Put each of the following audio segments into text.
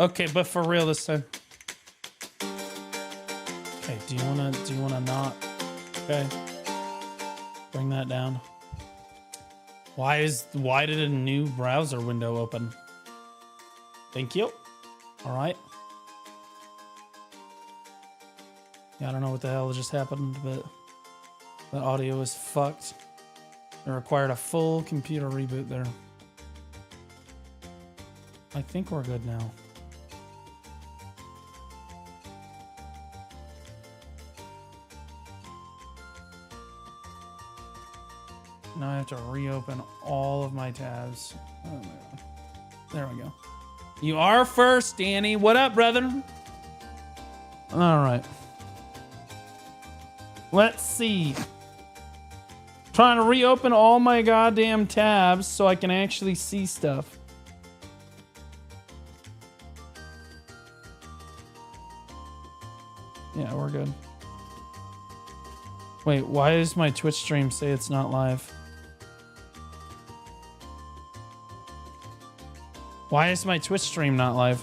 Okay, but for real this time. Okay, do you wanna not? Okay. Bring that down. Why did a new browser window open? Thank you. All right. Yeah, I don't know what the hell just happened, but the audio is fucked. It required a full computer reboot there. I think we're good now. Now I have to reopen all of my tabs. Oh my god. There we go. You are first, Danny. What up, brother? All right. Let's see. Trying to reopen all my goddamn tabs so I can actually see stuff. Yeah, we're good. Wait, why does my Twitch stream say it's not live? Why is my Twitch stream not live?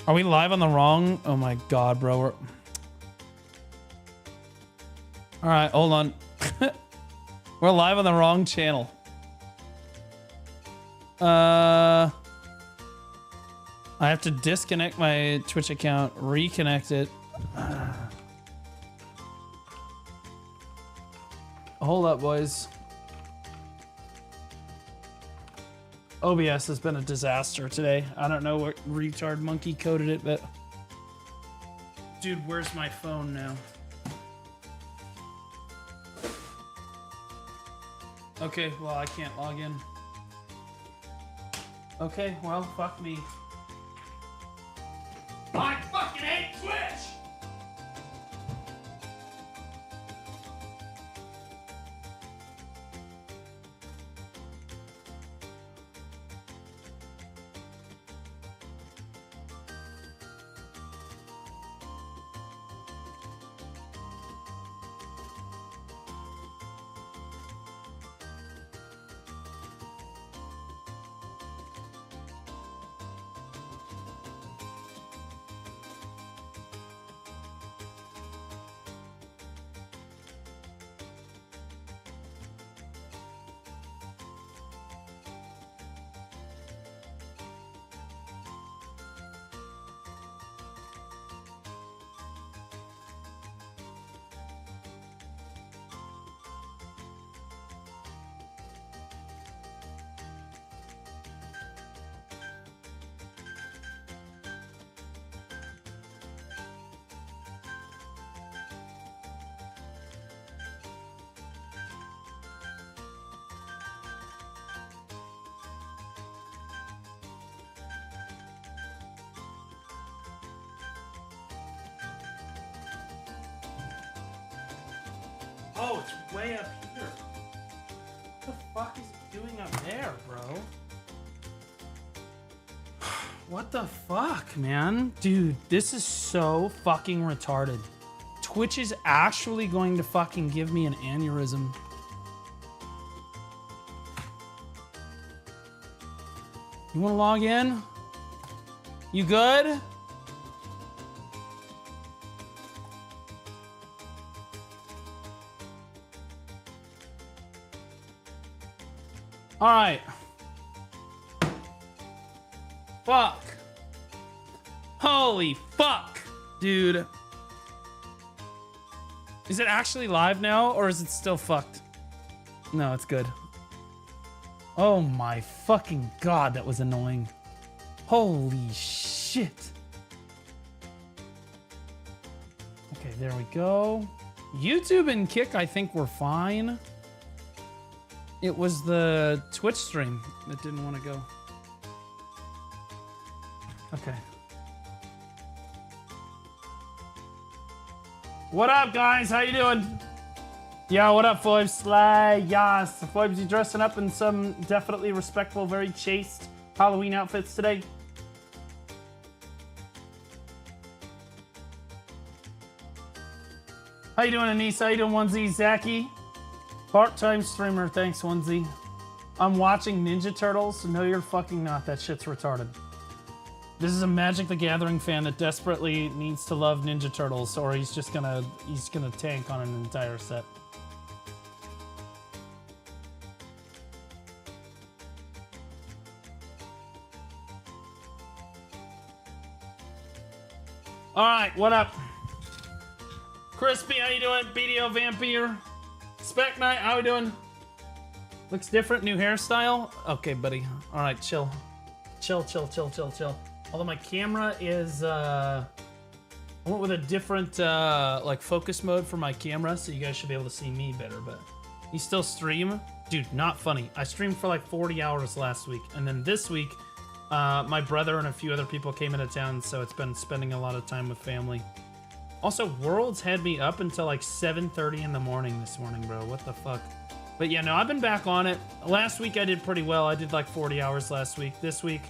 Are we live on the wrong? Oh my god, bro. We're... All right, hold on. We're live on the wrong channel. I have to disconnect my Twitch account, reconnect it. Hold up, boys. OBS has been a disaster today. I don't know what retard monkey coded it, but... Dude, where's my phone now? Okay, well, I can't log in. Okay, well, fuck me. I fucking hate Twitch! Oh, it's way up here. What the fuck is it doing up there, bro? What the fuck, man? Dude, this is so fucking retarded. Twitch is actually going to fucking give me an aneurysm. You wanna log in? You good? All right. Fuck. Holy fuck, dude. Is it actually live now or is it still fucked? No, it's good. Oh my fucking god, that was annoying. Holy shit. Okay, there we go. YouTube and Kick, I think we're fine. It was the Twitch stream that didn't want to go. Okay. What up, guys? How you doing? Yo, what up, Foibes? Slay, yas. Foibes, you dressing up in some definitely respectful, very chaste Halloween outfits today? How you doing, Anissa? How you doing, Onesie? Zaki? Part-time streamer, thanks, Onesie. I'm watching Ninja Turtles. No, you're fucking not. That shit's retarded. This is a Magic the Gathering fan that desperately needs to love Ninja Turtles, or he's gonna tank on an entire set. All right, what up? Crispy, how you doing? BDO Vampire. Spec Knight, how we doing? Looks different, new hairstyle. Okay, buddy. All right, chill. Chill. Although my camera is, I went with a different, like, focus mode for my camera, so you guys should be able to see me better, but you still stream? Dude, not funny. I streamed for like 40 hours last week, and then this week, my brother and a few other people came into town, so it's been spending a lot of time with family. Also, Worlds had me up until like 7:30 in the morning this morning, bro. What the fuck? But yeah, no, I've been back on it. Last week I did pretty well. I did like 40 hours last week. This week,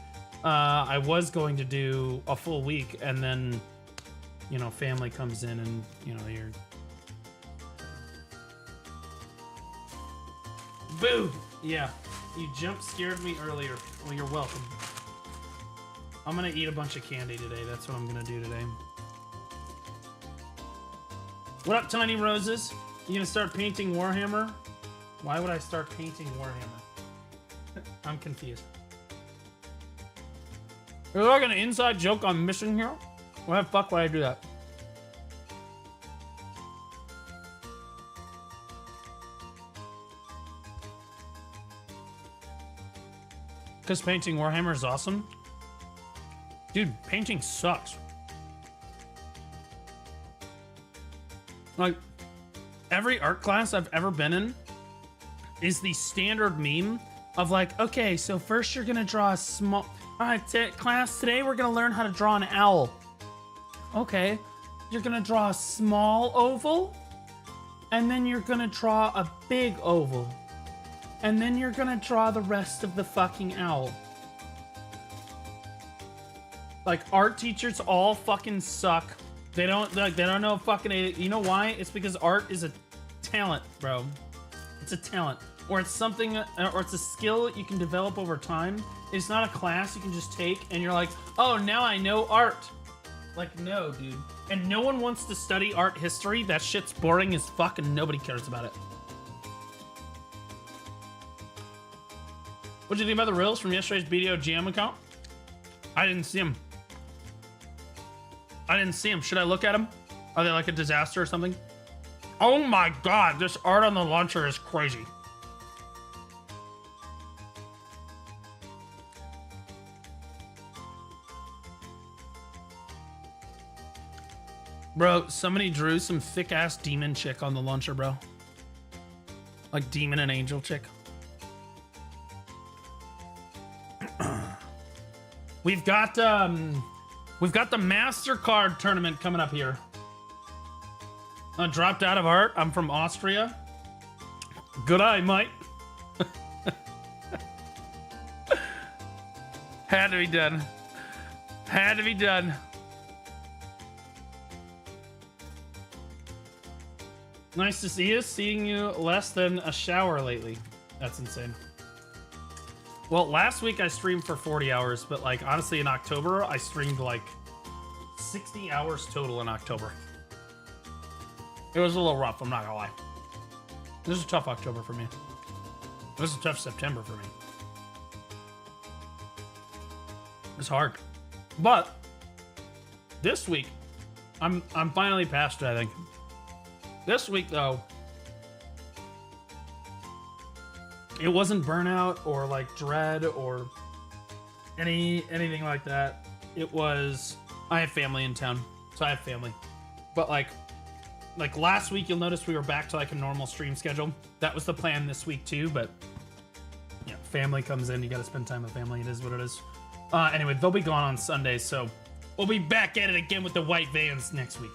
I was going to do a full week, and then, you know, family comes in and, you know, you're... Boo! Yeah, you jump scared me earlier. Well, you're welcome. I'm gonna eat a bunch of candy today. That's what I'm gonna do today. What up, Tiny Roses? You gonna start painting Warhammer? Why would I start painting Warhammer? I'm confused. Is there like an inside joke I'm missing here? Why the fuck would I do that? Because painting Warhammer is awesome? Dude, painting sucks. Like, every art class I've ever been in is the standard meme of like, okay, so first you're gonna draw a small... All right, class, today we're gonna learn how to draw an owl. Okay, you're gonna draw a small oval, and then you're gonna draw a big oval, and then you're gonna draw the rest of the fucking owl. Like, art teachers all fucking suck. They don't know fucking... You know why? It's because art is a talent, bro. It's a talent. Or it's something, or it's a skill you can develop over time. It's not a class you can just take and you're like, oh, now I know art. Like, no, dude. And no one wants to study art history. That shit's boring as fuck and nobody cares about it. What'd you think about the reels from yesterday's BDO GM account? I didn't see them. Should I look at them? Are they like a disaster or something? Oh my god, this art on the launcher is crazy. Bro, somebody drew some thick-ass demon chick on the launcher, bro. Like demon and angel chick. We've got the MasterCard tournament coming up here. I dropped out of art. I'm from Austria. Good eye, mate. Had to be done. Had to be done. Nice to see you. Seeing you less than a shower lately. That's insane. Well, last week I streamed for 40 hours, but like honestly in October, I streamed like 60 hours total in October. It was a little rough, I'm not gonna lie. This is a tough October for me. This is a tough September for me. It's hard. But this week, I'm finally past it, I think. This week though, it wasn't burnout or like dread or anything like that. It was, I have family in town, so I have family. But like last week, you'll notice we were back to like a normal stream schedule. That was the plan this week too, but yeah, family comes in, you gotta spend time with family. It is what it is. Anyway, they'll be gone on Sunday, so we'll be back at it again with the white vans next week.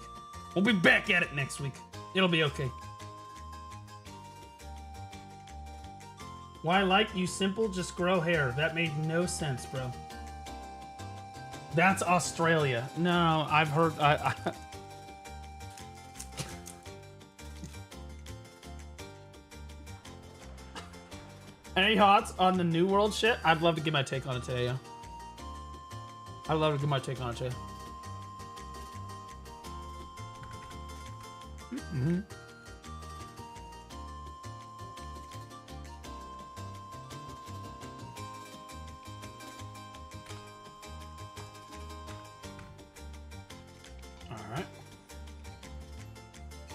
We'll be back at it next week. It'll be okay. Why like you simple, just grow hair. That made no sense, bro. That's Australia. No, I've heard... Any thoughts on the New World shit? I'd love to give my take on it today, yeah. I'd love to give my take on it today. Mm-hmm. All right.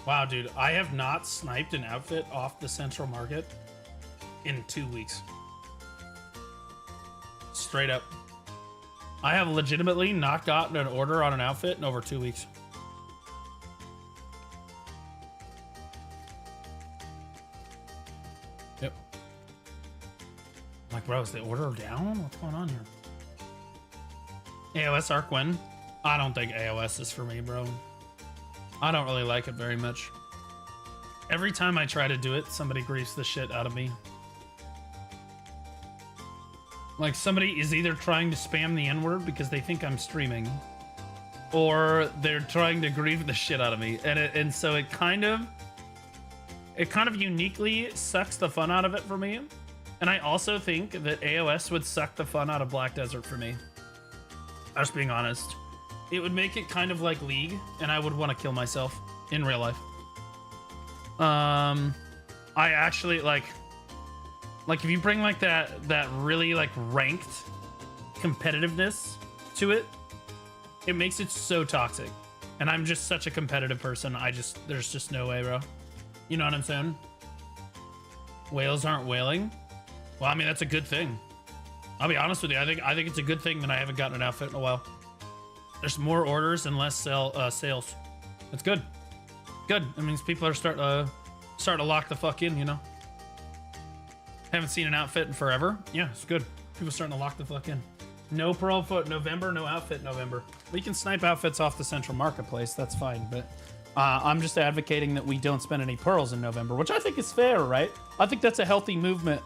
Wow, dude, I have not sniped an outfit off the Central Market in 2 weeks. Straight up. I have legitimately not gotten an order on an outfit in over 2 weeks. Yep. I'm like, bro, is the order down? What's going on here? AOS Arkwin? I don't think AOS is for me, bro. I don't really like it very much. Every time I try to do it, somebody griefs the shit out of me. Like, somebody is either trying to spam the N-word because they think I'm streaming, or they're trying to grieve the shit out of me. And so it kind of uniquely sucks the fun out of it for me. And I also think that AOS would suck the fun out of Black Desert for me. I'm just being honest. It would make it kind of like League, and I would want to kill myself in real life. I actually like if you bring like that really like ranked competitiveness to it, it makes it so toxic. And I'm just such a competitive person. There's just no way, bro. You know what I'm saying? Whales aren't whaling. Well, I mean, that's a good thing. I'll be honest with you. I think it's a good thing that I haven't gotten an outfit in a while. There's more orders and less sales. That's good. Good. That means people are starting to lock the fuck in, you know? Haven't seen an outfit in forever. Yeah, it's good. People starting to lock the fuck in. No Pearl Foot November, no outfit November. We can snipe outfits off the Central Marketplace. That's fine, but I'm just advocating that we don't spend any pearls in November, which I think is fair, right? I think that's a healthy movement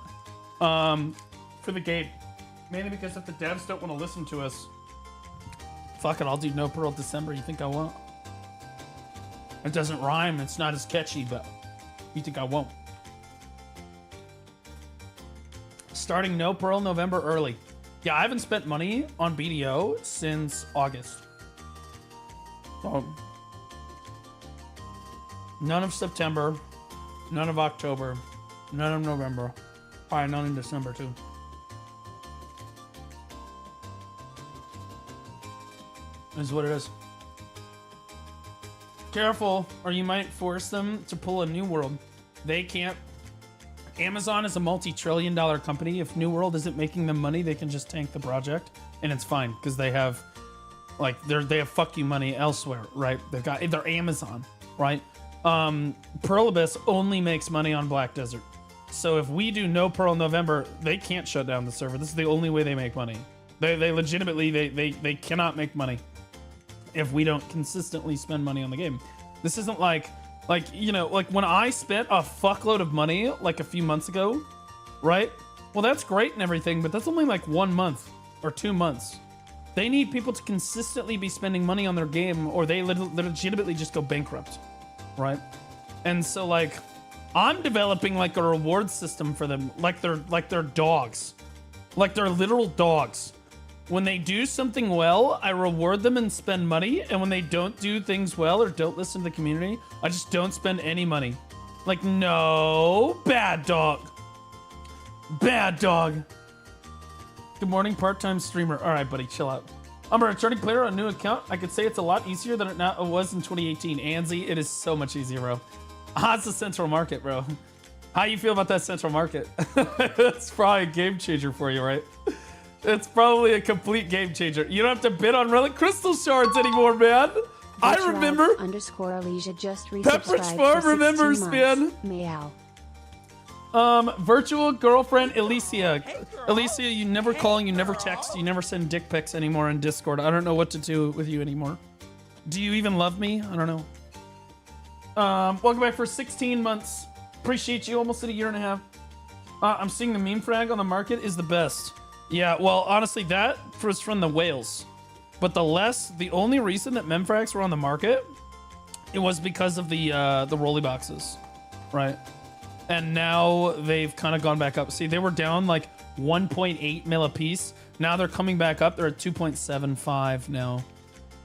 for the game. Mainly because if the devs don't want to listen to us, fuck it, I'll do no Pearl December. You think I won't? It doesn't rhyme. It's not as catchy, but you think I won't? Starting no Pearl November early. Yeah, I haven't spent money on BDO since August. So, none of September, none of October, none of November. Probably none in December too. Is what it is. Careful, or you might force them to pull a New World. They can't. Amazon is a multi-trillion-dollar company. If New World isn't making them money, they can just tank the project, and it's fine because they have, like, they have fuck you money elsewhere, right? They're Amazon, right? Pearl Abyss only makes money on Black Desert, so if we do no Pearl November, they can't shut down the server. This is the only way they make money. They legitimately they cannot make money if we don't consistently spend money on the game. This isn't like, you know, like when I spent a fuckload of money like a few months ago, right? Well, that's great and everything, but that's only like 1 month or 2 months. They need people to consistently be spending money on their game, or they legitimately just go bankrupt, right? And so, like, I'm developing like a reward system for them, like they're dogs, like they're literal dogs. When they do something well, I reward them and spend money. And when they don't do things well or don't listen to the community, I just don't spend any money. Like, no, bad dog. Bad dog. Good morning, part-time streamer. All right, buddy, chill out. I'm a returning player on a new account. I could say it's a lot easier than it was in 2018. Anzi, it is so much easier, bro. It's the Central Market, bro. How you feel about that Central Market? It's probably a game changer for you, right? It's probably a complete game changer. You don't have to bid on relic crystal shards anymore, man. I remember. Underscore Alicia just Pepperidge Farm remembers, man. Meow. Virtual girlfriend Alicia. Alicia, you never call, you never text, you never send dick pics anymore in Discord. I don't know what to do with you anymore. Do you even love me? I don't know. Welcome back for 16 months. Appreciate you. Almost at a year and a half. I'm seeing the meme frag on the market is the best. Yeah, well, honestly, that was from the whales. But the only reason that memfrags were on the market, it was because of the rolly boxes, right? and now they've kind of gone back up. See, they were down like 1.8 mil a piece. Now they're coming back up. They're at 2.75 now.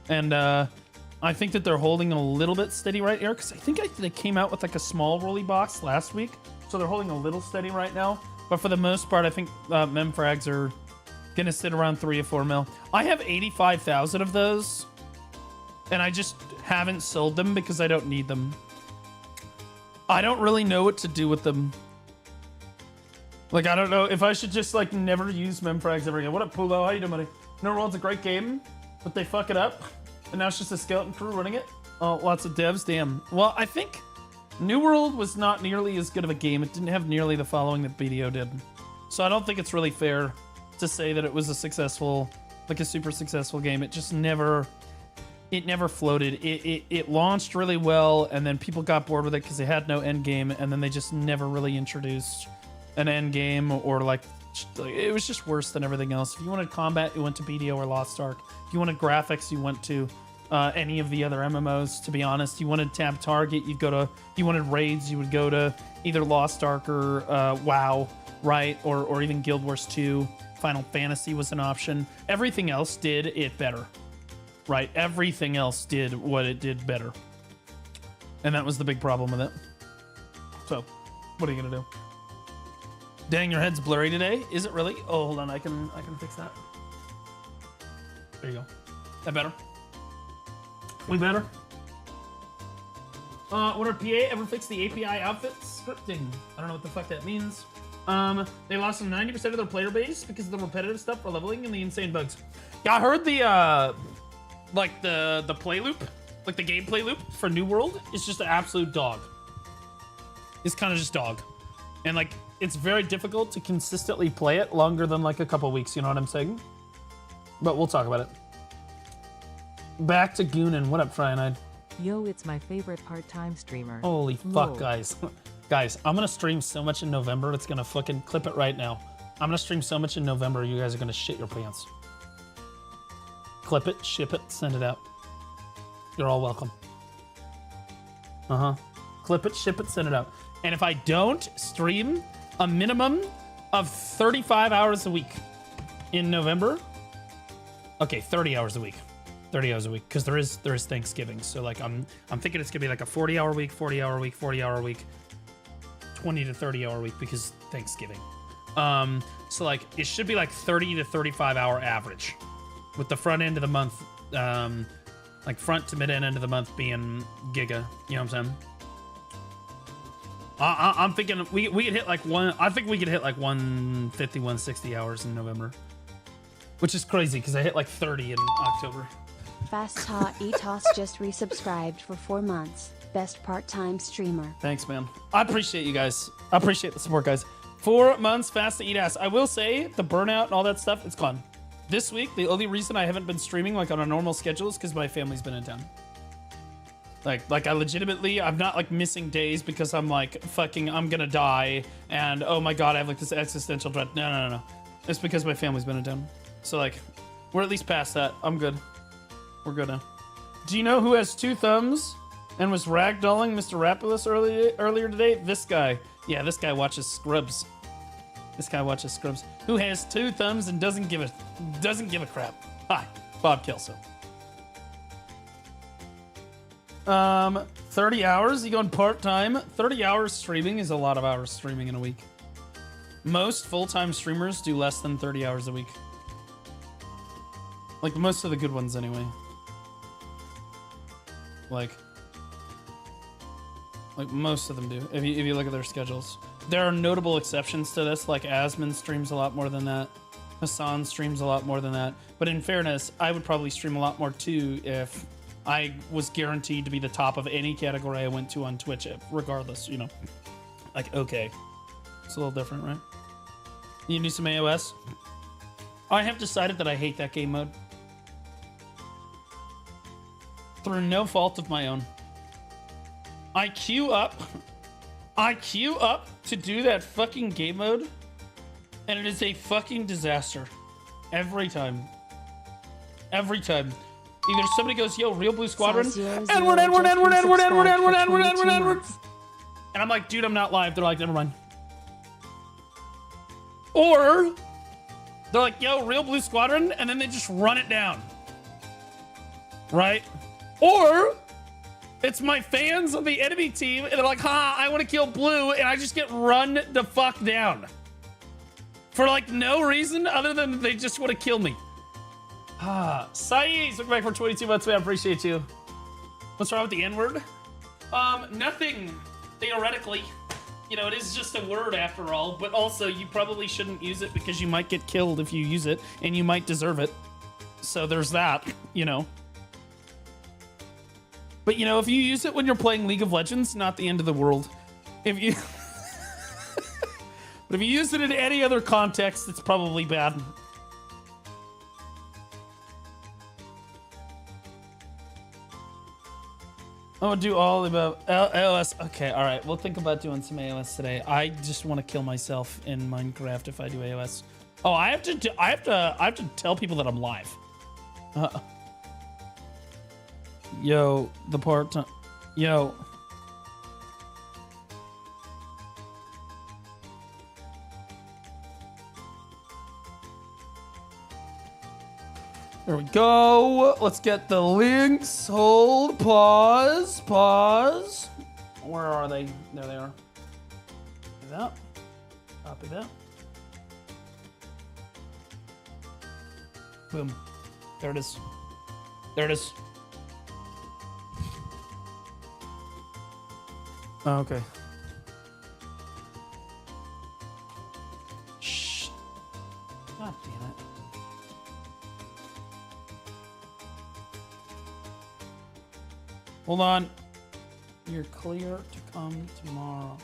And I think that they're holding a little bit steady right here, because I think they came out with like a small rolly box last week. So they're holding a little steady right now. But for the most part, I think memfrags are going to sit around 3 or 4 mil. I have 85,000 of those, and I just haven't sold them because I don't need them. I don't really know what to do with them. Like, I don't know if I should just, like, never use memfrags ever again. What up, Pulo? How you doing, buddy? New World's a great game, but they fuck it up. And now it's just a skeleton crew running it. Oh, lots of devs. Damn. Well, I think New World was not nearly as good of a game. It didn't have nearly the following that BDO did. So I don't think it's really fair to say that it was a successful, like a super successful game. It just never... It never floated. It launched really well, and then people got bored with it because they had no end game, and then they just never really introduced an end game, or like it was just worse than everything else. If you wanted combat, you went to BDO or Lost Ark. If you wanted graphics, you went to any of the other MMOs. To be honest, you wanted tab target, you'd go to. If you wanted raids, you would go to either Lost Ark or WoW, right, or even Guild Wars 2. Final Fantasy was an option. Everything else did it better. Right, everything else did what it did better. And that was the big problem with it. So, what are you gonna do? Dang, your head's blurry today. Is it really? Oh, hold on, I can fix that. There you go. That better? We better? Would our PA ever fix the API outfit scripting? I don't know what the fuck that means. They lost 90% of their player base because of the repetitive stuff for leveling and the insane bugs. Yeah, I heard the like the play loop, like the gameplay loop for New World is just an absolute dog. It's kind of just dog. And like, it's very difficult to consistently play it longer than like a couple weeks, you know what I'm saying? But we'll talk about it. Back to Goonin. What up, Fryanide? Yo, it's my favorite part-time streamer. Holy fuck, guys. Guys, I'm gonna stream so much in November, it's gonna fucking clip it right now. I'm gonna stream so much in November, you guys are gonna shit your pants. Clip it, ship it, send it out. You're all welcome. Clip it, ship it, send it out. And if I don't stream a minimum of 35 hours a week in November, okay, 30 hours a week. 30 hours a week, because there is Thanksgiving. So like I'm thinking it's gonna be like a 40-hour week, 40-hour week, 40-hour week, 20 to 30-hour week because Thanksgiving. So like it should be like 30 to 35 hour average, with the front end of the month, like front to mid end of the month being giga. You know what I'm saying? I'm thinking we could hit like I think we could hit like 150, 160 hours in November, which is crazy because I hit like 30 in October. Fast Etos just resubscribed for 4 months. Best part-time streamer. Thanks, man. I appreciate you guys. I appreciate the support, guys. 4 months fast to eat ass. I will say the burnout and all that stuff, it's gone. This week, the only reason I haven't been streaming like on a normal schedule is because my family's been in town. Like I legitimately, I'm not like missing days because I'm like, fucking, I'm gonna die. And oh my God, I have like this existential dread. No. It's because my family's been in town. So like, we're at least past that. I'm good. We're good now. Do you know who has 2 thumbs and was ragdolling Mr. Rapulus earlier today? This guy. Yeah, this guy watches Scrubs. This guy watches Scrubs. Who has 2 thumbs and doesn't give a crap. Hi, Bob Kelso. 30 hours? You going part-time? 30 hours streaming is a lot of hours streaming in a week. Most full-time streamers do less than 30 hours a week. Like most of the good ones anyway. Like most of them do, if you look at their schedules. There are notable exceptions to this, like Asmon streams a lot more than that. Hassan streams a lot more than that. But in fairness, I would probably stream a lot more too if I was guaranteed to be the top of any category I went to on Twitch, regardless, you know. Like, okay. It's a little different, right? You need some AOS? I have decided that I hate that game mode. Through no fault of my own. I queue up to do that fucking game mode, and it is a fucking disaster. Every time. Every time. Either somebody goes, yo, Real Blue Squadron, Edward. And I'm like, dude, I'm not live. They're like, never mind. Or they're like, yo, Real Blue Squadron, and then they just run it down. Right? Or it's my fans of the enemy team, and they're like, ha, I want to kill Blue, and I just get run the fuck down. For like no reason other than they just want to kill me. Saiz, welcome back for 22 months, man. I appreciate you. What's wrong with the N-word? Nothing, theoretically. You know, it is just a word after all, but also you probably shouldn't use it because you might get killed if you use it, and you might deserve it. So there's that, you know. But, you know, if you use it when you're playing League of Legends, not the end of the world. If you... But if you use it in any other context, it's probably bad. I'm gonna do all about AOS. Okay, all right. We'll think about doing some AOS today. I just want to kill myself in Minecraft if I do AOS. Oh, I have to tell people that I'm live. Yo, the part-time. Yo. There we go. Let's get the links. Hold, pause. Where are they? There they are. Copy that. Copy that. Boom. There it is. There it is. Oh, okay. Shh. God damn it. Hold on. You're clear to come tomorrow.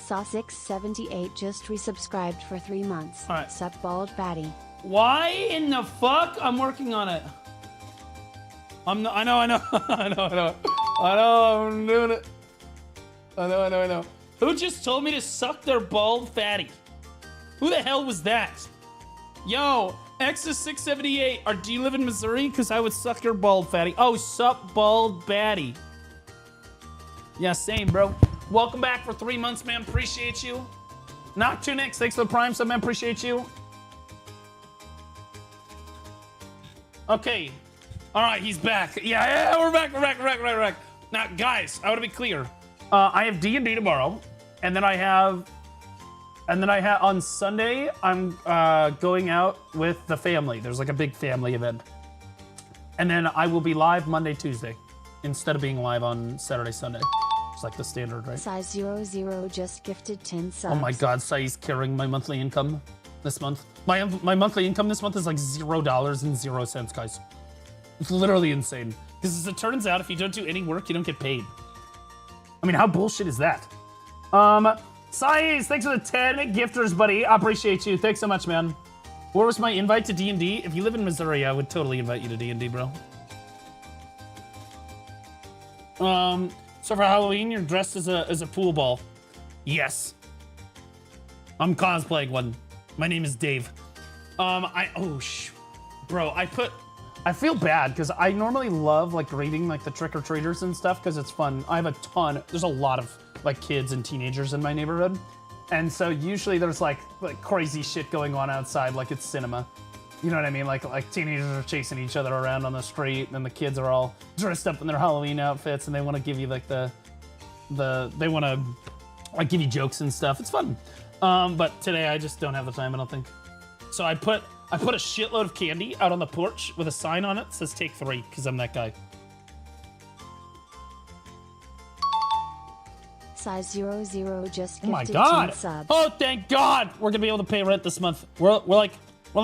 Saw678 just resubscribed for 3 months. All right. Sup, bald batty. Why in the fuck? I'm working on it. I know, I'm doing it. I know. Who just told me to suck their bald fatty? Who the hell was that? Yo, X's678, do you live in Missouri? Because I would suck your bald fatty. Oh, sup, bald batty. Yeah, same, bro. Welcome back for 3 months, man. Appreciate you. Noctunix, thanks for the Prime sub, man. Appreciate you. Okay. All right, he's back. Yeah, we're back. Now, guys, I want to be clear. I have D&D tomorrow, and then I have on Sunday, I'm going out with the family. There's like a big family event. And then I will be live Monday, Tuesday, instead of being live on Saturday, Sunday. It's like the standard, right? Size00 just gifted 10 subs. Oh my God, Sai's carrying my monthly income this month. My monthly income this month is like $0.00, guys. It's literally insane. Because as it turns out, if you don't do any work, you don't get paid. I mean, how bullshit is that? Sai's, thanks for the 10 gifters, buddy. I appreciate you. Thanks so much, man. Where was my invite to D&D? If you live in Missouri, I would totally invite you to D&D, bro. So for Halloween, you're dressed as a pool ball. Yes. I'm cosplaying one. My name is Dave. Bro, I feel bad because I normally love like reading like the trick-or-treaters and stuff because it's fun. I have a ton, there's a lot of like kids and teenagers in my neighborhood. And so usually there's like crazy shit going on outside like it's cinema. You know what I mean? Like teenagers are chasing each other around on the street, and the kids are all dressed up in their Halloween outfits, and they want to give you like they want to like give you jokes and stuff. It's fun. But today I just don't have the time, I don't think. So I put a shitload of candy out on the porch with a sign on it that says take 3 because I'm that guy. Size00 just gifted Oh my God! 10 subs. Oh, thank God! We're gonna be able to pay rent this month. We're only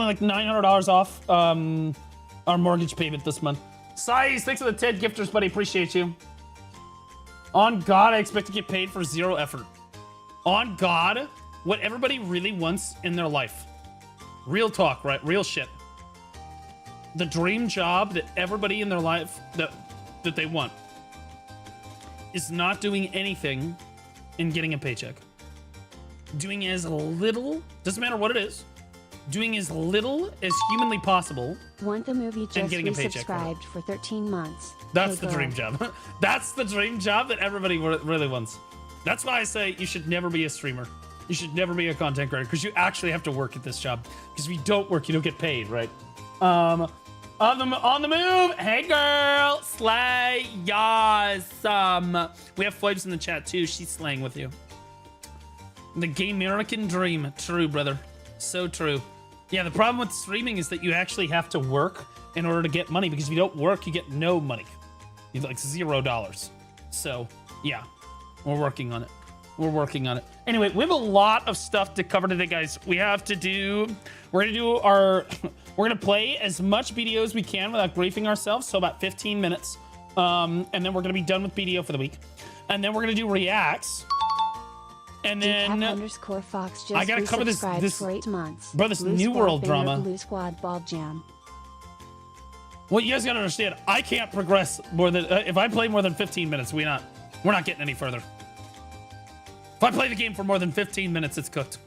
like $900 off our mortgage payment this month. Size, thanks for the 10 gifters, buddy. Appreciate you. On God, I expect to get paid for zero effort. On God, what everybody really wants in their life. Real talk, right? Real shit. The dream job that everybody in their life that they want is not doing anything and getting a paycheck. Doing as little, doesn't matter what it is, doing as little as humanly possible. Want the movie just getting a paycheck resubscribed for 13 months. That's Hey, the dream job. That's the dream job that everybody really wants. That's why I say you should never be a streamer. You should never be a content creator because you actually have to work at this job. Because if you don't work, you don't get paid, right? On the move. Hey, girl. Slay. Yawesome. We have Foibes in the chat, too. She's slaying with you. The gay American dream. True, brother. So true. Yeah, the problem with streaming is that you actually have to work in order to get money, because if you don't work, you get no money. You like $0. So, yeah, we're working on it. We're working on it. Anyway, we have a lot of stuff to cover today, guys. We have to do, we're gonna play as much BDO as we can without griefing ourselves. So about 15 minutes. And then we're gonna be done with BDO for the week. And then we're gonna do reacts. And then _Fox just I gotta cover this for 8 months. Bro, this New World drama. Blue Squad Ball Jam. Well, you guys gotta understand, I can't progress more than if I play more than 15 minutes. We're not getting any further. If I play the game for more than 15 minutes, it's cooked.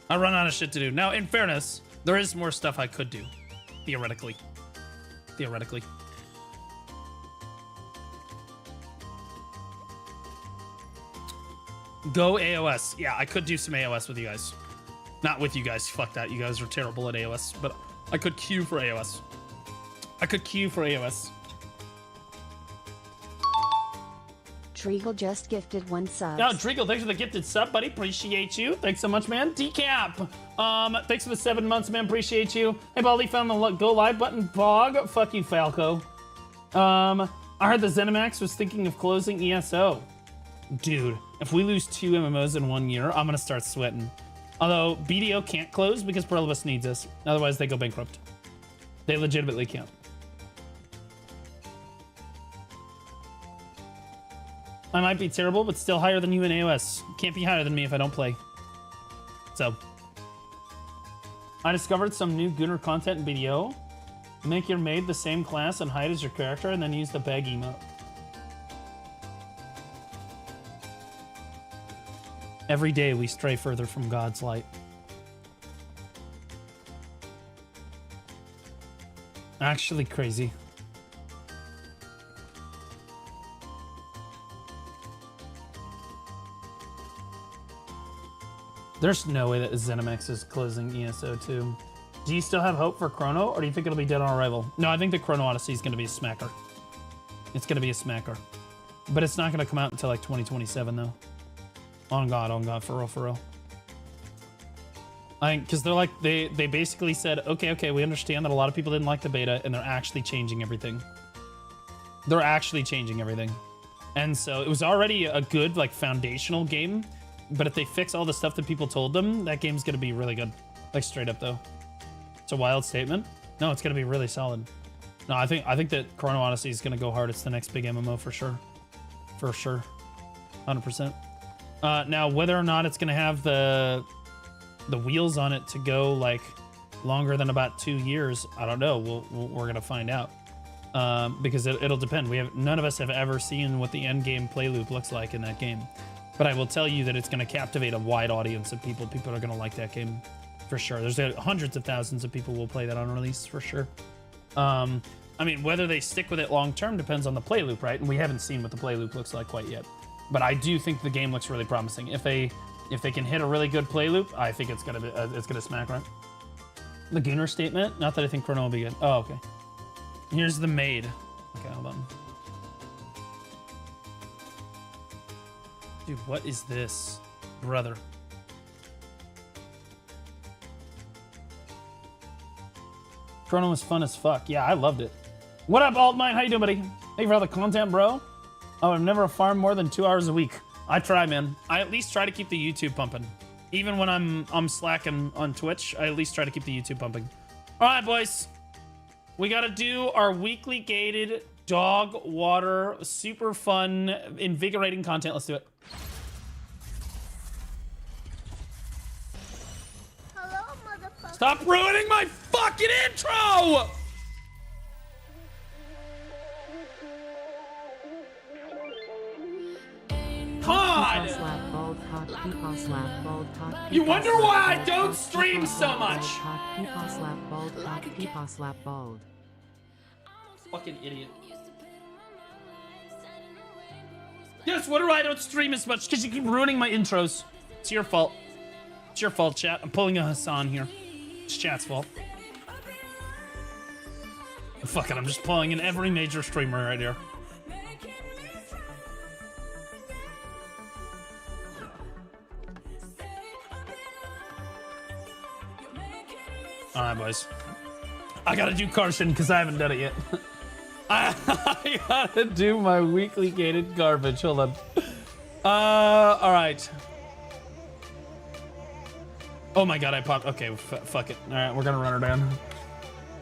I run out of shit to do. Now, in fairness, there is more stuff I could do, theoretically. Theoretically. Go AOS. Yeah, I could do some AOS with you guys. Not with you guys. Fuck that. You guys are terrible at AOS. But I could queue for AOS. Treagle just gifted 1 sub. Oh, Treagle, thanks for the gifted sub, buddy. Appreciate you. Thanks so much, man. Decap. Thanks for the 7 months, man. Appreciate you. Hey, Baldy, found the go live button. Bog. Fuck you, Falco. I heard the ZeniMax was thinking of closing ESO. Dude, if we lose 2 MMOs in 1 year, I'm gonna start sweating. Although BDO can't close because Pluribus needs us. Otherwise, they go bankrupt. They legitimately can't. I might be terrible, but still higher than you in AOS. Can't be higher than me if I don't play. So, I discovered some new Gunner content in BDO. Make your maid the same class and height as your character, and then use the bag emote. Every day we stray further from God's light. Actually crazy. There's no way that ZeniMax is closing ESO 2. Do you still have hope for Chrono, or do you think it'll be dead on arrival? No, I think the Chrono Odyssey is going to be a smacker. It's going to be a smacker. But it's not going to come out until like 2027, though. On God, for real. I think, because they're like, they basically said, okay, we understand that a lot of people didn't like the beta, and they're actually changing everything. And so it was already a good, like, foundational game, but if they fix all the stuff that people told them, that game's gonna be really good. Like, straight up, though. It's a wild statement. No, it's gonna be really solid. No, I think that Chrono Odyssey is gonna go hard. It's the next big MMO for sure. 100%. Now, whether or not it's gonna have the wheels on it to go like longer than about 2 years, I don't know. We're gonna find out because it'll depend. None of us have ever seen what the end game play loop looks like in that game, but I will tell you that it's gonna captivate a wide audience of people. People are gonna like that game for sure. There's hundreds of thousands of people will play that on release for sure. I mean, whether they stick with it long term depends on the play loop, right? And we haven't seen what the play loop looks like quite yet. But I do think the game looks really promising. If they can hit a really good play loop, I think it's gonna smack, right? The Gunner statement. Not that I think Chrono will be good. Oh, okay. Here's the maid. Okay, hold on. Dude, what is this, brother? Chrono was fun as fuck. Yeah, I loved it. What up, Altmine? How you doing, buddy? Thank you for all the content, bro. Oh, I've never farmed more than 2 hours a week. I try, man. I at least try to keep the YouTube pumping. Even when I'm slacking on Twitch, I at least try to keep the YouTube pumping. All right, boys. We gotta do our weekly gated dog water, super fun, invigorating content. Let's do it. Hello, motherfucker. Stop ruining my fucking intro! God! Slap bald cock, peepaw slap bald cock. You peepaw wonder slap why I bald don't cock, stream peepaw so slap much. bald cock, peepaw slap bald cock, peepaw slap bald. Fucking idiot. Yes, wonder why I don't stream as much? Because you keep ruining my intros. It's your fault. It's your fault, chat. I'm pulling a Hassan here. It's chat's fault. Fuck it, I'm just pulling in every major streamer right here. Alright, boys. I gotta do Carson because I haven't done it yet. I gotta do my weekly gated garbage. Hold on. Alright. Oh my god, I popped. Okay, fuck it. Alright, we're gonna run her down.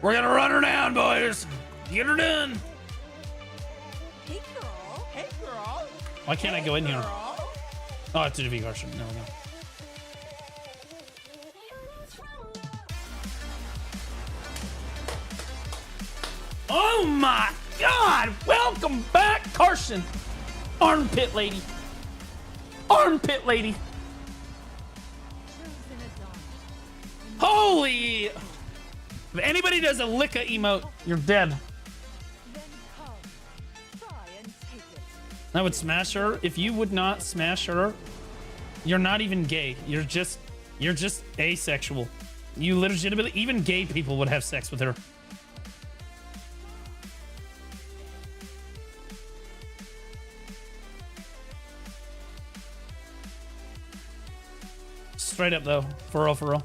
We're gonna run her down, boys. Get her done. Hey, girl. Hey, girl. Why can't I go in here? Oh, I have to do V Carson. There we go. Oh my god! Welcome back, Carson! Armpit lady. Armpit lady. Holy! If anybody does a licka emote, you're dead. I would smash her. If you would not smash her, you're not even gay. You're just asexual. You legitimately, even gay people would have sex with her. Straight up though, for real, for real.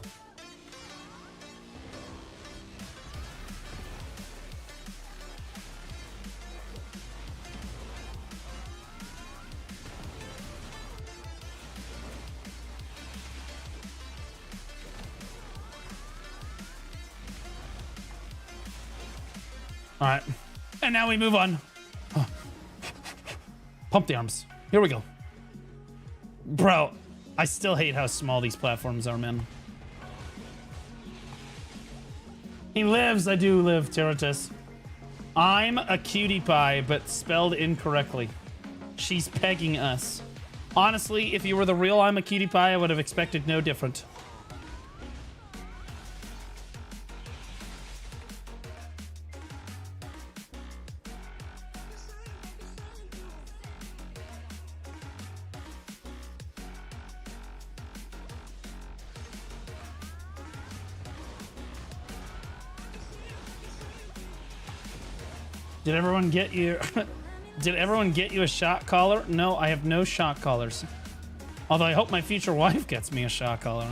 All right, and now we move on. Oh. Pump the arms. Here we go. Bro, I still hate how small these platforms are, man. He lives, I do live, Terratus. I'm a cutie pie, but spelled incorrectly. She's pegging us. Honestly, if you were the real I'm a cutie pie, I would have expected no different. Did everyone get you? Did everyone get you a shot collar? No, I have no shot collars. Although I hope my future wife gets me a shot collar.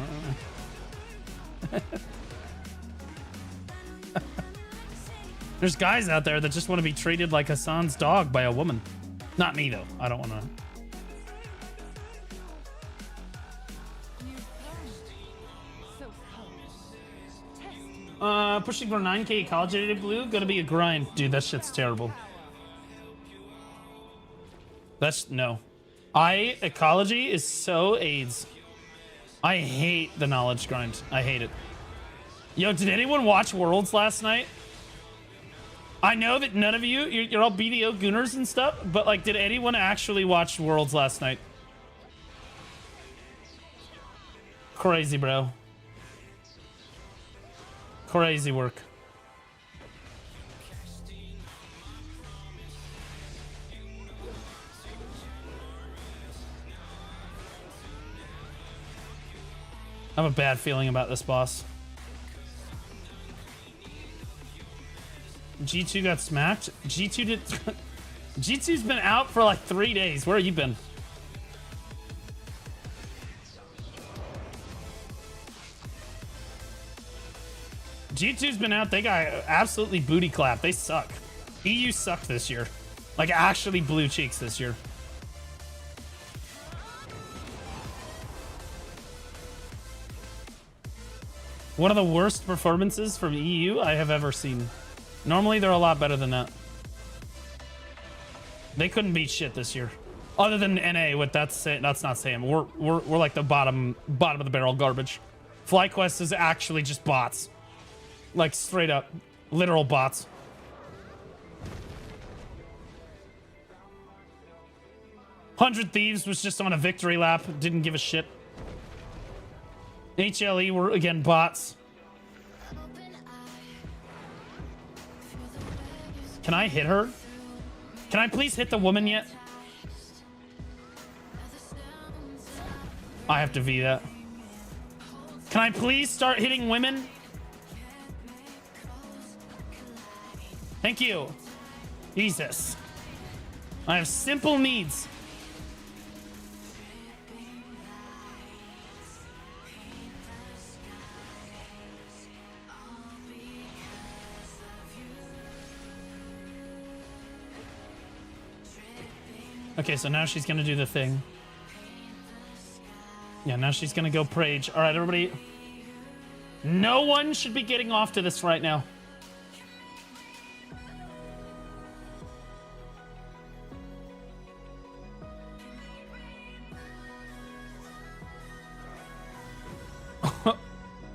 There's guys out there that just want to be treated like Hassan's dog by a woman. Not me though. I don't want to. Pushing for 9K college edited blue, gonna be a grind. Dude, that shit's terrible. That's, no. Ecology is so AIDS. I hate the knowledge grind. I hate it. Yo, did anyone watch Worlds last night? I know that none of you, you're all BDO gooners and stuff, but like, did anyone actually watch Worlds last night? Crazy, bro. Crazy work. I have a bad feeling about this boss. G2 got smacked? G2 did... G2's been out for like 3 days. Where have you been? G2's been out. They got absolutely booty clapped. They suck. EU sucked this year. Like, actually blue cheeks this year. One of the worst performances from EU I have ever seen. Normally they're a lot better than that. They couldn't beat shit this year. Other than NA, what that's not saying. We're like the bottom of the barrel garbage. FlyQuest is actually just bots. Like straight up. Literal bots. Hundred Thieves was just on a victory lap. Didn't give a shit. HLE were again bots. Can I hit her? Can I please hit the woman yet? I have to V that. Can I please start hitting women? Thank you. Jesus. I have simple needs. Okay, so now she's gonna do the thing. Yeah, now she's gonna go Prage. All right, everybody. No one should be getting off to this right now.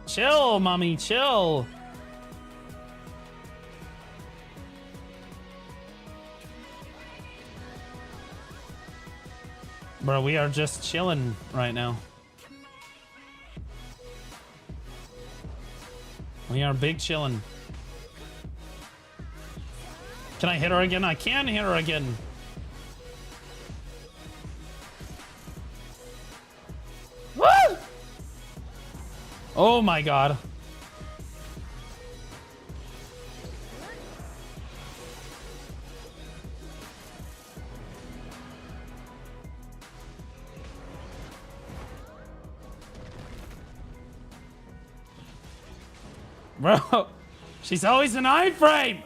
Chill, mommy, chill. Bro, we are just chilling right now. We are big chilling. Can I hit her again? I can hit her again. Woo! Oh my god. Bro, she's always an iframe.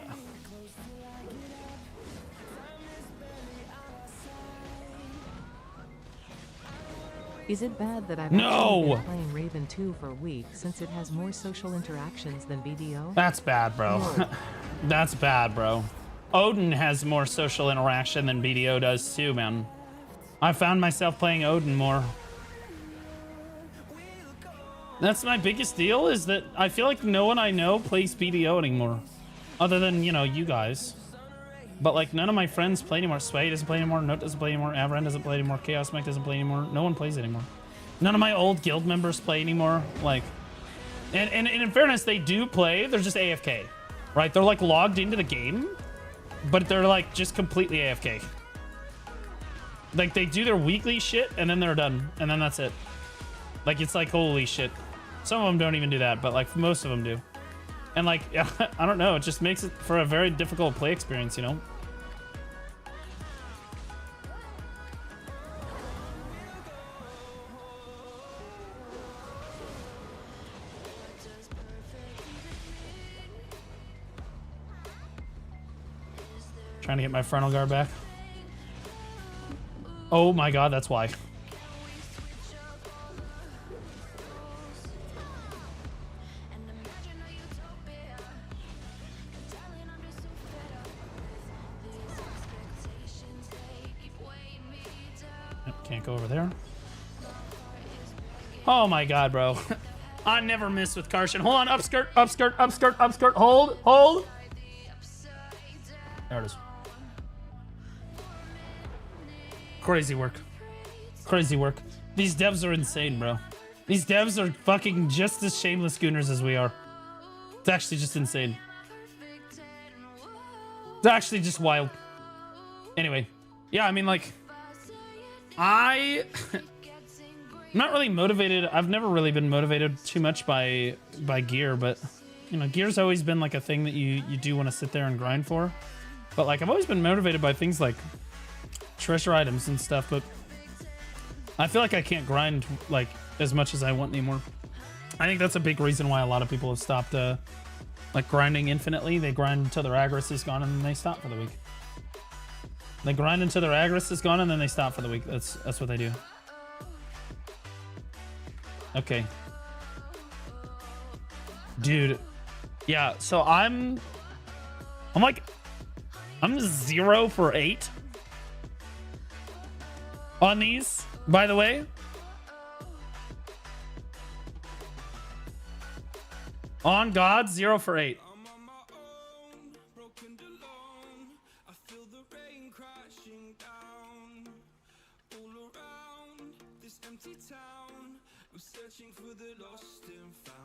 Is it bad that I've No! actually been playing Raven 2 for a week since it has more social interactions than BDO? That's bad, bro. No. That's bad, bro. Odin has more social interaction than BDO does too, man. I found myself playing Odin more. That's my biggest deal, is that I feel like no one I know plays BDO anymore. Other than, you know, you guys. But, like, none of my friends play anymore. Sway doesn't play anymore. Note doesn't play anymore. Avran doesn't play anymore. Chaos Mech doesn't play anymore. No one plays anymore. None of my old guild members play anymore. Like, and in fairness, they do play. They're just AFK, right? They're, like, logged into the game, but they're, like, just completely AFK. Like, they do their weekly shit, and then they're done. And then that's it. Like, it's like, holy shit. Some of them don't even do that, but, like, most of them do. And, like, I don't know. It just makes it for a very difficult play experience, you know? Trying to get my frontal guard back. Oh my god, that's why. Can't go over there. Oh my god, bro. I never miss with Karshan. Hold on, upskirt, upskirt, upskirt, upskirt. Hold, hold. There it is. Crazy work. Crazy work. These devs are insane, bro. These devs are fucking just as shameless gooners as we are. It's actually just insane. It's actually just wild. Anyway. Yeah, I mean, like... I'm not really motivated. I've never really been motivated too much by gear, but you know, gear's always been like a thing that you do want to sit there and grind for. But like, I've always been motivated by things like treasure items and stuff, but I feel like I can't grind like as much as I want anymore. I think that's a big reason why a lot of people have stopped like grinding infinitely. They grind until their aggress is gone and then they stop for the week. They grind until their aggress is gone and then they stop for the week. That's what they do. Okay. Dude. Yeah, so I'm I'm 0 for 8 on these, by the way. On God, 0 for 8.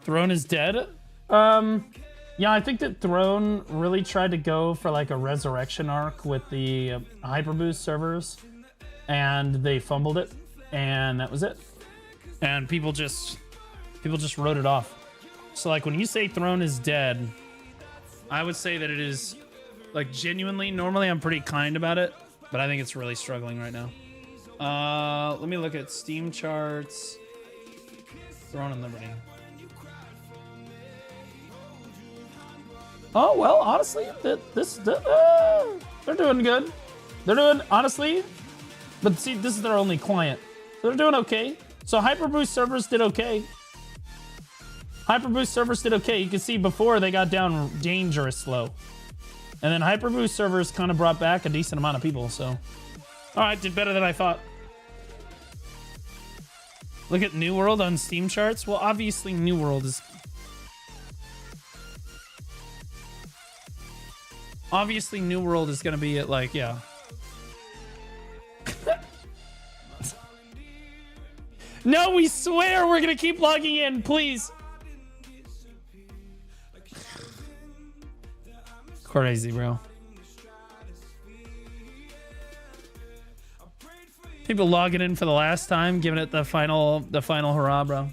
Throne is dead. Yeah, I think that Throne really tried to go for like a resurrection arc with the Hyperboost servers, and they fumbled it, and that was it. And people just wrote it off. So like when you say Throne is dead, I would say that it is like genuinely. Normally I'm pretty kind about it, but I think it's really struggling right now. Let me look at Steam charts. Throne and Liberty. Oh, well, honestly, they're doing good. They're doing, honestly, but see, this is their only client. They're doing okay. So Hyperboost servers did okay. Hyperboost servers did okay. You can see before they got down dangerous low. And then Hyperboost servers kind of brought back a decent amount of people, so. All right, did better than I thought. Look at New World on Steam charts. Well, obviously New World is... Obviously, New World is going to be at, like, yeah. No, we swear we're going to keep logging in, please. Crazy, bro. People logging in for the last time, giving it the final hurrah, bro.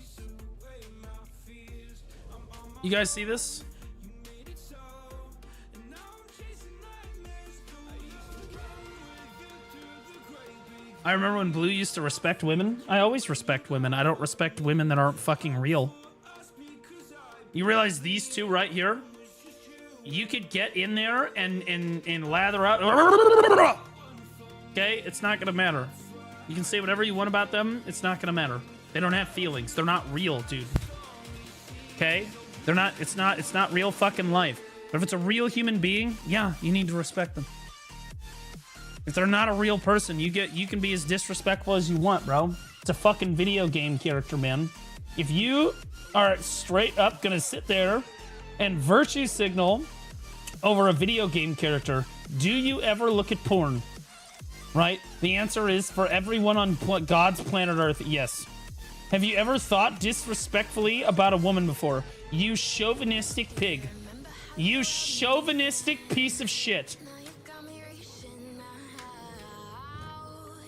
You guys see this? I remember when Blue used to respect women. I always respect women. I don't respect women that aren't fucking real. You realize these two right here? You could get in there and lather up. Okay? It's not gonna matter. You can say whatever you want about them. It's not gonna matter. They don't have feelings. They're not real, dude. Okay? They're not, it's not real fucking life. But if it's a real human being, yeah, you need to respect them. If they're not a real person, you can be as disrespectful as you want, bro. It's a fucking video game character, man. If you are straight up gonna sit there and virtue signal over a video game character, do you ever look at porn? Right? The answer is for everyone on God's planet Earth, yes. Have you ever thought disrespectfully about a woman before? You chauvinistic pig. You chauvinistic piece of shit.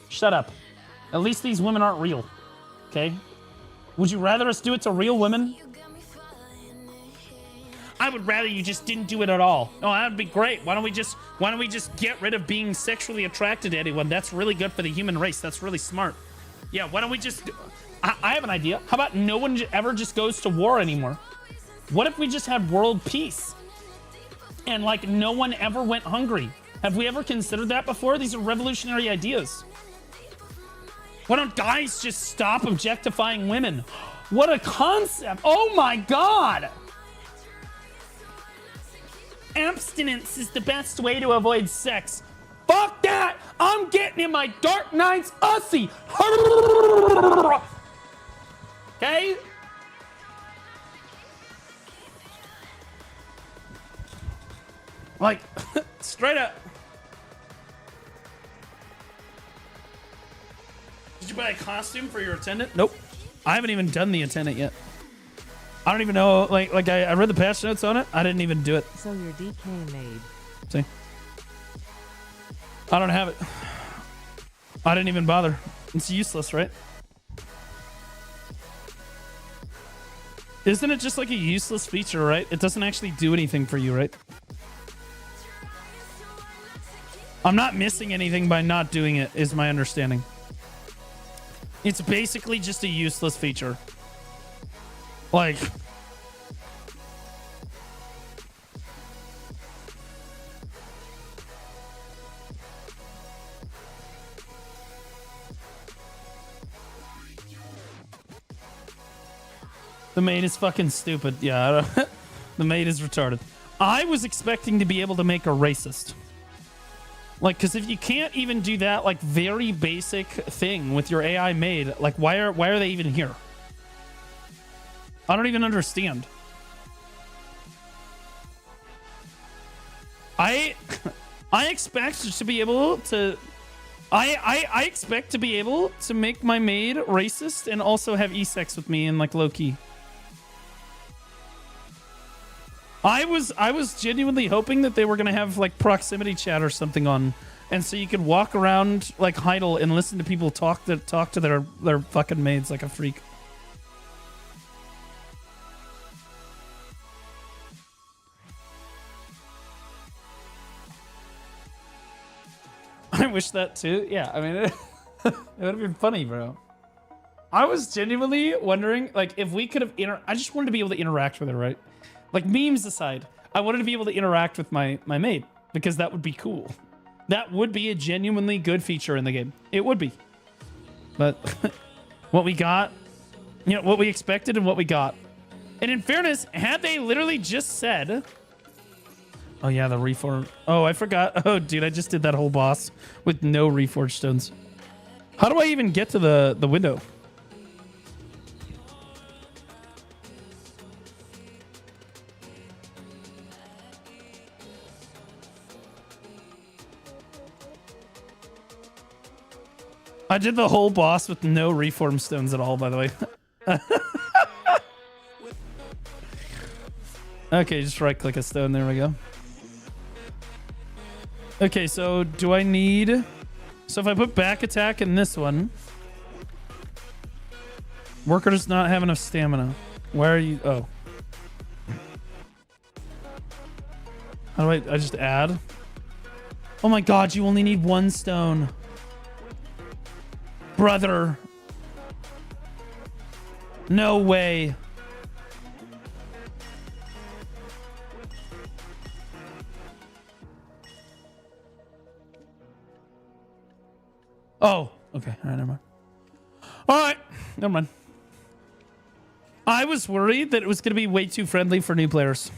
Shut up. At least these women aren't real. Okay? Would you rather us do it to real women? I would rather you just didn't do it at all. Oh, that would be great. Why don't we just get rid of being sexually attracted to anyone? That's really good for the human race. That's really smart. Yeah, why don't we just... I have an idea. How about no one ever just goes to war anymore? What if we just had world peace? And, like, no one ever went hungry? Have we ever considered that before? These are revolutionary ideas. Why don't guys just stop objectifying women? What a concept. Oh my God. Abstinence is the best way to avoid sex. Fuck that. I'm getting in my Dark Knight's ussy. Okay? Like, straight up. Did you buy a costume for your attendant? Nope. I haven't even done the attendant yet. I don't even know, like I read the patch notes on it. I didn't even do it. So your DK made. See? I don't have it. I didn't even bother. It's useless, right? Isn't it just like a useless feature, right? It doesn't actually do anything for you, right? I'm not missing anything by not doing it, is my understanding. It's basically just a useless feature. Like... The maid is fucking stupid. Yeah, the maid is retarded. I was expecting to be able to make a racist. Like, because if you can't even do that, like, very basic thing with your AI made, like, why are they even here? I don't even understand. I expect to be able to... I expect to be able to make my maid racist and also have e-sex with me in, like, low-key. I was genuinely hoping that they were gonna have like proximity chat or something on, and so you could walk around like Heidel and listen to people talk to their fucking maids like a freak. I wish that too. Yeah, I mean, it would have been funny, bro. I was genuinely wondering, like, if we could have I just wanted to be able to interact with her, right? Like, memes aside, I wanted to be able to interact with my maid because that would be cool. That would be a genuinely good feature in the game. It would be. But what we got, you know, what we expected and what we got. And in fairness, had they literally just said, oh yeah, the reform. Oh, I forgot. Oh, dude, I just did that whole boss with no reforged stones. How do I even get to the window? I did the whole boss with no reform stones at all, by the way. Okay, just right click a stone. There we go. Okay, so do I need... So if I put back attack in this one... Worker does not have enough stamina. Why are you... Oh. How do I just add? Oh my god, you only need one stone. Brother. No way. Oh, okay. All right, never mind. All right, never mind. I was worried that it was going to be way too friendly for new players.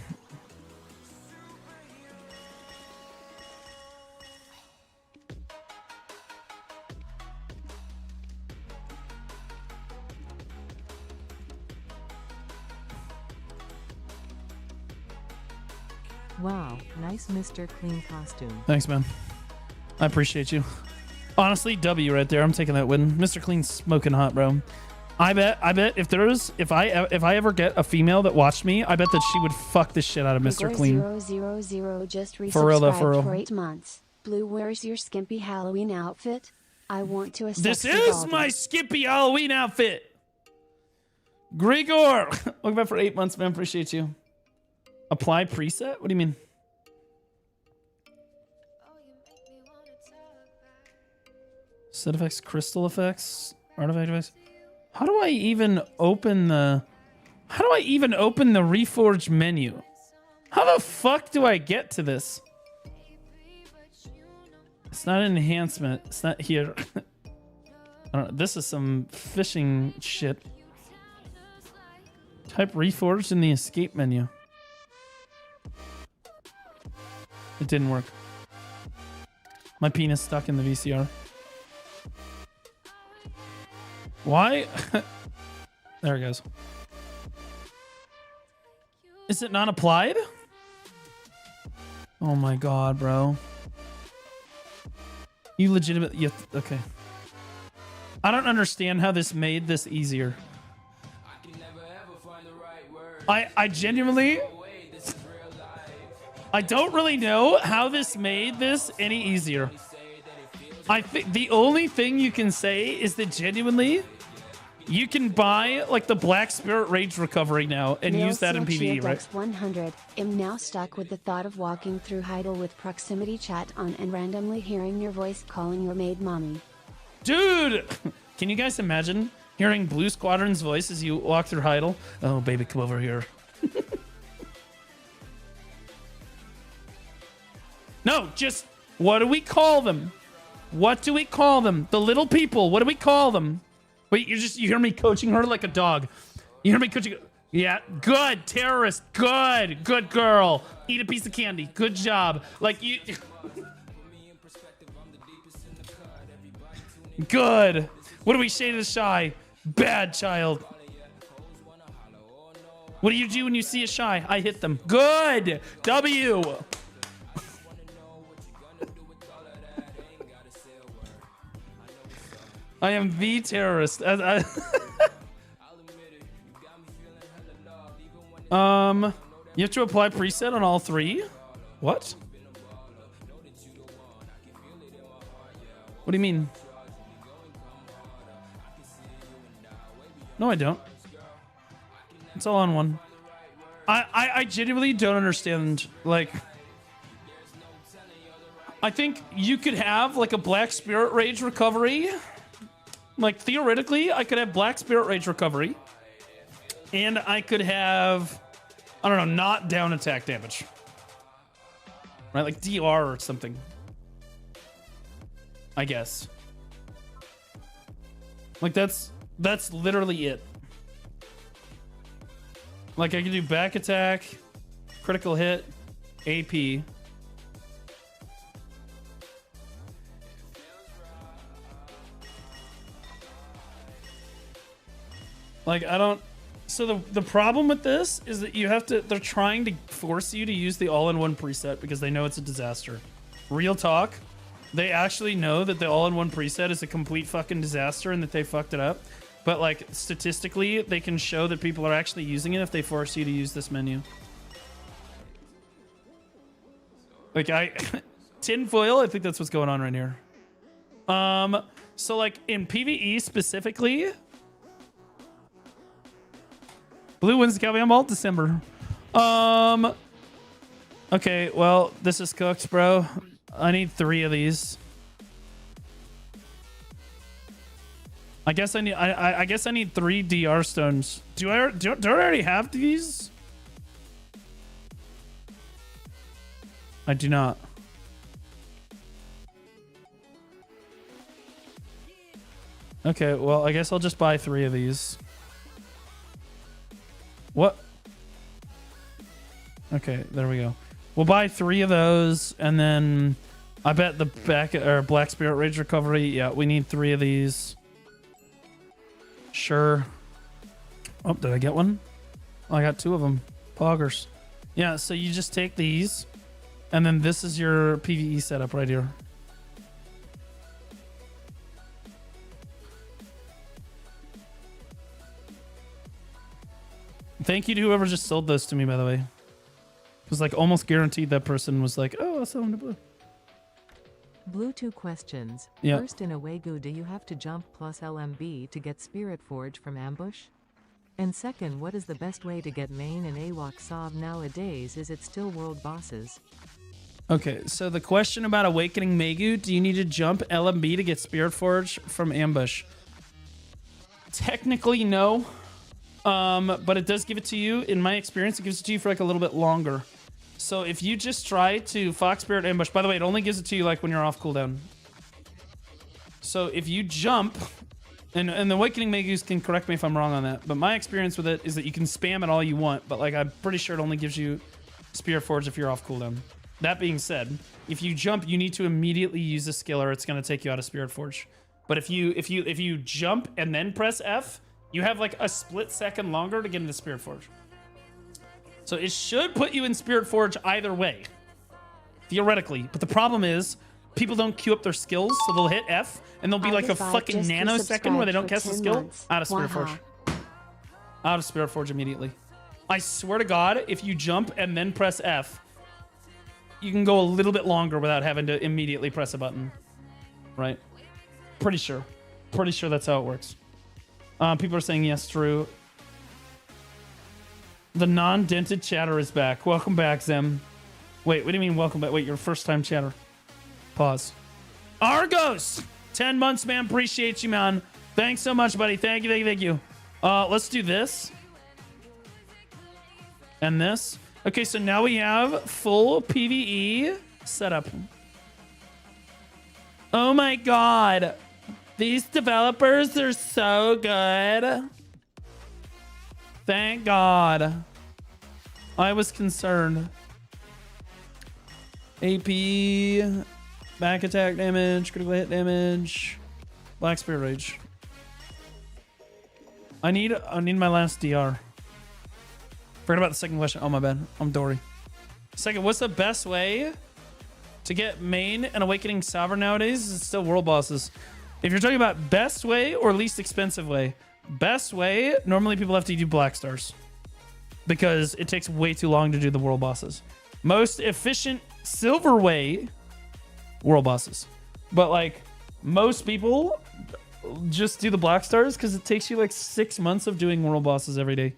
Wow, nice Mr. Clean costume. Thanks, man. I appreciate you. Honestly, W right there. I'm taking that win. Mr. Clean's smoking hot, bro. I bet if I ever get a female that watched me, I bet that she would fuck the shit out of Mr. Clean. 000 just resubscribed For real though, for real. for 8 months. Blue, where's your skimpy Halloween outfit? I want to assess This is my skimpy Halloween outfit. Grigor, welcome back for 8 months, man. Appreciate you. Apply preset? What do you mean? Set effects, crystal effects, artifact effects. How do I even open the... How do I even open the Reforged menu? How the fuck do I get to this? It's not an enhancement. It's not here. I don't know. This is some phishing shit. Type Reforged in the escape menu. It didn't work. My penis stuck in the VCR. Why? There it goes. Is it not applied? Oh my god, bro. You legitimately... Okay. I don't understand how this made this easier. I genuinely... I don't really know how this made this any easier. I think the only thing you can say is that genuinely you can buy like the Black Spirit Rage recovery now and use that in PvE, right? 100. I'm now stuck with the thought of walking through Heidel with proximity chat on and randomly hearing your voice calling your maid mommy. Dude, can you guys imagine hearing Blue Squadron's voice as you walk through Heidel? Oh, baby, come over here. No, just what do we call them? What do we call them? The little people. What do we call them? Wait, you hear me coaching her like a dog. You hear me coaching. Yeah, good. Terrorist. Good. Good girl. Eat a piece of candy. Good job. Like you. Good. What do we say to the shy? Bad child. What do you do when you see a shy? I hit them. Good. W. I am the terrorist. You have to apply preset on all three? What? What do you mean? No, I don't. It's all on one. I genuinely don't understand. Like, I think you could have like a Black Spirit Rage recovery. Like, theoretically, I could have Black Spirit Rage recovery. And I could have, I don't know, not down attack damage. Right? Like DR or something. I guess. Like, that's literally it. Like, I can do back attack, critical hit, AP. Like, I don't... So the problem with this is that you have to... They're trying to force you to use the all-in-one preset because they know it's a disaster. Real talk. They actually know that the all-in-one preset is a complete fucking disaster and that they fucked it up. But, like, statistically, they can show that people are actually using it if they force you to use this menu. Like, tinfoil, I think that's what's going on right here. So, like, in PvE specifically... Blue wins the Calvion Ball, December. Okay, well, this is cooked, bro. I need 3 of these. I guess I need. I guess I need 3 DR stones. Do I already have these? I do not. Okay, well, I guess I'll just buy 3 of these. What? Okay, there we go. We'll buy 3 of those, and then I bet the Black Spirit Rage recovery. Yeah, we need 3 of these. Sure. Oh, did I get one? Oh, I got 2 of them. Poggers. Yeah, so you just take these, and then this is your PvE setup right here. Thank you to whoever just sold those to me, by the way. It was like almost guaranteed that person was like, oh, I'll sell them to Blue. Blue 2 questions. Yeah. First, in Awegu, do you have to jump plus LMB to get Spirit Forge from Ambush? And second, what is the best way to get main and AWAC Sov nowadays? Is it still world bosses? Okay, so the question about Awakening Megu, do you need to jump LMB to get Spirit Forge from Ambush? Technically, no. But it does give it to you. In my experience, it gives it to you for like a little bit longer. So if you just try to Fox Spirit Ambush, by the way, it only gives it to you like when you're off cooldown. So if you jump, and the Awakening Magus can correct me if I'm wrong on that, but my experience with it is that you can spam it all you want, but like I'm pretty sure it only gives you Spirit Forge if you're off cooldown. That being said, if you jump, you need to immediately use the skill or it's going to take you out of Spirit Forge. But if you jump and then press F, you have like a split second longer to get into Spirit Forge. So it should put you in Spirit Forge either way, theoretically. But the problem is people don't queue up their skills, so they'll hit F and there'll be like a fucking nanosecond where they don't cast the skill. Out of Spirit Forge. Out of Spirit Forge immediately. I swear to God, if you jump and then press F, you can go a little bit longer without having to immediately press a button. Right? Pretty sure. Pretty sure that's how it works. People are saying yes, true. The non-dented chatter is back. Welcome back, Zem. Wait, what do you mean welcome back? Wait, your first time chatter. Pause. Argos! 10 months, man. Appreciate you, man. Thanks so much, buddy. Thank you, thank you, thank you. Let's do this. And this. Okay, so now we have full PvE setup. Oh my god. These developers are so good. Thank God. I was concerned. AP, back attack damage, critical hit damage, Black Spirit Rage. I need my last DR. Forget about the second question. Oh, my bad. I'm Dory. Second, what's the best way to get main and Awakening Sovereign nowadays? It's still world bosses. If you're talking about best way or least expensive way, best way, normally people have to do Black Stars because it takes way too long to do the world bosses. Most efficient silver way, world bosses. But like most people just do the Black Stars because it takes you like 6 months of doing world bosses every day.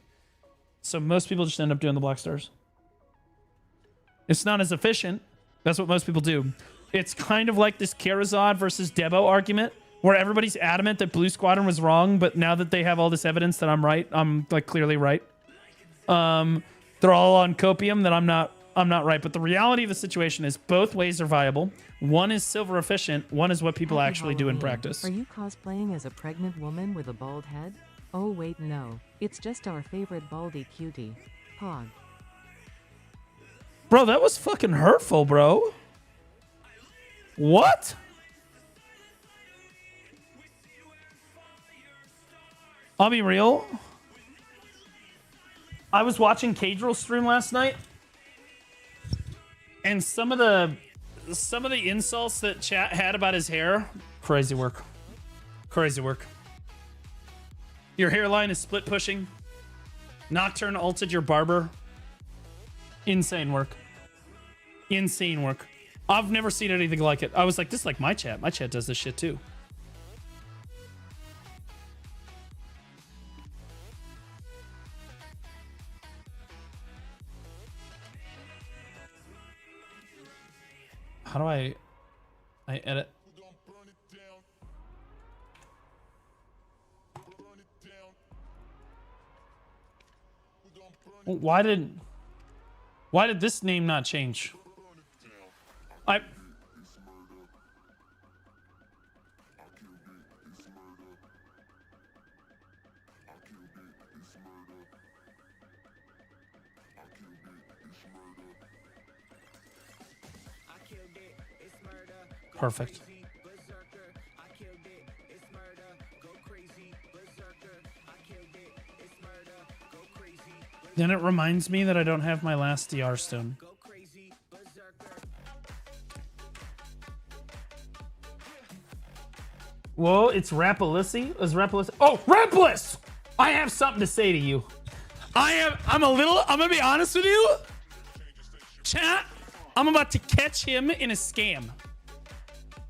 So most people just end up doing the Black Stars. It's not as efficient. That's what most people do. It's kind of like this Karazad versus Debo argument where everybody's adamant that Blue Squadron was wrong, but now that they have all this evidence that I'm right, I'm like clearly right. They're all on copium that I'm not right. But the reality of the situation is both ways are viable. One is silver efficient. One is what people Happy actually do in Halloween. practice. Are you cosplaying as a pregnant woman with a bald head? Oh wait, no. It's just our favorite baldy cutie. Pog. Bro, that was fucking hurtful, bro. What? I'll be real. I was watching Cadrill's stream last night, and some of the insults that chat had about his hair, crazy work. Crazy work. Your hairline is split pushing. Nocturne ulted your barber. Insane work. Insane work. I've never seen anything like it. I was like, this is like my chat. My chat does this shit too. How do I edit? Why did this name not change? Perfect. Then it reminds me that I don't have my last DR stone. Whoa, it's Rapalissi? Is Rapalissi? Oh, Rapalis! I have something to say to you. I'm gonna be honest with you. Chat, I'm about to catch him in a scam.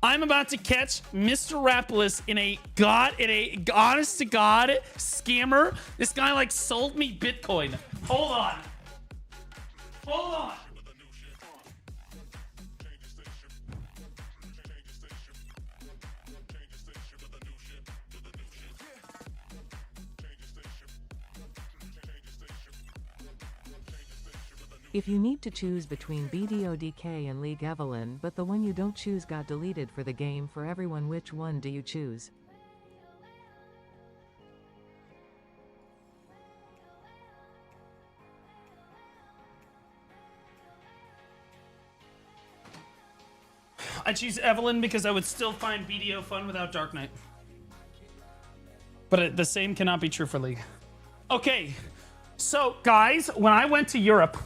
I'm about to catch Mr. Rapalis in a honest to God scammer. This guy like sold me Bitcoin. Hold on. Hold on. If you need to choose between BDODK and League Evelyn, but the one you don't choose got deleted for the game for everyone, which one do you choose? I choose Evelyn because I would still find BDO fun without Dark Knight. But the same cannot be true for League. Okay, so guys, when I went to Europe,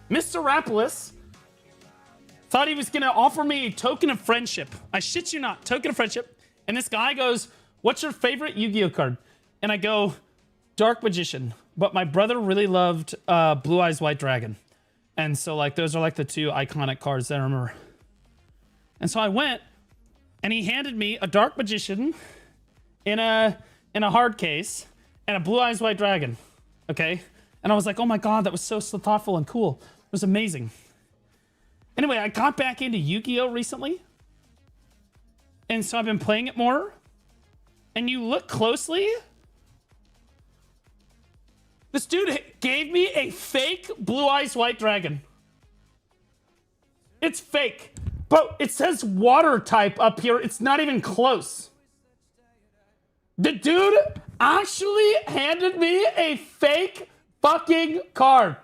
Mr. Rapalis thought he was gonna offer me a token of friendship. I shit you not, token of friendship. And this guy goes, "What's your favorite Yu-Gi-Oh card?" And I go, "Dark Magician." But my brother really loved Blue Eyes White Dragon. And so like those are like the two iconic cards that I remember. And so I went, and he handed me a Dark Magician in a hard case and a Blue Eyes White Dragon. Okay? And I was like, oh my God, that was so thoughtful and cool. It was amazing. Anyway, I got back into Yu-Gi-Oh recently. And so I've been playing it more. And you look closely, this dude gave me a fake Blue Eyes White Dragon. It's fake. But it says water type up here. It's not even close. The dude actually handed me a fake fucking card.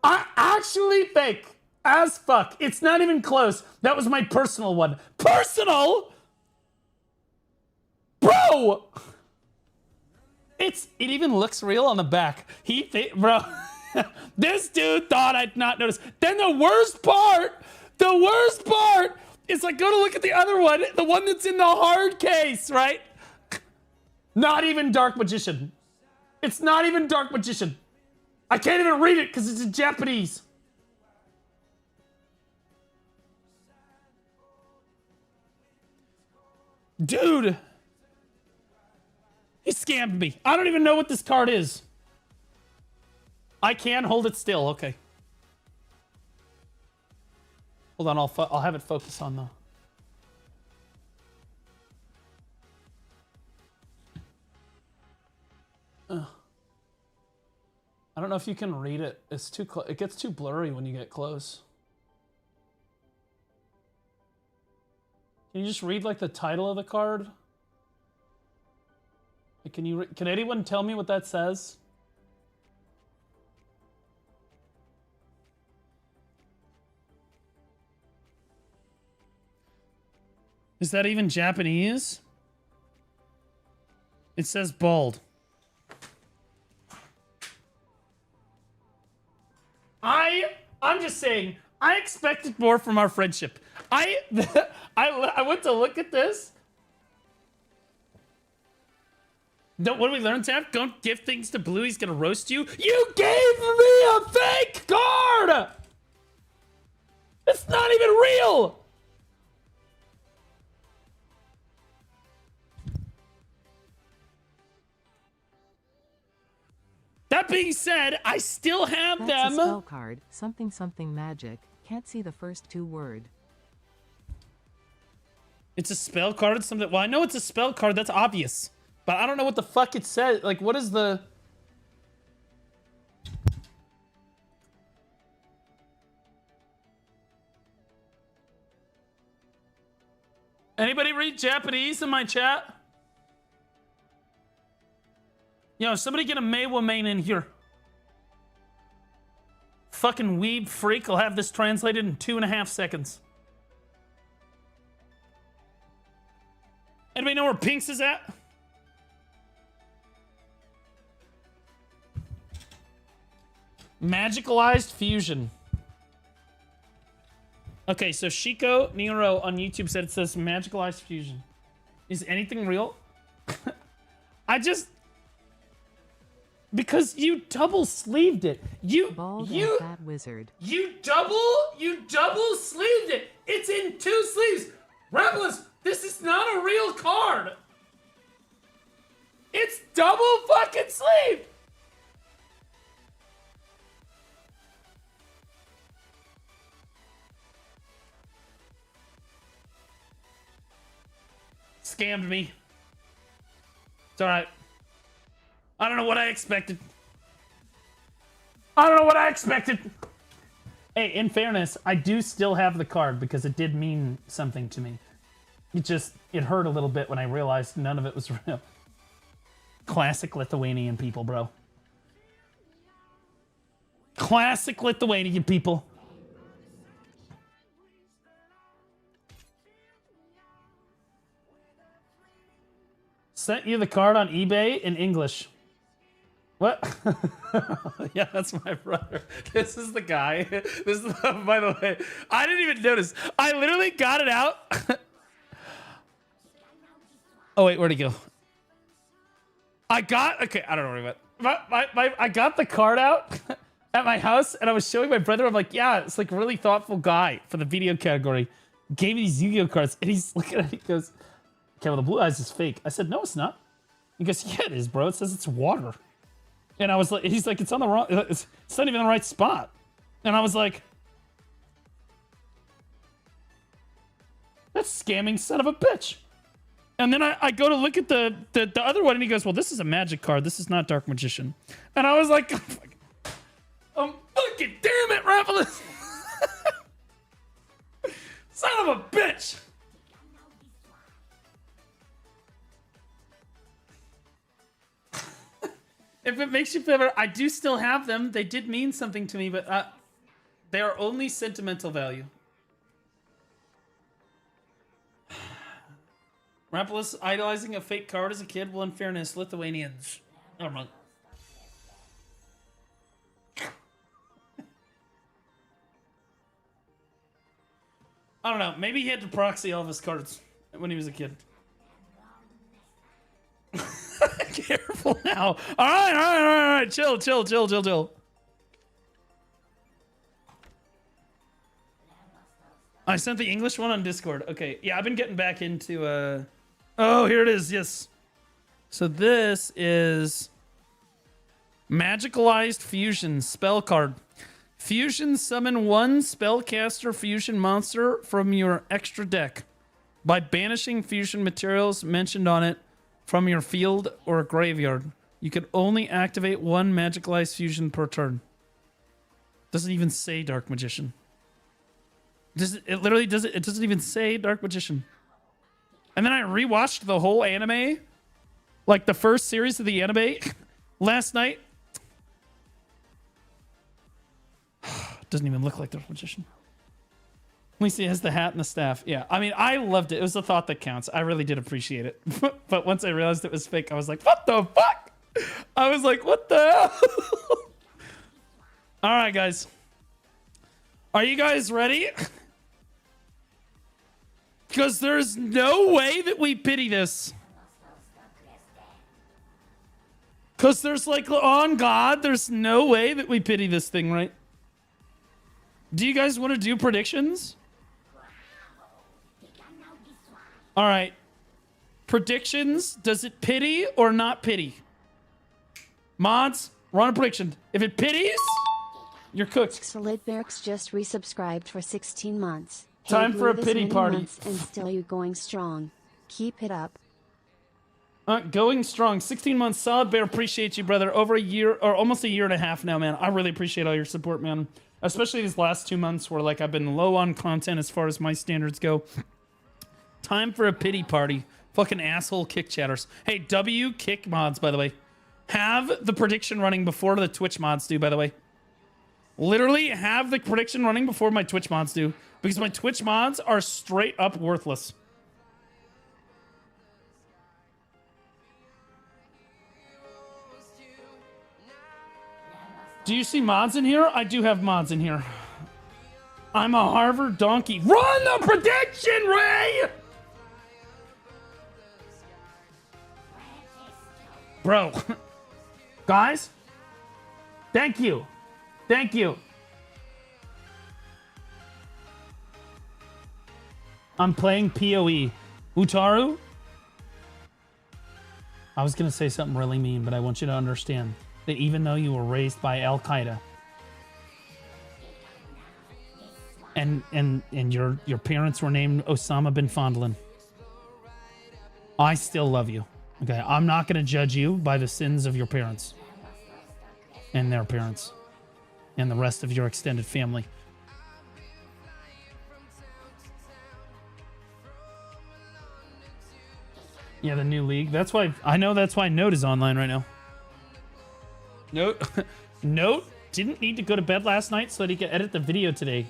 Actually fake as fuck. It's not even close. That was my personal one. Personal? Bro! It even looks real on the back. Bro, this dude thought I'd not notice. Then the worst part is like, go to look at the other one, the one that's in the hard case, right? Not even Dark Magician. It's not even Dark Magician. I can't even read it because it's in Japanese. Dude. He scammed me. I don't even know what this card is. I can hold it still. Okay. Hold on. I'll have it focus on the... I don't know if you can read it. It's too close. It gets too blurry when you get close. Can you just read like the title of the card? Can anyone tell me what that says? Is that even Japanese? It says bald. I'm just saying, I expected more from our friendship. I went to look at this. What do we learn, Tap? Don't give things to Blue, he's gonna roast you. You gave me a fake card! It's not even real! That being said, I still have That's them. a spell card. Something something magic. Can't see the first two word. It's a spell card. It's something. Well, I know it's a spell card. That's obvious. But I don't know what the fuck it says. Like, what is the... Anybody read Japanese in my chat? Yo, somebody get a Meiwa main in here. Fucking weeb freak. I'll have this translated in 2.5 seconds. Anybody know where Pinks is at? Magicalized fusion. Okay, so Shiko Nero on YouTube said it says magicalized fusion. Is anything real? Because you double sleeved it. Bald and fat wizard. You double sleeved it. It's in 2 sleeves. Rebels, this is not a real card. It's double fucking sleeved. Scammed me. It's alright. I don't know what I expected. Hey, in fairness, I do still have the card because it did mean something to me. It hurt a little bit when I realized none of it was real. Classic Lithuanian people, bro. Classic Lithuanian people. Sent you the card on eBay in English. What? Yeah, that's my brother. This is the guy. This is, by the way, I didn't even notice. I literally got it out. Oh, wait, where'd he go? Okay, I don't know what I got the card out at my house, and I was showing my brother. I'm like, yeah, it's like a really thoughtful guy for the video category. Gave me these Yu-Gi-Oh cards, and he's looking at it. He goes, okay, well, the blue eyes is fake. I said, no, it's not. He goes, yeah, it is, bro. It says it's water. And I was like, he's like, it's on the wrong, it's not even the right spot. And I was like, that's scamming son of a bitch. And then I go to look at the other one, and he goes, well, this is a magic card. This is not Dark Magician. And I was like, fucking damn it, Raphaelis. Son of a bitch. If it makes you feel better, I do still have them. They did mean something to me, but they are only sentimental value. Rapolis idolizing a fake card as a kid. Well, in fairness, Lithuanians. Never mind. I don't know. Maybe he had to proxy all of his cards when he was a kid. Careful now. All right. Chill. I sent the English one on Discord. Okay, yeah, I've been getting back into, Oh, here it is, yes. So this is Magicalized Fusion spell card. Fusion summon one spellcaster fusion monster from your extra deck by banishing fusion materials mentioned on it from your field or graveyard. You can only activate one Magicalized Fusion per turn. Doesn't even say Dark Magician. It literally doesn't. It doesn't even say Dark Magician. And then I rewatched the whole anime, like the first series of the anime, last night. Doesn't even look like Dark Magician. At least he has the hat and the staff. Yeah, I mean, I loved it. It was the thought that counts. I really did appreciate it. But once I realized it was fake, I was like, "What the fuck?" I was like, "What the hell?" All right, guys. Are you guys ready? Because there's no way that we pity this. Because there's like, on God, there's no way that we pity this thing, right? Do you guys want to do predictions? All right. Predictions. Does it pity or not pity? Mods, run a prediction. If it pities, you're cooked. Solidbergs just resubscribed for 16 months. Time Hey, for a this pity many party. months and still you going strong. Keep it up. Going strong. 16 months. Solid Bear, appreciate you, brother. Over a year, or almost a year and a half now, man. I really appreciate all your support, man. Especially these last 2 months where, like, I've been low on content as far as my standards go. Time for a pity party. Fucking asshole kick chatters. Hey, W kick mods, by the way. Have the prediction running before the Twitch mods do, by the way. Literally have the prediction running before my Twitch mods do. Because my Twitch mods are straight up worthless. Do you see mods in here? I do have mods in here. I'm a Harvard donkey. Run the prediction, Ray! Bro. Guys? Thank you. Thank you. I'm playing PoE. Utaru? I was going to say something really mean, but I want you to understand that even though you were raised by Al-Qaeda and your parents were named Osama bin Fondlin, I still love you. Okay, I'm not going to judge you by the sins of your parents and their parents and the rest of your extended family. Yeah, the new league. That's why I know. That's why Note is online right now. Note didn't need to go to bed last night so that he could edit the video today.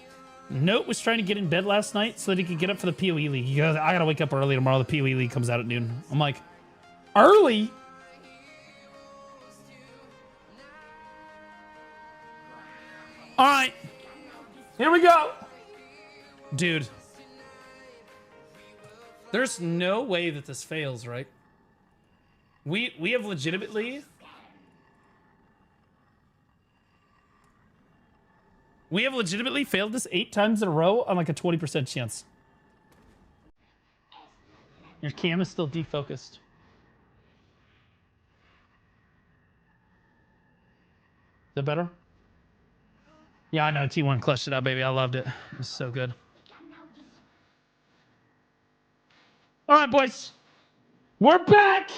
Note was trying to get in bed last night so that he could get up for the PoE league. He goes, I gotta wake up early tomorrow. The PoE league comes out at noon. I'm like, early? All right, here we go, dude. There's no way that this fails, right? We have legitimately... We have legitimately failed this 8 times in a row on like a 20% chance. Your cam is still defocused. Is that better? Yeah, I know. T1 clutched it out, baby. I loved it. It was so good. All right, boys. We're back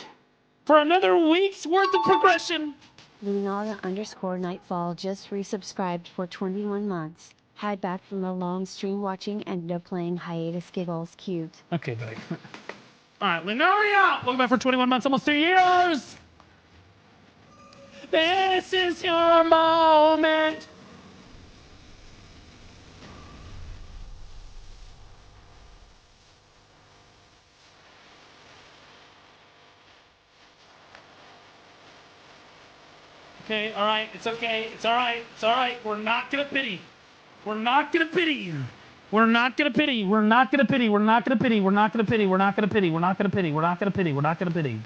for another week's worth of progression. Lunala_Nightfall just resubscribed for 21 months. Had back from a long stream watching and no playing hiatus giggles cute. Okay, buddy. All right, Lunaria! Welcome back for 21 months, almost 3 years! This is your moment. Okay, all right, it's okay, it's all right, it's all right. We're not gonna pity. We're not gonna pity you. We're not gonna pity. We're not gonna pity. We're not gonna pity. We're not gonna pity. We're not gonna pity. We're not gonna pity. We're not gonna pity. We're not gonna pity.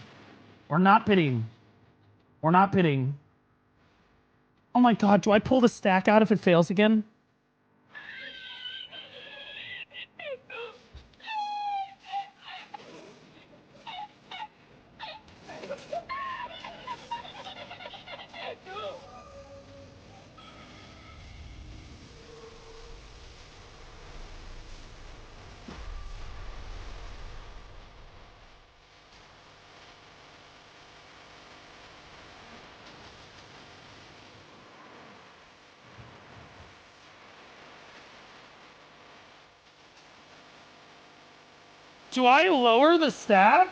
We're not pitying. We're not pitying. Oh my god, do I pull the stack out if it fails again? Do I lower the stack?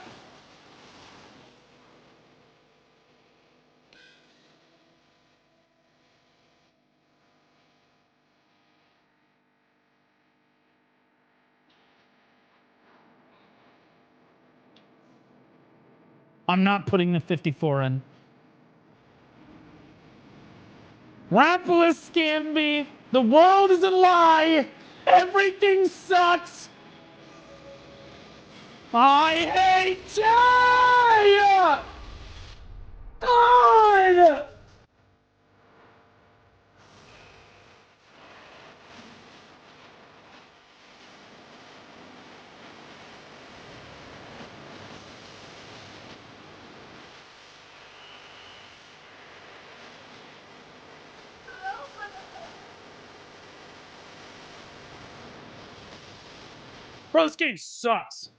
I'm not putting the 54 in. Rapolis scammed me. The world is a lie. Everything sucks. I hate Jay! God! Bro, this game sucks.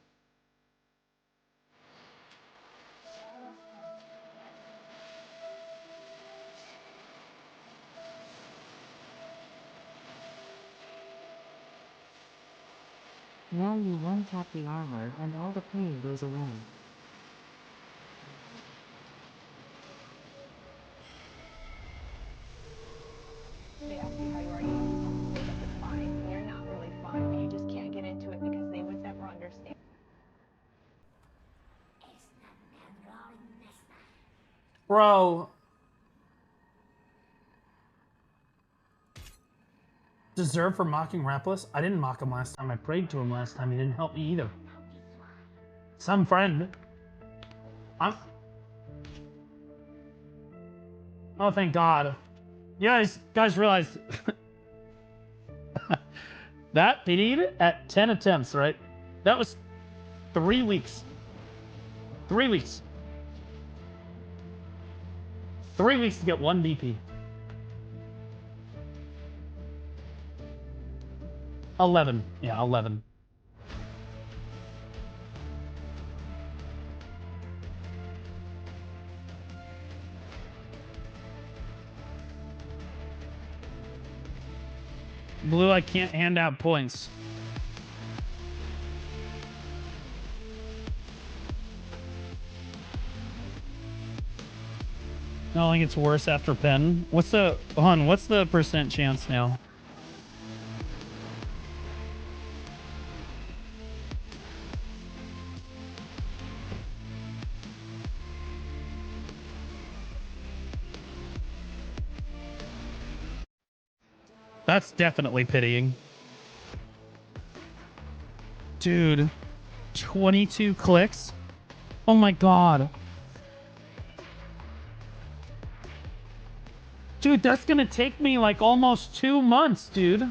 Now you one tap the armor and all the pain goes away. They ask you how you are, you say that you're fine. You're not really fine, but you just can't get into it because they would never understand. Bro. Deserve for mocking Rapolis? I didn't mock him last time. I prayed to him last time. He didn't help me either. Some friend. Oh, thank God. You guys realize that pitied at 10 attempts, right? That was 3 weeks. 3 weeks. 3 weeks to get 1 BP. 11. Yeah, 11. Blue, I can't hand out points. I don't think it's worse after pen. What's the percent chance now? That's definitely pitying. Dude, 22 clicks? Oh my God. Dude, that's gonna take me like almost 2 months, dude.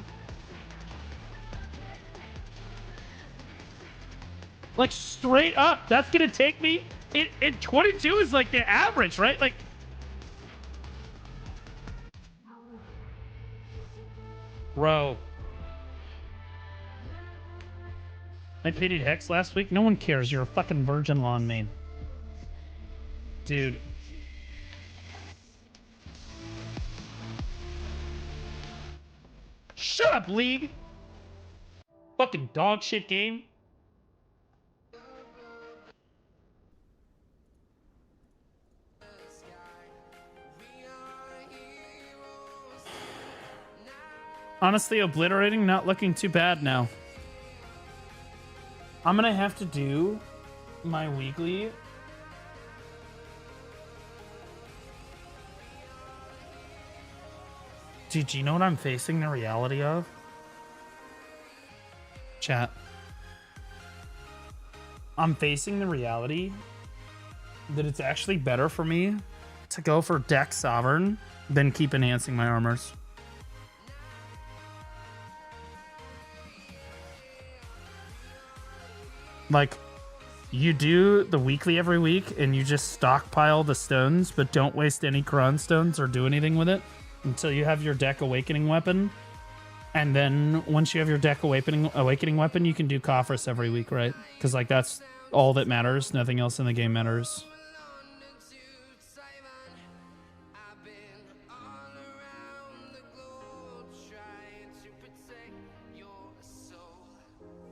Like straight up, that's gonna take me. It 22 is like the average, right? Like, bro. I pitied Hex last week. No one cares. You're a fucking virgin lawn maid. Dude. Shut up, League. Fucking dog shit game. Honestly, obliterating not looking too bad now. I'm gonna have to do my weekly. Dude, do you know what I'm facing the reality of? Chat. I'm facing the reality that it's actually better for me to go for deck sovereign than keep enhancing my armors. Like, you do the weekly every week and you just stockpile the stones, but don't waste any Quran stones or do anything with it until you have your deck awakening weapon. And then once you have your deck awakening weapon, you can do Coffrus every week, right? Because like that's all that matters. Nothing else in the game matters.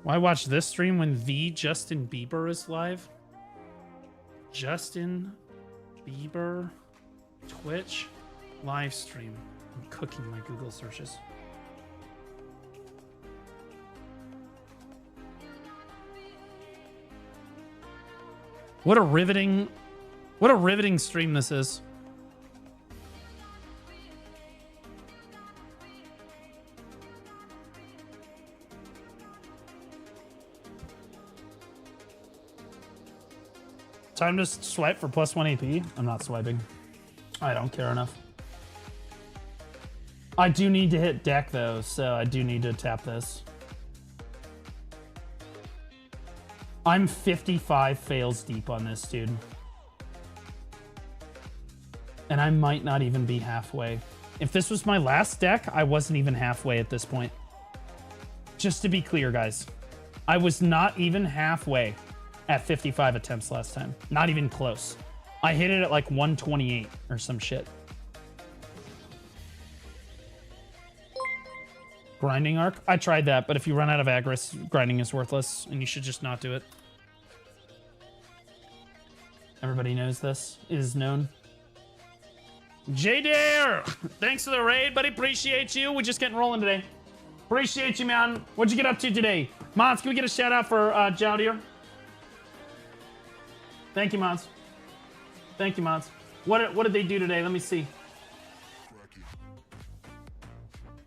Why watch this stream when the Justin Bieber is live? Justin Bieber Twitch live stream. I'm cooking my Google searches. What a riveting stream this is. Time to swipe for +1 AP. I'm not swiping. I don't care enough. I do need to hit deck though, so I do need to tap this. I'm 55 fails deep on this, dude. And I might not even be halfway. If this was my last deck, I wasn't even halfway at this point. Just to be clear, guys. I was not even halfway at 55 attempts last time. Not even close. I hit it at like 128 or some shit. Grinding arc? I tried that, but if you run out of Agris, grinding is worthless, and you should just not do it. Everybody knows this. Is known. J-Dare! Thanks for the raid, buddy. Appreciate you. We're just getting rolling today. Appreciate you, man. What'd you get up to today? Mons, can we get a shout out for Jowdier? Thank you, Mons. Thank you, Mons. What did they do today? Let me see.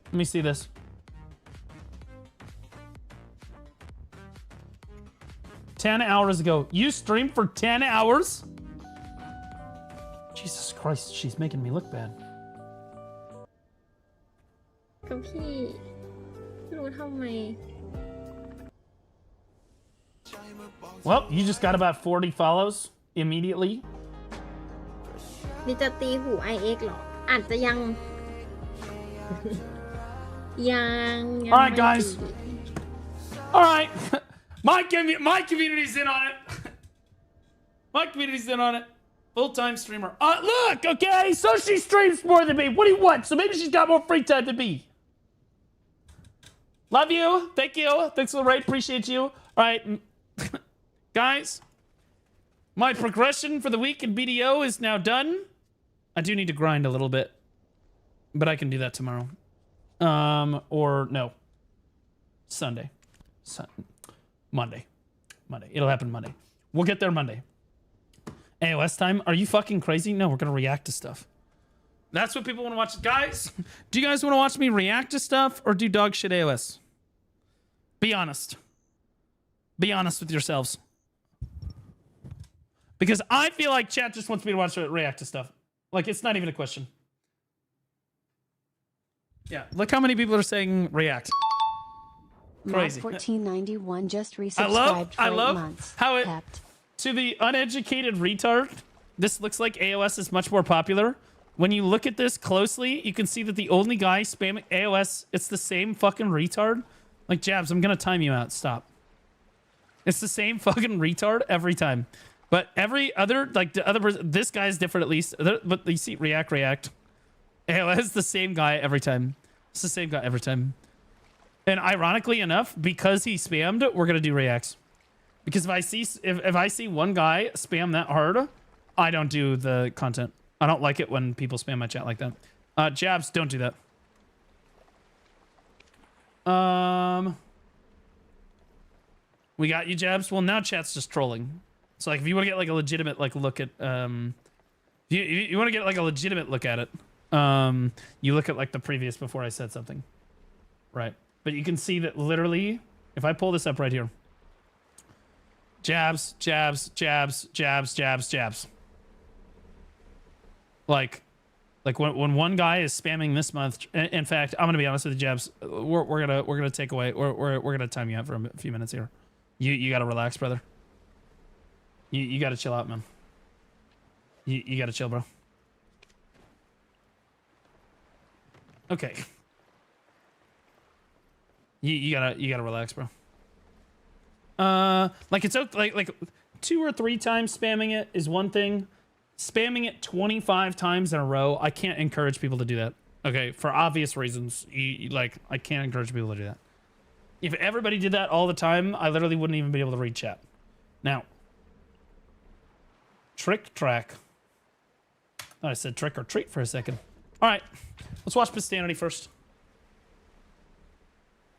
Let me see this. $10 hours ago. You streamed for 10 hours? Jesus Christ, she's making me look bad. Well, you just got about 40 follows immediately. นี่จะตีหู IX เหรออาจจะยัง All right, guys. All right. My community's in on it. My community's in on it. Full-time streamer. Look, okay, so she streams more than me. What do you want? So maybe she's got more free time than me. Love you. Thank you. Thanks for the raid. Appreciate you. All right. Guys, my progression for the week in BDO is now done. I do need to grind a little bit, but I can do that tomorrow. Or no. Sunday. Monday. It'll happen Monday. We'll get there Monday. AOS time? Are you fucking crazy? No, we're gonna react to stuff. That's what people want to watch. Guys, do you guys want to watch me react to stuff or do dog shit AOS? Be honest. Be honest with yourselves. Because I feel like chat just wants me to watch react to stuff. Like, it's not even a question. Yeah, look how many people are saying react. Crazy. 1491 just resubscribed for 8 months. How it... Kept. To the uneducated retard, this looks like AOS is much more popular. When you look at this closely, you can see that the only guy spamming AOS, it's the same fucking retard. Like, Jabs, I'm gonna time you out. Stop. It's the same fucking retard every time. But every other, like, the other person, this guy's different at least. But you see, react. AOS, the same guy every time. It's the same guy every time. And ironically enough, because he spammed, we're gonna do reacts. Because if I see one guy spam that hard, I don't do the content. I don't like it when people spam my chat like that. Jabs, don't do that. We got you, Jabs. Well, now chat's just trolling. So like, if you want to get like a legitimate like look at you want to get like a legitimate look at it, you look at like the previous before I said something, right? But you can see that literally, if I pull this up right here, jabs, jabs, jabs, jabs, jabs, jabs. Like when one guy is spamming this month. In fact, I'm gonna be honest with you, Jabs. We're gonna take away. We're gonna time you out for a few minutes here. You gotta relax, brother. You gotta chill out, man. You gotta chill, bro. Okay. You gotta relax, bro. Like it's like 2 or 3 times spamming it is one thing. Spamming it 25 times in a row, I can't encourage people to do that. Okay, for obvious reasons. I can't encourage people to do that. If everybody did that all the time, I literally wouldn't even be able to read chat. Now, trick track. I said trick or treat for a second. All right, let's watch Pistanity first.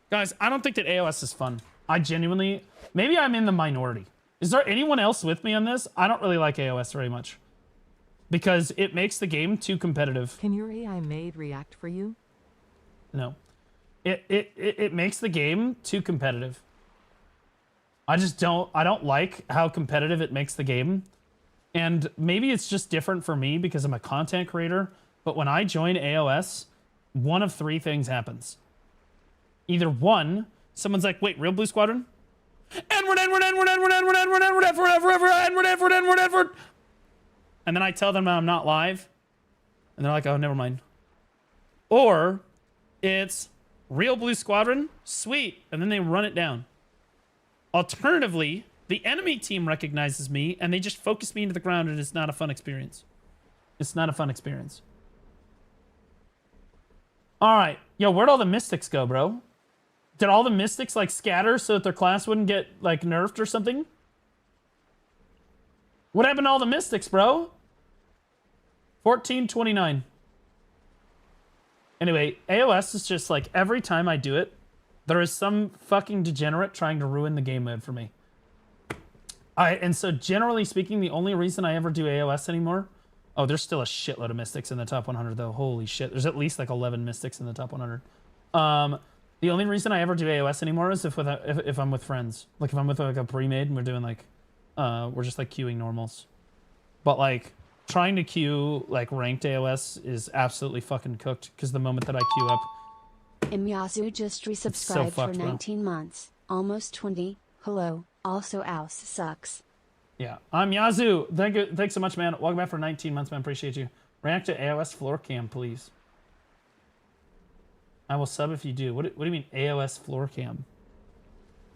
Guys, I don't think that AOS is fun. I genuinely, maybe I'm in the minority. Is there anyone else with me on this? I don't really like AOS very much. Because it makes the game too competitive. Can your AI maid react for you? No. It makes the game too competitive. I don't like how competitive it makes the game. And maybe it's just different for me because I'm a content creator. But when I join AOS, one of 3 things happens. Either 1, someone's like, wait, Real Blue Squadron? Edward. And then I tell them I'm not live. And they're like, oh, never mind. Or it's Real Blue Squadron, sweet. And then they run it down. Alternatively, the enemy team recognizes me and they just focus me into the ground and it's not a fun experience. It's not a fun experience. All right. Yo, where'd all the mystics go, bro? Did all the mystics like scatter so that their class wouldn't get like nerfed or something? What happened to all the mystics, bro? 1429. Anyway, AOS is just like every time I do it, there is some fucking degenerate trying to ruin the game mode for me. And so generally speaking, the only reason I ever do AOS anymore, oh, there's still a shitload of mystics in the top 100 though. Holy shit. There's at least like 11 mystics in the top 100. The only reason I ever do AOS anymore is if I'm with friends. Like if I'm with like a pre-made and we're doing like, we're just like queuing normals. But like trying to queue like ranked AOS is absolutely fucking cooked because the moment that I queue up, Imyasu just resubscribed for 19 months, almost 20. Hello. Also, Ouse sucks. Yeah, I'm Yazoo. Thanks so much, man. Welcome back for 19 months, man. Appreciate you. React to AOS floor cam, please. I will sub if you do. What do you mean AOS floor cam?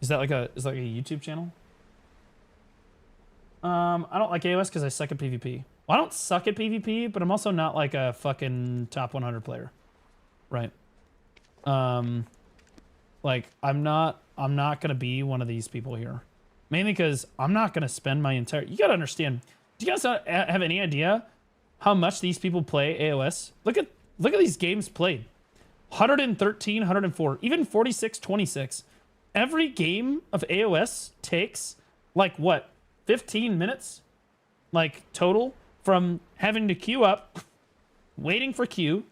Is that like a YouTube channel? I don't like AOS because I suck at PvP. Well, I don't suck at PvP, but I'm also not like a fucking top 100 player, right? Like I'm not gonna be one of these people here, mainly because I'm not gonna spend my entire. You gotta understand. Do you guys have any idea how much these people play AOS? Look at these games played. 113, 104, even 46, 26. Every game of AOS takes like what, 15 minutes, like total, from having to queue up, waiting for queue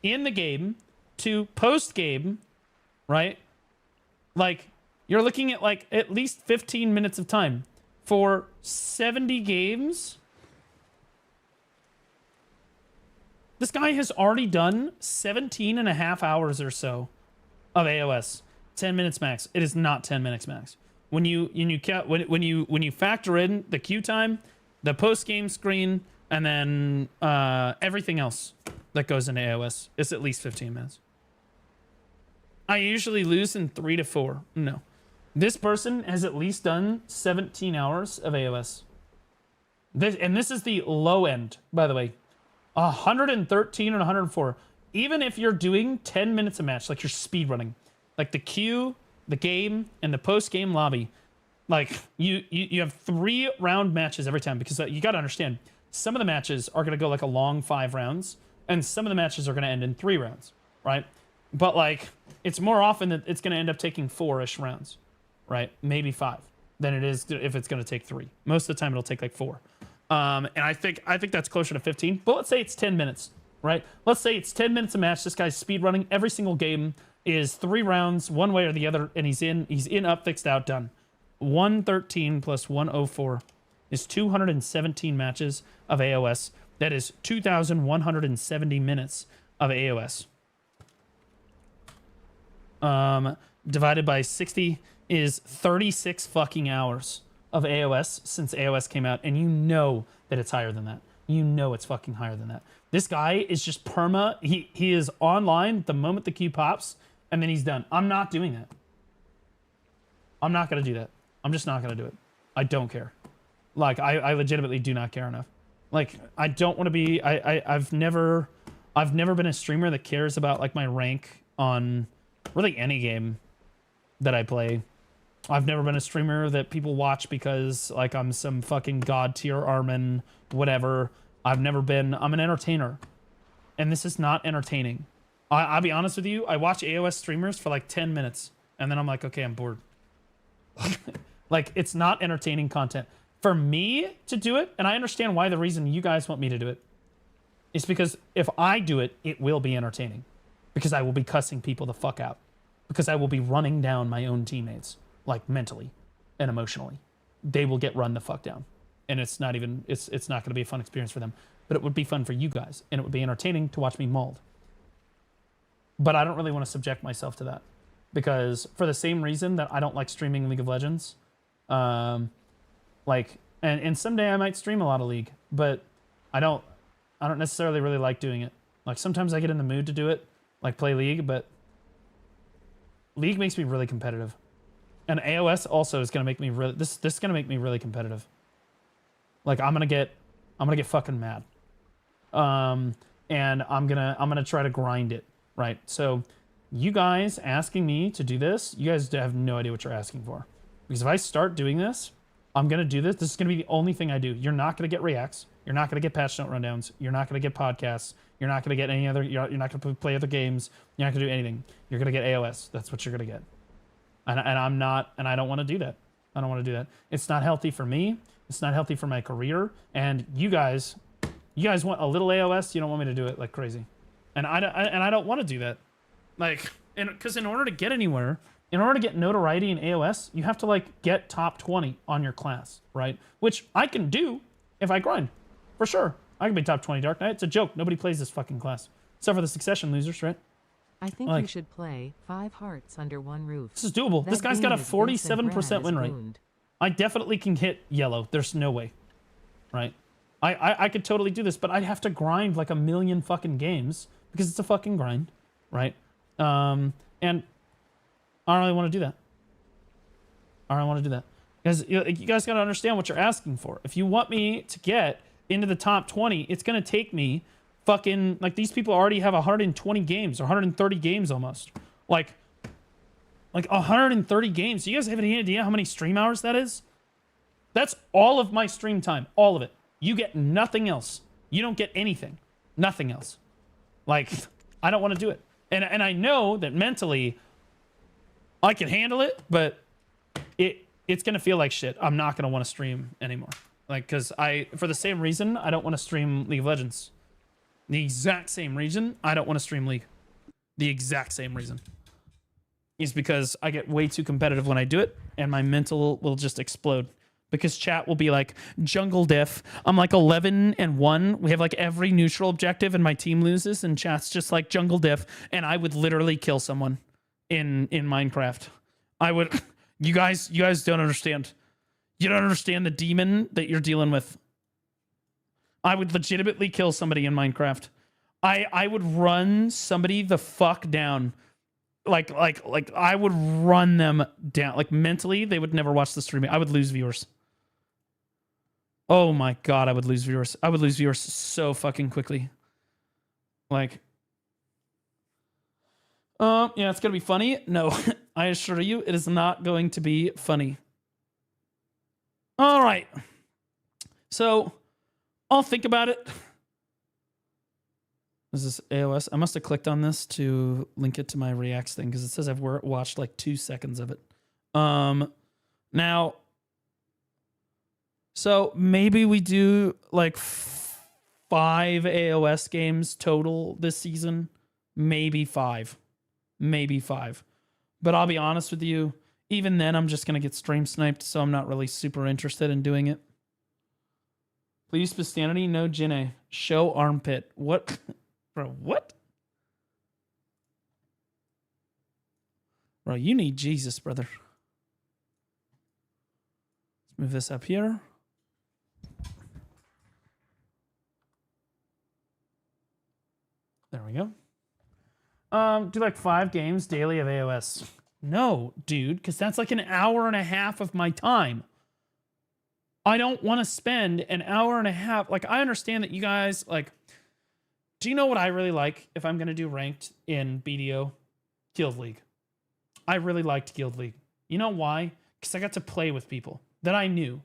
in the game to post game, right? Like you're looking at like at least 15 minutes of time for 70 games. This guy has already done 17 and a half hours or so of AOS. 10 minutes max. It is not 10 minutes max. When you factor in the queue time, the post game screen, and then everything else that goes into AOS, it's at least 15 minutes. I usually lose in 3 to 4. No. This person has at least done 17 hours of AOS. This is the low end, by the way. 113 and 104. Even if you're doing 10 minutes a match, like you're speed running, like the queue, the game, and the post-game lobby, like you have 3 round matches every time, because you got to understand, some of the matches are going to go like a long 5 rounds, and some of the matches are going to end in 3 rounds, right? But like, it's more often that it's going to end up taking 4-ish rounds, right? Maybe 5 than it is if it's going to take 3. Most of the time, it'll take like 4. And I think that's closer to 15. But let's say it's 10 minutes, right? Let's say it's 10 minutes a match. This guy's speed running. Every single game is 3 rounds, one way or the other, and he's in, up, fixed, out, done. 113 plus 104 is 217 matches of AOS. That is 2,170 minutes of AOS. Divided by 60 is 36 fucking hours of AOS since AOS came out, and you know that it's higher than that. You know it's fucking higher than that. This guy is just perma. He is online the moment the queue pops, and then he's done. I'm not doing that. I'm not gonna do that. I'm just not gonna do it. I don't care. Like, I legitimately do not care enough. Like, I don't want to be. I've never been a streamer that cares about like my rank on really any game that I play. I've never been a streamer that people watch because like I'm some fucking god tier Armin, whatever. I'm an entertainer. And this is not entertaining. I'll be honest with you, I watch AOS streamers for like 10 minutes and then I'm like, okay, I'm bored. Like, it's not entertaining content. For me to do it, and I understand why the reason you guys want me to do it, is because if I do it, it will be entertaining. Because I will be cussing people the fuck out. Because I will be running down my own teammates, like mentally and emotionally. They will get run the fuck down. And it's not even, it's not going to be a fun experience for them. But it would be fun for you guys. And it would be entertaining to watch me mauled. But I don't really want to subject myself to that. Because for the same reason that I don't like streaming League of Legends, like, and someday I might stream a lot of League, but I don't necessarily really like doing it. Like, sometimes I get in the mood to do it, like play League, but League makes me really competitive. And AOS also is gonna make me really, this is gonna make me really competitive. Like, I'm gonna get fucking mad. And I'm gonna try to grind it, right? So you guys asking me to do this, you guys have no idea what you're asking for. Because if I start doing this, I'm going to do this. This is going to be the only thing I do. You're not going to get reacts. You're not going to get patch note rundowns. You're not going to get podcasts. You're not going to get any other, you're not going to play other games. You're not going to do anything. You're going to get AOS. That's what you're going to get. And I'm not, and I don't want to do that. I don't want to do that. It's not healthy for me. It's not healthy for my career. And you guys want a little AOS. You don't want me to do it like crazy. And I don't want to do that. Like, because in order to get anywhere, in order to get notoriety in AOS, you have to like get top 20 on your class, right? Which I can do if I grind, for sure. I can be top 20 Dark Knight. It's a joke. Nobody plays this fucking class. Except for the Succession losers, right? I think you should play 5 Hearts Under One Roof. This is doable. This guy's got a 47% win rate. I definitely can hit yellow. There's no way, right? I could totally do this, but I'd have to grind like a million fucking games because it's a fucking grind, right? And I don't really want to do that. I don't want to do that. Because you guys got to understand what you're asking for. If you want me to get into the top 20, it's going to take me fucking... Like, these people already have 120 games, or 130 games almost. Like 130 games. Do you guys have any idea how many stream hours that is? That's all of my stream time. All of it. You get nothing else. You don't get anything. Nothing else. Like, I don't want to do it. And I know that mentally... I can handle it, but it's going to feel like shit. I'm not going to want to stream anymore. Like, because for the same reason, I don't want to stream League of Legends. The exact same reason I don't want to stream League. The exact same reason. Is because I get way too competitive when I do it, and my mental will just explode. Because chat will be like, jungle diff. I'm like 11-1. We have like every neutral objective, and my team loses, and chat's just like jungle diff, and I would literally kill someone. In Minecraft. I would... You guys don't understand. You don't understand the demon that you're dealing with. I would legitimately kill somebody in Minecraft. I would run somebody the fuck down. Like I would run them down. Like, mentally, they would never watch the stream. I would lose viewers. Oh my god, I would lose viewers. I would lose viewers so fucking quickly. Like... yeah, it's gonna be funny. No, I assure you, it is not going to be funny. All right. So, I'll think about it. Is this AOS? I must have clicked on this to link it to my Reacts thing because it says I've watched like 2 seconds of it. Now, so maybe we do like 5 AOS games total this season. Maybe 5. Maybe 5. But I'll be honest with you, even then I'm just going to get stream sniped, so I'm not really super interested in doing it. Please, Spistanity, no Jinne. Show armpit. What? Bro, what? Bro, you need Jesus, brother. Let's move this up here. There we go. Do like 5 games daily of AOS. No, dude, because that's like an hour and a half of my time. I don't want to spend an hour and a half. Like, I understand that you guys, like, do you know what I really like if I'm going to do ranked in BDO? Guild League. I really liked Guild League. You know why? Because I got to play with people that I knew.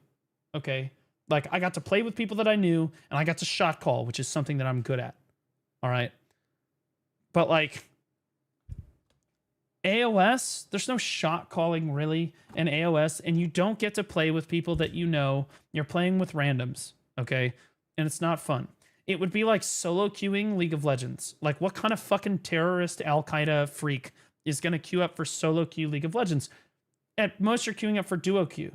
Okay? Like, I got to play with people that I knew, and I got to shot call, which is something that I'm good at. All right? But, like, AOS, there's no shot calling really in AOS, and you don't get to play with people that you know. You're playing with randoms, okay? And it's not fun. It would be like solo queuing League of Legends. Like, what kind of fucking terrorist Al-Qaeda freak is going to queue up for solo queue League of Legends? At most, you're queuing up for duo queue,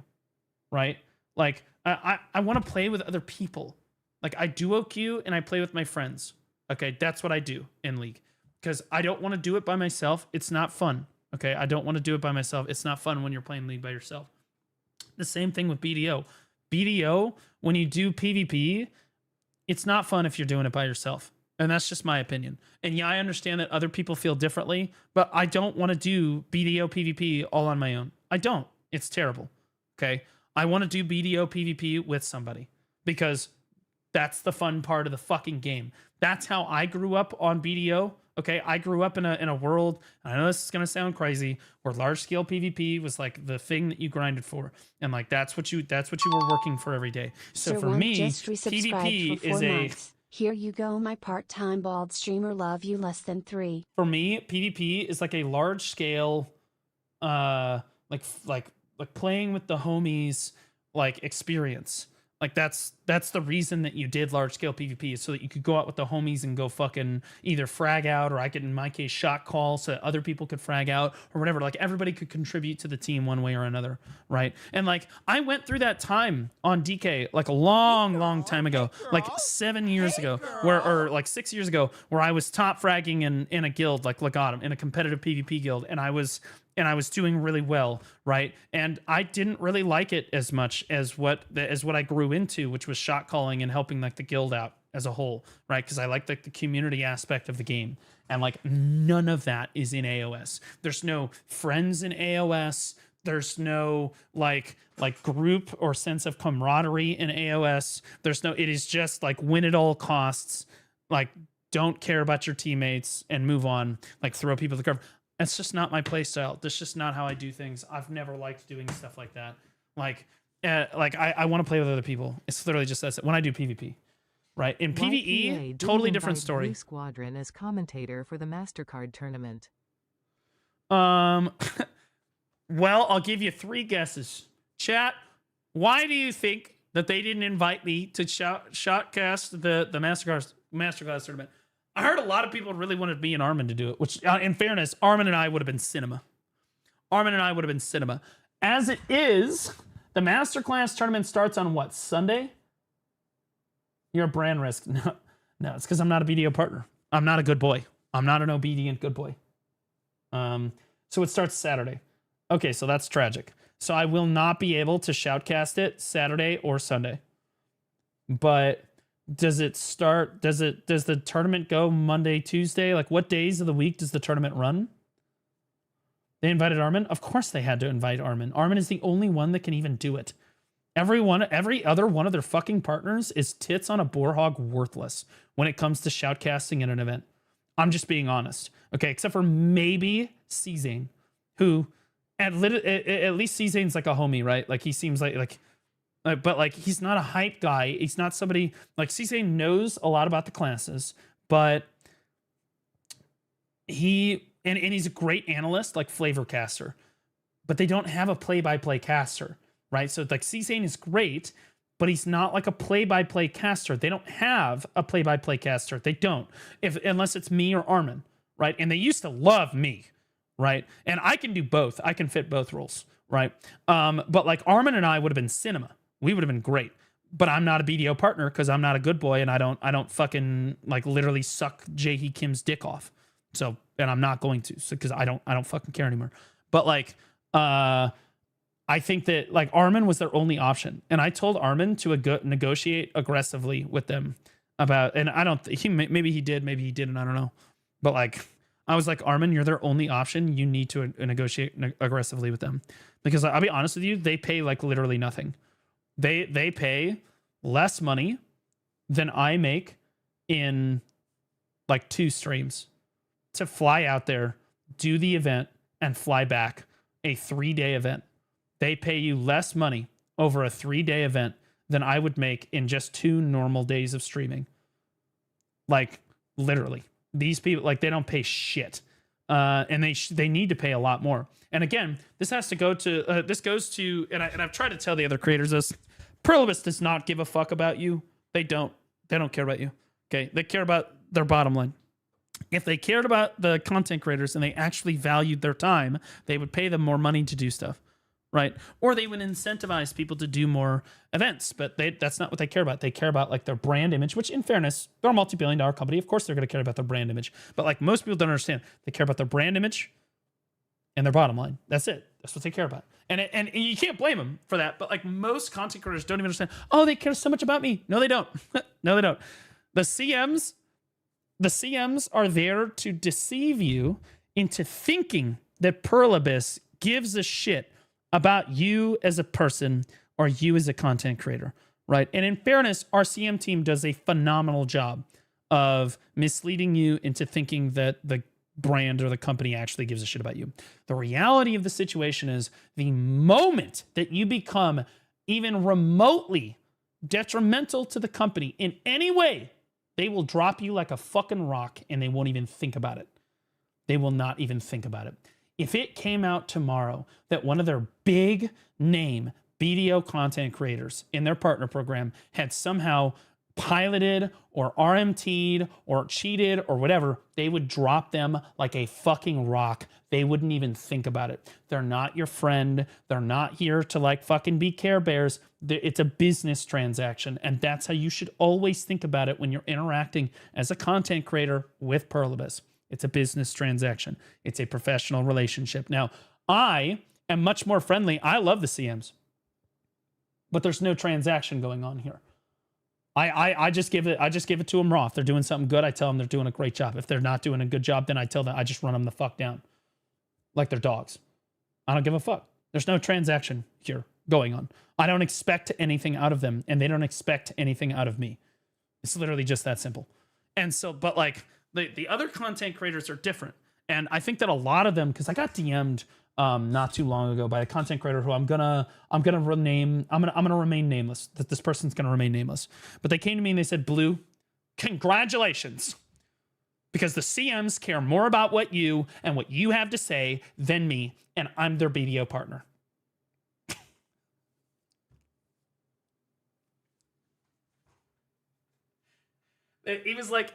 right? Like, I want to play with other people. Like, I duo queue and I play with my friends. Okay, that's what I do in League. Because I don't want to do it by myself. It's not fun. Okay, I don't want to do it by myself. It's not fun when you're playing League by yourself. The same thing with BDO. BDO, when you do PvP, it's not fun if you're doing it by yourself. And that's just my opinion. And yeah, I understand that other people feel differently, but I don't want to do BDO PvP all on my own. I don't. It's terrible. Okay? I want to do BDO PvP with somebody because that's the fun part of the fucking game. That's how I grew up on BDO. Okay, I grew up in a world, I know this is gonna sound crazy, where large scale PvP was like the thing that you grinded for, and like that's what you were working for every day. So Sir for Wonk me, just PvP resubscribed for is 4 a months. Here you go, my part-time bald streamer. Love you less than 3. for me PvP is like a large scale, like playing with the homies like experience. Like that's the reason that you did large scale PvP is so that you could go out with the homies and go fucking either frag out, or I could, in my case, shot call so that other people could frag out or whatever. Like everybody could contribute to the team one way or another, right? And like I went through that time on DK like a long time ago, like 7 years ago, or like 6 years ago, where I was top fragging in a guild like Legatum, in a competitive PvP guild, and I was doing really well, right? And I didn't really like it as much as what I grew into, which was shot calling and helping like the guild out as a whole, right? Because I like the community aspect of the game, and like none of that is in AOS. There's no friends in AOS. There's no like group or sense of camaraderie in AOS. There's no. It is just like win at all costs. Like don't care about your teammates and move on. Like throw people to the curve. That's just not my play style. That's just not how I do things. I've never liked doing stuff like that. Like I want to play with other people. It's literally just that. When I do PvP, right? In PvE, totally different story. Blue Squadron as commentator for the MasterCard tournament. Well, I'll give you 3 guesses. Chat, why do you think that they didn't invite me to shotcast the MasterCard tournament? I heard a lot of people really wanted me and Armin to do it, which, in fairness, Armin and I would have been cinema. As it is, the Masterclass tournament starts on what, Sunday? You're a brand risk. No, it's because I'm not a BDO partner. I'm not a good boy. I'm not an obedient good boy. So it starts Saturday. Okay, so that's tragic. So I will not be able to shoutcast it Saturday or Sunday. But does the tournament go Monday, Tuesday? Like what days of the week does the tournament run? They invited Armin? Of course they had to invite Armin. Armin is the only one that can even do it. Every other one of their fucking partners is tits on a boar hog worthless when it comes to shoutcasting in an event. I'm just being honest. Okay, except for maybe C-Zane, who at least C-Zane's like a homie, right? Like he seems like but like he's not a hype guy. He's not somebody like C-Zane knows a lot about the classes, but and he's a great analyst, like flavor caster, but they don't have a play-by-play caster, right? So like C-Sane is great, but he's not like a play-by-play caster. They don't have a play-by-play caster. They don't, unless it's me or Armin, right? And they used to love me, right? And I can do both. I can fit both roles, right? But like Armin and I would have been cinema. We would have been great. But I'm not a BDO partner because I'm not a good boy and I don't fucking like literally suck Jae-hee Kim's dick off. So, and I'm not going to, so because I don't fucking care anymore. But like, I think that like Armin was their only option, and I told Armin to negotiate aggressively with them about, and I don't, maybe he did, maybe he didn't, I don't know. But like, I was like, Armin, you're their only option. You need to negotiate aggressively with them, because I'll be honest with you, they pay like literally nothing. They pay less money than I make in like 2 streams to fly out there, do the event, and fly back. A 3-day event. They pay you less money over a 3-day event than I would make in just 2 normal days of streaming. Like literally, these people, like, they don't pay shit, and they need to pay a lot more. And again, this has to go to this goes to, and I've tried to tell the other creators this. Pluribus does not give a fuck about you. They don't care about you. Okay, they care about their bottom line. If they cared about the content creators and they actually valued their time, they would pay them more money to do stuff, right? Or they would incentivize people to do more events, but that's not what they care about. They care about like their brand image, which in fairness, they're a multi-billion-dollar company. Of course they're going to care about their brand image. But like most people don't understand, they care about their brand image and their bottom line. That's it. That's what they care about. And you can't blame them for that. But like most content creators don't even understand, oh, they care so much about me. No, they don't. No, they don't. The CMs are there to deceive you into thinking that Pluribus gives a shit about you as a person or you as a content creator, right? And in fairness, our CM team does a phenomenal job of misleading you into thinking that the brand or the company actually gives a shit about you. The reality of the situation is the moment that you become even remotely detrimental to the company in any way, they will drop you like a fucking rock and they won't even think about it. They will not even think about it. If it came out tomorrow that one of their big name BDO content creators in their partner program had somehow piloted or RMT'd or cheated or whatever, they would drop them like a fucking rock. They wouldn't even think about it. They're not your friend. They're not here to like fucking be Care Bears. It's a business transaction. And that's how you should always think about it when you're interacting as a content creator with Pluribus. It's a business transaction. It's a professional relationship. Now, I am much more friendly. I love the CMs, but there's no transaction going on here. I just give it to them raw. If they're doing something good, I tell them they're doing a great job. If they're not doing a good job, then I tell them, I just run them the fuck down. Like they're dogs. I don't give a fuck. There's no transaction here going on. I don't expect anything out of them, and they don't expect anything out of me. It's literally just that simple. And so, but like the other content creators are different. And I think that a lot of them, because I got DM'd not too long ago by a content creator who I'm gonna remain nameless. That this person's gonna remain nameless. But they came to me and they said, Blue, congratulations. Because the CMs care more about what you and what you have to say than me, and I'm their BDO partner. He was like,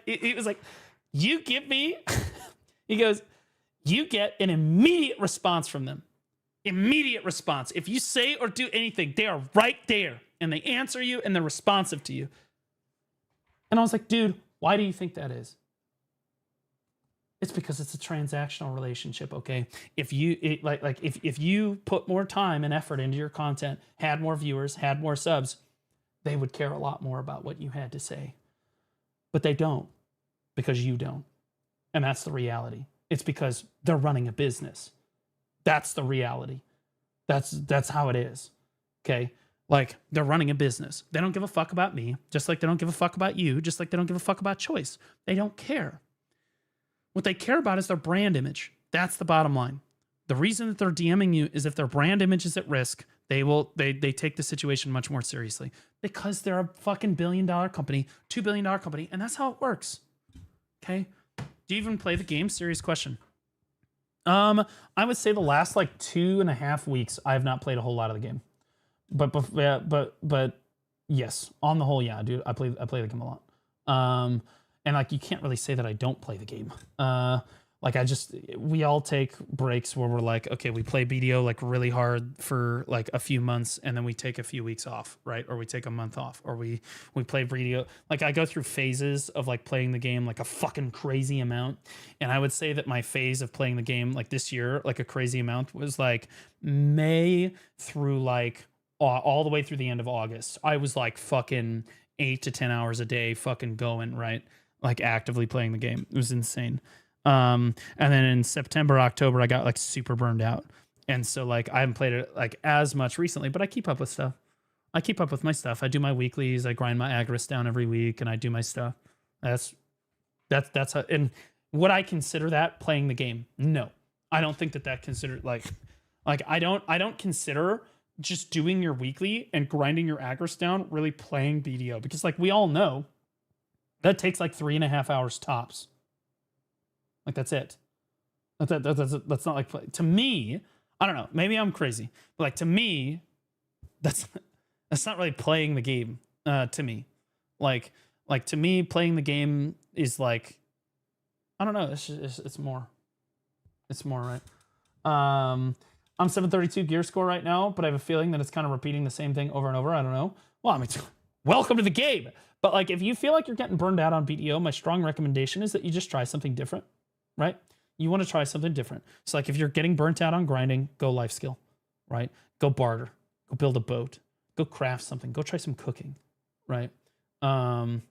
you give me, he goes, you get an immediate response from them. Immediate response. If you say or do anything, they are right there and they answer you and they're responsive to you. And I was like, dude, why do you think that is? It's because it's a transactional relationship, okay? If you if you put more time and effort into your content, had more viewers, had more subs, they would care a lot more about what you had to say. But they don't, because you don't. And that's the reality. It's because they're running a business. That's the reality. That's how it is. Okay? Like, they're running a business. They don't give a fuck about me, just like they don't give a fuck about you, just like they don't give a fuck about Choice. They don't care. What they care about is their brand image. That's the bottom line. The reason that they're DMing you is if their brand image is at risk, they take the situation much more seriously, because they're a fucking $1 billion company, $2 billion company, and that's how it works. Okay? Do you even play the game? Serious question. I would say the last like 2.5 weeks, I have not played a whole lot of the game. But yes, on the whole, yeah, dude, I play the game a lot. And like you can't really say that I don't play the game. Like we all take breaks where we're like, okay, we play BDO like really hard for like a few months and then we take a few weeks off, right? Or we take a month off, or we play BDO. Like I go through phases of like playing the game like a fucking crazy amount. And I would say that my phase of playing the game like this year, like a crazy amount, was like May through like all the way through the end of August. I was like fucking 8 to 10 hours a day fucking going, right? Like actively playing the game. It was insane. And then in September, October, I got like super burned out. And so like I haven't played it like as much recently, but I keep up with stuff. I keep up with my stuff. I do my weeklies. I grind my Agris down every week and I do my stuff. That's how, and would I consider that playing the game? No, I don't think that considered like I don't consider just doing your weekly and grinding your Agris down really playing BDO, because like we all know that takes like 3.5 hours tops. Like that's it. That's not like play. To me, I don't know. Maybe I'm crazy, but like to me, that's not really playing the game. To me, like to me, playing the game is like, I don't know. It's more. It's more, right? I'm 732 gear score right now, but I have a feeling that it's kind of repeating the same thing over and over. I don't know. Well, I mean, welcome to the game. But like, if you feel like you're getting burned out on BDO, my strong recommendation is that you just try something different, right? You want to try something different. So like, if you're getting burnt out on grinding, go life skill, right? Go barter, go build a boat, go craft something, go try some cooking, right? Right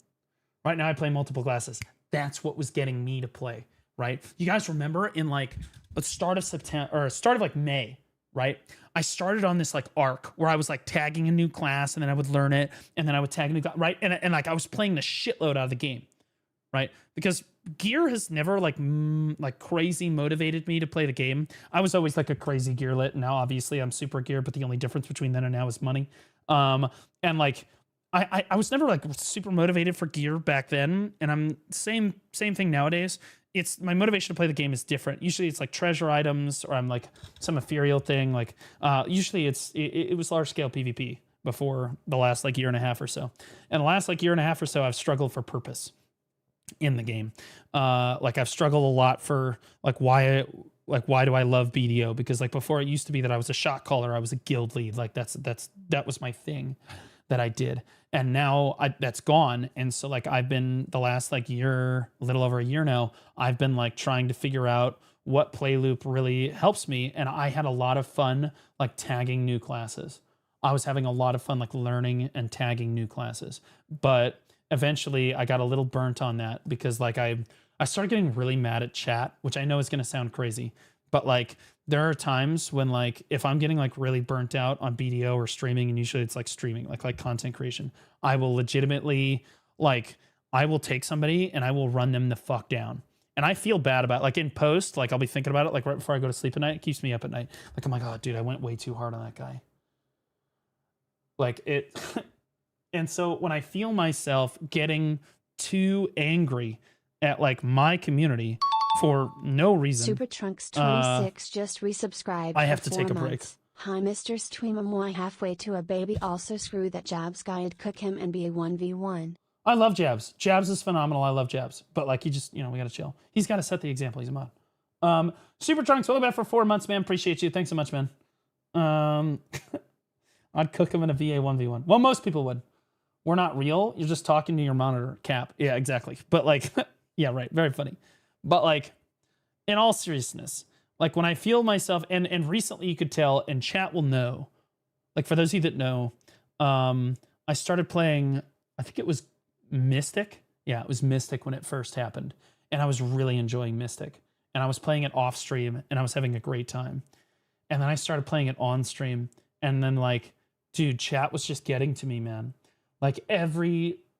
now I play multiple classes. That's what was getting me to play, right? You guys remember in like the start of September or start of like May, right? I started on this like arc where I was like tagging a new class and then I would learn it and then I would tag a new class, right? And like I was playing the shitload out of the game, right? Because gear has never like crazy motivated me to play the game. I was always like a crazy gearlet. Now obviously I'm super gear, but the only difference between then and now is money. And like I was never like super motivated for gear back then, and I'm same thing nowadays. It's my motivation to play the game is different. Usually it's like treasure items, or I'm like some ethereal thing. Like usually it was large scale PvP before the last like year and a half or so. And the last like year and a half or so, I've struggled for purpose in the game. Like I've struggled a lot for like why do I love BDO? Because like before it used to be that I was a shot caller, I was a guild lead. Like that was my thing that I did. And now that's gone. And so like I've been the last like year, a little over a year now, I've been like trying to figure out what play loop really helps me. And I had a lot of fun like tagging new classes. I was having a lot of fun like learning and tagging new classes. But eventually I got a little burnt on that because like I started getting really mad at chat, which I know is going to sound crazy, but like there are times when like if I'm getting like really burnt out on BDO or streaming, and usually it's like streaming, like content creation, I will legitimately like I will take somebody and I will run them the fuck down. And I feel bad about like in post, like I'll be thinking about it like right before I go to sleep at night. It keeps me up at night. Like, oh my God, dude, I went way too hard on that guy. Like it. And so when I feel myself getting too angry at like my community for no reason, Super Trunks 26 just resubscribed. I have for to take 4 a break. months. Hi, Mr. Streamamoy, halfway to a baby. Also, screw that Jabs guy and cook him and be a 1v1. I love Jabs. Jabs is phenomenal. I love Jabs. But like he just, we got to chill. He's got to set the example. He's a mod. Super Trunks, welcome back for 4 months, man. Appreciate you. Thanks so much, man. I'd cook him in a VA 1v1. Well, most people would. We're not real. You're just talking to your monitor, Cap. Yeah, exactly. But like, yeah, right. Very funny. But like, in all seriousness, like when I feel myself, and recently you could tell, and chat will know, like for those of you that know, I started playing, I think it was Mystic. Yeah, it was Mystic when it first happened. And I was really enjoying Mystic. And I was playing it off stream and I was having a great time. And then I started playing it on stream. And then like, dude, chat was just getting to me, man. Like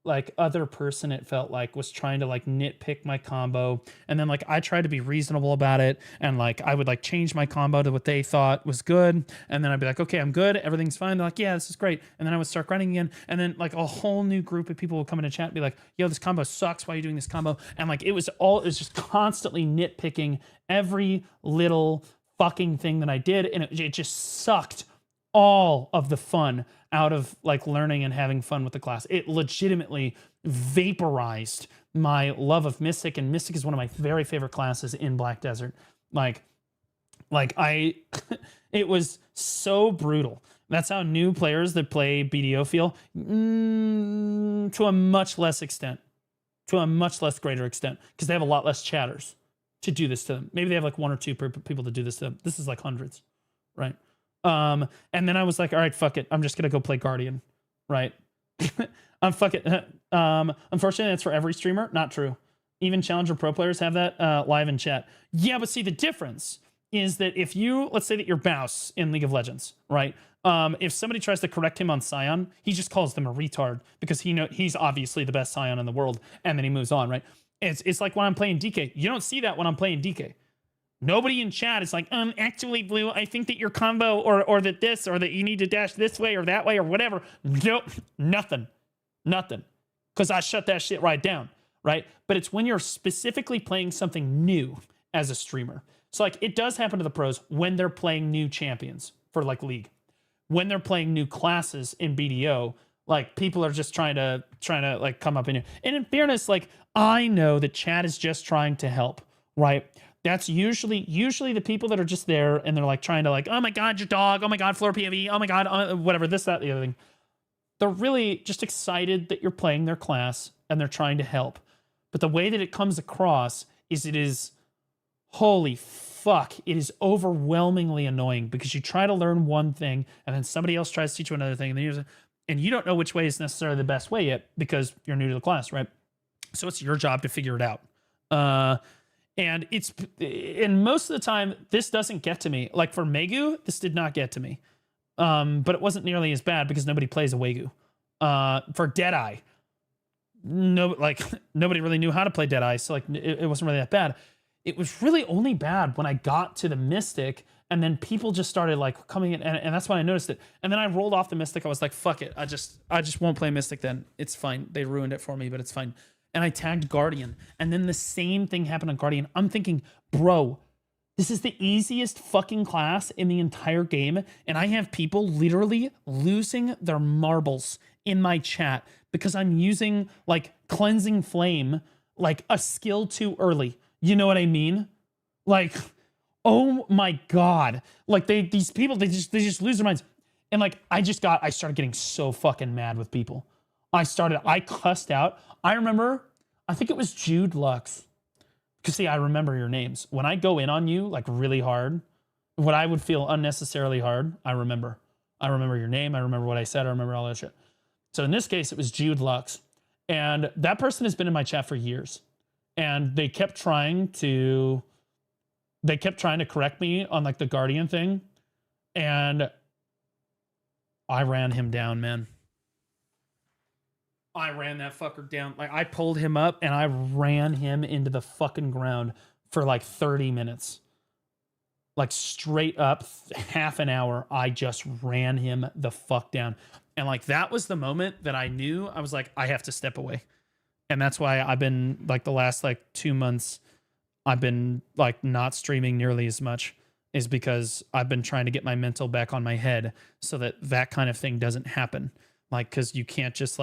like other person, it felt like, was trying to like nitpick my combo, and then like I tried to be reasonable about it, and like I would like change my combo to what they thought was good, and then I'd be like, okay, I'm good, everything's fine. They're like, yeah, this is great, and then I would start grinding again, and then like a whole new group of people would come into chat and be like, yo, this combo sucks, why are you doing this combo? And like it was just constantly nitpicking every little fucking thing that I did, and it just sucked all of the fun out of like learning and having fun with the class. It legitimately vaporized my love of Mystic, and Mystic is one of my very favorite classes in Black Desert. Like I, it was so brutal. That's how new players that play BDO feel, to a much less extent, to a much less greater extent, because they have a lot less chatters to do this to them. Maybe they have like 1 or 2 people to do this to them. This is like hundreds, right? And then I was like, all right, fuck it. I'm just going to go play Guardian, right? Fuck it. Unfortunately, that's for every streamer. Not true. Even Challenger Pro players have that live in chat. Yeah, but see, the difference is that if you, let's say that you're Baus in League of Legends, right? If somebody tries to correct him on Scion, he just calls them a retard because he's obviously the best Scion in the world, and then he moves on, right? It's like when I'm playing DK. You don't see that when I'm playing DK. Nobody in chat is like, actually, Blue, I think that your combo or that this or that you need to dash this way or that way or whatever. Nope, nothing. Because I shut that shit right down, right? But it's when you're specifically playing something new as a streamer. So like it does happen to the pros when they're playing new champions for like League. When they're playing new classes in BDO, like people are just trying to like come up in here. And in fairness, like I know that chat is just trying to help, right? That's usually the people that are just there and they're like trying to like, oh my God, your dog. Oh my God, floor POV. Oh my God, whatever, this, that, the other thing. They're really just excited that you're playing their class and they're trying to help. But the way that it comes across is it is, holy fuck, it is overwhelmingly annoying because you try to learn one thing and then somebody else tries to teach you another thing. And you don't know which way is necessarily the best way yet because you're new to the class, right? So it's your job to figure it out. And most of the time, this doesn't get to me. Like for Megu, this did not get to me. But it wasn't nearly as bad because nobody plays a Wegu. For Deadeye, nobody really knew how to play Deadeye, so like it wasn't really that bad. It was really only bad when I got to the Mystic, and then people just started like coming in, and that's when I noticed it. And then I rolled off the Mystic. I was like, fuck it, I just won't play Mystic then. It's fine. They ruined it for me, but it's fine. And I tagged Guardian, and then the same thing happened on Guardian. I'm thinking, bro, this is the easiest fucking class in the entire game, and I have people literally losing their marbles in my chat because I'm using like Cleansing Flame, like a skill too early. You know what I mean? Like, oh my God. Like these people, they just lose their minds. And like, I started getting so fucking mad with people. I cussed out. I remember, I think it was Jude Lux. Because see, I remember your names. When I go in on you like really hard, what I would feel unnecessarily hard, I remember. I remember your name. I remember what I said. I remember all that shit. So in this case, it was Jude Lux. And that person has been in my chat for years. And they kept trying to correct me on like the Guardian thing. And I ran him down, man. I ran that fucker down. Like I pulled him up and I ran him into the fucking ground for like 30 minutes. Like straight up half an hour. I just ran him the fuck down. And like that was the moment that I knew I was like, I have to step away. And that's why I've been like the last like 2 months, I've been like not streaming nearly as much, is because I've been trying to get my mental back on my head so that kind of thing doesn't happen. Like, cause you can't just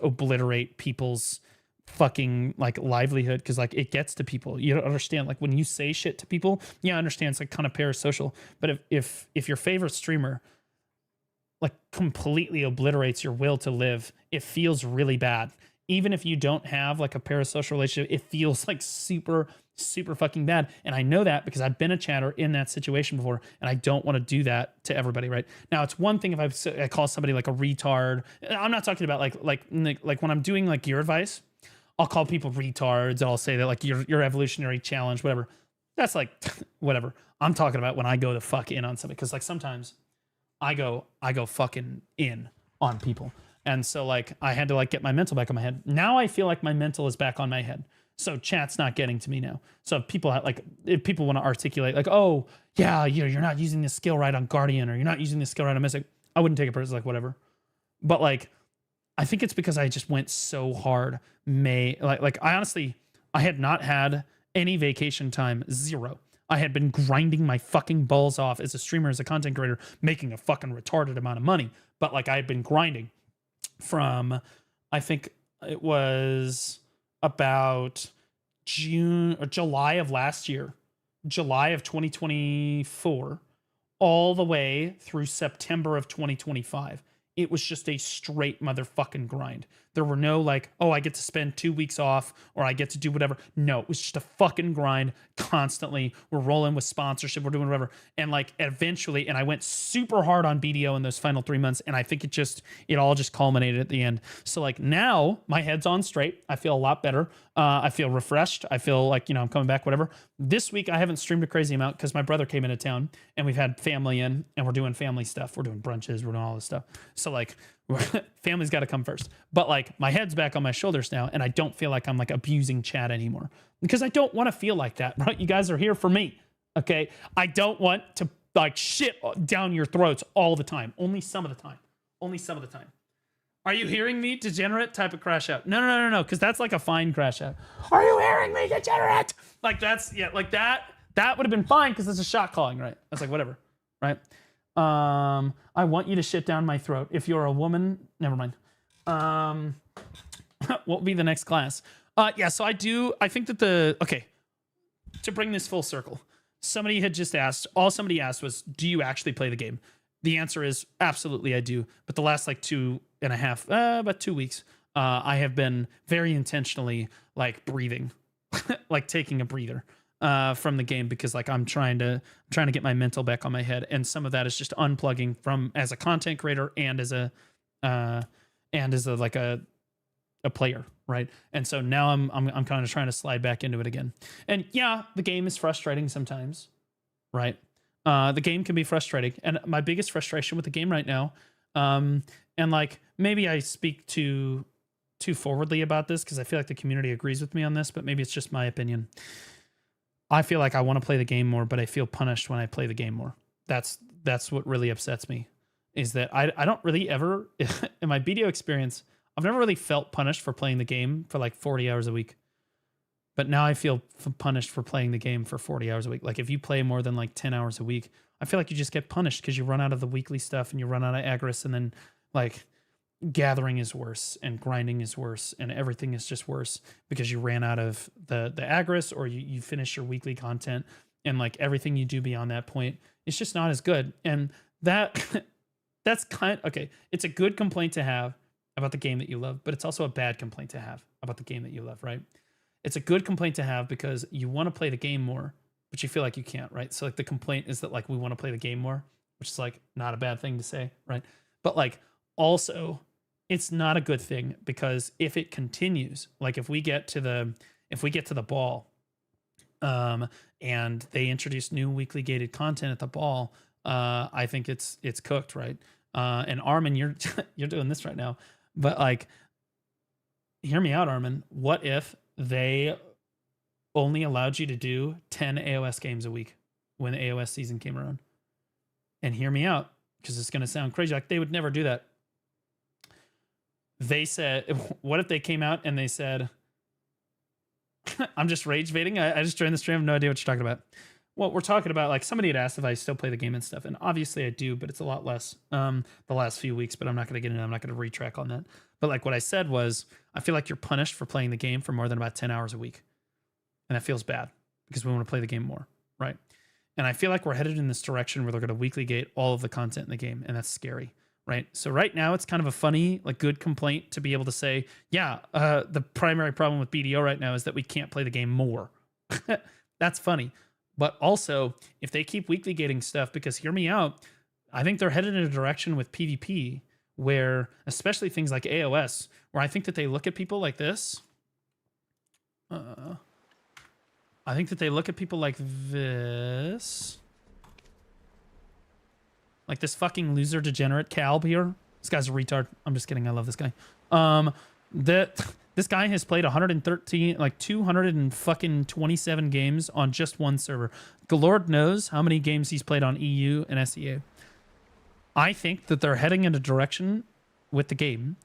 obliterate people's fucking like livelihood. Cause like it gets to people. You don't understand. Like when you say shit to people, yeah, I understand it's like kind of parasocial, but if your favorite streamer like completely obliterates your will to live, it feels really bad. Even if you don't have like a parasocial relationship, it feels like super, super fucking bad. And I know that because I've been a chatter in that situation before, and I don't want to do that to everybody, right? Now, it's one thing if I call somebody like a retard. I'm not talking about like when I'm doing like gear advice, I'll call people retards and I'll say that like your evolutionary challenge, whatever. That's like, whatever. I'm talking about when I go the fuck in on somebody. Because like sometimes I go fucking in on people. And so like I had to like get my mental back on my head. Now I feel like my mental is back on my head. So chat's not getting to me now. So if people want to articulate like, oh yeah, you're not using this skill right on Guardian, or you're not using this skill right on Mystic, I wouldn't take it personally, like whatever. But like, I think it's because I just went so hard. I had not had any vacation time, zero. I had been grinding my fucking balls off as a streamer, as a content creator, making a fucking retarded amount of money. But like I had been grinding from, I think it was about June or July of last year, July of 2024, all the way through September of 2025. It was just a straight motherfucking grind. There were no like, oh, I get to spend 2 weeks off or I get to do whatever. No, it was just a fucking grind constantly. We're rolling with sponsorship. We're doing whatever. And like eventually, and I went super hard on BDO in those final 3 months. And I think it all just culminated at the end. So like now my head's on straight. I feel a lot better. I feel refreshed. I feel like, I'm coming back, whatever. This week I haven't streamed a crazy amount because my brother came into town and we've had family in and we're doing family stuff. We're doing brunches. We're doing all this stuff. So like family's got to come first. But like my head's back on my shoulders now and I don't feel like I'm like abusing chat anymore because I don't want to feel like that, right? You guys are here for me, okay? I don't want to like shit down your throats all the time. Only some of the time. Only some of the time. Are you hearing me, degenerate? Type of crash out. No, because that's like a fine crash out. Are you hearing me, degenerate? Like that's, yeah, like that would have been fine because it's a shot calling, right? That's like whatever, right? I want you to shit down my throat. If you're a woman, never mind. What will be the next class? Yeah, so I think that okay, to bring this full circle, somebody had just asked, all somebody asked was, do you actually play the game? The answer is absolutely I do. But the last like 2.5, about 2 weeks, I have been very intentionally like breathing, like taking a breather from the game because like I'm trying to get my mental back on my head, and some of that is just unplugging from as a content creator and as a player, right? And so now I'm kind of trying to slide back into it again. And yeah, the game is frustrating sometimes, right? The game can be frustrating, and my biggest frustration with the game right now, and like maybe I speak too forwardly about this because I feel like the community agrees with me on this, but maybe it's just my opinion. I feel like I want to play the game more, but I feel punished when I play the game more. That's what really upsets me, is that I don't really ever, in my BDO experience, I've never really felt punished for playing the game for like 40 hours a week. But now I feel punished for playing the game for 40 hours a week. Like if you play more than like 10 hours a week, I feel like you just get punished because you run out of the weekly stuff and you run out of Agris, and then like gathering is worse and grinding is worse and everything is just worse because you ran out of the Agris, or you finish your weekly content, and like everything you do beyond that point is just not as good. And that's okay. It's a good complaint to have about the game that you love, but it's also a bad complaint to have about the game that you love, right? It's a good complaint to have because you want to play the game more, but you feel like you can't, right? So like the complaint is that like we want to play the game more, which is like not a bad thing to say, right? But like also it's not a good thing because if it continues, like if we get to the ball, and they introduce new weekly gated content at the ball, I think it's cooked, right? And Armin, you're doing this right now, but like, hear me out, Armin. What if they only allowed you to do 10 AOS games a week when the AOS season came around? And hear me out, because it's going to sound crazy. Like they would never do that. They said, what if they came out and they said, I'm just rage baiting. I just joined the stream. I have no idea what you're talking about. Well, we're talking about, like, somebody had asked if I still play the game and stuff. And obviously I do, but it's a lot less the last few weeks, but I'm not going to get into it. I'm not going to retrack on that. But like what I said was, I feel like you're punished for playing the game for more than about 10 hours a week. And that feels bad because we want to play the game more, right? And I feel like we're headed in this direction where they're going to weekly gate all of the content in the game. And that's scary, right? So right now it's kind of a funny, like good complaint to be able to say, yeah, the primary problem with BDO right now is that we can't play the game more. That's funny. But also, if they keep weekly gating stuff, because hear me out, I think they're headed in a direction with PvP where, especially things like AOS, where I think that they look at people like this. I think that they look at people like this. Like this fucking loser degenerate Calb here. This guy's a retard. I'm just kidding. I love this guy. This guy has played 227 games on just one server. The Lord knows how many games he's played on EU and SEA. I think that they're heading in a direction with the game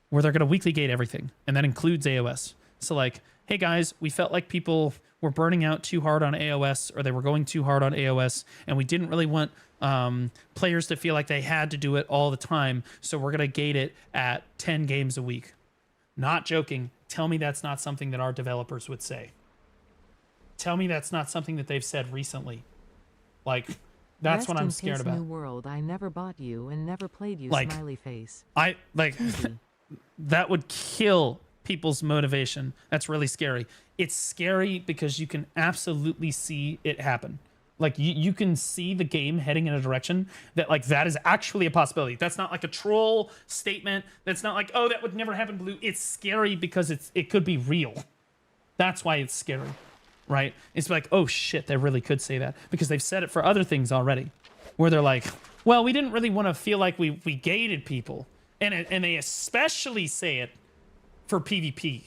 where they're going to weekly gate everything, and that includes AOS. So like, hey guys, we felt like people were burning out too hard on AOS, or they were going too hard on AOS, and we didn't really want players to feel like they had to do it all the time, so we're going to gate it at 10 games a week. Not joking. Tell me that's not something that our developers would say. Tell me that's not something that they've said recently. Like, that's Rest what I'm in scared peace, about. New World, I never bought you and never played you, Like, smiley face. I like that would kill people's motivation. That's really scary. It's scary because you can absolutely see it happen. Like you can see the game heading in a direction that like that is actually a possibility. That's not like a troll statement. That's not like, oh, that would never happen, Blue. It's scary because it could be real. That's why it's scary, right? It's like, oh shit, they really could say that because they've said it for other things already, where they're like, well, we didn't really want to feel like we gated people, and they especially say it for PvP.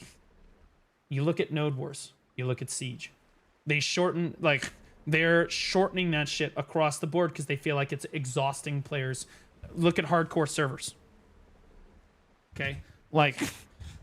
You look at Node Wars, you look at Siege, they shorten like. They're shortening that shit across the board because they feel like it's exhausting players. Look at hardcore servers. Okay, like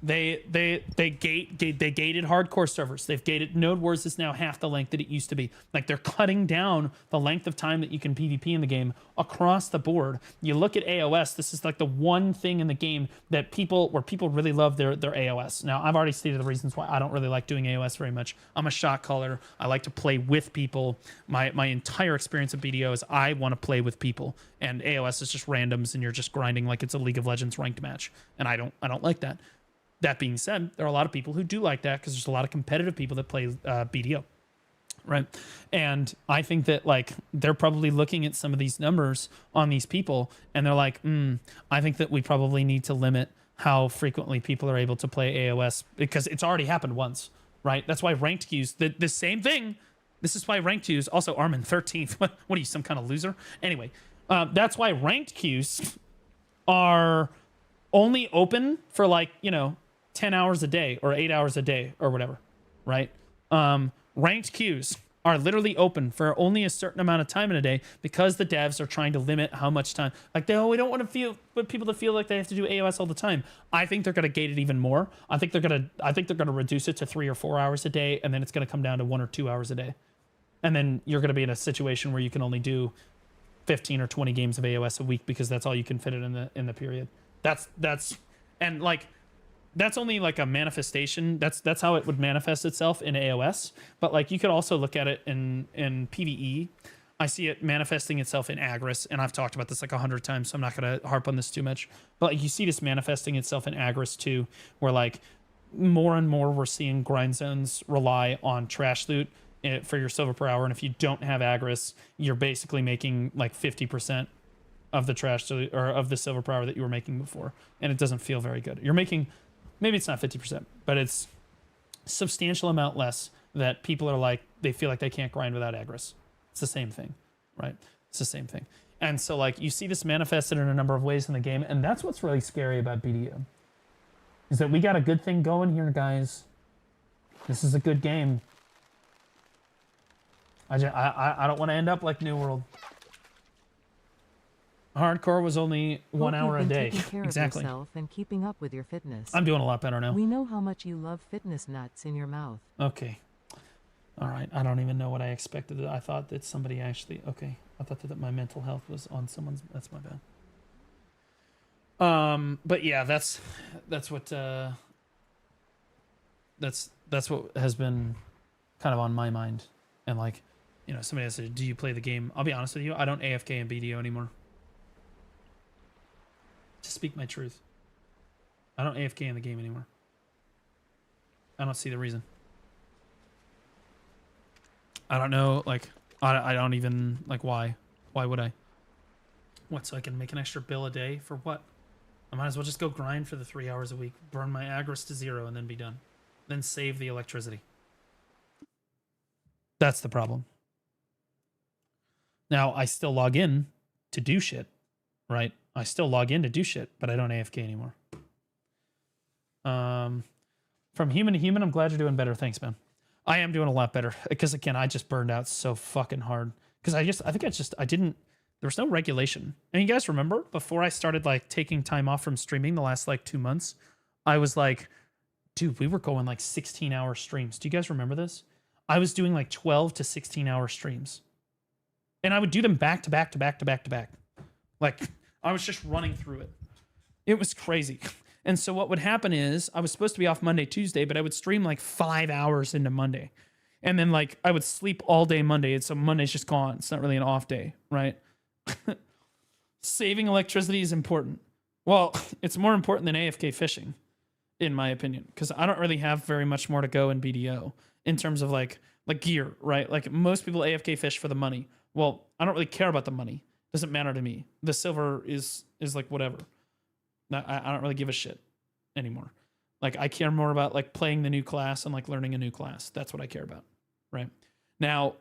they gated hardcore servers. They've gated Node Wars is now half the length that it used to be. Like they're cutting down the length of time that you can PvP in the game across the board. You look at AOS. This is like the one thing in the game that people really love their AOS. Now I've already stated the reasons why I don't really like doing AOS very much. I'm a shot caller. I like to play with people. My entire experience of BDO is I want to play with people, and AOS is just randoms and you're just grinding like it's a League of Legends ranked match, and I don't like that. That being said, there are a lot of people who do like that because there's a lot of competitive people that play BDO, right? And I think that like they're probably looking at some of these numbers on these people and they're like, I think that we probably need to limit how frequently people are able to play AOS because it's already happened once, right? That's why ranked queues, the same thing. This is why ranked queues, also Armin 13th. What are you, some kind of loser? Anyway, that's why ranked queues are only open for like, 10 hours a day or 8 hours a day or whatever, right? Ranked queues are literally open for only a certain amount of time in a day because the devs are trying to limit how much time. Like, we don't want people to feel like they have to do AOS all the time. I think they're going to gate it even more. I think they're going to reduce it to 3 or 4 hours a day, and then it's going to come down to 1 or 2 hours a day. And then you're going to be in a situation where you can only do 15 or 20 games of AOS a week because that's all you can fit it in the period. And like, that's only like a manifestation. That's how it would manifest itself in AOS. But like you could also look at it in PvE. I see it manifesting itself in Agris, and I've talked about this like 100 times, so I'm not gonna harp on this too much. But like, you see this manifesting itself in Agris too, where like more and more we're seeing grind zones rely on trash loot for your silver per hour, and if you don't have Agris, you're basically making like 50% of the trash or of the silver per hour that you were making before, and it doesn't feel very good. You're making, maybe it's not 50%, but it's substantial amount less that people are like, they feel like they can't grind without Agris. It's the same thing, right? It's the same thing. And so like you see this manifested in a number of ways in the game, and that's what's really scary about BDO, is that we got a good thing going here, guys. This is a good game. I don't want to end up like New World. Hardcore was only 1 hour a day. Taking care Exactly. of yourself and keeping up with your fitness. I'm doing a lot better now. We know how much you love fitness nuts in your mouth. Okay. All right. I don't even know what I expected. I thought that somebody actually. Okay. I thought that my mental health was on someone's. That's my bad. But yeah, that's what that's what has been kind of on my mind. And like, somebody has said, "Do you play the game?" I'll be honest with you. I don't AFK in BDO anymore. To speak my truth, I don't AFK in the game anymore. I don't see the reason. I don't know, like, I don't even, like, why? Why would I? What, so I can make an extra bill a day? For what? I might as well just go grind for the 3 hours a week, burn my Agris to 0, and then be done. Then save the electricity. That's the problem. Now, I still log in to do shit, right? I still log in to do shit, but I don't AFK anymore. From human to human, I'm glad you're doing better. Thanks, man. I am doing a lot better because again, I just burned out so fucking hard because I didn't. There was no regulation. And you guys remember before I started like taking time off from streaming the last like 2 months, I was like, dude, we were going like 16-hour streams. Do you guys remember this? I was doing like 12 to 16-hour streams. And I would do them back to back to back to back to back. Like I was just running through it. It was crazy. And so what would happen is I was supposed to be off Monday, Tuesday, but I would stream like 5 hours into Monday. And then like I would sleep all day Monday. And so Monday's just gone. It's not really an off day, right? Saving electricity is important. Well, it's more important than AFK fishing, in my opinion, because I don't really have very much more to go in BDO in terms of like gear, right? Like most people AFK fish for the money. Well, I don't really care about the money. Doesn't matter to me. The silver is like whatever. I don't really give a shit anymore. Like I care more about like playing the new class and like learning a new class. That's what I care about, right? Now,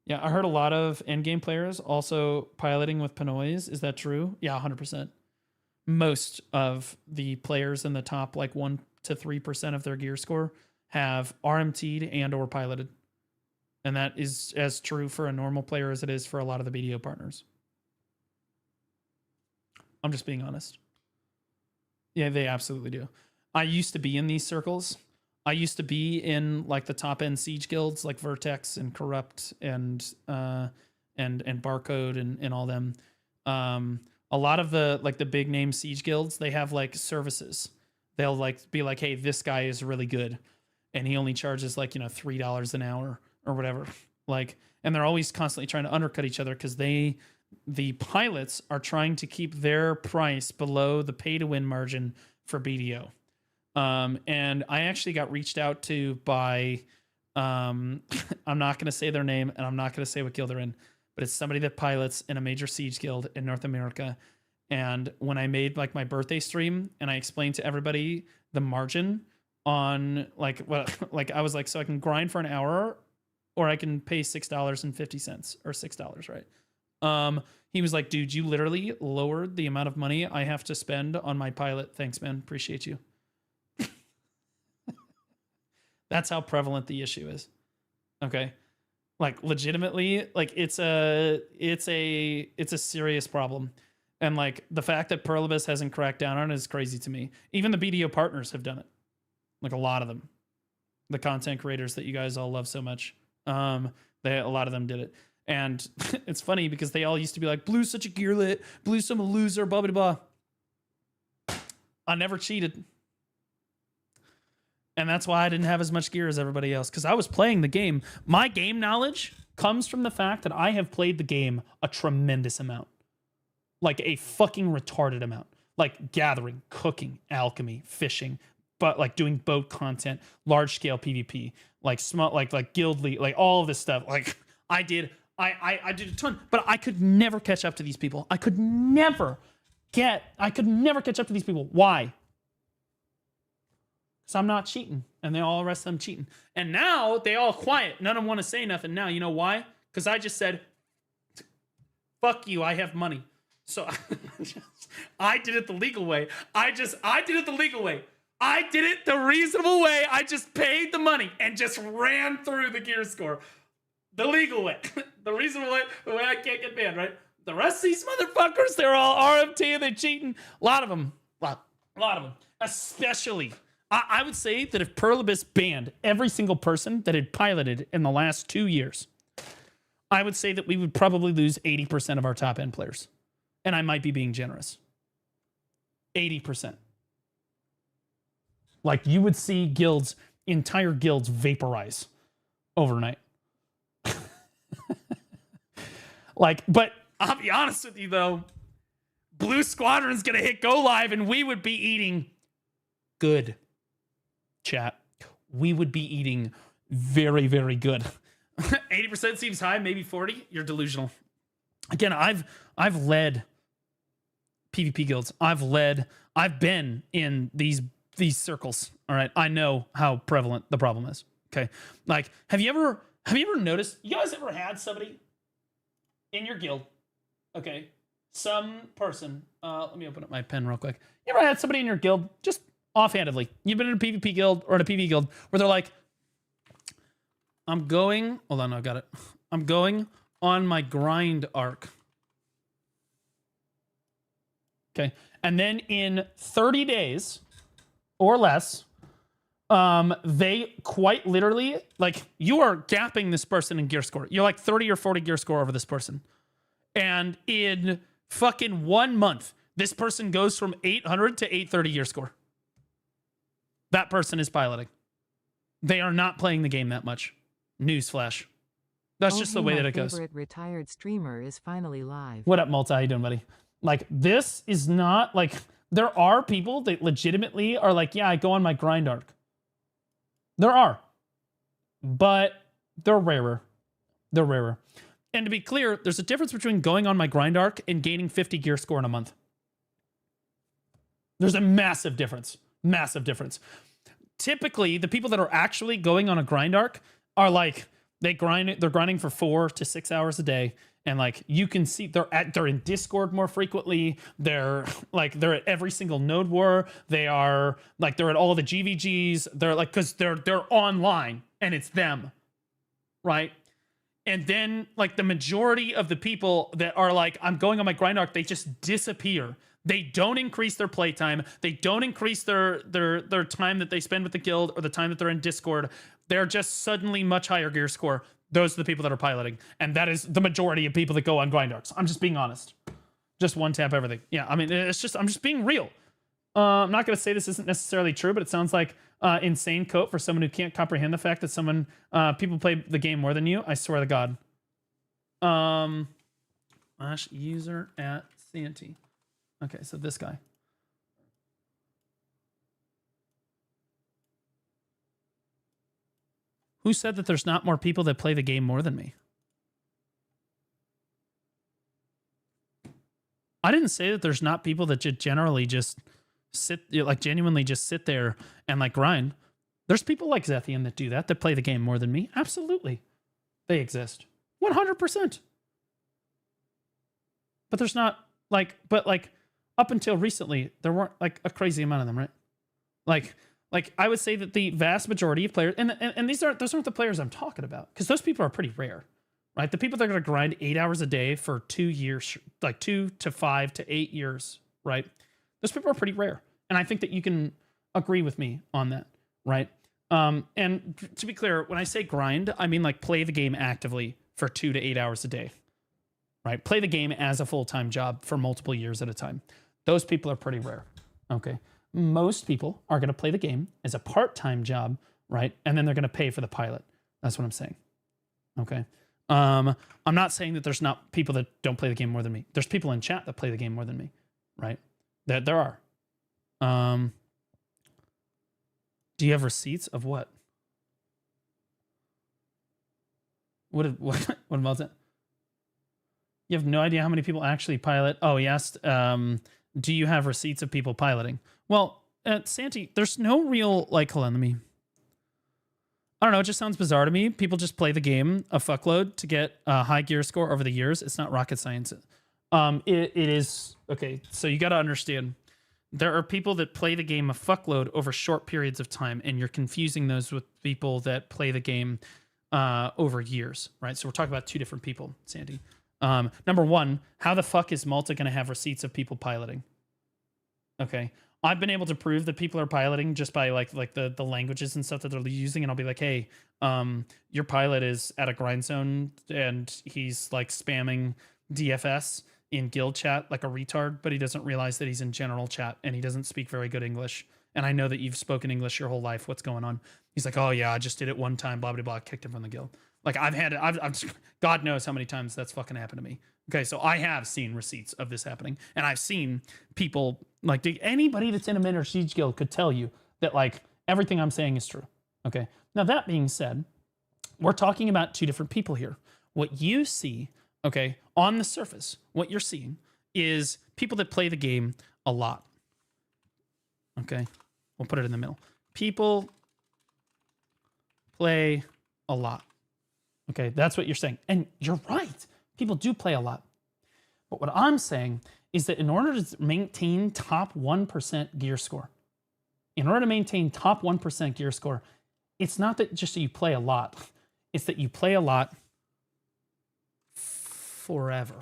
yeah, I heard a lot of endgame players also piloting with Pinoys. Is that true? Yeah, 100%. Most of the players in the top like 1 to 3% of their gear score have RMT'd and or piloted. And that is as true for a normal player as it is for a lot of the BDO partners. I'm just being honest. Yeah, they absolutely do. I used to be in these circles. I used to be in like the top end siege guilds like Vertex and Corrupt and Barcode and all them. A lot of the like the big name siege guilds, they have like services. They'll like be like, hey, this guy is really good, and he only charges like $3 an hour or whatever. Like, and they're always constantly trying to undercut each other because the pilots are trying to keep their price below the pay to win margin for BDO. And I actually got reached out to by, I'm not going to say their name and I'm not going to say what guild they're in, but it's somebody that pilots in a major siege guild in North America. And when I made like my birthday stream and I explained to everybody the margin on like what, like I was like, so I can grind for an hour or I can pay $6.50 or $6, right? He was like, dude, you literally lowered the amount of money I have to spend on my pilot. Thanks, man. Appreciate you. That's how prevalent the issue is. Okay. Like legitimately, like it's a serious problem. And like the fact that Perlibus hasn't cracked down on it is crazy to me. Even the BDO partners have done it. Like a lot of them. The content creators that you guys all love so much. A lot of them did it. And it's funny because they all used to be like, Blue's such a gearlet, Blue's some loser, blah, blah, blah. I never cheated. And that's why I didn't have as much gear as everybody else, because I was playing the game. My game knowledge comes from the fact that I have played the game a tremendous amount. Like a fucking retarded amount. Like gathering, cooking, alchemy, fishing, but like doing boat content, large scale PvP, like small, like guild league, like all of this stuff. Like I did a ton, but I could never catch up to these people. I could never catch up to these people. Why? Because I'm not cheating, and they all rest of them cheating. And now they all quiet. None of them want to say nothing now. You know why? Because I just said, fuck you, I have money. So I did it the legal way. I did it the legal way. I did it the reasonable way. I just paid the money and just ran through the gear score. The legal way. The reasonable way, the way I can't get banned, right? The rest of these motherfuckers, they're all RMT and they're cheating. A lot of them. A lot of them. Especially, I would say that if Perlibus banned every single person that had piloted in the last 2 years, I would say that we would probably lose 80% of our top end players. And I might be being generous. 80%. Like you would see entire guilds vaporize overnight. Like, but I'll be honest with you though, Blue Squadron's gonna hit go live and we would be eating good. Chat. We would be eating very, very good. 80% seems high, maybe 40. You're delusional. Again, I've led PvP guilds. I've been in these circles. All right. I know how prevalent the problem is. Okay. Like, have you ever noticed, you guys ever had somebody in your guild, okay, some person, let me open up my pen real quick. You ever had somebody in your guild, just offhandedly, you've been in a PvP guild or in a PvE guild, where they're like, I'm going, hold on, I got it. I'm going on my grind arc. Okay. And then in 30 days or less, they quite literally, like, you are gapping this person in gear score. You're like 30 or 40 gear score over this person. And in fucking 1 month, this person goes from 800 to 830 gear score. That person is piloting. They are not playing the game that much. Newsflash. That's just the way that it goes. My favorite retired streamer is finally live. What up, Malta? How you doing, buddy? Like, this is not, like, there are people that legitimately are like, yeah, I go on my grind arc. There are. But they're rarer. They're rarer. And to be clear, there's a difference between going on my grind arc and gaining 50 gear score in a month. There's a massive difference. Massive difference. Typically, the people that are actually going on a grind arc are like, they're grinding for 4 to 6 hours a day. And like, you can see they're in Discord more frequently. They're at every single node war. They're at all the GVGs. They're like, cause they're online and it's them. Right. And then like the majority of the people that are like, I'm going on my grind arc, they just disappear. They don't increase their playtime. They don't increase their time that they spend with the guild or the time that they're in Discord. They're just suddenly much higher gear score. Those are the people that are piloting. And that is the majority of people that go on grind arcs. I'm just being honest. Just one tap everything. Yeah, I mean, I'm just being real. I'm not going to say this isn't necessarily true, but it sounds like insane quote for someone who can't comprehend the fact that people play the game more than you. I swear to God. User at Santee. Okay, so this guy. Who said that there's not more people that play the game more than me? I didn't say that there's not people that generally just genuinely just sit there and like grind. There's people like Zethian that do that play the game more than me. Absolutely. They exist. 100%. But there's not up until recently, there weren't like a crazy amount of them, right? Like I would say that the vast majority of players, and those aren't the players I'm talking about, because those people are pretty rare, right? The people that are going to grind 8 hours a day for 2 years, like 2 to 5 to 8 years, right? Those people are pretty rare. And I think that you can agree with me on that, right? And to be clear, when I say grind, I mean like play the game actively for 2 to 8 hours a day, right? Play the game as a full-time job for multiple years at a time. Those people are pretty rare, okay? Most people are going to play the game as a part-time job, right? And then they're going to pay for the pilot. That's what I'm saying, okay? I'm not saying that there's not people that don't play the game more than me. There's people in chat that play the game more than me, right? There are. Do you have receipts of what? What about that? You have no idea how many people actually pilot. Oh, he asked, do you have receipts of people piloting? Well, Santee, there's no real, like, hold on, I don't know, it just sounds bizarre to me. People just play the game a fuckload to get a high gear score over the years. It's not rocket science. It is, okay, so you got to understand, there are people that play the game a fuckload over short periods of time, and you're confusing those with people that play the game over years, right? So we're talking about two different people, Santee. Number one, how the fuck is Malta going to have receipts of people piloting? Okay. I've been able to prove that people are piloting just by like the languages and stuff that they're using. And I'll be like, hey, your pilot is at a grind zone and he's like spamming DFS in guild chat like a retard, but he doesn't realize that he's in general chat and he doesn't speak very good English. And I know that you've spoken English your whole life. What's going on? He's like, oh yeah, I just did it one time, blah, blah, blah, kicked him from the guild. Like I've God knows how many times that's fucking happened to me. Okay, so I have seen receipts of this happening, and I've seen people like anybody that's in a Min or Siege guild could tell you that like everything I'm saying is true. Okay, now that being said, we're talking about two different people here. What you see, okay, on the surface, what you're seeing is people that play the game a lot. Okay, we'll put it in the middle. People play a lot. Okay, that's what you're saying. And you're right. People do play a lot. But what I'm saying is that in order to maintain top 1% gear score, it's not that just that you play a lot. It's that you play a lot forever.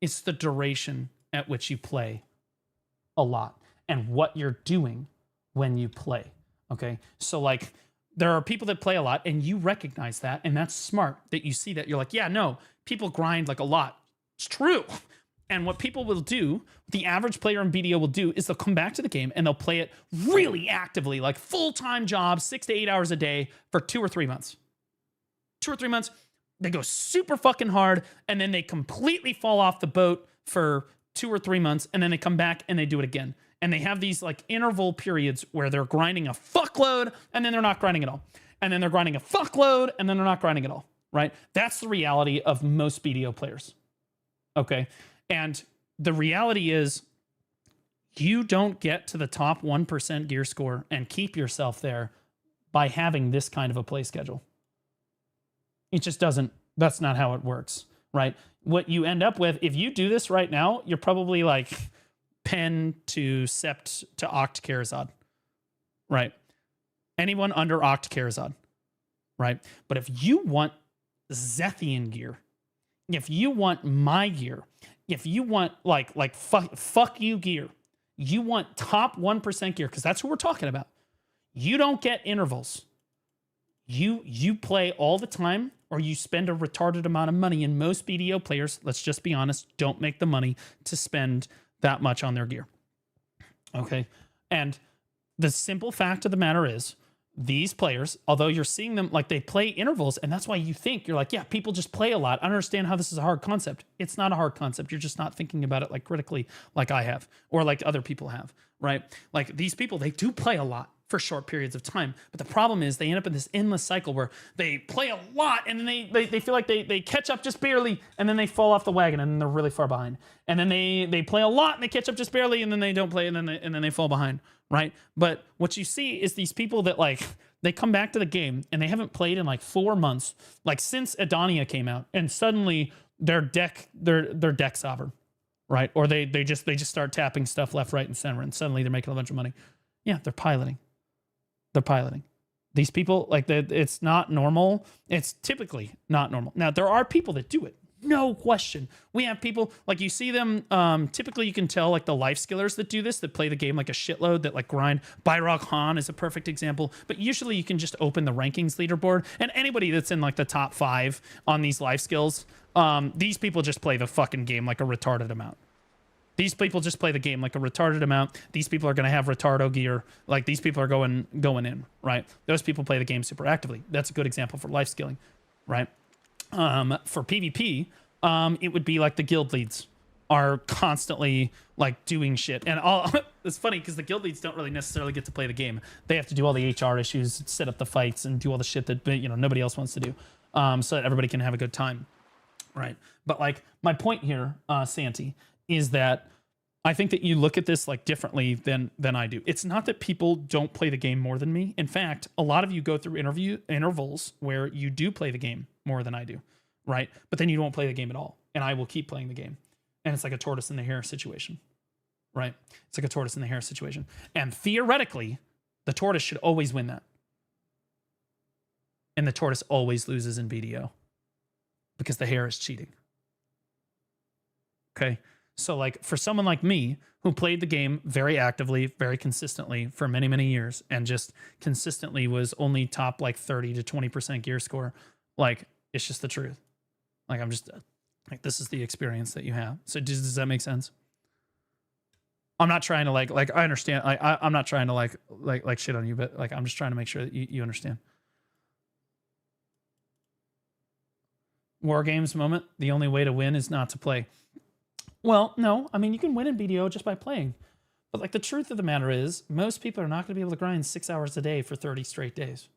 It's the duration at which you play a lot and what you're doing when you play. Okay. So like there are people that play a lot and you recognize that, and that's smart that you see that. You're like, yeah, no, people grind like a lot. It's true. And what people will do, the average player in BDO will do, is they'll come back to the game and they'll play it really actively, like full-time job, 6 to 8 hours a day for 2 or 3 months. 2 or 3 months, they go super fucking hard, and then they completely fall off the boat for 2 or 3 months, and then they come back and they do it again. And they have these like interval periods where they're grinding a fuckload, and then they're not grinding at all. And then they're grinding a fuckload, and then they're not grinding at all, right? That's the reality of most BDO players, okay? And the reality is you don't get to the top 1% gear score and keep yourself there by having this kind of a play schedule. It just doesn't, that's not how it works, right? What you end up with, if you do this right now, you're probably like pen to sept to oct Karazad, right? Anyone under oct Karazad, right? But if you want Zethian gear, if you want my gear, if you want like fuck you gear, you want top 1% gear, because that's what we're talking about. You don't get intervals. You play all the time, or you spend a retarded amount of money. And most BDO players, let's just be honest, don't make the money to spend that much on their gear. Okay. And the simple fact of the matter is, these players, although you're seeing them like they play intervals, and that's why you think you're like, yeah, people just play a lot. I don't understand how this is a hard concept. It's not a hard concept. You're just not thinking about it like critically, like I have, or like other people have, right? Like these people, they do play a lot for short periods of time. But the problem is they end up in this endless cycle where they play a lot, and then they feel like they catch up just barely, and then they fall off the wagon, and then they're really far behind. And then they play a lot and they catch up just barely, and then they don't play, and then they fall behind, right? But what you see is these people that like they come back to the game and they haven't played in like 4 months, like since Adania came out, and suddenly they're deck sovereign, right? Or they just start tapping stuff left, right, and center, and suddenly they're making a bunch of money. Yeah, they're piloting. These people, like, it's not normal. It's typically not normal. Now, there are people that do it. No question. We have people, like, you see them, typically you can tell, like, the life skillers that do this, that play the game like a shitload, that, like, grind. Byrog Han is a perfect example. But usually you can just open the rankings leaderboard, and anybody that's in, like, the top 5 on these life skills, these people just play the fucking game like a retarded amount. These people just play the game like a retarded amount. These people are going to have retardo gear. Like, these people are going in, right? Those people play the game super actively. That's a good example for life skilling, right? For PvP, it would be like the guild leads are constantly like doing shit. And it's funny because the guild leads don't really necessarily get to play the game. They have to do all the HR issues, set up the fights, and do all the shit that nobody else wants to do, so that everybody can have a good time, right? But like my point here, Santi, is that I think that you look at this like differently than I do. It's not that people don't play the game more than me. In fact, a lot of you go through intervals where you do play the game more than I do, right? But then you won't play the game at all, and I will keep playing the game. And it's like a tortoise and the hare situation, right? It's like a tortoise and the hare situation. And theoretically, the tortoise should always win that. And the tortoise always loses in BDO because the hare is cheating. Okay? So like for someone like me who played the game very actively, very consistently for many, many years, and just consistently was only top like 30 to 20% gear score, like it's just the truth. Like I'm just like, this is the experience that you have. So does that make sense? I'm not trying to like I understand. I'm not trying to like shit on you, but like I'm just trying to make sure that you understand. War games moment. The only way to win is not to play. Well, no, I mean, you can win in BDO just by playing. But like the truth of the matter is, most people are not going to be able to grind 6 hours a day for 30 straight days.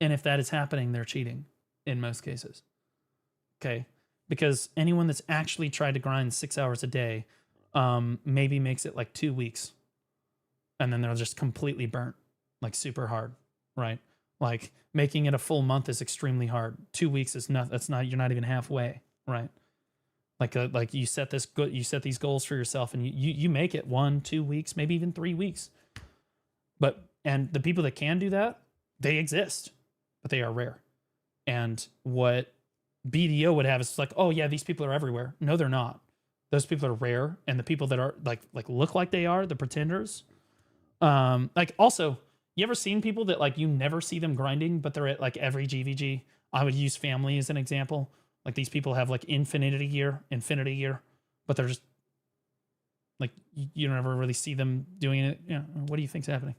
And if that is happening, they're cheating in most cases. Okay? Because anyone that's actually tried to grind 6 hours a day maybe makes it like 2 weeks. And then they're just completely burnt, like super hard, right? Like making it a full month is extremely hard. 2 weeks is not, you're not even halfway. right? Like you set these goals for yourself, and you make it 1, 2 weeks, maybe even 3 weeks. And the people that can do that, they exist, but they are rare. And what BDO would have is like, oh yeah, these people are everywhere. No, they're not. Those people are rare, and the people that are like look like they are the pretenders. Like also, you ever seen people that like you never see them grinding, but they're at like every GVG? I would use family as an example. Like these people have like infinity gear, but they're just like you don't ever really see them doing it. Yeah, what do you think's happening?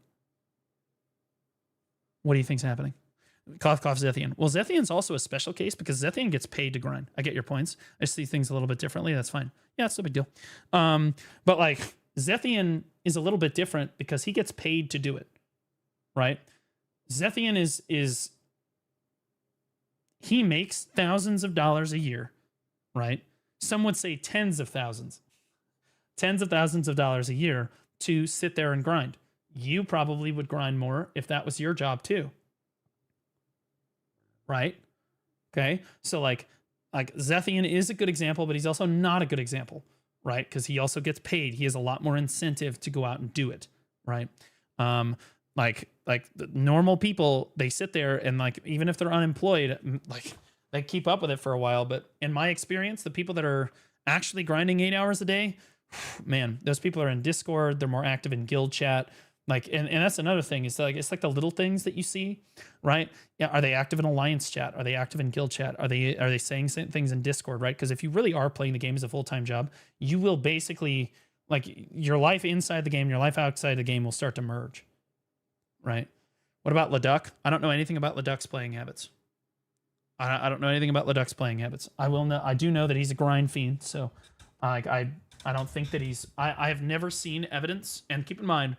What do you think's happening? Cough, cough, Zethian. Well, Zethian's also a special case because Zethian gets paid to grind. I get your points. I see things a little bit differently. That's fine. Yeah, it's no big deal. But like Zethian is a little bit different because he gets paid to do it, right? Zethian is he makes thousands of dollars a year, right? Some would say tens of thousands of dollars a year to sit there and grind. You probably would grind more if that was your job too. Right? Okay. So like Zethian is a good example, but he's also not a good example, right? Because he also gets paid. He has a lot more incentive to go out and do it, right? Like the normal people, they sit there and like even if they're unemployed, like they keep up with it for a while. But in my experience, the people that are actually grinding 8 hours a day, man, those people are in Discord. They're more active in guild chat. Like, and that's another thing. It's like the little things that you see, right? Yeah. Are they active in alliance chat? Are they active in guild chat? Are they saying things in Discord, right? Because if you really are playing the game as a full-time job, you will basically like your life inside the game, your life outside the game will start to merge, right? What about Leduc? I don't know anything about Leduc's playing habits. I don't know anything about Leduc's playing habits. I do know that he's a grind fiend. So I don't think that I have never seen evidence. And keep in mind,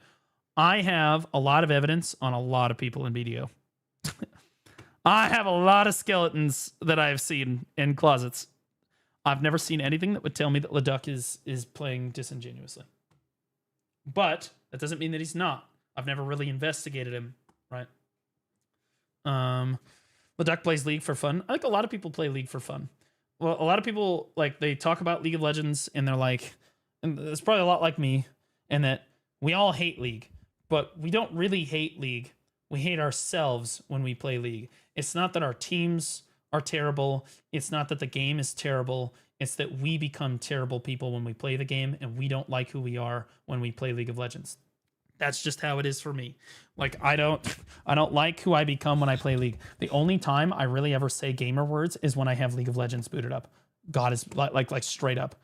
I have a lot of evidence on a lot of people in BDO. I have a lot of skeletons that I've seen in closets. I've never seen anything that would tell me that Leduc is playing disingenuously. But that doesn't mean that he's not. I've never really investigated him, right? Leduc plays League for fun. I think a lot of people play League for fun. Well, a lot of people, like, they talk about League of Legends, and they're like, and it's probably a lot like me, in that we all hate League. But we don't really hate League. We hate ourselves when we play League. It's not that our teams are terrible. It's not that the game is terrible. It's that we become terrible people when we play the game, and we don't like who we are when we play League of Legends. That's just how it is for me. Like I don't like who I become when I play League. The only time I really ever say gamer words is when I have League of Legends booted up. God is like straight up.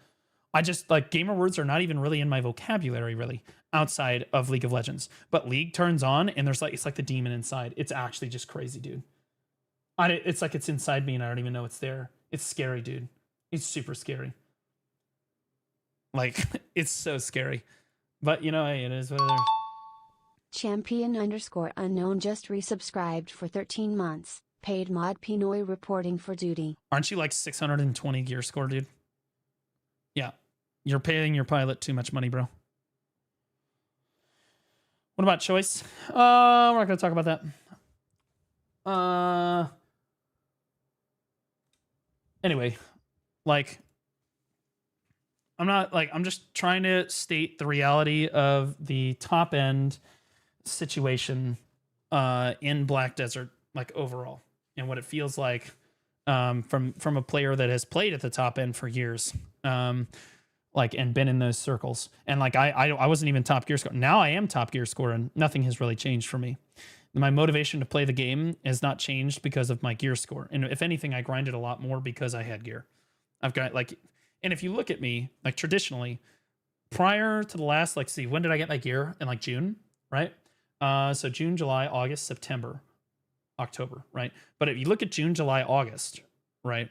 I just like gamer words are not even really in my vocabulary really outside of League of Legends. But League turns on and there's like it's like the demon inside. It's actually just crazy, dude. It's like it's inside me and I don't even know it's there. It's scary, dude. It's super scary. Like it's so scary. But you know, hey, it is what it is. Champion_unknown just resubscribed for 13 months. Paid mod Pinoy reporting for duty. Aren't you like 620 gear score, dude? Yeah. You're paying your pilot too much money, bro. What about choice? We're not going to talk about that. Anyway, like, I'm just trying to state the reality of the top end situation in Black Desert, like overall, and what it feels like from a player that has played at the top end for years. Like and been in those circles, and like I wasn't even top gear score. Now I am top gear score, and nothing has really changed for me. My motivation to play the game has not changed because of my gear score, and if anything, I grinded a lot more because I had gear. I've got like, and if you look at me, like traditionally, prior to the last, like, see, when did I get my gear? In like June, right? So June, July, August, September, October, right? But if you look at June, July, August, right?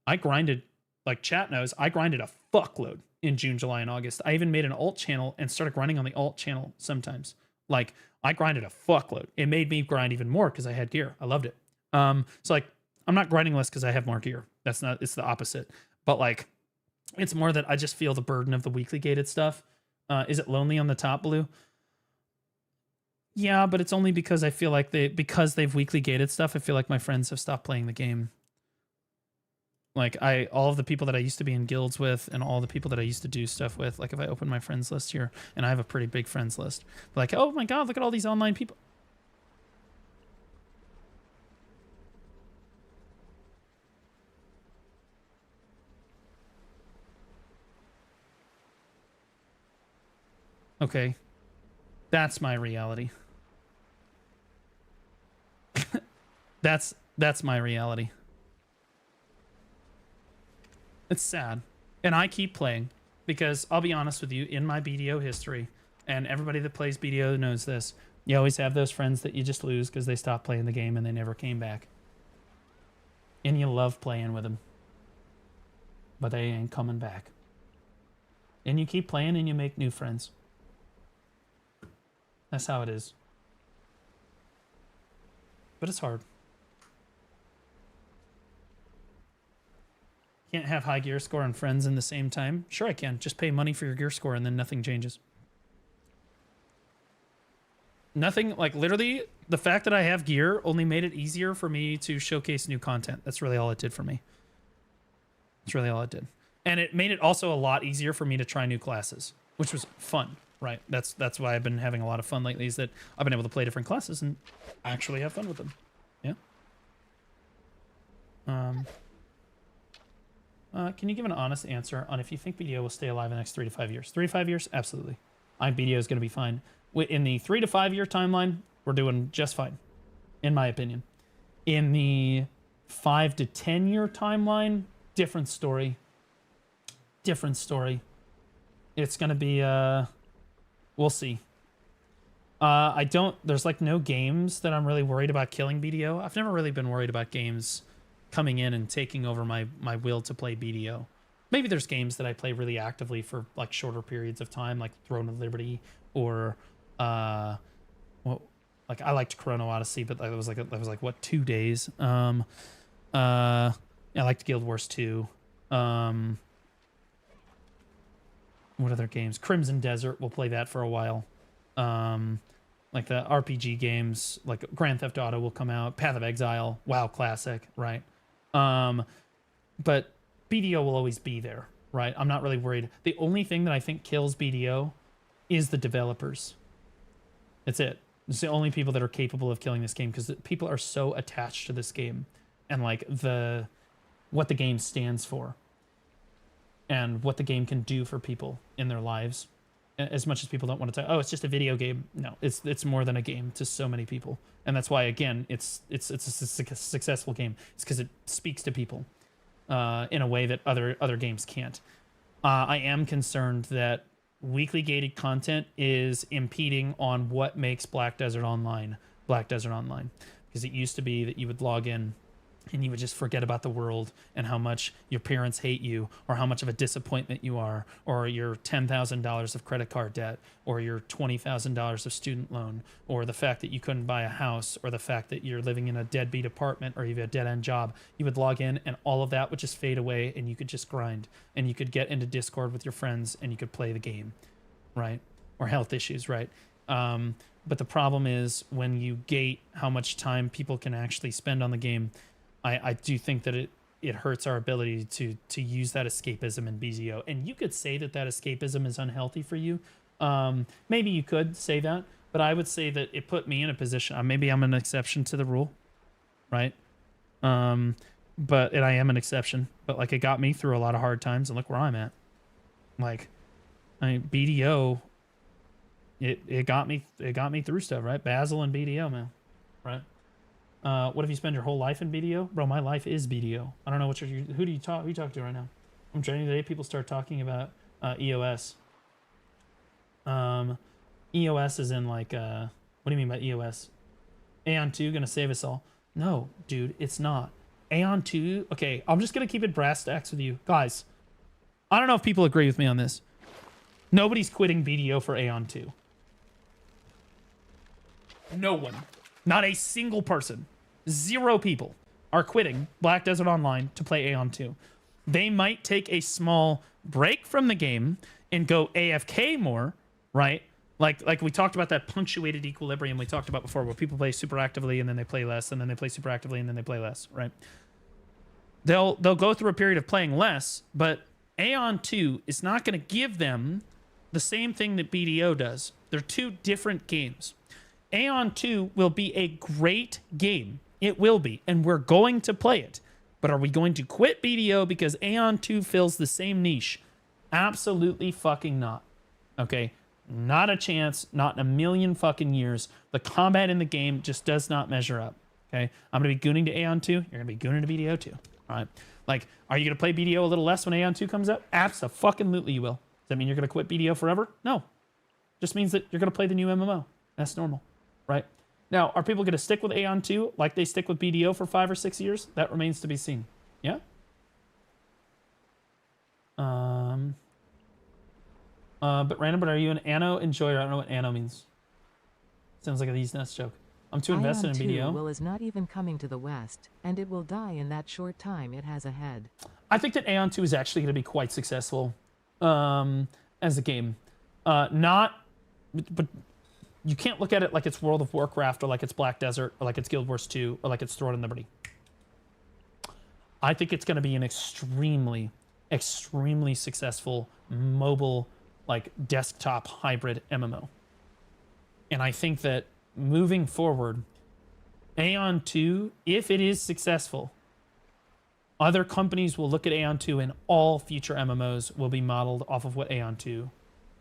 I grinded, like chat knows, I grinded a fuckload in June, July, and August. I even made an alt channel and started grinding on the alt channel sometimes. Like I grinded a fuckload. It made me grind even more because I had gear. I loved it. So like I'm not grinding less because I have more gear. That's not, it's the opposite. But like it's more that I just feel the burden of the weekly gated stuff. Is it lonely on the top, Blue? Yeah, but it's only because I feel like because they've weekly gated stuff, I feel like my friends have stopped playing the game. Like all of the people that I used to be in guilds with and all the people that I used to do stuff with, like if I open my friends list here, and I have a pretty big friends list, like, oh my God, look at all these online people. Okay. That's my reality. That's my reality. It's sad. And I keep playing because I'll be honest with you, in my BDO history, and everybody that plays BDO knows this, you always have those friends that you just lose because they stopped playing the game and they never came back. And you love playing with them. But they ain't coming back. And you keep playing and you make new friends. That's how it is. But it's hard. Can't have high gear score and friends in the same time. Sure I can. Just pay money for your gear score and then nothing changes. Nothing, like literally, the fact that I have gear only made it easier for me to showcase new content. That's really all it did for me. That's really all it did. And it made it also a lot easier for me to try new classes, which was fun, right? That's why I've been having a lot of fun lately, is that I've been able to play different classes and actually have fun with them. Yeah. Can you give an honest answer on if you think BDO will stay alive in the next 3 to 5 years? 3 to 5 years? Absolutely. I think BDO is going to be fine. In the 3 to 5 year timeline, we're doing just fine, in my opinion. In the 5 to 10 year timeline, different story. Different story. It's going to be, we'll see. There's like no games that I'm really worried about killing BDO. I've never really been worried about games coming in and taking over my will to play BDO. Maybe there's games that I play really actively for like shorter periods of time, like Throne of Liberty or well, like I liked Chrono Odyssey, but that was like what, 2 days. I liked Guild Wars 2. What other games? Crimson Desert, we'll play that for a while. Like the RPG games, like Grand Theft Auto will come out, Path of Exile, WoW Classic, right? But BDO will always be there, right? I'm not really worried. The only thing that I think kills BDO is the developers. That's it. It's the only people that are capable of killing this game, because people are so attached to this game and like what the game stands for and what the game can do for people in their lives. As much as people don't want to say, oh, it's just a video game. No, it's more than a game to so many people. And that's why, again, it's a successful game. It's because it speaks to people in a way that other games can't. I am concerned that weekly gated content is impeding on what makes Black Desert Online. Because it used to be that you would log in and you would just forget about the world and how much your parents hate you, or how much of a disappointment you are, or your $10,000 of credit card debt, or your $20,000 of student loan, or the fact that you couldn't buy a house, or the fact that you're living in a deadbeat apartment, or you have a dead-end job. You would log in and all of that would just fade away, and you could just grind, and you could get into Discord with your friends and you could play the game, right? Or health issues, right? But the problem is when you gate how much time people can actually spend on the game, I do think that it hurts our ability to use that escapism in BZO. And you could say that escapism is unhealthy for you. Maybe you could say that, but I would say that it put me in a position. Maybe I'm an exception to the rule, right? And I am an exception, but like it got me through a lot of hard times, and look where I'm at. Like, BDO, it got me through stuff, right? Basil and BDO, man, right? What if you spend your whole life in BDO? Bro, my life is BDO. I don't know who do you talk to right now? I'm training today. People start talking about EOS. EOS is in like what do you mean by EOS? Aeon 2 gonna save us all? No, dude, it's not. Aeon 2. Okay, I'm just gonna keep it brass tacks with you guys. I don't know if people agree with me on this. Nobody's quitting BDO for Aeon 2. No one. Not a single person. 0 people are quitting Black Desert Online to play Aeon 2. They might take a small break from the game and go AFK more, right? Like we talked about that punctuated equilibrium we talked about before, where people play super actively and then they play less, and then they play super actively and then they play less, right? they'll go through a period of playing less, but Aeon 2 is not going to give them the same thing that BDO does. They're two different games. Aeon 2 will be a great game. It will be, and we're going to play it. But are we going to quit BDO because Aeon 2 fills the same niche? Absolutely fucking not. Okay? Not a chance, not in a million fucking years. The combat in the game just does not measure up. Okay? I'm going to be gooning to Aeon 2. You're going to be gooning to BDO 2. All right? Like, are you going to play BDO a little less when Aeon 2 comes out? Absolutely you will. Does that mean you're going to quit BDO forever? No. Just means that you're going to play the new MMO. That's normal. Right? Now, are people going to stick with Aeon 2 like they stick with BDO for 5 or 6 years? That remains to be seen. Yeah? But random, but are you an Anno enjoyer? I don't know what Anno means. Sounds like a These Nuts joke. I'm too invested in BDO. Will is not even coming to the West, and it will die in that short time it has ahead. I think that Aeon 2 is actually going to be quite successful as a game. But you can't look at it like it's World of Warcraft or like it's Black Desert or like it's Guild Wars 2 or like it's Throne and Liberty. I think it's going to be an extremely, extremely successful mobile, like desktop hybrid MMO. And I think that moving forward, Aeon 2, if it is successful, other companies will look at Aeon 2 and all future MMOs will be modeled off of what Aeon 2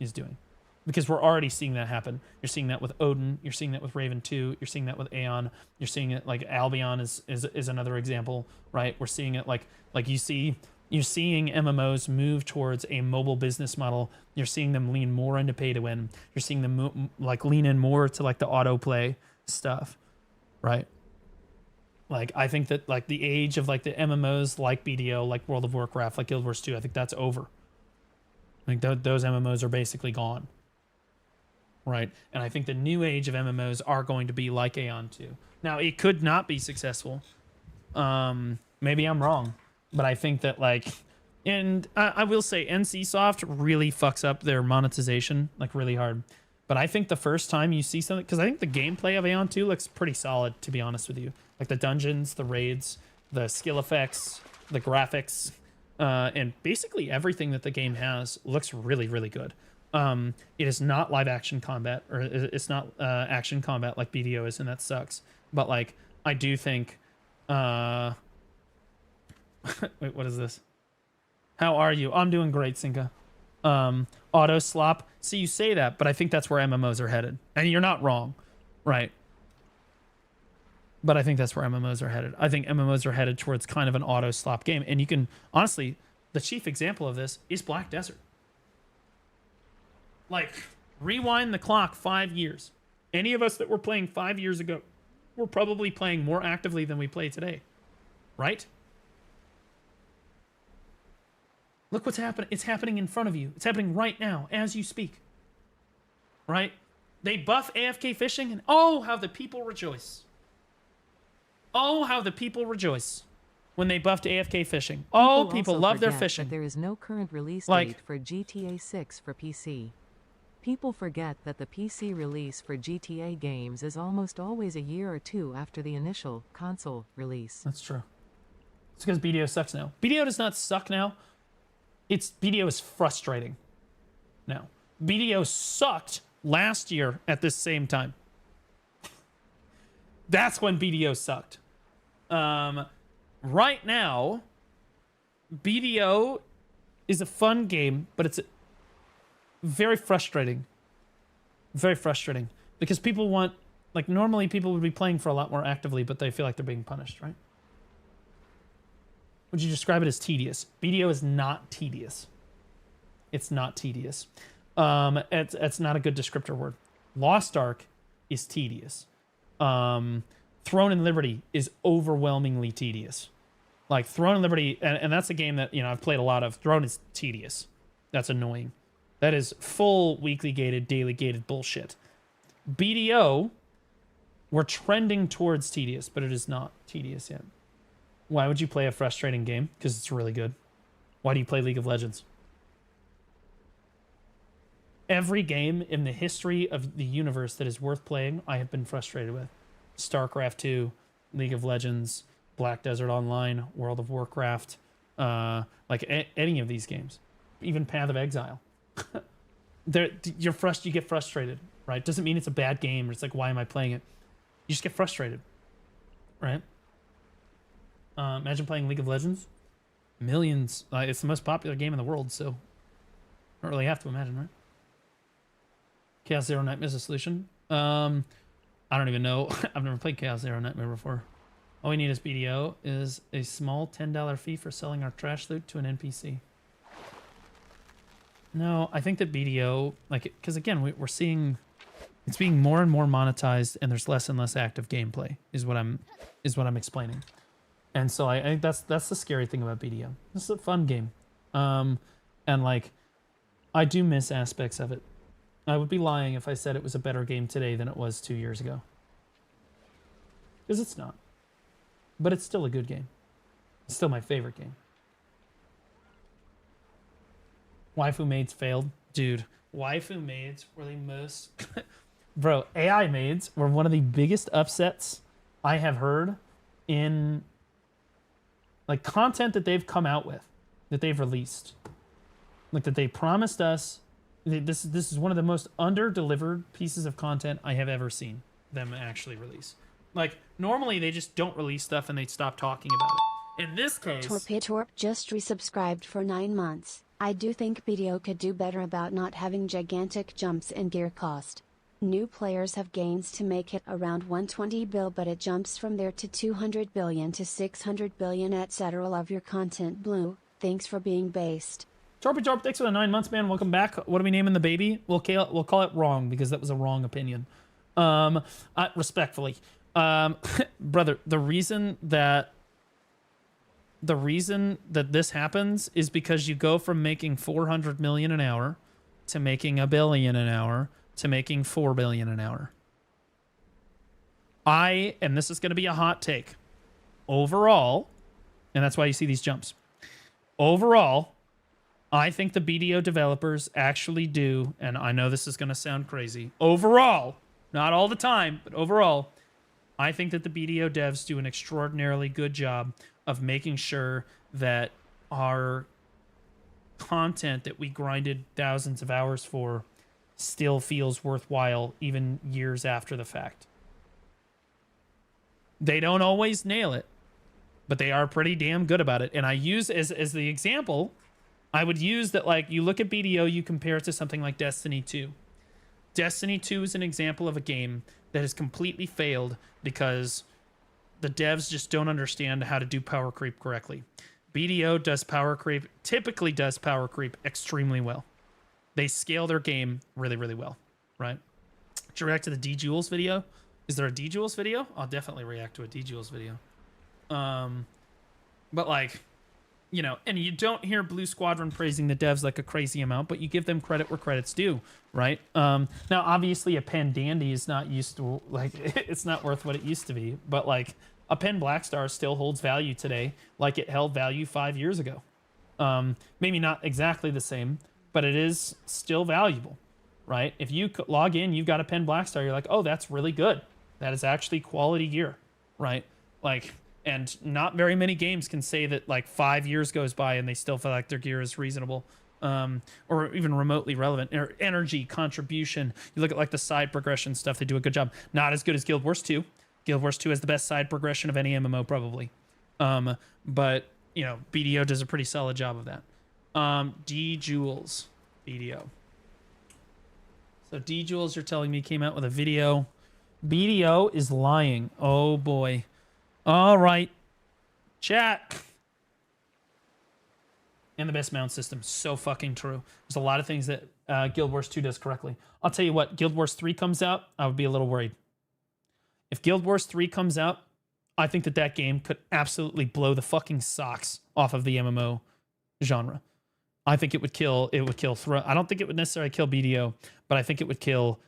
is doing. Because we're already seeing that happen. You're seeing that with Odin. You're seeing that with Raven 2. You're seeing that with Aeon. You're seeing it like Albion is another example, right? We're seeing it like you're seeing MMOs move towards a mobile business model. You're seeing them lean more into pay to win. You're seeing them like lean in more to like the autoplay stuff, right? Like I think that like the age of like the MMOs like BDO, like World of Warcraft, like Guild Wars 2, I think that's over. Like those MMOs are basically gone. Right. And I think the new age of MMOs are going to be like Aeon 2. Now, it could not be successful. Maybe I'm wrong. But I think that, like, and I will say NCSoft really fucks up their monetization, like, really hard. But I think the first time you see something, because I think the gameplay of Aeon 2 looks pretty solid, to be honest with you. Like, the dungeons, the raids, the skill effects, the graphics, and basically everything that the game has looks really, really good. It is not live action combat, or it's not action combat like BDO is, and that sucks. But like, I do think, wait, what is this? How are you? I'm doing great, Sinka. Auto slop. See, you say that, but I think that's where MMOs are headed, and you're not wrong, right? But I think that's where MMOs are headed. I think MMOs are headed towards kind of an auto slop game, and you can honestly, the chief example of this is Black Desert. Like, rewind the clock 5 years. Any of us that were playing 5 years ago were probably playing more actively than we play today. Right? Look what's happening. It's happening in front of you. It's happening right now as you speak. Right? They buff AFK fishing, and oh, how the people rejoice. Oh, how the people rejoice when they buffed AFK fishing. Oh, people love their fishing. There is no current release date for GTA 6 for PC. People forget that the PC release for GTA games is almost always a year or two after the initial console release. That's true. It's because BDO sucks now. BDO does not suck now. BDO is frustrating now. BDO sucked last year at this same time. That's when BDO sucked. Right now, BDO is a fun game, but it's very frustrating. Very frustrating. Because people want, like, normally people would be playing for a lot more actively, but they feel like they're being punished, right? Would you describe it as tedious? BDO is not tedious. It's not tedious. It's not a good descriptor word. Lost Ark is tedious. Throne and Liberty is overwhelmingly tedious. Like, Throne and Liberty, and that's a game that, you know, I've played a lot of. Throne is tedious. That's annoying. That is full weekly gated, daily gated bullshit. BDO, we're trending towards tedious, but it is not tedious yet. Why would you play a frustrating game? Because it's really good. Why do you play League of Legends? Every game in the history of the universe that is worth playing, I have been frustrated with. StarCraft 2, League of Legends, Black Desert Online, World of Warcraft, like any of these games, even Path of Exile. You get frustrated, right? Doesn't mean it's a bad game or it's like, why am I playing it? You just get frustrated, right? Imagine playing League of Legends. Millions. It's the most popular game in the world, so don't really have to imagine, right? Chaos Zero Nightmare is a solution. I don't even know. I've never played Chaos Zero Nightmare before. All we need as BDO is a small $10 fee for selling our trash loot to an NPC. No, I think that BDO, like, because again, we're seeing it's being more and more monetized, and there's less and less active gameplay. Is what I'm explaining. And so I think that's the scary thing about BDO. This is a fun game, and like, I do miss aspects of it. I would be lying if I said it was a better game today than it was 2 years ago. Because it's not. But it's still a good game. It's still my favorite game. Waifu maids failed. Dude, waifu maids were the most... Bro, AI maids were one of the biggest upsets I have heard in... like, content that they've come out with. That they've released. Like, that they promised us... This is one of the most under-delivered pieces of content I have ever seen them actually release. Like, normally they just don't release stuff and they stop talking about it. In this case... Torp just resubscribed for 9 months. I do think BDO could do better about not having gigantic jumps in gear cost. New players have gains to make it around 120 bill, but it jumps from there to 200 billion to 600 billion, etc. Love your content, Blue. Thanks for being based. Torp, thanks for the 9 months, man. Welcome back. What are we naming the baby? We'll call it Wrong, because that was a wrong opinion. Respectfully. Brother, the reason that this happens is because you go from making 400 million an hour to making $1 billion an hour to making 4 billion an hour. And this is going to be a hot take, overall, and that's why you see these jumps. Overall, I think the BDO developers actually do, and I know this is going to sound crazy, overall, not all the time, but overall, I think that the BDO devs do an extraordinarily good job of making sure that our content that we grinded thousands of hours for still feels worthwhile even years after the fact. They don't always nail it, but they are pretty damn good about it. And I use as the example, I would use that, like, you look at BDO, you compare it to something like Destiny 2. Destiny 2 is an example of a game that has completely failed because the devs just don't understand how to do power creep correctly. BDO typically does power creep extremely well. They scale their game really, really well, right? Did you react to the D-Jules video? Is there a D-Jules video? I'll definitely react to a D-Jules video. But like, you know, and you don't hear Blue Squadron praising the devs like a crazy amount, but you give them credit where credit's due, right? Now, obviously, a Pen Dandy is not used to, like, it's not worth what it used to be, but like, a Pen Blackstar still holds value today, like it held value 5 years ago. Maybe not exactly the same, but it is still valuable, right? If you log in, you've got a Pen Blackstar, you're like, oh, that's really good. That is actually quality gear, right? Like, and not very many games can say that like 5 years goes by and they still feel like their gear is reasonable, or even remotely relevant. Or energy, contribution. You look at like the side progression stuff, they do a good job. Not as good as Guild Wars 2. Guild Wars 2 has the best side progression of any MMO probably. But, you know, BDO does a pretty solid job of that. D-Jules, BDO. So D-Jules, you're telling me, came out with a video. BDO is lying. Oh boy. All right. Chat. And the best mount system. So fucking true. There's a lot of things that Guild Wars 2 does correctly. I'll tell you what, Guild Wars 3 comes out, I would be a little worried. If Guild Wars 3 comes out, I think that game could absolutely blow the fucking socks off of the MMO genre. I think it would kill I don't think it would necessarily kill BDO, but I think it would kill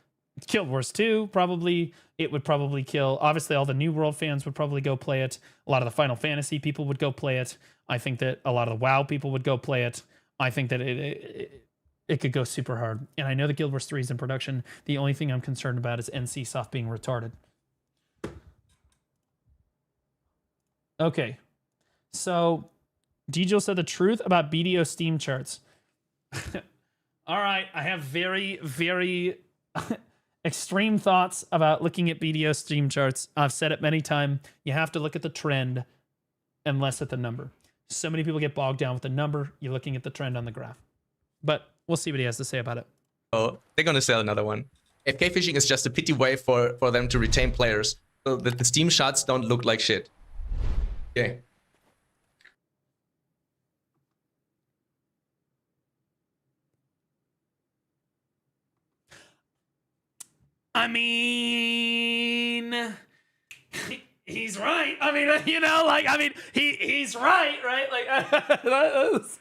Guild Wars 2, probably. It would probably kill, obviously, all the New World fans would probably go play it. A lot of the Final Fantasy people would go play it. I think that a lot of the WoW people would go play it. I think that it could go super hard. And I know that Guild Wars 3 is in production. The only thing I'm concerned about is NCSoft being retarded. Okay. So, DJ said the truth about BDO Steam charts. All right. I have very, very extreme thoughts about looking at BDO Steam charts. I've said it many times. You have to look at the trend and less at the number. So many people get bogged down with the number. You're looking at the trend on the graph. But we'll see what he has to say about it. Oh, they're gonna sell another one. AFK fishing is just a pity way for them to retain players, so that the Steam charts don't look like shit. Okay. I mean, he's right. I mean, you know, like, I mean, he's right, Like,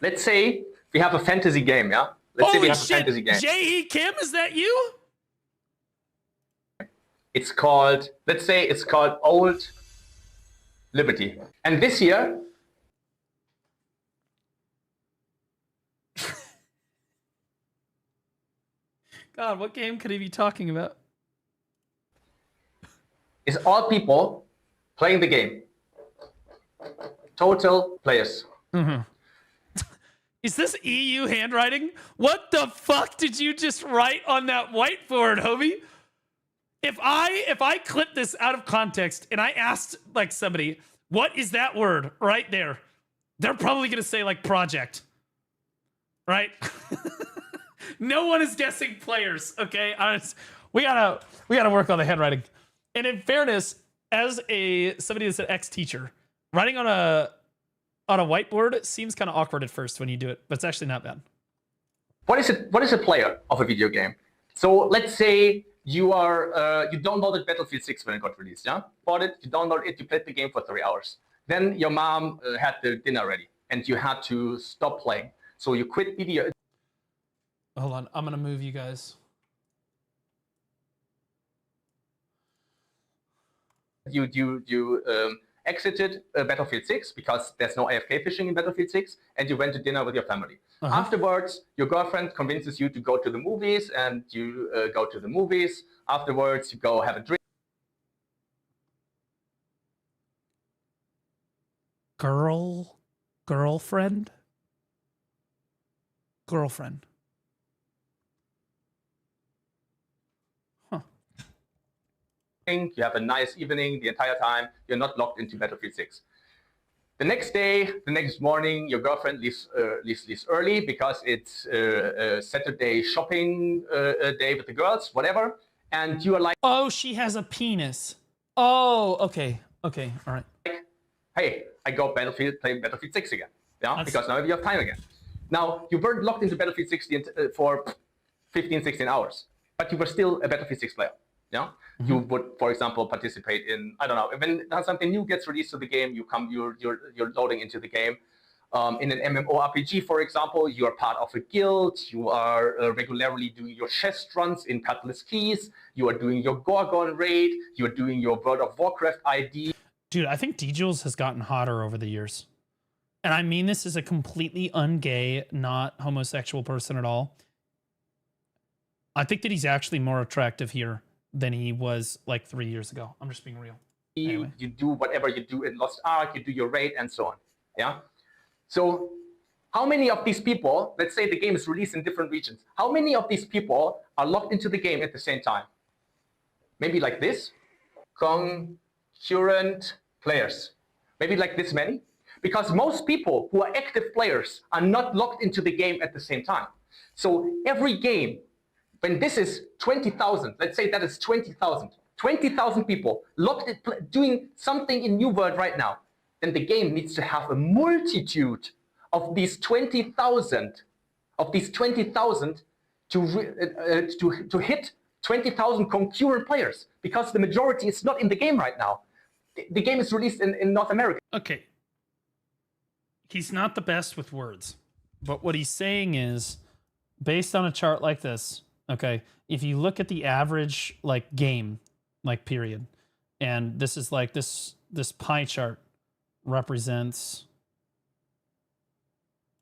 let's say we have a fantasy game, yeah? Let's say we have a fantasy game. J.E. Kim, is that you? It's called, let's say it's called Old Liberty. And this year, God, what game could he be talking about? is all people playing the game. Total players. Mm-hmm. Is this EU handwriting? What the fuck did you just write on that whiteboard, homie? If I clip this out of context and I asked like somebody, what is that word right there? They're probably gonna say like project, right? No one is guessing players. Okay, we gotta work on the handwriting. And in fairness, as somebody that's an ex-teacher, writing on a whiteboard seems kind of awkward at first when you do it, but it's actually not bad. What is a player of a video game? So let's say you downloaded Battlefield 6 when it got released, yeah? Bought it, you downloaded it, you played the game for 3 hours. Then your mom had the dinner ready, and you had to stop playing. So you quit video. Hold on, I'm gonna move you guys. You exited Battlefield 6 because there's no AFK fishing in Battlefield 6, and you went to dinner with your family. Afterwards, your girlfriend convinces you to go to the movies, and you go to the movies. Afterwards, you go have a drink. Girlfriend. You have a nice evening the entire time. You're not locked into Battlefield 6. The next day, the next morning, your girlfriend leaves early because it's a Saturday shopping day with the girls, whatever. And you are like, oh, she has a penis. Oh, okay, all right. Hey, I go play Battlefield 6 again. Yeah, because now you have time again. Now, you weren't locked into Battlefield 6 for 15, 16 hours, but you were still a Battlefield 6 player. Yeah, you would, for example, participate in, I don't know, when something new gets released to the game, you're loading into the game. In an mmorpg, for example, you are part of a guild. You are regularly doing your chest runs in Cutlass Keys. You are doing your Gorgon raid. You are doing your World of Warcraft ID. Dude, I think D-Jules has gotten hotter over the years. And I mean this as a completely ungay, not homosexual person at all. I think that he's actually more attractive here than he was like 3 years ago. I'm just being real. Anyway. You do whatever you do in Lost Ark, you do your raid and so on. Yeah. So how many of these people, let's say the game is released in different regions, how many of these people are logged into the game at the same time? Maybe like this, concurrent players. Maybe like this many? Because most people who are active players are not logged into the game at the same time. So every game, when this is 20,000, let's say that is 20,000 people logged in, doing something in New World right now, then the game needs to have a multitude of these 20,000 to hit 20,000 concurrent players, because the majority is not in the game right now. The game is released in North America. Okay. He's not the best with words, but what he's saying is, based on a chart like this, okay, if you look at the average like game, like period, and this is like this pie chart represents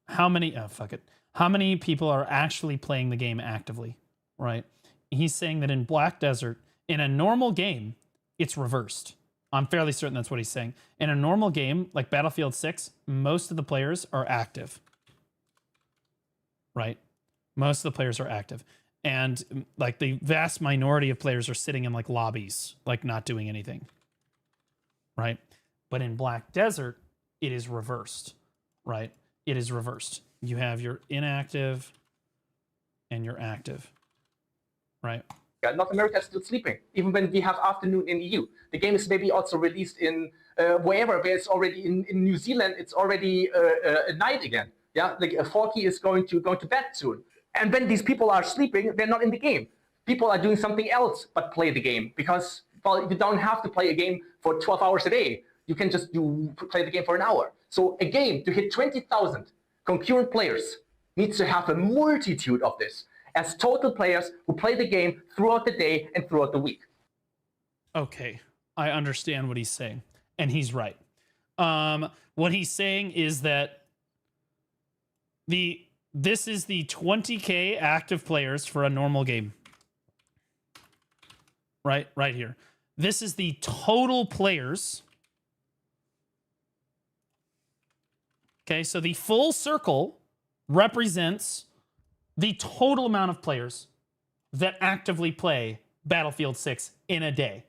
how many how many people are actually playing the game actively, right? He's saying that in Black Desert, in a normal game, it's reversed. I'm fairly certain that's what he's saying. In a normal game like Battlefield 6, most of the players are active. Right? Most of the players are active. And like the vast minority of players are sitting in like lobbies, like not doing anything. Right? But in Black Desert, it is reversed. Right? It is reversed. You have your inactive and your active. Right? North America is still sleeping, even when we have afternoon in EU. The game is maybe also released in wherever, where it's already in New Zealand, it's already night again. Yeah, like Forky is going to bed soon. And when these people are sleeping, they're not in the game. People are doing something else but play the game because, well, you don't have to play a game for 12 hours a day. You can just play the game for an hour. So a game to hit 20,000 concurrent players needs to have a multitude of this as total players who play the game throughout the day and throughout the week. Okay, I understand what he's saying, and he's right. What he's saying is that this is the 20K active players for a normal game. Right here. This is the total players. Okay, so the full circle represents the total amount of players that actively play Battlefield 6 in a day.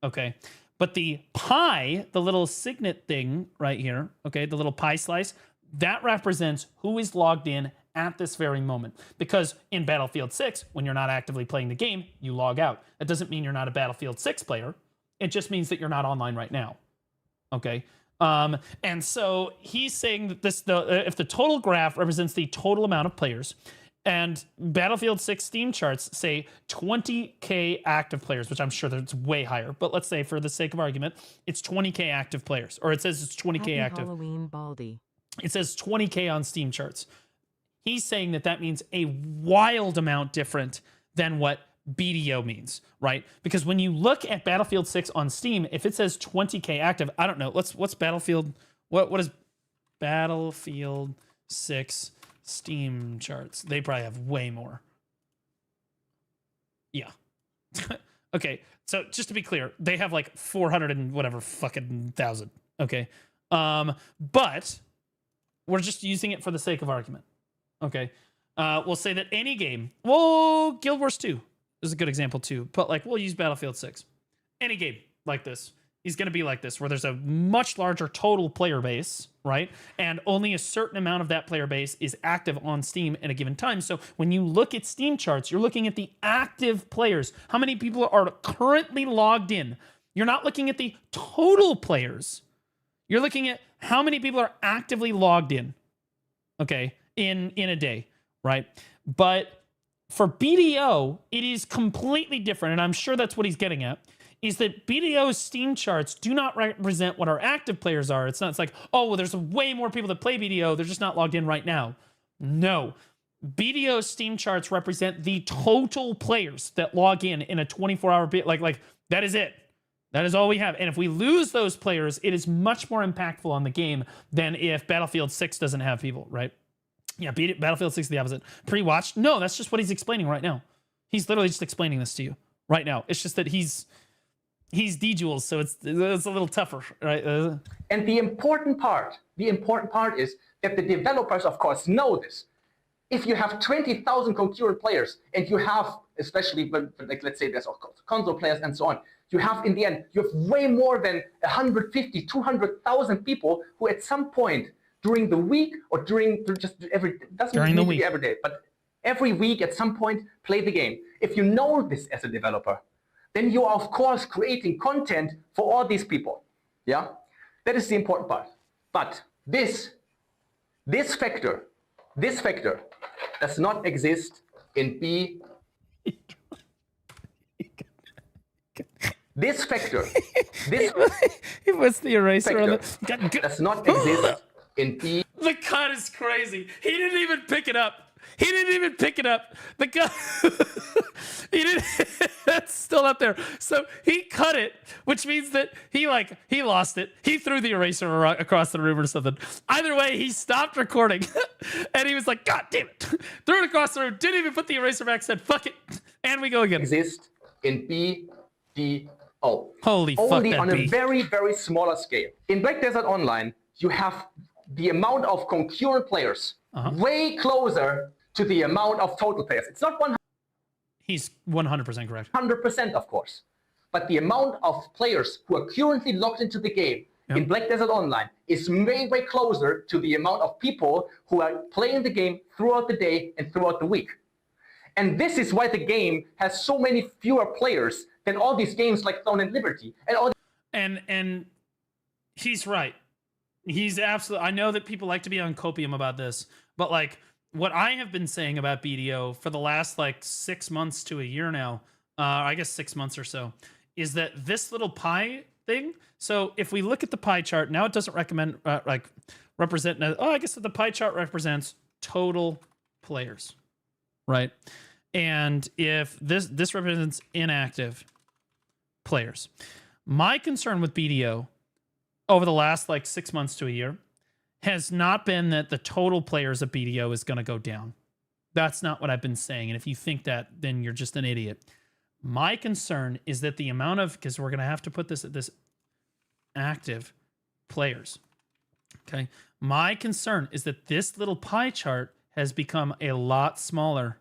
Okay, but the pie, the little signet thing right here, okay, the little pie slice, that represents who is logged in at this very moment. Because in Battlefield 6, when you're not actively playing the game, you log out. That doesn't mean you're not a Battlefield 6 player. It just means that you're not online right now. Okay. And so he's saying that if the total graph represents the total amount of players, and Battlefield 6 Steam charts say 20K active players, which I'm sure that's way higher. But let's say, for the sake of argument, it's 20K active players. Or it says it's 20K Happy active. Halloween, Baldy. It says 20K on Steam charts. He's saying that means a wild amount different than what BDO means, right? Because when you look at Battlefield 6 on Steam, if it says 20K active, I don't know. What's Battlefield? What is Battlefield 6 Steam charts? They probably have way more. Yeah. Okay. So just to be clear, they have like 400 and whatever fucking thousand. Okay. But we're just using it for the sake of argument. Okay. We'll say that any game, well, Guild Wars 2 is a good example too, but like we'll use Battlefield 6. Any game like this is going to be like this, where there's a much larger total player base, right? And only a certain amount of that player base is active on Steam at a given time. So when you look at Steam charts, you're looking at the active players. How many people are currently logged in? You're not looking at the total players. You're looking at how many people are actively logged in, okay, in a day, right? But for BDO, it is completely different, and I'm sure that's what he's getting at, is that BDO's Steam charts do not represent what our active players are. It's like, oh, well, there's way more people that play BDO. They're just not logged in right now. No. BDO's Steam charts represent the total players that log in a 24-hour bit. Like that is it. That is all we have. And if we lose those players, it is much more impactful on the game than if Battlefield 6 doesn't have people, right? Yeah, Battlefield 6 is the opposite. Pre-watched? No, that's just what he's explaining right now. He's literally just explaining this to you right now. It's just that he's D-Jules, so it's a little tougher, right? And the important part is that the developers, of course, know this. If you have 20,000 concurrent players, and you have, especially like let's say there's console players and so on, you have in the end, you have way more than 150, 200,000 people who at some point during the week or during every day, but every week at some point play the game. If you know this as a developer, then you are of course creating content for all these people. Yeah, that is the important part. But this factor does not exist in B. This factor, what's the eraser on does not exist in B. The cut is crazy. He didn't even pick it up. The cut. He didn't. That's still up there. So he cut it, which means that he lost it. He threw the eraser across the room or something. Either way, he stopped recording, and he was like, "God damn it!" Threw it across the room. Didn't even put the eraser back. Said, "Fuck it," and we go again. Exist in B, D, Oh, Holy fuck, only that on a beat. very, very smaller scale. In Black Desert Online, you have the amount of concurrent players way closer to the amount of total players. It's not 100%. He's 100% correct. 100%, of course. But the amount of players who are currently logged into the game in Black Desert Online is way, way closer to the amount of people who are playing the game throughout the day and throughout the week. And this is why the game has so many fewer players than all these games like Throne and Liberty. And he's right. He's absolutely, I know that people like to be on copium about this, but like what I have been saying about BDO for the last like 6 months to a year now, I guess 6 months or so, is that this little pie thing. So if we look at the pie chart, now it doesn't represent, I guess that the pie chart represents total players, right? And if this represents inactive players. My concern with BDO over the last like 6 months to a year has not been that the total players of BDO is going to go down. That's not what I've been saying. And if you think that, then you're just an idiot. My concern is that the amount of, because we're going to have to put this at this active players. Okay. My concern is that this little pie chart has become a lot smaller,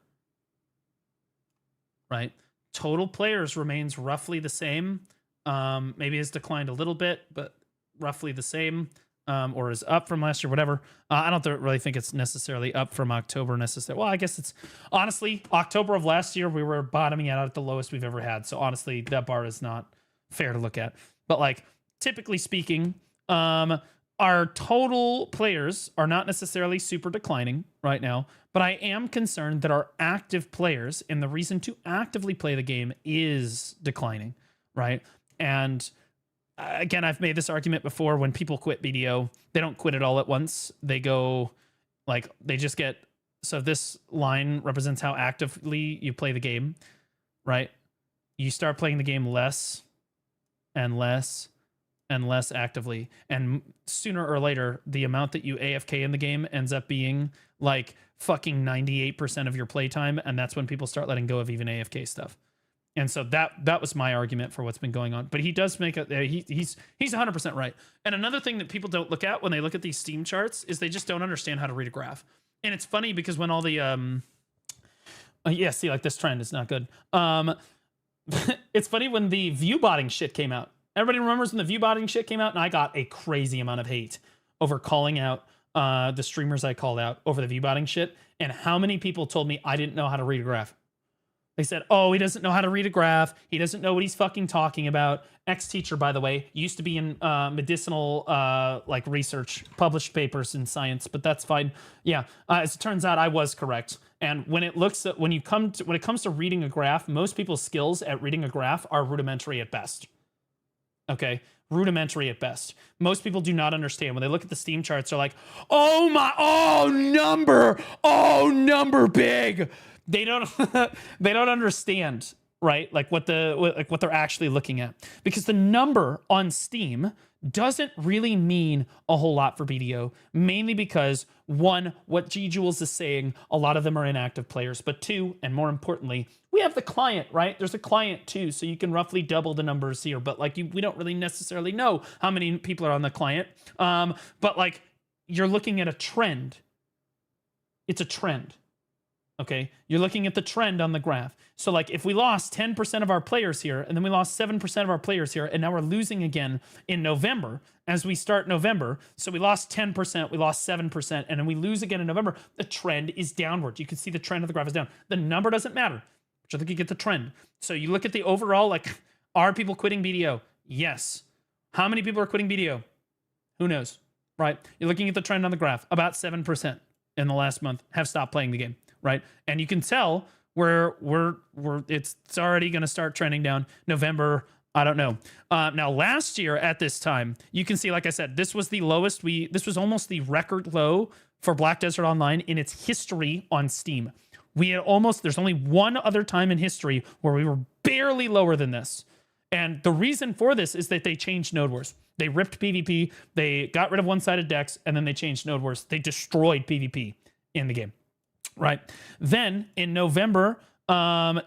right? Total players remains roughly the same. Maybe has declined a little bit, but roughly the same, or is up from last year, whatever. I don't really think it's necessarily up from October necessarily. Well, I guess it's honestly October of last year, we were bottoming out at the lowest we've ever had. So honestly, that bar is not fair to look at. But like typically speaking, our total players are not necessarily super declining right now, but I am concerned that our active players and the reason to actively play the game is declining, right? And again, I've made this argument before. When people quit BDO, they don't quit it all at once. They go like, they just get, so this line represents how actively you play the game, right? You start playing the game less and less and less actively. And sooner or later, the amount that you AFK in the game ends up being like fucking 98% of your playtime. And that's when people start letting go of even AFK stuff. And so that was my argument for what's been going on. But he does make a, he's 100% right. And another thing that people don't look at when they look at these Steam charts is they just don't understand how to read a graph. And it's funny because when all the, yeah, see, like this trend is not good. It's funny when the view botting shit came out. Everybody remembers when the view botting shit came out, and I got a crazy amount of hate over calling out the streamers I called out over the view botting shit. And how many people told me I didn't know how to read a graph? They said, oh, he doesn't know how to read a graph. He doesn't know what he's fucking talking about. Ex-teacher, by the way, used to be in medicinal like research, published papers in science, but that's fine. Yeah, as it turns out, I was correct. And when it looks at, when it comes to reading a graph, most people's skills at reading a graph are rudimentary at best. Okay, rudimentary at best. Most people do not understand. When they look at the Steam charts, they're like, oh my, oh number big. They don't they don't understand, right? Like what they're actually looking at. Because the number on Steam doesn't really mean a whole lot for BDO, mainly because one, what G Jules is saying, a lot of them are inactive players, but two, and more importantly, we have the client, right? There's a client too, so you can roughly double the numbers here, but like we don't really necessarily know how many people are on the client. But like you're looking at a trend. It's a trend. Okay, you're looking at the trend on the graph. So like if we lost 10% of our players here, and then we lost 7% of our players here, and now we're losing again in November as we start November. So we lost 10%, we lost 7%, and then we lose again in November. The trend is downward. You can see the trend of the graph is down. The number doesn't matter, but I think you get the trend. So you look at the overall, like, are people quitting BDO? Yes. How many people are quitting BDO? Who knows, right? You're looking at the trend on the graph. About 7% in the last month have stopped playing the game. Right. And you can tell it's already going to start trending down. November, I don't know. Now, last year at this time, you can see, like I said, this was the lowest. This was almost the record low for Black Desert Online in its history on Steam. We had there's only one other time in history where we were barely lower than this. And the reason for this is that they changed Node Wars. They ripped PvP. They got rid of one-sided decks, and then they changed Node Wars. They destroyed PvP in the game. Right. Then in November, December,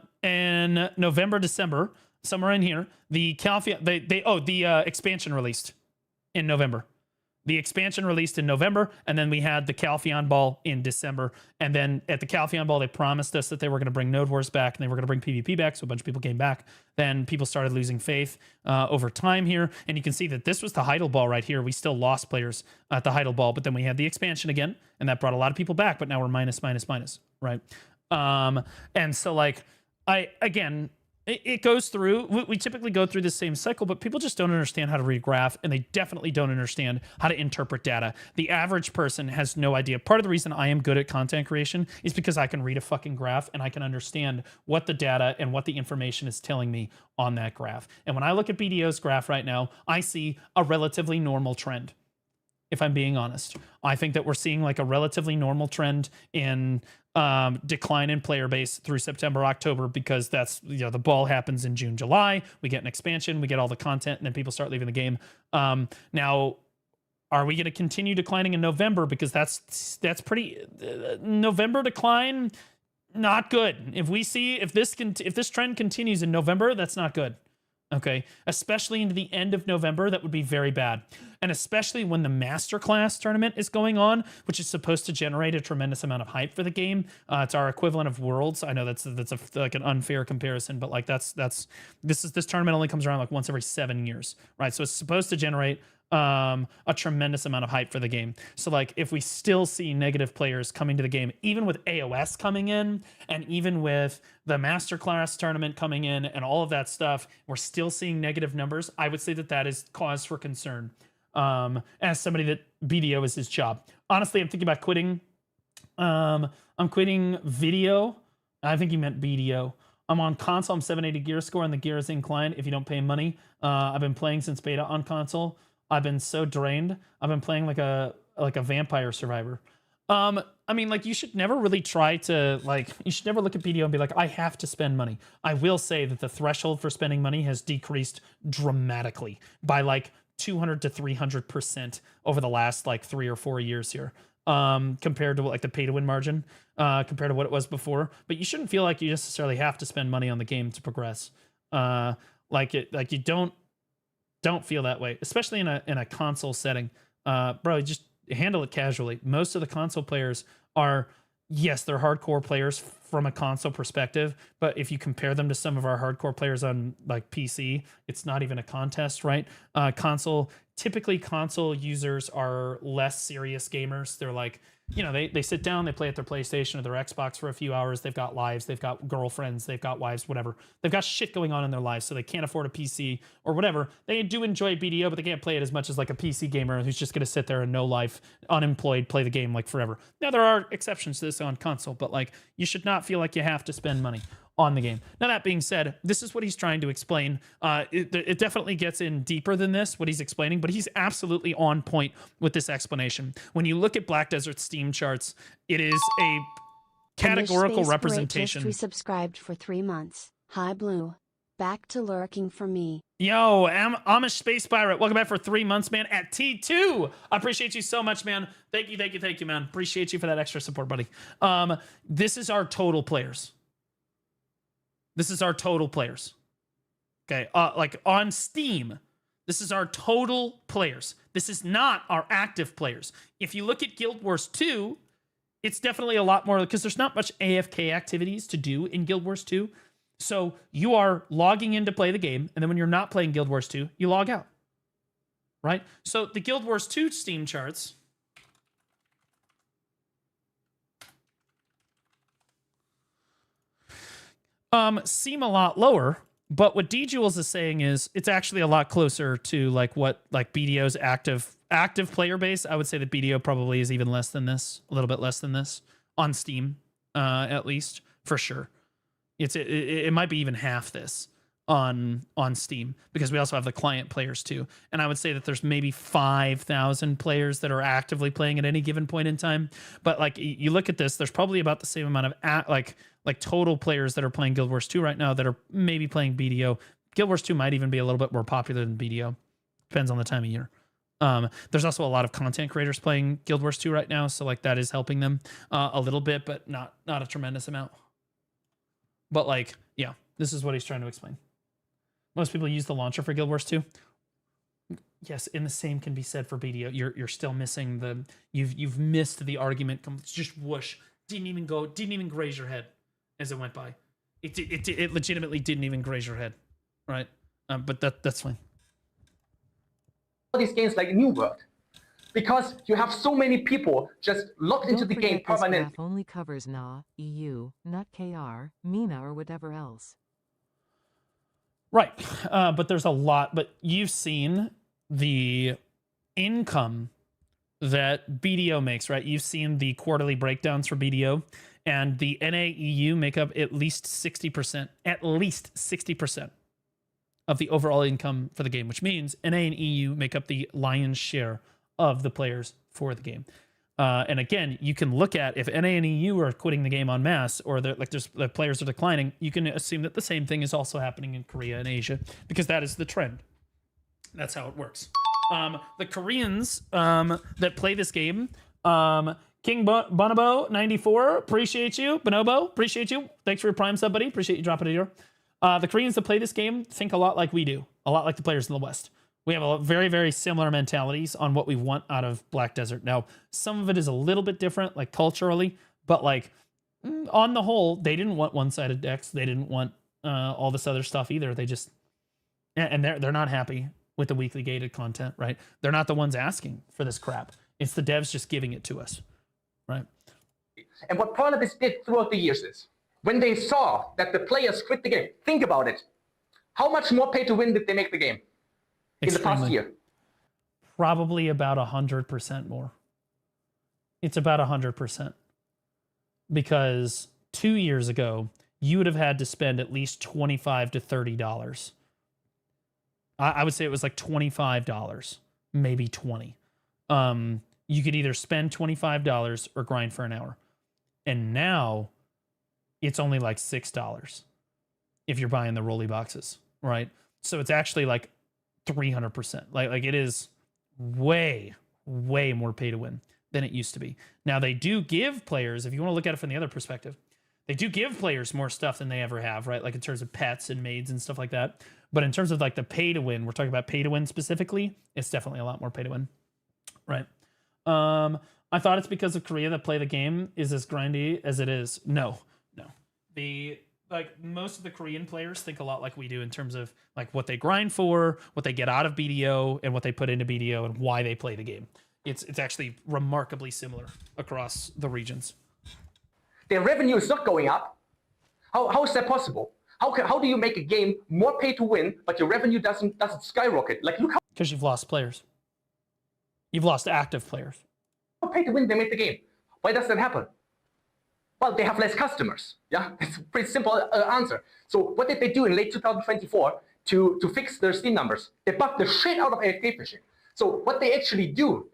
somewhere in here, the expansion released in November. The expansion released in November, and then we had the Calpheon Ball in December. And then at the Calpheon Ball, they promised us that they were going to bring Node Wars back, and they were going to bring PvP back, so a bunch of people came back. Then people started losing faith over time here, and you can see that this was the Heidel Ball right here. We still lost players at the Heidel Ball, but then we had the expansion again, and that brought a lot of people back, but now we're minus, right? And so, like, it goes through, we typically go through the same cycle, but people just don't understand how to read a graph, and they definitely don't understand how to interpret data. The average person has no idea. Part of the reason I am good at content creation is because I can read a fucking graph and I can understand what the data and what the information is telling me on that graph. And when I look at BDO's graph right now, I see a relatively normal trend. If I'm being honest, I think that we're seeing like a relatively normal trend in decline in player base through September, October, because that's, you know, the ball happens in June, July. We get an expansion, we get all the content, and then people start leaving the game. Now, are we going to continue declining in November? Because that's pretty November decline, not good. If this trend continues in November, that's not good. Okay, especially into the end of November, that would be very bad. And especially when the Masterclass tournament is going on, which is supposed to generate a tremendous amount of hype for the game. It's our equivalent of Worlds. I know that's like an unfair comparison, but like this tournament only comes around like once every 7 years, right? So it's supposed to generate a tremendous amount of hype for the game. So like if we still see negative players coming to the game, even with AOS coming in and even with the Masterclass tournament coming in and all of that stuff, we're still seeing negative numbers. I would say that that is cause for concern. As somebody that BDO is his job. Honestly, I'm thinking about quitting. I'm quitting video. I think he meant BDO. I'm on console. I'm 780 gear score and the gear is inclined if you don't pay money. I've been playing since beta on console. I've been so drained. I've been playing like a vampire survivor. I mean, like, you should never really try to, like, you should never look at BDO and be like, I have to spend money. I will say that the threshold for spending money has decreased dramatically by like 200 to 300% over the last like 3 or 4 years here. Compared to like the pay to win margin, compared to what it was before. But you shouldn't feel like you necessarily have to spend money on the game to progress. Like you don't feel that way, especially in a console setting. Bro, just handle it casually. Most of the console players are, yes, they're hardcore players from a console perspective, but if you compare them to some of our hardcore players on like PC, it's not even a contest, right? Typically console users are less serious gamers. They're like, you know, they sit down, they play at their PlayStation or their Xbox for a few hours. They've got lives, they've got girlfriends, they've got wives, whatever. They've got shit going on in their lives, so they can't afford a PC or whatever. They do enjoy BDO, but they can't play it as much as like a PC gamer who's just going to sit there and no life, unemployed, play the game like forever. Now, there are exceptions to this on console, but like, you should not feel like you have to spend money on the game. Now, that being said, this is what he's trying to explain. It definitely gets in deeper than this, what he's explaining, but he's absolutely on point with this explanation. When you look at Black Desert Steam charts, it is a categorical representation. Just resubscribed for 3 months. Hi, Blue. Back to lurking for me. Yo, Amish Space Pirate, welcome back for 3 months, man, at T2. I appreciate you so much, man. Thank you, man. Appreciate you for that extra support, buddy. This is our total players. This is our total players. Okay, like on Steam, this is our total players. This is not our active players. If you look at Guild Wars 2, it's definitely a lot more, because there's not much AFK activities to do in Guild Wars 2. So you are logging in to play the game, and then when you're not playing Guild Wars 2, you log out. Right? So the Guild Wars 2 Steam charts seem a lot lower, but what D-Jules is saying is it's actually a lot closer to like what like BDO's active player base. I would say that BDO probably is even less than this, a little bit less than this on Steam, at least for sure. It might be even half this on Steam, because we also have the client players too. And I would say that there's maybe 5,000 players that are actively playing at any given point in time. But like you look at this, there's probably about the same amount of like total players that are playing Guild Wars 2 right now that are maybe playing BDO. Guild Wars 2 might even be a little bit more popular than BDO. Depends on the time of year. There's also a lot of content creators playing Guild Wars 2 right now, so like that is helping them a little bit, but not a tremendous amount. But like, yeah, this is what he's trying to explain. Most people use the launcher for Guild Wars 2. Yes, and the same can be said for BDO. You're still missing the you've missed the argument. Just whoosh. Didn't even graze your head as it went by. It legitimately didn't even graze your head, right? But that's fine. All these games like New World, because you have so many people just locked into the game permanently. This graph only covers NA, EU, not KR, MENA, or whatever else. Right, but there's a lot. But you've seen the income that BDO makes, right? You've seen the quarterly breakdowns for BDO, and the NA-EU make up at least 60%, of the overall income for the game, which means NA and EU make up the lion's share of the players for the game. And again, you can look at if NA and EU are quitting the game en masse, or the players are declining, you can assume that the same thing is also happening in Korea and Asia, because that is the trend. That's how it works. The Koreans that play this game, King Bonobo 94, appreciate you. Bonobo, appreciate you. Thanks for your Prime sub, buddy. Appreciate you dropping it here. The Koreans that play this game think a lot like we do, a lot like the players in the West. We have a very, very similar mentalities on what we want out of Black Desert. Now, some of it is a little bit different, like culturally, but like on the whole, they didn't want one-sided decks. They didn't want all this other stuff either. They just, and they're not happy with the weekly gated content, right? They're not the ones asking for this crap. It's the devs just giving it to us, right? And what Parnabis did throughout the years is, when they saw that the players quit the game, think about it. How much more pay to win did they make the game in the past year? Probably about 100% more. It's about 100%. Because 2 years ago, you would have had to spend at least $25 to $30. I would say it was like $25, maybe 20. You could either spend $25 or grind for an hour. And now it's only like $6 if you're buying the rolly boxes, right? So it's actually like 300%. Like it is way, way more pay to win than it used to be. Now they do give players, if you want to look at it from the other perspective, they do give players more stuff than they ever have, right? Like in terms of pets and maids and stuff like that. But in terms of like the pay to win, we're talking about pay to win specifically, it's definitely a lot more pay to win, right? I thought it's because of Korea that play the game is as grindy as it is. No. Most of the Korean players think a lot like we do in terms of like what they grind for, what they get out of BDO, and what they put into BDO, and why they play the game. It's actually remarkably similar across the regions. Their revenue is not going up. How is that possible? How do you make a game more pay to win, but your revenue doesn't skyrocket? Like, look how... Because you've lost players. You've lost active players. How pay to win they make the game? Why does that happen? Well, they have less customers. Yeah, it's a pretty simple answer. So what did they do in late 2024 to fix their Steam numbers? They buffed the shit out of AFK fishing. So what they actually do,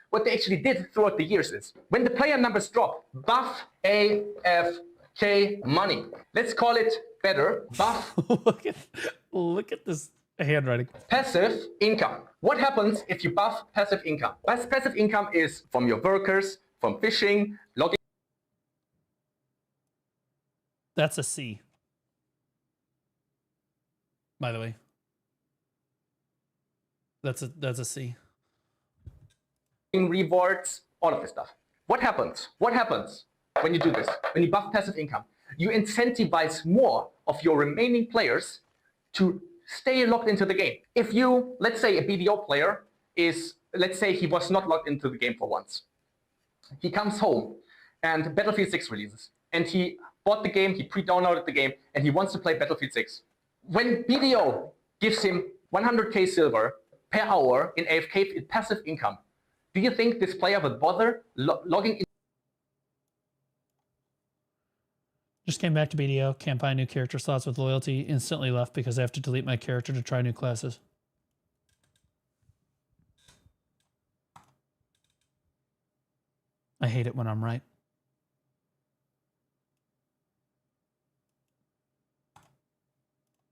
what they actually did throughout the years is, when the player numbers drop, buff AFK money. Let's call it better, buff. Look at this handwriting. Passive income. What happens if you buff passive income? Passive income is from your workers, from fishing, logging. That's a C, by the way. That's a C. Rewards, all of this stuff. What happens? What happens when you do this? When you buff passive income, you incentivize more of your remaining players to stay locked into the game. If you, let's say a BDO player is, let's say he was not locked into the game for once. He comes home and Battlefield 6 releases, and he bought the game, he pre-downloaded the game, and he wants to play Battlefield 6. When BDO gives him 100k silver per hour in AFK in passive income, do you think this player would bother logging in? Just came back to BDO, can't buy new character slots with loyalty, instantly left because I have to delete my character to try new classes. I hate it when I'm right.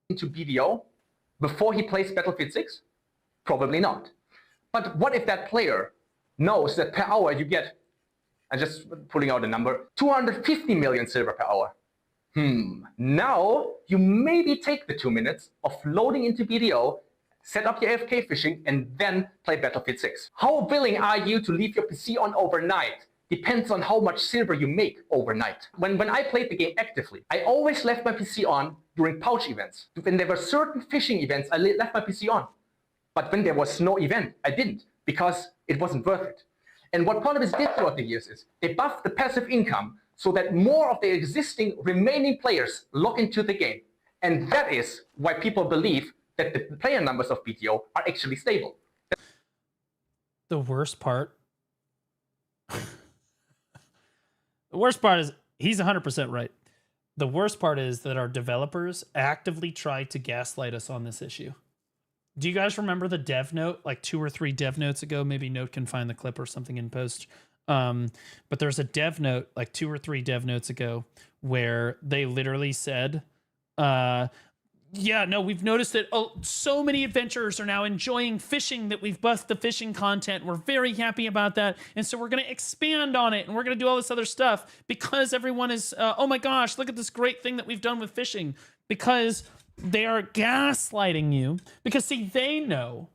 Into BDO before he plays Battlefield 6? Probably not. But what if that player knows that per hour you get, I'm just pulling out a number, 250 million silver per hour. Now you maybe take the 2 minutes of loading into BDO, set up your AFK fishing, and then play Battlefield 6. How willing are you to leave your PC on overnight? Depends on how much silver you make overnight. When I played the game actively, I always left my PC on during pouch events. When there were certain fishing events, I left my PC on. But when there was no event, I didn't, because it wasn't worth it. And what Polybus did throughout the years is they buffed the passive income so that more of the existing remaining players log into the game. And that is why people believe that the player numbers of BTO are actually stable. The worst part, the worst part is he's 100% right. The worst part is that our developers actively try to gaslight us on this issue. Do you guys remember the dev note, like 2 or 3 dev notes ago? Maybe Note can find the clip or something in post. But there's a dev note like 2 or 3 dev notes ago where they literally said, yeah, no, we've noticed that so many adventurers are now enjoying fishing, that we've buffed the fishing content. We're very happy about that. And so we're going to expand on it, and we're going to do all this other stuff because everyone is, oh my gosh, look at this great thing that we've done with fishing. Because they are gaslighting you. Because, see, they know,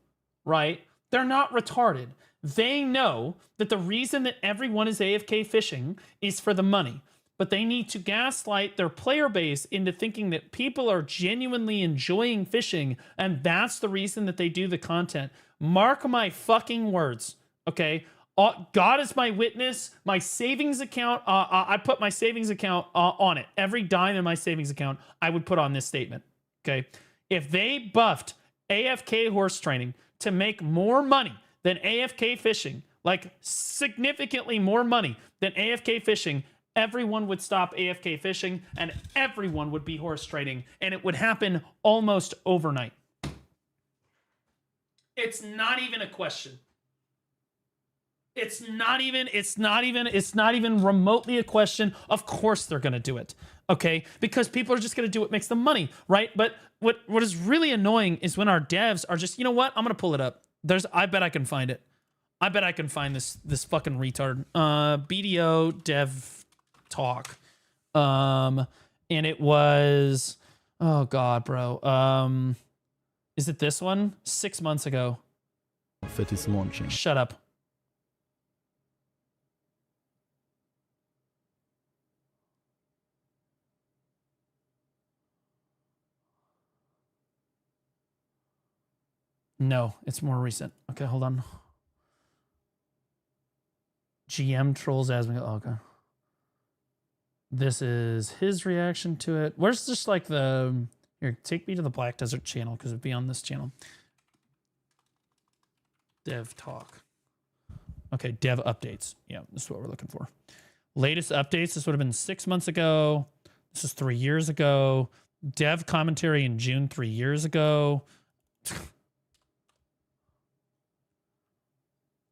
right? They're not retarded. They know that the reason that everyone is AFK fishing is for the money. But they need to gaslight their player base into thinking that people are genuinely enjoying fishing, and that's the reason that they do the content. Mark my fucking words, okay? God is my witness. My savings account, I put my savings account on it. Every dime in my savings account, I would put on this statement, okay? If they buffed AFK horse training to make more money than AFK fishing, like significantly more money than AFK fishing, everyone would stop AFK fishing and everyone would be horse trading, and it would happen almost overnight. It's not even a question. It's not even remotely a question. Of course they're going to do it. Okay? Because people are just going to do what makes them money, right? But what is really annoying is when our devs are just, you know what? I'm going to pull it up. I bet I can find it. I bet I can find this fucking retard. BDO dev talk, and it was, oh god, bro, is it this one? 6 months ago. It is launching. Shut up. No, it's more recent. Okay, hold on. GM trolls as we go. Oh, okay. This is his reaction to it. Where's just like the... Here, take me to the Black Desert channel because it'd be on this channel. Dev talk. Okay, dev updates. Yeah, this is what we're looking for. Latest updates. This would have been 6 months ago. This is 3 years ago. Dev commentary in June 3 years ago.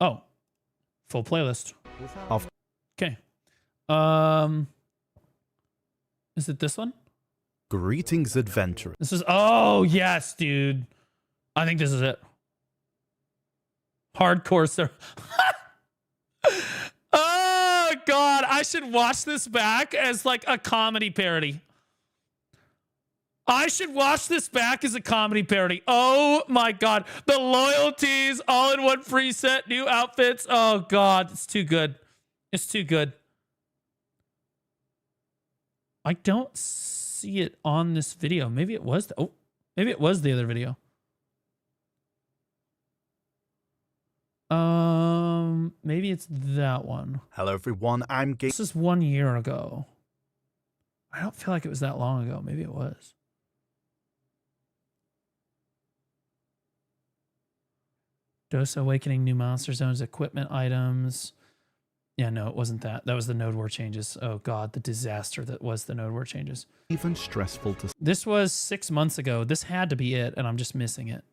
Oh. Full playlist. Okay. Is it this one? Greetings, adventurer. This is, oh, yes, dude. I think this is it. Hardcore, sir. Oh, God. I should watch this back as like a comedy parody. I should watch this back as a comedy parody. Oh, my God. The loyalties, all in one preset, new outfits. Oh, God. It's too good. It's too good. I don't see it on this video. Maybe it was. Maybe it was the other video. Maybe it's that one. Hello, everyone. I'm This is 1 year ago. I don't feel like it was that long ago. Maybe it was. Dose Awakening, new monster zones, equipment items. Yeah, no, it wasn't that. That was the Node War changes. Oh, God, the disaster that was the Node War changes. Even stressful to... This was 6 months ago. This had to be it, and I'm just missing it.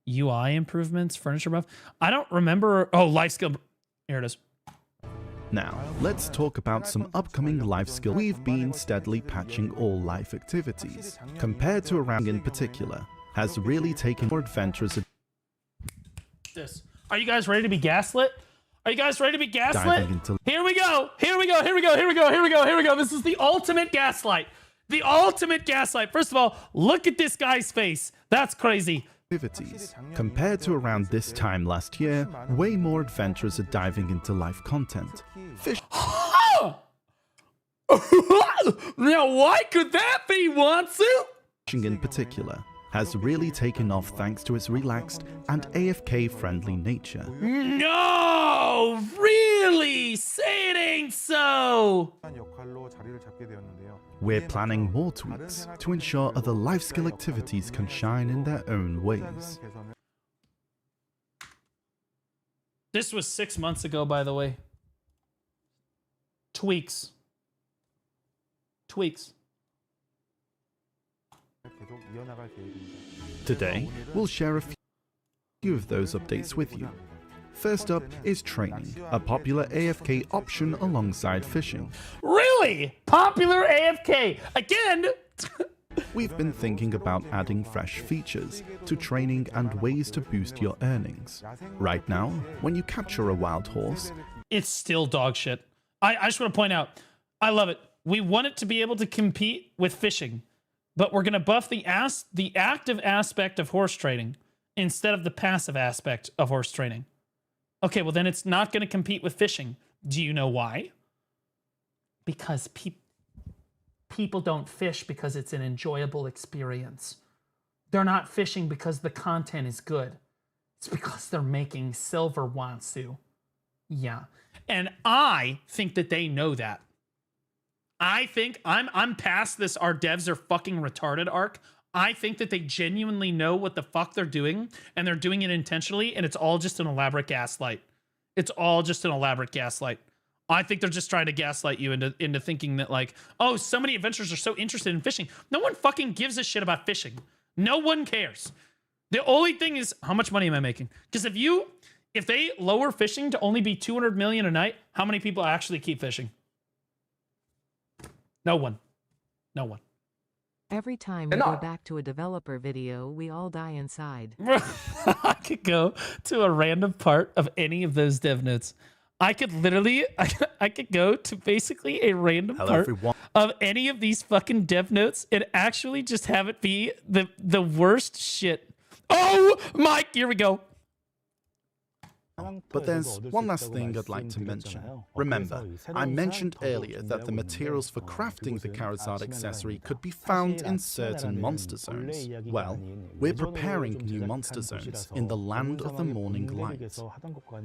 UI improvements, furniture buff. I don't remember. Oh, life skill. Here it is. Now, let's talk about some upcoming life skill. We've been steadily patching all life activities. Compared to around in particular, has really taken more adventurous... This. Are you guys ready to be gaslit? Are you guys ready to be gaslit? Here we go. Here we go. Here we go. Here we go. Here we go. Here we go. This is the ultimate gaslight. The ultimate gaslight. First of all, look at this guy's face. That's crazy. Activities. Compared to around this time last year, way more adventurers are diving into live content. Now, why could that be, Wansu? Fishing in particular has really taken off thanks to its relaxed and AFK-friendly nature. No! Really? Say it ain't so! We're planning more tweaks to ensure other life skill activities can shine in their own ways. This was 6 months ago, by the way. Tweaks. Today, we'll share a few of those updates with you. First up is training, a popular AFK option alongside fishing. Really? Popular AFK. Again? We've been thinking about adding fresh features to training and ways to boost your earnings. Right now, when you capture a wild horse, it's still dog shit. I just want to point out, I love it. We want it to be able to compete with fishing, but we're going to buff the active aspect of horse trading instead of the passive aspect of horse trading. Okay, well then it's not going to compete with fishing. Do you know why? Because people don't fish because it's an enjoyable experience. They're not fishing because the content is good. It's because they're making silver, Wansu. Yeah. And I think that they know that. I think I'm past this our devs are fucking retarded arc. I think that they genuinely know what the fuck they're doing, and they're doing it intentionally, and it's all just an elaborate gaslight. It's all just an elaborate gaslight. I think they're just trying to gaslight you into thinking that, like, oh, so many adventurers are so interested in fishing. No one fucking gives a shit about fishing. No one cares. The only thing is, how much money am I making? Because if they lower fishing to only be 200 million a night, how many people actually keep fishing? No one. No one. Every time we go back to a developer video, we all die inside. I could go to a random part of any of those dev notes. I could literally, I could go to basically a random part of any of these fucking dev notes and actually just have it be the worst shit. Oh, Mike, here we go. But there's one last thing I'd like to mention. Remember, I mentioned earlier that the materials for crafting the Charizard accessory could be found in certain monster zones. Well, we're preparing new monster zones in the land of the Morning Light.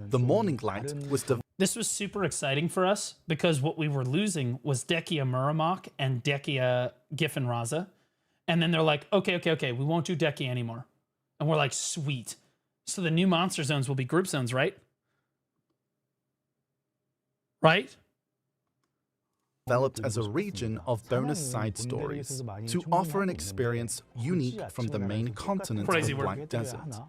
The Morning Light was This was super exciting for us because what we were losing was Dekia Muramok and Dekia Giffen-Raza. And then they're like, okay, we won't do Dekia anymore. And we're like, sweet. So the new monster zones will be group zones, right? Right? Developed as a region of bonus side stories to offer an experience unique from the main continent of the Black Desert.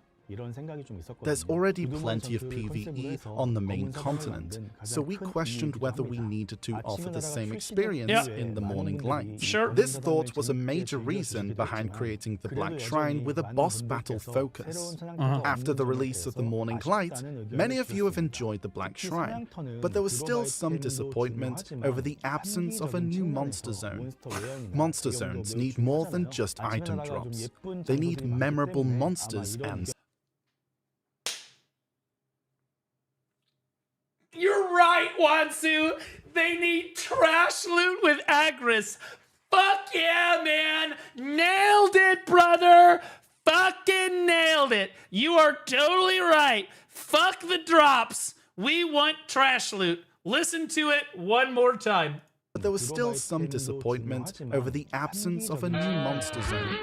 There's already plenty of PvE on the main continent, so we questioned whether we needed to offer the same experience in the Morning Light. Sure. This thought was a major reason behind creating the Black Shrine with a boss battle focus. After the release of the Morning Light, many of you have enjoyed the Black Shrine, but there was still some disappointment over the absence of a new monster zone. Monster zones need more than just item drops. They need memorable monsters and You're right, Wansu. They need trash loot with Agris. Fuck yeah, man. Nailed it, brother. Fucking nailed it. You are totally right. Fuck the drops. We want trash loot. Listen to it one more time. But there was still some disappointment over the absence of a new monster zone.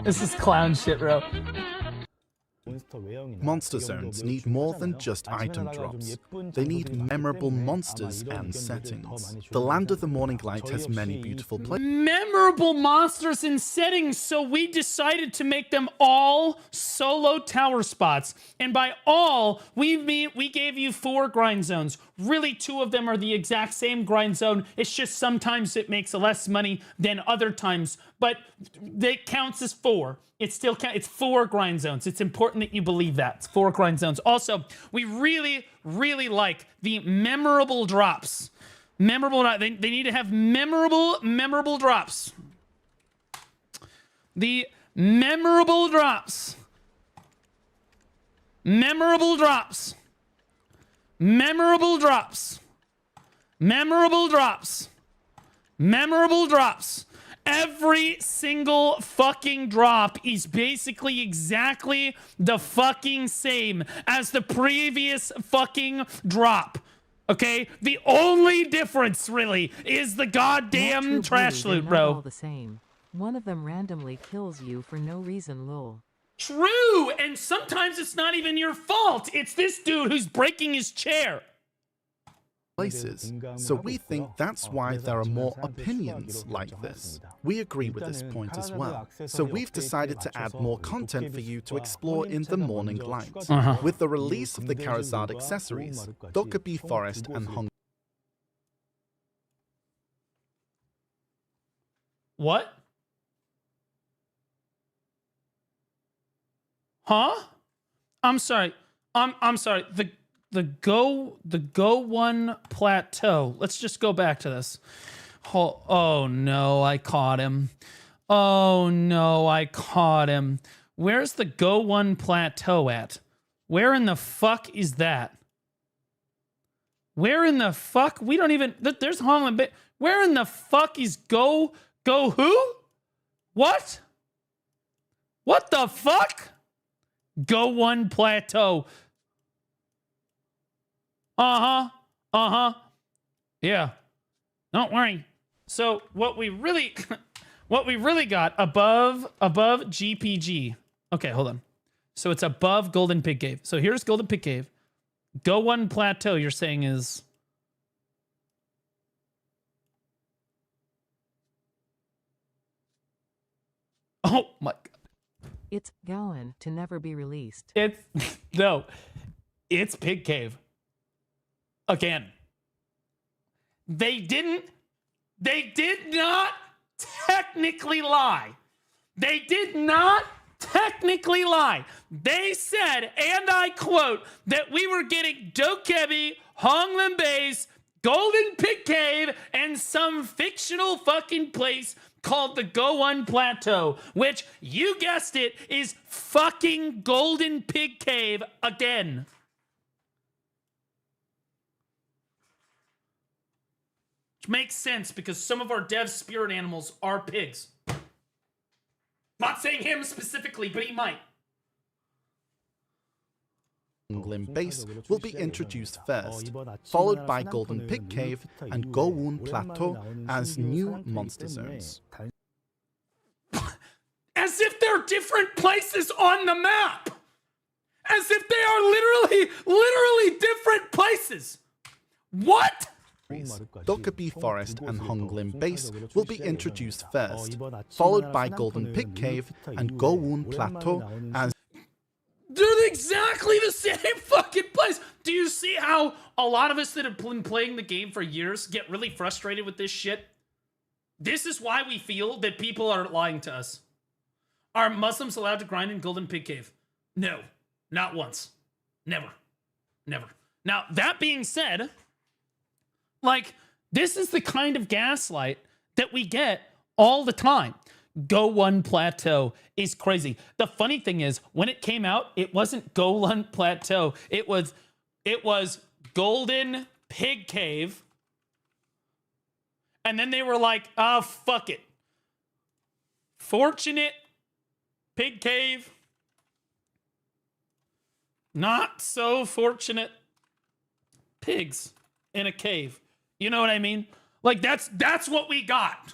This is clown shit, bro. Monster zones need more than just item drops. They need memorable monsters and settings. The Land of the Morning Light has many beautiful places. Memorable monsters and settings, so we decided to make them all solo tower spots. And by all, we gave you 4 grind zones. Really, 2 of them are the exact same grind zone. It's just sometimes it makes less money than other times, but it counts as 4. It's 4 grind zones. It's important that you believe that. It's 4 grind zones. Also, we really, really like the memorable drops. Memorable. They need to have memorable drops. The memorable drops. Memorable drops. Memorable drops. Memorable drops. Memorable drops. Every single fucking drop is basically exactly the fucking same as the previous fucking drop. Okay? The only difference, really, is the goddamn trash loot, bro. Not all the same. One of them randomly kills you for no reason, lol. True! And sometimes it's not even your fault. It's this dude who's breaking his chair. Places. So we think that's why there are more opinions like this. We agree with this point as well. So we've decided to add more content for you to explore in the morning light. With the release of the Charizard accessories, Dokkaebi Forest and Hong. What? Huh? I'm sorry. I'm sorry. The Go 1 plateau. Let's just go back to this. Oh no, I caught him. Oh no, I caught him. Where's the Go 1 plateau at? Where in the fuck is that? Where in the fuck? We don't even. There's Hongland Bay. Where in the fuck is Go who? What? What the fuck? Go 1 plateau. Yeah. Don't worry. So what we really got above GPG. Okay, hold on. So it's above Golden Pig Cave. So here's Golden Pig Cave. Go 1 plateau, you're saying is. Oh my god. It's Gowan to never be released. It's no. It's Pig Cave. Again. They did not technically lie. They did not technically lie. They said, and I quote, that we were getting Dokkaebi, Hongland Base, Golden Pig Cave, and some fictional fucking place called the Go 1 Plateau, which, you guessed it, is fucking Golden Pig Cave again. Which makes sense because some of our dev spirit animals are pigs. Not saying him specifically, but he might. Hongland Base will be introduced first, followed by Golden Pig Cave and Go 1 Plateau as new monster zones. As if they're different places on the map! As if they are literally different places! What? Dokkaebi Forest and Hongland Base will be introduced first, followed by Golden Pig Cave and Go 1 Plateau as they're exactly the same fucking place. Do you see how a lot of us that have been playing the game for years get really frustrated with this shit? This is why we feel that people are lying to us. Are Muslims allowed to grind in Golden Pig Cave? No, not once. Never. Never. Now, that being said, like, this is the kind of gaslight that we get all the time. Go 1 Plateau is crazy. The funny thing is, when it came out, it wasn't Go 1 Plateau. It was Golden Pig Cave. And then they were like, oh, fuck it. Fortunate Pig Cave. Not so fortunate pigs in a cave. You know what I mean? Like, that's what we got.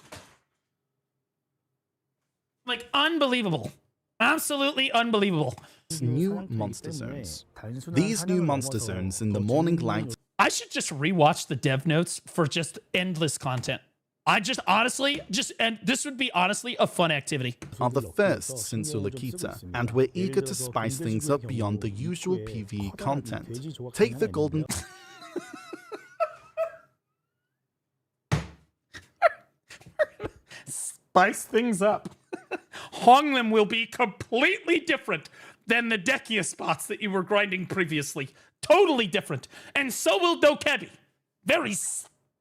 Like, unbelievable. Absolutely unbelievable. New monster zones. These new monster zones in the morning light. I should just rewatch the dev notes for just endless content. I just honestly, and this would be honestly a fun activity. Are the first since Ulakita, and we're eager to spice things up beyond the usual PvE content. Take the golden... Spice things up. Honglim will be completely different than the Dekia spots that you were grinding previously. Totally different. And so will Dokkaebi. Very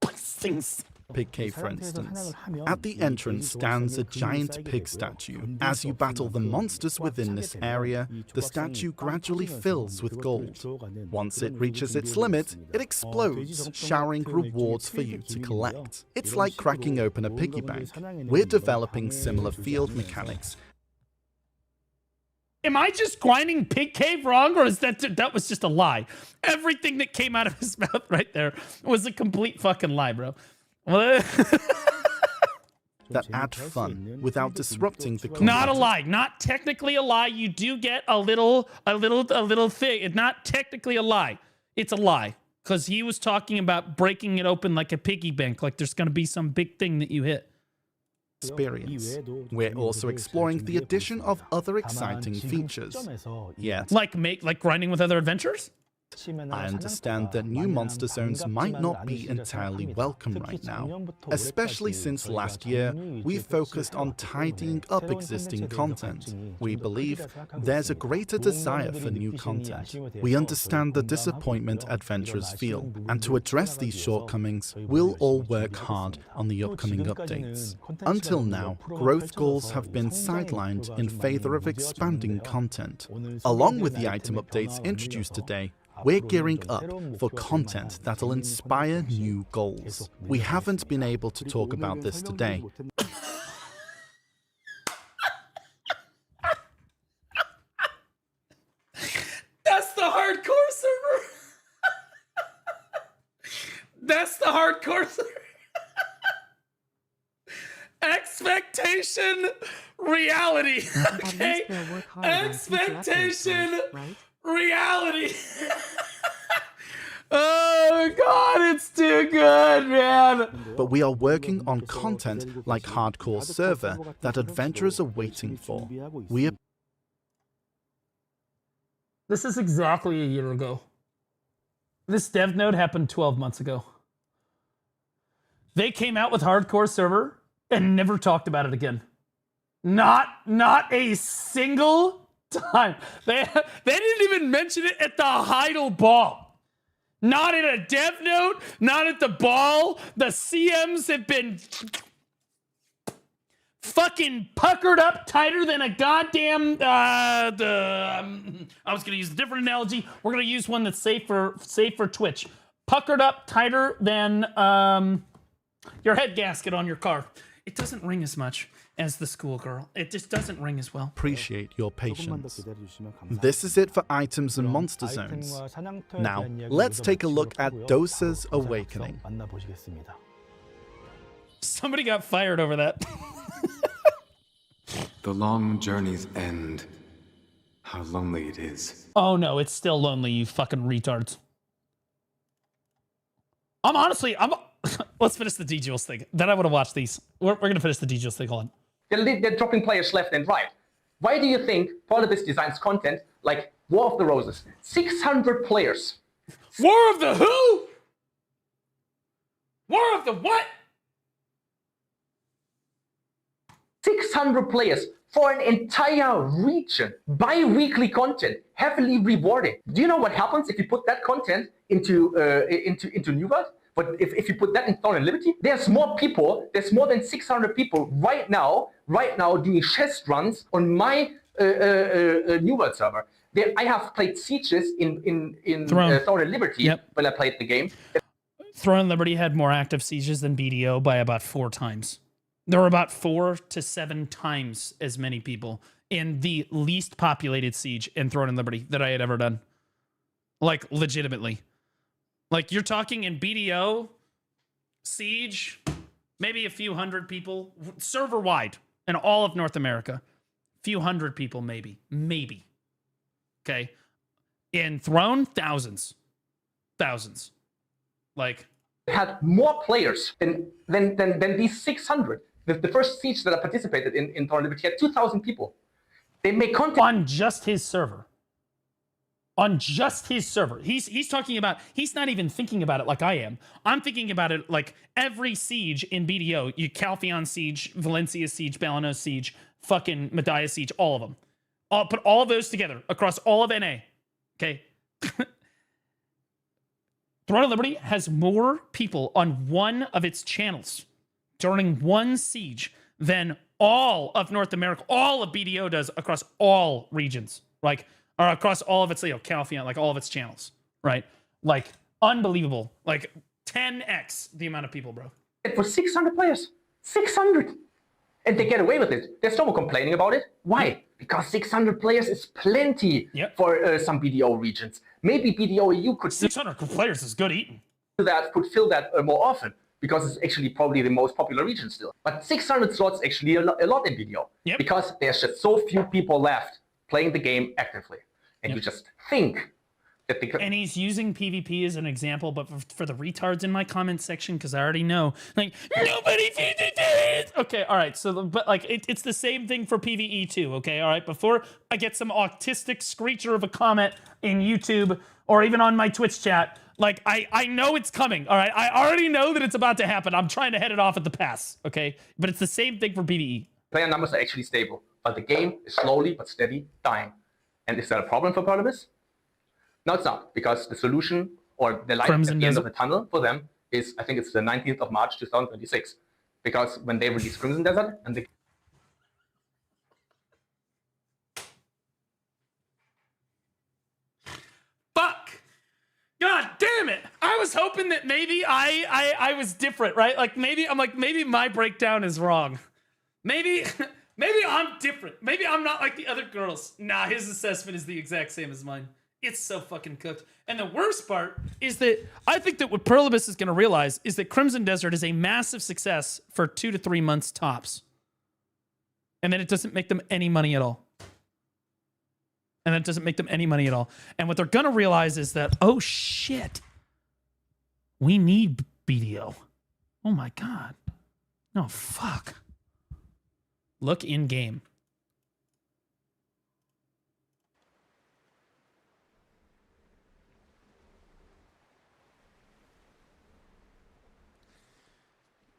Things. Pig Cave, for instance. At the entrance stands a giant pig statue. As you battle the monsters within this area, the statue gradually fills with gold. Once it reaches its limit, it explodes, showering rewards for you to collect. It's like cracking open a piggy bank. We're developing similar field mechanics. Am I just grinding Pig Cave wrong, or is that was just a lie? Everything that came out of his mouth right there was a complete fucking lie, bro. That add fun without disrupting the combat. Not a lie. Not technically a lie. You do get a little thing. It's not technically a lie. It's a lie. Because he was talking about breaking it open like a piggy bank. Like there's going to be some big thing that you hit. Experience. We're also exploring the addition of other exciting features. Yet, like grinding with other adventurers? I understand that new monster zones might not be entirely welcome right now, especially since last year we focused on tidying up existing content. We believe there's a greater desire for new content. We understand the disappointment adventurers feel, and to address these shortcomings, we'll all work hard on the upcoming updates. Until now, growth goals have been sidelined in favor of expanding content. Along with the item updates introduced today, we're gearing up for content that'll inspire new goals. We haven't been able to talk about this today. That's the hardcore server. That's the hardcore server. Expectation, reality. Okay? Expectation, reality. Oh god, it's too good, man. But we are working on content like hardcore server that adventurers are waiting for. This is exactly a year ago. This dev node happened 12 months ago. They came out with hardcore server and never talked about it again. Not a single time. They didn't even mention it at the Heidel Ball. Not in a dev note, not at the ball. The CMs have been fucking puckered up tighter than a goddamn I was gonna use a different analogy. We're gonna use one that's safe for Twitch. Puckered up tighter than your head gasket on your car. It doesn't ring as much as the schoolgirl. It just doesn't ring as well. Appreciate your patience. This is it for items and monster zones. Now, let's take a look at Dosa's Awakening. Somebody got fired over that. The long journey's end. How lonely it is. Oh no, it's still lonely, you fucking retards. Let's finish the D-Jules thing. Then I want to watch these. We're going to finish the D-Jules thing. Hold on. They're dropping players left and right. Why do you think Polybus designs content like War of the Roses? 600 players. War of the who? War of the what? 600 players for an entire region. Bi-weekly content, heavily rewarding. Do you know what happens if you put that content into New World? But if you put that in Throne and Liberty, there's more people, there's more than 600 people right now doing chest runs on my New World server. I have played sieges in Throne and Liberty when I played the game. Throne and Liberty had more active sieges than BDO by about 4 times. There were about 4 to 7 times as many people in the least populated siege in Throne and Liberty that I had ever done. Like, legitimately. Like, you're talking in BDO, siege, maybe a few hundred people, server-wide in all of North America. Few hundred people, maybe. Maybe. Okay? In Throne, thousands. Thousands. Like... had more players than these 600. The first siege that I participated in Throne Liberty had 2,000 people. They make content on just his server. On just his server. He's talking about, he's not even thinking about it like I am. I'm thinking about it like every siege in BDO. You Calpheon siege, Valencia siege, Balanos siege, fucking Medaya siege, all of them. Put all of those together across all of NA. Okay? Throne of Liberty has more people on one of its channels during one siege than all of North America, all of BDO does across all regions, like, or across all of its, Calphion, like all of its channels, right? Like, unbelievable. Like, 10x the amount of people, bro. It was 600 players. 600. And they get away with it. There's no more complaining about it. Why? Because 600 players is plenty for some BDO regions. Maybe BDO EU could... 600 players is good eating. Could fill that more often, because it's actually probably the most popular region still. But 600 slots actually a lot in BDO. Because there's just so few people left playing the game actively. And you just think that they could... And he's using PvP as an example, but for the retards in my comment section, because I already know, like, nobody... Okay, all right, so, but, like, it's the same thing for PvE too, okay, all right? Before I get some autistic screecher of a comment in YouTube or even on my Twitch chat, like, I know it's coming, all right? I already know that it's about to happen. I'm trying to head it off at the pass, okay? But it's the same thing for PvE. Player numbers are actually stable, but the game is slowly but steady dying. And is that a problem for Perlibus? No, it's not, because the solution or the light at the end of the tunnel for them is, I think it's the 19th of March 2026. Because when they release Crimson Desert and the... Fuck! God damn it! I was hoping that maybe I was different, right? Like, maybe my breakdown is wrong. Maybe I'm different. Maybe I'm not like the other girls. Nah, his assessment is the exact same as mine. It's so fucking cooked. And the worst part is that I think that what Perlibus is going to realize is that Crimson Desert is a massive success for 2 to 3 months tops. And then it doesn't make them any money at all. And what they're going to realize is that, oh shit, we need BDO. Oh my God. No, fuck. Look in game.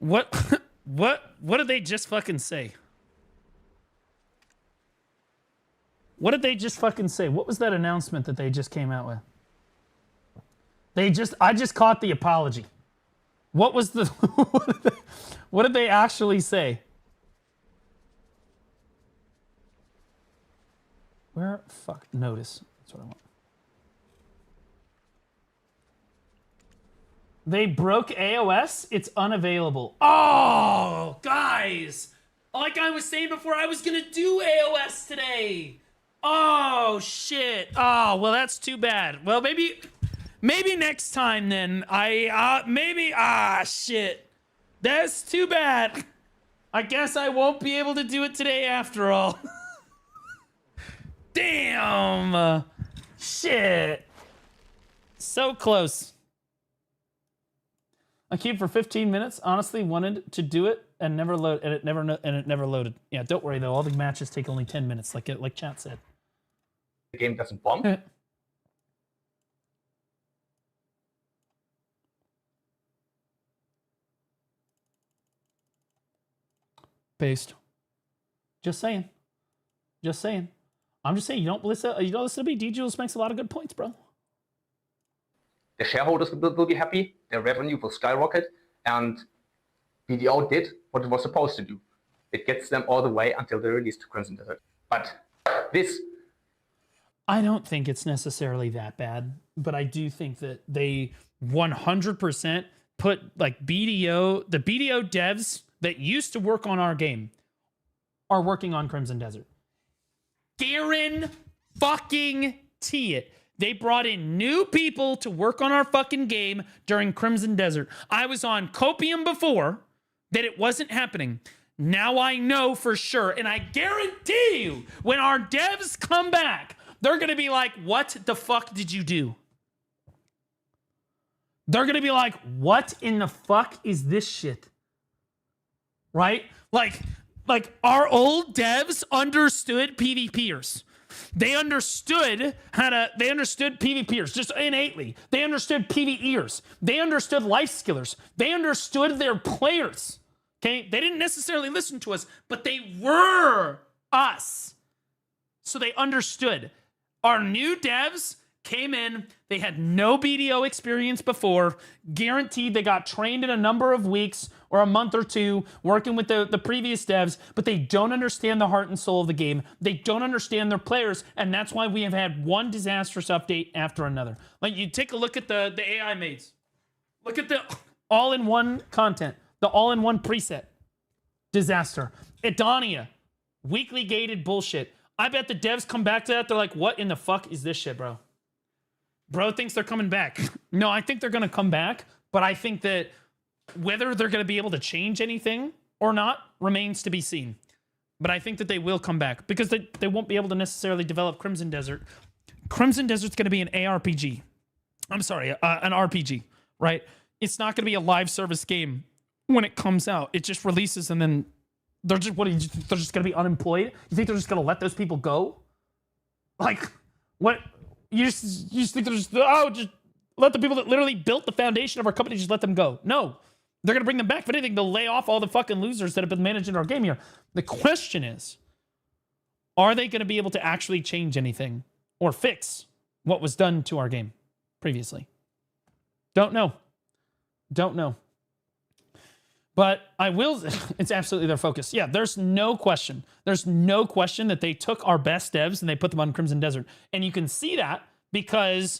What did they just fucking say? What did they just fucking say? What was that announcement that they just came out with? I just caught the apology. What was the what did they actually say? Where fuck notice. That's what I want. They broke AOS. It's unavailable. Oh, guys. Like I was saying before, I was going to do AOS today. Oh, shit. Oh, well, that's too bad. Well, maybe next time then. Shit. That's too bad. I guess I won't be able to do it today after all. Damn. Shit. So close. I queued for 15 minutes. Honestly, wanted to do it and never load, and it never loaded. Yeah, don't worry though. All the matches take only 10 minutes, like chat said. The game doesn't bomb. Based. Just saying. I'm just saying. You don't listen to me. D-Jules makes a lot of good points, bro. The shareholders will be happy, their revenue will skyrocket, and BDO did what it was supposed to do. It gets them all the way until they release to Crimson Desert. But this... I don't think it's necessarily that bad, but I do think that they 100% put, like, BDO... The BDO devs that used to work on our game are working on Crimson Desert. Guarantee it. They brought in new people to work on our fucking game during Crimson Desert. I was on Copium before that it wasn't happening. Now I know for sure. And I guarantee you, when our devs come back, they're going to be like, what the fuck did you do? They're going to be like, what in the fuck is this shit? Right? Like our old devs understood PvPers. They understood PvPers just innately. They understood PvEers. They understood life skillers. They understood their players. Okay? They didn't necessarily listen to us, but they were us. So they understood. Our new devs, Came in, they had no BDO experience before, guaranteed they got trained in a number of weeks or a month or two working with the previous devs, but they don't understand the heart and soul of the game. They don't understand their players, and that's why we have had one disastrous update after another. Like, you take a look at the AI maids. Look at the all-in-one content, the all-in-one preset. Disaster. Edonia, weekly gated bullshit. I bet the devs come back to that, they're like, what in the fuck is this shit, bro? Bro thinks they're coming back. No, I think they're going to come back, but I think that whether they're going to be able to change anything or not remains to be seen. But I think that they will come back because they won't be able to necessarily develop Crimson Desert. Crimson Desert's going to be an ARPG. I'm sorry, an RPG, right? It's not going to be a live service game when it comes out. It just releases and then they're just they're just going to be unemployed? You think they're just going to let those people go? Like, what? You just think they're just let the people that literally built the foundation of our company just let them go. No, they're going to bring them back. If anything, they'll lay off all the fucking losers that have been managing our game here. The question is, are they going to be able to actually change anything or fix what was done to our game previously? Don't know. Don't know. But I will, it's absolutely their focus. Yeah, there's no question. There's no question that they took our best devs and they put them on Crimson Desert. And you can see that because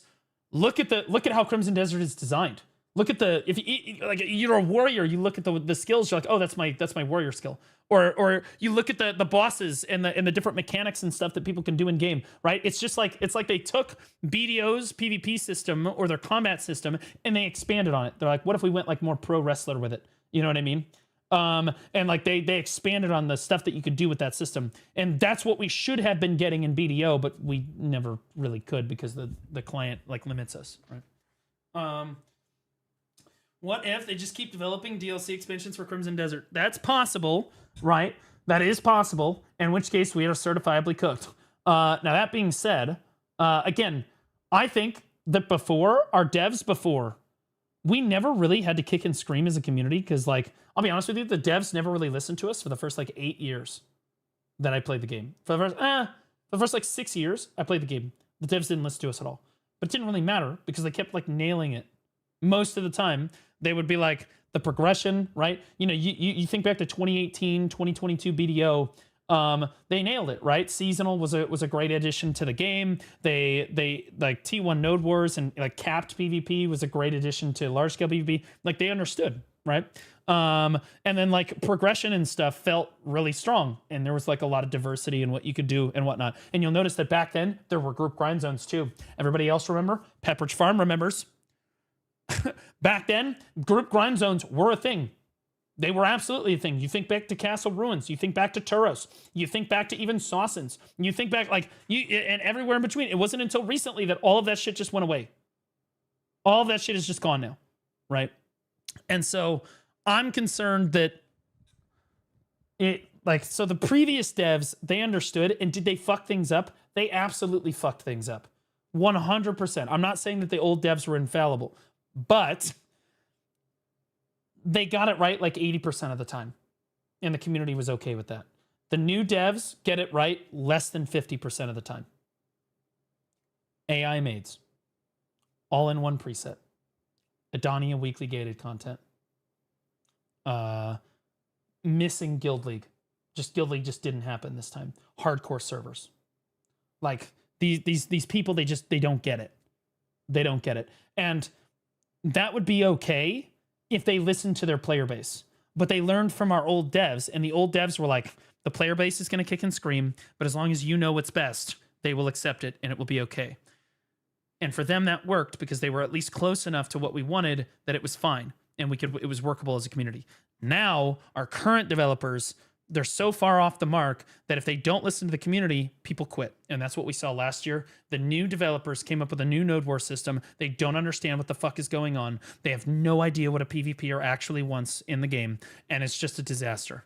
look at how Crimson Desert is designed. Look at if you, like, you're a warrior, you look at the skills, you're like, oh, that's my warrior skill. Or you look at the bosses and the different mechanics and stuff that people can do in game, right? It's just like, it's like they took BDO's PvP system or their combat system and they expanded on it. They're like, what if we went like more pro wrestler with it? You know what I mean? And like they expanded on the stuff that you could do with that system. And that's what we should have been getting in BDO, but we never really could because the client like limits us, right? What if they just keep developing DLC expansions for Crimson Desert? That's possible, right? That is possible, in which case we are certifiably cooked. Now that being said, again, I think that our devs before, we never really had to kick and scream as a community because, like, I'll be honest with you, the devs never really listened to us for the first, like, 8 years that I played the game. For the first, like, 6 years I played the game, the devs didn't listen to us at all. But it didn't really matter because they kept, like, nailing it. Most of the time, they would be, like, the progression, right? You know, you think back to 2018, 2022 BDO, they nailed it, right? Seasonal was a great addition to the game. They like T1 Node Wars and like capped PvP was a great addition to large scale PvP. Like they understood, right? And then like progression and stuff felt really strong, and there was like a lot of diversity in what you could do and whatnot. And you'll notice that back then there were group grind zones too. Everybody else remember? Pepperidge Farm remembers. Back then, group grind zones were a thing. They were absolutely a thing. You think back to Castle Ruins. You think back to Turos. You think back to even Sawsons. You think back and everywhere in between. It wasn't until recently that all of that shit just went away. All of that shit is just gone now, right? And so I'm concerned that so the previous devs, they understood, and did they fuck things up? They absolutely fucked things up. 100%. I'm not saying that the old devs were infallible, but they got it right like 80% of the time. And the community was okay with that. The new devs get it right less than 50% of the time. AI maids. All in one preset. Edonia weekly gated content. Missing Guild League. Guild League just didn't happen this time. Hardcore servers. Like these people, they don't get it. They don't get it. And that would be okay if they listened to their player base. But they learned from our old devs, and the old devs were like, the player base is going to kick and scream, but as long as you know what's best, they will accept it, and it will be okay. And for them, that worked because they were at least close enough to what we wanted that it was fine, and it was workable as a community. Now, our current developers, they're so far off the mark that if they don't listen to the community, people quit. And that's what we saw last year. The new developers came up with a new Node War system. They don't understand what the fuck is going on. They have no idea what a PvPer actually wants in the game. And it's just a disaster.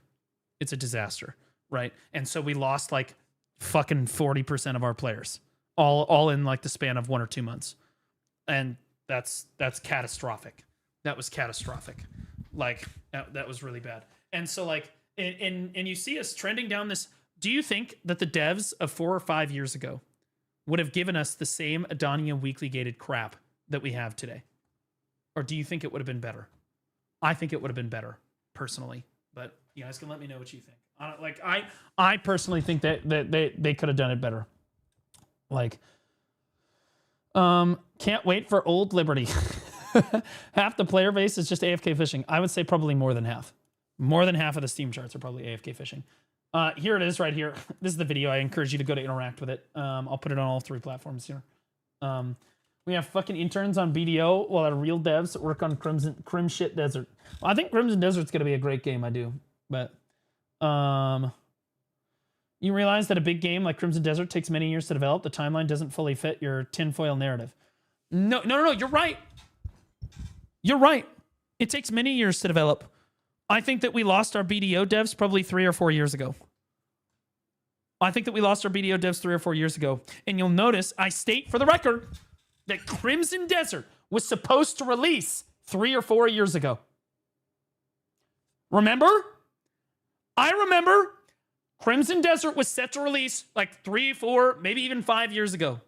It's a disaster, right? And so we lost like fucking 40% of our players, all in like the span of 1 or 2 months. And that's catastrophic. That was catastrophic. Like that was really bad. And so like, and you see us trending down this. Do you think that the devs of 4 or 5 years ago would have given us the same Adania weekly gated crap that we have today? Or do you think it would have been better? I think it would have been better, personally. But you guys can let me know what you think. I personally think that they could have done it better. Like, can't wait for Old Liberty. Half the player base is just AFK fishing. I would say probably more than half. More than half of the Steam charts are probably AFK fishing. Here it is right here. This is the video. I encourage you to go to interact with it. I'll put it on all 3 platforms here. We have fucking interns on BDO while our real devs work on Crimshit Desert. Well, I think Crimson Desert's going to be a great game. I do. But you realize that a big game like Crimson Desert takes many years to develop. The timeline doesn't fully fit your tinfoil narrative. No. You're right. You're right. It takes many years to develop. I think that we lost our BDO devs probably 3 or 4 years ago. And you'll notice I state for the record that Crimson Desert was supposed to release 3 or 4 years ago. Remember? I remember Crimson Desert was set to release like 3, 4, maybe even 5 years ago.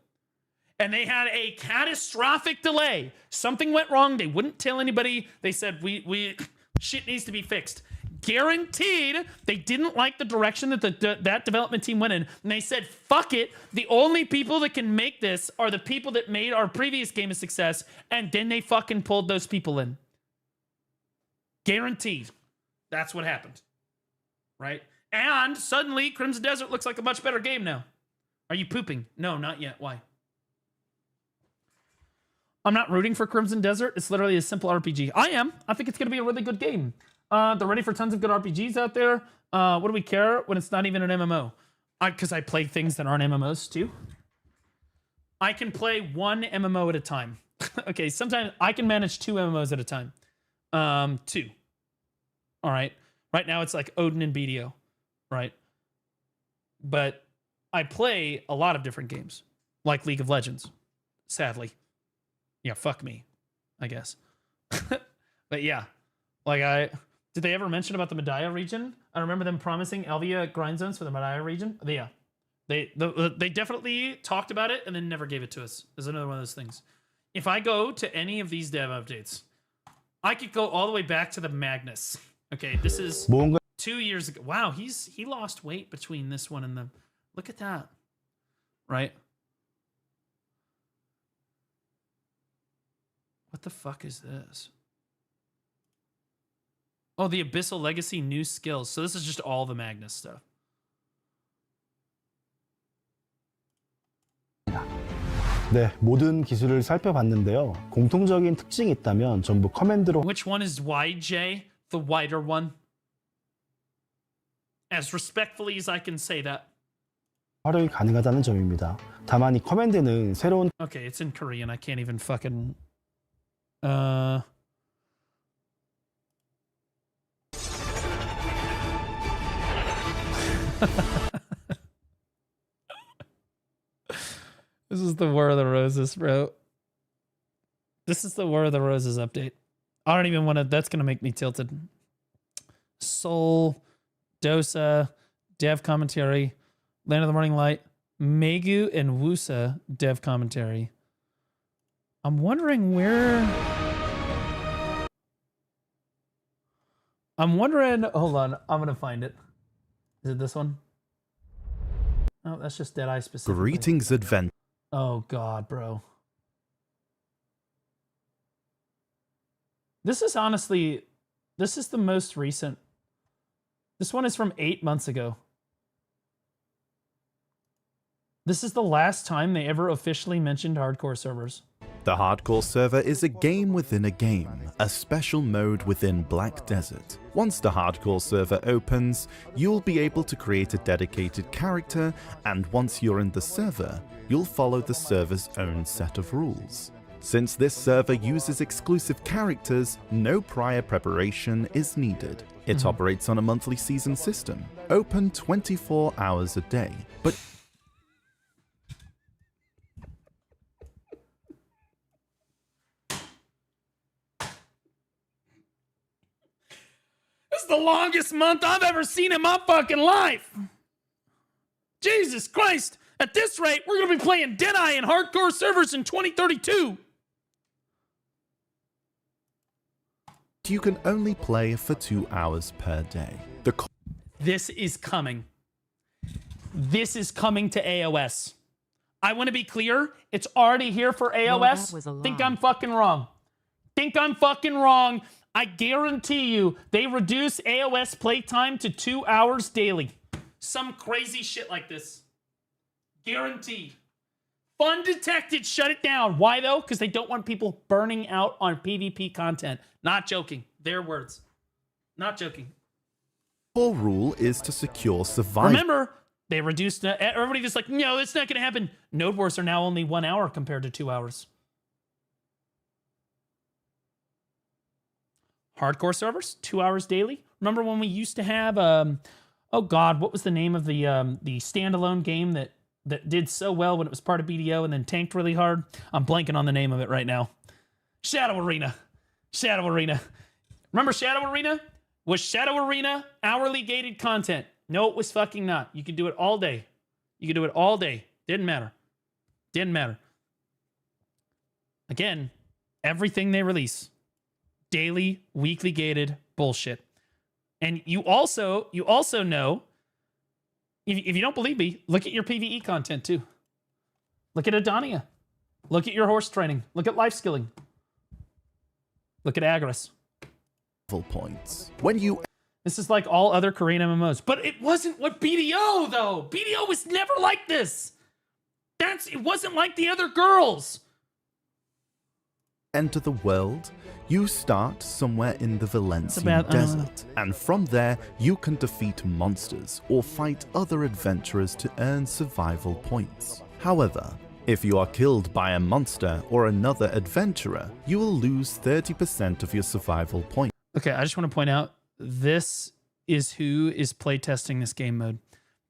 And they had a catastrophic delay. Something went wrong. They wouldn't tell anybody. They said, we shit needs to be fixed. Guaranteed, they didn't like the direction that that development team went in. And they said, fuck it. The only people that can make this are the people that made our previous game a success. And then they fucking pulled those people in. Guaranteed. That's what happened. Right? And suddenly, Crimson Desert looks like a much better game now. Are you pooping? No, not yet. Why? I'm not rooting for Crimson Desert. It's literally a simple RPG. I am. I think it's going to be a really good game. They're ready for tons of good RPGs out there. What do we care when it's not even an MMO? Because I play things that aren't MMOs too. I can play 1 MMO at a time. Okay, sometimes I can manage 2 MMOs at a time. 2. All right. Right now it's like Odin and BDO. Right. But I play a lot of different games. Like League of Legends. Sadly. Yeah, fuck me, I guess. But yeah, like did they ever mention about the Medaya region? I remember them promising Elvia grind zones for the Medaya region. Yeah, they definitely talked about it and then never gave it to us. Is another one of those things. If I go to any of these dev updates, I could go all the way back to the Magnus. Okay, this is 2 years ago. Wow, he lost weight between this one and the. Look at that, right? What the fuck is this? Oh, the Abyssal Legacy new skills. So this is just all the Magnus stuff. 네, 모든 기술을 살펴봤는데요. 공통적인 특징이 있다면 전부 커맨드로. Which one is YJ? The wider one? As respectfully as I can say that. 활용이 가능하다는 점입니다. 다만 이 커맨드는 새로운. Okay, it's in Korean. I can't even fucking. This is the War of the Roses, bro. This is the War of the Roses update. I don't even want to. That's going to make me tilted. Soul, Dosa, dev commentary, Land of the Morning Light, Megu, and Wusa dev commentary. I'm wondering where... Hold on. I'm going to find it. Is it this one? Oh, that's just Deadeye specifically. Greetings, adventure. Oh, God, bro. This is honestly... This is the most recent. This one is from 8 months ago. This is the last time they ever officially mentioned hardcore servers. The hardcore server is a game within a game, a special mode within Black Desert. Once the hardcore server opens, you'll be able to create a dedicated character, and once you're in the server, you'll follow the server's own set of rules. Since this server uses exclusive characters, no prior preparation is needed. It operates on a monthly season system, open 24 hours a day, but This is the longest month I've ever seen in my fucking life. Jesus Christ. At this rate, we're going to be playing Deadeye and hardcore servers in 2032. You can only play for 2 hours per day. This is coming. This is coming to AOS. I want to be clear. It's already here for AOS. Think I'm fucking wrong. Think I'm fucking wrong. I guarantee you they reduce AOS playtime to 2 hours daily. Some crazy shit like this. Guaranteed. Fun detected, shut it down. Why though? Because they don't want people burning out on PvP content. Not joking. Their words. Not joking. Core rule is to secure survival. Remember, they reduced... everybody just like, no, it's not going to happen. Node Wars are now only 1 hour compared to 2 hours. Hardcore servers, 2 hours daily. Remember when we used to have... oh God, what was the name of the standalone game that did so well when it was part of BDO and then tanked really hard? I'm blanking on the name of it right now. Shadow Arena. Shadow Arena. Remember Shadow Arena? Was Shadow Arena hourly gated content? No, it was fucking not. You could do it all day. You could do it all day. Didn't matter. Didn't matter. Again, everything they release. Daily, weekly gated bullshit. And you also know, if you don't believe me, look at your PvE content too. Look at Adonia. Look at your horse training. Look at life skilling. Look at Agris. Points. When you... This is like all other Korean MMOs. But it wasn't what BDO, though. BDO was never like this. It wasn't like the other girls. Enter the world, you start somewhere in the Valencian desert, and from there you can defeat monsters or fight other adventurers to earn survival points. However, if you are killed by a monster or another adventurer, you will lose 30% of your survival points. Okay, I just want to point out, this is who is playtesting this game mode.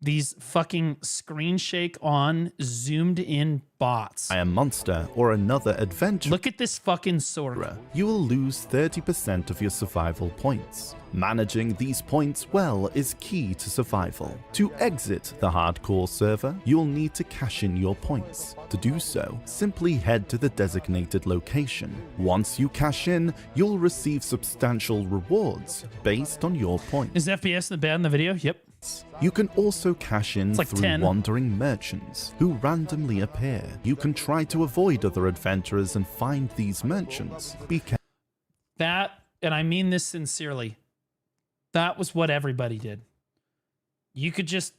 These fucking screen shake on, zoomed in bots. By a monster or another adventurer. Look at this fucking sword. You will lose 30% of your survival points. Managing these points well is key to survival. To exit the hardcore server, you'll need to cash in your points. To do so, simply head to the designated location. Once you cash in, you'll receive substantial rewards based on your points. Is FPS bad in the video? Yep. You can also cash in like through 10. wandering merchants who randomly appear. You can try to avoid other adventurers and find these merchants. Be careful. That, and I mean this sincerely, that was what everybody did. You could just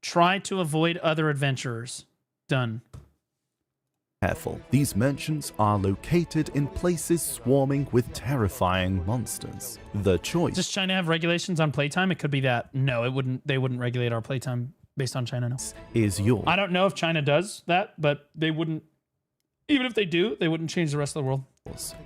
try to avoid other adventurers. Done. Careful. These merchants are located in places swarming with terrifying monsters. The choice. Does China have regulations on playtime? It could be that. No, it wouldn't. They wouldn't regulate our playtime based on China. No. Is yours. I don't know if China does that, but they wouldn't. Even if they do, they wouldn't change the rest of the world.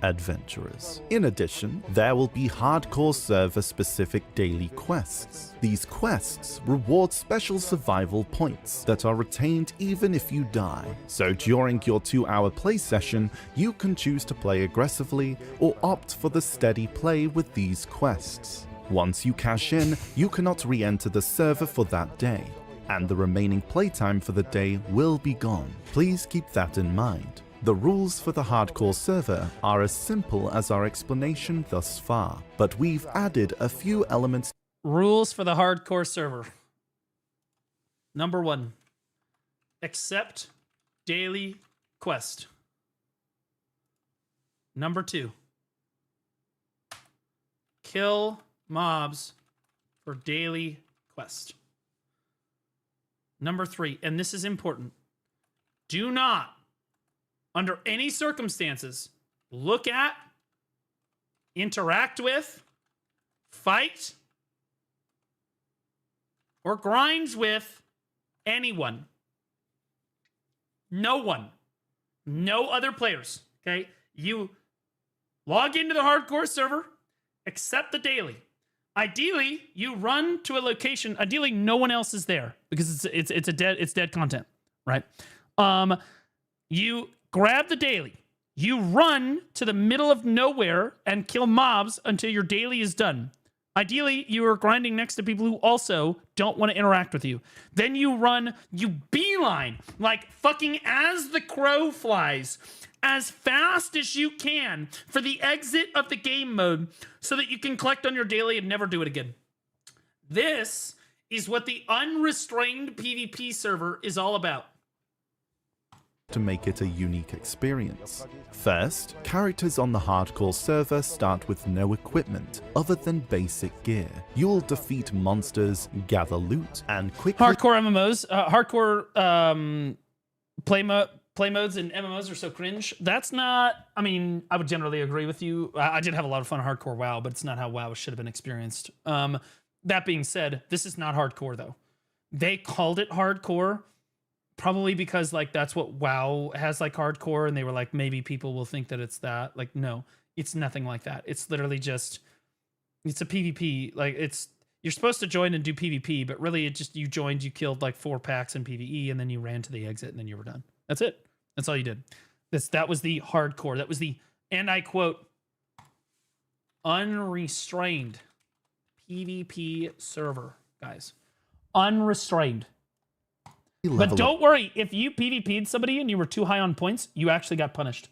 Adventurers. In addition, there will be hardcore server specific daily quests. These quests reward special survival points that are retained even if you die. So during your 2-hour play session, you can choose to play aggressively or opt for the steady play with these quests. Once you cash in, you cannot re-enter the server for that day, and the remaining playtime for the day will be gone. Please keep that in mind. The rules for the hardcore server are as simple as our explanation thus far, but we've added a few elements. Rules for the hardcore server. Number 1, accept daily quest. Number 2, kill mobs for daily quest. Number 3, and this is important, do not, under any circumstances, look at, interact with, fight, or grinds with anyone. No one. No other players. Okay? You log into the hardcore server, accept the daily. Ideally, you run to a location. Ideally, no one else is there because it's dead content, right? You grab the daily. You run to the middle of nowhere and kill mobs until your daily is done. Ideally, you are grinding next to people who also don't want to interact with you. Then you beeline, like fucking as the crow flies, as fast as you can for the exit of the game mode so that you can collect on your daily and never do it again. This is what the unrestrained PvP server is all about. To make it a unique experience. First, characters on the hardcore server start with no equipment other than basic gear. You'll defeat monsters, gather loot, and quickly— Hardcore MMOs, play modes and MMOs are so cringe. That's not, I mean, I would generally agree with you. I did have a lot of fun hardcore WoW, but it's not how WoW should have been experienced. That being said, this is not hardcore though. They called it hardcore probably because like that's what WoW has, like hardcore, and they were like, maybe people will think that it's that. Like, no, it's nothing like that. It's literally just, it's a PvP. Like you're supposed to join and do PvP, but really it just, you joined, you killed like 4 packs in PvE, and then you ran to the exit, and then you were done. That's it. That's all you did. That was the hardcore. That was the, and I quote, unrestrained PvP server, guys. Unrestrained. But don't worry, if you PvP'd somebody and you were too high on points, you actually got punished.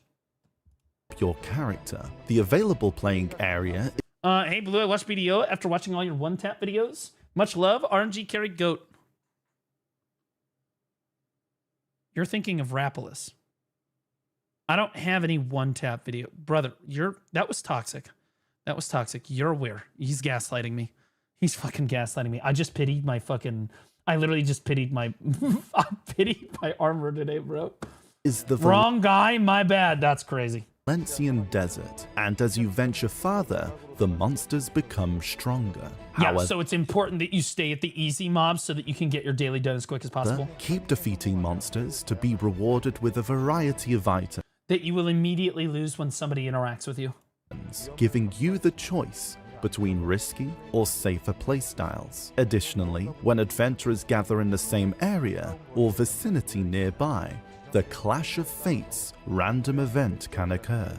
Your character. The available playing area. Hey Blue, I watched BDO after watching all your one-tap videos. Much love, RNG carry goat. You're thinking of Rapolis. I don't have any one-tap video. Brother, that was toxic. That was toxic. You're aware. He's gaslighting me. He's fucking gaslighting me. I just pitied my fucking... I literally just pitied my... I pitied my armor today, bro. Is the wrong guy? My bad. That's crazy. Valencian Desert. And as you venture farther, the monsters become stronger. Yeah, However, so it's important that you stay at the easy mobs so that you can get your daily done as quick as possible. Keep defeating monsters to be rewarded with a variety of items that you will immediately lose when somebody interacts with you, giving you the choice between risky or safer playstyles. Additionally, when adventurers gather in the same area or vicinity nearby, the Clash of Fates random event can occur.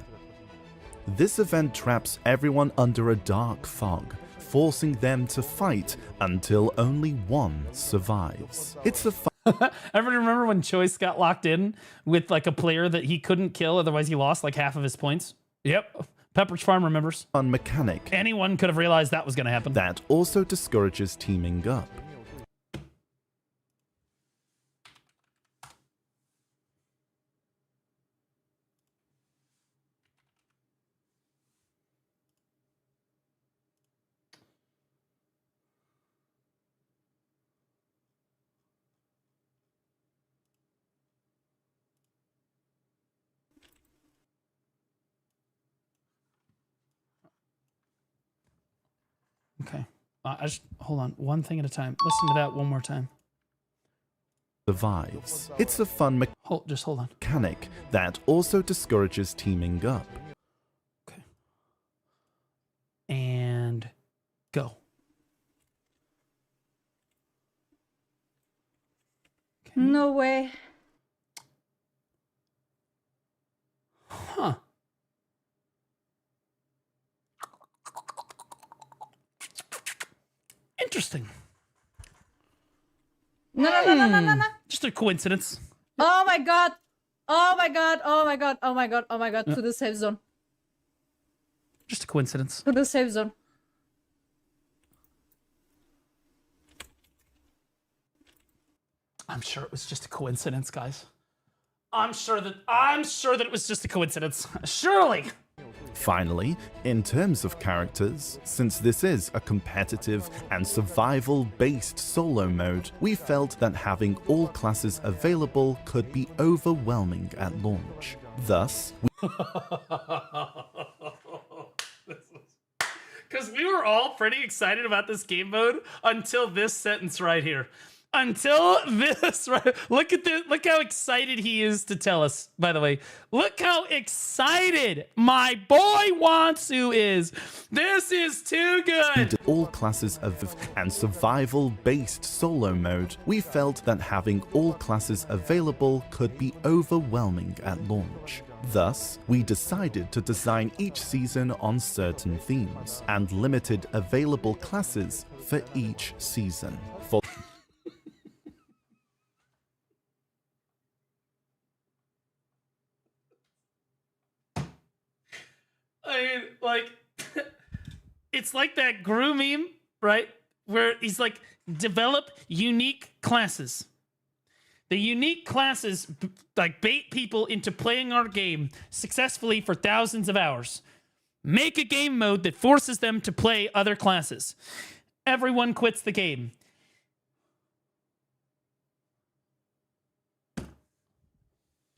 This event traps everyone under a dark fog, forcing them to fight until only one survives. It's a Everybody remember when Choice got locked in with like a player that he couldn't kill, otherwise he lost like half of his points? Yep. Pepperidge Farm remembers. Fun mechanic. Anyone could have realized that was going to happen. That also discourages teaming up. Okay. Hold on. One thing at a time. Listen to that one more time. Survives. It's a fun just hold on. Mechanic that also discourages teaming up. Okay. And go. Okay. No way. Huh. Interesting. No. Just a coincidence. Oh my god. Oh my god. Oh my god. Oh my god. Oh my god. To the safe zone. Just a coincidence. To the safe zone. I'm sure it was just a coincidence, guys. I'm sure that it was just a coincidence. Surely. Finally, in terms of characters, since this is a competitive and survival-based solo mode, we felt that having all classes available could be overwhelming at launch. Thus, because we were all pretty excited about this game mode until this sentence right here. Until this, right? Look at this. Look how excited he is to tell us, by the way. Look how excited my boy Wansu is. This is too good. All classes and survival-based solo mode, we felt that having all classes available could be overwhelming at launch. Thus, we decided to design each season on certain themes and limited available classes for each season. For I mean, like, it's like that Gru meme, right? Where he's like, develop unique classes. The unique classes like bait people into playing our game successfully for thousands of hours. Make a game mode that forces them to play other classes. Everyone quits the game.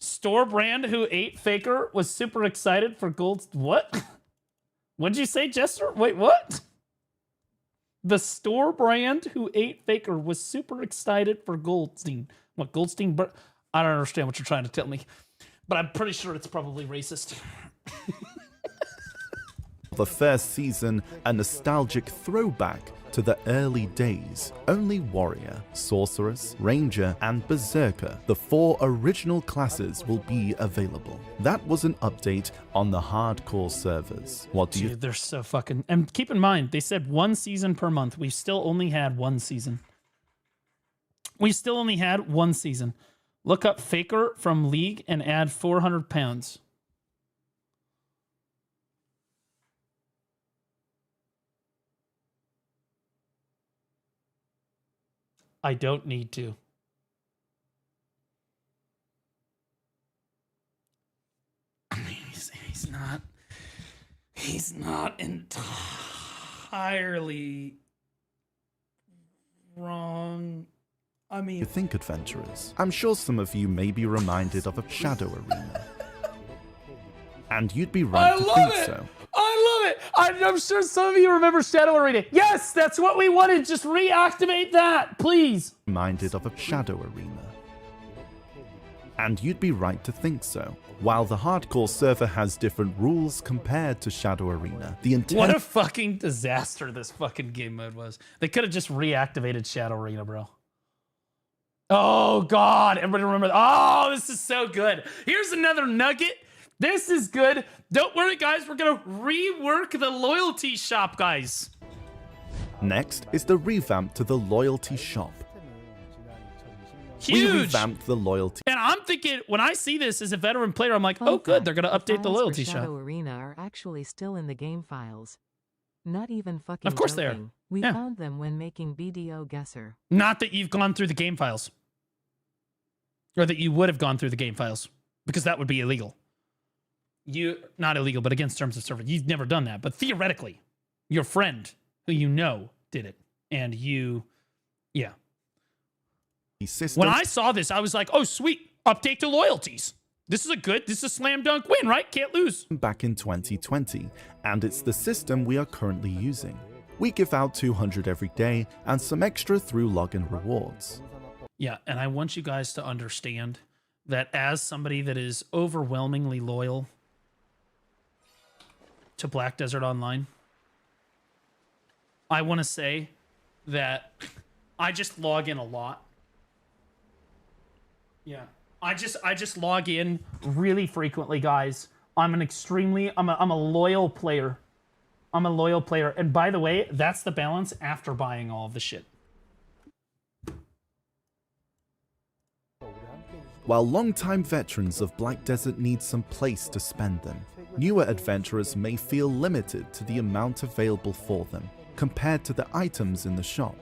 Store brand who ate Faker was super excited for gold. What? What'd you say, Jester? Wait, what? The store brand who ate Faker was super excited for Goldstein. What, Goldstein? I don't understand what you're trying to tell me, but I'm pretty sure it's probably racist. the first season, a nostalgic throwback to the early days. Only Warrior, Sorceress, Ranger, and Berserker, the 4 original classes, will be available. That was an update on the hardcore servers. What do you... Dude, they're so fucking... And keep in mind, they said 1 season per month. We've still only had 1 season. We still only had 1 season. Look up Faker from League and add 400 pounds. I don't need to. I mean, he's not entirely wrong. I mean, you think, adventurers? I'm sure some of you may be reminded of a Shadow Arena. And you'd be right to think so. I love it. I'm sure some of you remember Shadow Arena. Yes, that's what we wanted. Just reactivate that, please. Reminded of a Shadow Arena. And you'd be right to think so. While the hardcore server has different rules compared to Shadow Arena, the intent... What a fucking disaster this fucking game mode was. They could have just reactivated Shadow Arena, bro. Oh, God. Everybody remember... Oh, this is so good. Here's another nugget. This is good. Don't worry, guys. We're going to rework the loyalty shop, guys. Next is the revamp to the loyalty shop. Huge. We revamped the loyalty. And I'm thinking, when I see this as a veteran player, I'm like, oh, good. They're going to update the loyalty shop. Shadow Arena are actually still in the game files. Not even fucking Of course joking. they are. We Yeah. found them when making BDO Guesser. Not that you've gone through the game files. Or that you would have gone through the game files. Because that would be illegal. Not illegal, but against terms of service. You've never done that. But theoretically, your friend, who you know, did it. And you, yeah. System. When I saw this, I was like, oh, sweet. Update to loyalties. This is a slam dunk win, right? Can't lose. Back in 2020, and it's the system we are currently using. We give out 200 every day and some extra through login rewards. Yeah, and I want you guys to understand that as somebody that is overwhelmingly loyal to Black Desert Online, I want to say that I just log in a lot. Yeah. I just log in really frequently, guys. I'm a loyal player. I'm a loyal player. And by the way, that's the balance after buying all of the shit. While longtime veterans of Black Desert need some place to spend them, newer adventurers may feel limited to the amount available for them compared to the items in the shop.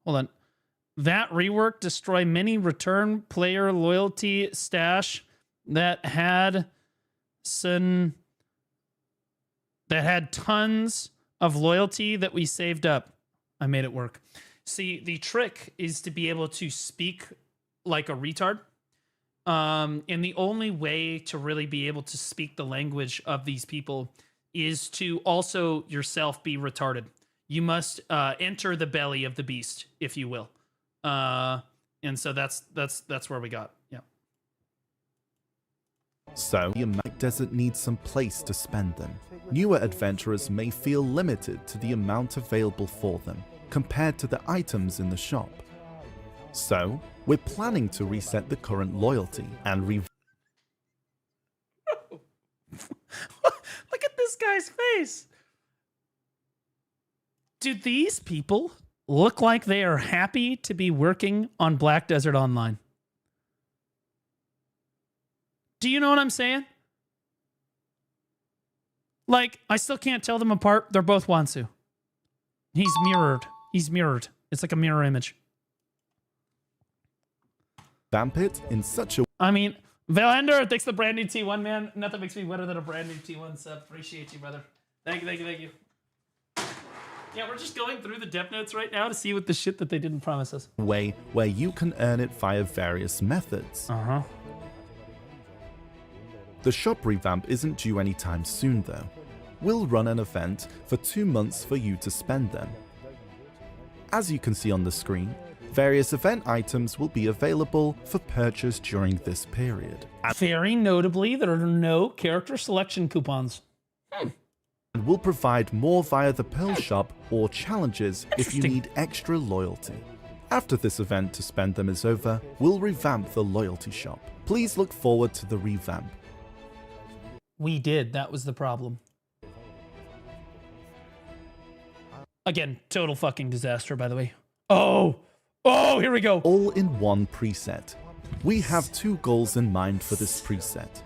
Hold on. That rework destroy many return player loyalty stash that had tons of loyalty that we saved up. I made it work. See, the trick is to be able to speak like a retard. And the only way to really be able to speak the language of these people is to also yourself be retarded. You must enter the belly of the beast, if you will. And so that's where we got. Yeah. So, the Black Desert needs some place to spend them. Newer adventurers may feel limited to the amount available for them compared to the items in the shop. So, we're planning to reset the current loyalty and Look at this guy's face. Do these people look like they are happy to be working on Black Desert Online? Do you know what I'm saying? Like, I still can't tell them apart. They're both Wansu. He's mirrored. He's mirrored. It's like a mirror image. Vamp it in such a... I mean, Valender, thanks for the brand new T1, man. Nothing makes me wetter than a brand new T1 sub. Appreciate you, brother. Thank you, thank you, thank you. Yeah, we're just going through the dev notes right now to see what the shit that they didn't promise us. way where you can earn it via various methods. Uh-huh. The shop revamp isn't due anytime soon though. We'll run an event for 2 months for you to spend them. As you can see on the screen, various event items will be available for purchase during this period. Very notably, there are no character selection coupons. And we'll provide more via the Pearl Shop or challenges if you need extra loyalty. After this event to spend them is over, we'll revamp the loyalty shop. Please look forward to the revamp. We did. That was the problem. Again, total fucking disaster, by the way. Oh, here we go. All in one preset. We have 2 goals in mind for this preset.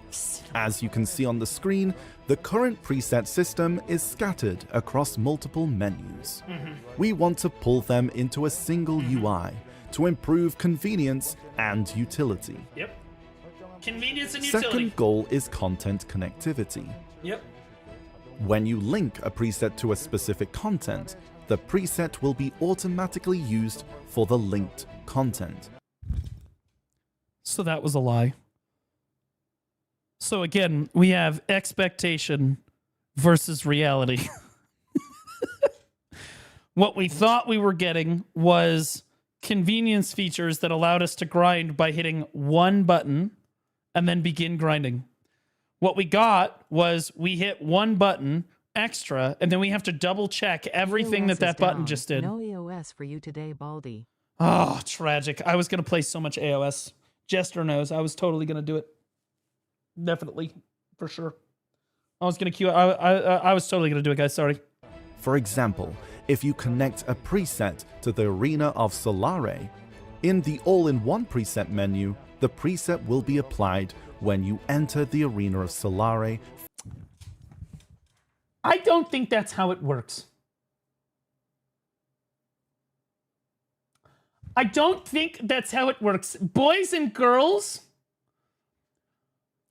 As you can see on the screen, the current preset system is scattered across multiple menus. We want to pull them into a single UI to improve convenience and utility. Yep. Convenience and utility. Second goal is content connectivity. Yep. When you link a preset to a specific content, the preset will be automatically used for the linked content. So that was a lie. So again, we have expectation versus reality. What we thought we were getting was convenience features that allowed us to grind by hitting one button and then begin grinding. What we got was we hit one button extra, and then we have to double check everything EOS that is button down. just did. No EOS for you today, Baldy. Oh, tragic. I was going to play so much AOS. Jester knows. I was totally going to do it. Definitely. For sure. I was going to queue. I was totally going to do it, guys. Sorry. For example, if you connect a preset to the Arena of Solare, in the all-in-one preset menu, the preset will be applied when you enter the Arena of Solare. I don't think that's how it works. I don't think that's how it works. Boys and girls,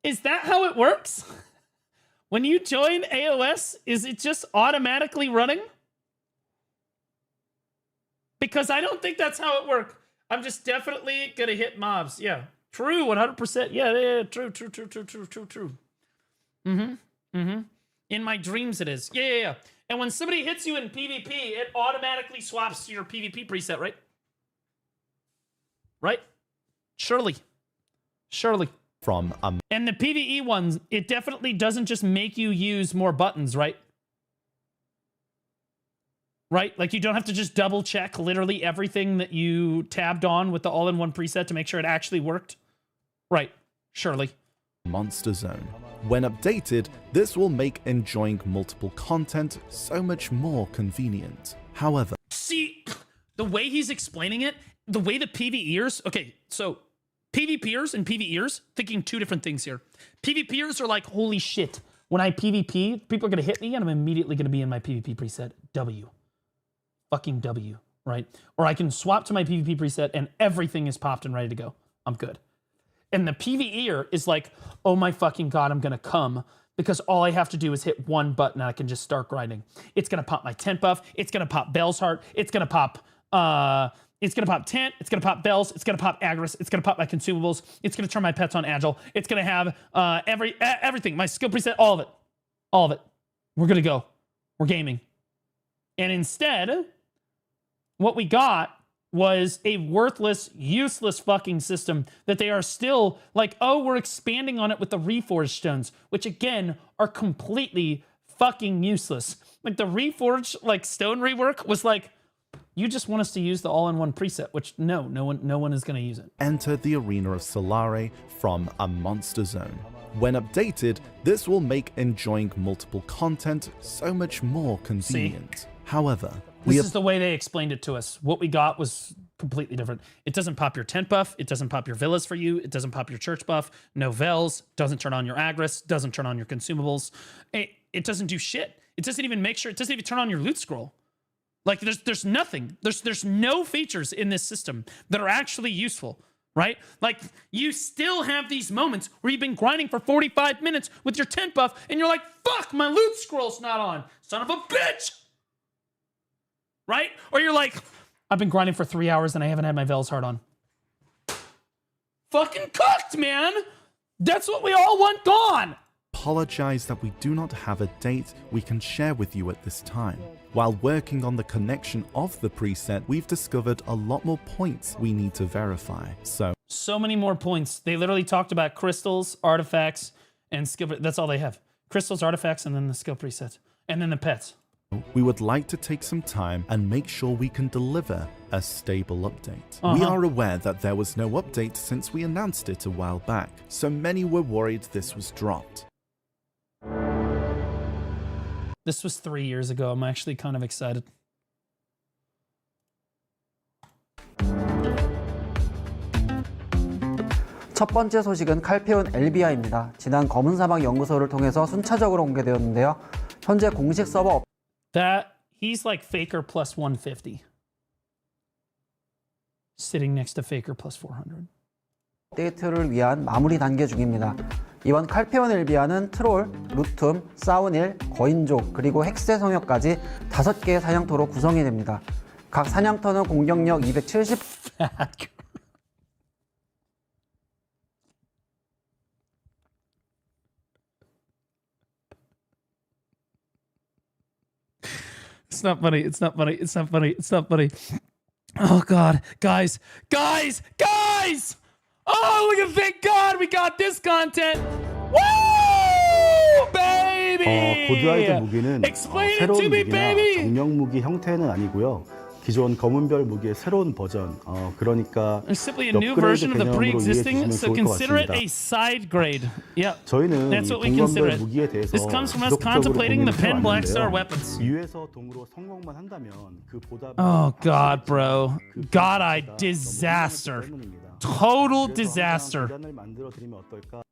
is that how it works? When you join AOS, is it just automatically running? Because I don't think that's how it works. I'm just definitely going to hit mobs. Yeah. True, 100%. Yeah, true. In my dreams it is. Yeah. And when somebody hits you in PvP, it automatically swaps to your PvP preset, right? Right? Surely. And the PvE ones, it definitely doesn't just make you use more buttons, right? Right? Like you don't have to just double check literally everything that you tabbed on with the all-in-one preset to make sure it actually worked. Right. Surely. Monster Zone. When updated, this will make enjoying multiple content so much more convenient. However, see, the way he's explaining it, the way the PvEers, okay, so PvPers and PvEers, thinking 2 different things here. PvPers are like, holy shit, when I PvP, people are going to hit me and I'm immediately going to be in my PvP preset. W. Fucking W, right? Or I can swap to my PvP preset and everything is popped and ready to go. I'm good. And the PvEer is like, oh my fucking God, I'm going to come because all I have to do is hit one button and I can just start grinding. It's going to pop my tent buff. It's going to pop Bell's Heart. It's going to pop, tent. It's going to pop Bells. It's going to pop Agris. It's going to pop my consumables. It's going to turn my pets on Agile. It's going to have everything, my skill preset, all of it. We're going to go. We're gaming. And instead, what we got was a worthless, useless fucking system that they are still like, oh, we're expanding on it with the Reforged stones, which again are completely fucking useless. Like the Reforged like stone rework was like, You just want us to use the all-in-one preset, which no one is going to use it. Enter the Arena of Solare from a monster zone. When updated, this will make enjoying multiple content so much more convenient. However, this is the way they explained it to us. What we got was completely different. It doesn't pop your tent buff. It doesn't pop your villas for you. It doesn't pop your church buff. No vels. Doesn't turn on your agris. Doesn't turn on your consumables. It doesn't do shit. It doesn't even make sure. It doesn't even turn on your loot scroll. Like there's nothing. There's no features in this system that are actually useful, right? Like you still have these moments where you've been grinding for 45 minutes with your tent buff, and you're like, "Fuck, my loot scroll's not on, son of a bitch." Right? Or you're like, I've been grinding for 3 hours and I haven't had my Vels hard on. Fucking cooked, man! That's what we all want gone! Apologize that we do not have a date we can share with you at this time. While working on the connection of the preset, we've discovered a lot more points we need to verify. So many more points. They literally talked about crystals, artifacts, and skill. That's all they have. Crystals, artifacts, and then the skill preset. And then the pets. We would like to take some time and make sure we can deliver a stable update. We are aware that there was no update since we announced it a while back, so many were worried this was dropped. This was 3 years ago. I'm actually kind of excited. 첫 번째 소식은 칼페온 엘비아입니다. 지난 검은 사막 연구소를 통해서 순차적으로 공개되었는데요. 현재 공식 서버 That he's like Faker plus 150. Sitting next to Faker plus 400. 업데이트를 위한 마무리 단계 중입니다. 이번 칼페온 엘비아는 트롤, 루툼, 사우닐, 거인족, 그리고 헥스의 성역까지 5개의 사냥터로 구성이 됩니다. 각 사냥터는 공격력 270. It's not funny. It's not funny. It's not funny. It's not funny. Oh God, guys. Oh, look at, thank God we got this content. Woo, baby. 고드라이드 무기는 Explain it 새로운 to me, 무기나 baby. 정령 무기 형태는 아니고요. 기존 검은별 무기의 새로운 버전. 그러니까 It's simply a new version of the pre-existing, so consider it a side grade. Yep. 저희는 That's what we consider 공간별 it. 무기에 대해서 This comes from us 지속적으로 contemplating the 고민을 Pen Black 해왔는데요. Star weapons. 유에서 동으로 성공만 한다면 그 보답은 Oh God, bro. God-eye disaster. Total disaster. 대단을 만들어 드리면 어떨까?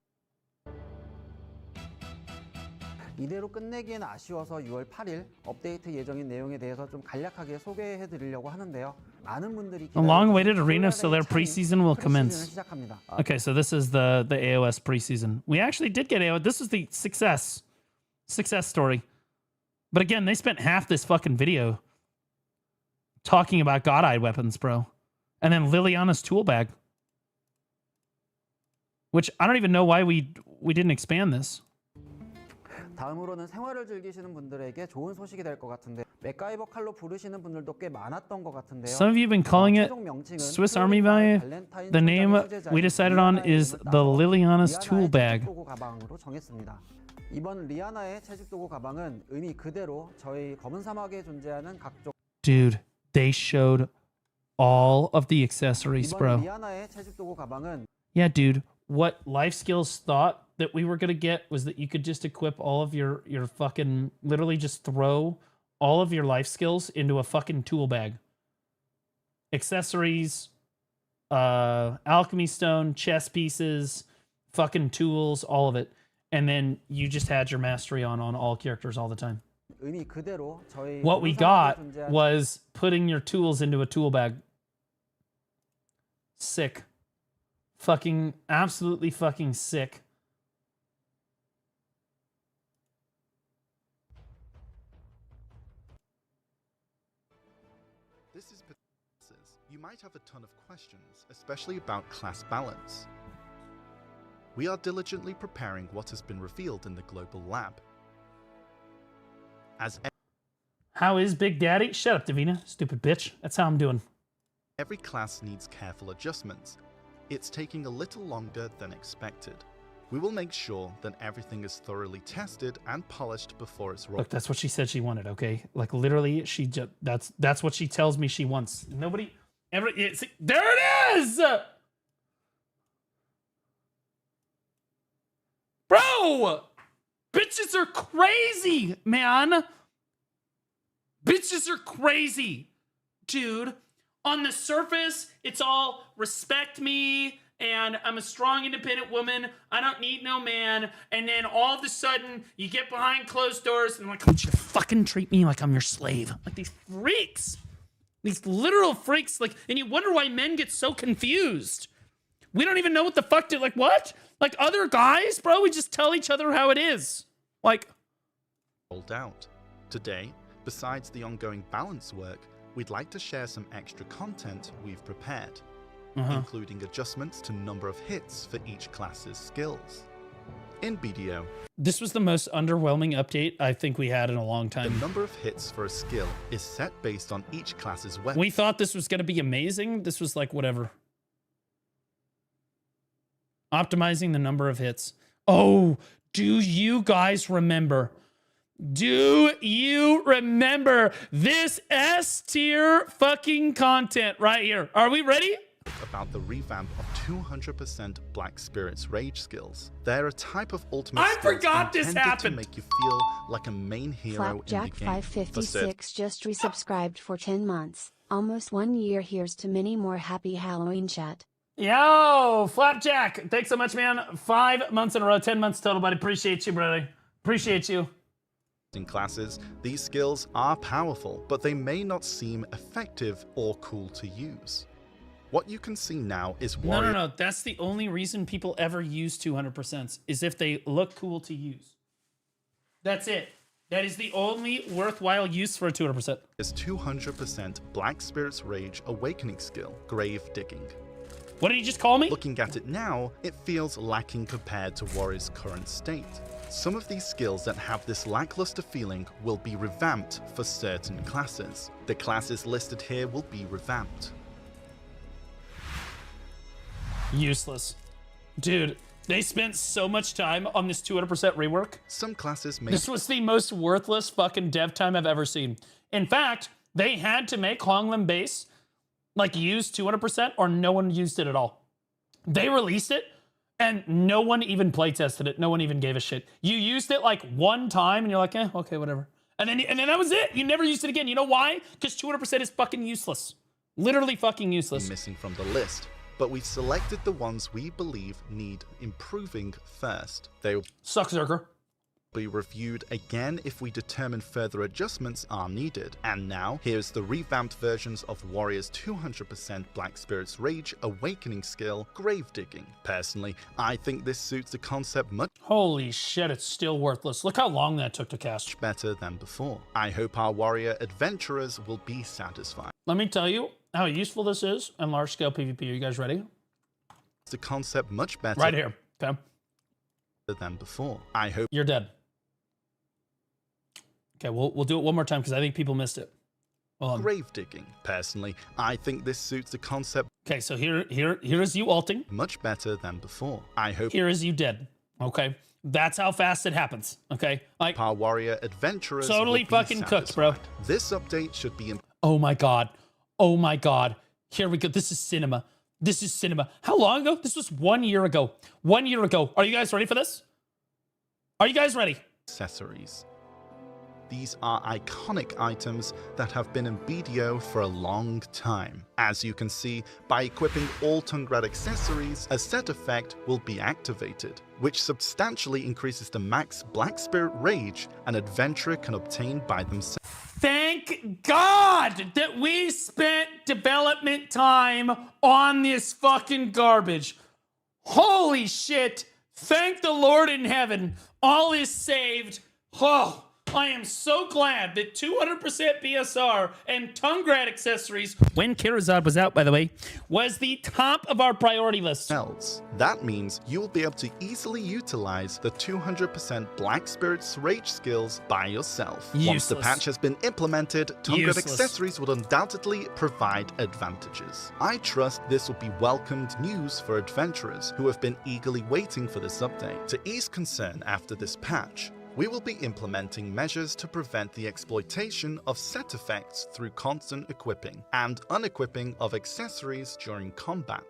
이대로 끝내기엔 아쉬워서 6월 8일 업데이트 예정인 내용에 대해서 좀 간략하게 소개해 드리려고 하는데요. 많은 분들이 A long-awaited Arena of Solare preseason will commence. 시작합니다. Okay, so this is the AOS preseason. We actually did get AOS. This is the success story. But again, they spent half this fucking video talking about God-Eye weapons, bro. And then Liliana's tool bag. Which I don't even know why we didn't expand this. 다음으로는 생활을 즐기시는 분들에게 좋은 소식이 될 것 같은데 맥가이버 칼로 부르시는 분들도 꽤 많았던 것 같은데요. Some of you have been calling it Swiss Army Knife. The name we decided on is the Liliana's tool bag. 가방으로 정했습니다. 이번 리아나의 채집 도구 가방은 의미 그대로 저희 검은 사막에 존재하는 각종 Dude, they showed all of the accessories, bro. 이번 리아나의 채집 도구 가방은 Yeah, dude. What Life Skills thought that we were going to get was that you could just equip all of your fucking, literally just throw all of your life skills into a fucking tool bag. Accessories, alchemy stone, chess pieces, fucking tools, all of it. And then you just had your mastery on all characters all the time. 의미 그대로 저희 What we got was putting your tools into a tool bag. Sick. Fucking absolutely fucking sick. This is you might have a ton of questions, especially about class balance. We are diligently preparing what has been revealed in the global lab. How is Big Daddy? Shut up, Davina. Stupid bitch. That's how I'm doing. Every class needs careful adjustments. It's taking a little longer than expected. We will make sure that everything is thoroughly tested and polished before it's rolled. Look, that's what she said she wanted, okay? Like, literally, she just, that's what she tells me she wants. Nobody ever, there it is! Bro! Bitches are crazy, man! Bitches are crazy, dude. On the surface, it's all respect me, and I'm a strong, independent woman. I don't need no man. And then all of a sudden, you get behind closed doors, and I'm like, don't you fucking treat me like I'm your slave. Like these freaks. These literal freaks. Like, and you wonder why men get so confused. We don't even know what the fuck to, like, what? Like other guys, bro, we just tell each other how it is. Like. Rolled out. Today, besides the ongoing balance work, we'd like to share some extra content we've prepared, including adjustments to number of hits for each class's skills. In BDO, this was the most underwhelming update I think we had in a long time. The number of hits for a skill is set based on each class's weapon. We thought this was going to be amazing. This was like whatever. Optimizing the number of hits. Oh, do you guys remember? Do you remember this S tier fucking content right here? Are we ready? About the revamp of 200% Black Spirit's rage skills. They're a type of ultimate I skills forgot this intended happened. to make you feel like a main hero in the game. Flapjack556 just resubscribed for 10 months. Almost 1 year. Here's to many more. Happy Halloween, chat. Yo, Flapjack. Thanks so much, man. 5 months in a row, 10 months total, buddy. Appreciate you, brother. Appreciate you. In classes, these skills are powerful, but they may not seem effective or cool to use. What you can see now is warrior. No. That's the only reason people ever use 200% is if they look cool to use. That's it. That is the only worthwhile use for a 200%. Is 200% Black Spirit's Rage Awakening skill, Grave Digging. What did he just call me? Looking at it now, it feels lacking compared to Warrior's current state. Some of these skills that have this lackluster feeling will be revamped for certain classes. The classes listed here will be revamped. Useless. Dude, they spent so much time on this 200% rework. Some classes may... This was the most worthless fucking dev time I've ever seen. In fact, they had to make Honglim base like use 200% or no one used it at all. They released it and no one even play tested it. No one even gave a shit. You used it like one time and you're like, okay, whatever. And then that was it. You never used it again. You know why? Because 200% is fucking useless. Literally fucking useless. Missing from the list. But we've selected the ones we believe need improving first. They will be reviewed again if we determine further adjustments are needed. And now, here's the revamped versions of Warrior's 200% Black Spirit's Rage Awakening skill, Grave Digging. Personally, I think this suits the concept much... Holy shit, it's still worthless. Look how long that took to cast. ...better than before. I hope our warrior adventurers will be satisfied. Let me tell you how useful this is in large-scale PvP. Are you guys ready? The concept much better... Right here, okay? ...than before. I hope... You're dead. Okay, we'll do it one more time because I think people missed it. Hold on. Grave digging. Personally, I think this suits the concept... Okay, so here is you ulting. ...much better than before. I hope... Here is you dead. Okay? That's how fast it happens. Okay? Like... Our warrior adventurers totally fucking cooked, bro. This update should be... Oh my god. Oh my god. Here we go. This is cinema. This is cinema. How long ago? This was 1 year ago. 1 year ago. Are you guys ready for this? Are you guys ready? Accessories. These are iconic items that have been in BDO for a long time. As you can see, by equipping all Tungrat accessories, a set effect will be activated, which substantially increases the max Black Spirit Rage an adventurer can obtain by themselves. Thank God that we spent development time on this fucking garbage. Holy shit. Thank the Lord in heaven. All is saved. Oh, I am so glad that 200% BSR and tongue grad accessories, when Karazad was out, by the way, was the top of our priority list. That means you will be able to easily utilize the 200% Black Spirit's rage skills by yourself. Once the patch has been implemented, tongue grad accessories will undoubtedly provide advantages. I trust this will be welcomed news for adventurers who have been eagerly waiting for this update. To ease concern after this patch, we will be implementing measures to prevent the exploitation of set effects through constant equipping and unequipping of accessories during combat.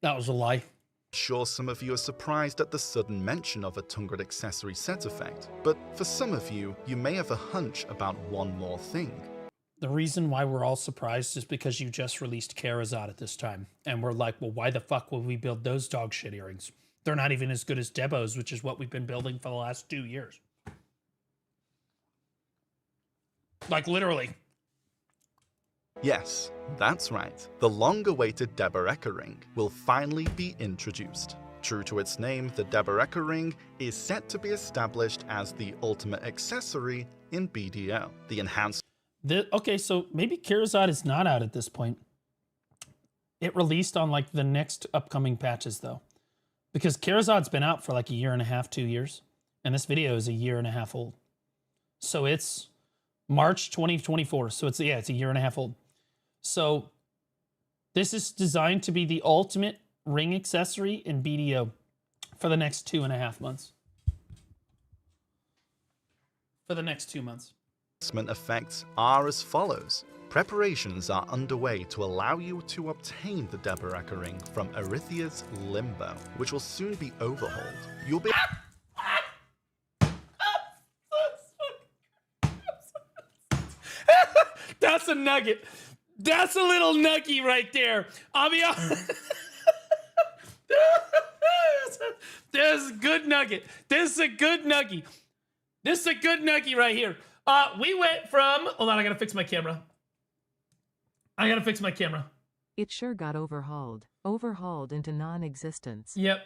That was a lie. Sure, some of you are surprised at the sudden mention of a tongue grad accessory set effect, but for some of you, you may have a hunch about one more thing. The reason why we're all surprised is because you just released Karazad at this time. And we're like, well, why the fuck would we build those dog shit earrings? They're not even as good as Debo's, which is what we've been building for the last 2 years. Like, literally. Yes, that's right. The long-awaited Deboreka ring will finally be introduced. True to its name, the Deboreka ring is set to be established as the ultimate accessory in BDO. The enhanced... Okay, so maybe Karazad is not out at this point. It released on, like, the next upcoming patches, though. Because Karazad's been out for like 1.5 years, 2 years. And this video is 1.5 years old. So it's March 2024. So it's, yeah, it's 1.5 years old. So this is designed to be the ultimate ring accessory in BDO for the next 2.5 months. For the next 2 months. Effects are as follows. Preparations are underway to allow you to obtain the Deboreka ring from Arithia's Limbo, which will soon be overhauled. You'll be... That's a nugget. That's a little nugget right there. I'll be honest. This is a good nugget. This is a good nugget. This is a good nugget right here. We went from... Hold on, I gotta fix my camera. It sure got overhauled. Overhauled into non-existence. Yep.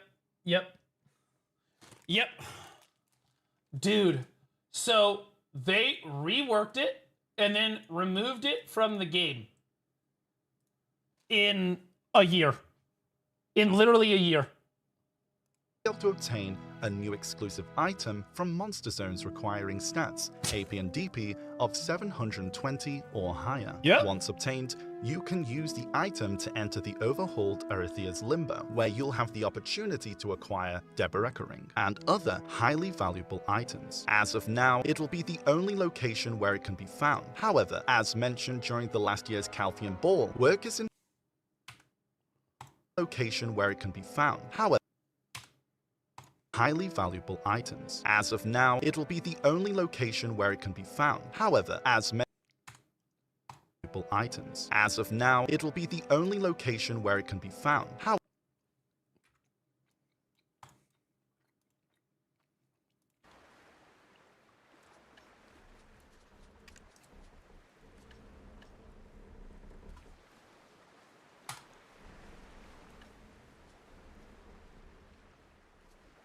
Dude, so they reworked it and then removed it from the game. In a year. In literally a year. Able to obtain a new exclusive item from Monster Zones requiring stats, AP and DP of 720 or higher. Yep. Once obtained, you can use the item to enter the overhauled Arithia's Limbo, where you'll have the opportunity to acquire Deboreka ring and other highly valuable items. As of now, it will be the only location where it can be found. However, as mentioned during the last year's Calthian Ball, work is in location where it can be found. However, highly valuable items. As of now, it will be the only location where it can be found. However, as valuable items. As of now, it will be the only location where it can be found.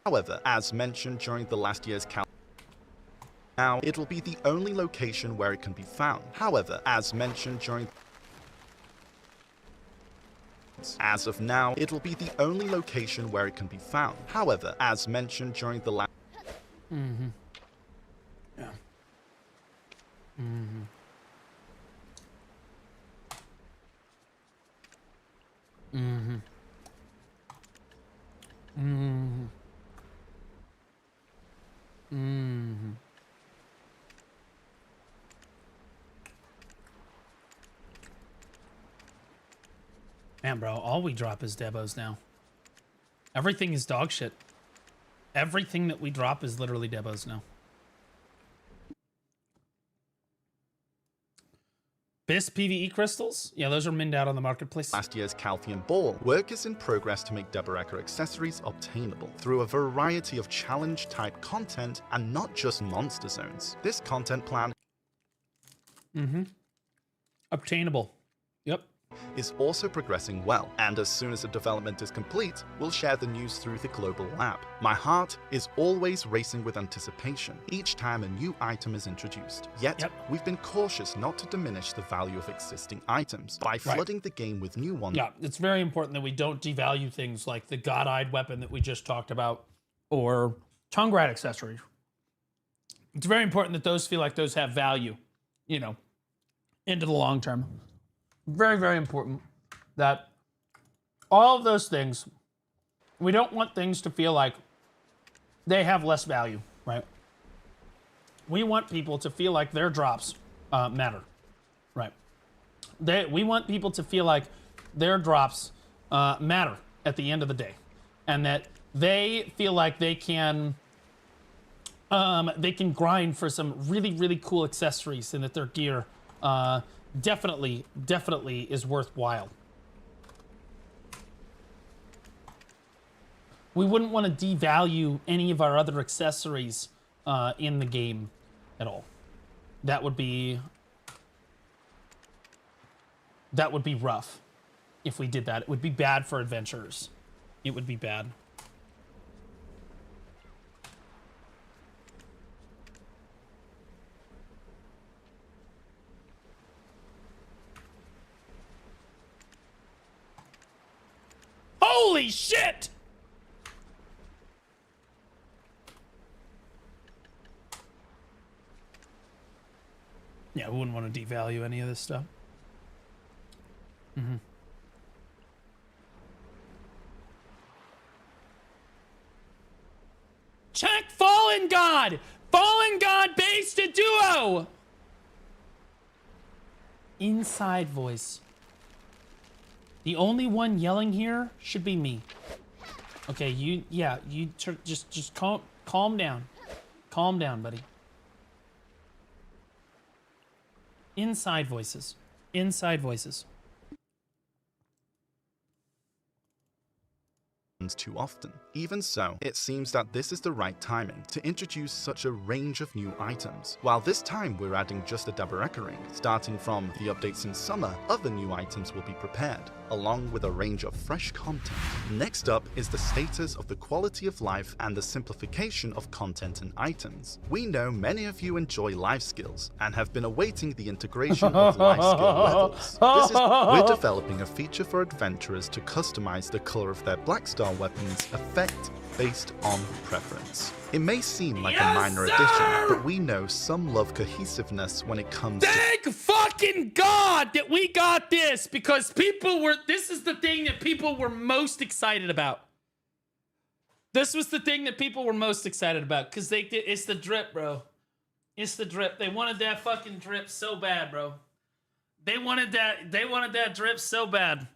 However, as mentioned during the last year's now, it will be the only location where it can be found. However, as mentioned during... As of now, it will be the only location where it can be found. However, as mentioned during the last... Yeah. Man, bro, all we drop is Debos now. Everything is dog shit. Everything that we drop is literally Debos now. BIS PvE crystals? Yeah, those are minned out on the marketplace. Last year's Calthian Ball, work is in progress to make Deboreka accessories obtainable through a variety of challenge-type content and not just monster zones. This content plan... Obtainable. Yep. is also progressing well, and as soon as the development is complete, we'll share the news through the global lab. My heart is always racing with anticipation each time a new item is introduced. Yet, we've been cautious not to diminish the value of existing items by flooding the game with new ones. Yeah, it's very important that we don't devalue things like the God-eyed weapon that we just talked about, or tongue rat accessories. It's very important that those feel like those have value, you know, into the long term. Very, very important that all of those things, we don't want things to feel like they have less value, right? We want people to feel like their drops matter, right? We want people to feel like their drops matter at the end of the day, and that they feel like they can grind for some really, really cool accessories, and that their gear definitely is worthwhile. We wouldn't want to devalue any of our other accessories in the game at all. That would be rough if we did that. It would be bad for adventurers. It would be bad. Holy shit! Yeah, we wouldn't want to devalue any of this stuff. Check Fallen God! Fallen God based a duo! Inside voice. The only one yelling here should be me. Okay, just calm down. Calm down, buddy. Inside voices. Inside voices. Too often. Even so, it seems that this is the right timing to introduce such a range of new items. While this time we're adding just a Dabareka ring, starting from the updates in summer, other new items will be prepared, along with a range of fresh content. Next up is the status of the quality of life and the simplification of content and items. We know many of you enjoy life skills and have been awaiting the integration of life skill levels. We're developing a feature for adventurers to customize the color of their Blackstar weapons effect based on preference. It may seem like a minor addition, but we know some love cohesiveness when it comes to— Thank fucking God that we got this, because this is the thing that people were most excited about. This was the thing that people were most excited about, because it's the drip, bro. It's the drip. They wanted that fucking drip so bad, bro. They wanted that drip so bad.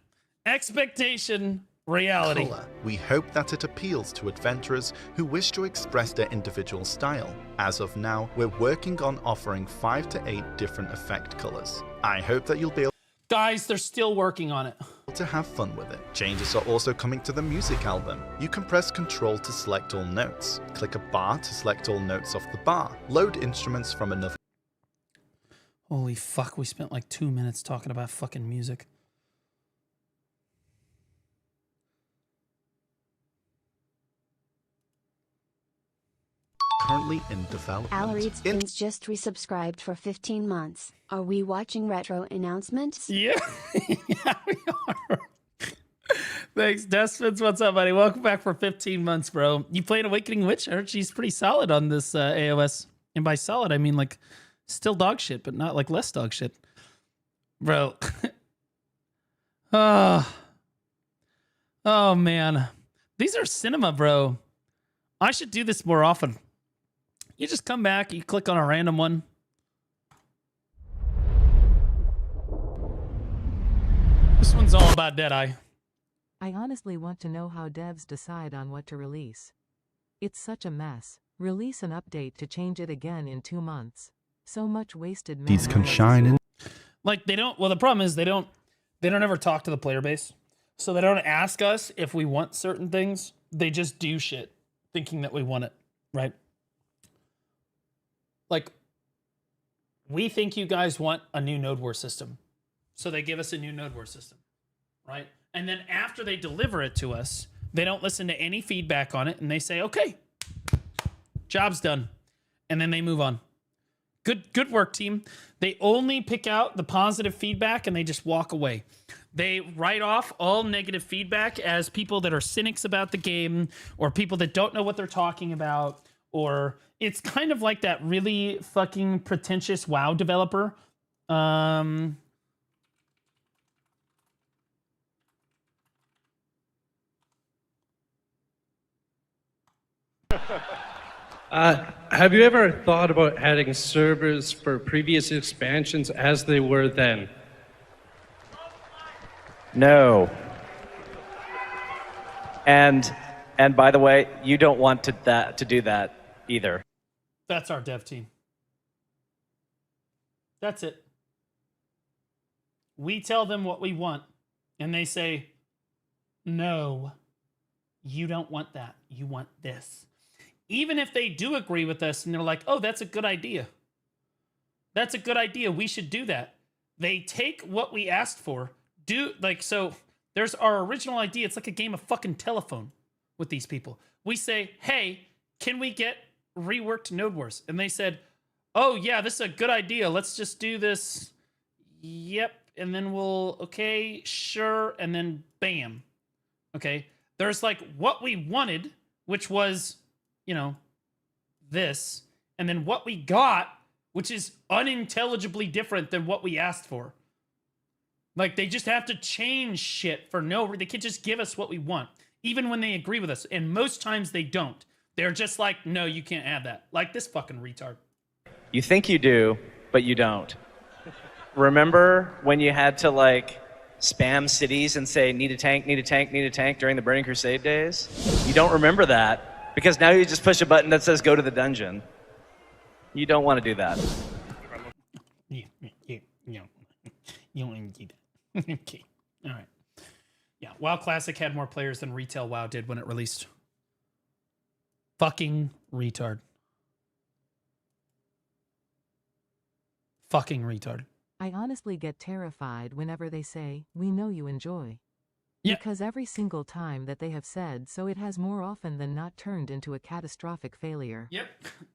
Expectation, reality. Color. We hope that it appeals to adventurers who wish to express their individual style. As of now, we're working on offering 5 to 8 different effect colors. I hope that you'll be able— Guys, they're still working on it. to have fun with it. Changes are also coming to the music album. You can press Ctrl to select all notes, click a bar to select all notes off the bar, load instruments from another— Holy fuck, we spent like 2 minutes talking about fucking music. currently in development. Alareed's just resubscribed for 15 months. Are we watching retro announcements? Yeah, yeah, we are. Thanks, Despins. What's up, buddy? Welcome back for 15 months, bro. You played Awakening Witch? I heard she's pretty solid on this AOS. And by solid, I mean like still dog shit, but not like less dog shit. Bro. Oh, man. These are cinema, bro. I should do this more often. You just come back, you click on a random one. This one's all about Deadeye. I honestly want to know how devs decide on what to release. It's such a mess. Release an update to change it again in 2 months. So much wasted. These can shine in. Like they don't. Well, the problem is they don't ever talk to the player base, so they don't ask us if we want certain things. They just do shit, thinking that we want it, right? Like, we think you guys want a new Node War system, So they give us a new Node Wars system, right? And then after they deliver it to us, they don't listen to any feedback on it, and they say, okay, job's done. And then they move on. Good work, team. They only pick out the positive feedback, and they just walk away. They write off all negative feedback as people that are cynics about the game, or people that don't know what they're talking about, or it's kind of like that really fucking pretentious WoW developer. Have you ever thought about adding servers for previous expansions as they were then? No. And by the way, you don't want to do that either. That's our dev team. That's it. We tell them what we want, and they say, no, you don't want that. You want this. Even if they do agree with us and they're like, oh, that's a good idea. That's a good idea. We should do that. They take what we asked for. So there's our original idea. It's like a game of fucking telephone with these people. We say, hey, can we get reworked Node Wars? And they said, oh, yeah, this is a good idea. Let's just do this. Yep. And then okay, sure. And then bam. Okay. There's like what we wanted, which was, this, and then what we got, which is unintelligibly different than what we asked for. Like, they just have to change shit for they can't just give us what we want, even when they agree with us. And most times they don't. They're just like, no, you can't have that. Like this fucking retard. You think you do, but you don't. Remember when you had to, spam cities and say, need a tank, need a tank, need a tank during the Burning Crusade days? You don't remember that. Because now you just push a button that says go to the dungeon. You don't want to do that. You don't want to do that. Okay. All right. Yeah. WoW Classic had more players than retail WoW did when it released. Fucking retard. Fucking retard. I honestly get terrified whenever they say, we know you enjoy. Yeah. Because every single time that they have said so, it has more often than not turned into a catastrophic failure. Yep.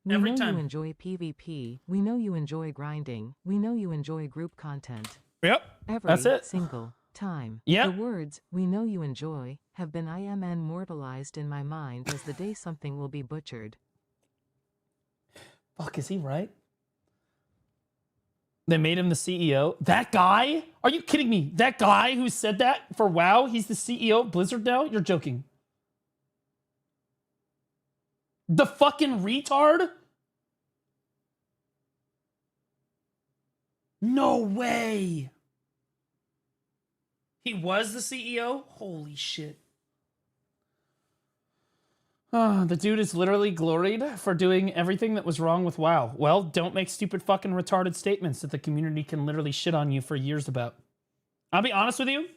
Every time. We know time. you enjoy PvP. We know you enjoy grinding. We know you enjoy group content. Yep. That's it. Single time. Yep. The words, we know you enjoy, have been immortalized in my mind as the day something will be butchered. Fuck, is he right? They made him the CEO. That guy? Are you kidding me? That guy who said that for WoW, he's the CEO of Blizzard now? You're joking. The fucking retard? No way. He was the CEO? Holy shit. The dude is literally gloried for doing everything that was wrong with WoW. Well, don't make stupid fucking retarded statements that the community can literally shit on you for years about. I'll be honest with you.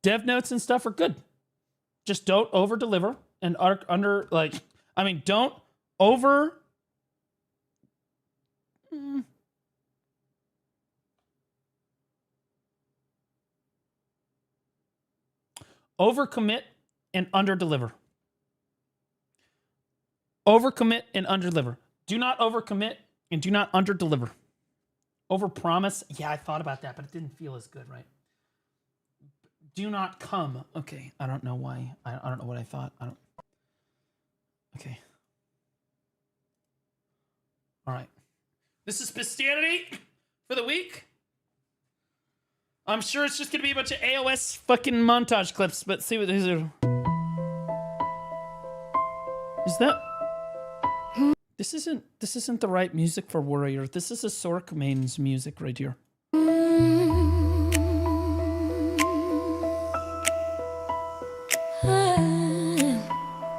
Dev notes and stuff are good. Just don't over deliver and don't over. Overcommit and under deliver. Overcommit and underdeliver. Do not overcommit and do not underdeliver. Overpromise. Yeah, I thought about that, but it didn't feel as good, right? Do not come. Okay, I don't know why. I don't know what I thought. Okay. All right. This is Christianity for the week. I'm sure it's just going to be a bunch of AOS fucking montage clips, but see what these are. Is that... This isn't the right music for Warrior. This is a Sork main's music right here.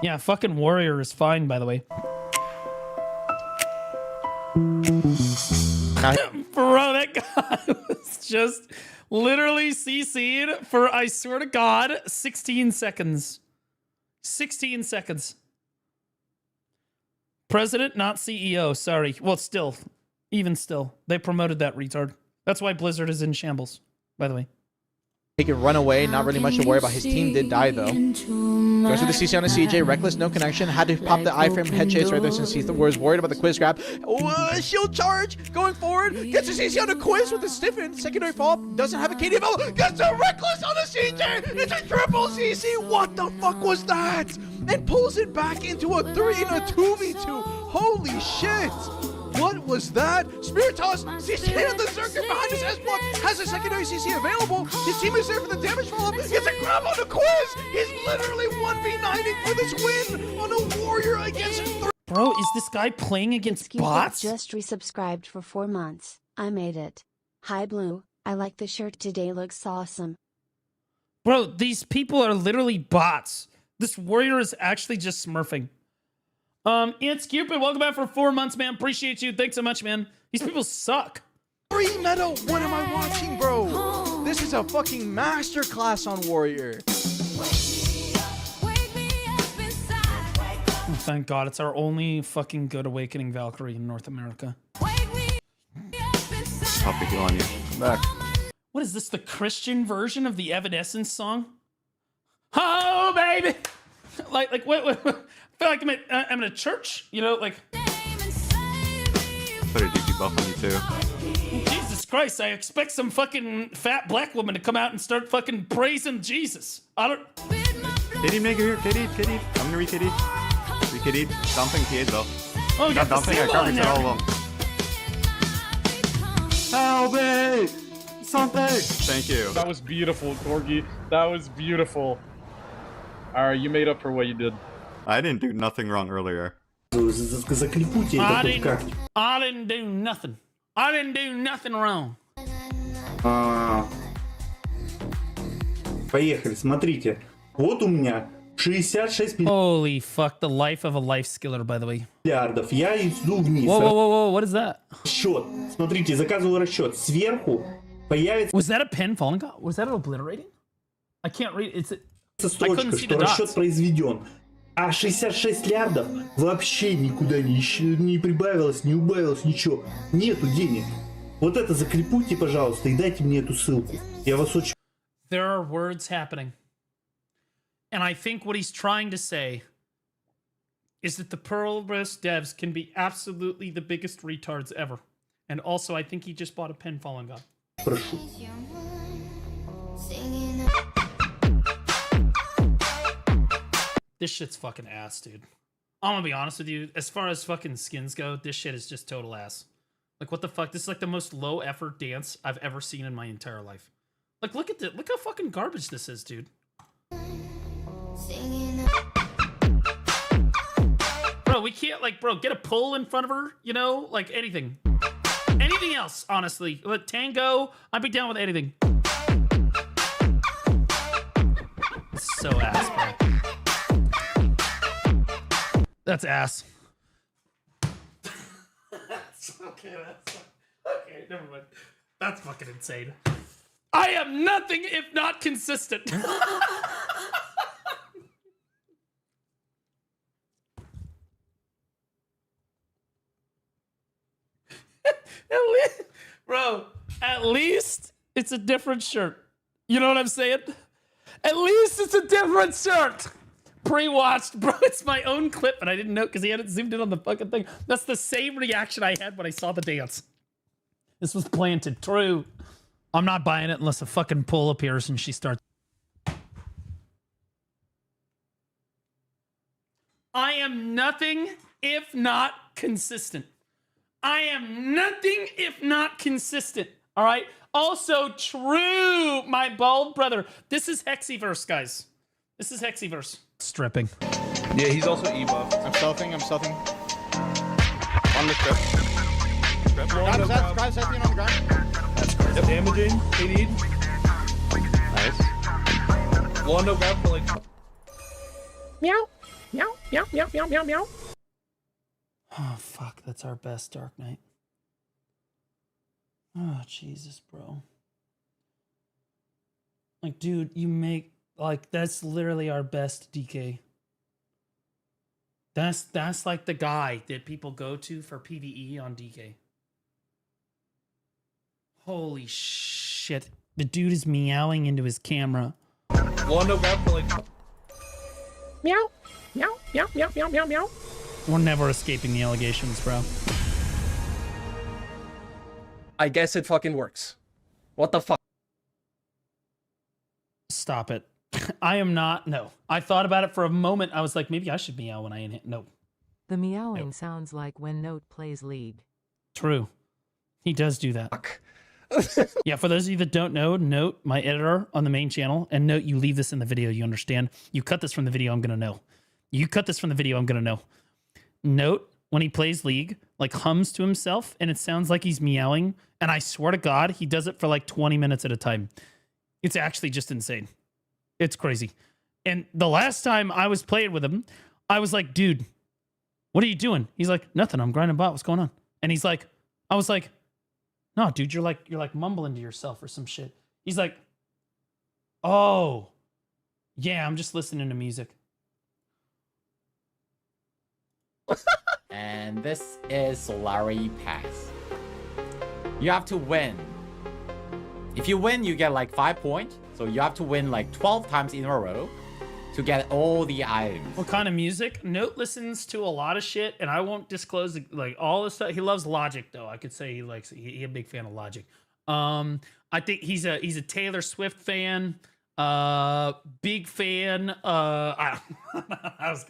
Yeah, fucking Warrior is fine, by the way. Bro, that guy was just literally CC'd for, I swear to God, 16 seconds. 16 seconds. President, not CEO. Sorry. Well, still. Even still. They promoted that retard. That's why Blizzard is in shambles. by the way. He can run away, not really much to worry about. His team did die, though. Goes with the CC on a CJ, reckless, no connection. Had to pop the iframe head chase right there since he was worried about the quiz grab. Oh, shield charge, going forward. Gets a CC on a quiz with a stiffen. Secondary follow-up, doesn't have a KDFL. Gets a reckless on a CJ. It's a triple CC. What the fuck was that? And pulls it back into a 2v2. Holy shit. What was that? Spiritus, CC on the circuit behind his S-block, has a secondary CC available. His team is there for the damage follow-up. Gets a grab on the quiz. He's literally 1v9ing for this win on a warrior against 3. Bro, is this guy playing against bots? Just resubscribed for 4 months. I made it. Hi Blue, I like the shirt today, looks awesome. Bro, these people are literally bots. This warrior is actually just smurfing. It's Cupid, welcome back for 4 months, man. Appreciate you. Thanks so much, man. These people suck. Free meta, what am I watching, bro? This is a fucking masterclass on warrior. Oh, thank God, it's our only fucking good Awakening Valkyrie in North America. Puppy heal on you. Come back. What is this, the Christian version of the Evanescence song? Oh, baby! Like what? I feel like I'm in a church, you know, like... Put a DP buff on you, too. Jesus Christ, I expect some fucking fat black woman to come out and start fucking praising Jesus. I don't... KD, make it here. KD. I'm gonna re-KD. Re-KD. Dumping PA, though. Oh, you got dumping. I covered all of them. Help me! Something! Thank you. That was beautiful, Corgi. That was beautiful. Alright, you made up for what you did. I didn't do nothing wrong earlier. I didn't do nothing. I didn't do nothing wrong. Поехали, смотрите. Вот у меня 66 Holy fuck, the life of a life skiller, by the way. миллиардов. Я иду вниз. Whoa, what is that? Счет. Смотрите, заказываю расчет. Сверху появится... Was that a pen falling? Was that obliterating? I can't read. It's строчка, что расчет произведен. А 66 лярдов вообще никуда не прибавилось, не убавилось, ничего. Нету денег. Вот это закрепуйте, пожалуйста, и дайте мне эту ссылку. Я вас очень... There are words happening. And I think what he's trying to say is that the Pearlbreast devs can be absolutely the biggest retards ever. And also, I think he just bought a pen falling god. Прошу. This shit's fucking ass, dude. I'm gonna be honest with you. As far as fucking skins go, this shit is just total ass. Like, what the fuck? This is like the most low effort dance I've ever seen in my entire life. Like, look at this. Look how fucking garbage this is, dude. Bro, we can't, like, bro, get a pull in front of her, you know? Like, anything. Anything else, honestly. But tango, I'd be down with anything. It's so ass, bro. That's ass. Okay, never mind. That's fucking insane. I am nothing if not consistent. Bro, at least it's a different shirt. You know what I'm saying? At least it's a different shirt. Pre-watched, bro. It's my own clip, and I didn't know because he hadn't zoomed in on the fucking thing. That's the same reaction I had when I saw the dance. This was planted. True. I'm not buying it unless a fucking pull appears and she starts. I am nothing if not consistent. I am nothing if not consistent. All right. Also true, my bald brother. This is Hexiverse, guys. This is Hexiverse. Stripping. Yeah, he's also E-buff. I'm stealthing. On the strip. Sky's setting on the ground. That's great. Yep. Damaging, KD. Nice. Londo grab for like... Meow. Meow, meow, meow, meow, meow, meow. Oh, fuck. That's our best Dark Knight. Oh, Jesus, bro. Like, dude, you make... Like, that's literally our best DK. That's like the guy that people go to for PvE on DK. Holy shit. The dude is meowing into his camera. Meow. Meow. Meow. Meow. Meow. Meow. Meow. We're never escaping the allegations, bro. I guess it fucking works. What the fuck? Stop it. I am not. No. I thought about it for a moment. I was like, maybe I should meow when I inhale. No. The meowing sounds like when Note plays League. True. He does do that. Yeah, for those of you that don't know, Note, my editor on the main channel, and Note, you leave this in the video, you understand? You cut this from the video, I'm going to know. You cut this from the video, I'm going to know. Note, when he plays League, like hums to himself, and it sounds like he's meowing, and I swear to God, he does it for like 20 minutes at a time. It's actually just insane. It's crazy. And the last time I was playing with him, I was like, dude, what are you doing? He's like, nothing, I'm grinding bot, what's going on? And he's like, I was like, no, dude, you're like mumbling to yourself or some shit. He's like, oh, yeah, I'm just listening to music. And this is Solari Pass. You have to win. If you win, you get like 5 points. So you have to win like 12 times in a row to get all the items. What kind of music? Note listens to a lot of shit, and I won't disclose like all this stuff. He loves Logic, though. I could say he's a big fan of Logic. I think he's a Taylor Swift fan. Big fan. I was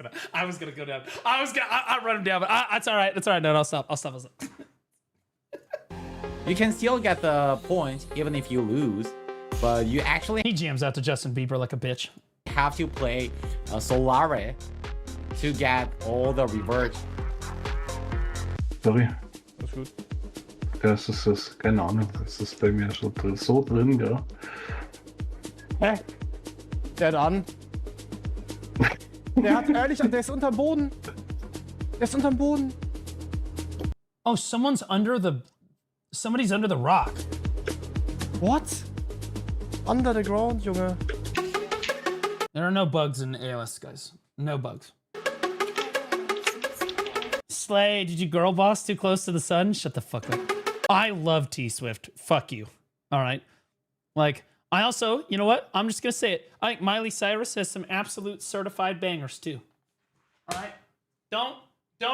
gonna go down. I'll run him down, but it's all right. It's all right. No, I'll stop. You can still get the point even if you lose, but you actually he jams out to Justin Bieber like a bitch. Have to play Solare to get all the revert. Sorry. Alles gut. Das ist das, keine Ahnung, das ist bei mir so drin, ja. Hä? Der dann? Der hat ehrlich, der ist unterm Boden. Der ist unterm Boden. Oh, somebody's under the rock. What? Under the ground, Junge. There are no bugs in AOS, guys. No bugs. Slay, did you girl boss too close to the sun? Shut the fuck up. I love T-Swift. Fuck you. All right. Like, I also, you know what? I'm just going to say it. I think Miley Cyrus has some absolute certified bangers too. All right. Don't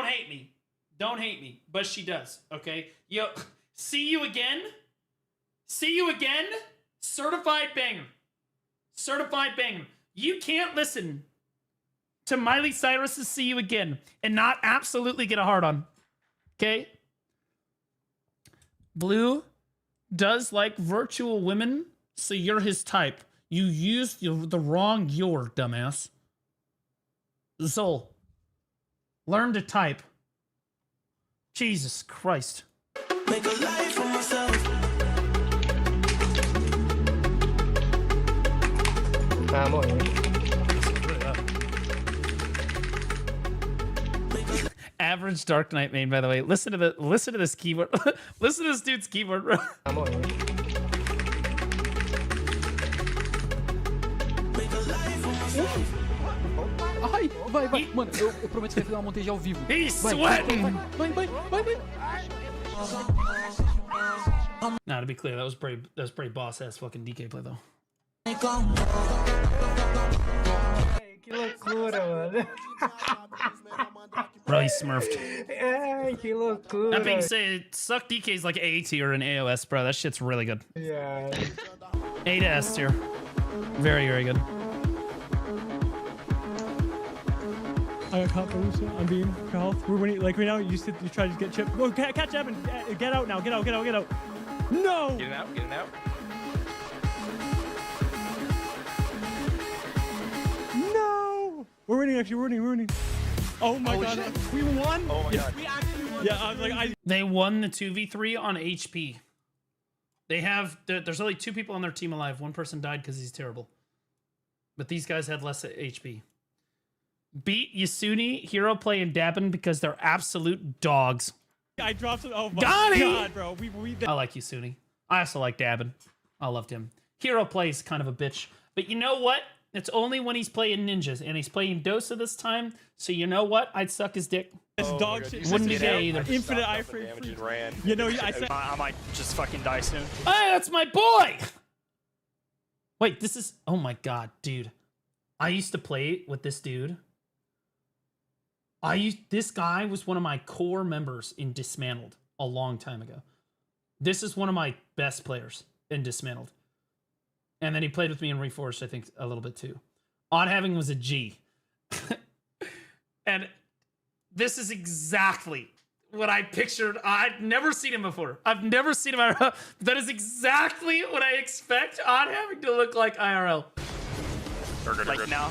hate me. Don't hate me. But she does. Okay. Yo, see you again. See you again. Certified banger. Certified banger. You can't listen to Miley Cyrus's See You Again and not absolutely get a hard on. Okay? Blue does like virtual women, so you're his type. You used the wrong your, dumbass. Zol, learn to type. Jesus Christ. Make a life for myself. Average Dark Knight main, by the way. Listen to this keyboard. Listen to this dude's keyboard. Ai, vai, mano, eu prometo que vai fazer uma montagem ao vivo. He's sweating. Vai. Now, to be clear, that was pretty boss ass fucking DK play though. Que loucura, mano. Bro, he smurfed. Ai, que loucura. That being said, suck DK's like A tier in AOS, bro. That shit's really good. Yeah. A to S tier. Very, very good. I got Caruso. I'm being health. We're winning. Like right now, you try to get Chip. Go catch Evan. Get out now. Get out. No. Get it out. No. We're winning. Actually, we're winning. Oh my god. Shit. We won. Oh my god. We actually won. Yeah. I was like, They won the 2v3 on HP. They have. There's only 2 people on their team alive. One person died because he's terrible. But these guys had less HP. Beat Yasuni, Hero Play, and Dabin because they're absolute dogs. I dropped some. Oh my Got god, bro. I like Yasuni. I also like Dabin. I loved him. Hero Play is kind of a bitch. But you know what? It's only when he's playing ninjas. And he's playing Dosa this time. So you know what? I'd suck his dick. This dog shit. Wouldn't be gay either. Infinite iframe. Damage and ran. You know, I said I might just fucking die soon. Hey, that's my boy! Wait, this is... Oh my god, dude. I used to play with this dude. This guy was one of my core members in Dismantled a long time ago. This is one of my best players in Dismantled. And then he played with me in Reforged, I think, a little bit too. Odd Having was a G. And this is exactly what I pictured. I'd never seen him before. I've never seen him IRL. That is exactly what I expect Odd Having to look like IRL. Like now,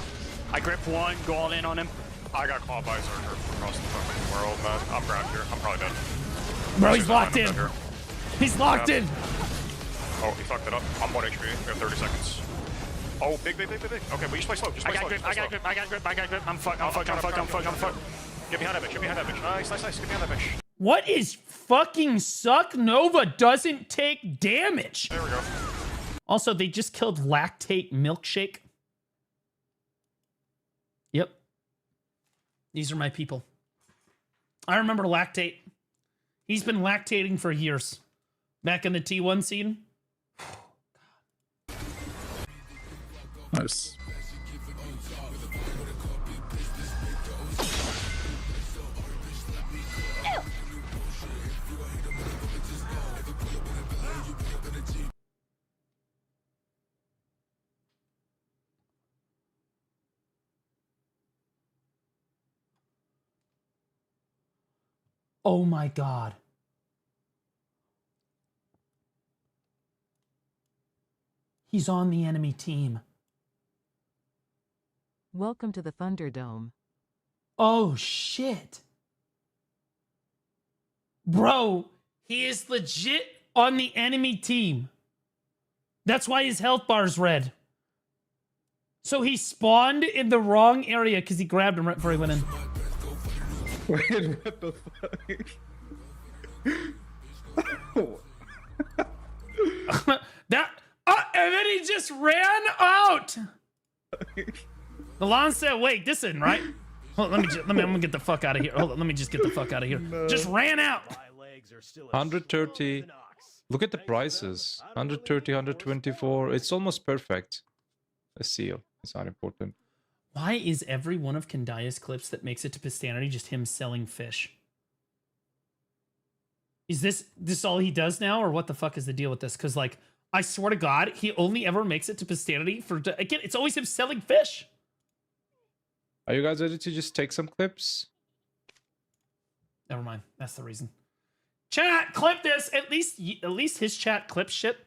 I grip one, go all in on him. I got clawed by a Zerker across the fucking world, man. I'm grabbed here. I'm probably dead. Bro, he's locked in. He's locked in. Oh, he fucked it up. I'm 1 HP. We have 30 seconds. Oh, big. Okay, but you just play slow. Just play slow. I got grip. I'm fucked. Get behind that bitch. Nice. Get behind that bitch. What is fucking suck? Nova doesn't take damage. There we go. Also, they just killed Lactate Milkshake. Yep. These are my people. I remember Lactate. He's been lactating for years. Back in the T1 scene. Nice. Oh my god. He's on the enemy team. Welcome to the Thunderdome. Oh shit. Bro, he is legit on the enemy team. That's why his health bar's red. So he spawned in the wrong area because he grabbed him right before he went in. Wait, what the fuck? And then he just ran out. The lawn said, wait, this isn't right. Hold on, I'm gonna get the fuck out of here. Hold on, let me just get the fuck out of here. No. Just ran out. 130. Look at the prices. 130, 124. It's almost perfect. A seal. It's not important. Why is every one of Kandaya's clips that makes it to Pistanity just him selling fish? Is this all he does now, or what the fuck is the deal with this? Because, like, I swear to God, he only ever makes it to Pistanity for... Again, it's always him selling fish. Are you guys ready to just take some clips? Never mind. That's the reason. Chat, clip this. At least his chat clips shit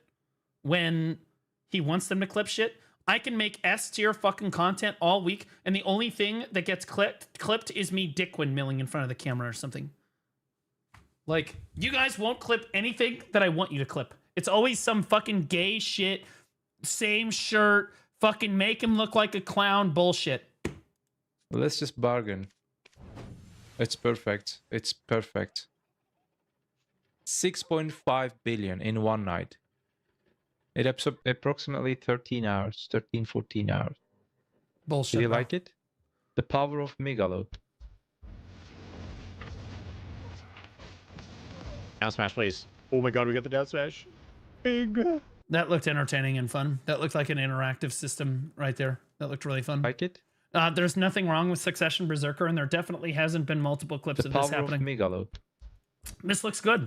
when he wants them to clip shit. I can make S tier fucking content all week, and the only thing that gets clipped is me dick windmilling in front of the camera or something. Like, you guys won't clip anything that I want you to clip. It's always some fucking gay shit, same shirt, fucking make him look like a clown bullshit. Well, let's just bargain. It's perfect. It's perfect. 6.5 billion in one night. It approximately 13 hours, 13, 14 hours. Bullshit. Do you like it? The power of Megalo. Down smash, please. Oh my god, we got the down smash. Big. That looked entertaining and fun. That looked like an interactive system right there. That looked really fun. Like it? There's nothing wrong with Succession Berserker, and there definitely hasn't been multiple clips of this happening. The power of Megalo. This looks good.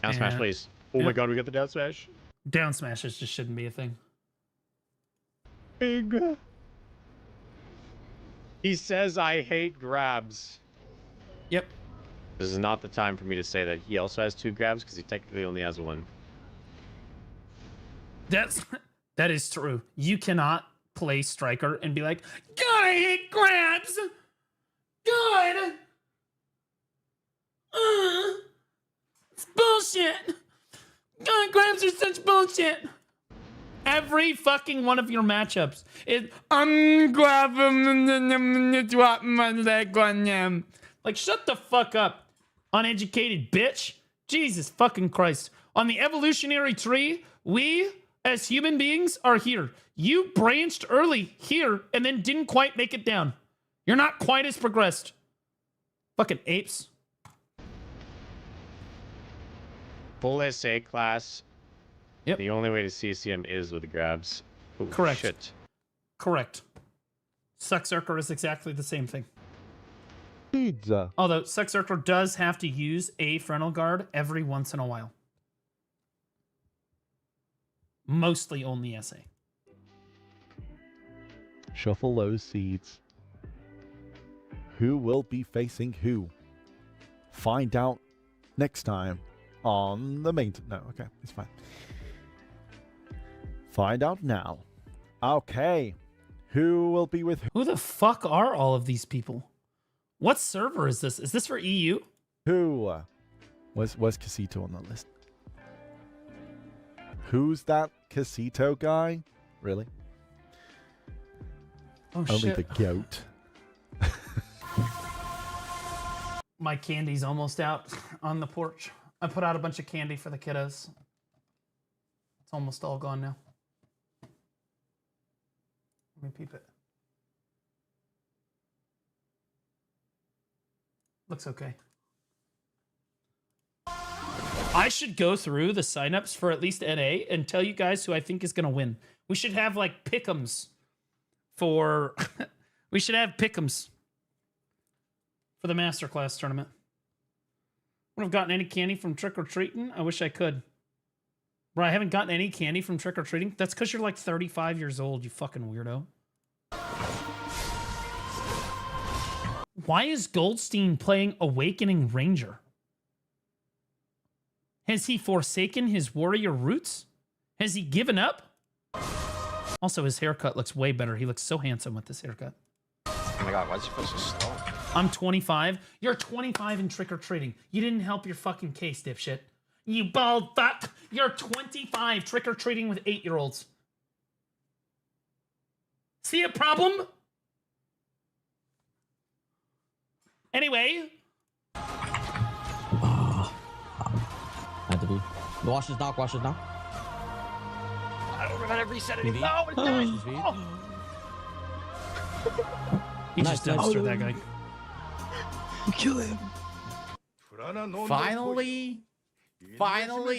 Down smash, please. Oh my god, we got the down smash. Down smashes just shouldn't be a thing. Big. He says I hate grabs. Yep. This is not the time for me to say that he also has 2 grabs because he technically only has 1. That is true. You cannot play Striker and be like, God, I hate grabs. God. It's bullshit. God, grabs are such bullshit. Every fucking one of your matchups is ungrab him, drop my leg on them. Like, shut the fuck up, uneducated bitch. Jesus fucking Christ. On the evolutionary tree, we, as human beings, are here. You branched early here and then didn't quite make it down. You're not quite as progressed. Fucking apes. Full SA class. Yep. The only way to CC him is with grabs. Oh, Correct. Shit. Correct. Suckzerker is exactly the same thing. Pizza. Although Suckzerker does have to use a frontal guard every once in a while. Mostly only SA. Shuffle those seeds. Who will be facing who? Find out next time on the main... No, okay, it's fine. Find out now. Okay. Who will be with who? Who the fuck are all of these people? What server is this? Is this for EU? Who? Was Casito on the list? Who's that Casito guy? Really? Oh, Only shit. the goat. My candy's almost out on the porch. I put out a bunch of candy for the kiddos. It's almost all gone now. Let me peep it. Looks okay. I should go through the signups for at least NA and tell you guys who I think is going to win. We should have like pick'ems for... we should have pick'ems for the masterclass tournament. Would have gotten any candy from trick-or-treating? I wish I could. Bro, I haven't gotten any candy from trick-or-treating? That's because you're like 35 years old, you fucking weirdo. Why is Goldstein playing Awakening Ranger? Has he forsaken his warrior roots? Has he given up? Also, his haircut looks way better. He looks so handsome with this haircut. Oh my god, why'd you feel so slow? I'm 25. You're 25 in trick-or-treating. You didn't help your fucking case, dipshit. You bald fuck. You're 25 trick-or-treating with 8-year-olds. See a problem? Anyway. Had to be. Wash this now, wash this now. I don't remember how to reset it. Maybe. No, it's dying. He just dumpstered that guy. Kill him. Finally,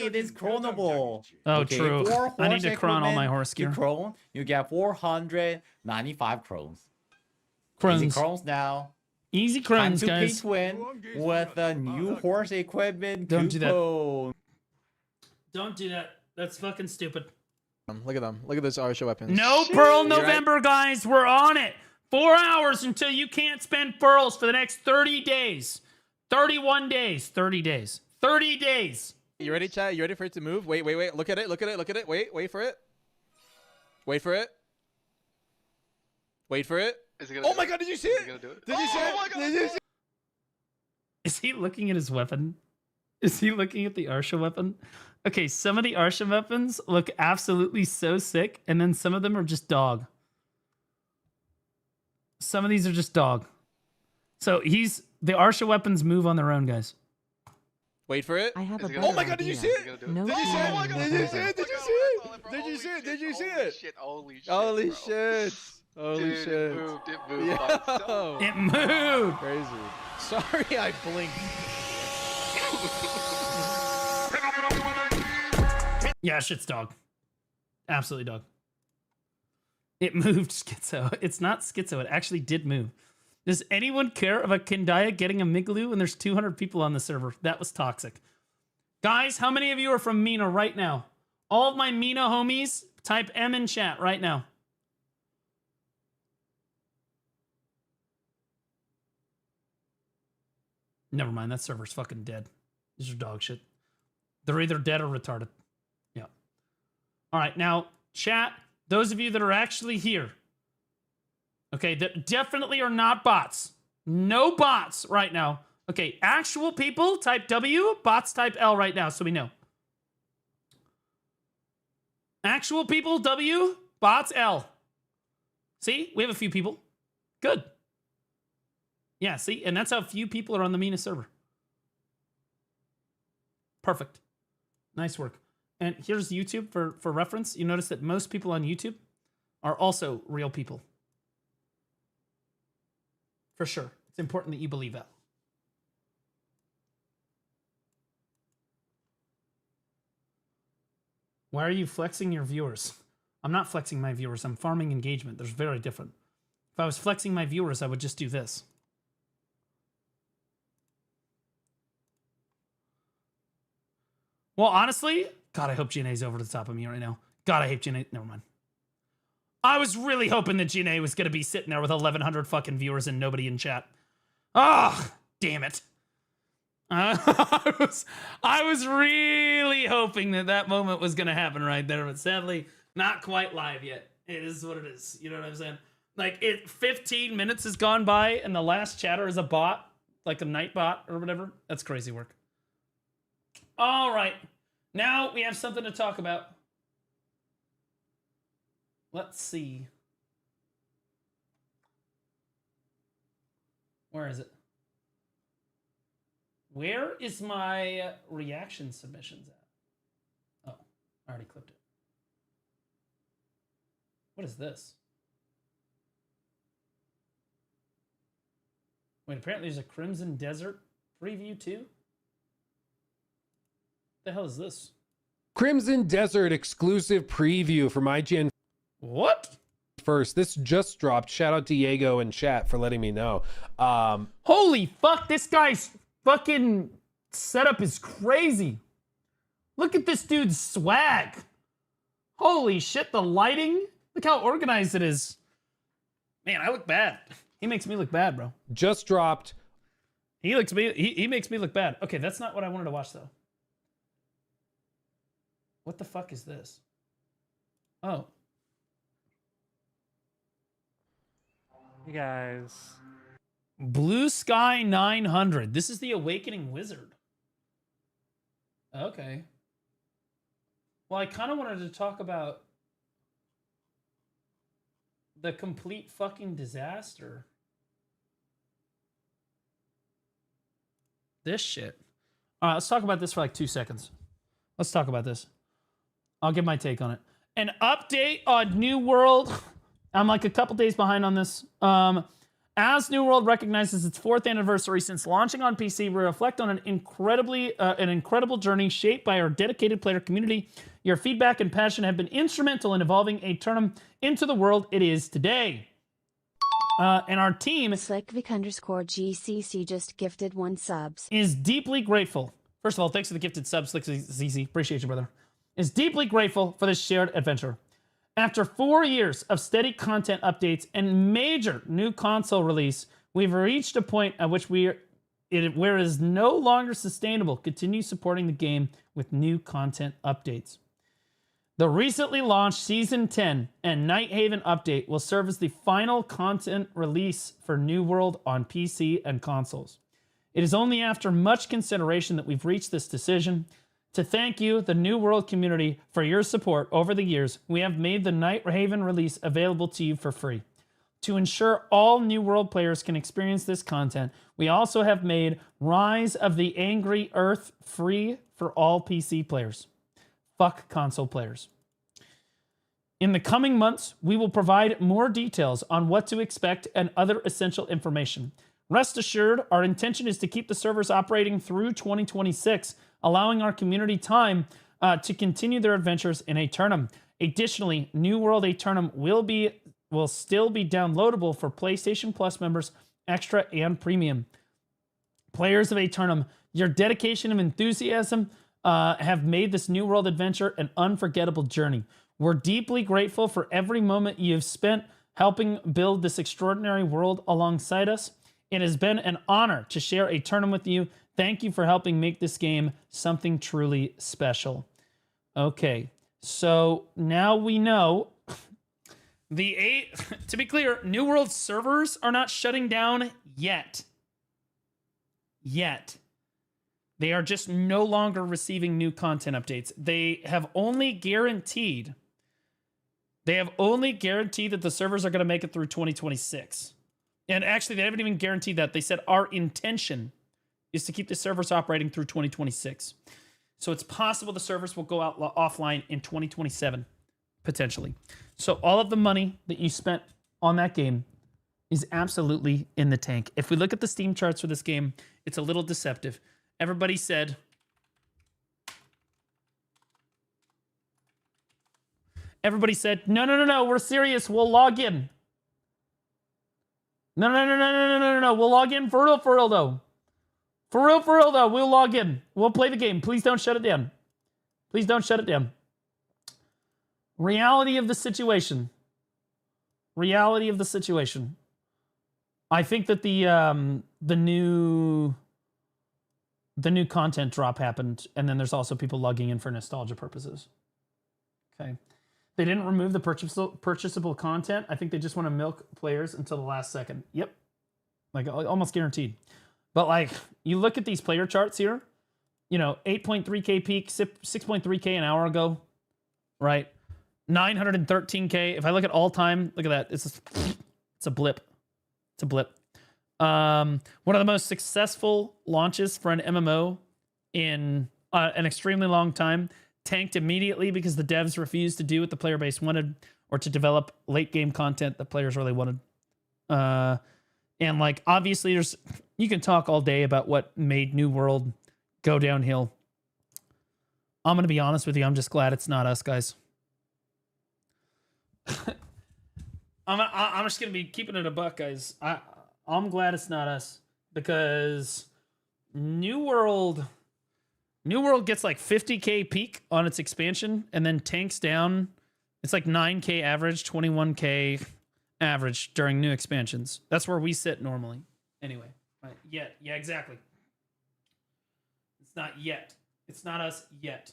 it is chronable. Oh, true. I need to chron all my horse gear. You get 495 crones. Crones. Easy crones now. Easy Time crones, to guys. P-twin with a new horse equipment. Don't do that. coupon. Don't do that. That's fucking stupid. Look at them. Look at those Arsha weapons. No Pearl November, guys. We're on it. 4 hours until you can't spend pearls for the next 30 days. 31 days. 30 days. 30 days. You ready, chat? You ready for it to move? Wait. Look at it. Look at it. Look at it. Wait for it. Wait for it. Wait for it. Oh my god, did you see it? Did you see it? Did you see it? Is he looking at his weapon? Is he looking at the Arsha weapon? Okay, some of the Arsha weapons look absolutely so sick, and then some of them are just dog. Some of these are just dog. So the Arsha weapons move on their own, guys. Wait for it. I have a Oh my god, did you see it? No Did you see fear, it? no Did you see favor. it? Did you see it? Did you see it? Did you see it? Holy shit. Holy shit. It moved Yo. by itself. It moved. Crazy. Sorry, I blinked. Yeah, shit's dog. Absolutely dog. It moved, Schizo. It's not Schizo. It actually did move. Does anyone care about Kendaya getting a Migaloo when there's 200 people on the server? That was toxic. Guys, how many of you are from Mina right now? All of my Mina homies, type M in chat right now. Never mind, that server's fucking dead. These are dog shit. They're either dead or retarded. Yeah. All right, now, chat, those of you that are actually here, okay, that definitely are not bots. No bots right now. Okay, actual people, type W, bots type L right now, so we know. Actual people, W, bots L. See, we have a few people. Good. Yeah, see, and that's how few people are on the Mina server. Perfect. Nice work. And here's YouTube for reference. You notice that most people on YouTube are also real people. For sure. It's important that you believe that. Why are you flexing your viewers? I'm not flexing my viewers. I'm farming engagement. They're very different. If I was flexing my viewers, I would just do this. Well, honestly, God, I hope GNA's over the top of me right now. God, I hate GNA. Never mind. I was really hoping that GNA was going to be sitting there with 1,100 fucking viewers and nobody in chat. Ah, damn it. I was really hoping that that moment was going to happen right there, but sadly, not quite live yet. It is what it is. You know what I'm saying? Like, 15 minutes has gone by and the last chatter is a bot, like a night bot or whatever. That's crazy work. All right. Now we have something to talk about. Let's see. Where is it? Where is my reaction submissions at? Oh, I already clipped it. What is this? Wait, apparently there's a Crimson Desert preview too? What the hell is this? Crimson Desert exclusive preview from IGN. What? First, this just dropped. Shout out Diego in chat for letting me know. Holy fuck, this guy's fucking setup is crazy. Look at this dude's swag. Holy shit, the lighting. Look how organized it is. Man, I look bad. He makes me look bad, bro. Just dropped. He makes me look bad. Okay, that's not what I wanted to watch though. What the fuck is this? Oh. Hey guys. Blue Sky 900. This is the Awakening Wizard. Okay. Well, I kind of wanted to talk about the complete fucking disaster. This shit. All right, let's talk about this for like 2 seconds. Let's talk about this. I'll give my take on it. An update on New World. I'm like a couple days behind on this. As New World recognizes its 4th anniversary since launching on PC, we reflect on an incredible journey shaped by our dedicated player community. Your feedback and passion have been instrumental in evolving Aeternum into the world it is today. And our team Slickvic_GCC just gifted 1 subs. Is deeply grateful. First of all, thanks for the gifted subs, SlickZZ. Appreciate you, brother. Is deeply grateful for this shared adventure. After 4 years of steady content updates and major new console release, we've reached a point at which where it is no longer sustainable continue supporting the game with new content updates. The recently launched Season 10 and Night Haven update will serve as the final content release for New World on PC and consoles. It is only after much consideration that we've reached this decision. To thank you, the New World community, for your support over the years, we have made the Night Haven release available to you for free. To ensure all New World players can experience this content, we also have made Rise of the Angry Earth free for all PC players. Fuck console players. In the coming months, we will provide more details on what to expect and other essential information. Rest assured, our intention is to keep the servers operating through 2026, allowing our community time to continue their adventures in Aeternum. Additionally, New World Aeternum will still be downloadable for PlayStation Plus members, Extra and Premium. Players of Aeternum, your dedication and enthusiasm have made this New World adventure an unforgettable journey. We're deeply grateful for every moment you've spent helping build this extraordinary world alongside us. It has been an honor to share Aeternum with you. Thank you for helping make this game something truly special. Okay, so now we know to be clear, New World servers are not shutting down yet. They are just no longer receiving new content updates. They have only guaranteed that the servers are going to make it through 2026. And actually, they haven't even guaranteed that. They said our intention is to keep the servers operating through 2026. So it's possible the servers will go out offline in 2027, potentially. So all of the money that you spent on that game is absolutely in the tank. If we look at the Steam charts for this game, it's a little deceptive. Everybody said everybody said, no, we're serious. We'll log in. No, we'll log in for real, though. For real, though, we'll log in. We'll play the game. Please don't shut it down. Please don't shut it down. Reality of the situation. Reality of the situation. I think that the new content drop happened, and then there's also people logging in for nostalgia purposes. Okay. They didn't remove the purchasable content. I think they just want to milk players until the last second. Yep. Like, almost guaranteed. But, like, you look at these player charts here. You know, 8.3K peak, 6.3K an hour ago. Right? 913K. If I look at all time, look at that. It's a blip. It's a blip. One of the most successful launches for an MMO in an extremely long time. Tanked immediately because the devs refused to do what the player base wanted or to develop late game content that players really wanted. And like, obviously you can talk all day about what made New World go downhill. I'm going to be honest with you. I'm just glad it's not us, guys. I'm just going to be keeping it a buck, guys. I'm glad it's not us because New World gets like 50K peak on its expansion and then tanks down. It's like 9K average, 21K average during new expansions. That's where we sit normally. Anyway, right. Yeah, exactly. It's not yet. It's not us yet.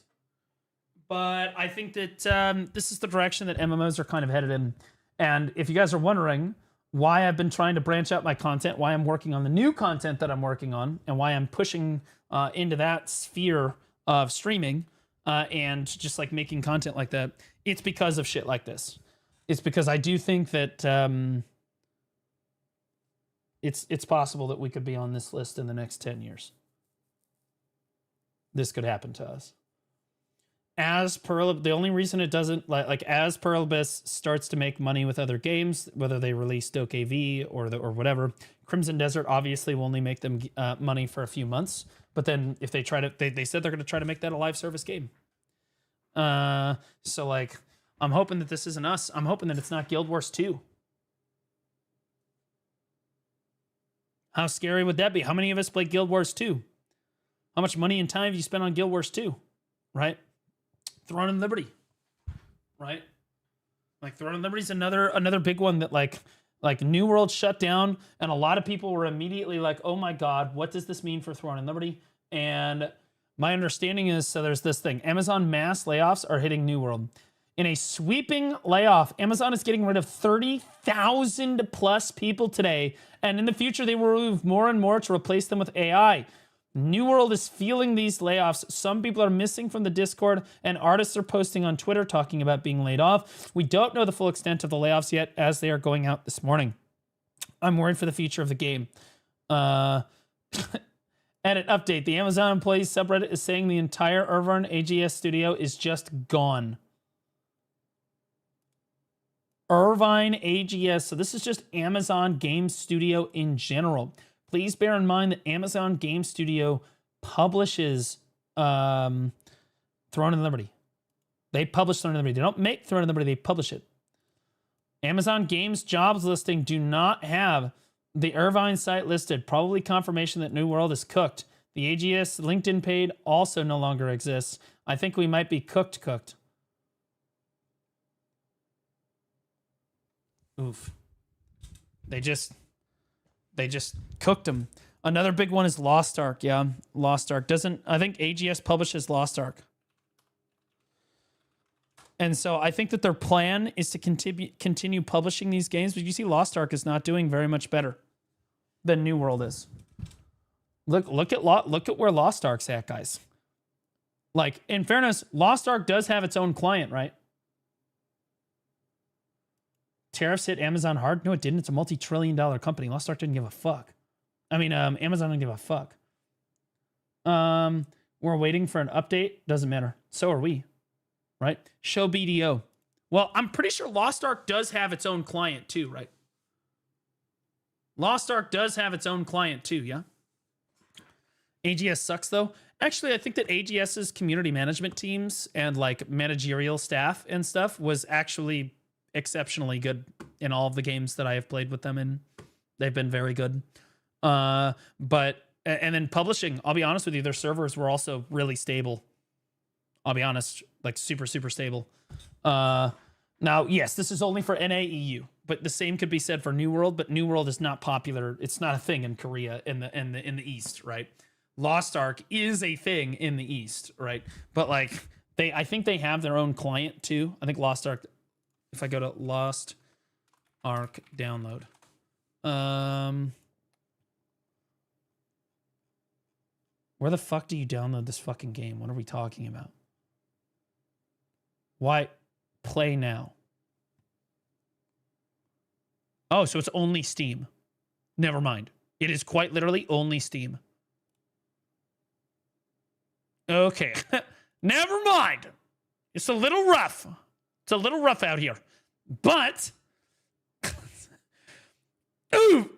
But I think that this is the direction that MMOs are kind of headed in. And if you guys are wondering why I've been trying to branch out my content, why I'm working on the new content that I'm working on, and why I'm pushing into that sphere of streaming and just like making content like that, it's because of shit like this. It's because I do think that it's possible that we could be on this list in the next 10 years. This could happen to us. As the only reason it doesn't, like as Pearl Abyss starts to make money with other games, whether they release Stoke AV or whatever, Crimson Desert obviously will only make them money for a few months. But then if they try to, they said they're going to try to make that a live service game. So like, I'm hoping that this isn't us. I'm hoping that it's not Guild Wars 2. How scary would that be? How many of us play Guild Wars 2? How much money and time have you spent on Guild Wars 2? Right? Throne and Liberty. Right? Like Throne and Liberty's another big one that like New World shut down, and a lot of people were immediately like, oh my God, what does this mean for Throne and Liberty? And my understanding is, so there's this thing. Amazon mass layoffs are hitting New World. In a sweeping layoff, Amazon is getting rid of 30,000 plus people today, and in the future they will remove more and more to replace them with AI. New World is feeling these layoffs. Some people are missing from the Discord, and artists are posting on Twitter talking about being laid off. We don't know the full extent of the layoffs yet, as they are going out this morning. I'm worried for the future of the game. Edit update. The Amazon employees subreddit is saying the entire Irvine AGS studio is just gone. Irvine AGS. So this is just Amazon Game Studio in general. Please bear in mind that Amazon Game Studio publishes Throne and Liberty. They publish Throne and Liberty. They don't make Throne and Liberty, they publish it. Amazon Games jobs listing do not have the Irvine site listed. Probably confirmation that New World is cooked. The AGS LinkedIn page also no longer exists. I think we might be cooked. Oof. They just cooked them. Another big one is Lost Ark. Yeah, Lost Ark I think AGS publishes Lost Ark. And so I think that their plan is to continue publishing these games, but you see Lost Ark is not doing very much better than New World is. Look at where Lost Ark's at, guys. Like, in fairness, Lost Ark does have its own client, right? Tariffs hit Amazon hard? No, it didn't. It's a multi-trillion-dollar company. Lost Ark didn't give a fuck. I mean, Amazon didn't give a fuck. We're waiting for an update. Doesn't matter. So are we. Right? Show BDO. Well, I'm pretty sure Lost Ark does have its own client too, right? Lost Ark does have its own client too, yeah? AGS sucks though. Actually, I think that AGS's community management teams and like managerial staff and stuff was actually exceptionally good in all of the games that I have played with them in. They've been very good. And then publishing, I'll be honest with you, their servers were also really stable. I'll be honest, like super, super stable. Now, yes, this is only for NAEU, but the same could be said for New World, but New World is not popular. It's not a thing in Korea in the East, right? Lost Ark is a thing in the East, right? But like I think they have their own client too. I think Lost Ark, if I go to Lost Ark download, where the fuck do you download this fucking game? What are we talking about? Why play now? Oh, so it's only Steam. Never mind. It is quite literally only Steam. Okay. Never mind. It's a little rough. It's a little rough out here. But ooh.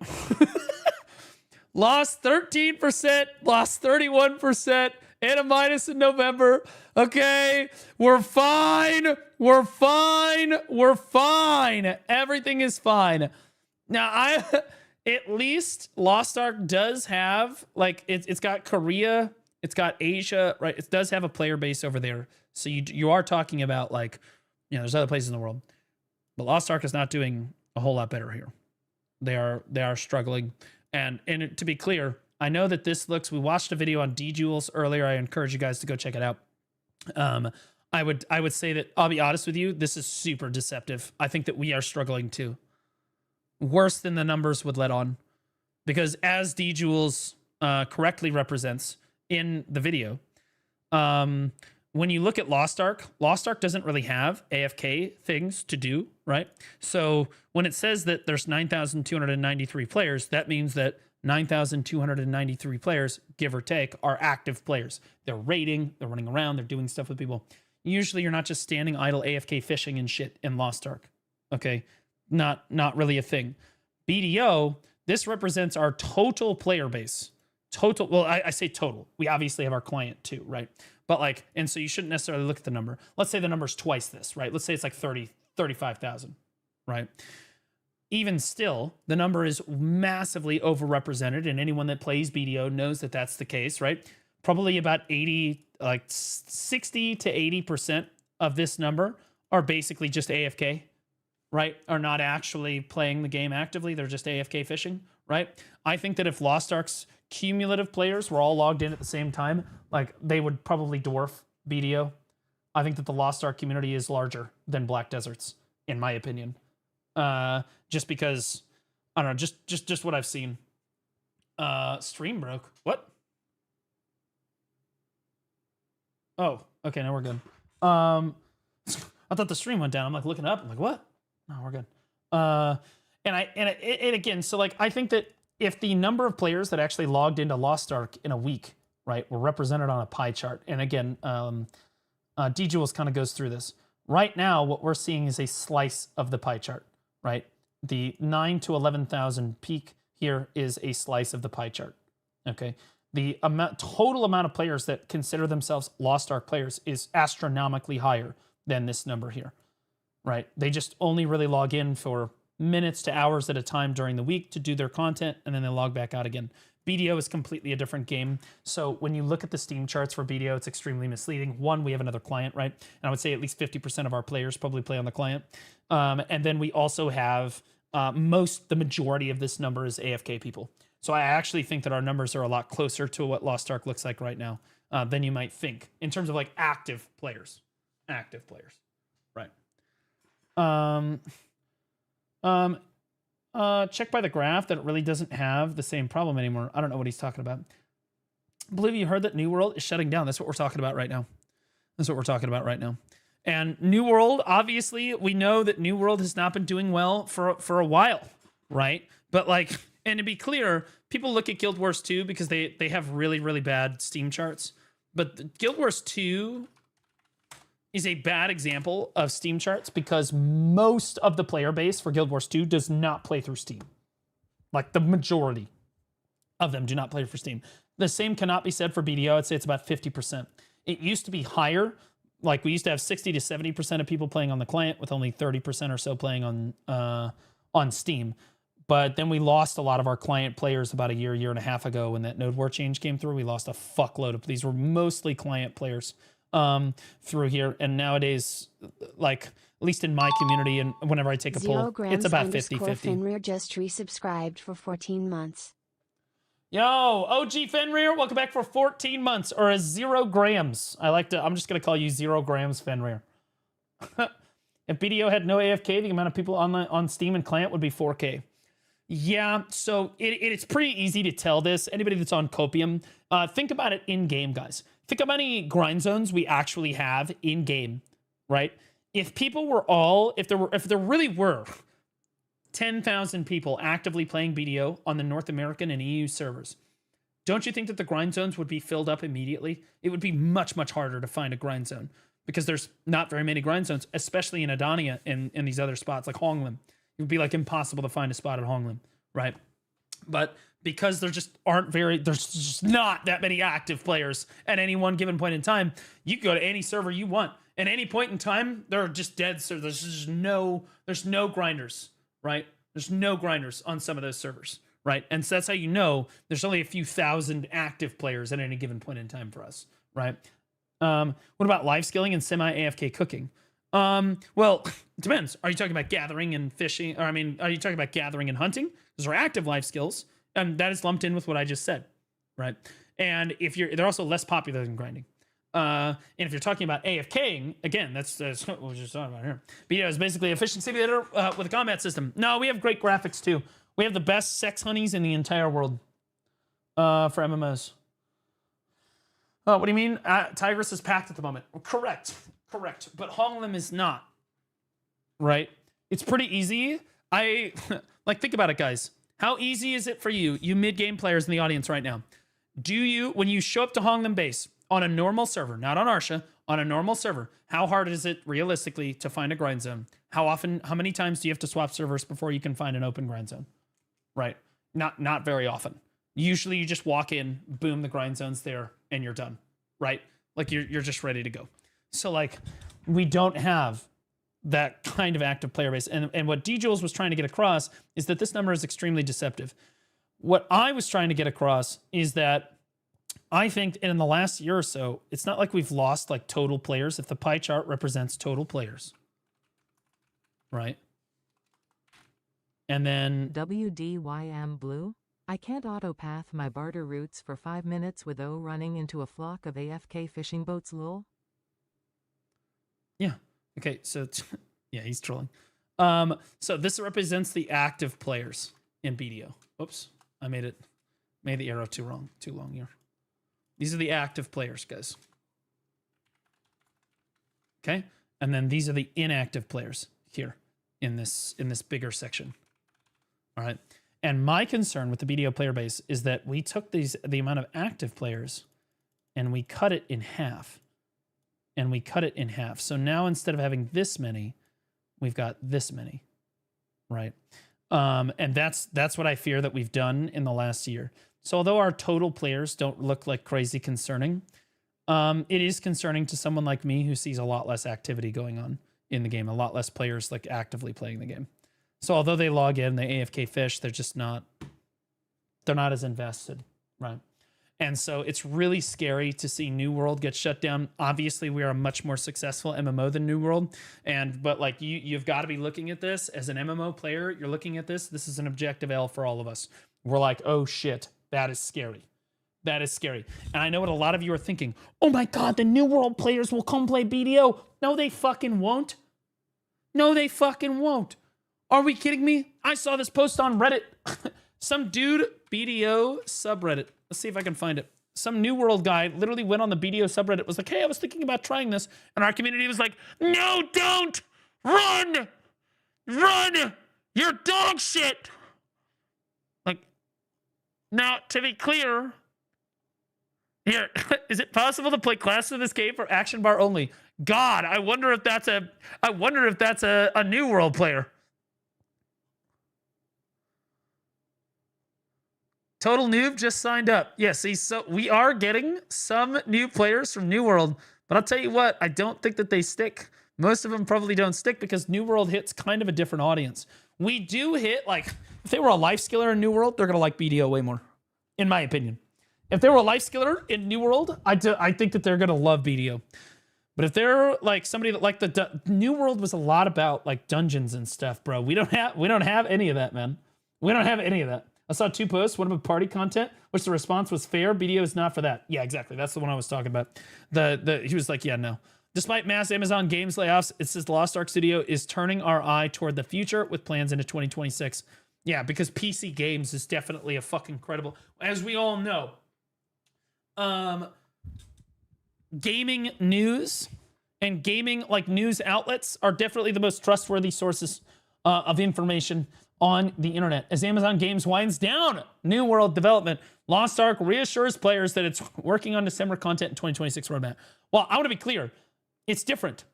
Lost 13%, lost 31%, and a minus in November. Okay, we're fine. We're fine. We're fine. Everything is fine. Now, at least Lost Ark does have, like, it's got Korea, it's got Asia, right? It does have a player base over there. So you are talking about, like, you know, there's other places in the world. But Lost Ark is not doing a whole lot better here. They are struggling. And to be clear, I know that this looks, we watched a video on D-Jules earlier. I encourage you guys to go check it out. I would say that, I'll be honest with you, this is super deceptive. I think that we are struggling too. Worse than the numbers would let on. Because as D-Jules correctly represents in the video, when you look at Lost Ark doesn't really have AFK things to do, right? So when it says that there's 9,293 players, that means that 9,293 players, give or take, are active players. They're raiding, they're running around, they're doing stuff with people. Usually you're not just standing idle AFK fishing and shit in Lost Ark, okay? Not really a thing. BDO, this represents our total player base. Total, well, I say total. We obviously have our client too, right? But like, and so you shouldn't necessarily look at the number. Let's say the number's twice this, right? Let's say it's like 35,000, right? Even still, the number is massively overrepresented, and anyone that plays BDO knows that that's the case, right? Probably about 60 to 80% of this number are basically just AFK, right? Are not actually playing the game actively. They're just AFK fishing, right? I think that if Lost Ark's cumulative players were all logged in at the same time, like, they would probably dwarf BDO. I think that the Lost Ark community is larger than Black Desert's, in my opinion. Just because, I don't know, just what I've seen. Stream broke. What? Oh, okay, now we're good. I thought the stream went down. I'm like looking up. I'm like, what? No, we're good. And again, so like, I think that if the number of players that actually logged into Lost Ark in a week, right, were represented on a pie chart, and again, D-Jules kind of goes through this. Right now, what we're seeing is a slice of the pie chart, right? The 9 to 11,000 peak here is a slice of the pie chart, okay? The total amount of players that consider themselves Lost Ark players is astronomically higher than this number here, right? They just only really log in for minutes to hours at a time during the week to do their content, and then they log back out again. BDO is completely a different game. So when you look at the Steam charts for BDO, it's extremely misleading. One, we have another client, right? And I would say at least 50% of our players probably play on the client. And then we also have the majority of this number is AFK people. So I actually think that our numbers are a lot closer to what Lost Ark looks like right now than you might think in terms of like active players. Active players, right? Check by the graph that it really doesn't have the same problem anymore. I don't know what he's talking about. I believe you heard that New World is shutting down. That's what we're talking about right now. That's what we're talking about right now. And New World, obviously, we know that New World has not been doing well for a while, right? But like, and to be clear, people look at Guild Wars 2 because they have really, really bad Steam charts. But Guild Wars 2 is a bad example of Steam charts because most of the player base for Guild Wars 2 does not play through Steam. Like, the majority of them do not play for Steam. The same cannot be said for BDO. I'd say it's about 50%. It used to be higher. Like we used to have 60 to 70% of people playing on the client with only 30% or so playing on Steam. But then we lost a lot of our client players about a year and a half ago when that node war change came through. We lost a fuckload of these were mostly client players through here. And nowadays, like at least in my community and whenever I take a poll, it's about 50-50. Fenrir just resubscribed for 14 months. Yo, OG Fenrir, welcome back for 14 months or a 0 grams. I'm just going to call you 0 grams Fenrir. If BDO had no AFK, the amount of people on Steam and client would be 4K. Yeah, so it's pretty easy to tell this. Anybody that's on Copium, think about it in-game, guys. Think about how many grind zones we actually have in-game, right? If people were if there really were 10,000 people actively playing BDO on the North American and EU servers, don't you think that the grind zones would be filled up immediately? It would be much, much harder to find a grind zone because there's not very many grind zones, especially in Adania and these other spots like Honglim. It would be like impossible to find a spot at Honglim, right? But because there's just not that many active players at any one given point in time, you can go to any server you want. At any point in time, there are just dead servers. There's no grinders, right? There's no grinders on some of those servers, right? And so that's how you know there's only a few thousand active players at any given point in time for us, right? What about live skilling and semi-AFK cooking? Well, it depends. Are you talking about gathering and fishing? Or are you talking about gathering and hunting? Those are active life skills, and that is lumped in with what I just said, right? And they're also less popular than grinding. And if you're talking about AFKing, again, that's what we're just talking about here. BDO is basically a fishing simulator with a combat system. No, we have great graphics too. We have the best sex honeys in the entire world for MMOs. What do you mean? Tigris is packed at the moment. Correct. But Honglim is not. Right? It's pretty easy. Think about it, guys. How easy is it for you mid-game players in the audience right now? When you show up to Honglim base on a normal server, not on Arsha, on a normal server, how hard is it realistically to find a grind zone? How many times do you have to swap servers before you can find an open grind zone? Right? Not very often. Usually you just walk in, boom, the grind zone's there, and you're done. Right? Like you're just ready to go. So like we don't have that kind of active player base. And what D-Jules was trying to get across is that this number is extremely deceptive. What I was trying to get across is that I think in the last year or so, it's not like we've lost like total players if the pie chart represents total players. Right? And then WDYM Blue? I can't autopath my barter routes for 5 minutes with O running into a flock of AFK fishing boats, lol. Yeah. Okay, so yeah, he's trolling. So this represents the active players in BDO. Oops, I made the arrow too long here. These are the active players, guys. Okay? And then these are the inactive players here in this bigger section. All right. And my concern with the BDO player base is that we took the amount of active players and we cut it in half. So now instead of having this many, we've got this many, right? And that's what I fear that we've done in the last year. So although our total players don't look like crazy concerning, it is concerning to someone like me who sees a lot less activity going on in the game, a lot less players like actively playing the game. So although they log in, they AFK fish, they're not as invested, right? And so it's really scary to see New World get shut down. Obviously, we are a much more successful MMO than New World. But like you've got to be looking at this as an MMO player. You're looking at this. This is an objective L for all of us. We're like, oh shit, that is scary. That is scary. And I know what a lot of you are thinking. Oh my God, the New World players will come play BDO. No, they fucking won't. No, they fucking won't. Are we kidding me? I saw this post on Reddit. Some dude, BDO subreddit. Let's see if I can find it. Some New World guy literally went on the BDO subreddit, was like, hey, I was thinking about trying this. And our community was like, no, don't! Run! Run! You're dog shit! Like, now, to be clear, here, is it possible to play classes of this game for action bar only? God, I wonder if that's a New World player. Total Noob just signed up. Yeah, see, so we are getting some new players from New World, but I'll tell you what, I don't think that they stick. Most of them probably don't stick because New World hits kind of a different audience. We do hit, like, if they were a life skiller in New World, they're going to like BDO way more, in my opinion. If they were a life skiller in New World, I think that they're going to love BDO. But if they're like somebody that like the New World was a lot about like dungeons and stuff, bro. We don't have any of that, man. We don't have any of that. I saw 2 posts, one about party content, which the response was fair. BDO is not for that. Yeah, exactly. That's the one I was talking about. He was like, yeah, no. Despite mass Amazon Games layoffs, it says the Lost Ark Studio is turning our eye toward the future with plans into 2026. Yeah, because PC games is definitely a fucking credible. As we all know, gaming news and gaming like news outlets are definitely the most trustworthy sources of information on the internet. As Amazon Games winds down New World development, Lost Ark reassures players that it's working on December content in 2026 roadmap. Well, I want to be clear. It's different.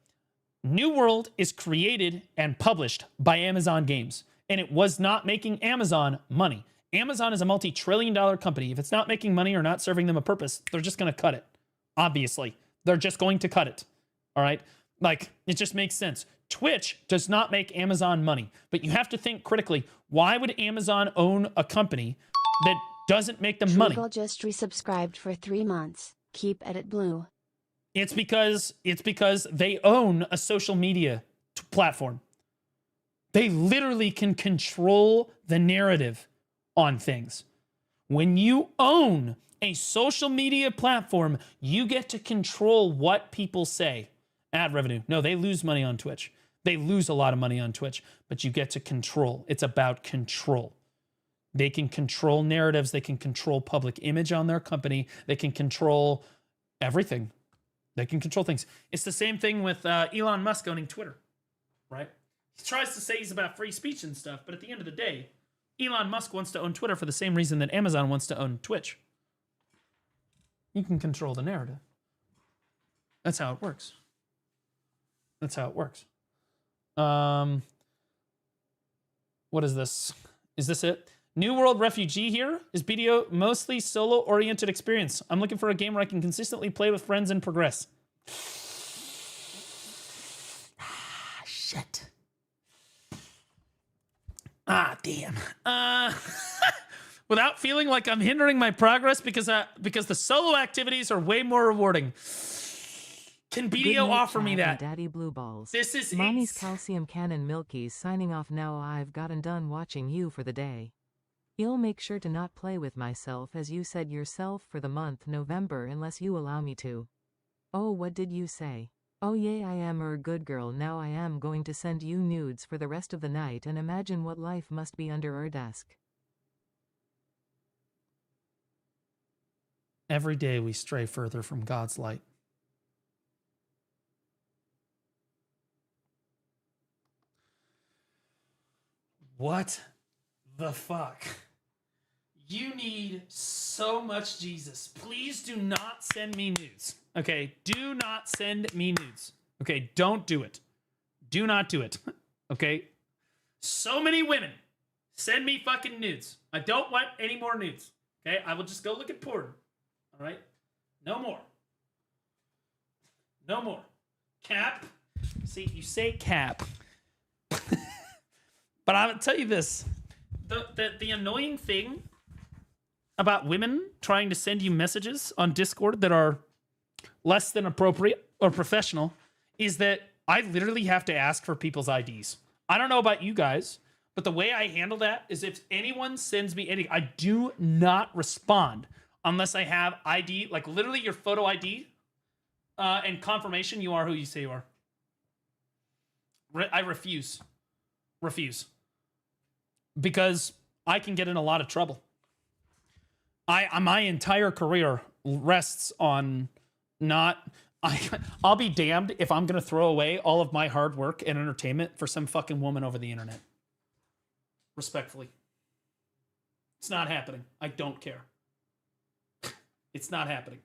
New World is created and published by Amazon Games, and it was not making Amazon money. Amazon is a multi-trillion-dollar company. If it's not making money or not serving them a purpose, they're just going to cut it. Obviously. They're just going to cut it. All right? Like, it just makes sense. Twitch does not make Amazon money, but you have to think critically. Why would Amazon own a company that doesn't make them money? Trigal just resubscribed for 3 months. Keep at it, Blue. It's because they own a social media platform. They literally can control the narrative on things. When you own a social media platform, you get to control what people say. Ad revenue. No, they lose money on Twitch. They lose a lot of money on Twitch, but you get to control. It's about control. They can control narratives. They can control public image on their company. They can control everything. They can control things. It's the same thing with Elon Musk owning Twitter, right? He tries to say he's about free speech and stuff, but at the end of the day, Elon Musk wants to own Twitter for the same reason that Amazon wants to own Twitch. You can control the narrative. That's how it works. That's how it works. What is this? Is this it? New World Refugee here is BDO mostly solo-oriented experience. I'm looking for a game where I can consistently play with friends and progress. Shit. Damn. Without feeling like I'm hindering my progress because the solo activities are way more rewarding. Can BDO offer me that? Daddy Blue Balls. This is Mommy's Calcium Cannon Milky's signing off now. I've gotten done watching you for the day. You'll make sure to not play with myself as you said yourself for the month November unless you allow me to. Oh, what did you say? Oh yeah, I am a good girl. Now I am going to send you nudes for the rest of the night and imagine what life must be under our desk. Every day we stray further from God's light. What the fuck? You need so much Jesus. Please do not send me nudes. Okay, do not send me nudes. Okay, don't do it. Do not do it. Okay? So many women send me fucking nudes. I don't want any more nudes. Okay? I will just go look at porn. All right? No more. No more. Cap. See, you say cap. But I will tell you this. The annoying thing about women trying to send you messages on Discord that are less than appropriate or professional is that I literally have to ask for people's IDs. I don't know about you guys, but the way I handle that is if anyone sends me anything, I do not respond unless I have ID, like literally your photo ID and confirmation you are who you say you are. I refuse. Refuse. Because I can get in a lot of trouble. My entire career rests on I'll be damned if I'm going to throw away all of my hard work and entertainment for some fucking woman over the internet. Respectfully. It's not happening. I don't care. It's not happening.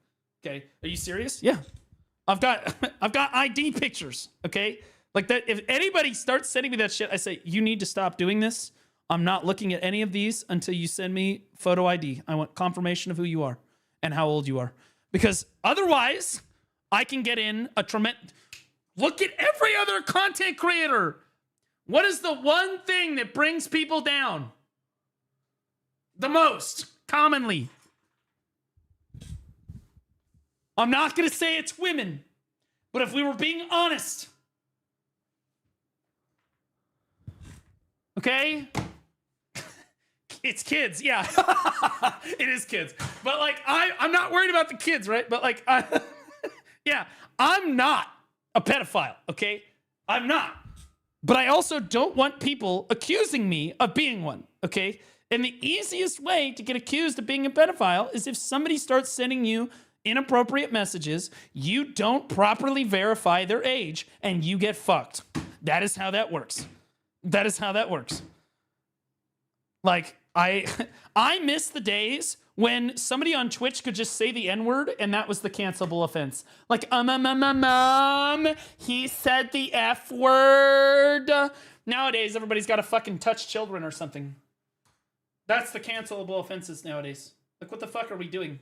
Okay? Are you serious? Yeah. I've got ID pictures, okay? Like that if anybody starts sending me that shit, I say you need to stop doing this. I'm not looking at any of these until you send me photo ID. I want confirmation of who you are and how old you are. Because otherwise, I can get in a tremendous... Look at every other content creator. What is the one thing that brings people down the most commonly? I'm not going to say it's women, but if we were being honest, okay? It's kids, yeah. It is kids. But like, I'm not worried about the kids, right? But like, yeah, I'm not a pedophile, okay? I'm not. But I also don't want people accusing me of being one, okay? And the easiest way to get accused of being a pedophile is if somebody starts sending you inappropriate messages, you don't properly verify their age, and you get fucked. That is how that works. That is how that works. Like, I miss the days when somebody on Twitch could just say the N-word and that was the cancelable offense. Like, he said the F-word. Nowadays, everybody's got to fucking touch children or something. That's the cancelable offenses nowadays. Like, what the fuck are we doing?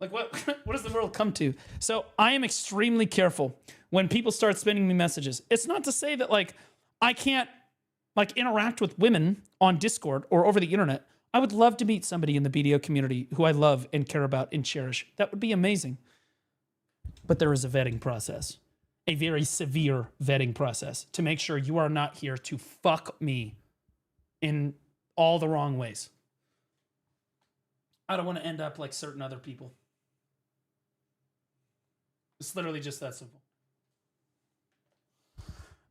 Like, what does the world come to? So I am extremely careful when people start sending me messages. It's not to say that, like, I can't, like, interact with women on Discord or over the internet. I would love to meet somebody in the BDO community who I love and care about and cherish. That would be amazing. But there is a vetting process, a very severe vetting process to make sure you are not here to fuck me in all the wrong ways. I don't want to end up like certain other people. It's literally just that simple.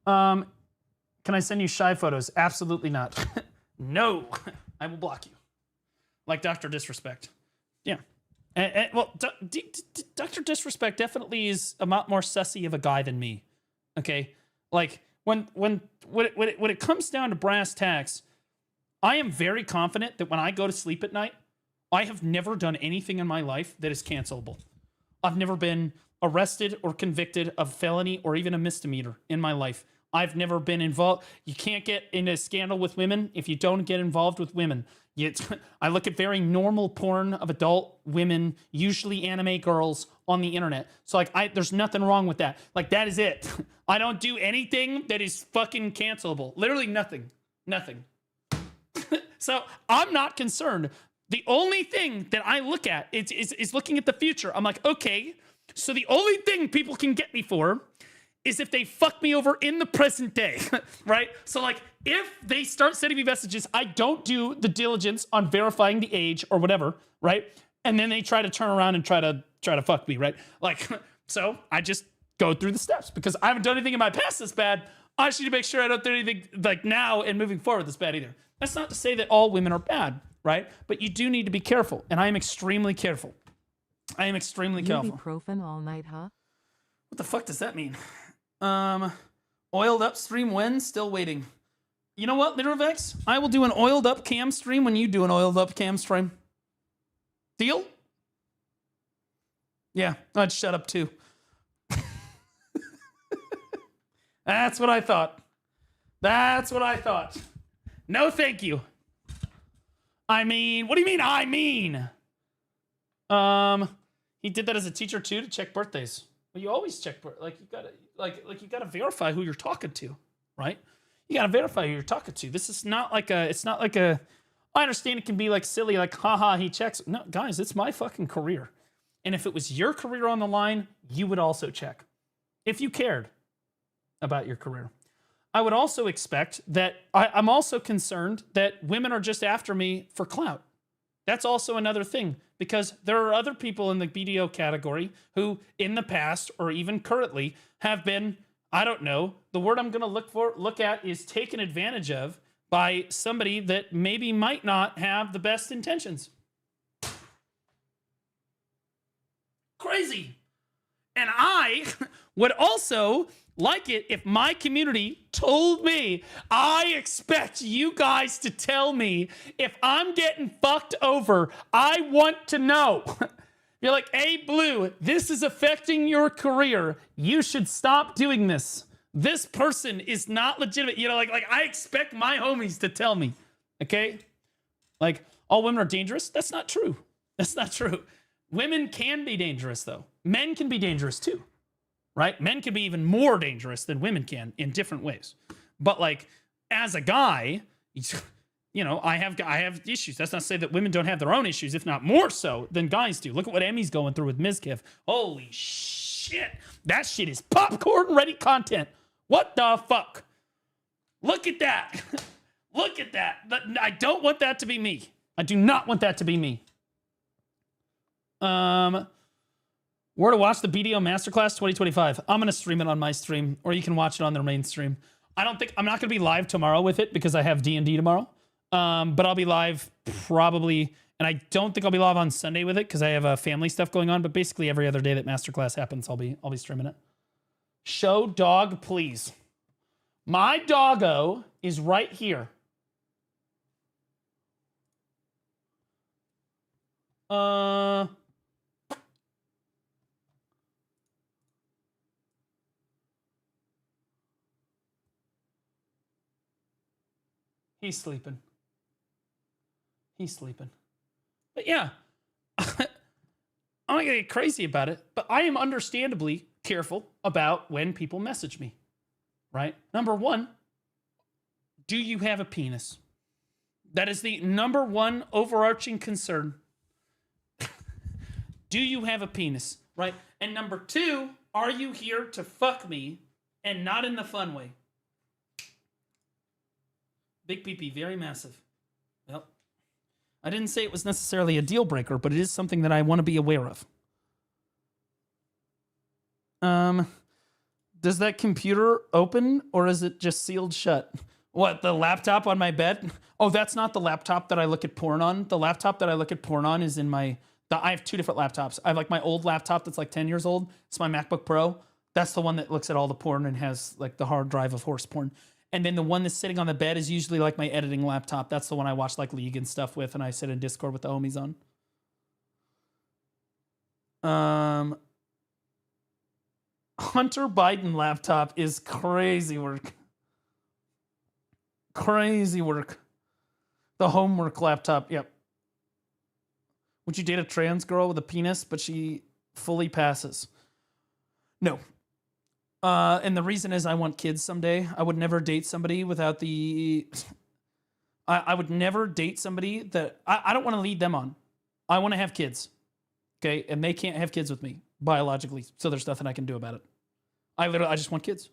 Can I send you shy photos? Absolutely not. No, I will block you. Like Dr. Disrespect. Yeah. Well, Dr. Disrespect definitely is a lot more sussy of a guy than me. Okay? Like, when it comes down to brass tacks, I am very confident that when I go to sleep at night, I have never done anything in my life that is cancelable. I've never been arrested or convicted of felony or even a misdemeanor in my life. I've never been involved. You can't get in a scandal with women if you don't get involved with women. I look at very normal porn of adult women, usually anime girls, on the internet. So like, there's nothing wrong with that. Like, that is it. I don't do anything that is fucking cancelable. Literally nothing. Nothing. So I'm not concerned. The only thing that I look at is looking at the future. I'm like, okay, so the only thing people can get me for is if they fuck me over in the present day, right? So like, if they start sending me messages, I don't do the diligence on verifying the age or whatever, right? And then they try to turn around and try to fuck me, right? Like, so I just go through the steps because I haven't done anything in my past this bad. I just need to make sure I don't do anything like now and moving forward this bad either. That's not to say that all women are bad, right? But you do need to be careful, and I am extremely careful. I am extremely careful. Ibuprofen all night, huh? What the fuck does that mean? Oiled up stream when? Still waiting. You know what, Literovex? I will do an oiled up cam stream when you do an oiled up cam stream. Deal? Yeah, I'd shut up too. That's what I thought. That's what I thought. No, thank you. I mean, what do you mean, I mean? He did that as a teacher too, to check birthdays. Well, you always check, like, you gotta, you gotta verify who you're talking to, right? You gotta verify who you're talking to. This is not like a, it's not like a, I understand it can be like silly, like, haha, he checks. No, guys, it's my fucking career. And if it was your career on the line, you would also check. If you cared about your career. I would also expect that, I'm also concerned that women are just after me for clout. That's also another thing, because there are other people in the BDO category who in the past or even currently have been, I don't know, the word I'm going to look at is taken advantage of by somebody that maybe might not have the best intentions. Crazy. And I would also like it if my community told me, I expect you guys to tell me if I'm getting fucked over. I want to know. You're like, hey, Blue, this is affecting your career. You should stop doing this. This person is not legitimate. You know, like I expect my homies to tell me. Okay? Like, all women are dangerous? That's not true. That's not true. Women can be dangerous, though. Men can be dangerous, too. Right? Men can be even more dangerous than women can in different ways. But, like, as a guy, you know, I have issues. That's not to say that women don't have their own issues, if not more so than guys do. Look at what Emmy's going through with Mizkiff. Holy shit. That shit is popcorn ready content. What the fuck? Look at that. Look at that. I don't want that to be me. I do not want that to be me. Where to watch the BDO Masterclass 2025? I'm going to stream it on my stream, or you can watch it on their main stream. I'm not going to be live tomorrow with it because I have D&D tomorrow. But I'll be live probably, and I don't think I'll be live on Sunday with it because I have family stuff going on. But basically every other day that Masterclass happens, I'll be streaming it. Show dog, please. My doggo is right here. He's sleeping. He's sleeping. But yeah, I'm not gonna get crazy about it, but I am understandably careful about when people message me, right? Number one, do you have a penis? That is the number one overarching concern. Do you have a penis, right? And number two, are you here to fuck me and not in the fun way? Big PP, very massive. Well, I didn't say it was necessarily a deal breaker, but it is something that I want to be aware of. Does that computer open or is it just sealed shut? What, the laptop on my bed? Oh, that's not the laptop that I look at porn on. The laptop that I look at porn on is in my... I have two different laptops. I have like my old laptop that's like 10 years old. It's my MacBook Pro. That's the one that looks at all the porn and has like the hard drive of horse porn. And then the one that's sitting on the bed is usually like my editing laptop. That's the one I watch like League and stuff with, and I sit in Discord with the homies on. Hunter Biden laptop is crazy work. Crazy work. The homework laptop, yep. Would you date a trans girl with a penis, but she fully passes? No. And the reason is I want kids someday. I would never date somebody without the... I would never date somebody that... I don't want to lead them on. I want to have kids. Okay? And they can't have kids with me, biologically. So there's nothing I can do about it. I just want kids.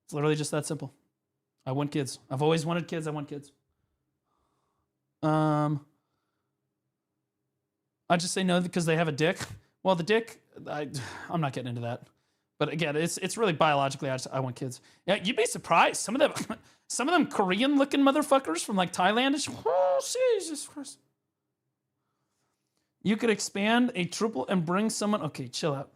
It's literally just that simple. I want kids. I've always wanted kids. I want kids. I just say no because they have a dick. Well, the dick, I'm not getting into that. But again, it's really biologically, I want kids. Yeah, you'd be surprised. Some of them Korean-looking motherfuckers from like Thailand. Oh, Jesus Christ. You could expand a triple and bring someone. Okay, chill out.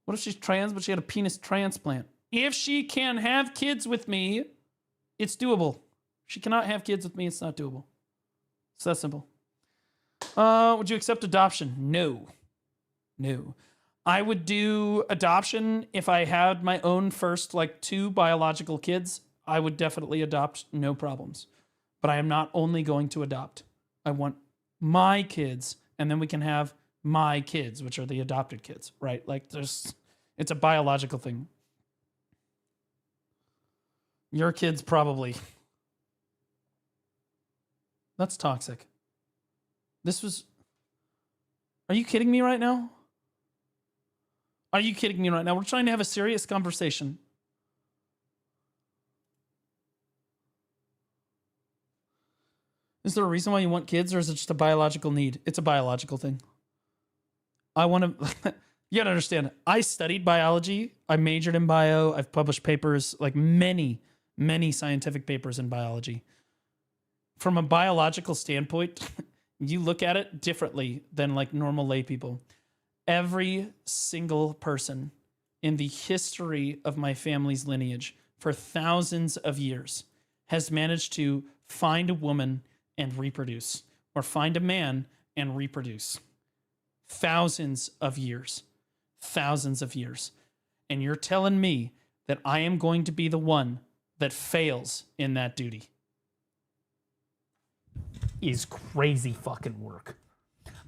What if she's trans, but she had a penis transplant? If she can have kids with me, it's doable. If she cannot have kids with me, it's not doable. It's that simple. Would you accept adoption? No. No. I would do adoption if I had my own first, like, 2 biological kids. I would definitely adopt, no problems. But I am not only going to adopt. I want my kids, and then we can have my kids, which are the adopted kids, right? Like, it's a biological thing. Your kids probably. That's toxic. Are you kidding me right now? Are you kidding me right now? We're trying to have a serious conversation. Is there a reason why you want kids, or is it just a biological need? It's a biological thing. I want to... You gotta understand, I studied biology. I majored in bio. I've published papers, like many, many scientific papers in biology. From a biological standpoint... You look at it differently than like normal lay people. Every single person in the history of my family's lineage for thousands of years has managed to find a woman and reproduce, or find a man and reproduce. Thousands of years. Thousands of years. And you're telling me that I am going to be the one that fails in that duty is crazy fucking work.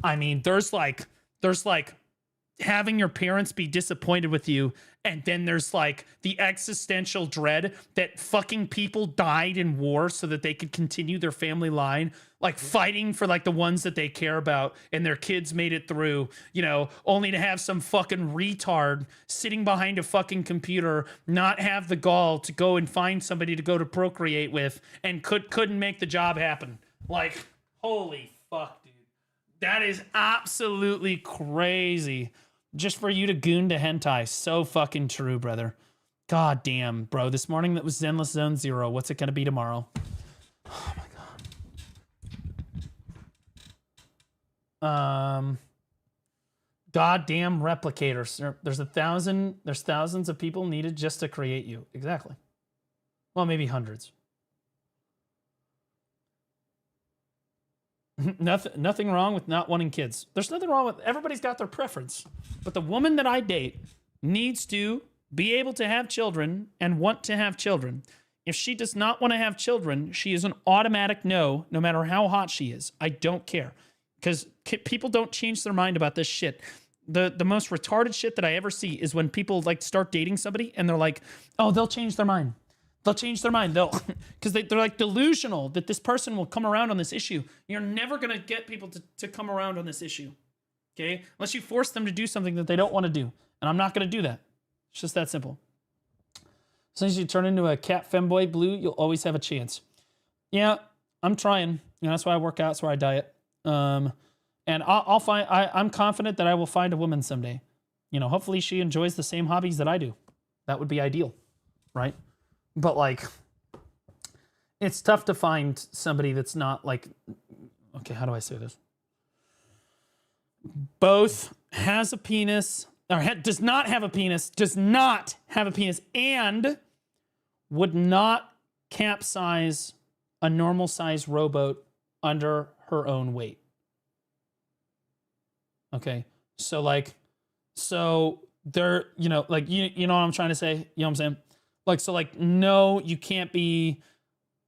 I mean, there's like having your parents be disappointed with you, and then there's like the existential dread that fucking people died in war so that they could continue their family line, like fighting for like the ones that they care about, and their kids made it through, you know, only to have some fucking retard sitting behind a fucking computer not have the gall to go and find somebody to go to procreate with, and couldn't make the job happen. Like, holy fuck, dude. That is absolutely crazy. Just for you to goon to hentai. So fucking true, brother. God damn, bro. This morning that was Zenless Zone 0. What's it going to be tomorrow? Oh my god. Goddamn replicators. There's thousands of people needed just to create you. Exactly. Well, maybe hundreds. Nothing wrong with not wanting kids. There's nothing wrong with, everybody's got their preference. But the woman that I date needs to be able to have children and want to have children. If she does not want to have children, she is an automatic no, no matter how hot she is. I don't care. Because people don't change their mind about this shit. The most retarded shit that I ever see is when people like start dating somebody and they're like, oh, they'll change their mind. They'll change their mind. Because they're like delusional that this person will come around on this issue. You're never going to get people to come around on this issue. Okay? Unless you force them to do something that they don't want to do. And I'm not going to do that. It's just that simple. As soon as you turn into a cat femboy blue, you'll always have a chance. Yeah, I'm trying. You know, that's why I work out. That's why I diet. And I'll find, I'm confident that I will find a woman someday. You know, hopefully she enjoys the same hobbies that I do. That would be ideal. Right? But like, it's tough to find somebody that's not like, okay, how do I say this? Both has a penis, or does not have a penis, and would not capsize a normal size rowboat under her own weight. Okay, so they're, you know, like, you know what I'm trying to say? You know what I'm saying? Like, so like, no, you can't be,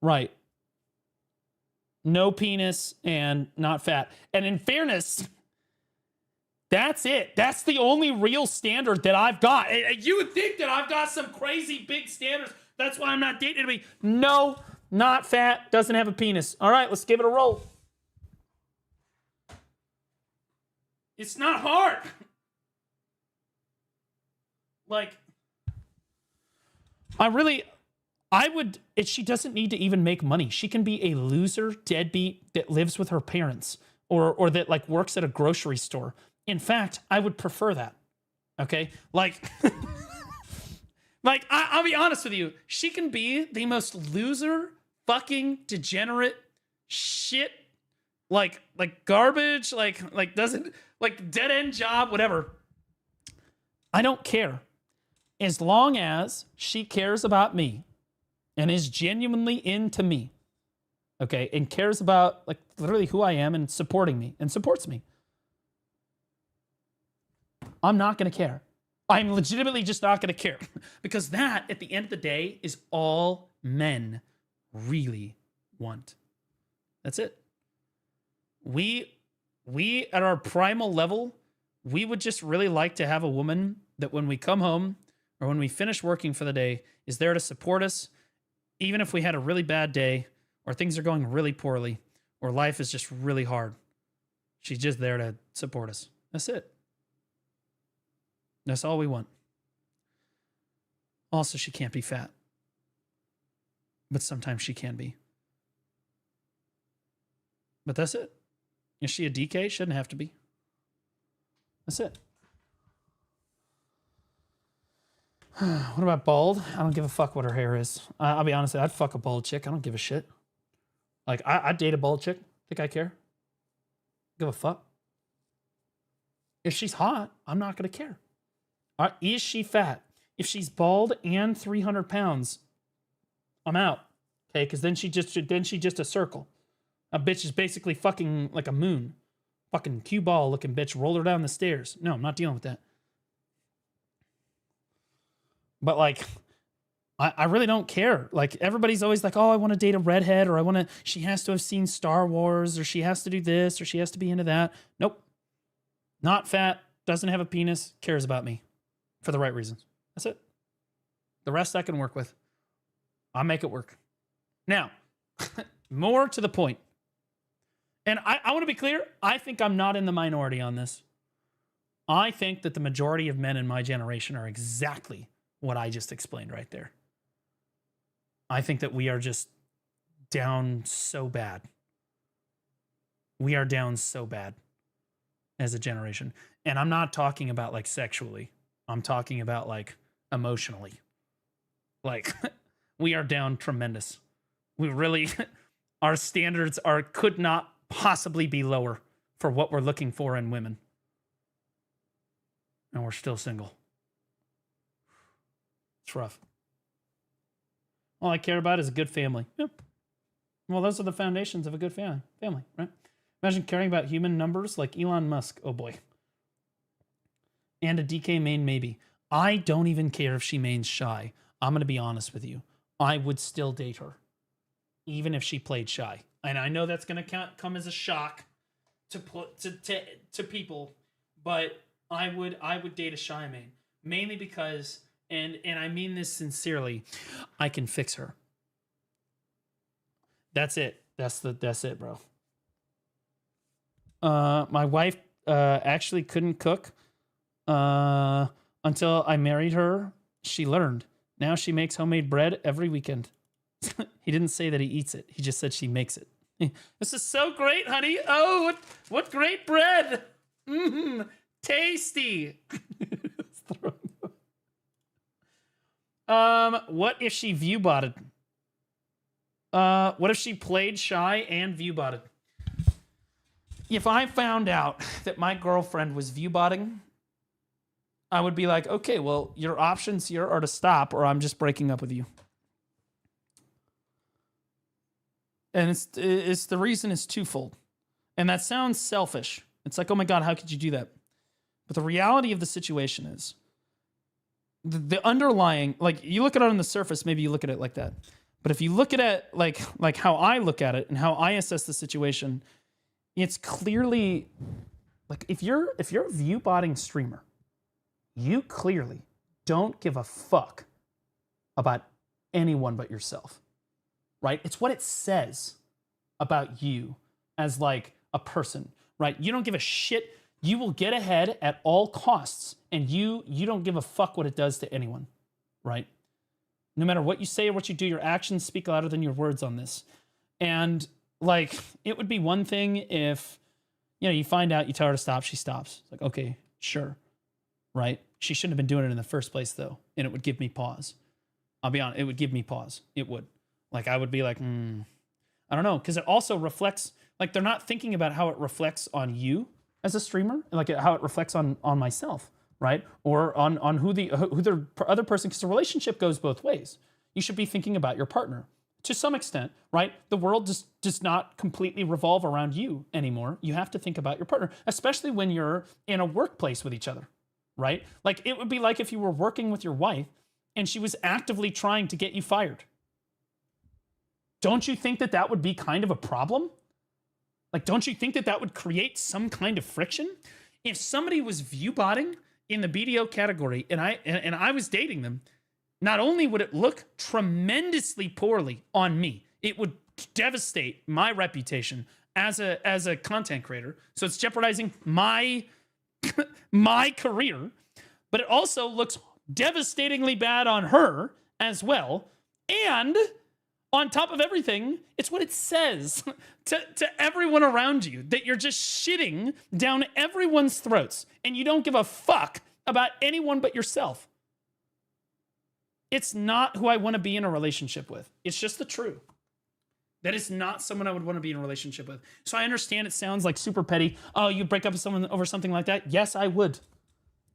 right. No penis and not fat. And in fairness, that's it. That's the only real standard that I've got. You would think that I've got some crazy big standards. That's why I'm not dating anybody. No, not fat, doesn't have a penis. All right, let's give it a roll. It's not hard. Like, she doesn't need to even make money. She can be a loser deadbeat that lives with her parents or that like works at a grocery store. In fact, I would prefer that. Okay? Like, I'll be honest with you. She can be the most loser, fucking degenerate shit, like garbage, like doesn't, like dead end job, whatever. I don't care. As long as she cares about me and is genuinely into me, okay, and cares about like literally who I am and supporting me and supports me, I'm not going to care. I'm legitimately just not going to care because that, at the end of the day, is all men really want. That's it. We at our primal level, we would just really like to have a woman that when we come home or when we finish working for the day is there to support us, even if we had a really bad day or things are going really poorly or life is just really hard. She's just there to support us. That's it. That's all we want. Also, she can't be fat. But sometimes she can be. But that's it. Is she a DK? Shouldn't have to be. That's it. What about bald? I don't give a fuck what her hair is. I'll be honest, I'd fuck a bald chick. I don't give a shit. Like, I'd date a bald chick. Think I care? Give a fuck. If she's hot, I'm not going to care. Is she fat? If she's bald and 300 pounds, I'm out. Okay, because then she's just a circle. A bitch is basically fucking like a moon. Fucking cue ball looking bitch. Roll her down the stairs. No, I'm not dealing with that. But like, I really don't care. Like, everybody's always like, oh, I want to date a redhead, or she has to have seen Star Wars, or she has to do this, or she has to be into that. Nope. Not fat, doesn't have a penis, cares about me for the right reasons. That's it. The rest I can work with. I'll make it work. Now, more to the point. And I want to be clear, I think I'm not in the minority on this. I think that the majority of men in my generation are exactly what I just explained right there. I think that we are just down so bad. We are down so bad as a generation. And I'm not talking about like sexually. I'm talking about like emotionally. Like, we are down tremendous. We really, our standards could not possibly be lower for what we're looking for in women. And we're still single. It's rough. All I care about is a good family. Yep. Well, those are the foundations of a good family, right? Imagine caring about human numbers like Elon Musk. Oh boy. And a DK main maybe. I don't even care if she mains shy. I'm going to be honest with you. I would still date her, even if she played shy. And I know that's going to come as a shock to people, but I would date a shy main, mainly because, and I mean this sincerely, I can fix her. That's it. That's it, bro. My wife actually couldn't cook until I married her. She learned. Now she makes homemade bread every weekend. He didn't say that he eats it. He just said she makes it. This is so great, honey. Oh, what great bread. Tasty. What if she view botted? What if she played shy and view botted? If I found out that my girlfriend was view botting, I would be like, okay, well, your options here are to stop, or I'm just breaking up with you. And it's the reason is twofold. And that sounds selfish. It's like, oh my God, how could you do that? But the reality of the situation is the underlying, like, you look at it on the surface, maybe you look at it like that. But if you look at it like how I look at it and how I assess the situation, it's clearly like, if you're a view botting streamer, you clearly don't give a fuck about anyone but yourself, right? It's what it says about you as like a person, right? You don't give a shit. You will get ahead at all costs, and you don't give a fuck what it does to anyone, right? No matter what you say or what you do, your actions speak louder than your words on this. And like, it would be one thing if, you find out, you tell her to stop, she stops. It's like, okay, sure. Right? She shouldn't have been doing it in the first place, though. And it would give me pause. I'll be honest, it would give me pause. It would. Like, I would be like, I don't know. Because it also reflects, like, they're not thinking about how it reflects on you as a streamer, like how it reflects on myself, right? Or on who the other person, because the relationship goes both ways. You should be thinking about your partner to some extent, right? The world just does not completely revolve around you anymore. You have to think about your partner, especially when you're in a workplace with each other. Right? Like, it would be like if you were working with your wife and she was actively trying to get you fired. Don't you think that would be kind of a problem? Like, don't you think that would create some kind of friction? If somebody was view botting in the BDO category and I was dating them, not only would it look tremendously poorly on me, it would devastate my reputation as a content creator. So it's jeopardizing my career, but it also looks devastatingly bad on her as well. And on top of everything, it's what it says to everyone around you, that you're just shitting down everyone's throats and you don't give a fuck about anyone but yourself. It's not who I want to be in a relationship with. It's just the truth. That is not someone I would want to be in a relationship with. So I understand it sounds like super petty. Oh, you break up with someone over something like that? Yes, I would.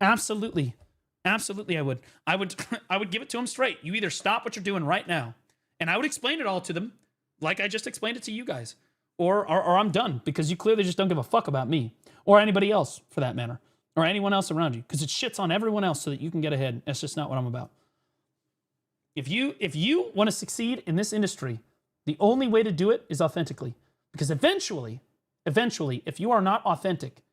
Absolutely. Absolutely, I would. I would give it to them straight. You either stop what you're doing right now, and I would explain it all to them, like I just explained it to you guys, or I'm done, because you clearly just don't give a fuck about me, or anybody else for that matter, or anyone else around you, because it shits on everyone else so that you can get ahead. That's just not what I'm about. If you want to succeed in this industry, the only way to do it is authentically. Because eventually, if you are not authentic,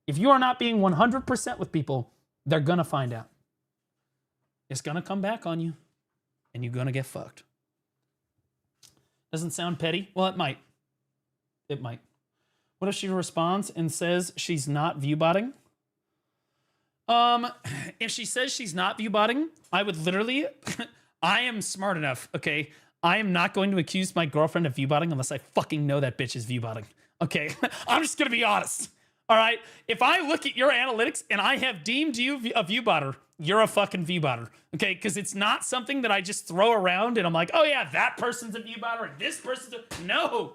if you are not being 100% with people, they're going to find out. It's going to come back on you, and you're going to get fucked. Doesn't sound petty? Well, it might. It might. What if she responds and says she's not viewbotting? If she says she's not viewbotting, I would literally... I am smart enough, okay? I am not going to accuse my girlfriend of viewbotting unless I fucking know that bitch is viewbotting, okay? I'm just gonna be honest, all right? If I look at your analytics and I have deemed you a viewbotter, you're a fucking viewbotter, okay? Because it's not something that I just throw around and I'm like, oh yeah, that person's a viewbotter and this person's a... No!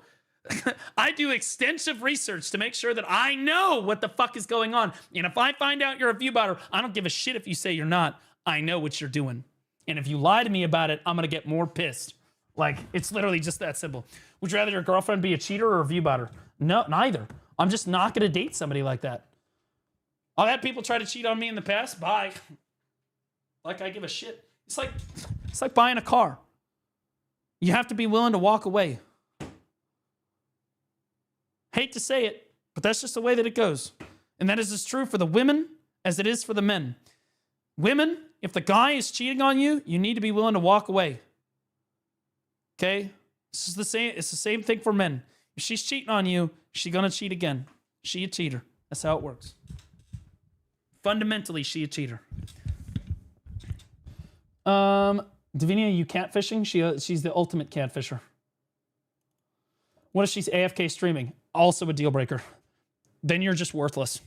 I do extensive research to make sure that I know what the fuck is going on. And if I find out you're a viewbotter, I don't give a shit if you say you're not. I know what you're doing. And if you lie to me about it, I'm gonna get more pissed. Like, it's literally just that simple. Would you rather your girlfriend be a cheater or a viewbotter? No, neither. I'm just not gonna date somebody like that. I've had people try to cheat on me in the past. Bye. Like I give a shit. It's like buying a car. You have to be willing to walk away. Hate to say it, but that's just the way that it goes. And that is as true for the women as it is for the men. Women, if the guy is cheating on you, you need to be willing to walk away. Okay? This is the same. It's the same thing for men. If she's cheating on you, she's gonna cheat again. She a cheater. That's how it works. Fundamentally, she a cheater. Davinia, you catfishing? She's the ultimate catfisher. What if she's AFK streaming? Also a deal breaker. Then you're just worthless.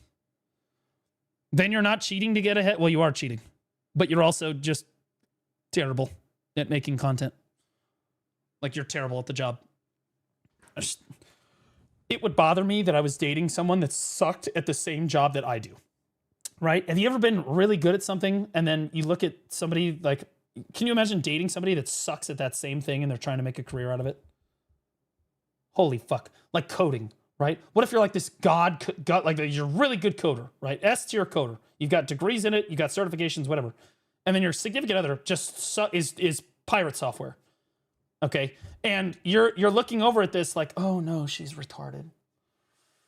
Then you're not cheating to get ahead. Well, you are cheating, but you're also just terrible at making content. Like you're terrible at the job. It would bother me that I was dating someone that sucked at the same job that I do. Right? Have you ever been really good at something and then you look at somebody like, can you imagine dating somebody that sucks at that same thing and they're trying to make a career out of it? Holy fuck. Like coding, right? What if you're like this like you're a really good coder, right? S-tier coder. You've got degrees in it, you got certifications, whatever. And then your significant other just is pirate software. Okay? And you're looking over at this like, oh no, she's retarded.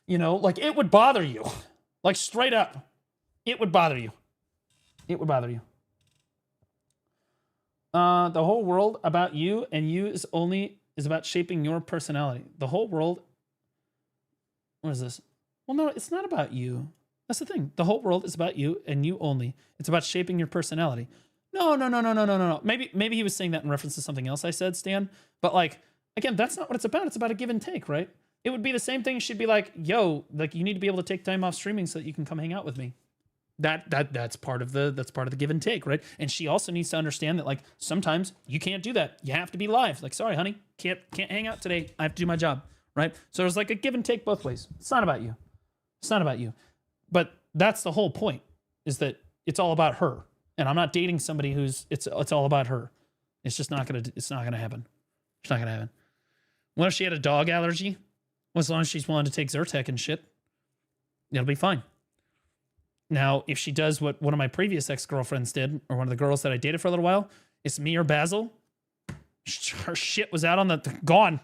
You know, like it would bother you. Like straight up. It would bother you. It would bother you. The whole world about you and you is about shaping your personality. The whole world. What is this? Well, no, it's not about you. That's the thing. The whole world is about you and you only. It's about shaping your personality. No. Maybe he was saying that in reference to something else I said, Stan. But like, again, that's not what it's about. It's about a give and take, right? It would be the same thing. She'd be like, yo, like you need to be able to take time off streaming so that you can come hang out with me. That's part of the give and take, right? And she also needs to understand that like sometimes you can't do that. You have to be live. Like, sorry, honey, can't hang out today. I have to do my job, right? So there's like a give and take both ways. It's not about you. It's not about you. But that's the whole point, is that it's all about her. And I'm not dating somebody who's it's all about her. It's just not gonna happen. It's not gonna happen. What if she had a dog allergy? Well, as long as she's willing to take Zyrtec and shit, it'll be fine. Now, if she does what one of my previous ex-girlfriends did, or one of the girls that I dated for a little while, it's me or Basil. Her shit was out on gone.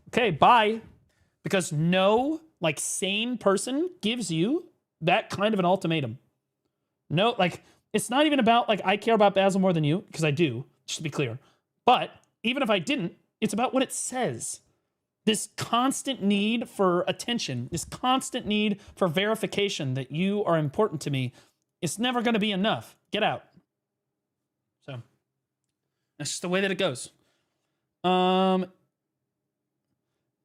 Okay, bye. Because no, like, sane person gives you that kind of an ultimatum. No, like, it's not even about, like, I care about Basil more than you, because I do, just to be clear. But even if I didn't, it's about what it says. This constant need for attention, this constant need for verification that you are important to me, it's never going to be enough. Get out. So that's just the way that it goes.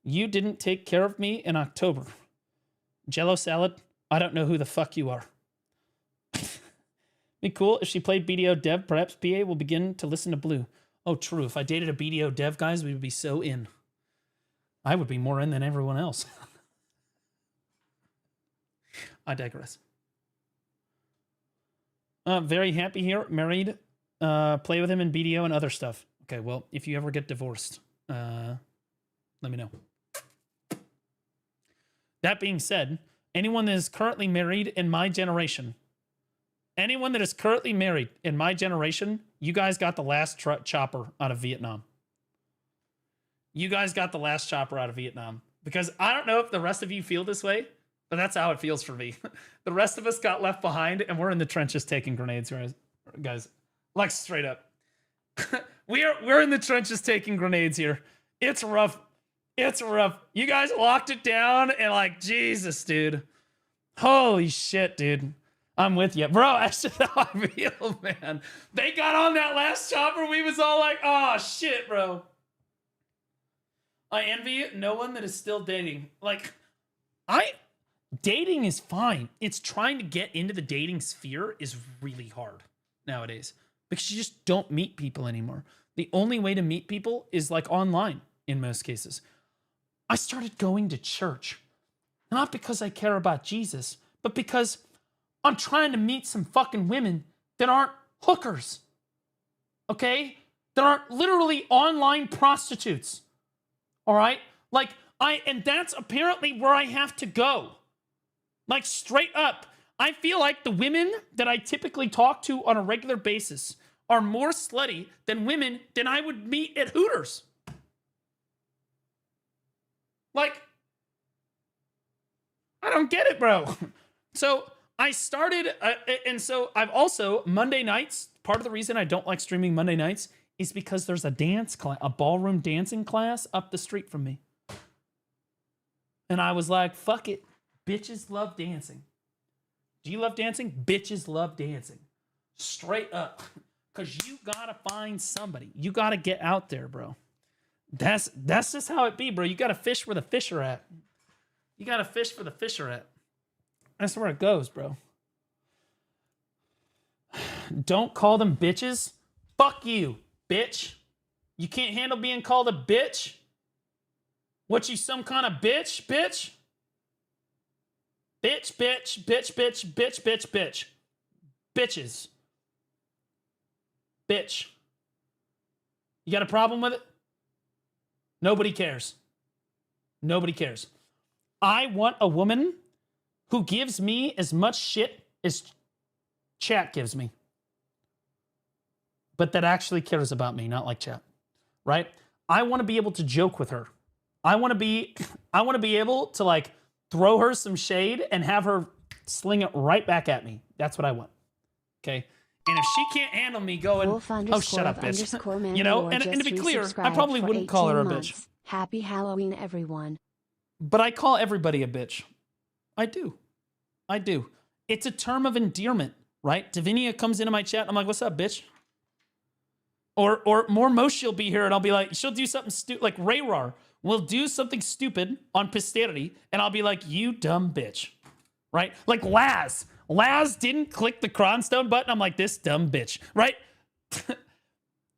You didn't take care of me in October. Jello salad, I don't know who the fuck you are. Be cool if she played BDO dev, perhaps PA will begin to listen to Blue. Oh, true. If I dated a BDO dev, guys, we would be so in. I would be more in than everyone else. I digress. Very happy here. Married. Play with him in BDO and other stuff. Okay, well, if you ever get divorced, let me know. That being said, anyone that is currently married in my generation, Anyone that is currently married in my generation, you guys got the last chopper out of Vietnam. You guys got the last chopper out of Vietnam. Because I don't know if the rest of you feel this way, but that's how it feels for me. The rest of us got left behind, and we're in the trenches taking grenades, guys. Like, straight up. We're in the trenches taking grenades here. It's rough. It's rough. You guys locked it down, and like, Jesus, dude. Holy shit, dude. I'm with you. Bro, that's just how I feel, man. They got on that last chopper. We was all like, oh, shit, bro. I envy no one that is still dating. Like, dating is fine. It's trying to get into the dating sphere is really hard nowadays because you just don't meet people anymore. The only way to meet people is like online in most cases. I started going to church, not because I care about Jesus, but because I'm trying to meet some fucking women that aren't hookers. Okay? That aren't literally online prostitutes. All right? Like, and that's apparently where I have to go. Like, straight up. I feel like the women that I typically talk to on a regular basis are more slutty than women than I would meet at Hooters. Like, I don't get it, bro. So I started, and so I've also, Monday nights, part of the reason I don't like streaming Monday nights is because there's a dance class, a ballroom dancing class up the street from me. And I was like, fuck it. Bitches love dancing. Do you love dancing? Bitches love dancing. Straight up. Because you gotta find somebody. You gotta get out there, bro. That's just how it be, bro. You gotta fish where the fish are at. You gotta fish where the fish are at. That's where it goes, bro. Don't call them bitches. Fuck you, bitch. You can't handle being called a bitch? What, you some kind of bitch, bitch? Bitch, bitch, bitch, bitch, bitch, bitch, bitch. Bitches. Bitch. You got a problem with it? Nobody cares. Nobody cares. I want a woman who gives me as much shit as chat gives me. But that actually cares about me, not like chat. Right? I want to be able to joke with her. I want to be able to like throw her some shade and have her sling it right back at me. That's what I want. Okay? And if she can't handle me going, oh, shut up, bitch. You know, and to be clear, I probably wouldn't call her a bitch. Happy Halloween, everyone. But I call everybody a bitch. I do. I do. It's a term of endearment, right? Davinia comes into my chat, and I'm like, what's up, bitch? Or more Mosh, she'll be here, and I'll be like, she'll do something stupid, like Rayrar will do something stupid on Posterity, and I'll be like, you dumb bitch, right? Like Laz didn't click the Cronstone button. I'm like, this dumb bitch, right?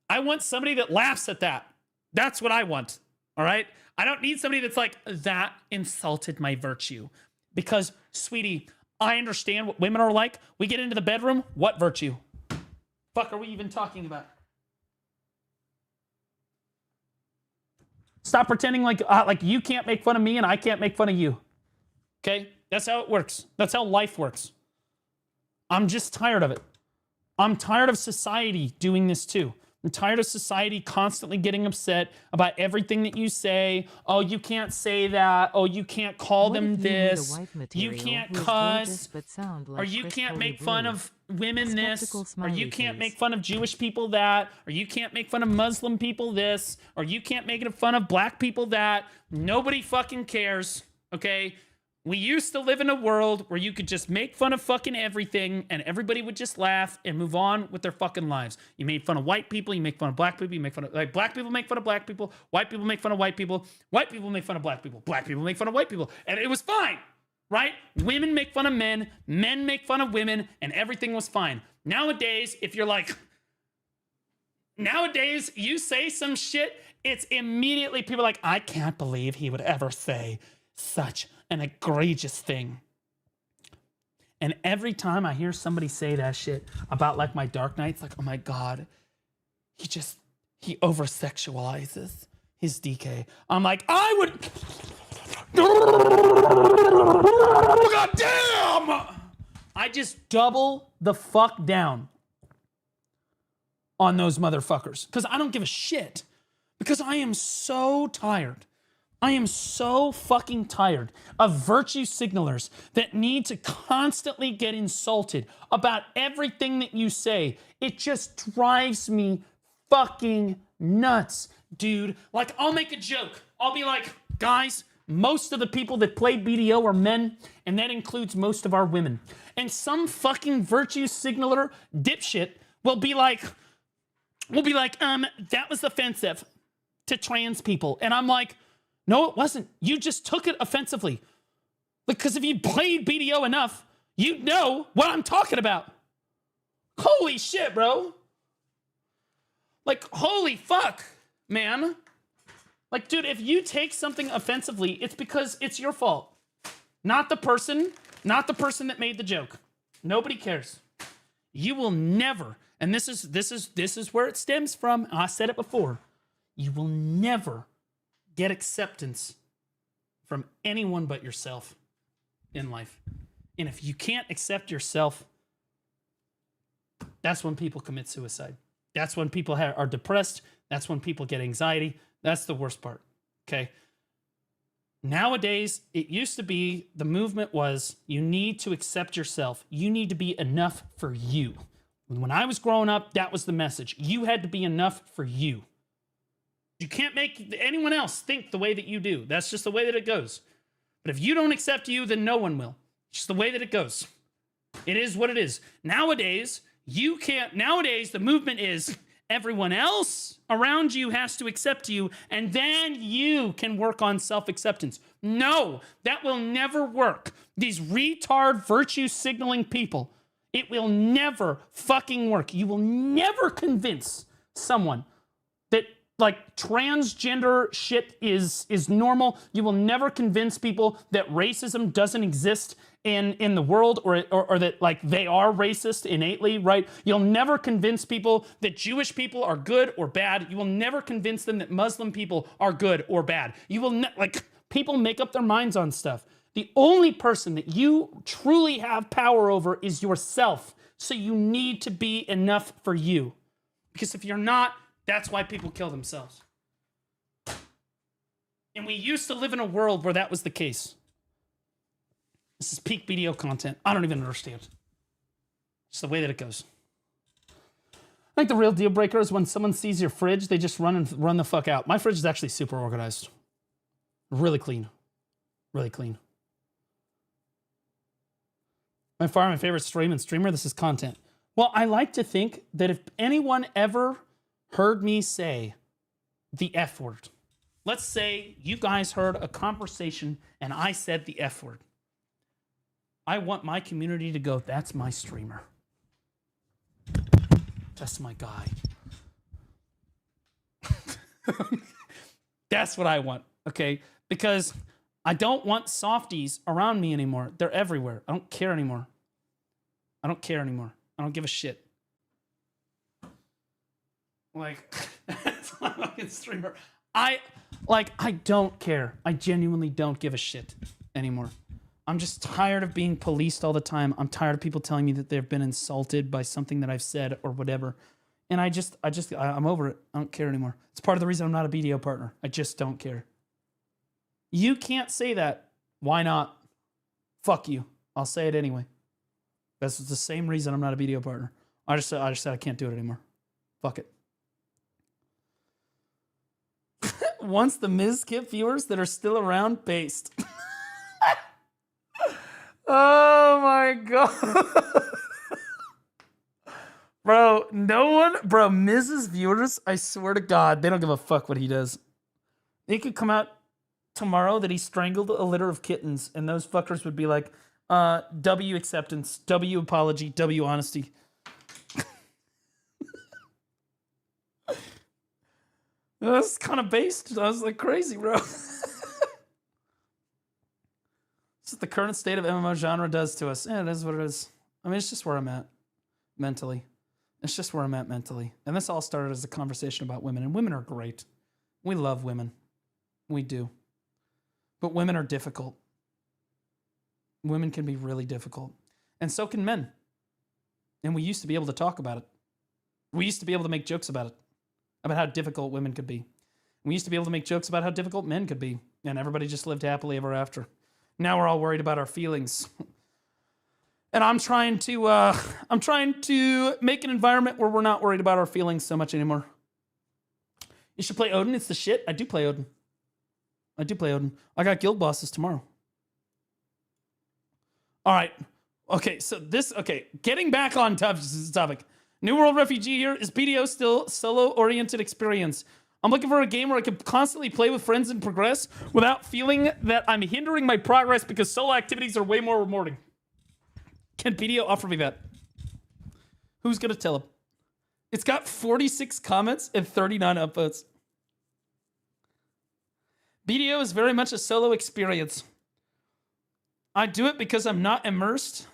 I want somebody that laughs at that. That's what I want, all right? I don't need somebody that's like, that insulted my virtue. Because, sweetie, I understand what women are like. We get into the bedroom, what virtue? Fuck are we even talking about? Stop pretending like you can't make fun of me and I can't make fun of you. Okay? That's how it works. That's how life works. I'm just tired of it. I'm tired of society doing this too. I'm tired of society constantly getting upset about everything that you say. Oh, you can't say that. Oh, you can't call them this. You can't cuss. Or you can't make fun of women this. Or you can't make fun of Jewish people that. Or you can't make fun of Muslim people this. Or you can't make fun of black people that. Nobody fucking cares. Okay? We used to live in a world where you could just make fun of fucking everything and everybody would just laugh and move on with their fucking lives. You made fun of white people, you make fun of black people, you make fun of, like, black people make fun of black people, white people make fun of white people make fun of black people make fun of white people. And it was fine, right? Women make fun of men make fun of women, and everything was fine. Nowadays, if you're like, nowadays, you say some shit, it's immediately people are like, I can't believe he would ever say such an egregious thing. And every time I hear somebody say that shit about like my Dark Knights, like, oh my God, he over-sexualizes his DK. I'm like, I would, God damn! I just double the fuck down on those motherfuckers. Because I don't give a shit. Because I am so tired. I am so fucking tired of virtue signalers that need to constantly get insulted about everything that you say. It just drives me fucking nuts, dude. Like, I'll make a joke. I'll be like, guys, most of the people that play BDO are men, and that includes most of our women. And some fucking virtue signaler dipshit will be like, that was offensive to trans people. And I'm like, no, it wasn't. You just took it offensively. Because if you played BDO enough, you know what I'm talking about. Holy shit, bro. Like, holy fuck, man. Like, dude, if you take something offensively, it's because it's your fault. Not the person that made the joke. Nobody cares. You will never, and this is where it stems from. I said it before. You will never get acceptance from anyone but yourself in life. And if you can't accept yourself, that's when people commit suicide. That's when people are depressed. That's when people get anxiety. That's the worst part, okay? Nowadays, it used to be, the movement was, you need to accept yourself. You need to be enough for you. When I was growing up, that was the message. You had to be enough for you. You can't make anyone else think the way that you do. That's just the way that it goes. But if you don't accept you, then no one will. It's just the way that it goes. It is what it is. Nowadays, you can't. Nowadays, the movement is everyone else around you has to accept you, and then you can work on self-acceptance. No, that will never work. These retard virtue signaling people, it will never fucking work. You will never convince someone that like transgender shit is normal. You will never convince people that racism doesn't exist in the world, or that like they are racist innately, right? You'll never convince people that Jewish people are good or bad. You will never convince them that Muslim people are good or bad. You will like, people make up their minds on stuff. The only person that you truly have power over is yourself. So you need to be enough for you. Because if you're not, that's why people kill themselves. And we used to live in a world where that was the case. This is peak BDO content. I don't even understand. It's the way that it goes. I think the real deal breaker is when someone sees your fridge, they just run the fuck out. My fridge is actually super organized. Really clean. Really clean. My favorite streamer, this is content. Well, I like to think that if anyone ever heard me say the F word, let's say you guys heard a conversation and I said the F word. I want my community to go, that's my streamer. That's my guy. That's what I want, okay? Because I don't want softies around me anymore. They're everywhere. I don't care anymore. I don't care anymore. I don't give a shit. Like, that's my fucking streamer. I don't care. I genuinely don't give a shit anymore. I'm just tired of being policed all the time. I'm tired of people telling me that they've been insulted by something that I've said or whatever. And I'm over it. I don't care anymore. It's part of the reason I'm not a BDO partner. I just don't care. You can't say that. Why not? Fuck you. I'll say it anyway. That's the same reason I'm not a BDO partner. I just said I can't do it anymore. Fuck it. Once the Miz Kip viewers that are still around based. Oh my god. Bro, Miz's viewers, I swear to God, they don't give a fuck what he does. It could come out tomorrow that he strangled a litter of kittens, and those fuckers would be like, W acceptance, W apology, W honesty. That's kind of based. I was like, crazy, bro. This is the current state of MMO genre does to us. Yeah, it is what it is. I mean, it's just where I'm at mentally. It's just where I'm at mentally. And this all started as a conversation about women. And women are great. We love women. We do. But women are difficult. Women can be really difficult. And so can men. And we used to be able to talk about it. We used to be able to make jokes about it, about how difficult women could be. We used to be able to make jokes about how difficult men could be, and everybody just lived happily ever after. Now we're all worried about our feelings. And I'm trying to make an environment where we're not worried about our feelings so much anymore. You should play Odin. It's the shit. I do play Odin. I got guild bosses tomorrow. All right. Okay, so getting back on topic. New World Refugee here. Is BDO still solo-oriented experience? I'm looking for a game where I can constantly play with friends and progress without feeling that I'm hindering my progress because solo activities are way more rewarding. Can BDO offer me that? Who's gonna tell him? It's got 46 comments and 39 upvotes. BDO is very much a solo experience. I do it because I'm not immersed.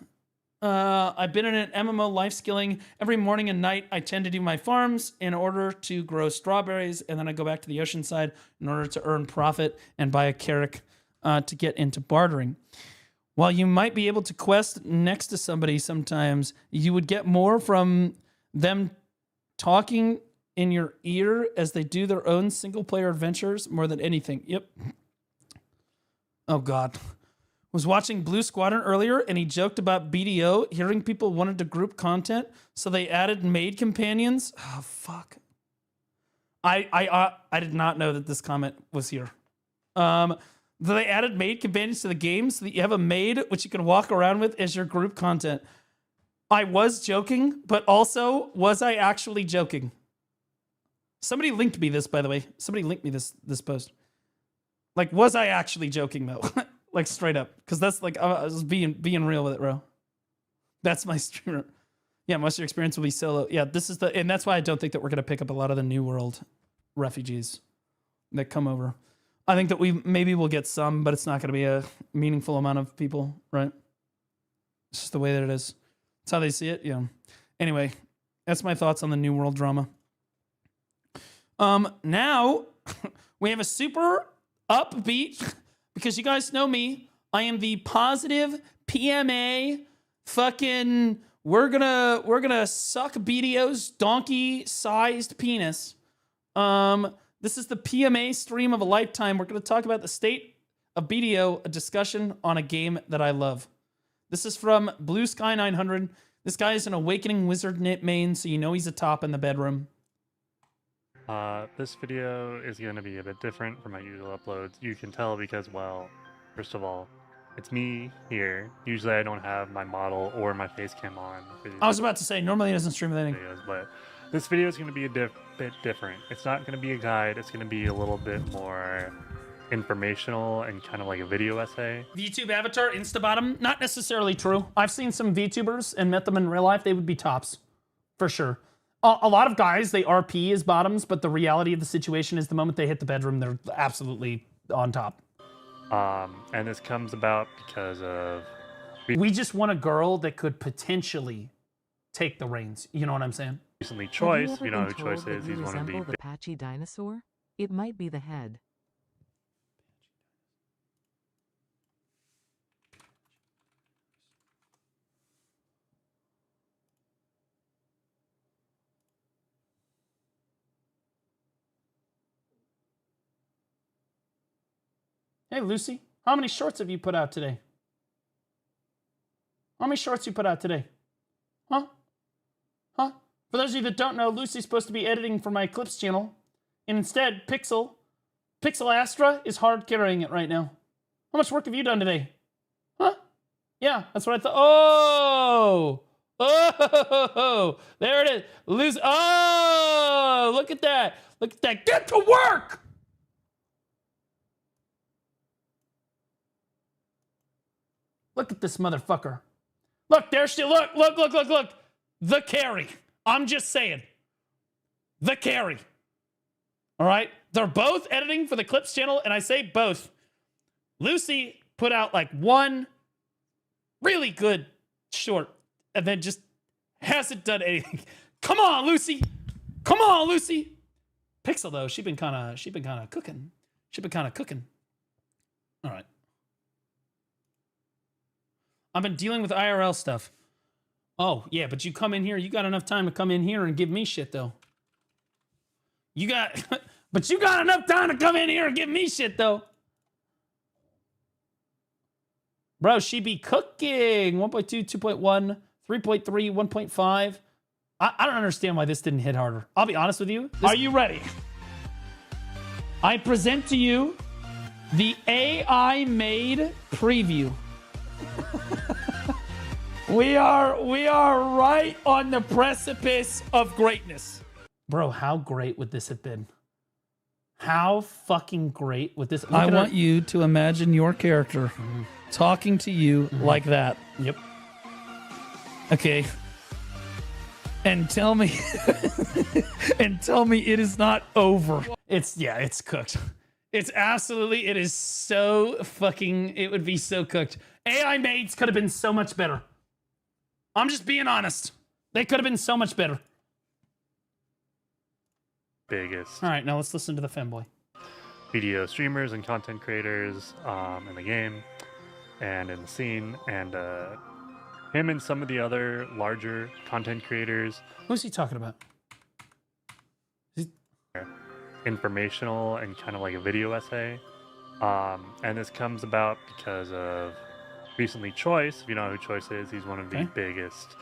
I've been in an MMO life skilling. Every morning and night, I tend to do my farms in order to grow strawberries, and then I go back to the ocean side in order to earn profit and buy a carrack to get into bartering. While you might be able to quest next to somebody sometimes, you would get more from them talking in your ear as they do their own single-player adventures more than anything. Yep. Oh, God. Was watching Blue Squadron earlier, and he joked about BDO, hearing people wanted to group content, so they added maid companions. Oh, fuck. I did not know that this comment was here. They added maid companions to the game so that you have a maid which you can walk around with as your group content. I was joking, but also, was I actually joking? Somebody linked me this, by the way. Somebody linked me this post. Like, was I actually joking, though? Like, straight up. Because that's like, I was being real with it, bro. That's my streamer. Yeah, most of your experience will be solo. Yeah, and that's why I don't think that we're going to pick up a lot of the New World refugees that come over. I think that maybe we'll get some, but it's not going to be a meaningful amount of people, right? It's just the way that it is. That's how they see it, yeah. Anyway, that's my thoughts on the New World drama. Now, we have a super upbeat, because you guys know me, I am the positive PMA fucking, we're gonna suck BDO's donkey-sized penis. This is the PMA stream of a lifetime. We're going to talk about the state of BDO, a discussion on a game that I love. This is from Blue Sky 900. This guy is an Awakening Wizard main, so you know he's a top in the bedroom. This video is going to be a bit different from my usual uploads. You can tell because, well, first of all, it's me here. Usually I don't have my model or my face cam on. I was about to say, normally he doesn't stream with anything. Videos, but this video is going to be a bit different. It's not going to be a guide. It's going to be a little bit more informational and kind of like a video essay. VTube avatar, Instabottom, not necessarily true. I've seen some VTubers and met them in real life. They would be tops, for sure. A lot of guys, they RP as bottoms, but the reality of the situation is the moment they hit the bedroom, they're absolutely on top. And this comes about because of... We just want a girl that could potentially take the reins. You know what I'm saying? Recently Choice, you know who Choice is. He's one of the patchy dinosaur? It might be the head. Hey, Lucy, how many shorts have you put out today? How many shorts you put out today? Huh? Huh? For those of you that don't know, Lucy's supposed to be editing for my Clips channel. And instead, Pixel Astra is hard carrying it right now. How much work have you done today? Huh? Yeah, that's what I thought. Oh! Oh! There it is. Lucy. Oh! Look at that. Look at that. Get to work! Look at this motherfucker. Look, there she, look. The carry. I'm just saying. The carry. All right? They're both editing for the Clips channel, and I say both. Lucy put out like one really good short, and then just hasn't done anything. Come on, Lucy. Come on, Lucy. Pixel, though, she's been kind of cooking. All right. I've been dealing with IRL stuff. Oh, yeah, but you come in here. You got enough time to come in here and give me shit, though. You got... but you got enough time to come in here and give me shit, though. Bro, she be cooking. 1.2, 2.1, 3.3, 1.5. I don't understand why this didn't hit harder. I'll be honest with you. Are you ready? I present to you the AI-made preview. We are right on the precipice of greatness. Bro, how great would this have been? How fucking great would this... I want you to imagine your character talking to you like that. Yep. Okay. And tell me... and tell me it is not over. It's cooked. It's absolutely... It is so fucking... It would be so cooked. AI mates could have been so much better. I'm just being honest. They could have been so much better. Biggest. All right, now let's listen to the femboy. Video streamers and content creators in the game and in the scene, and him and some of the other larger content creators. Who's he talking about? Informational and kind of like a video essay. And this comes about because of recently Choice. If you know who Choice is, he's one of the biggest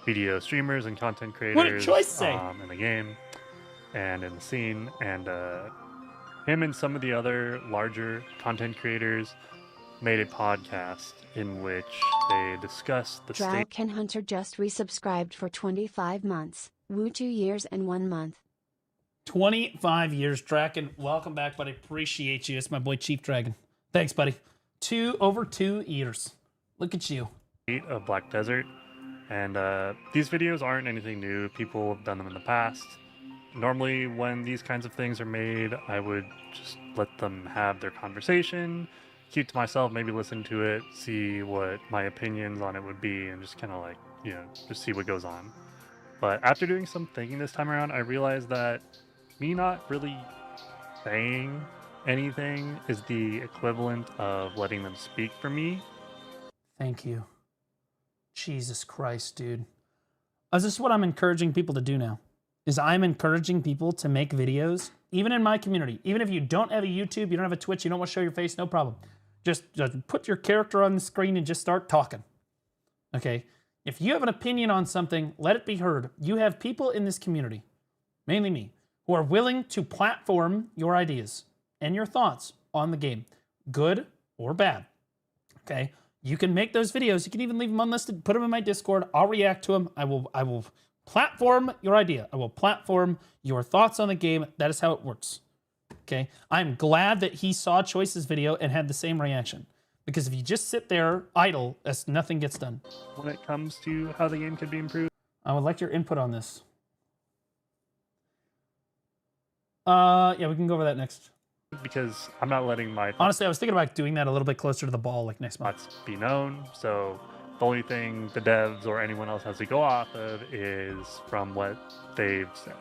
video streamers and content creators. What did Choice say? In the game and in the scene, and him and some of the other larger content creators made a podcast in which they discussed the state. Draken Hunter just resubscribed for 25 months. Woo, 2 years and 1 month. 25 years, Draken. Welcome back, buddy. Appreciate you. It's my boy Chief Dragon. Thanks, buddy. Over 2 years. Look at you. Of Black Desert, and these videos aren't anything new. People have done them in the past. Normally, when these kinds of things are made, I would just let them have their conversation, keep to myself, maybe listen to it, see what my opinions on it would be, and just kind of like, you know, just see what goes on. But after doing some thinking this time around, I realized that me not really saying anything is the equivalent of letting them speak for me. Thank you. Jesus Christ, dude. This is what I'm encouraging people to do now. Is I'm encouraging people to make videos, even in my community. Even if you don't have a YouTube, you don't have a Twitch, you don't want to show your face, no problem. Just put your character on the screen and just start talking. Okay? If you have an opinion on something, let it be heard. You have people in this community, mainly me, who are willing to platform your ideas and your thoughts on the game, good or bad. Okay? You can make those videos. You can even leave them unlisted. Put them in my Discord. I'll react to them. I will platform your idea. I will platform your thoughts on the game. That is how it works. Okay? I'm glad that he saw Choice's video and had the same reaction. Because if you just sit there idle, nothing gets done. When it comes to how the game could be improved, I would like your input on this. Yeah, we can go over that next. Because I'm not letting my honestly, I was thinking about doing that a little bit closer to the ball, like next month. Be known. So the only thing the devs or anyone else has to go off of is from what they've said.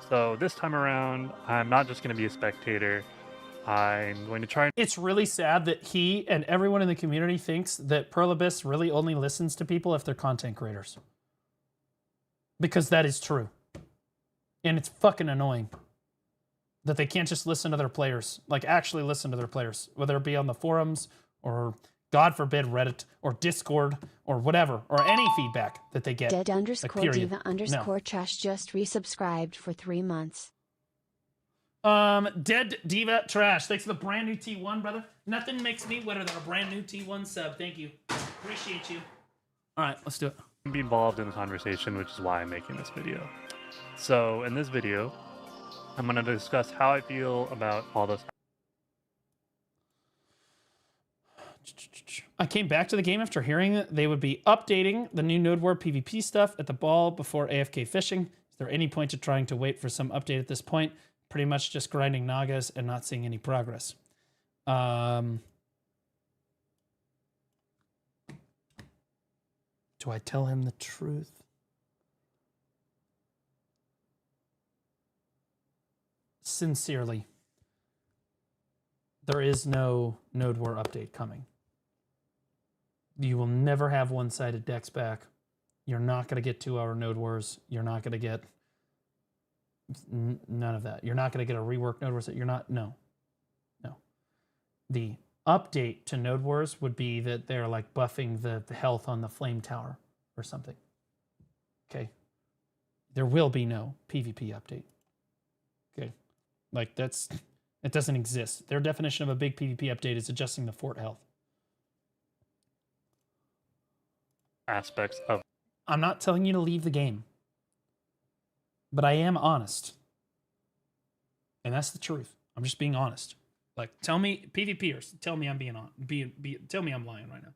So this time around, I'm not just going to be a spectator. I'm going to try. It's really sad that he and everyone in the community thinks that Pearl Abyss really only listens to people if they're content creators. Because that is true. And it's fucking annoying that they can't just listen to their players, like actually listen to their players, whether it be on the forums or, God forbid, Reddit or Discord or whatever, or any feedback that they get. Dead_diva_ trash just resubscribed for 3 months. Dead Diva Trash, thanks for the brand new T1, brother. Nothing makes me wetter than a brand new T1 sub. Thank you. Appreciate you. All right, let's do it. Be involved in the conversation, which is why I'm making this video. So in this video, I'm going to discuss how I feel about all those. I came back to the game after hearing they would be updating the new Node War PvP stuff at the ball before AFK fishing. Is there any point to trying to wait for some update at this point? Pretty much just grinding Nagas and not seeing any progress. Do I tell him the truth? Sincerely, there is no Node War update coming. You will never have one-sided decks back. You're not going to get 2-hour Node Wars. You're not going to get none of that. You're not going to get a rework Node Wars. You're not, no. The update to Node Wars would be that they're like buffing the health on the Flame Tower or something. Okay. There will be no PvP update. Okay. Like it doesn't exist. Their definition of a big PvP update is adjusting the fort health. Aspects of. I'm not telling you to leave the game, but I am honest. And that's the truth. I'm just being honest. Like, tell me, PvPers, tell me I'm tell me I'm lying right now.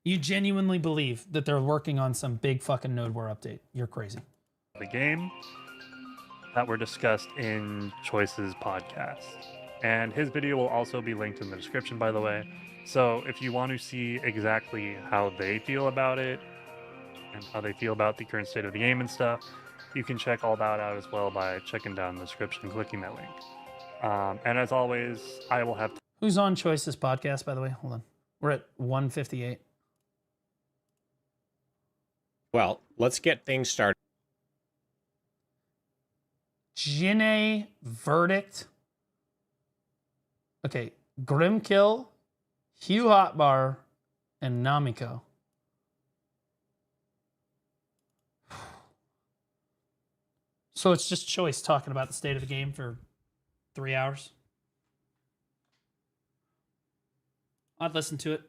You genuinely believe that they're working on some big fucking Node War update. You're crazy. The game that were discussed in Choice's podcast. And his video will also be linked in the description, by the way. So if you want to see exactly how they feel about it and how they feel about the current state of the game and stuff, you can check all that out as well by checking down the description and clicking that link. And as always, I will have... Who's on Choice's podcast, by the way? Hold on. We're at 158. Well, let's get things started. Jinne, Verdict. Okay, Grimkill, Hugh Hotbar, and Namiko. So it's just Choice talking about the state of the game for 3 hours. I'd listen to it.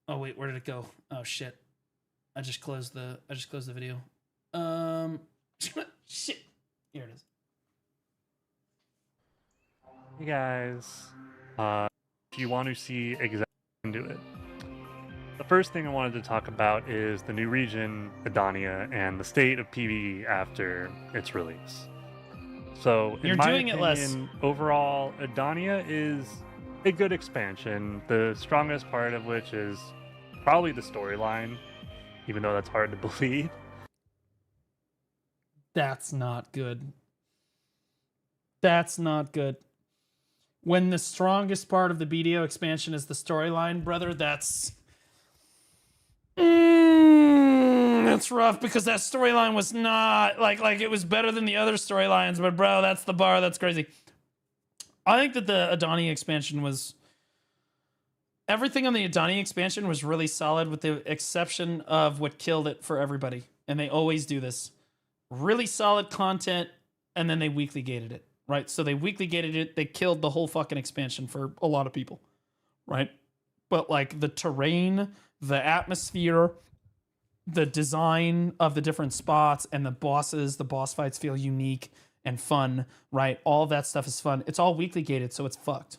Oh wait, where did it go? Oh shit. I just closed the video. Shit. Here it is. Hey guys. If you want to see exactly into it. The first thing I wanted to talk about is the new region, Adania, and the state of PvE after its release. So, in my opinion, overall, Adania is a good expansion, the strongest part of which is probably the storyline, even though that's hard to believe. That's not good. That's not good. When the strongest part of the BDO expansion is the storyline, brother, that's rough, because that storyline was not like it was better than the other storylines, but bro, that's the bar. That's crazy. I think that the Adania expansion was everything on the Adania expansion was really solid, with the exception of what killed it for everybody. And they always do this. Really solid content, and then they weekly gated it, right? So they weekly gated it. They killed the whole fucking expansion for a lot of people, right? But like the terrain, the atmosphere, the design of the different spots, and the bosses, the boss fights feel unique and fun, right? All that stuff is fun. It's all weekly gated, so it's fucked.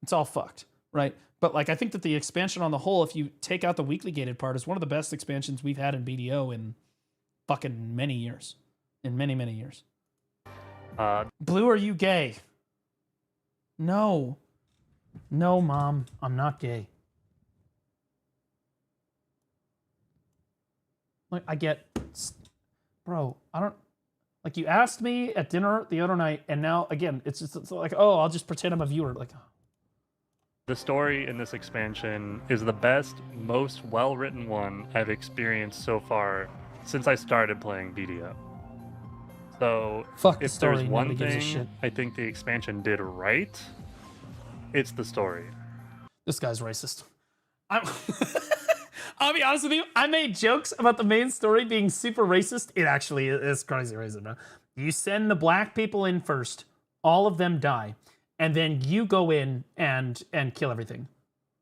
It's all fucked, right? But like, I think that the expansion on the whole, if you take out the weekly gated part, is one of the best expansions we've had in BDO in fucking many years. In many, many years. Blue, are you gay? No. No, Mom, I'm not gay. Like, I get, bro, I don't, like, you asked me at dinner the other night, and now, again, it's just it's like, oh, I'll just pretend I'm a viewer. Like, the story in this expansion is the best, most well-written one I've experienced so far since I started playing BDO. So, if there's one thing I think the expansion did right, it's the story. This guy's racist. I'll be honest with you. I made jokes about the main story being super racist. It actually is crazy racist, bro. You send the black people in first. All of them die. And then you go in and kill everything,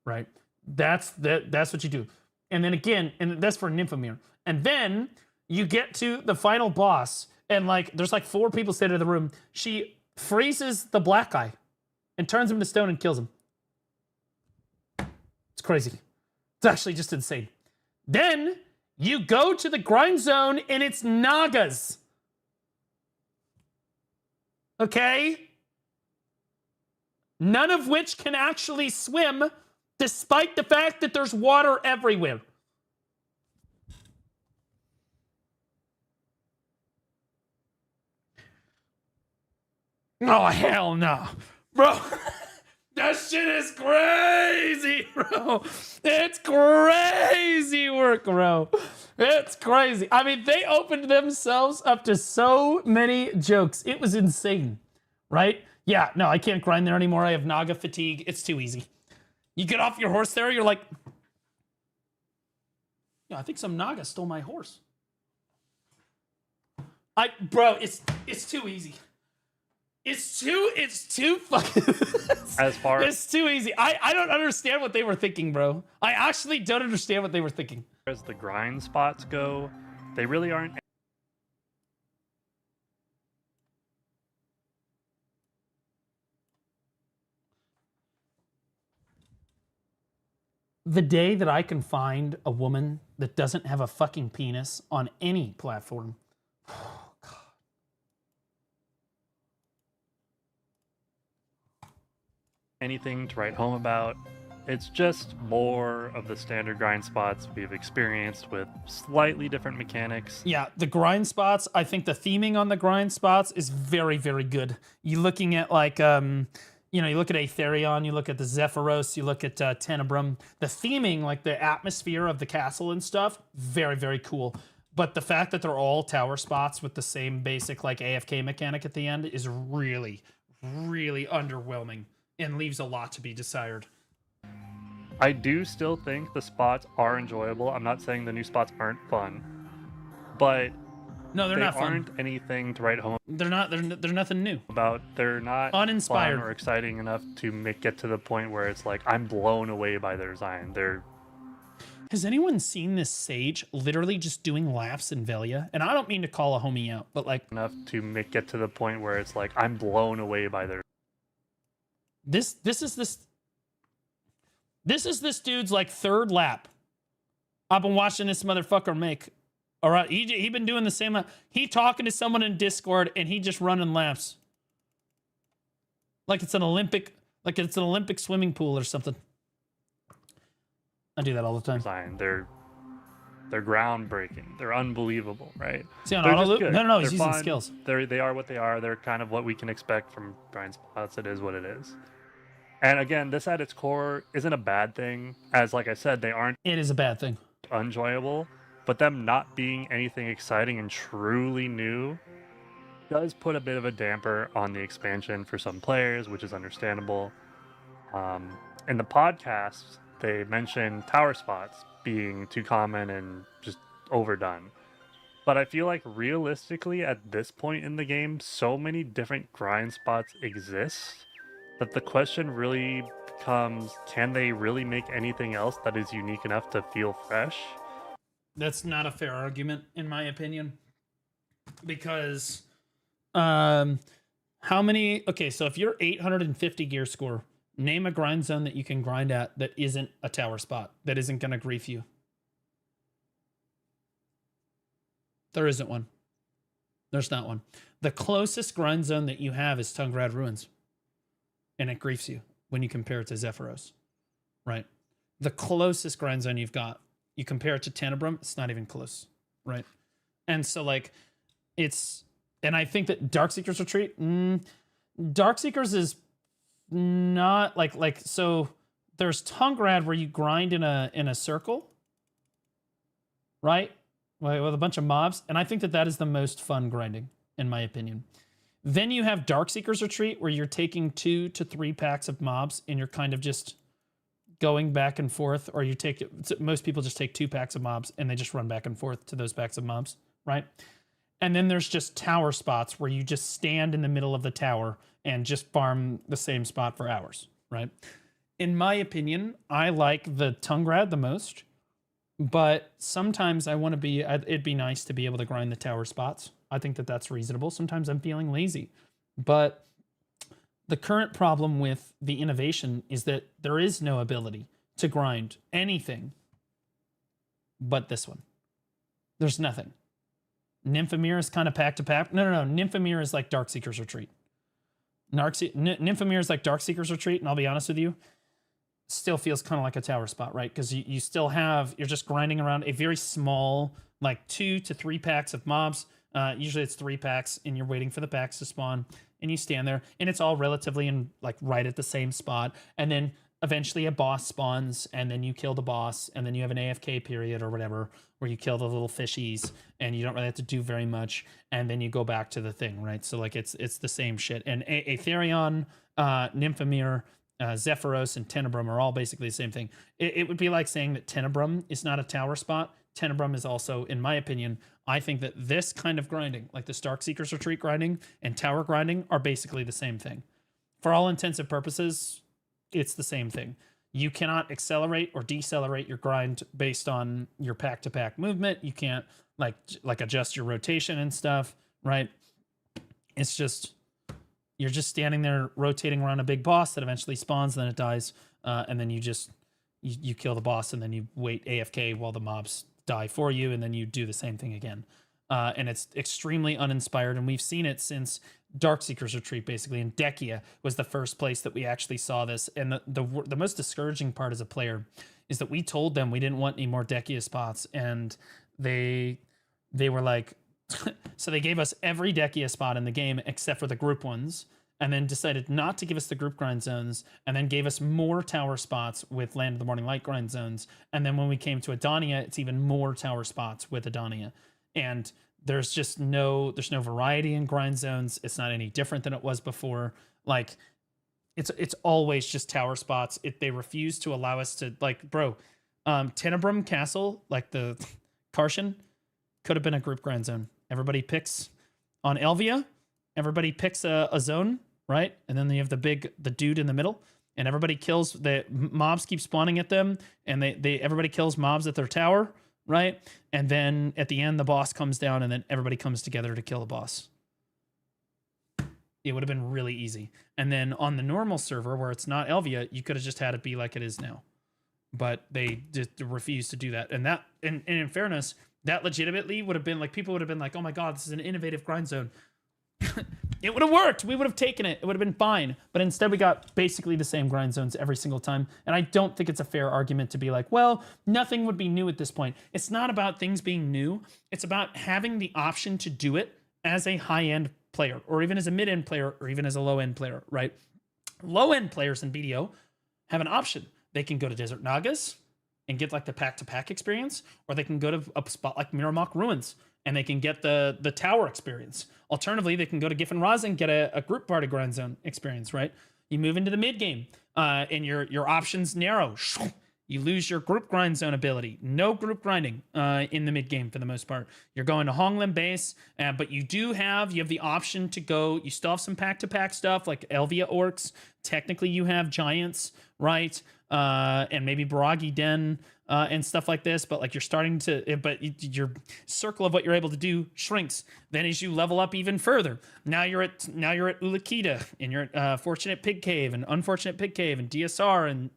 right? That's what you do. And then again, and that's for Nymphomir. And then you get to the final boss, and like there's like 4 people standing in the room. She freezes the black guy and turns him to stone and kills him. It's crazy. It's actually just insane. Then you go to the grind zone, and it's Nagas. Okay? None of which can actually swim, despite the fact that there's water everywhere. Oh, hell no. Bro, That shit is crazy, bro. It's crazy work, bro. It's crazy. I mean, they opened themselves up to so many jokes. It was insane, right? Yeah, no, I can't grind there anymore. I have Naga fatigue. It's too easy. You get off your horse there, you're like, yeah, I think some Naga stole my horse. Bro, it's too easy. It's too fucking it's too easy. I don't understand what they were thinking, bro. I actually don't understand what they were thinking. As the grind spots go, they really aren't. The day that I can find a woman that doesn't have a fucking penis on any platform. Anything to write home about. It's just more of the standard grind spots we've experienced with slightly different mechanics. Yeah, the grind spots, I think the theming on the grind spots is very, very good. You're looking at like, you look at Aetherion, you look at the Zephyros, you look at Tenebrum. The theming, like the atmosphere of the castle and stuff, very, very cool. But the fact that they're all tower spots with the same basic like AFK mechanic at the end is really, really underwhelming and leaves a lot to be desired. I do still think the spots are enjoyable. I'm not saying the new spots aren't fun, but no, they're not fun. Aren't anything to write home. They're not. They're nothing new about. They're not uninspired fun or exciting enough to get to the point where it's like I'm blown away by their design. Has anyone seen this Sage literally just doing laughs in Velia? And I don't mean to call a homie out, but like enough to get to the point where it's like I'm blown away by their. This is this dude's like third lap. I've been watching this motherfucker make. All right, he been doing the same lap. He talking to someone in Discord and he just running laps. Like it's an Olympic swimming pool or something. I do that all the time. They're groundbreaking. They're unbelievable, right? See on auto loop? No, he's using skills. They are what they are. They're kind of what we can expect from grind spots. It is what it is. And again, this at its core isn't a bad thing. As like I said, they aren't. It is a bad thing. Enjoyable, but them not being anything exciting and truly new does put a bit of a damper on the expansion for some players, which is understandable. In the podcast, they mentioned tower spots being too common and just overdone. But I feel like realistically at this point in the game, so many different grind spots exist that the question really becomes, can they really make anything else that is unique enough to feel fresh? That's not a fair argument, in my opinion. Because, how many... Okay, so if you're 850 gear score, name a grind zone that you can grind at that isn't a tower spot, that isn't going to grief you. There isn't one. There's not one. The closest grind zone that you have is Tungrad Ruins. And it griefs you when you compare it to Zephyros, right? The closest grind zone you've got, you compare it to Tenebrum, it's not even close, right? And so like, and I think that Darkseeker's Retreat, Darkseeker's is not so there's Tungrad where you grind in a circle, right? With a bunch of mobs. And I think that is the most fun grinding, in my opinion. Then you have Darkseeker's Retreat, where you're taking 2 to 3 packs of mobs, and you're kind of just going back and forth, or most people just take 2 packs of mobs, and they just run back and forth to those packs of mobs, right? And then there's just tower spots, where you just stand in the middle of the tower and just farm the same spot for hours, right? In my opinion, I like the Tungrad the most, but sometimes I want to be, it'd be nice to be able to grind the tower spots. I think that that's reasonable. Sometimes I'm feeling lazy. But the current problem with the innovation is that there is no ability to grind anything but this one. There's nothing. Nymphomere is kind of pack to pack. No. Nymphomere is like Darkseeker's Retreat. Nymphomere is like Darkseeker's Retreat, and I'll be honest with you, still feels kind of like a tower spot, right? Because you still have, you're just grinding around a very small, like 2 to 3 packs of mobs. Usually it's 3 packs, and you're waiting for the packs to spawn, and you stand there, and it's all relatively in like right at the same spot, and then eventually a boss spawns, and then you kill the boss, and then you have an AFK period or whatever where you kill the little fishies, and you don't really have to do very much, and then you go back to the thing, right? So like it's the same shit. And Aetherion, Nymphomere, Zephyros, and Tenebrum are all basically the same thing. It would be like saying that Tenebrum is not a tower spot. Tenebrum is also, in my opinion, I think that this kind of grinding, like the Starkseeker's Retreat grinding and tower grinding, are basically the same thing. For all intensive purposes, it's the same thing. You cannot accelerate or decelerate your grind based on your pack-to-pack movement. You can't like adjust your rotation and stuff, right? It's just, you're just standing there rotating around a big boss that eventually spawns, then it dies, and then you just, you kill the boss, and then you wait AFK while the mobs die for you, and then you do the same thing again. And it's extremely uninspired, and we've seen it since Darkseeker's Retreat, basically, and Dekia was the first place that we actually saw this. And the most discouraging part as a player is that we told them we didn't want any more Dekia spots, and they were like, so they gave us every Dekia spot in the game except for the group ones, and then decided not to give us the group grind zones, and then gave us more tower spots with Land of the Morning Light grind zones. And then when we came to Adania, it's even more tower spots with Adania. And there's just no variety in grind zones. It's not any different than it was before. Like, it's always just tower spots. They refuse to allow us to, like, bro, Tenebrum Castle, like the Karshan, could have been a group grind zone. Everybody picks on Elvia. Everybody picks a zone, right? And then you have the dude in the middle, and everybody kills, the mobs keep spawning at them, and everybody kills mobs at their tower, right? And then at the end, the boss comes down, and then everybody comes together to kill the boss. It would have been really easy. And then on the normal server where it's not Elvia, you could have just had it be like it is now. But they just refused to do that. And that, and in fairness, that legitimately would have been like, people would have been like, oh my God, this is an innovative grind zone. It would have worked. We would have taken it. It would have been fine. But instead, we got basically the same grind zones every single time. And I don't think it's a fair argument to be like, well, nothing would be new at this point. It's not about things being new. It's about having the option to do it as a high-end player, or even as a mid-end player, or even as a low-end player, right? Low-end players in BDO have an option. They can go to Desert Nagas and get like the pack-to-pack experience, or they can go to a spot like Miramok Ruins and they can get the tower experience. Alternatively, they can go to Giffen Raz and get a group party grind zone experience, right? You move into the mid game, and your options narrow. You lose your group grind zone ability. No group grinding in the mid game for the most part. You're going to Honglim base, but you have the option to go. You still have some pack-to-pack stuff like Elvia Orcs. Technically, you have Giants, right? And maybe Baragi Den and stuff like this. But like you're starting to, your circle of what you're able to do shrinks. Then as you level up even further, now you're at Ulakita, and you're at Fortunate Pig Cave and Unfortunate Pig Cave and DSR and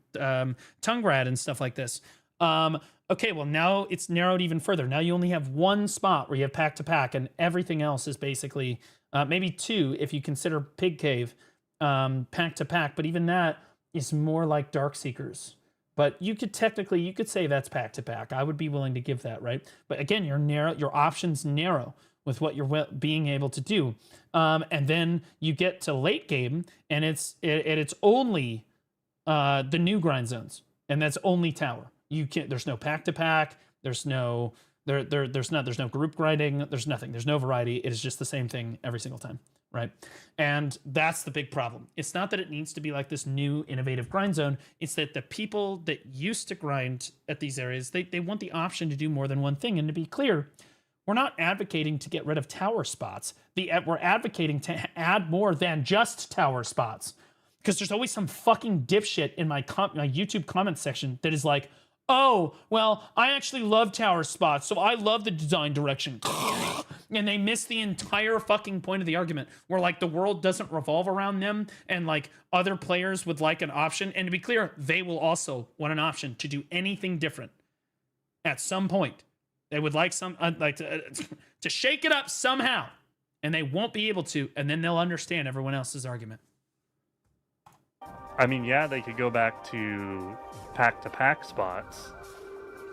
Tungrad and stuff like this. Okay, well now it's narrowed even further. Now you only have one spot where you have pack-to-pack, and everything else is basically maybe two if you consider Pig Cave pack-to-pack, but even that is more like Darkseekers. But you could say that's pack-to-pack. I would be willing to give that, right? But again, your options narrow with what you're being able to do. And then you get to late game, and it's only the new grind zones, and that's only tower. There's no pack-to-pack. There's no group grinding. There's nothing. There's no variety. It is just the same thing every single time, right? And that's the big problem. It's not that it needs to be like this new innovative grind zone. It's that the people that used to grind at these areas, they want the option to do more than one thing. And to be clear, we're not advocating to get rid of tower spots. We're advocating to add more than just tower spots. Because there's always some fucking dipshit in my YouTube comment section that is like, oh, well, I actually love tower spots, so I love the design direction. And they miss the entire fucking point of the argument, where like the world doesn't revolve around them, and like other players would like an option. And to be clear, they will also want an option to do anything different at some point. They would like to shake it up somehow, and they won't be able to, and then they'll understand everyone else's argument. I mean, yeah, they could go back to pack-to-pack spots,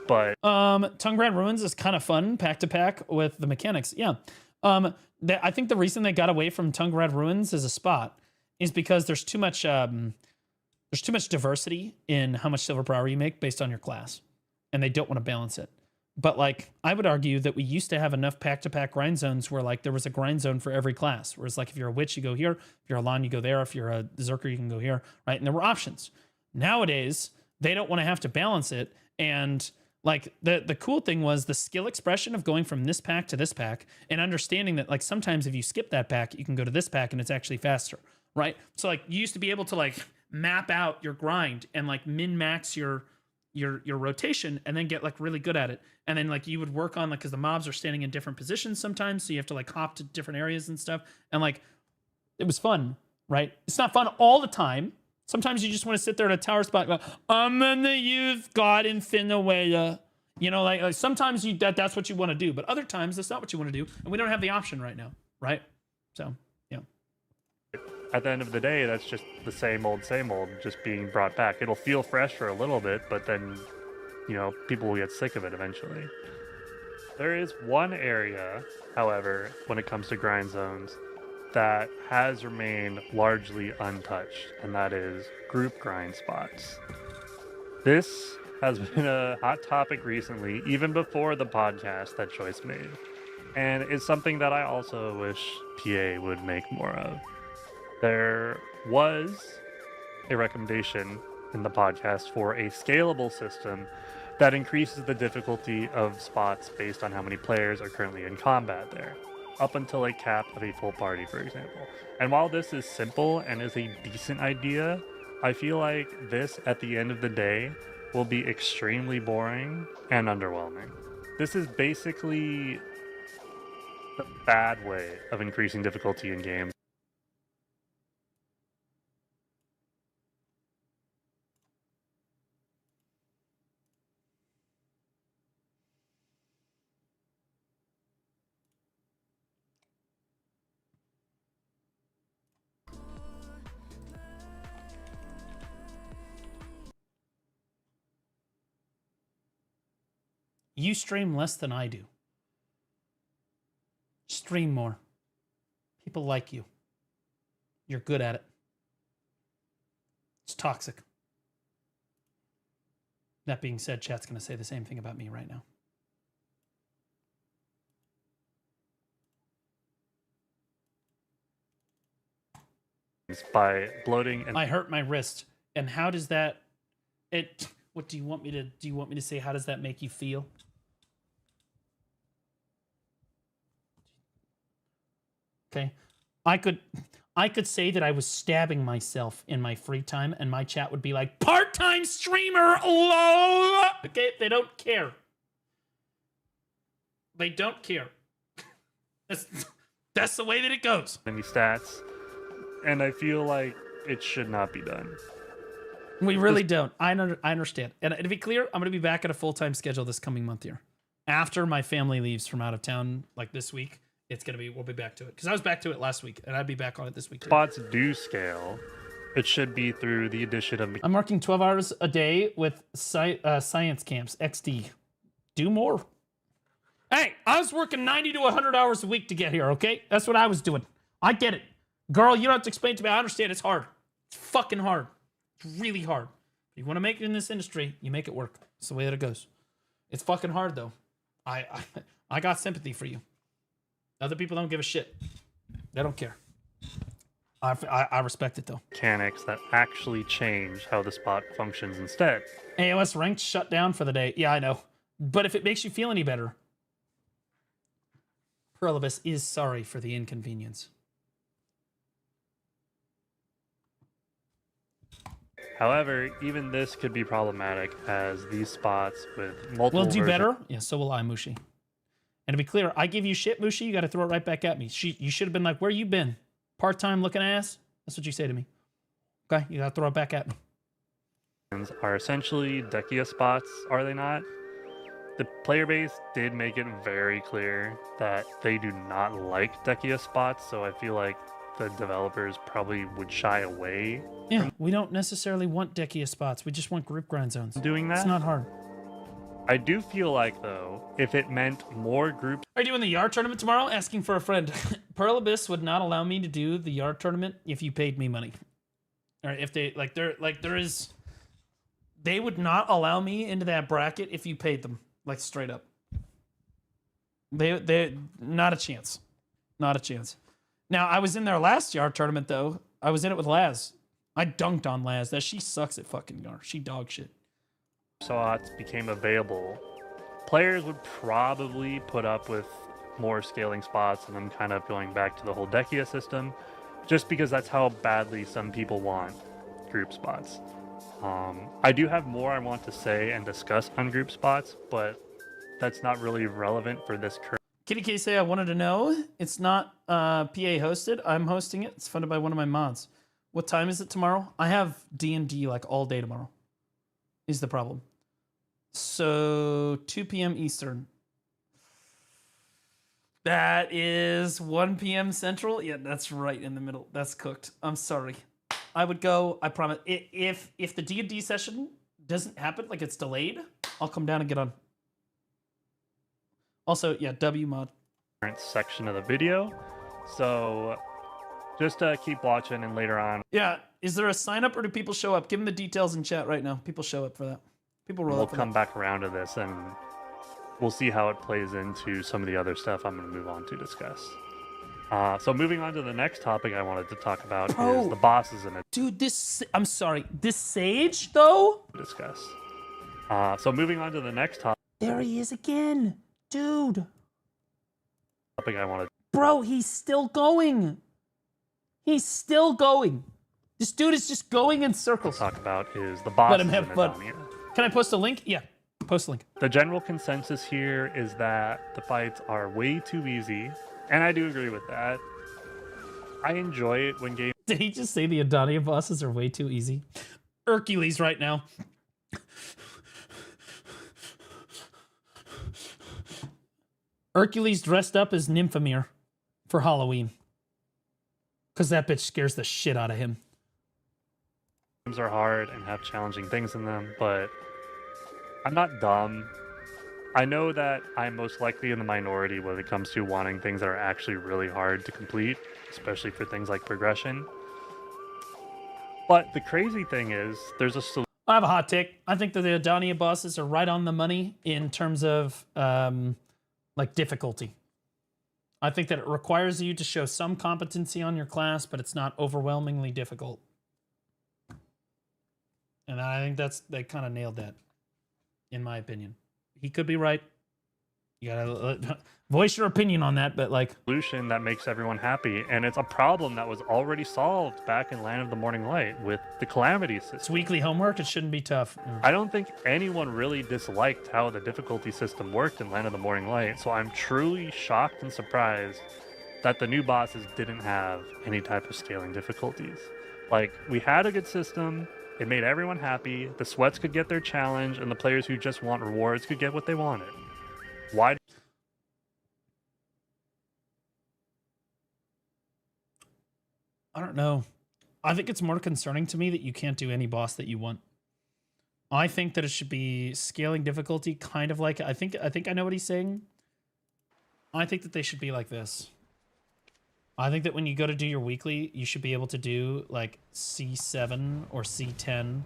but Tungrad Ruins is kind of fun, pack-to-pack with the mechanics, yeah. I think the reason they got away from Tungrad Ruins as a spot is because there's too much diversity in how much silver per hour you make based on your class, and they don't want to balance it. But like, I would argue that we used to have enough pack-to-pack grind zones where like there was a grind zone for every class. Whereas like if you're a witch, you go here. If you're a Lan, you go there. If you're a Zerker, you can go here, right? And there were options. Nowadays, they don't want to have to balance it. And like the cool thing was the skill expression of going from this pack to this pack and understanding that like sometimes if you skip that pack, you can go to this pack and it's actually faster, right? So like you used to be able to like map out your grind and like min-max your rotation and then get like really good at it. And then like you would work on like, because the mobs are standing in different positions sometimes, so you have to like hop to different areas and stuff. And like it was fun, right? It's not fun all the time. Sometimes you just want to sit there at a tower spot and go, I'm gonna use God Infinawaya. You know, like sometimes that's what you want to do, but other times that's not what you want to do, and we don't have the option right now, right? So yeah. At the end of the day, that's just the same old, just being brought back. It'll feel fresh for a little bit, but then, you know, people will get sick of it eventually. There is one area, however, when it comes to grind zones, that has remained largely untouched, and that is group grind spots. This has been a hot topic recently, even before the podcast that Choice made, and it's something that I also wish PA would make more of. There was a recommendation in the podcast for a scalable system that increases the difficulty of spots based on how many players are currently in combat there, up until a cap of a full party, for example. And while this is simple and is a decent idea, I feel like this, at the end of the day, will be extremely boring and underwhelming. This is basically the bad way of increasing difficulty in games. You stream less than I do. Stream more. People like you. You're good at it. It's toxic. That being said, chat's going to say the same thing about me right now. By bloating and I hurt my wrist. And how does that what do you want me to say? How does that make you feel? Okay. I could say that I was stabbing myself in my free time and my chat would be like, part-time streamer, lol. Okay, they don't care. They don't care. That's the way that it goes. Any stats, and I feel like it should not be done. We really don't. I understand. And to be clear, I'm going to be back at a full-time schedule this coming month here. After my family leaves from out of town, like this week, we'll be back to it. Because I was back to it last week, and I'd be back on it this week too. Spots do scale. It should be through the addition of... I'm working 12 hours a day with science camps, XD. Do more. Hey, I was working 90 to 100 hours a week to get here, okay? That's what I was doing. I get it. Girl, you don't have to explain to me. I understand it's hard. It's fucking hard. It's really hard. If you want to make it in this industry, you make it work. It's the way that it goes. It's fucking hard, though. I got sympathy for you. Other people don't give a shit. They don't care. I respect it, though. Mechanics that actually change how the spot functions instead. AOS ranked shut down for the day. Yeah, I know. But if it makes you feel any better, Perlibus is sorry for the inconvenience. However, even this could be problematic as these spots with multiple... Will do better? Yeah, so will I, Mushi. And to be clear, I give you shit, Mushi, you got to throw it right back at me. You should have been like, where you been? Part-time looking ass? That's what you say to me. Okay, you got to throw it back at me. Are essentially Dekia spots, are they not? The player base did make it very clear that they do not like Dekia spots, so I feel like the developers probably would shy away. Yeah, we don't necessarily want Dekia spots. We just want group grind zones. Doing that? It's not hard. I do feel like, though, if it meant more groups... Are you doing the yard tournament tomorrow? Asking for a friend. Pearl Abyss would not allow me to do the yard tournament if you paid me money. Or if they, like, there is... They would not allow me into that bracket if you paid them. Like, straight up. They not a chance. Not a chance. Now, I was in their last yard tournament, though. I was in it with Laz. I dunked on Laz. That she sucks at fucking yard. She dog shit. slots became available, players would probably put up with more scaling spots and then kind of going back to the whole Dekia system, just because that's how badly some people want group spots. I do have more I want to say and discuss on group spots, but that's not really relevant for this current. Kitty K say I wanted to know. It's not PA hosted. I'm hosting it. It's funded by one of my mods. What time is it tomorrow? I have D&D like all day tomorrow. Is the problem. So 2 p.m. Eastern. That is 1 p.m. Central. Yeah, that's right in the middle. That's cooked. I'm sorry. I would go. I promise. If the D&D session doesn't happen, like it's delayed, I'll come down and get on. Also, yeah, W mod. Current section of the video, so just keep watching, and later on. Yeah, is there a sign up or do people show up? Give them the details in chat right now. People show up for that. People roll We'll up for come that. back around to this, and we'll see how it plays into some of the other stuff I'm going to move on to discuss. So moving on to the next topic I wanted to talk about is the bosses in it. Dude, this, I'm sorry, this Sage though? Discuss. So moving on to the next topic. There he is again. Dude. Topic I wanted. Bro, he's still going. He's still going. This dude is just going in circles. To talk about is the bosses Let him have in fun. Adania. Can I post a link? Yeah, post a link. The general consensus here is that the fights are way too easy, and I do agree with that. I enjoy it when games... Did he just say the Adania bosses are way too easy? Hercules right now. Hercules dressed up as Nymphomere for Halloween. Because that bitch scares the shit out of him. Games are hard and have challenging things in them, but I'm not dumb. I know that I'm most likely in the minority when it comes to wanting things that are actually really hard to complete, especially for things like progression. But the crazy thing is, there's a solution. I have a hot take. I think that the Adania bosses are right on the money in terms of like difficulty. I think that it requires you to show some competency on your class, but it's not overwhelmingly difficult. And I think they kind of nailed that, in my opinion. He could be right. You gotta voice your opinion on that, but like... Solution that makes everyone happy, and it's a problem that was already solved back in Land of the Morning Light with the Calamity system. It's weekly homework, it shouldn't be tough. I don't think anyone really disliked how the difficulty system worked in Land of the Morning Light, so I'm truly shocked and surprised that the new bosses didn't have any type of scaling difficulties. Like, we had a good system, it made everyone happy, the sweats could get their challenge, and the players who just want rewards could get what they wanted. Why? I don't know. I think it's more concerning to me that you can't do any boss that you want. I think that it should be scaling difficulty, kind of like... I think I know what he's saying. I think that they should be like this. I think that when you go to do your weekly, you should be able to do like C7 or C10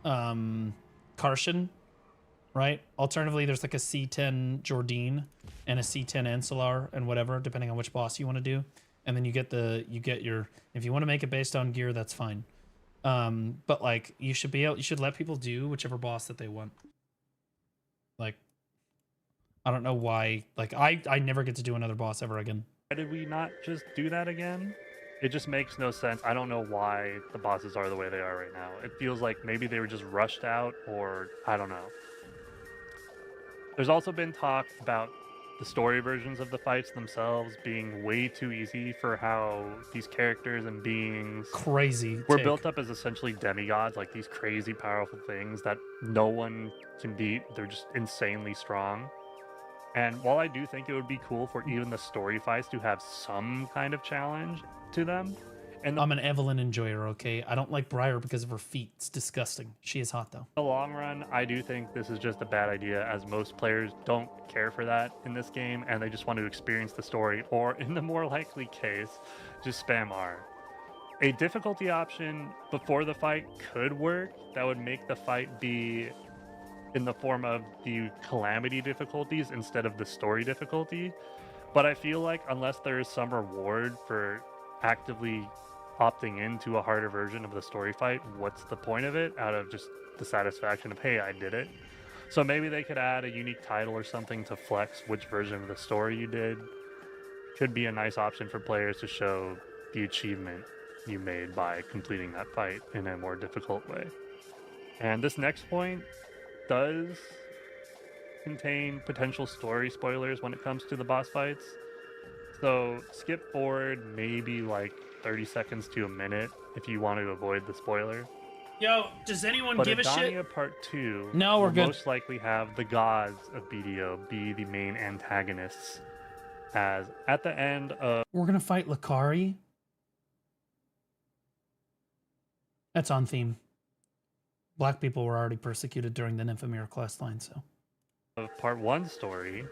Karshan, right? Alternatively, there's like a C10 Jordine and a C10 Encelar and whatever, depending on which boss you want to do. And then you get your, if you want to make it based on gear, that's fine. But like you should let people do whichever boss that they want. Like, I don't know why, like I never get to do another boss ever again. Why did we not just do that again? It just makes no sense. I don't know why the bosses are the way they are right now. It feels like maybe they were just rushed out, or I don't know. There's also been talk about the story versions of the fights themselves being way too easy for how these characters and beings were built up as essentially demigods, like these crazy powerful things that no one can beat. They're just insanely strong. And while I do think it would be cool for even the story fights to have some kind of challenge to them, In I'm an Evelyn enjoyer, okay? I don't like Briar because of her feet. It's disgusting. She is hot, though. the long run, I do think this is just a bad idea, as most players don't care for that in this game, and they just want to experience the story, or in the more likely case, just spam R. A difficulty option before the fight could work. That would make the fight be in the form of the calamity difficulties instead of the story difficulty. But I feel like unless there is some reward for actively opting into a harder version of the story fight, what's the point of it out of just the satisfaction of, hey, I did it? So maybe they could add a unique title or something to flex which version of the story you did. Could be a nice option for players to show the achievement you made by completing that fight in a more difficult way. And this next point does contain potential story spoilers when it comes to the boss fights. So skip forward maybe like 30 seconds to a minute if you want to avoid the spoiler. Yo, does anyone But give a shit? Adania Part 2 No, we're will good. most likely have the gods of BDO be the main antagonists, as at the end of... We're gonna fight Lakari? That's on theme. Black people were already persecuted during the Nymphomere questline, so... Of Part 1 story,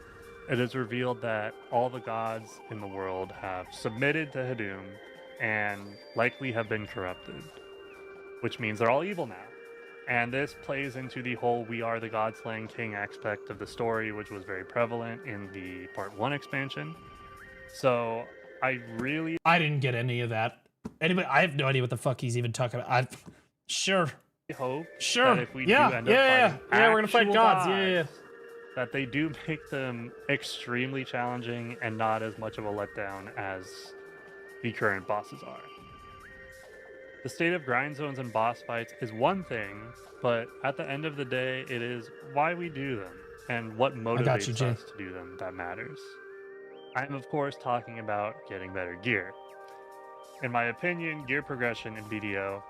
it is revealed that all the gods in the world have submitted to Hadum and likely have been corrupted, which means they're all evil now. And this plays into the whole we are the god slaying king aspect of the story, which was very prevalent in the Part 1 expansion. So I didn't get any of that. Anybody? I have no idea what the fuck he's even talking about. Sure. hope Sure. that if we Yeah, do end yeah, up fighting yeah, we're gonna fight actual gods. Yeah. that they do make them extremely challenging and not as much of a letdown as the current bosses are. The state of grind zones and boss fights is one thing, but at the end of the day, it is why we do them and what motivates you, Jay. us to do them that matters. I'm of course talking about getting better gear. In my opinion, gear progression in BDO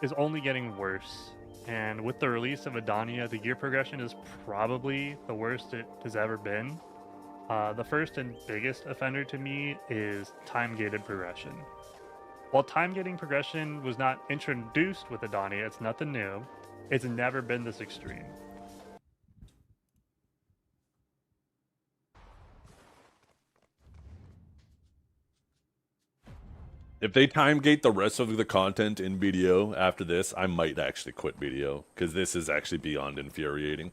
is only getting worse, and with the release of Adania, the gear progression is probably the worst it has ever been. The first and biggest offender to me is time-gated progression. While time-gating progression was not introduced with Adania, it's nothing new, it's never been this extreme. If they time gate the rest of the content in BDO after this, I might actually quit BDO, because this is actually beyond infuriating.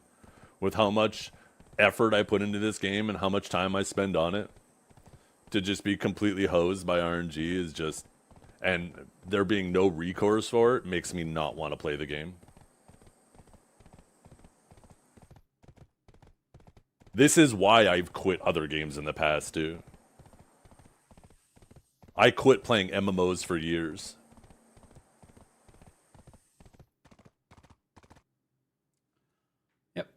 With how much effort I put into this game and how much time I spend on it, to just be completely hosed by RNG is just... And there being no recourse for it makes me not want to play the game. This is why I've quit other games in the past, too. I quit playing MMOs for years. Yep.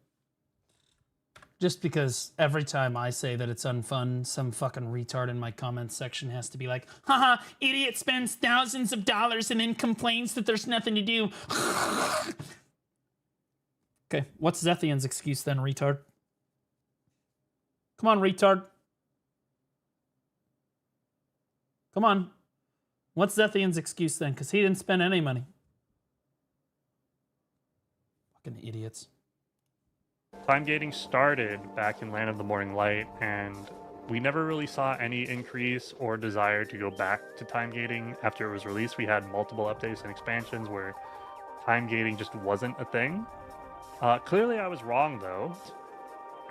Just because every time I say that it's unfun, some fucking retard in my comments section has to be like, haha, idiot spends thousands of dollars and then complains that there's nothing to do. Okay, what's Zethian's excuse then, retard? Come on, retard. Come on. What's Zethian's excuse then? Because he didn't spend any money. Fucking idiots. Time gating started back in Land of the Morning Light, and we never really saw any increase or desire to go back to time gating after it was released. We had multiple updates and expansions where time gating just wasn't a thing. Clearly I was wrong though,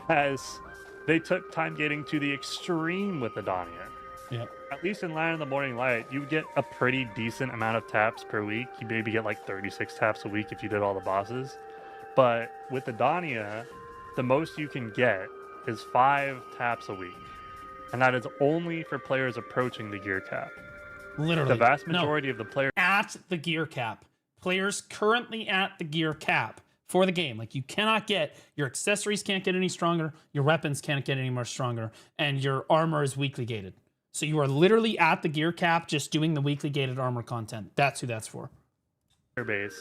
as they took time gating to the extreme with Adania. Yep. At least in Land of the Morning Light, you would get a pretty decent amount of taps per week. You maybe get like 36 taps a week if you did all the bosses. But with Adania, the most you can get is 5 taps a week. And that is only for players approaching the gear cap. Literally. The vast majority of the players... At the gear cap. Players currently at the gear cap for the game. Like, you cannot get... Your accessories can't get any stronger, your weapons can't get any more stronger, and your armor is weakly gated. So you are literally at the gear cap just doing the weekly gated armor content. That's who that's for. Base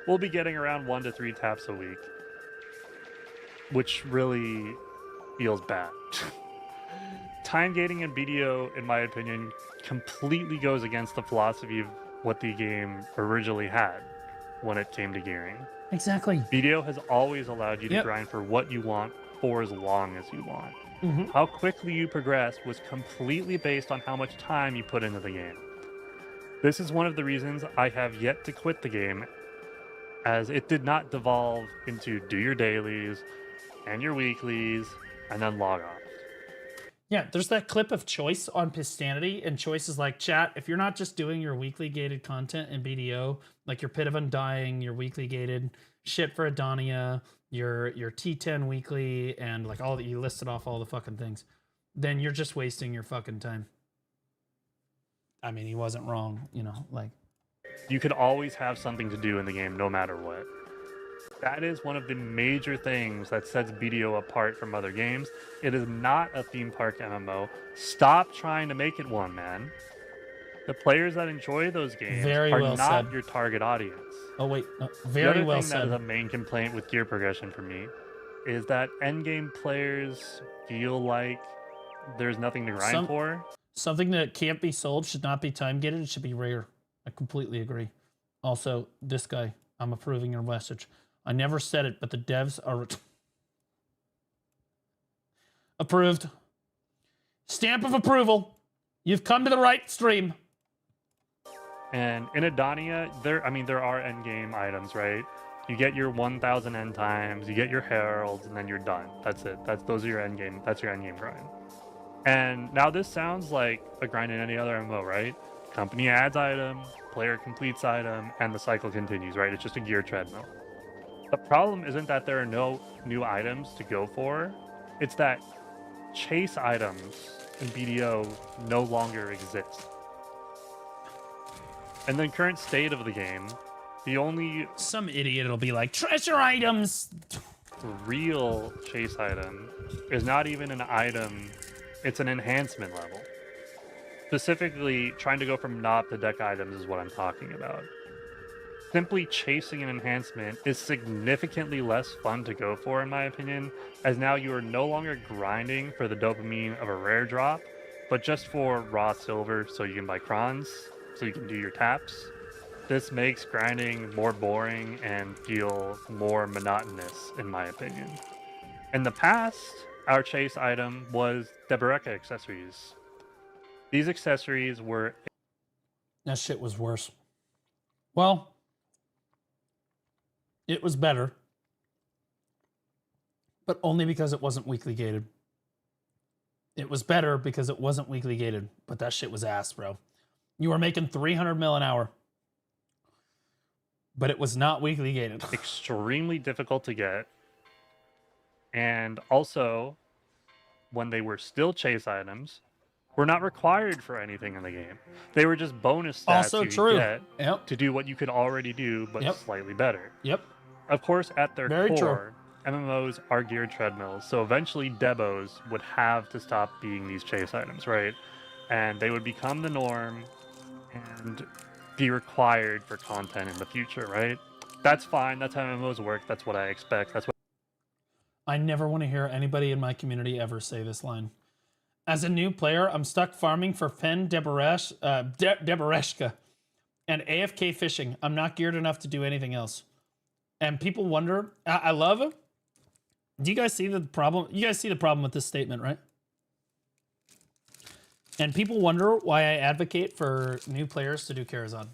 will be getting around 1 to 3 taps a week, which really feels bad. Time gating in BDO, in my opinion, completely goes against the philosophy of what the game originally had when it came to gearing. Exactly. BDO has always allowed you to Yep. grind for what you want for as long as you want. How quickly you progress was completely based on how much time you put into the game. This is one of the reasons I have yet to quit the game, as it did not devolve into do your dailies and your weeklies and then log off. Yeah, there's that clip of Choice on Pistanity, and Choice is like, chat, if you're not just doing your weekly gated content in BDO, like your Pit of Undying, your weekly gated shit for Adonia, your T10 weekly, and like all that, you listed off all the fucking things, then you're just wasting your fucking time. I mean, he wasn't wrong, you know, like. You could always have something to do in the game no matter what. That is one of the major things that sets BDO apart from other games. It is not a theme park MMO. Stop trying to make it one, man. The players that enjoy those games Very are well not said. your target audience. Oh wait, no, The very other well thing that said. is a main complaint with gear progression for me is that endgame players feel like there's nothing to grind for. Something that can't be sold should not be time gated. It should be rare. I completely agree. Also, this guy, I'm approving your message. I never said it, but the devs are approved. Stamp of approval. You've come to the right stream. And in Adonia, there are endgame items, right? You get your 1,000 end times, you get your heralds, and then you're done. That's it. Those are your endgame. That's your endgame grind. And now this sounds like a grind in any other MMO, right? Company adds item, player completes item, and the cycle continues, right? It's just a gear treadmill. The problem isn't that there are no new items to go for. It's that chase items in BDO no longer exist. In the current state of the game, the only... Some idiot will be like, treasure items! Real chase item is not even an item, it's an enhancement level. Specifically, trying to go from knob to deck items is what I'm talking about. Simply chasing an enhancement is significantly less fun to go for, in my opinion, as now you are no longer grinding for the dopamine of a rare drop, but just for raw silver so you can buy crons, so you can do your taps. This makes grinding more boring and feel more monotonous, in my opinion. In the past, our chase item was Deboreka accessories. These accessories were... That shit was worse. Well, it was better, but only because it wasn't weekly gated. It was better because it wasn't weekly gated, but that shit was ass, bro. You were making 300 mil an hour, but it was not weekly gated. Extremely difficult to get. And also, when they were still chase items, were not required for anything in the game. They were just bonus stats Also you true. get to do what you could already do, but slightly better. Yep. Of course, at their Very core, MMOs are geared treadmills, so eventually Debos would have to stop being these chase items, right? And they would become the norm and be required for content in the future, right? That's fine. That's how MMOs work. That's what I expect. That's what I never want to hear anybody in my community ever say this line. As a new player, I'm stuck farming for Fen Deboreshka and AFK fishing. I'm not geared enough to do anything else. And people wonder, I love it. Do you guys see the problem? You guys see the problem with this statement, right? And people wonder why I advocate for new players to do Karazhan.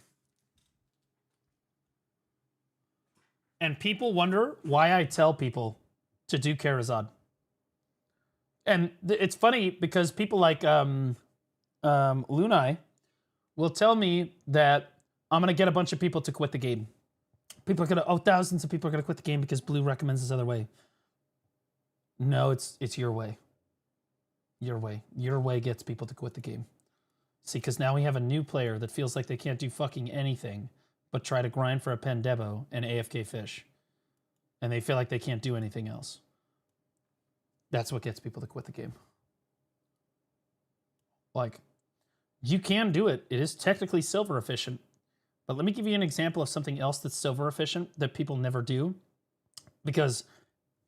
And people wonder why I tell people to do Karazhan. And it's funny because people like Lunai will tell me that I'm going to get a bunch of people to quit the game. People are going to, thousands of people are going to quit the game because Blue recommends this other way. No, it's your way. Your way. Your way gets people to quit the game. See, because now we have a new player that feels like they can't do fucking anything but try to grind for a pen debo and AFK fish. And they feel like they can't do anything else. That's what gets people to quit the game. Like, you can do it. It is technically silver efficient. But let me give you an example of something else that's silver efficient that people never do. Because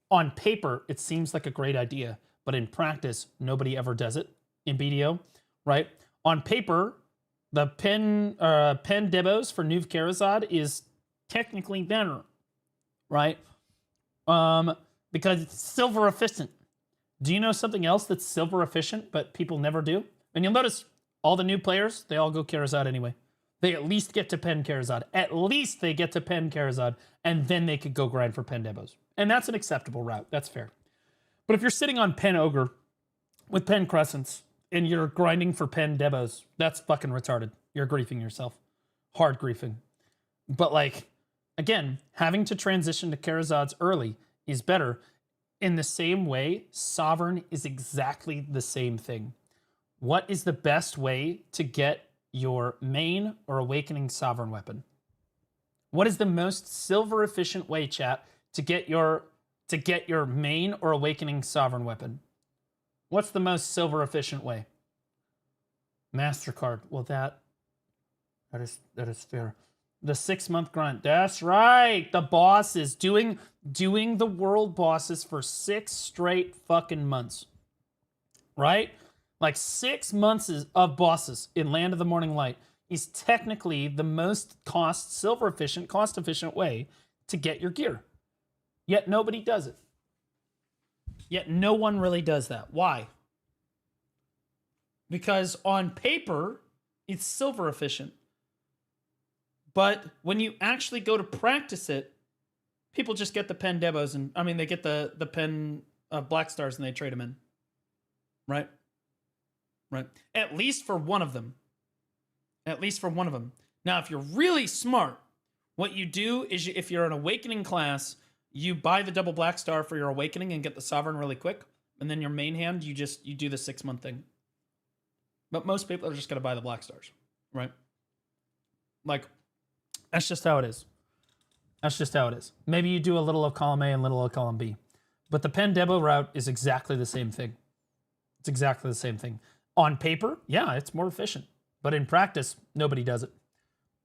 on paper, it seems like a great idea. but in practice, nobody ever does it in BDO, right? On paper, the pen debos for Nuv Karazad is technically better, right? Because it's silver efficient. Do you know something else that's silver efficient, but people never do? And you'll notice all the new players, they all go Karazad anyway. They at least get to pen Karazad. At least they get to pen Karazad, and then they could go grind for pen debos. And that's an acceptable route. That's fair. But if you're sitting on pen Ogre with pen Crescents and you're grinding for pen debos, that's fucking retarded. You're griefing yourself. Hard griefing. But like, again, having to transition to Karazads early is better. In the same way, Sovereign is exactly the same thing. What is the best way to get your main or Awakening Sovereign weapon? What is the most silver efficient way, chat, to get your main or Awakening Sovereign weapon? What's the most silver efficient way? MasterCard. Well, that is fair. The 6-month grind. That's right. The bosses doing the world bosses for 6 straight fucking months. Right? Like 6 months of bosses in Land of the Morning Light is technically the most cost efficient way to get your gear. Yet nobody does it. Yet no one really does that. Why? Because on paper, it's silver efficient. But when you actually go to practice it, people just get the pen debos and they get the pen black stars and they trade them in. Right? Right. At least for one of them. At least for one of them. Now, if you're really smart, what you do is if you're an Awakening class, you buy the double black star for your Awakening and get the Sovereign really quick. And then your main hand, you do the 6-month thing. But most people are just going to buy the black stars. Right? Like, that's just how it is. That's just how it is. Maybe you do a little of column A and little of column B. But the pen debo route is exactly the same thing. It's exactly the same thing. On paper, yeah, it's more efficient. But in practice, nobody does it.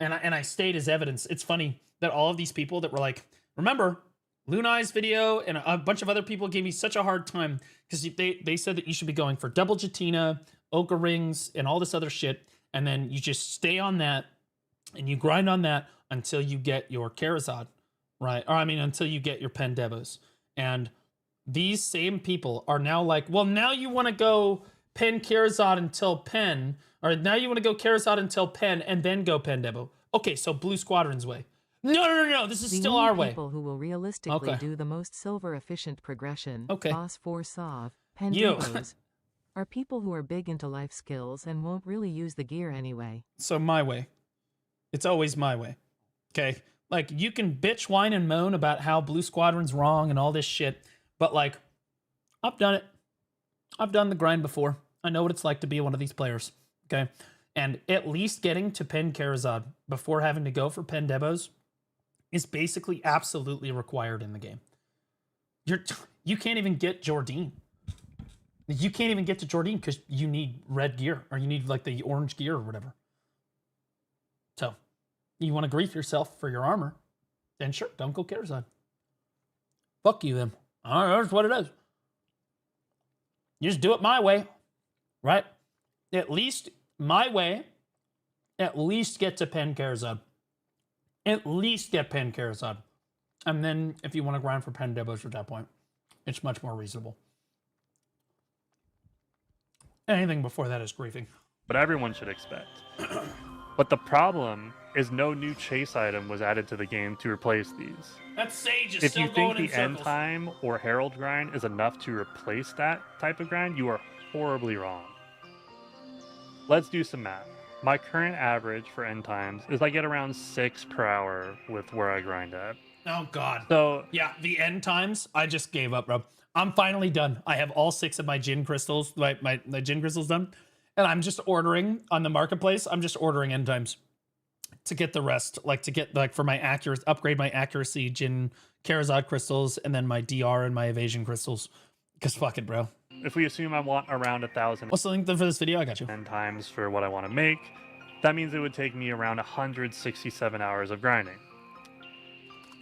And I state as evidence. It's funny that all of these people that were like, remember, Lunai's video and a bunch of other people gave me such a hard time because they said that you should be going for double Jatina, Ochre Rings, and all this other shit. And then you just stay on that and you grind on that until you get your Karazad, right? Or until you get your pen debos. And these same people are now like, well, now you want to go pen Karazad until pen, or now you want to go Karazad until pen and then go pen debo. Okay, so Blue Squadron's way. No. This is still our way. The people who will realistically do the most silver efficient progression, Boss 4 Sov, pen debos, are people who are big into life skills and won't really use the gear anyway. So my way. It's always my way. Okay? Like, you can bitch, whine, and moan about how Blue Squadron's wrong and all this shit, but like, I've done it. I've done the grind before. I know what it's like to be one of these players. Okay? And at least getting to pen Karazad before having to go for pen debos is basically absolutely required in the game. You can't even get Jordine. You can't even get to Jordine because you need red gear, or you need like the orange gear or whatever. So, you want to grief yourself for your armor, then sure, don't go Karazad. Fuck you then. All right, that's what it is. You just do it my way, right? At least my way, at least get to pen Karazad. At least get pen Karazad. And then if you want to grind for pen debos at that point, it's much more reasonable. Anything before that is griefing. But everyone should expect. But the problem is no new chase item was added to the game to replace these. That Sage is if still you think going in the end circles. time or Herald grind is enough to replace that type of grind, you are horribly wrong. Let's do some math. My current average for end times is I get around 6 per hour with where I grind at. Oh God. So yeah, the end times, I just gave up, bro. I'm finally done. I have all 6 of my Jin crystals, my Jin crystals done. And I'm just ordering on the marketplace. I'm just ordering end times to get the rest, like to get like for my upgrade my accuracy Jin Karazad crystals, and then my DR and my evasion crystals. Because fuck it, bro. If we assume I want around 1,000 what's the link for this video? I got you. end times for what I want to make, that means it would take me around 167 hours of grinding.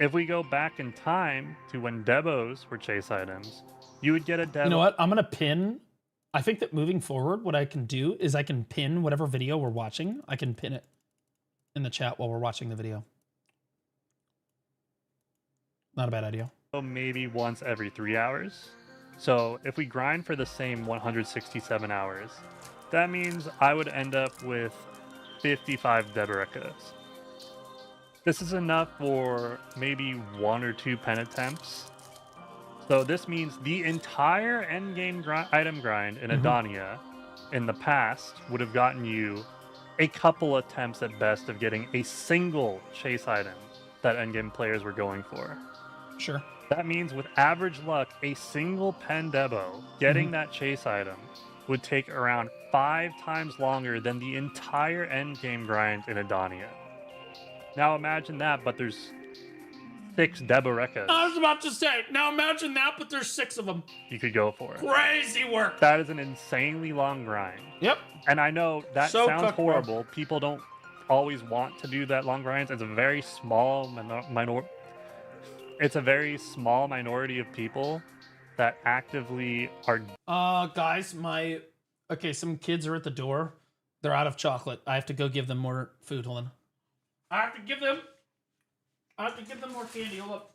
If we go back in time to when debos were chase items, You would get a demo. You know what? I'm gonna pin. I think that moving forward, what I can do is I can pin whatever video we're watching. I can pin it in the chat while we're watching the video. Not a bad idea. Maybe once every 3 hours. So if we grind for the same 167 hours, that means I would end up with 55 Deberekas. This is enough for maybe 1 or 2 pen attempts. So this means the entire endgame item grind in Adania in the past would have gotten you a couple attempts at best of getting a single chase item that endgame players were going for. Sure. That means with average luck, a single pen debo getting that chase item would take around 5 times longer than the entire endgame grind in Adania. Now imagine that, but there's 6 Deberekas I was about to say, now imagine that, but there's 6 of them. you could go for. Crazy work. That is an insanely long grind. Yep. And I know that So sounds cooked, bro. horrible. People don't always want to do that long grind. It's a very small It's a very small minority of people that actively are. Guys, some kids are at the door. They're out of chocolate. I have to go give them more food. Hold on. I have to give them more candy. Hold up.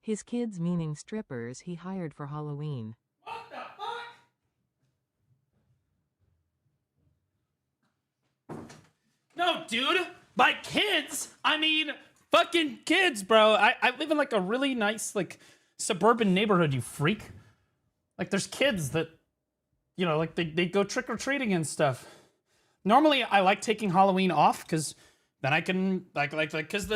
His kids, meaning strippers, he hired for Halloween. No, dude. By kids, I mean fucking kids, bro. I live in like a really nice, like, suburban neighborhood, you freak. Like, there's kids that, you know, like, they go trick-or-treating and stuff. Normally, I like taking Halloween off, because then I can, because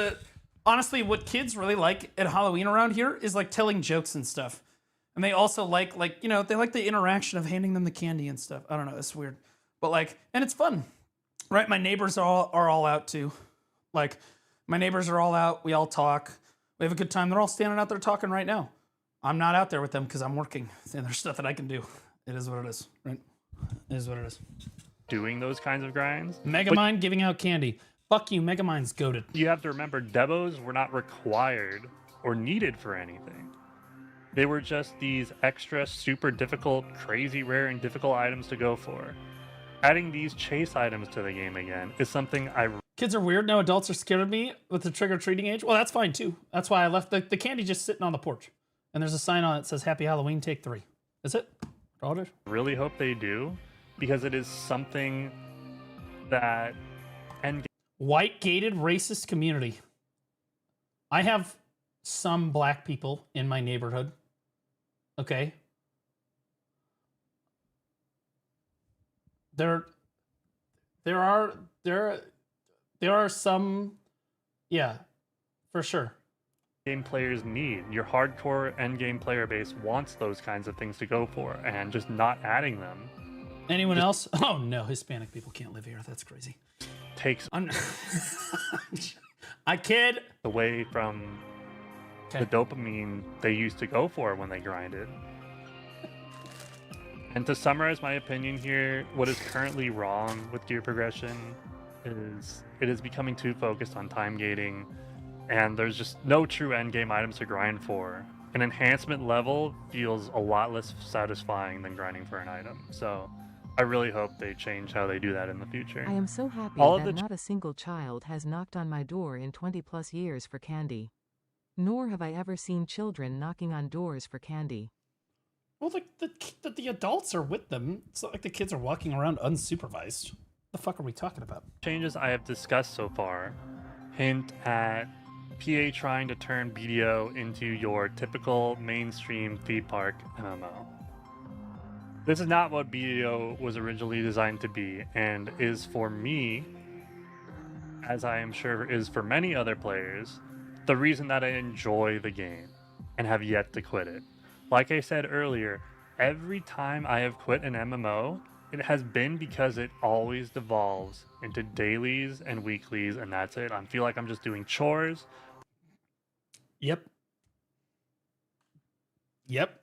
honestly, what kids really like at Halloween around here is, like, telling jokes and stuff. And they also like, you know, they like the interaction of handing them the candy and stuff. I don't know, it's weird. But, like, and it's fun. Right, my neighbors are all out too. Like, my neighbors are all out. We all talk. We have a good time. They're all standing out there talking right now. I'm not out there with them because I'm working. And there's stuff that I can do. It is what it is, right? It is what it is. Doing those kinds of grinds. Megamind giving out candy. Fuck you, Megamind's goated. You have to remember, debos were not required or needed for anything. They were just these extra, super difficult, crazy rare, and difficult items to go for. Adding these chase items to the game again is something I... Kids are weird. Now adults are scared of me with the trick-or-treating age. Well, that's fine too. That's why I left the candy just sitting on the porch. And there's a sign on it that says, Happy Halloween, take 3. That's it. That's it. really hope they do, because it is something that... White gated racist community. I have some black people in my neighborhood. Okay. There are some, yeah, for sure. Game players need. Your hardcore endgame player base wants those kinds of things to go for, and just not adding them. Anyone else? Oh no, Hispanic people can't live here. That's crazy. Takes I kid. Away from the dopamine they used to go for when they grinded. And to summarize my opinion here, what is currently wrong with gear progression is it is becoming too focused on time gating, and there's just no true endgame items to grind for. An enhancement level feels a lot less satisfying than grinding for an item. So I really hope they change how they do that in the future. I am so happy that not a single child has knocked on my door in 20+ years for candy. Nor have I ever seen children knocking on doors for candy. Well, the adults are with them. It's not like the kids are walking around unsupervised. The fuck are we talking about? Changes I have discussed so far hint at PA trying to turn BDO into your typical mainstream theme park MMO. This is not what BDO was originally designed to be, and is for me, as I am sure is for many other players, the reason that I enjoy the game and have yet to quit it. Like I said earlier, every time I have quit an MMO, it has been because it always devolves into dailies and weeklies, and that's it. I feel like I'm just doing chores. Yep. Yep.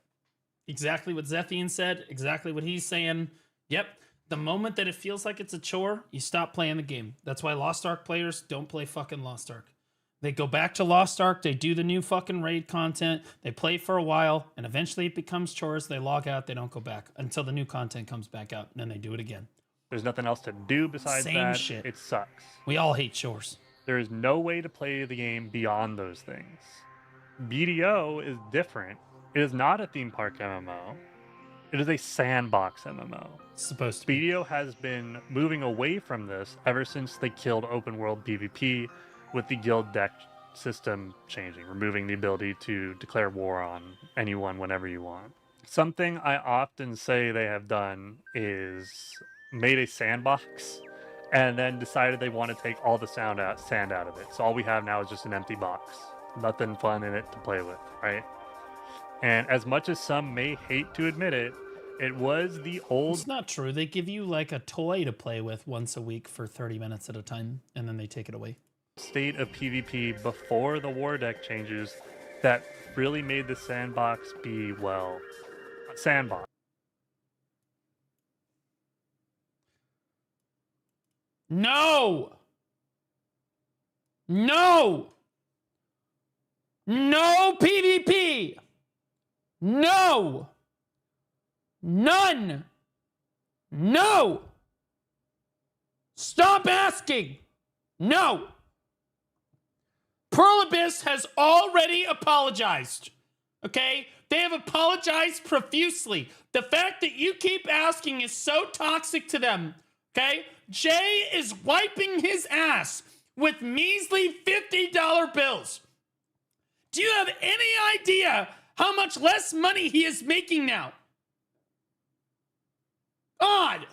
Exactly what Zethian said. Exactly what he's saying. Yep. The moment that it feels like it's a chore, you stop playing the game. That's why Lost Ark players don't play fucking Lost Ark. They go back to Lost Ark, they do the new fucking raid content, they play for a while, and eventually it becomes chores. They log out, they don't go back until the new content comes back out, and then they do it again. There's nothing else to do besides Same that. shit. It sucks. We all hate chores. There is no way to play the game beyond those things. BDO is different. It is not a theme park MMO. It is a sandbox MMO. It's supposed to be. BDO has been moving away from this ever since they killed open world PvP with the guild deck system changing, removing the ability to declare war on anyone whenever you want. Something I often say they have done is made a sandbox and then decided they want to take all the sand out of it. So all we have now is just an empty box. Nothing fun in it to play with, right? And as much as some may hate to admit it, it was the old... It's not true. They give you like a toy to play with once a week for 30 minutes at a time, and then they take it away. State of PvP before the war deck changes that really made the sandbox be, well, a sandbox. No! No! No PvP! No! None! No! Stop asking! No! Pearl Abyss has already apologized. Okay? They have apologized profusely. The fact that you keep asking is so toxic to them. Okay? Jay is wiping his ass with measly $50 bills. Do you have any idea how much less money he is making now? God!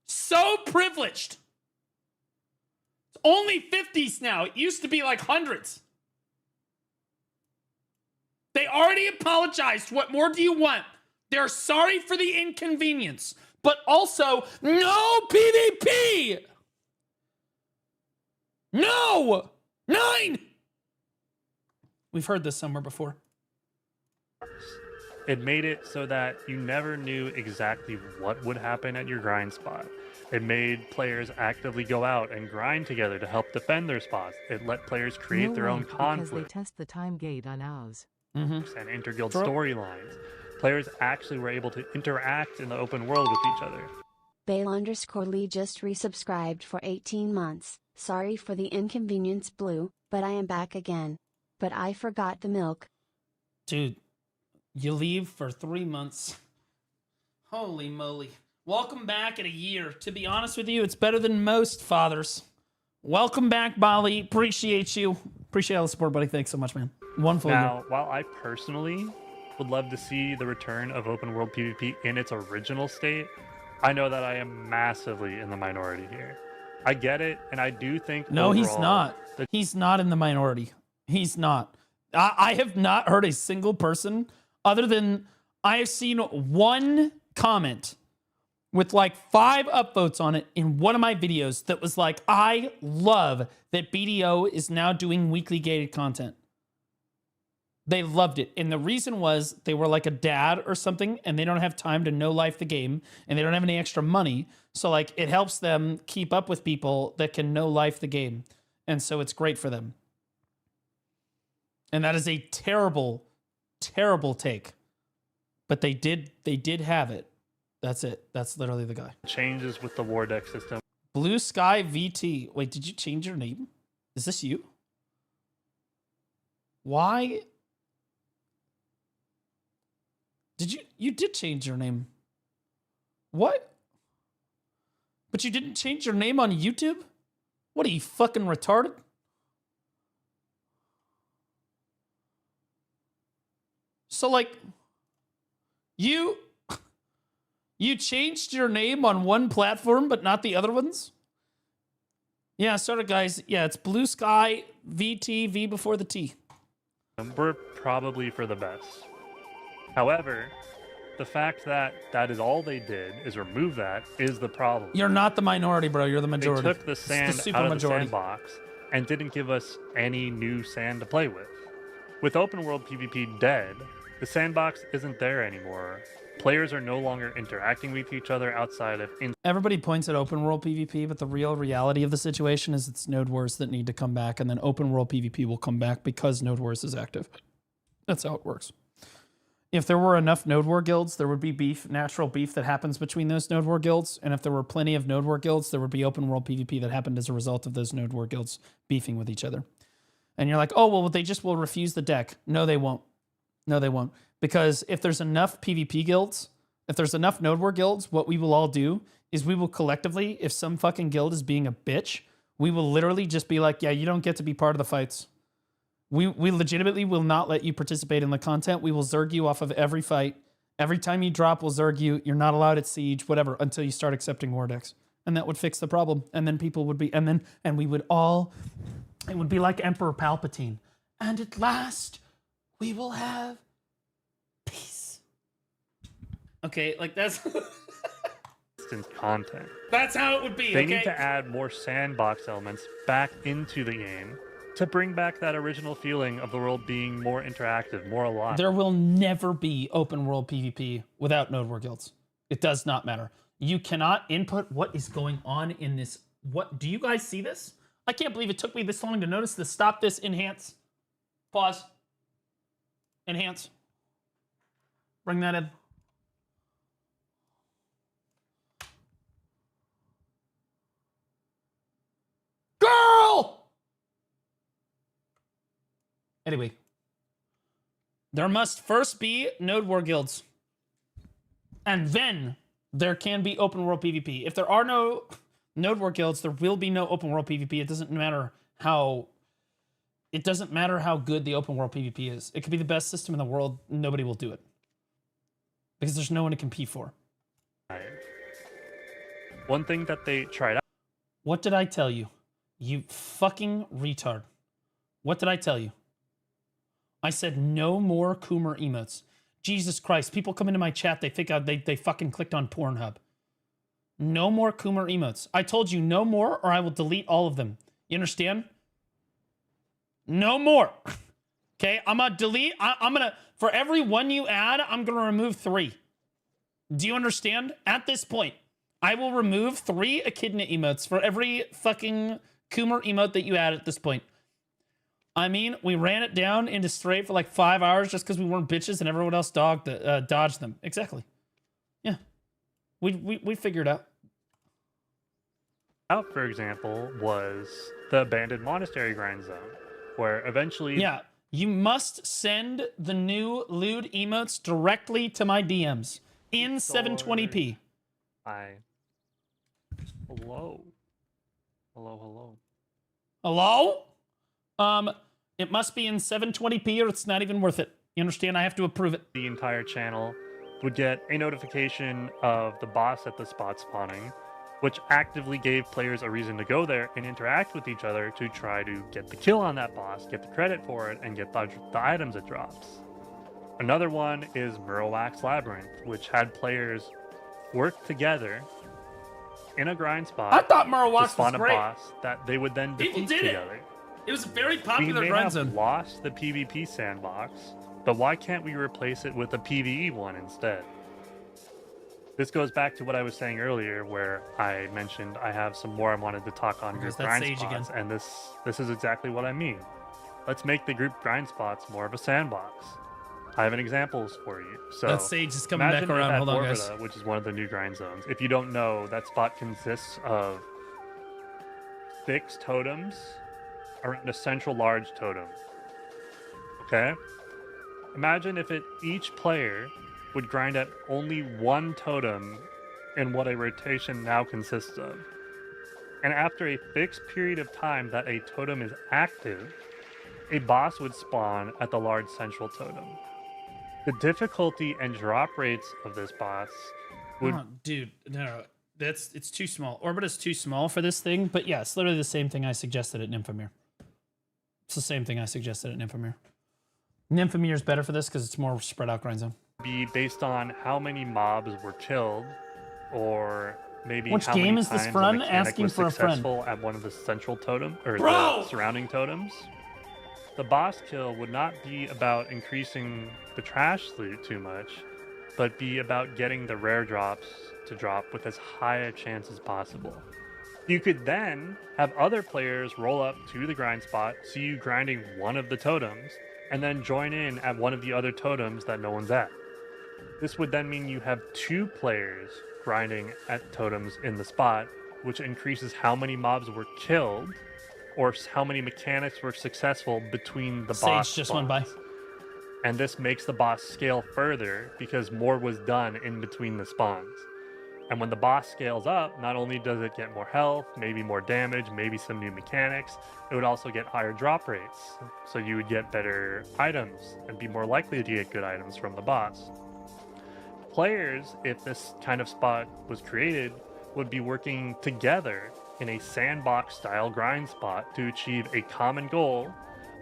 So privileged. It's only 50s now. It used to be like hundreds. They already apologized. What more do you want? They're sorry for the inconvenience, but also no PvP! No! 9! We've heard this somewhere before. It made it so that you never knew exactly what would happen at your grind spot. It made players actively go out and grind together to help defend their spots. It let players create their own conflict. Because they test the time gate on ours. And inter-guild storylines. Players actually were able to interact in the open world with each other. Bale_Lee just resubscribed for 18 months. Sorry for the inconvenience, Blue, but I am back again. But I forgot the milk. Dude, you leave for 3 months. Holy moly. Welcome back in a year. To be honest with you, it's better than most fathers. Welcome back, Bali. Appreciate you. Appreciate all the support, buddy. Thanks so much, man. One full Now, year. while I personally would love to see the return of open world PvP in its original state, I know that I am massively in the minority here. I get it, and I do think No, he's overall, not. He's not in the minority. He's not. I have not heard a single person other than I have seen one comment with like 5 upvotes on it in one of my videos that was like, I love that BDO is now doing weekly gated content. They loved it. And the reason was they were like a dad or something and they don't have time to no life the game and they don't have any extra money. So like it helps them keep up with people that can no life the game. And so it's great for them. And that is a terrible, terrible take. But they did have it. That's it. That's literally the guy. Changes with the war deck system. Blue Sky VT. Wait, did you change your name? Is this you? Why? You did change your name. What? But you didn't change your name on YouTube? What are you, fucking retarded? So, like, you changed your name on one platform, but not the other ones? Yeah, sorry, guys. Yeah, it's Blue Sky, VT, V before the T. We're probably for the best. However, the fact that that is all they did is remove that is the problem. You're not the minority, bro. You're the majority. They took the sand It's the super out of the majority. sandbox and didn't give us any new sand to play with. With open world PvP dead, the sandbox isn't there anymore. Players are no longer interacting with each other outside of... Everybody points at open world PvP, but the real reality of the situation is it's Node Wars that need to come back, and then open world PvP will come back because Node Wars is active. That's how it works. If there were enough Node War guilds, there would be beef, natural beef that happens between those Node War guilds. And if there were plenty of Node War guilds, there would be open world PvP that happened as a result of those Node War guilds beefing with each other. And you're like, oh, well, they just will refuse the deck. No, they won't. No, they won't. Because if there's enough PvP guilds, if there's enough Node War guilds, what we will all do is we will collectively, if some fucking guild is being a bitch, we will literally just be like, yeah, you don't get to be part of the fights. We legitimately will not let you participate in the content. We will zerg you off of every fight. Every time you drop, we'll zerg you. You're not allowed at Siege, whatever, until you start accepting war decks. And that would fix the problem. And then people would be, and we would all, it would be like Emperor Palpatine. And at last, we will have peace. Okay, like that's... content. That's how it would be, They need to add more sandbox elements back into the game to bring back that original feeling of the world being more interactive, more alive. There will never be open world PvP without Node War guilds. It does not matter. You cannot input what is going on in this. What do you guys see this? I can't believe it took me this long to notice this. Stop this. Enhance. Pause. Enhance. Bring that in. Girl! Anyway, there must first be Node War guilds. And then there can be open world PvP. If there are no Node War guilds, there will be no open world PvP. It doesn't matter how good the open world PvP is. It could be the best system in the world. Nobody will do it. Because there's no one to compete for. One thing that they tried out. What did I tell you? You fucking retard. What did I tell you? I said no more Coomer emotes. Jesus Christ, people come into my chat, they think they fucking clicked on Pornhub. No more Coomer emotes. I told you no more or I will delete all of them. You understand? No more. Okay, I'm gonna delete, I'm gonna, for every one you add, I'm gonna remove 3. Do you understand? At this point, I will remove 3 echidna emotes for every fucking Coomer emote that you add at this point. I mean, we ran it down into straight for like 5 hours just because we weren't bitches and everyone else dodged them. Exactly. Yeah. We figured out. Out, for example, was the abandoned monastery grind zone, where eventually... Yeah, you must send the new lewd emotes directly to my DMs in 720p. Hello? Hello? Hello? It must be in 720p or it's not even worth it. You understand? I have to approve it. The entire channel would get a notification of the boss at the spot spawning, which actively gave players a reason to go there and interact with each other to try to get the kill on that boss, get the credit for it, and get the items it drops. Another one is Murlowax Labyrinth, which had players work together in a grind spot. I thought Murlowax to spawn was great. A boss that they would then defeat together. It was a very popular we may grind have zone. Lost the PvP sandbox, but why can't we replace it with a PvE one instead? This goes back to what I was saying earlier, where I mentioned I have some more I wanted to talk on group grind spots, and this is exactly what I mean. Let's make the group grind spots more of a sandbox. I have an examples for you. So that Sage is coming back around. Hold on, guys. Which is one of the new grind zones. If you don't know, that spot consists of 6 totems around a central large totem. Okay? Imagine if each player would grind at only one totem in what a rotation now consists of. And after a fixed period of time that a totem is active, a boss would spawn at the large central totem. The difficulty and drop rates of this boss would... Oh, dude, no, it's too small. Orbit is too small for this thing, but yeah, it's literally the same thing I suggested at Nymphomere. It's the same thing I suggested at Nymphomere. Nymphomere is better for this because it's more spread out grind zone. Be based on how many mobs were killed, or maybe Which how game many is this times friend? a mechanic Asking was for a friend. successful at one of the central totem or Bro! the surrounding totems. The boss kill would not be about increasing the trash loot too much, but be about getting the rare drops to drop with as high a chance as possible. You could then have other players roll up to the grind spot, see you grinding one of the totems, and then join in at one of the other totems that no one's at. This would then mean you have 2 players grinding at totems in the spot, which increases how many mobs were killed or how many mechanics were successful between the boss Sage just went by. spawns. And this makes the boss scale further because more was done in between the spawns. And when the boss scales up, not only does it get more health, maybe more damage, maybe some new mechanics, it would also get higher drop rates. So you would get better items and be more likely to get good items from the boss. Players, if this kind of spot was created, would be working together in a sandbox style grind spot to achieve a common goal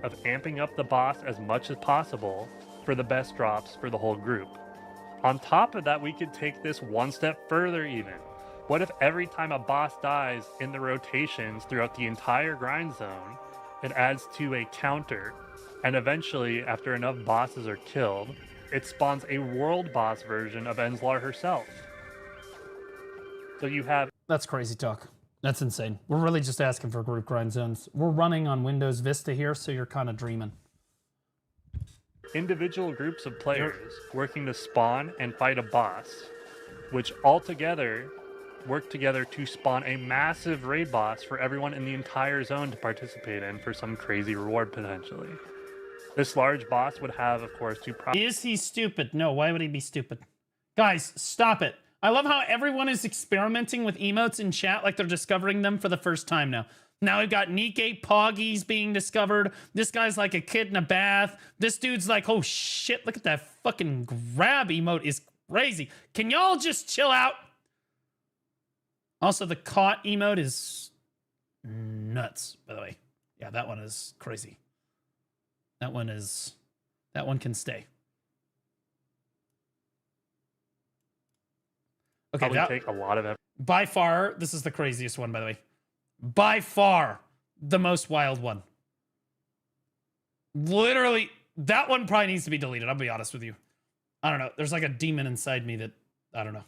of amping up the boss as much as possible for the best drops for the whole group. On top of that, we could take this one step further even. What if every time a boss dies in the rotations throughout the entire grind zone, it adds to a counter, and eventually, after enough bosses are killed, it spawns a world boss version of Enslar herself. So you have... That's crazy talk. That's insane. We're really just asking for group grind zones. We're running on Windows Vista here, so you're kind of dreaming. individual groups of players working to spawn and fight a boss, which all together work together to spawn a massive raid boss for everyone in the entire zone to participate in for some crazy reward potentially. This large boss would have, of course, two Is he stupid? No, why would he be stupid? Guys, stop it. I love how everyone is experimenting with emotes in chat like they're discovering them for the first time now. Now we've got Nikkei Poggies being discovered. This guy's like a kid in a bath. This dude's like, oh shit, look at that fucking grab emote is crazy. Can y'all just chill out? Also, the caught emote is nuts, by the way. Yeah, that one is crazy. That one can stay. Okay, probably take a lot of effort. By far, this is the craziest one, by the way. By far, the most wild one. Literally, that one probably needs to be deleted. I'll be honest with you. I don't know. There's like a demon inside me that, I don't know.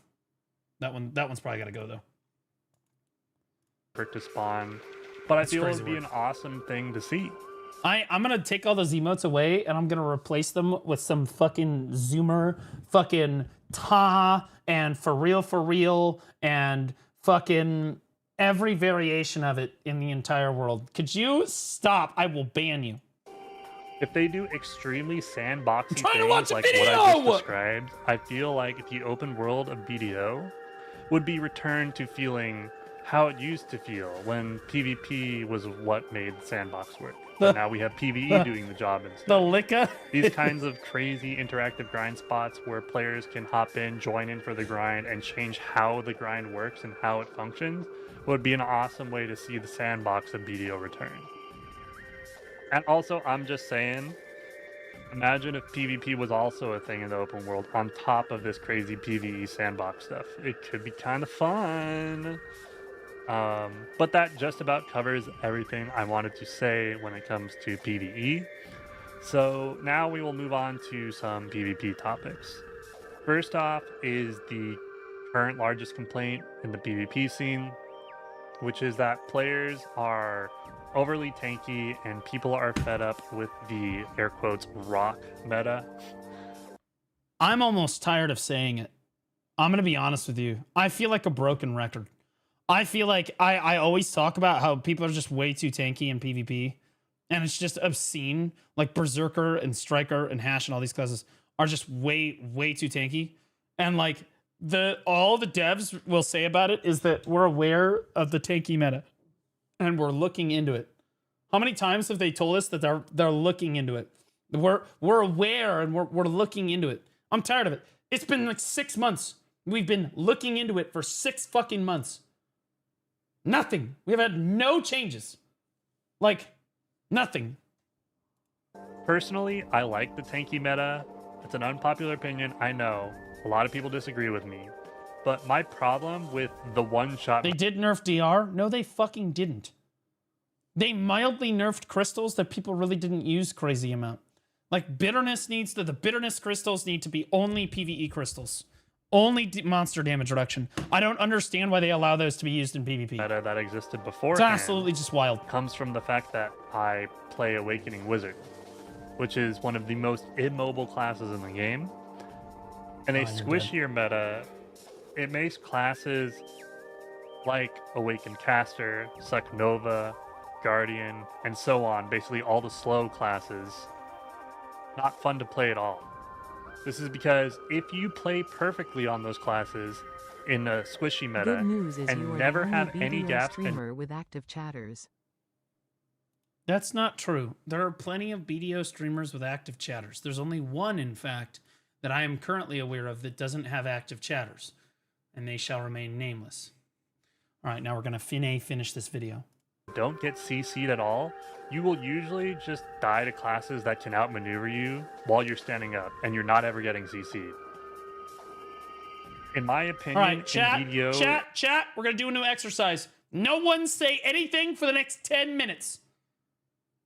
That one's probably got to go, though. To spawn, but That's I feel it crazy would be work. an awesome thing to see. I'm going to take all those emotes away, and I'm going to replace them with some fucking Zoomer, fucking Ta, and for real, and fucking every variation of it in the entire world. Could you stop? I will ban you. If they do extremely sandboxy trying to things watch a like what video! I just described, I feel like the open world of BDO would be returned to feeling how it used to feel when PvP was what made sandbox work. But now we have PvE doing the job instead. The Licka? These kinds of crazy interactive grind spots where players can hop in, join in for the grind, and change how the grind works and how it functions would be an awesome way to see the sandbox of BDO return. And also, I'm just saying, imagine if PvP was also a thing in the open world on top of this crazy PvE sandbox stuff. It could be kind of fun. But that just about covers everything I wanted to say when it comes to PvE. So now we will move on to some PvP topics. First off is the current largest complaint in the PvP scene, which is that players are overly tanky and people are fed up with the air quotes rock meta. I'm almost tired of saying it. I'm going to be honest with you. I feel like a broken record. I feel like I always talk about how people are just way too tanky in PvP. And it's just obscene. Like Berserker and Striker and Hash and all these classes are just way too tanky. And like all the devs will say about it is that we're aware of the tanky meta and we're looking into it. How many times have they told us that they're looking into it? We're aware and we're looking into it. I'm tired of it. It's been like 6 months. We've been looking into it for 6 fucking months. Nothing. We've had no changes. Like, nothing. Personally, I like the tanky meta. It's an unpopular opinion, I know. A lot of people disagree with me. But my problem with the one-shot... They did nerf DR? No, they fucking didn't. They mildly nerfed crystals that people really didn't use crazy amount. Like, the bitterness crystals need to be only PvE crystals. Only monster damage reduction. I don't understand why they allow those to be used in PvP. Meta that existed before. It's absolutely just wild. Comes from the fact that I play Awakening Wizard, which is one of the most immobile classes in the game. And a squishier meta, it makes classes like Awakened Caster, Suck Nova, Guardian, and so on, basically all the slow classes, not fun to play at all. This is because if you play perfectly on those classes in a squishy meta Good news is you and are never the have only any BDO gaps streamer with active chatters. That's not true. There are plenty of BDO streamers with active chatters. There's only one, in fact, that I am currently aware of that doesn't have active chatters, and they shall remain nameless. All right, now we're going to finish this video. Don't get CC'd at all, you will usually just die to classes that can outmaneuver you while you're standing up, and you're not ever getting CC'd. In my opinion, all right, chat, in BDO... chat, we're going to do a new exercise. No one say anything for the next 10 minutes.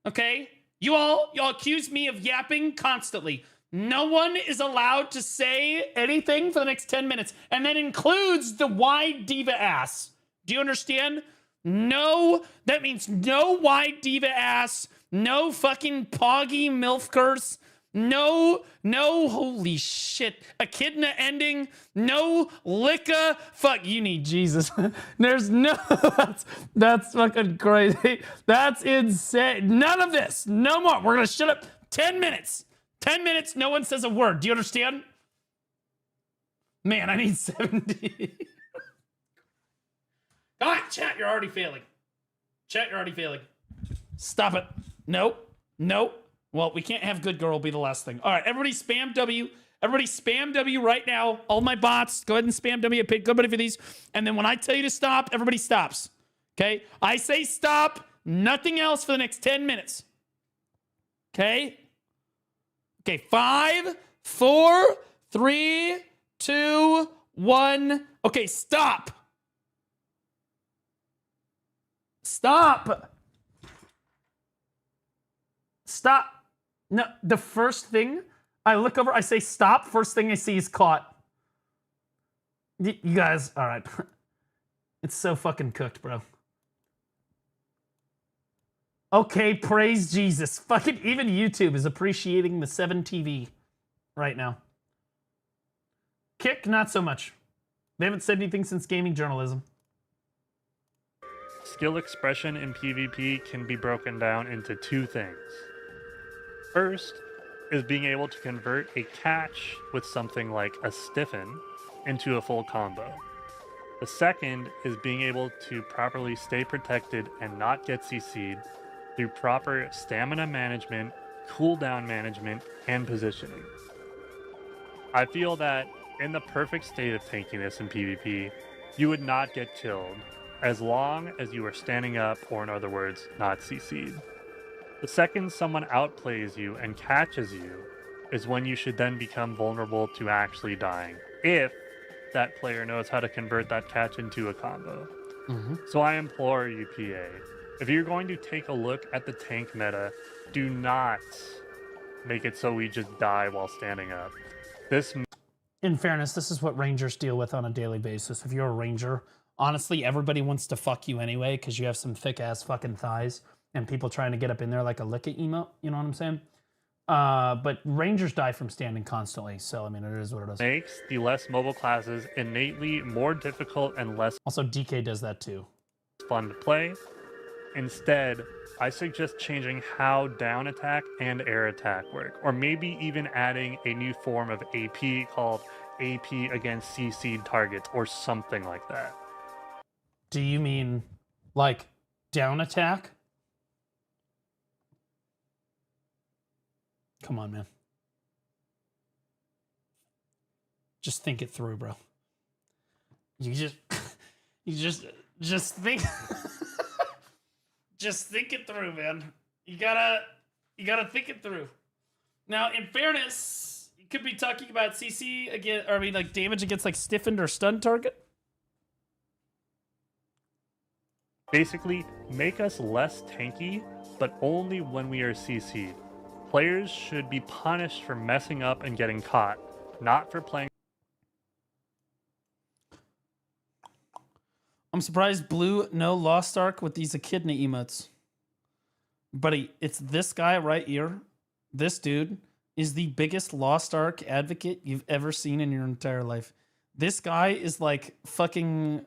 Okay? You all accuse me of yapping constantly. No one is allowed to say anything for the next 10 minutes, and that includes the wide diva ass. Do you understand? No, that means no wide diva ass, no fucking poggy milf curse, no, holy shit, echidna ending, no licka, fuck, you need Jesus. There's no, that's fucking crazy. That's insane. None of this, no more. We're gonna shut up 10 minutes. 10 minutes, no one says a word. Do you understand? Man, I need 70. Come on, chat, you're already failing. Chat, you're already failing. Stop it. Nope. Well, we can't have good girl be the last thing. All right, everybody spam W. Everybody spam W right now. All my bots, go ahead and spam W. I paid good money for these. And then when I tell you to stop, everybody stops. Okay? I say stop. Nothing else for the next 10 minutes. Okay? Okay, 5, 4, 3, 2, 1. Okay, stop. Stop. No, the first thing I look over, I say stop. First thing I see is caught. You guys, all right. It's so fucking cooked, bro. Okay, praise Jesus. Fucking even YouTube is appreciating the 7 TV right now. Kick, not so much. They haven't said anything since gaming journalism. Skill expression in PvP can be broken down into 2 things. First is being able to convert a catch with something like a stiffen into a full combo. The second is being able to properly stay protected and not get CC'd through proper stamina management, cooldown management, and positioning. I feel that in the perfect state of tankiness in PvP, you would not get killed as long as you are standing up, or in other words, not CC'd. The second someone outplays you and catches you is when you should then become vulnerable to actually dying, if that player knows how to convert that catch into a combo. So I implore you, PA, if you're going to take a look at the tank meta, do not make it so we just die while standing up. In fairness, this is what rangers deal with on a daily basis. If you're a ranger, honestly, everybody wants to fuck you anyway because you have some thick-ass fucking thighs and people trying to get up in there like a licka emote, you know what I'm saying? But rangers die from standing constantly, so I mean, it is what it is. Makes the less mobile classes innately more difficult and less... Also, DK does that too. ...fun to play. Instead, I suggest changing how down attack and air attack work, or maybe even adding a new form of AP called AP against CC targets or something like that. Do you mean like down attack? Come on, man. Just think it through, bro. You just think just think it through, man. You gotta think it through. Now, in fairness, you could be talking about CC again, or I mean, like damage against like stiffened or stunned target. Basically, make us less tanky, but only when we are CC'd. Players should be punished for messing up and getting caught, not for playing. I'm surprised Blue no Lost Ark with these echidna emotes. Buddy, it's this guy right here. This dude is the biggest Lost Ark advocate you've ever seen in your entire life. This guy is like fucking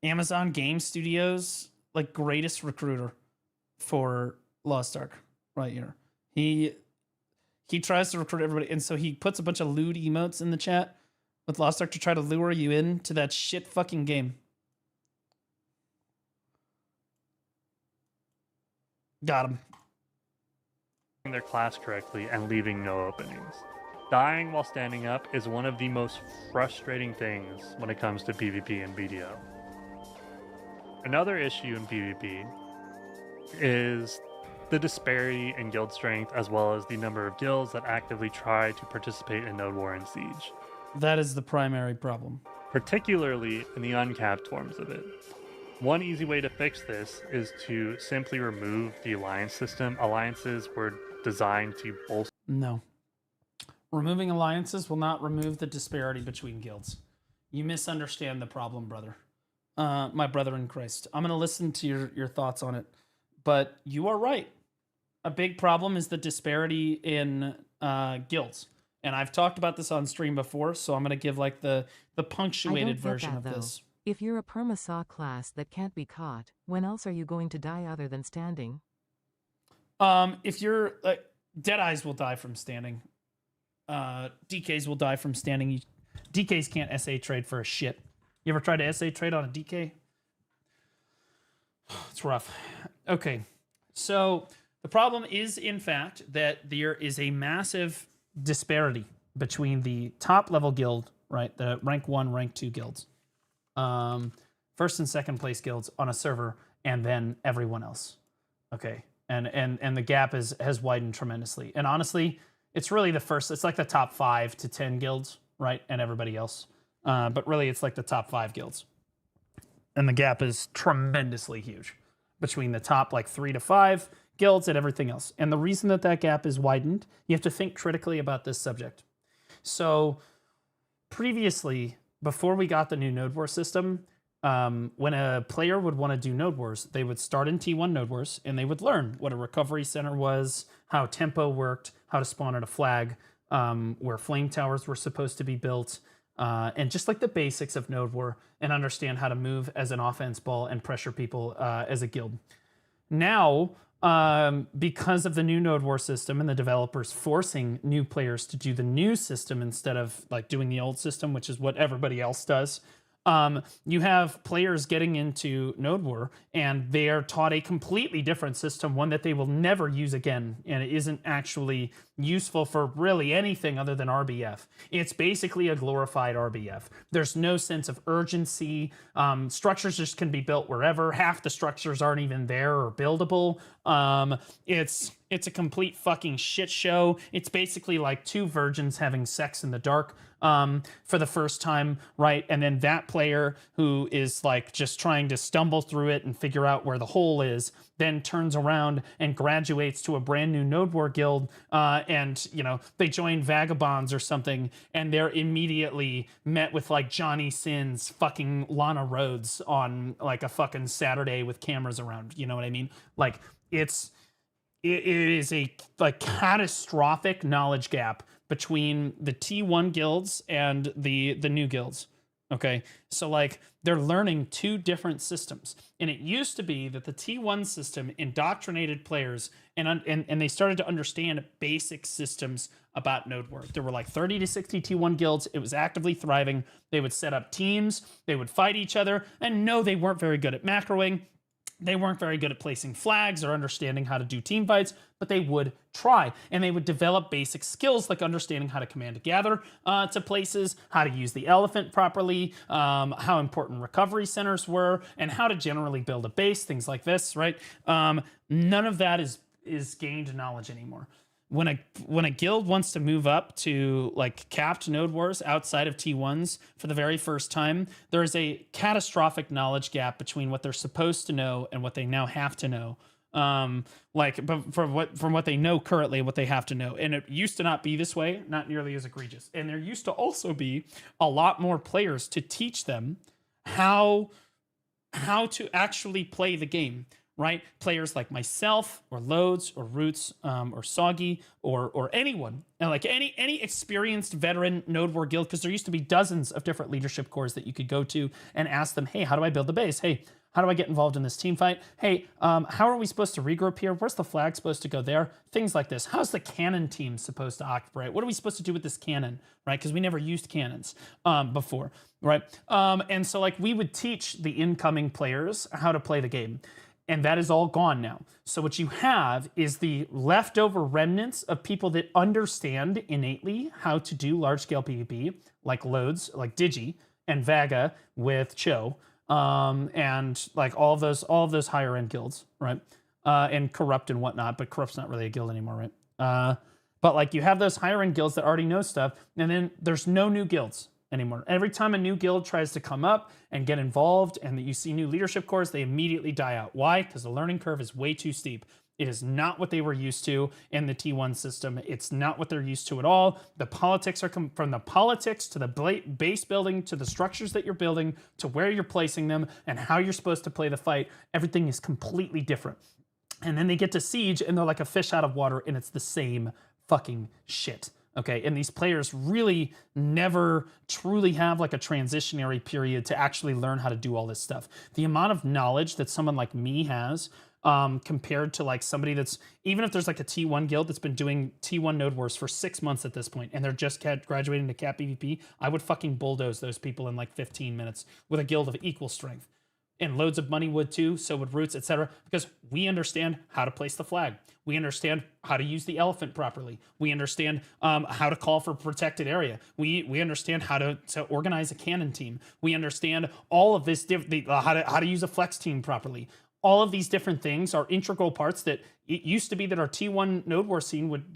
Amazon Game Studios, like greatest recruiter for Lost Ark right here. He tries to recruit everybody, and so he puts a bunch of lewd emotes in the chat with Lost Ark to try to lure you into that shit fucking game. Got him. Their class correctly and leaving no openings. Dying while standing up is one of the most frustrating things when it comes to PvP and BDO. Another issue in PvP is the disparity in guild strength as well as the number of guilds that actively try to participate in Node War and Siege. That is the primary problem. Particularly in the uncapped forms of it. One easy way to fix this is to simply remove the alliance system. Alliances were designed to bolster. No. Removing alliances will not remove the disparity between guilds. You misunderstand the problem, brother. My brother in Christ. I'm going to listen to your thoughts on it. But you are right. A big problem is the disparity in guilds. And I've talked about this on stream before, so I'm going to give like the punctuated version of this. If you're a perma-saw class that can't be caught, when else are you going to die other than standing? If you're like Deadeyes will die from standing. DKs will die from standing. DKs can't SA trade for a shit. You ever tried to SA trade on a DK? It's rough. Okay, so the problem is in fact that there is a massive disparity between the top level guild, right? The rank 1, rank 2 guilds. First and second place guilds on a server, and then everyone else. Okay, and the gap has widened tremendously. And honestly, it's really it's like the top 5 to 10 guilds, right, and everybody else. But really, it's like the top 5 guilds, and the gap is tremendously huge between the top like 3 to 5 guilds and everything else. And the reason that gap is widened, you have to think critically about this subject. So previously, before we got the new Node War system, when a player would want to do Node Wars, they would start in T1 Node Wars, and they would learn what a recovery center was, how tempo worked, how to spawn at a flag, where flame towers were supposed to be built, and just like the basics of Node War, and understand how to move as an offense ball and pressure people as a guild. Now, because of the new Node War system and the developers forcing new players to do the new system instead of like doing the old system, which is what everybody else does, you have players getting into Node War and they are taught a completely different system, one that they will never use again, and it isn't actually useful for really anything other than RBF. It's basically a glorified RBF. There's no sense of urgency. Structures just can be built wherever. Half the structures aren't even there or buildable. It's a complete fucking shit show. It's basically like two virgins having sex in the dark for the first time, right? And then that player who is like just trying to stumble through it and figure out where the hole is, then turns around and graduates to a brand new Node War guild, and you know they join Vagabonds or something, and they're immediately met with like Johnny Sins fucking Lana Rhodes on like a fucking Saturday with cameras around. You know what I mean? Like it is a like catastrophic knowledge gap between the T1 guilds and the new guilds. Okay, so like they're learning two different systems, and it used to be that the T1 system indoctrinated players, and they started to understand basic systems about node work. There were like 30 to 60 T1 guilds. It was actively thriving. They would set up teams. They would fight each other, and no, they weren't very good at macroing. They weren't very good at placing flags or understanding how to do team fights, but they would try. And they would develop basic skills like understanding how to command a gather to places, how to use the elephant properly, how important recovery centers were, and how to generally build a base, things like this, right? None of that is gained knowledge anymore. When a guild wants to move up to like capped node wars outside of T1s for the very first time, there is a catastrophic knowledge gap between what they're supposed to know and what they now have to know. But from what they know currently, what they have to know. And it used to not be this way, not nearly as egregious. And there used to also be a lot more players to teach them how to actually play the game. Right? Players like myself or Loads or Roots or Soggy or anyone, and like any experienced veteran node war guild, because there used to be dozens of different leadership cores that you could go to and ask them, hey, how do I build the base? Hey, how do I get involved in this team fight? Hey, how are we supposed to regroup here? Where's the flag supposed to go there? Things like this. How's the cannon team supposed to operate? What are we supposed to do with this cannon? Right? Because we never used cannons before, right? And so like we would teach the incoming players how to play the game. And that is all gone now. So what you have is the leftover remnants of people that understand innately how to do large-scale PvP, like Loads, like Digi, and Vaga with Cho, and like all of those higher-end guilds, right? And Corrupt and whatnot, but Corrupt's not really a guild anymore, right? But like you have those higher-end guilds that already know stuff, and then there's no new guilds anymore. Every time a new guild tries to come up and get involved and that you see new leadership cores, they immediately die out. Why? Because the learning curve is way too steep. It is not what they were used to in the T1 system. It's not what they're used to at all. The politics are from the politics to the base building to the structures that you're building to where you're placing them and how you're supposed to play the fight. Everything is completely different. And then they get to Siege and they're like a fish out of water and it's the same fucking shit. Okay, and these players really never truly have like a transitionary period to actually learn how to do all this stuff. The amount of knowledge that someone like me has compared to like somebody that's, even if there's like a T1 guild that's been doing T1 node wars for 6 months at this point and they're just graduating to cap PvP, I would fucking bulldoze those people in like 15 minutes with a guild of equal strength. And loads of money would too, so would Roots, etc. Because we understand how to place the flag. We understand how to use the elephant properly. We understand how to call for protected area. We understand how to organize a cannon team. We understand all of this, how to use a flex team properly. All of these different things are integral parts that it used to be that our T1 node war scene would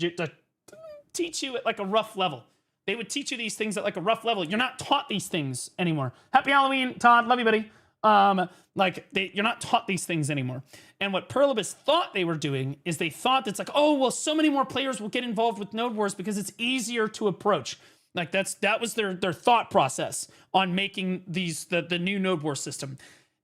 teach you at like a rough level. They would teach you these things at like a rough level. You're not taught these things anymore. Happy Halloween, Todd. Love you, buddy. You're not taught these things anymore. And what Perlibus thought they were doing is they thought that's like, oh, well, so many more players will get involved with node wars because it's easier to approach. Like that was their thought process on making the new node war system.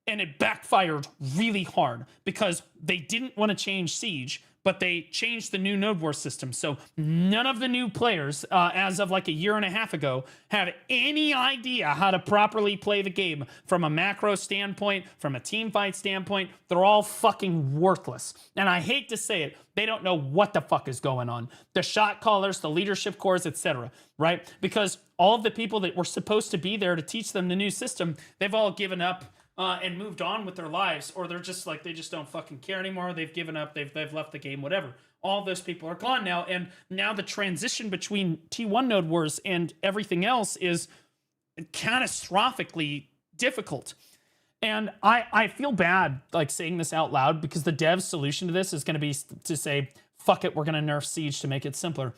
And it backfired really hard because they didn't want to change Siege, but they changed the new node war system. So none of the new players, as of like a year and a half ago, have any idea how to properly play the game from a macro standpoint, from a team fight standpoint. They're all fucking worthless. And I hate to say it, they don't know what the fuck is going on. The shot callers, the leadership cores, etc. Right? Because all of the people that were supposed to be there to teach them the new system, they've all given up. And moved on with their lives, or they're just like, they just don't fucking care anymore. They've given up. They've left the game, whatever. All those people are gone now. And now the transition between T1 node wars and everything else is catastrophically difficult. And I feel bad like saying this out loud because the dev's solution to this is going to be to say, fuck it, we're going to nerf Siege to make it simpler.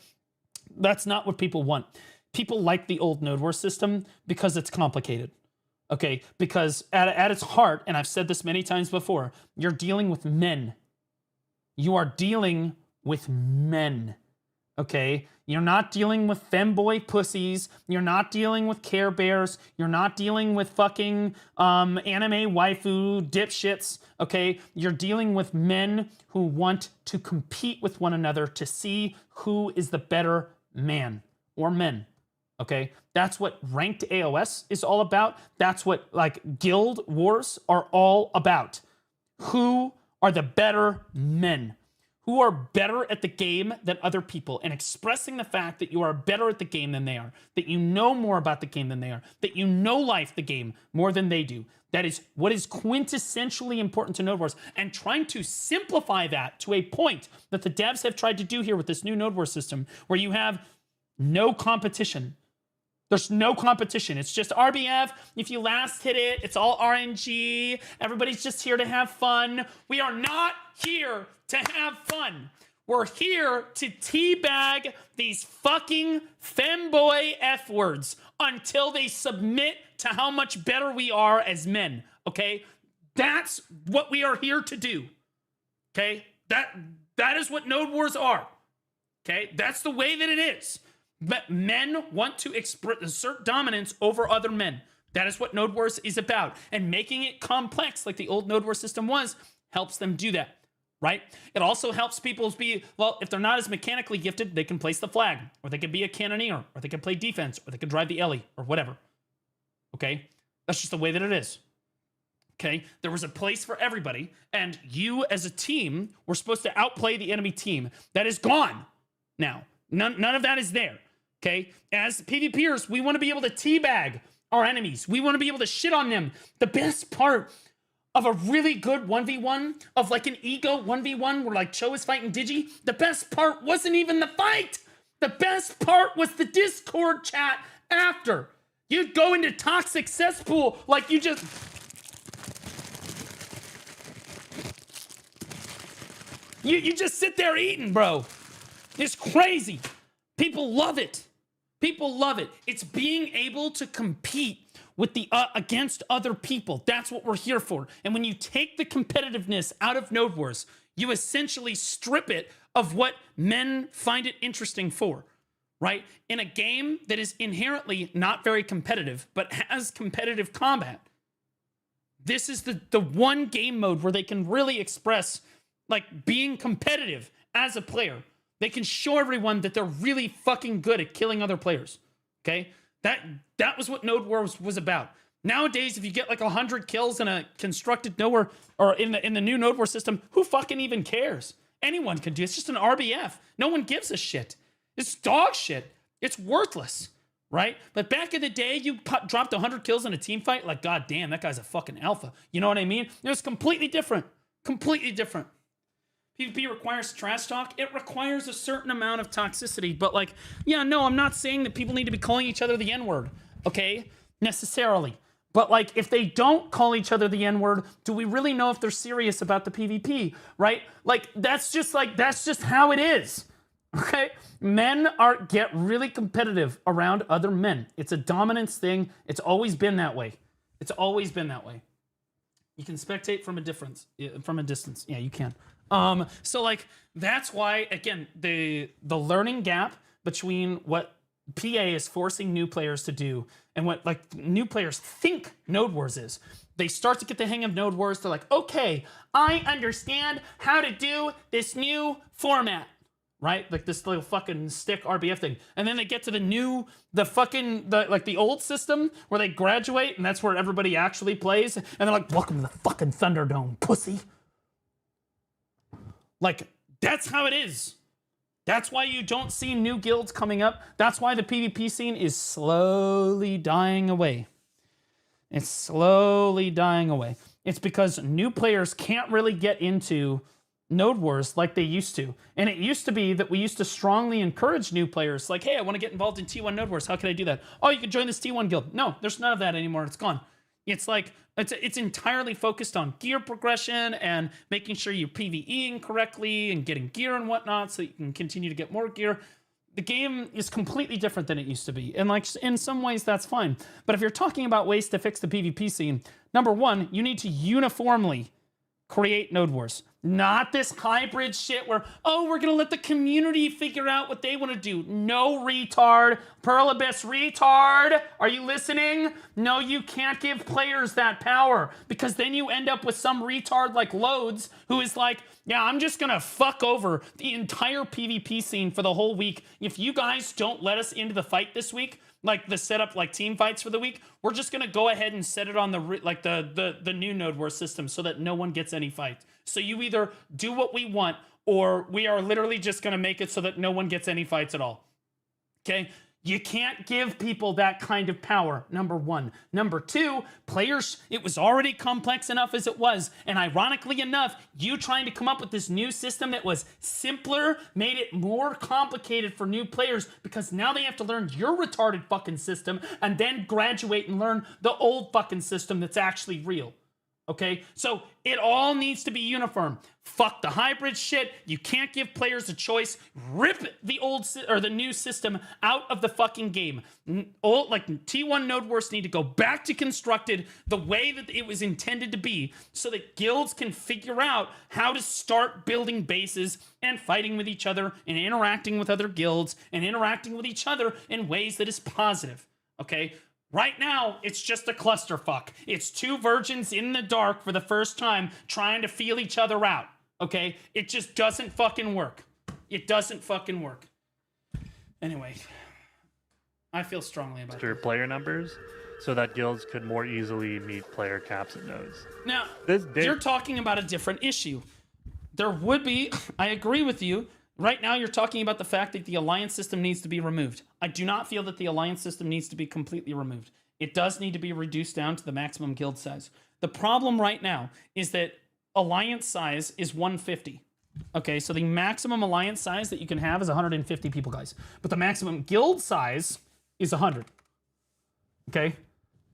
That's not what people want. People like the old node war system because it's complicated. Okay, because at its heart, and I've said this many times before, you're dealing with men. You are dealing with men, okay? You're not dealing with femboy pussies. You're not dealing with Care Bears. You're not dealing with fucking anime waifu dipshits, okay? You're dealing with men who want to compete with one another to see who is the better man or men, Okay, that's what ranked AOS is all about. That's what like guild wars are all about. Who are the better men? Who are better at the game than other people, and expressing the fact that you are better at the game than they are, that you know more about the game than they are, that you know life the game more than they do. That is what is quintessentially important to Node Wars, and trying to simplify that to a point that the devs have tried to do here with this new Node Wars system, where you have no competition. There's no competition. It's just RBF. If you last hit it, it's all RNG. Everybody's just here to have fun. We are not here to have fun. We're here to teabag these fucking femboy F words until they submit to how much better we are as men, okay? That's what we are here to do, okay? That is what Node Wars are, okay? That's the way that it is. But men want to assert dominance over other men. That is what Node Wars is about. And making it complex, like the old Node Wars system was, helps them do that, right? It also helps people be, well, if they're not as mechanically gifted, they can place the flag, or they can be a cannoneer, or they can play defense, or they can drive the Ellie, or whatever. Okay? That's just the way that it is. Okay? There was a place for everybody, and you as a team were supposed to outplay the enemy team. That is gone now. None of that is there. Okay? As PvPers, we want to be able to teabag our enemies. We want to be able to shit on them. The best part of a really good 1v1, of like an ego 1v1 where like Cho is fighting Digi, the best part wasn't even the fight. The best part was the Discord chat after. You'd go into toxic cesspool like you just... You just sit there eating, bro. It's crazy. People love it. People love it. It's being able to compete with the against other people. That's what we're here for. And when you take the competitiveness out of Node Wars, you essentially strip it of what men find it interesting for, right? In a game that is inherently not very competitive, but has competitive combat, this is the one game mode where they can really express like being competitive as a player. They can show everyone that they're really fucking good at killing other players. Okay? That was what Node Wars was about. Nowadays, if you get like 100 kills in a constructed nowhere or in the new Node Wars system, who fucking even cares? Anyone can do it. It's just an RBF. No one gives a shit. It's dog shit. It's worthless, right? But back in the day, you dropped 100 kills in a team fight, like, god damn, that guy's a fucking alpha. You know what I mean? It was completely different. Completely different. PvP requires trash talk. It requires a certain amount of toxicity, but like, yeah, no, I'm not saying that people need to be calling each other the N-word, okay? Necessarily. But like, if they don't call each other the N-word, do we really know if they're serious about the PvP, right? Like, that's just how it is, okay? Men get really competitive around other men. It's a dominance thing. It's always been that way. It's always been that way. You can spectate from a distance. Yeah, you can. So like, that's why, again, the learning gap between what PA is forcing new players to do and what like new players think Node Wars is. They start to get the hang of Node Wars. They're like, okay, I understand how to do this new format, right? Like this little fucking stick RBF thing. And then they get to the old system where they graduate and that's where everybody actually plays. And they're like, welcome to the fucking Thunderdome, pussy. Like, that's how it is. That's why you don't see new guilds coming up. That's why the PvP scene is slowly dying away. It's slowly dying away. It's because new players can't really get into Node Wars like they used to. And it used to be that we used to strongly encourage new players. Like, hey, I want to get involved in T1 Node Wars. How can I do that? Oh, you can join this T1 guild. No, there's none of that anymore. It's gone. It's like, it's entirely focused on gear progression and making sure you're PvEing correctly and getting gear and whatnot so you can continue to get more gear. The game is completely different than it used to be. And like, in some ways, that's fine. But if you're talking about ways to fix the PvP scene, number one, you need to uniformly create Node Wars. Not this hybrid shit where, oh, we're going to let the community figure out what they want to do. No, retard. Pearl Abyss, retard. Are you listening? No, you can't give players that power because then you end up with some retard like Loads who is like, yeah, I'm just going to fuck over the entire PvP scene for the whole week. If you guys don't let us into the fight this week, like the setup, like team fights for the week, we're just gonna go ahead and set it on the the new Node Wars system so that no one gets any fights. So you either do what we want, or we are literally just gonna make it so that no one gets any fights at all. Okay? You can't give people that kind of power, number one. Number two, players, it was already complex enough as it was. And ironically enough, you trying to come up with this new system that was simpler made it more complicated for new players because now they have to learn your retarded fucking system and then graduate and learn the old fucking system that's actually real. Okay, so it all needs to be uniform. Fuck the hybrid shit. You can't give players a choice. Rip the old or the new system out of the fucking game. Like T1 Node Wars need to go back to constructed the way that it was intended to be, so that guilds can figure out how to start building bases and fighting with each other and interacting with other guilds and interacting with each other in ways that is positive. Okay. Right now, it's just a clusterfuck. It's two virgins in the dark for the first time trying to feel each other out, okay? It just doesn't fucking work. It doesn't fucking work. Anyway, I feel strongly about it. Player numbers so that guilds could more easily meet player caps and nodes. Now, you're talking about a different issue. There would be, I agree with you. Right now, you're talking about the fact that the alliance system needs to be removed. I do not feel that the alliance system needs to be completely removed. It does need to be reduced down to the maximum guild size. The problem right now is that alliance size is 150. Okay, so the maximum alliance size that you can have is 150 people, guys. But the maximum guild size is 100. Okay,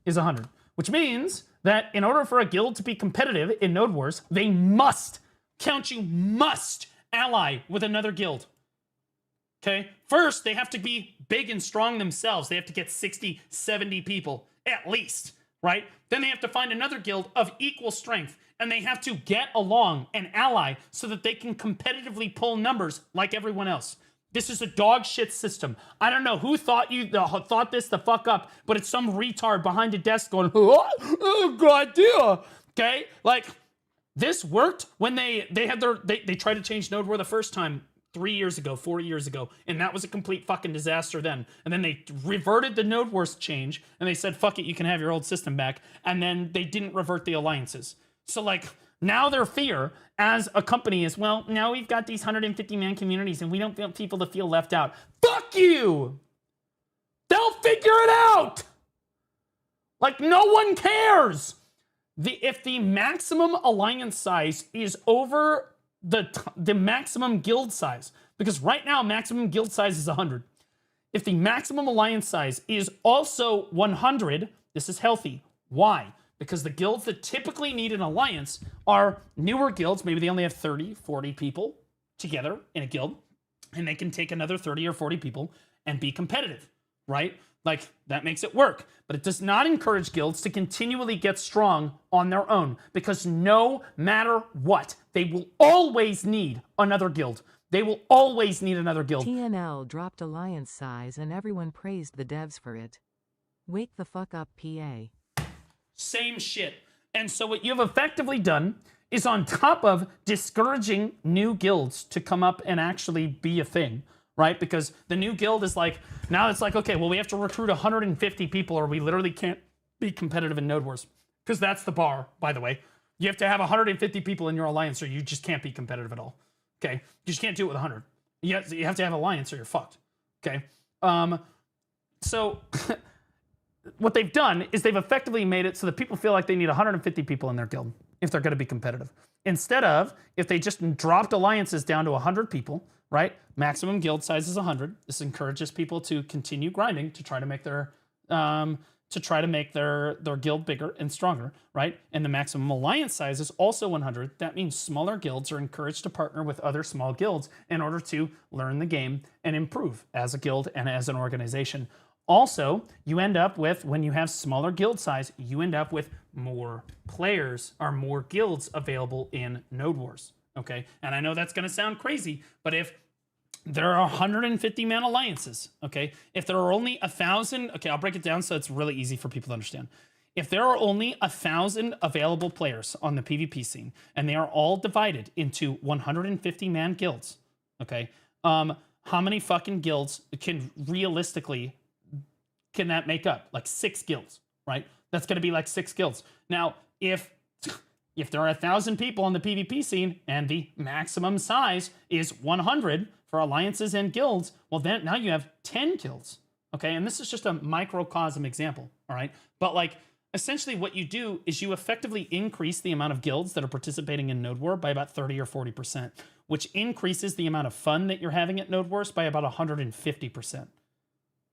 is 100. Which means that in order for a guild to be competitive in Node Wars, they must, count you must, ally with another guild. Okay? First, they have to be big and strong themselves. They have to get 60, 70 people, at least, right? Then they have to find another guild of equal strength, and they have to get along and ally so that they can competitively pull numbers like everyone else. This is a dog shit system. I don't know who thought this the fuck up, but it's some retard behind a desk going, oh, good idea. Okay? Like, this worked when they tried to change Node War the first time 3 years ago, 4 years ago, and that was a complete fucking disaster then. And then they reverted the Node Wars change, and they said, fuck it, you can have your old system back. And then they didn't revert the alliances. So, like, now their fear as a company is, well, now we've got these 150-man communities, and we don't want people to feel left out. Fuck you! They'll figure it out! Like, no one cares! If the maximum alliance size is over the maximum guild size, because right now maximum guild size is 100. If the maximum alliance size is also 100, this is healthy. Why? Because the guilds that typically need an alliance are newer guilds. Maybe they only have 30, 40 people together in a guild, and they can take another 30 or 40 people and be competitive, right? Like, that makes it work. But it does not encourage guilds to continually get strong on their own, because no matter what, they will always need another guild. They will always need another guild. TNL dropped alliance size and everyone praised the devs for it. Wake the fuck up, PA. Same shit. And so what you've effectively done is, on top of discouraging new guilds to come up and actually be a thing, right? Because the new guild is like, now it's like, okay, well, we have to recruit 150 people or we literally can't be competitive in Node Wars. Because that's the bar, by the way. You have to have 150 people in your alliance or you just can't be competitive at all. Okay? You just can't do it with 100. You have to have alliance or you're fucked. Okay? So what they've done is they've effectively made it so that people feel like they need 150 people in their guild if they're going to be competitive. Instead of, if they just dropped alliances down to 100 people, right? Maximum guild size is 100. This encourages people to continue grinding to try to make their guild bigger and stronger, right? And the maximum alliance size is also 100. That means smaller guilds are encouraged to partner with other small guilds in order to learn the game and improve as a guild and as an organization. Also, you end up with, when you have smaller guild size, you end up with more players or more guilds available in Node Wars. Okay, and I know that's going to sound crazy, but if there are 150-man alliances, okay, if there are only 1,000, okay, I'll break it down so it's really easy for people to understand. If there are only 1,000 available players on the PvP scene, and they are all divided into 150-man guilds, okay, how many fucking guilds can realistically can that make up? Like 6 guilds, right? That's going to be like 6 guilds. Now, if there are 1,000 people on the PvP scene and the maximum size is 100 for alliances and guilds, well, then now you have 10 guilds, okay? And this is just a microcosm example, all right? But like, essentially what you do is you effectively increase the amount of guilds that are participating in Node War by about 30 or 40%, which increases the amount of fun that you're having at Node Wars by about 150%.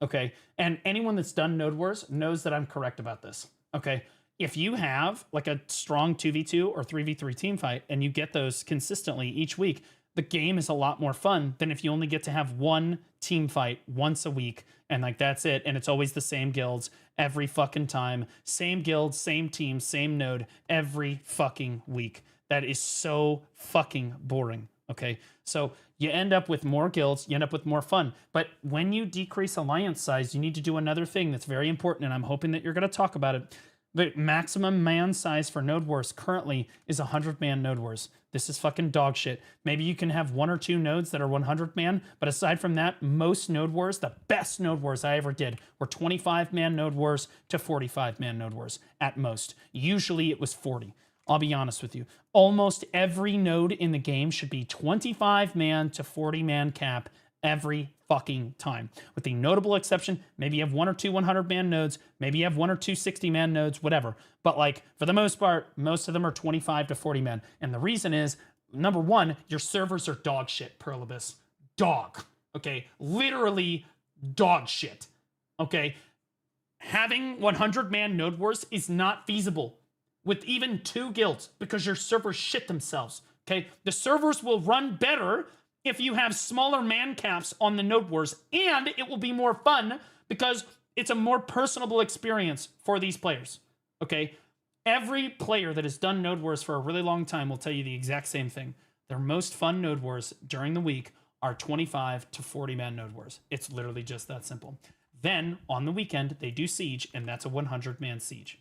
Okay, and anyone that's done Node Wars knows that I'm correct about this. Okay, if you have like a strong 2v2 or 3v3 team fight and you get those consistently each week, the game is a lot more fun than if you only get to have one team fight once a week and like that's it, and it's always the same guilds every fucking time, same guilds, same team, same node every fucking week. That is so fucking boring. Okay, so you end up with more guilds, you end up with more fun. But when you decrease alliance size, you need to do another thing that's very important, and I'm hoping that you're going to talk about it. The maximum man size for Node Wars currently is 100-man Node Wars. This is fucking dog shit. Maybe you can have 1 or 2 nodes that are 100-man, but aside from that, most Node Wars, the best Node Wars I ever did, were 25-man Node Wars to 45-man Node Wars at most. Usually it was 40. I'll be honest with you. Almost every node in the game should be 25-man to 40-man cap every fucking time. With the notable exception, maybe you have 1 or 2 100-man nodes, maybe you have 1 or 2 60-man nodes, whatever. But like, for the most part, most of them are 25 to 40 men. And the reason is, number one, your servers are dog shit, Perlibus. Dog. Okay? Literally dog shit. Okay? Having 100-man node wars is not feasible with even 2 guilds because your servers shit themselves, okay? The servers will run better if you have smaller man caps on the Node Wars, and it will be more fun because it's a more personable experience for these players, okay? Every player that has done Node Wars for a really long time will tell you the exact same thing. Their most fun Node Wars during the week are 25 to 40-man Node Wars. It's literally just that simple. Then, on the weekend, they do Siege, and that's a 100-man Siege.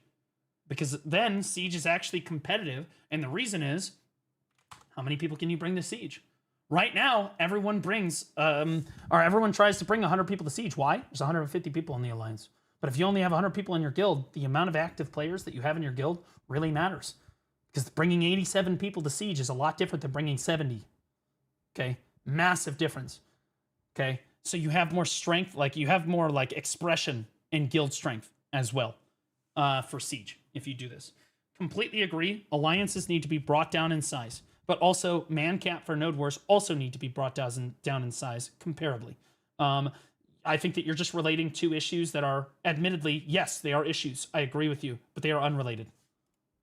Because then Siege is actually competitive, and the reason is, how many people can you bring to Siege? Right now, everyone brings, everyone tries to bring 100 people to Siege. Why? There's 150 people in the Alliance. But if you only have 100 people in your guild, the amount of active players that you have in your guild really matters. Because bringing 87 people to Siege is a lot different than bringing 70. Okay? Massive difference. Okay? So you have more strength, like you have more like expression in guild strength as well for Siege if you do this. Completely agree. Alliances need to be brought down in size. But also, man cap for Node Wars also need to be brought down in size comparably. I think that you're just relating 2 issues that are, admittedly, yes, they are issues. I agree with you, but they are unrelated.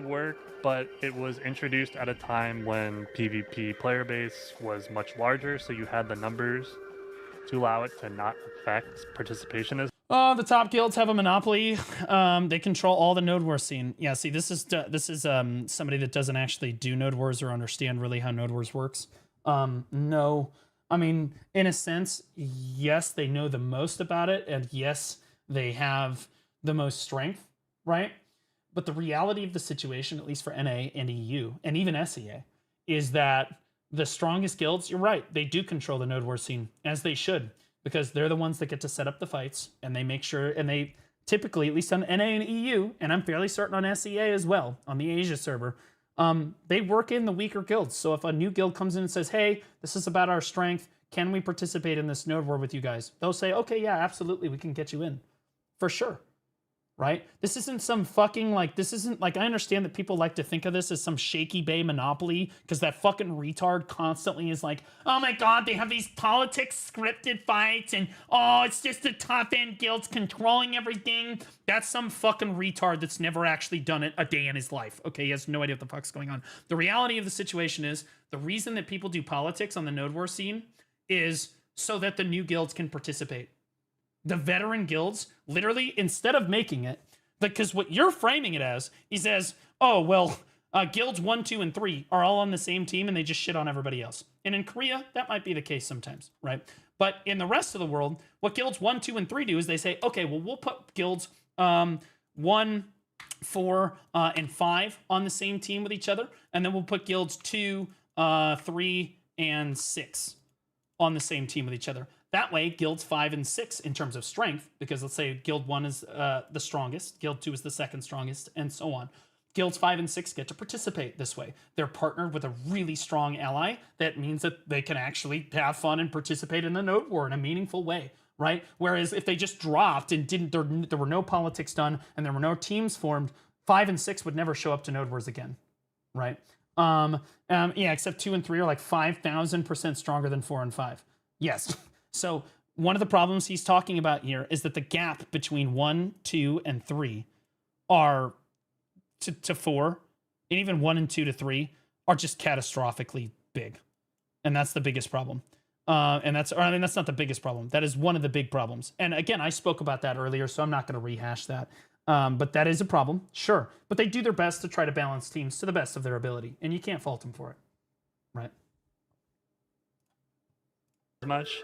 Work, but it was introduced at a time when PvP player base was much larger, so you had the numbers to allow it to not affect participation as. The top guilds have a monopoly. They control all the Node Wars scene. Yeah, see, this is somebody that doesn't actually do Node Wars or understand really how Node Wars works. No, I mean, in a sense, yes, they know the most about it, and yes, they have the most strength, right? But the reality of the situation, at least for NA and EU, and even SEA, is that the strongest guilds, you're right, they do control the Node Wars scene, as they should. Because they're the ones that get to set up the fights, and they make sure, and they typically, at least on NA and EU, and I'm fairly certain on SEA as well, on the Asia server, they work in the weaker guilds. So if a new guild comes in and says, hey, this is about our strength, can we participate in this Node War with you guys? They'll say, okay, yeah, absolutely, we can get you in. For sure. Right? This isn't some fucking, like, this isn't, like, I understand that people like to think of this as some shaky bay monopoly, because that fucking retard constantly is like, oh my god, they have these politics scripted fights, and oh, it's just the top-end guilds controlling everything. That's some fucking retard that's never actually done it a day in his life. Okay, he has no idea what the fuck's going on. The reality of the situation is, the reason that people do politics on the Node War scene is so that the new guilds can participate. The veteran guilds, literally, instead of making it, because what you're framing it as is as, oh, well, guilds 1, 2, and 3 are all on the same team and they just shit on everybody else. And in Korea, that might be the case sometimes, right? But in the rest of the world, what guilds 1, 2, and 3 do is they say, okay, well, we'll put guilds 1, 4, and 5 on the same team with each other, and then we'll put guilds 2, 3, and 6 on the same team with each other. That way, guilds 5 and 6 in terms of strength, because let's say guild 1 is the strongest, guild 2 is the second strongest, and so on. Guilds 5 and 6 get to participate this way. They're partnered with a really strong ally. That means that they can actually have fun and participate in the node war in a meaningful way, right? Whereas if they just dropped and there were no politics done and there were no teams formed, 5 and 6 would never show up to node wars again, right? Yeah, except 2 and 3 are like 5,000% stronger than 4 and 5. Yes. So one of the problems he's talking about here is that the gap between 1, 2, and 3 are to 4, and even 1 and 2 to 3 are just catastrophically big. And that's the biggest problem. That's not the biggest problem. That is one of the big problems. And again, I spoke about that earlier, so I'm not going to rehash that. But that is a problem, sure. But they do their best to try to balance teams to the best of their ability, and you can't fault them for it, right? Much.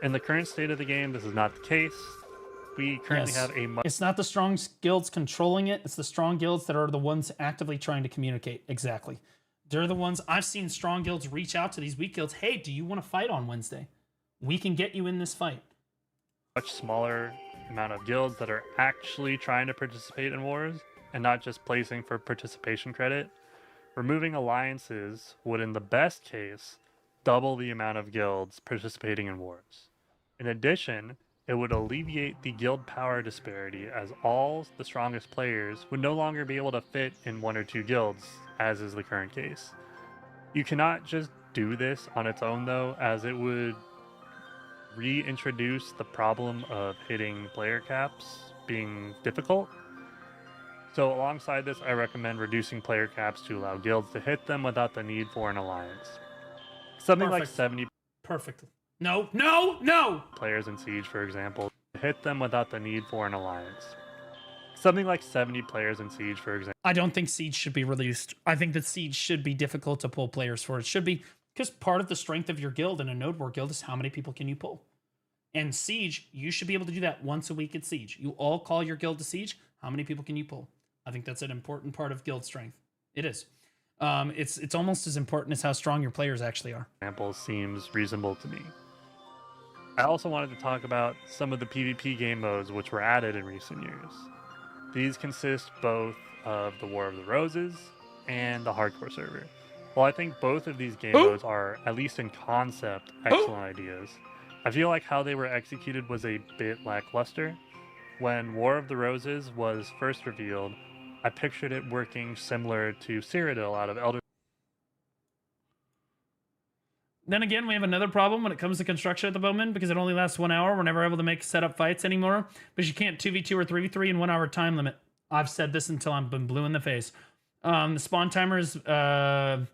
In the current state of the game, this is not the case. We currently have a It's not the strong guilds controlling it. It's the strong guilds that are the ones actively trying to communicate. Exactly. They're the ones. I've seen strong guilds reach out to these weak guilds. Hey, do you want to fight on Wednesday? We can get you in this fight. much smaller amount of guilds that are actually trying to participate in wars and not just placing for participation credit. Removing alliances would, in the best case, double the amount of guilds participating in wars. In addition, it would alleviate the guild power disparity, as all the strongest players would no longer be able to fit in 1 or 2 guilds, as is the current case. You cannot just do this on its own though, as it would reintroduce the problem of hitting player caps being difficult. So alongside this, I recommend reducing player caps to allow guilds to hit them without the need for an alliance. Something like 70 No! players in Siege, for example, hit them without the need for an alliance. Something like 70 players in Siege, for example. I don't think Siege should be released. I think that Siege should be difficult to pull players for. It should be, because part of the strength of your guild in a node war guild is how many people can you pull. And Siege, you should be able to do that once a week at Siege. You all call your guild to Siege. How many people can you pull? I think that's an important part of guild strength. It is. It's almost as important as how strong your players actually are. Example seems reasonable to me. I also wanted to talk about some of the PvP game modes which were added in recent years. These consist both of the War of the Roses and the Hardcore server. While I think both of these game modes are, at least in concept, excellent ideas, I feel like how they were executed was a bit lackluster. When War of the Roses was first revealed, I pictured it working similar to Cyrodiil out of Elder. Then again, we have another problem when it comes to construction at the moment, because it only lasts 1 hour. We're never able to make setup fights anymore, because you can't 2v2 or 3v3 in 1 hour time limit. I've said this until I'm been blue in the face. The spawn timer is how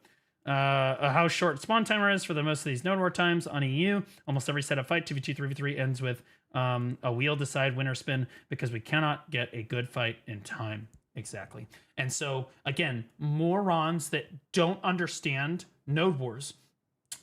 short spawn timer is for the most of these node war times on EU. Almost every setup fight, 2v2, 3v3 ends with a wheel decide win or spin, because we cannot get a good fight in time. Exactly. And so again, morons that don't understand node wars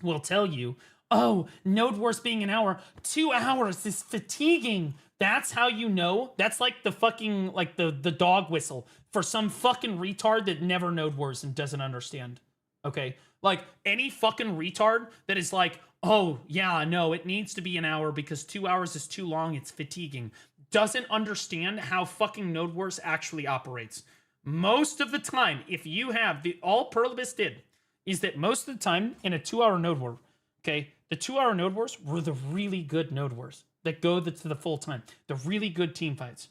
will tell you, oh, node wars being an hour, 2 hours is fatiguing. That's how you know. That's like the fucking, like the dog whistle for some fucking retard that never node wars and doesn't understand. Okay? Like any fucking retard that is like, oh yeah, no, it needs to be an hour because 2 hours is too long, it's fatiguing, doesn't understand how fucking node wars actually operates. Most of the time, if you have all Perlibus did is that most of the time in a 2 hour node war, okay, the 2 hour node wars were the really good node wars that go to the full time, the really good team fights.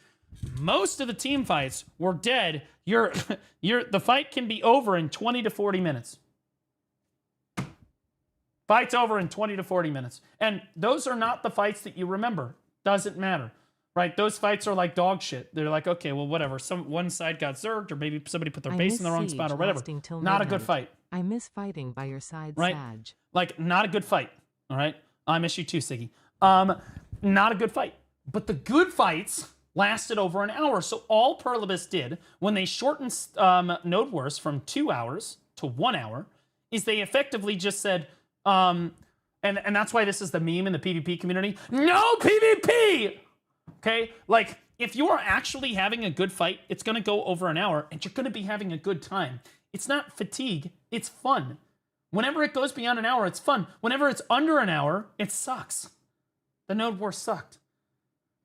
Most of the team fights were dead. The fight can be over in 20 to 40 minutes. Fight's over in 20 to 40 minutes. And those are not the fights that you remember. Doesn't matter. Right? Those fights are like dog shit. They're like, okay, well, whatever. One side got zerged, or maybe somebody put their base in the wrong spot, or whatever. Not a good fight. I miss fighting by your side, right? Sag. Like, not a good fight. All right? I miss you too, Siggy. Not a good fight. But the good fights lasted over an hour. So all Perlibus did when they shortened node wars from 2 hours to 1 hour is they effectively just said, and that's why this is the meme in the PvP community. No PvP! Okay? Like, if you are actually having a good fight, it's going to go over an hour, and you're going to be having a good time. It's not fatigue. It's fun. Whenever it goes beyond an hour, it's fun. Whenever it's under an hour, it sucks. The Node Wars sucked.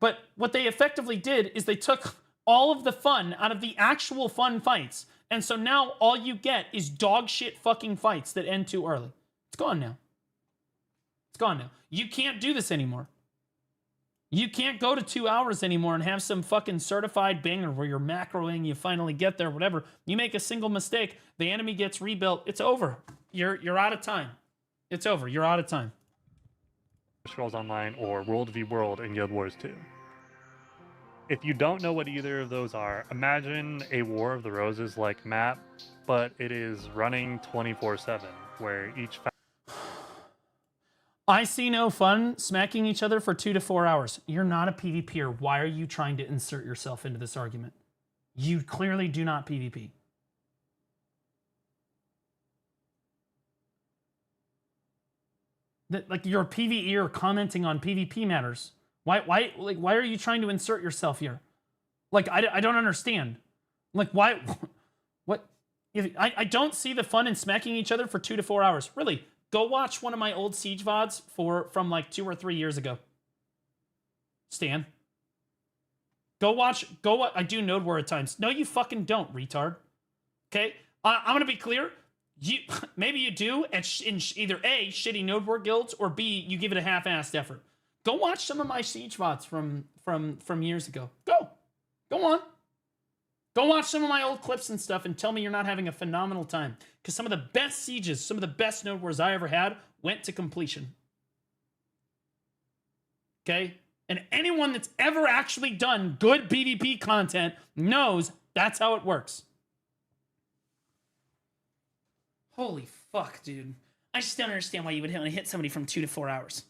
But what they effectively did is they took all of the fun out of the actual fun fights. And so now all you get is dog shit fucking fights that end too early. It's gone now. It's gone now. You can't do this anymore. You can't go to 2 hours anymore and have some fucking certified banger where you're macroing, you finally get there, whatever. You make a single mistake, the enemy gets rebuilt, it's over. You're out of time. It's over. You're out of time. Scrolls Online or World v World in Guild Wars 2. If you don't know what either of those are, imagine a War of the Roses like map, but it is running 24/7, where each I see no fun smacking each other for 2 to 4 hours. You're not a PvPer. Why are you trying to insert yourself into this argument? You clearly do not PvP. Like you're a PvEer commenting on PvP matters. Why are you trying to insert yourself here? Like I don't understand. Like why? What? I don't see the fun in smacking each other for 2 to 4 hours. Really. Go watch one of my old Siege VODs from like 2 or 3 years ago. Stan. I do Node War at times. No, you fucking don't, retard. Okay? I'm going to be clear. Maybe you do in either A, shitty Node War guilds, or B, you give it a half-assed effort. Go watch some of my Siege VODs from years ago. Go on. Go watch some of my old clips and stuff and tell me you're not having a phenomenal time. Because some of the best sieges, some of the best Node Wars I ever had went to completion. Okay? And anyone that's ever actually done good PvP content knows that's how it works. Holy fuck, dude. I just don't understand why you would want to hit somebody from 2 to 4 hours.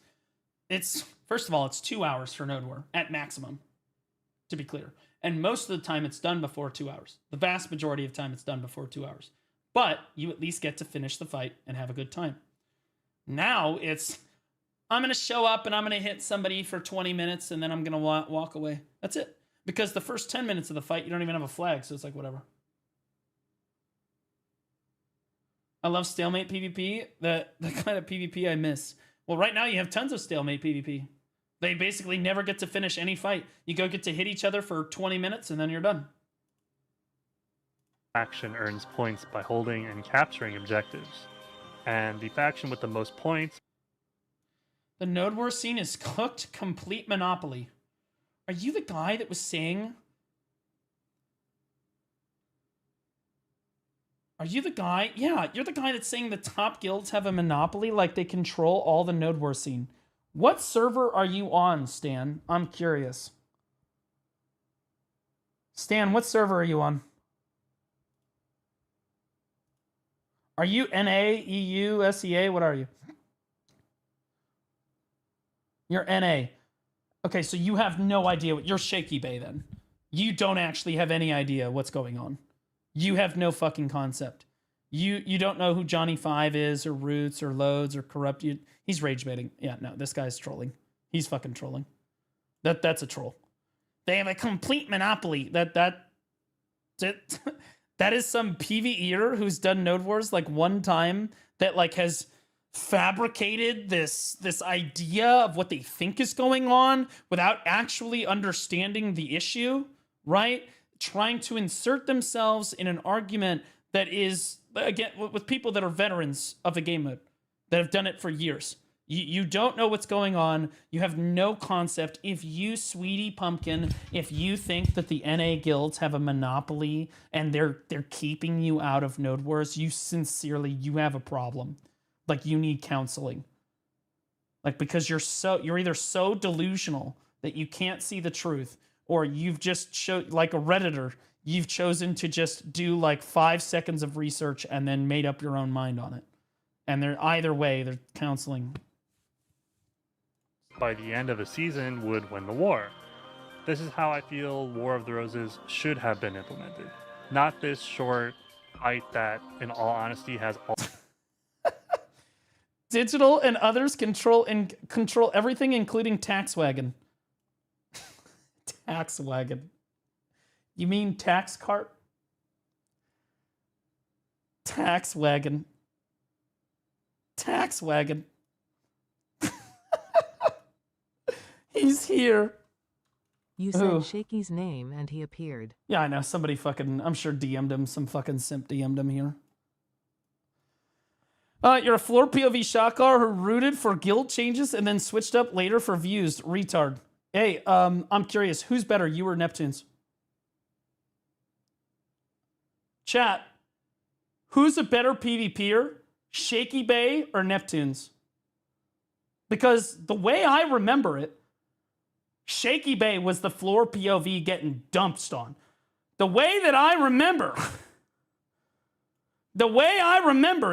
First of all, it's 2 hours for Node War at maximum, to be clear. And most of the time, it's done before 2 hours. The vast majority of time, it's done before 2 hours. But you at least get to finish the fight and have a good time. Now, I'm going to show up and I'm going to hit somebody for 20 minutes and then I'm going to walk away. That's it. Because the first 10 minutes of the fight, you don't even have a flag, so it's like, whatever. I love stalemate PvP. The kind of PvP I miss. Well, right now, you have tons of stalemate PvP. They basically never get to finish any fight. You go get to hit each other for 20 minutes and then you're done. faction earns points by holding and capturing objectives. And the faction with the most points... The Node War scene is cooked complete monopoly. Are you the guy that was saying... Are you the guy? Yeah, you're the guy that's saying the top guilds have a monopoly, like they control all the Node War scene. What server are you on, Stan? I'm curious. Stan, what server are you on? Are you NA, EU, SEA? What are you? You're NA. Okay, so you have no idea what... You're Shaky Bay, then. You don't actually have any idea what's going on. You have no fucking concept. You don't know who Johnny 5 is, or Roots, or Loads, or Corrupt. He's rage baiting. Yeah, no, this guy's trolling. He's fucking trolling. That's a troll. They have a complete monopoly. That is some PvEer who's done Node Wars like one time that like has fabricated this idea of what they think is going on without actually understanding the issue, right? Trying to insert themselves in an argument that is, again, with people that are veterans of the game mode, that have done it for years. You don't know what's going on. You have no concept. If you, Sweetie Pumpkin, if you think that the NA guilds have a monopoly and they're keeping you out of Node Wars, you have a problem. Like, you need counseling. Like, because you're either so delusional that you can't see the truth, or you've just like a Redditor, you've chosen to just do like 5 seconds of research and then made up your own mind on it. And either way, they're counseling. By the end of a season would win the war. This is how I feel War of the Roses should have been implemented. Not this short fight that, in all honesty, has all... Digital and others control everything, including Tax Wagon. Tax Wagon. You mean tax cart? Tax Wagon. Tax Wagon. He's here. You said Shaky's name and he appeared. Yeah, I know. Somebody fucking, I'm sure DM'd him. Some fucking simp DM'd him here. You're a floor POV shot caller who rooted for guild changes and then switched up later for views. Retard. Hey, I'm curious. Who's better, you or Neptunes? Chat. Who's a better PvPer? Shaky Bay or Neptunes? Because the way I remember it, Shaky Bay was the floor POV getting dumped on. The way that I remember,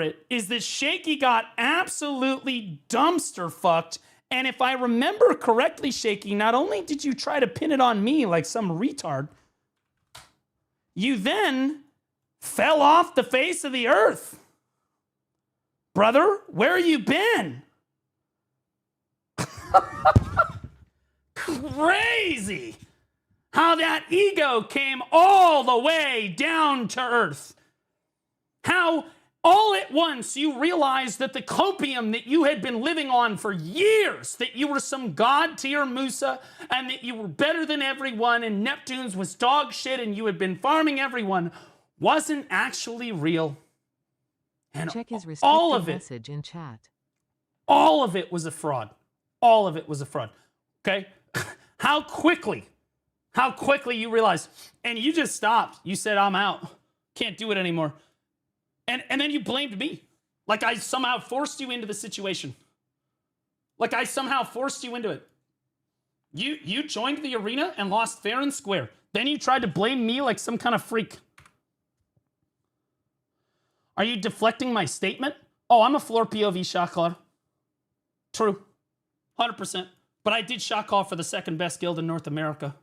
it is that Shaky got absolutely dumpster fucked. And if I remember correctly, Shaky, not only did you try to pin it on me like some retard, you then fell off the face of the earth. Brother, where you been? Crazy how that ego came all the way down to earth. How all at once you realized that the copium that you had been living on for years, that you were some god tier Musa and that you were better than everyone and Neptune's was dog shit and you had been farming everyone, wasn't actually real. And check his all of it, message in chat. All of it was a fraud. All of it was a fraud. Okay? How quickly you realized, and you just stopped. You said, I'm out. Can't do it anymore. And then you blamed me. Like I somehow forced you into the situation. Like I somehow forced you into it. You joined the arena and lost fair and square. Then you tried to blame me like some kind of freak. Are you deflecting my statement? Oh, I'm a floor POV shot caller. True. 100%. But I did shot call for the second best guild in North America.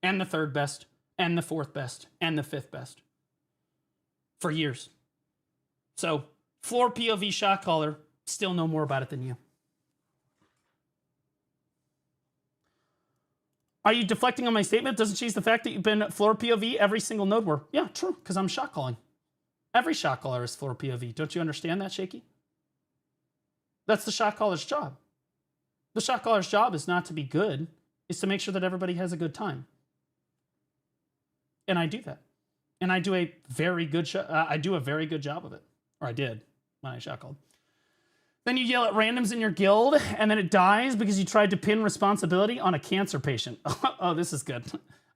And the third best. And the fourth best. And the fifth best. For years. So, floor POV shot caller, still know more about it than you. Are you deflecting on my statement? Doesn't change the fact that you've been floor POV every single node war. Yeah, true, because I'm shot calling. Every shot caller is floor POV. Don't you understand that, Shaky? That's the shot caller's job. The shot caller's job is not to be good, it's to make sure that everybody has a good time. And I do that. And I do a very good job of it. Or I did when I shot called. Then you yell at randoms in your guild, and then it dies because you tried to pin responsibility on a cancer patient. Oh, this is good.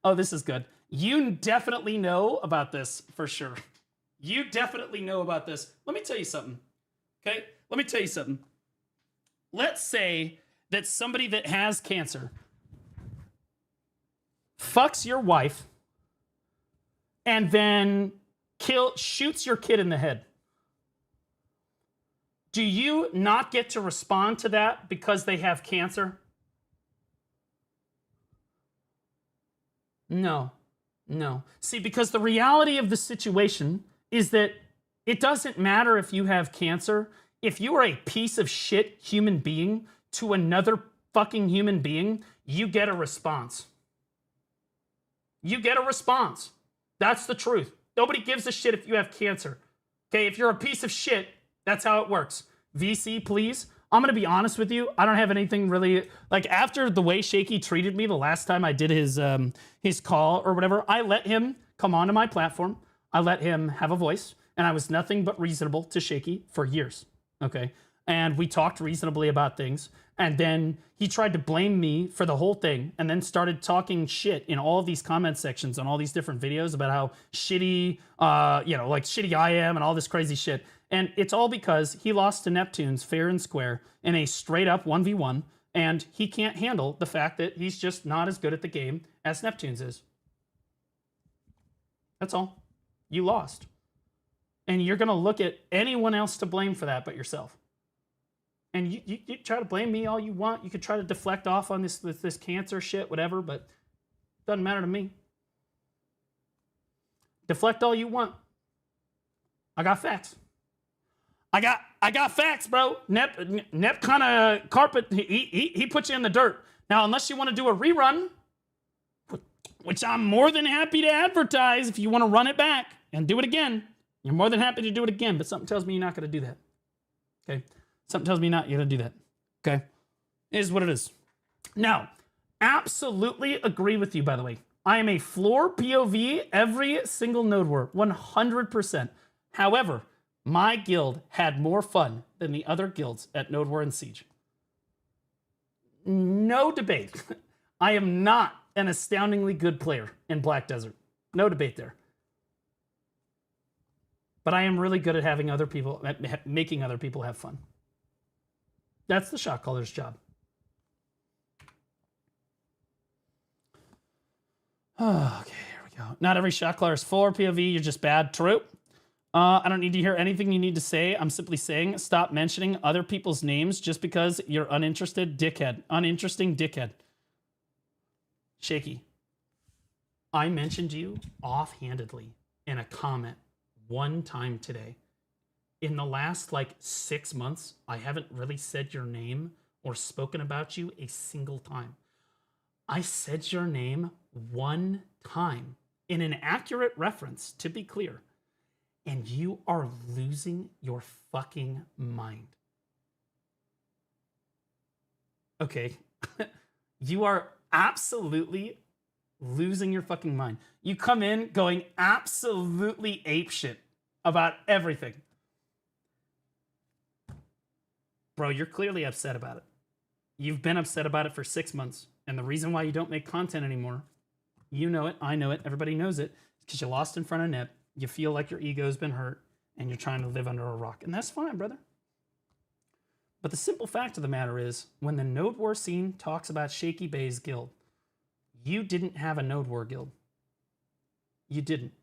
Oh, this is good. You definitely know about this for sure. You definitely know about this. Let me tell you something. Okay? Let me tell you something. Let's say that somebody that has cancer fucks your wife and then shoots your kid in the head. Do you not get to respond to that because they have cancer? No. See, because the reality of the situation is that it doesn't matter if you have cancer. If you are a piece of shit human being to another fucking human being, you get a response. You get a response. That's the truth. Nobody gives a shit if you have cancer. Okay, if you're a piece of shit, that's how it works. VC, please. I'm going to be honest with you. I don't have anything really... Like, after the way Shaky treated me the last time I did his call or whatever, I let him come onto my platform. I let him have a voice. And I was nothing but reasonable to Shaky for years. Okay? And we talked reasonably about things. And then he tried to blame me for the whole thing and then started talking shit in all of these comment sections on all these different videos about how shitty, like shitty I am and all this crazy shit. And it's all because he lost to Neptune's fair and square in a straight up 1v1. And he can't handle the fact that he's just not as good at the game as Neptune's is. That's all. You lost. And you're going to look at anyone else to blame for that but yourself. And you try to blame me all you want. You could try to deflect off on this cancer shit, whatever, but it doesn't matter to me. Deflect all you want. I got facts. I got facts, bro. Nep kind of carpet. He put you in the dirt. Now, unless you want to do a rerun, which I'm more than happy to advertise if you want to run it back and do it again, you're more than happy to do it again, but something tells me you're not going to do that. Okay? Something tells me you're not going to do that. Okay? It is what it is. Now, absolutely agree with you, by the way. I am a floor POV every single node war, 100%. However, my guild had more fun than the other guilds at Node War and Siege. No debate. I am not an astoundingly good player in Black Desert. No debate there. But I am really good at having other people, at making other people have fun. That's the shot caller's job. Oh, okay, here we go. Not every shot caller is floor POV. You're just bad. True. I don't need to hear anything you need to say. I'm simply saying stop mentioning other people's names just because you're uninterested dickhead. Uninteresting dickhead. Shaky. I mentioned you offhandedly in a comment one time today. In the last like 6 months, I haven't really said your name or spoken about you a single time. I said your name one time in an accurate reference, to be clear. And you are losing your fucking mind. Okay. You are absolutely losing your fucking mind. You come in going absolutely apeshit about everything. Bro, you're clearly upset about it. You've been upset about it for 6 months. And the reason why you don't make content anymore, you know it, I know it, everybody knows it, because you lost in front of Nip. You feel like your ego's been hurt and you're trying to live under a rock. And that's fine, brother. But the simple fact of the matter is, when the Node War scene talks about Shaky Bay's guild, you didn't have a Node War guild. You didn't.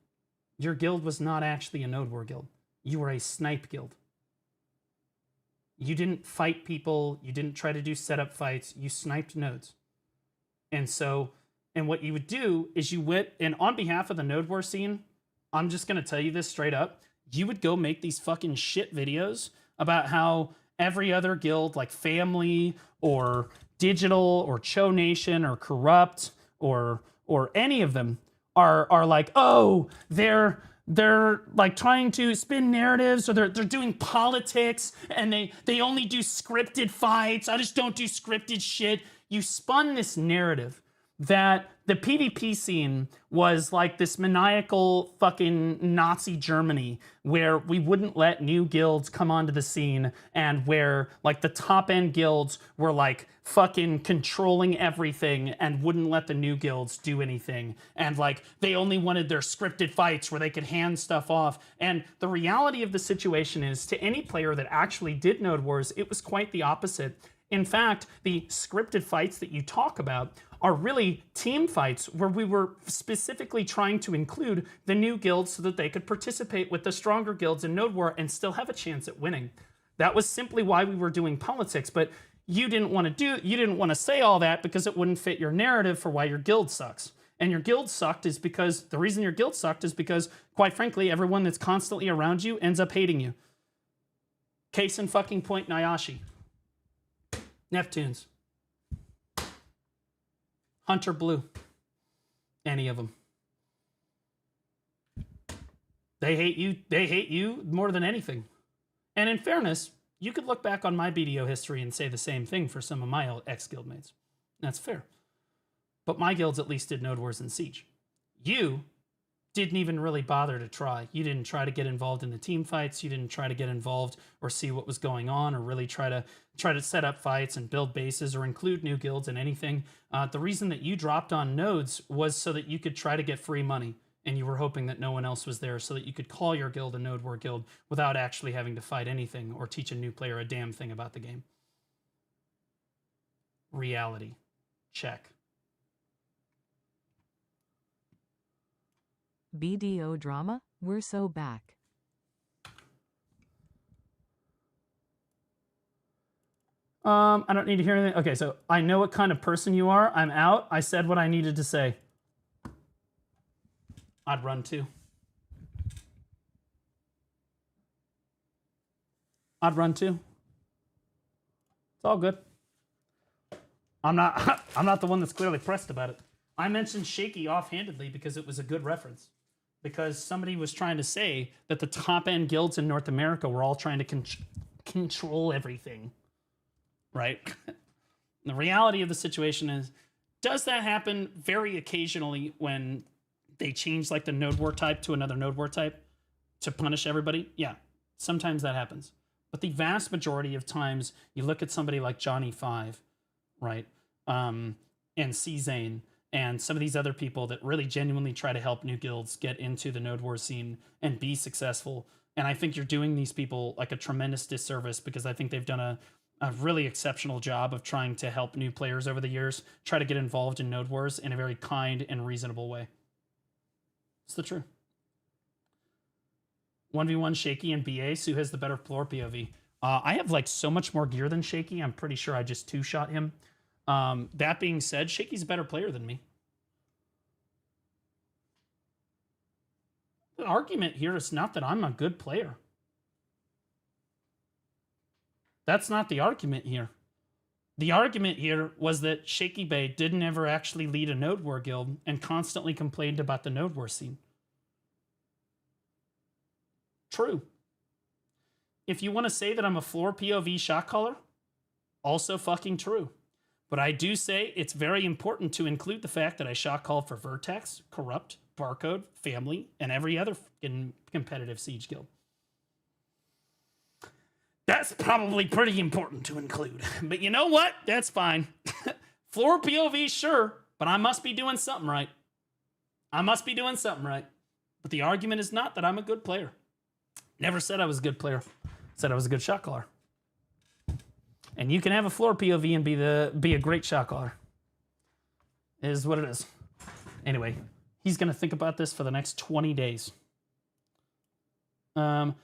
Your guild was not actually a Node War guild. You were a snipe guild. You didn't fight people. You didn't try to do setup fights. You sniped nodes. And so, and what you would do is you went, and on behalf of the Node War scene, I'm just going to tell you this straight up. You would go make these fucking shit videos about how every other guild, like Family or Digital or Cho Nation or Corrupt or any of them are like, oh, they're like trying to spin narratives, or they're doing politics, and they only do scripted fights. I just don't do scripted shit. You spun this narrative that the PvP scene was like this maniacal fucking Nazi Germany where we wouldn't let new guilds come onto the scene, and where like the top end guilds were like fucking controlling everything and wouldn't let the new guilds do anything. And like they only wanted their scripted fights where they could hand stuff off. And the reality of the situation is, to any player that actually did Node Wars, it was quite the opposite. In fact, the scripted fights that you talk about are really team fights where we were specifically trying to include the new guilds so that they could participate with the stronger guilds in Node War and still have a chance at winning. That was simply why we were doing politics, but you didn't want to say all that because it wouldn't fit your narrative for why your guild sucks. And your guild sucked is because, the reason your guild sucked is because, quite frankly, everyone that's constantly around you ends up hating you. Case in fucking point, Nyashi. Neptunes. Hunter Blue. Any of them. They hate you more than anything. And in fairness, you could look back on my BDO history and say the same thing for some of my ex-guildmates. That's fair. But my guilds at least did Node Wars and Siege. You didn't even really bother to try. You didn't try to get involved in the team fights. You didn't try to get involved or see what was going on, or really try to set up fights and build bases or include new guilds in anything. The reason that you dropped on nodes was so that you could try to get free money, and you were hoping that no one else was there so that you could call your guild a Node War guild without actually having to fight anything or teach a new player a damn thing about the game. Reality. Check. BDO drama? We're so back. I don't need to hear anything. Okay, so I know what kind of person you are. I'm out. I said what I needed to say. I'd run too. I'd run too. It's all good. I'm not the one that's clearly pressed about it. I mentioned Shaky offhandedly because it was a good reference. Because somebody was trying to say that the top end guilds in North America were all trying to control everything. Right? The reality of the situation is, does that happen very occasionally when they change like the node war type to another node war type to punish everybody? Yeah, sometimes that happens. But the vast majority of times, you look at somebody like Johnny 5, right? And C-Zane, and some of these other people that really genuinely try to help new guilds get into the node war scene and be successful. And I think you're doing these people like a tremendous disservice, because I think they've done a really exceptional job of trying to help new players over the years try to get involved in node wars in a very kind and reasonable way. It's the truth. 1v1 Shaky and BA. Who has the better floor POV? I have like so much more gear than Shaky. I'm pretty sure I just two-shot him. That being said, Shaky's a better player than me. The argument here is not that I'm a good player. That's not the argument here. The argument here was that Shaky Bay didn't ever actually lead a node war guild and constantly complained about the node war scene. True. If you want to say that I'm a floor POV shot caller, also fucking true. But I do say it's very important to include the fact that I shot called for Vertex, Corrupt, Barcode, Family, and every other competitive Siege guild. That's probably pretty important to include. But you know what? That's fine. Floor POV, sure, but I must be doing something right. I must be doing something right. But the argument is not that I'm a good player. Never said I was a good player. Said I was a good shot caller. And you can have a floor POV and be a great shot caller. It is what it is. Anyway, he's going to think about this for the next 20 days. I'm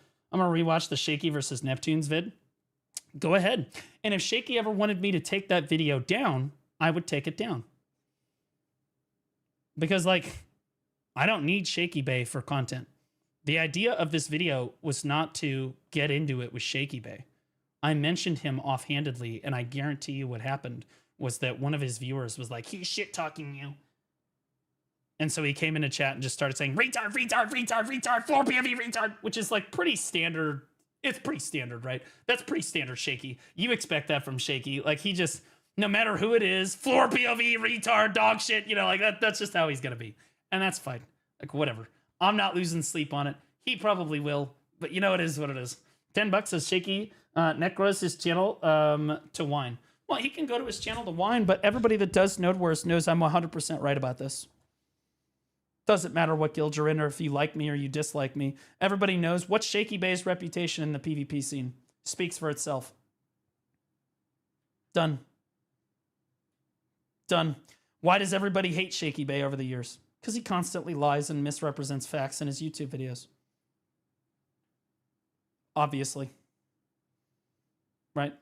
going to rewatch the Shaky versus Neptune's vid. Go ahead. And if Shaky ever wanted me to take that video down, I would take it down. Because, like, I don't need Shaky Bay for content. The idea of this video was not to get into it with Shaky Bay. I mentioned him offhandedly, and I guarantee you what happened was that one of his viewers was like, he's shit-talking you. And so he came into chat and just started saying, retard, retard, retard, retard, floor POV, retard, which is like pretty standard. It's pretty standard, right? That's pretty standard Shaky. You expect that from Shaky. Like, he just, no matter who it is, floor POV, retard, dog shit, you know, like that's just how he's going to be. And that's fine. Like, whatever. I'm not losing sleep on it. He probably will, but you know, it is what it is. $10 says Shaky Necros his channel to whine. Well, he can go to his channel to whine, but everybody that does Node Wars knows I'm 100% right about this. Doesn't matter what guild you're in or if you like me or you dislike me. Everybody knows what's Shaky Bay's reputation in the PvP scene. Speaks for itself. Done. Done. Why does everybody hate Shaky Bay over the years? Because he constantly lies and misrepresents facts in his YouTube videos. Obviously. Right?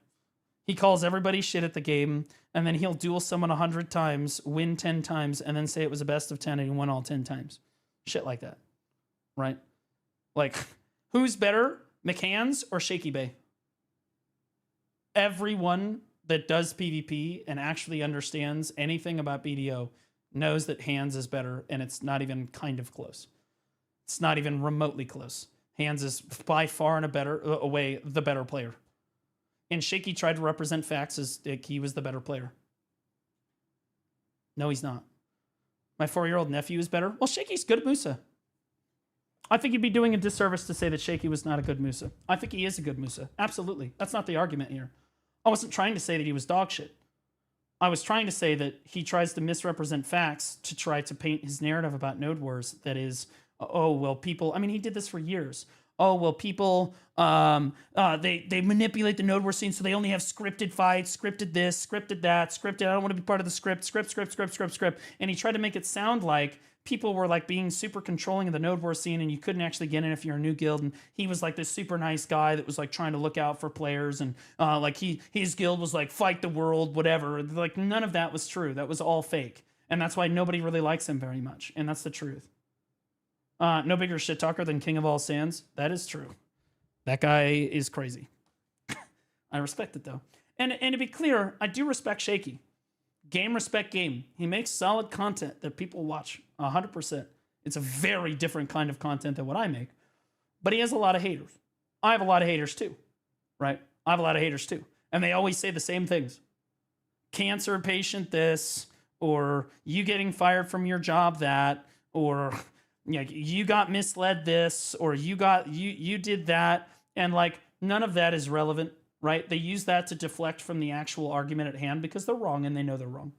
He calls everybody shit at the game, and then he'll duel someone 100 times, win 10 times, and then say it was a best of 10 and he won all 10 times. Shit like that. Right? Like, who's better, McHands or Shaky Bay? Everyone that does PvP and actually understands anything about BDO knows that Hands is better, and it's not even kind of close. It's not even remotely close. Hands is by far and away the better player. And Shaky tried to represent facts as like he was the better player. No, he's not. My 4-year-old nephew is better. Well, Shaky's good at Musa. I think you'd be doing a disservice to say that Shaky was not a good Musa. I think he is a good Musa. Absolutely. That's not the argument here. I wasn't trying to say that he was dog shit. I was trying to say that he tries to misrepresent facts to try to paint his narrative about Node Wars that is, oh, well, people... I mean, he did this for years. Oh, well, people, they manipulate the Node War scene, so they only have scripted fights, scripted this, scripted that, scripted, I don't want to be part of the script. And he tried to make it sound like people were like being super controlling of the Node War scene and you couldn't actually get in if you're a new guild. And he was like this super nice guy that was like trying to look out for players. And like his guild was like fight the world, whatever. Like none of that was true. That was all fake. And that's why nobody really likes him very much. And that's the truth. No bigger shit talker than King of All Sands. That is true. That guy is crazy. I respect it though. And to be clear, I do respect Shaky. Game respect game. He makes solid content that people watch 100%. It's a very different kind of content than what I make. But he has a lot of haters. I have a lot of haters too. Right? I have a lot of haters too. And they always say the same things. cancer patient this, or you getting fired from your job that, or you got misled this, or you did that, and like none of that is relevant, right? They use that to deflect from the actual argument at hand because they're wrong and they know they're wrong.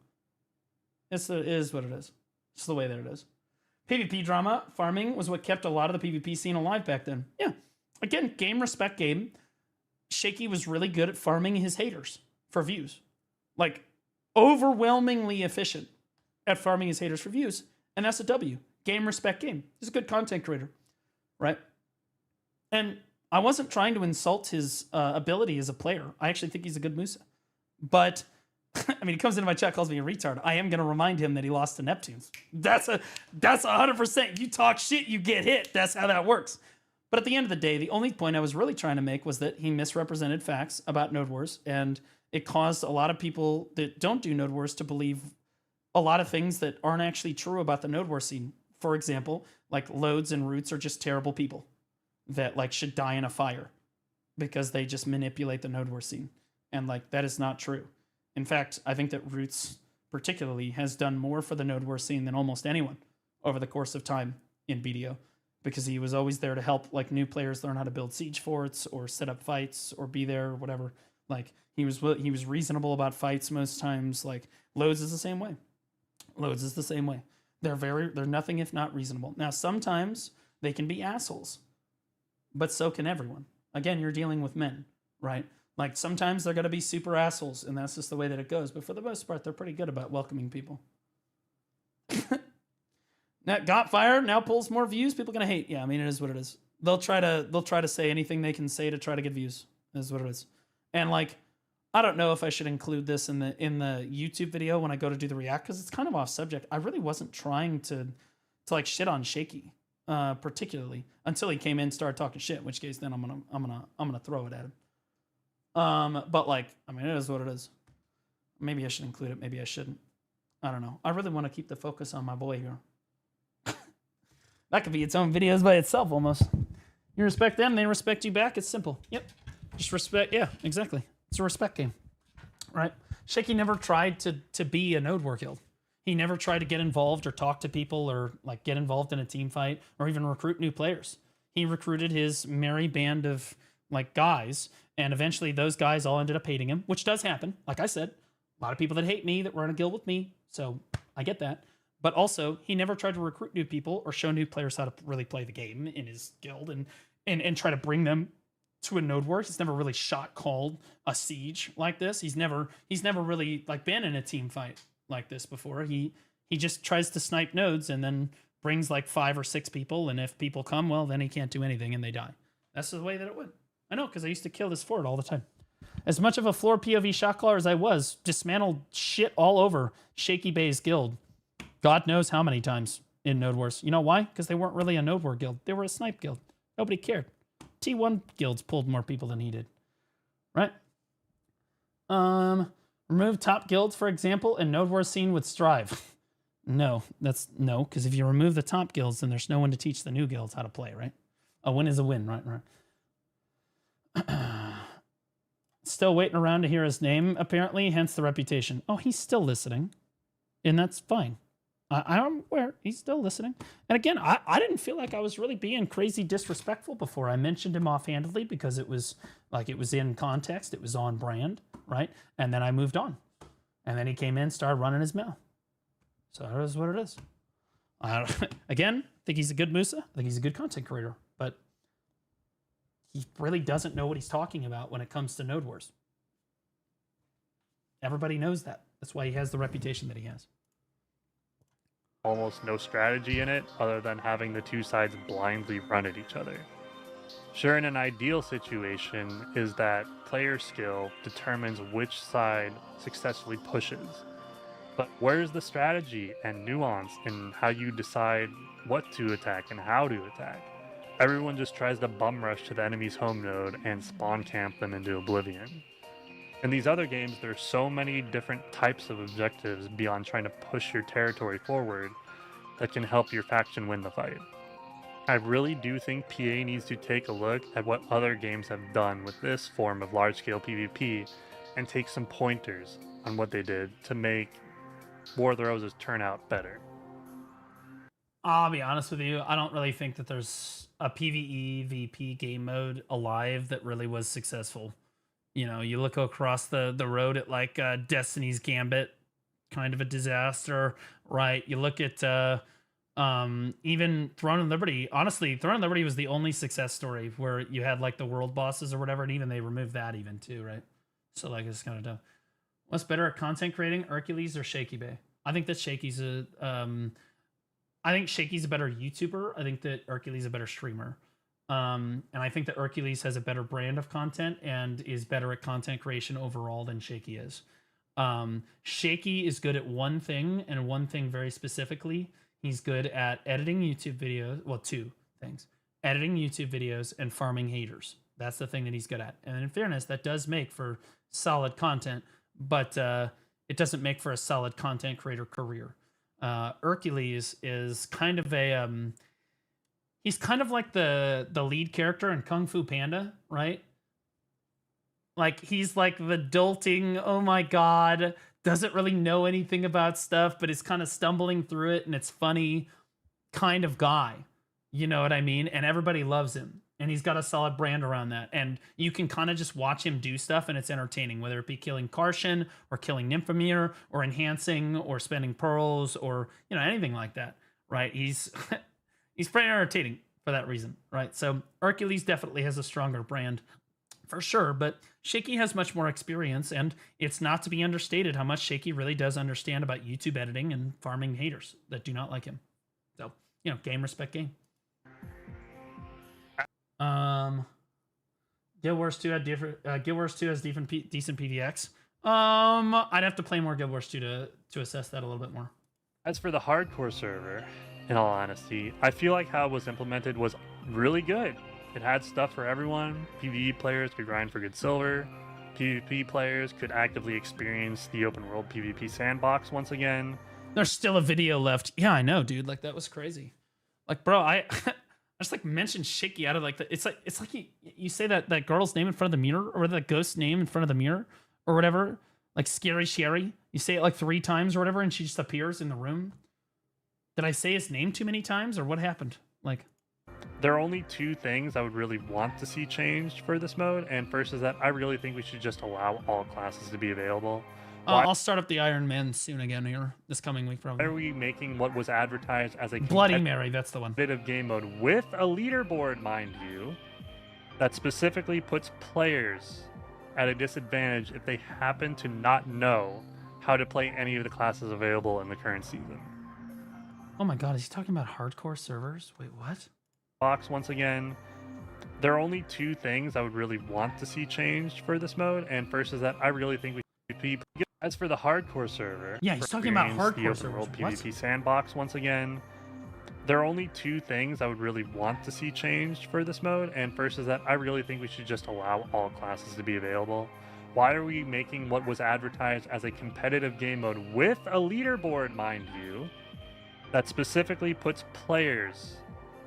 It is what it is. It's the way that it is. PvP drama farming was what kept a lot of the PvP scene alive back then. Yeah. Again, game respect game. Shaky was really good at farming his haters for views. Like, overwhelmingly efficient at farming his haters for views. And that's a W. Game respect game. He's a good content creator, right? And I wasn't trying to insult his ability as a player. I actually think he's a good Musa. But, I mean, he comes into my chat, calls me a retard. I am going to remind him that he lost to Neptunes. That's 100%. You talk shit, you get hit. That's how that works. But at the end of the day, the only point I was really trying to make was that he misrepresented facts about Node Wars, and it caused a lot of people that don't do Node Wars to believe a lot of things that aren't actually true about the Node War scene. For example, like loads and roots are just terrible people that like should die in a fire because they just manipulate the Node War scene. And like that is not true. In fact, I think that Roots particularly has done more for the Node War scene than almost anyone over the course of time in BDO, because he was always there to help like new players learn how to build siege forts or set up fights or be there or whatever. Like he was reasonable about fights most times. Like Loads is the same way. Loads is the same way. They're nothing if not reasonable. Now sometimes they can be assholes, but so can everyone. Again, you're dealing with men, right? Like sometimes they're gonna be super assholes, and that's just the way that it goes. But for the most part, they're pretty good about welcoming people. That got fired, now pulls more views. People gonna hate. Yeah, I mean it is what it is. They'll try to say anything they can say to try to get views. Is what it is. And like, I don't know if I should include this in the YouTube video when I go to do the react, because it's kind of off subject. I really wasn't trying to like shit on Shaky, particularly until he came in and started talking shit. In which case, then I'm gonna throw it at him. But like, I mean, it is what it is. Maybe I should include it. Maybe I shouldn't. I don't know. I really want to keep the focus on my boy here. That could be its own videos by itself almost. You respect them, they respect you back. It's simple. Yep. Just respect. Yeah, exactly. It's a respect game, right? Shaky never tried to be a Node War guild. He never tried to get involved or talk to people or like get involved in a team fight or even recruit new players. He recruited his merry band of like guys, and eventually those guys all ended up hating him, which does happen. Like I said, a lot of people that hate me that were in a guild with me, so I get that. But also, he never tried to recruit new people or show new players how to really play the game in his guild and try to bring them to a Node War. He's never really called a siege like this. He's never really like been in a team fight like this before. He just tries to snipe nodes and then brings like 5 or 6 people, and if people come, well, then he can't do anything and they die. That's the way that it went. I know, because I used to kill this fort all the time. As much of a floor POV shot caller as I was, dismantled shit all over Shaky Bay's guild. God knows how many times in Node Wars. You know why? Because they weren't really a Node War guild. They were a snipe guild. Nobody cared. T1 guilds pulled more people than he did. Right? Remove top guilds, for example, and Node War scene would strive. No, because if you remove the top guilds, then there's no one to teach the new guilds how to play, right? A win is a win, right? Still waiting around to hear his name, apparently, hence the reputation. Oh, he's still listening, and that's fine. I'm aware he's still listening. And again, I didn't feel like I was really being crazy disrespectful before. I mentioned him offhandedly because it was like it was in context, it was on brand, right? And then I moved on. And then he came in, started running his mouth. So that is what it is. Again, I think he's a good Musa. I think he's a good content creator, but he really doesn't know what he's talking about when it comes to Node Wars. Everybody knows that. That's why he has the reputation that he has. Almost no strategy in it other than having the two sides blindly run at each other. Sure, in an ideal situation is that player skill determines which side successfully pushes. But where's the strategy and nuance in how you decide what to attack and how to attack? Everyone just tries to bum rush to the enemy's home node and spawn camp them into oblivion. In these other games, there's so many different types of objectives beyond trying to push your territory forward that can help your faction win the fight. I really do think PA needs to take a look at what other games have done with this form of large-scale PvP and take some pointers on what they did to make War of the Roses turn out better. I'll be honest with you. I don't really think that there's a PvE VP game mode alive that really was successful. You know, you look across the road at like Destiny's Gambit, kind of a disaster, right? You look at even Throne and Liberty. Honestly, Throne and Liberty was the only success story where you had like the world bosses or whatever, and even they removed that even too, right? So like it's kind of dumb. What's better at content creating, Hercules or Shaky Bay? I think that Shaky's a I think Shaky's a better YouTuber. I think that Hercules is a better streamer. And I think that Hercules has a better brand of content and is better at content creation overall than Shaky is. Shaky is good at one thing and one thing very specifically. He's good at editing YouTube videos. Well, two things. Editing YouTube videos and farming haters. That's the thing that he's good at. And in fairness, that does make for solid content, but it doesn't make for a solid content creator career. Hercules is kind of a he's kind of like the lead character in Kung Fu Panda, right? Like he's like the dolting, oh my god, doesn't really know anything about stuff, but is kind of stumbling through it and it's funny kind of guy. You know what I mean? And everybody loves him. And he's got a solid brand around that. And you can kind of just watch him do stuff and it's entertaining, whether it be killing Karshan or killing Nymphomir or enhancing or spending pearls or, you know, anything like that, right? He's he's pretty entertaining for that reason, right? So Hercules definitely has a stronger brand for sure, but Shaky has much more experience, and it's not to be understated how much Shaky really does understand about YouTube editing and farming haters that do not like him. So, you know, game respect game. Guild Wars 2 had different. Guild Wars 2 has decent PDX. I'd have to play more Guild Wars 2 to assess that a little bit more. As for the hardcore server, in all honesty, I feel like how it was implemented was really good. It had stuff for everyone. PvE players could grind for good silver. PvP players could actively experience the open world PvP sandbox once again. There's still a video left. Yeah, I know, dude. Like that was crazy. Like, bro, I just like mentioned Shaky out of like it's like you say that girl's name in front of the mirror or that ghost's name in front of the mirror or whatever, like Scary Sherry. You say it like 3 times or whatever, and she just appears in the room. Did I say his name too many times or what happened? Like, there are only 2 things I would really want to see changed for this mode, and first is that I really think we should just allow all classes to be available. I'll start up the Iron Man soon again here this coming week. Probably. Why are we making what was advertised as a Bloody Mary? That's the one. Bit of game mode with a leaderboard, mind you, that specifically puts players at a disadvantage if they happen to not know how to play any of the classes available in the current season. Oh my god, is he talking about hardcore servers? Wait, what? Box once again. There are only 2 things I would really want to see changed for this mode, and first is that I really think we should be. As for the hardcore server, yeah, he's talking about hardcore the open servers. world What? PvP sandbox once again. There are only 2 things I would really want to see changed for this mode, and first is that I really think we should just allow all classes to be available. Why are we making what was advertised as a competitive game mode with a leaderboard, mind you, that specifically puts players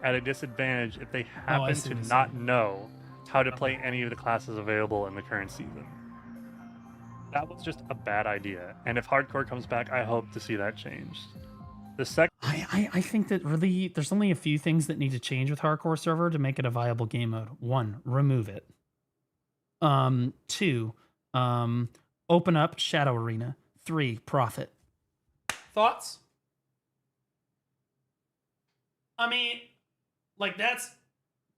at a disadvantage if they happen to not know how to play any of the classes available in the current season? That was just a bad idea, and if hardcore comes back, I hope to see that changed. The second, I think that really there's only a few things that need to change with hardcore server to make it a viable game mode. 1, remove it. 2, open up Shadow Arena. 3, profit. Thoughts? I mean, like that's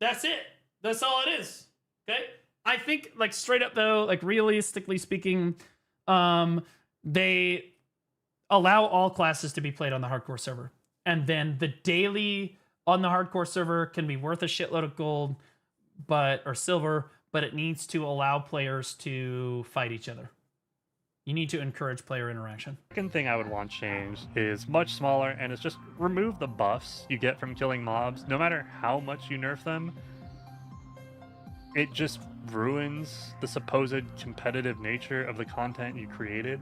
it. That's all it is. Okay? I think like straight up though, like realistically speaking, they allow all classes to be played on the hardcore server. And then the daily on the hardcore server can be worth a shitload of gold, or silver, but it needs to allow players to fight each other. You need to encourage player interaction. Second thing I would want changed is much smaller, and it's just remove the buffs you get from killing mobs. No matter how much you nerf them, it just ruins the supposed competitive nature of the content you created.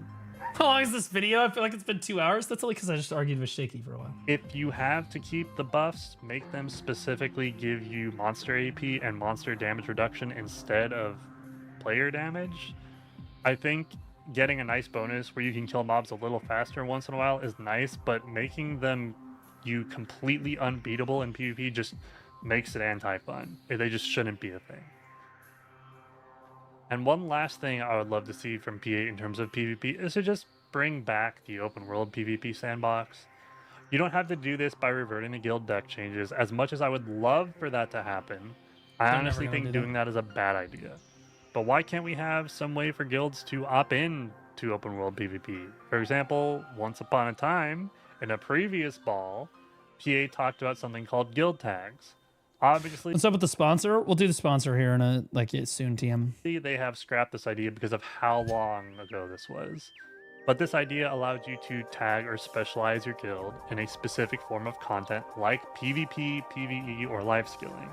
How long is this video? I feel like it's been 2 hours. That's only because I just argued with Shaky for a while. If you have to keep the buffs, make them specifically give you monster AP and monster damage reduction instead of player damage. I think getting a nice bonus where you can kill mobs a little faster once in a while is nice, but making them you completely unbeatable in PvP just makes it anti-fun. They just shouldn't be a thing. And one last thing I would love to see from P8 in terms of PvP is to just bring back the open world PvP sandbox. You don't have to do this by reverting the guild deck changes. As much as I would love for that to happen, I honestly think doing that is a bad idea. But why can't we have some way for guilds to opt in to open world PvP? For example, once upon a time, in a previous ball, PA talked about something called guild tags. Obviously, what's up with the sponsor? We'll do the sponsor here in a soon, TM. They have scrapped this idea because of how long ago this was. But this idea allowed you to tag or specialize your guild in a specific form of content like PvP, PvE, or life skilling.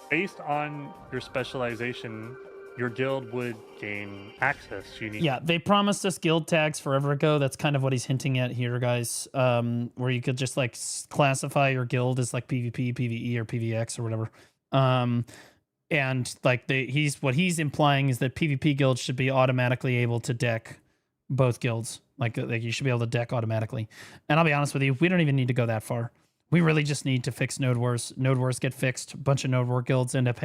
Based on your specialization, your guild would gain access to unique... Yeah, they promised us guild tags forever ago. That's kind of what he's hinting at here, guys. Where you could just like classify your guild as like PvP, PvE, or PvX or whatever. And like what he's implying is that PvP guilds should be automatically able to deck both guilds. Like you should be able to deck automatically. And I'll be honest with you, we don't even need to go that far. We really just need to fix node wars. Node wars get fixed. A bunch of node war guilds end up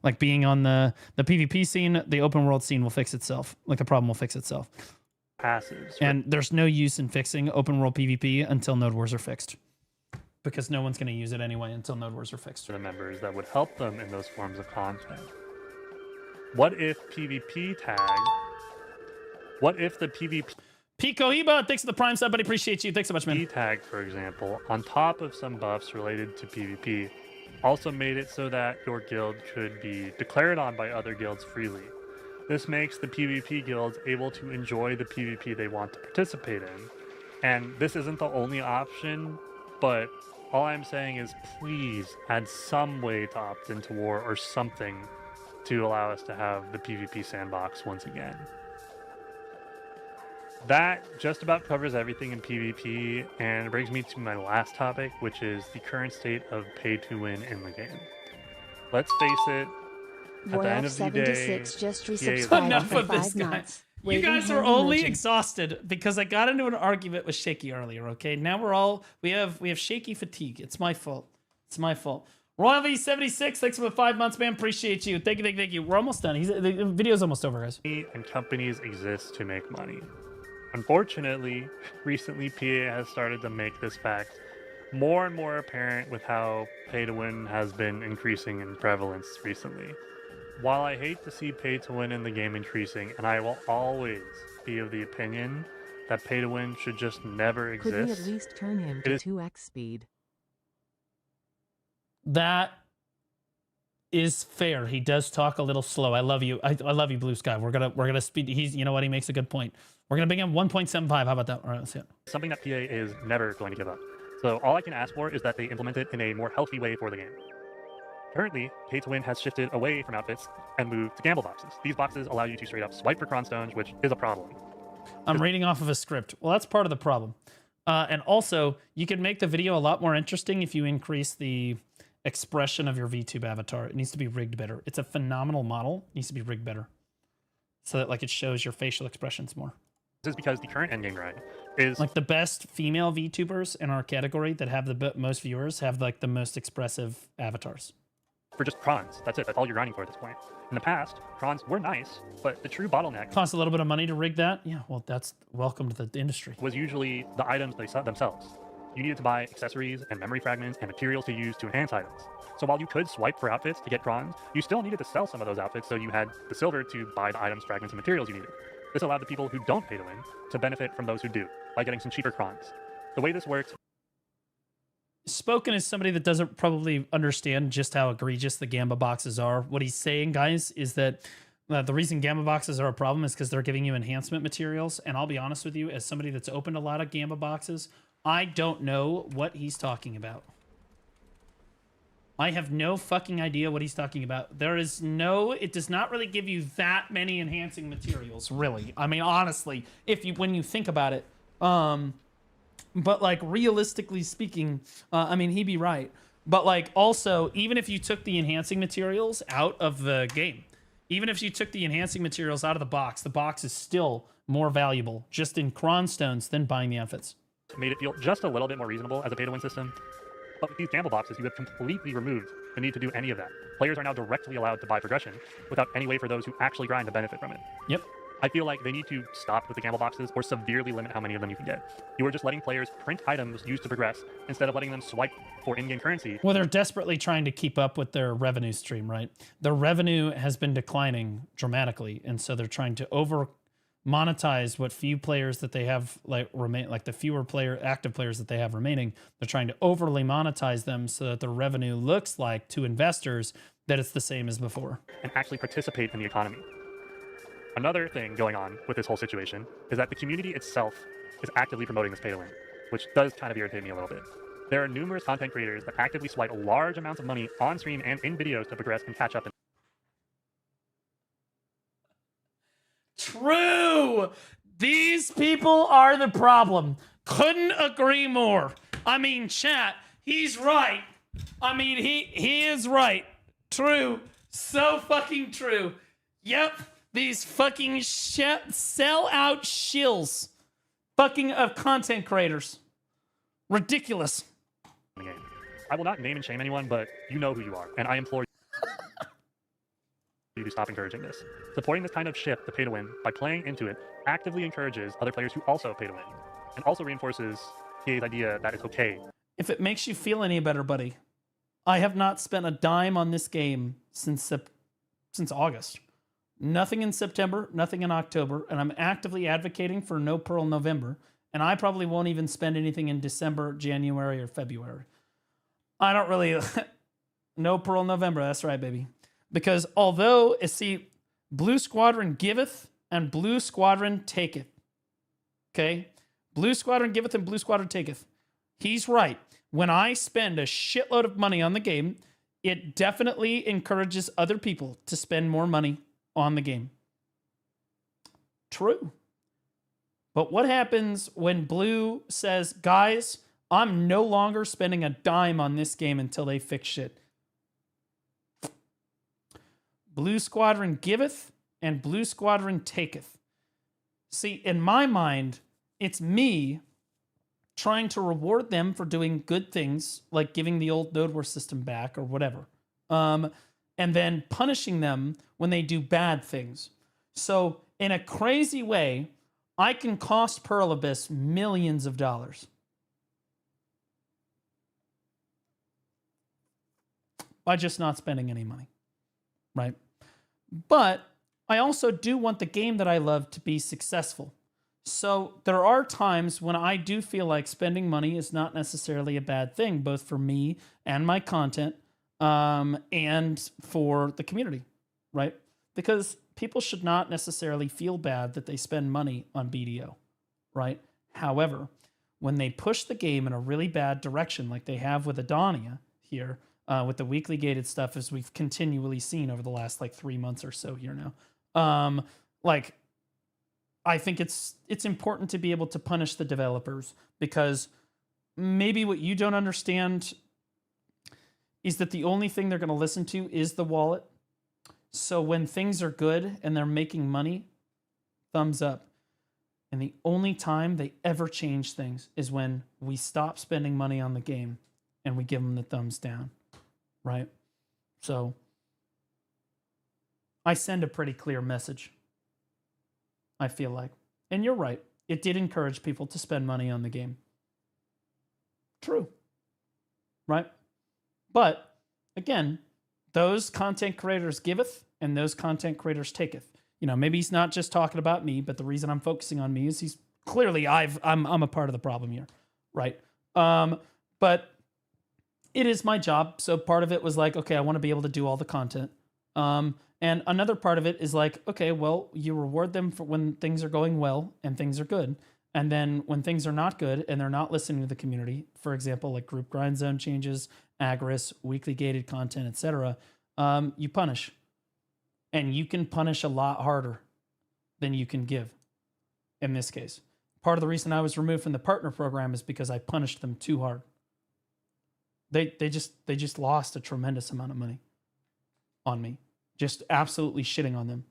like being on the PvP scene. The open world scene will fix itself. Like the problem will fix itself. Passes. And there's no use in fixing open world PvP until node wars are fixed, because no one's going to use it anyway until node wars are fixed. The members that would help them in those forms of content. What if PvP tag? What if the PvP... Pico Heba, thanks for the Prime sub, buddy. Appreciate you. Thanks so much, man. Tag, for example, on top of some buffs related to PvP, also made it so that your guild could be declared on by other guilds freely. This makes the PvP guilds able to enjoy the PvP they want to participate in. And this isn't the only option, but all I'm saying is please add some way to opt into war or something to allow us to have the PvP sandbox once again. That just about covers everything in PvP, and it brings me to my last topic, which is the current state of pay to win in the game. Let's face it, at the end of the day, just enough of this guy. You guys are only exhausted because I got into an argument with Shaky earlier. Okay, now we have Shaky fatigue. It's my fault. It's my fault. Royal V76, thanks for the 5 months, man. Appreciate you. Thank you. We're almost done. The video's almost over, guys. And companies exist to make money. Unfortunately, recently PA has started to make this fact more and more apparent with how pay to win has been increasing in prevalence recently. While I hate to see pay to win in the game increasing, and I will always be of the opinion that pay to win should just never exist. Could we at least turn him to 2x speed? That is fair. He does talk a little slow. I love you. I love you, Blue Sky. We're gonna speed. You know what? He makes a good point. We're gonna bring him 1.75. How about that? All right, let's see it. Something that PA is never going to give up. So all I can ask for is that they implement it in a more healthy way for the game. Currently, pay to win has shifted away from outfits and moved to gamble boxes. These boxes allow you to straight up swipe for cronstones, which is a problem. I'm reading off of a script. Well, that's part of the problem. And also, you can make the video a lot more interesting if you increase the expression of your VTube avatar. It needs to be rigged better. It's a phenomenal model. It needs to be rigged better so that like it shows your facial expressions more. This is because the current endgame grind is like the best female VTubers in our category that have the most viewers have like the most expressive avatars. For just crons. That's it. That's all you're grinding for at this point. In the past, crons were nice, but the true bottleneck costs a little bit of money to rig that. Yeah, well, that's welcome to the industry. Was usually the items themselves. You needed to buy accessories and memory fragments and materials to use to enhance items. So while you could swipe for outfits to get crons, you still needed to sell some of those outfits so you had the silver to buy the items, fragments, and materials you needed. This allowed the people who don't pay to win to benefit from those who do, by getting some cheaper crons. The way this works... Spoken as somebody that doesn't probably understand just how egregious the Gamba boxes are. What he's saying, guys, is that the reason Gamba boxes are a problem is because they're giving you enhancement materials. And I'll be honest with you, as somebody that's opened a lot of Gamba boxes, I don't know what he's talking about. I have no fucking idea what he's talking about. It does not really give you that many enhancing materials, really. I mean, honestly, when you think about it, but like realistically speaking, I mean, he'd be right. But like also, even if you took the enhancing materials out of the game, Even if you took the enhancing materials out of the box is still more valuable just in cron stones than buying the outfits. Made it feel just a little bit more reasonable as a pay-to-win system. But with these gamble boxes, you have completely removed the need to do any of that. Players are now directly allowed to buy progression without any way for those who actually grind to benefit from it. Yep. I feel like they need to stop with the gamble boxes or severely limit how many of them you can get. You are just letting players print items used to progress instead of letting them swipe for in-game currency. Well, they're desperately trying to keep up with their revenue stream, right? Their revenue has been declining dramatically, and so they're trying to over monetize what few players that they have the fewer active players that they have remaining. They're trying to overly monetize them so that the revenue looks like to investors that it's the same as before. And actually participate in the economy. Another thing going on with this whole situation is that the community itself is actively promoting this pay-to-win, which does kind of irritate me a little bit. There are numerous content creators that actively swipe large amounts of money on stream and in videos to progress and catch up. True! These people are the problem. Couldn't agree more. I mean, chat, he's right. I mean, he is right. True. So fucking true. Yep. These fucking sell-out shills. Fucking of content creators. Ridiculous. I will not name and shame anyone, but you know who you are, and I implore you to stop encouraging this. Supporting this kind of shift to pay to win by playing into it actively encourages other players who also pay to win, and also reinforces TA's idea that it's okay. If it makes you feel any better, buddy, I have not spent a dime on this game since August. Nothing in September, nothing in October, and I'm actively advocating for no Pearl November, and I probably won't even spend anything in December, January, or February. I don't really... No Pearl November, that's right, baby. Because although, see, Blue Squadron giveth and Blue Squadron taketh. Okay? Blue Squadron giveth and Blue Squadron taketh. He's right. When I spend a shitload of money on the game, it definitely encourages other people to spend more money on the game. True. But what happens when Blue says, guys, I'm no longer spending a dime on this game until they fix shit? Blue Squadron giveth and Blue Squadron taketh. See, in my mind, it's me trying to reward them for doing good things, like giving the old Node War system back or whatever. And then punishing them when they do bad things. So in a crazy way, I can cost Pearl Abyss millions of dollars. By just not spending any money, right? But I also do want the game that I love to be successful. So there are times when I do feel like spending money is not necessarily a bad thing, both for me and my content, and for the community, right? Because people should not necessarily feel bad that they spend money on BDO, right? However, when they push the game in a really bad direction, like they have with Adonia here, with the weekly gated stuff, as we've continually seen over the last 3 months or so here now, I think it's important to be able to punish the developers, because maybe what you don't understand is that the only thing they're going to listen to is the wallet. So when things are good and they're making money, thumbs up. And the only time they ever change things is when we stop spending money on the game and we give them the thumbs down, right? So I send a pretty clear message, I feel like. And you're right. It did encourage people to spend money on the game. True. Right? But, again, those content creators giveth and those content creators taketh. You know, maybe he's not just talking about me, but the reason I'm focusing on me is he's clearly I'm a part of the problem here. Right? But it is my job. So part of it was like, okay, I want to be able to do all the content. And another part of it is like, okay, well, you reward them for when things are going well and things are good. And then when things are not good and they're not listening to the community, for example, like group grind zone changes, Agris, weekly gated content, etc., you punish. And you can punish a lot harder than you can give in this case. Part of the reason I was removed from the partner program is because I punished them too hard. They just lost a tremendous amount of money on me just absolutely shitting on them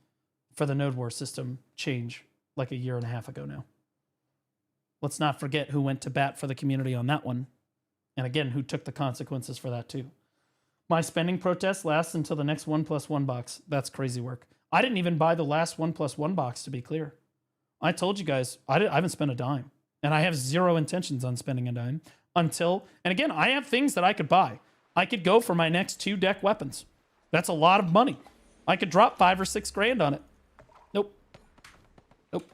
for the Node War system change like a year and a half ago now. Let's not forget who went to bat for the community on that one. And again, who took the consequences for that too. My spending protest lasts until the next 1+1 box. That's crazy work. I didn't even buy the last 1+1 box, to be clear. I told you guys, I haven't spent a dime. And I have zero intentions on spending a dime until, and again, I have things that I could buy. I could go for my next 2 deck weapons. That's a lot of money. I could drop 5 or 6 grand on it. Nope. Nope.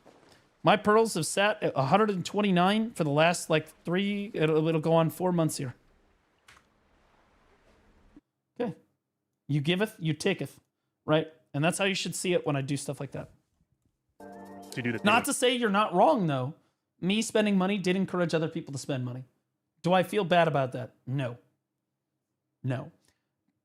My pearls have sat at 129 for the last like 3, it'll go on 4 months here. Okay. You giveth, you taketh, right? And that's how you should see it when I do stuff like that. Not to say you're not wrong, though. Me spending money did encourage other people to spend money. Do I feel bad about that? No. No.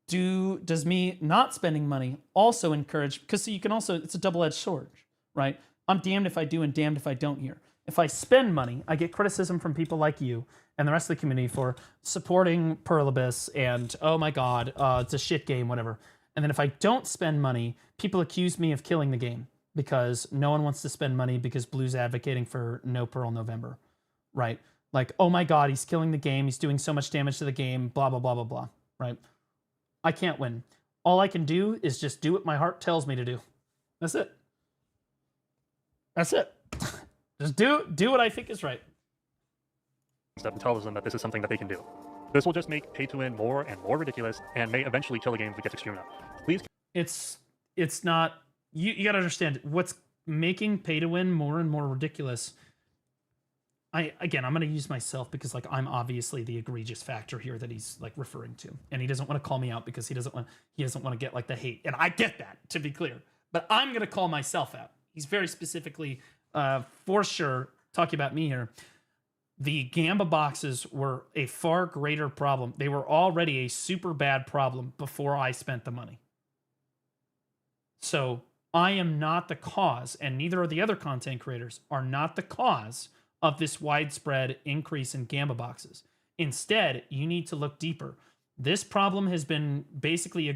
Does me not spending money also encourage, because see, you can also, it's a double-edged sword, right? I'm damned if I do and damned if I don't here. If I spend money, I get criticism from people like you and the rest of the community for supporting Pearl Abyss and, oh my god, it's a shit game, whatever. And then if I don't spend money, people accuse me of killing the game because no one wants to spend money because Blue's advocating for no Pearl November, right? Like, oh my god, he's killing the game, he's doing so much damage to the game, blah, blah, blah, blah, blah, right? I can't win. All I can do is just do what my heart tells me to do. That's it. That's it. Just do what I think is right. Step and tells them that this is something that they can do. This will just make pay to win more and more ridiculous and may eventually kill the game if it gets extreme enough. Please. It's not, you got to understand what's making pay to win more and more ridiculous. I'm going to use myself because like I'm obviously the egregious factor here that he's like referring to, and he doesn't want to call me out because he doesn't want to get like the hate, and I get that, to be clear, but I'm going to call myself out. He's very specifically for sure talking about me here. The Gamba boxes were a far greater problem. They were already a super bad problem before I spent the money. So I am not the cause, and neither are the other content creators, are not the cause of this widespread increase in Gamba boxes. Instead, you need to look deeper. This problem has been basically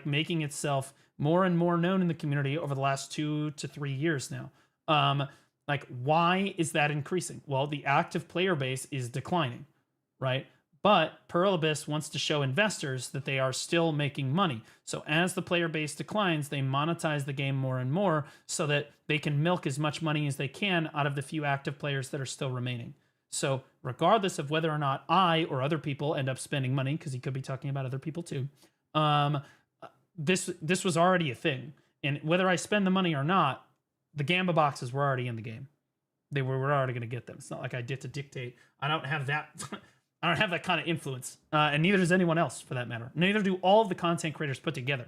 making itself more and more known in the community over the last 2 to 3 years now. Why is that increasing? Well, the active player base is declining, right? But Pearl Abyss wants to show investors that they are still making money. So as the player base declines, they monetize the game more and more so that they can milk as much money as they can out of the few active players that are still remaining. So regardless of whether or not I or other people end up spending money, because he could be talking about other people too, this was already a thing. And whether I spend the money or not, the Gamba boxes were already in the game. We're already going to get them. It's not like I did to dictate. I don't have that. I don't have that kind of influence, and neither does anyone else, for that matter. Neither do all of the content creators put together.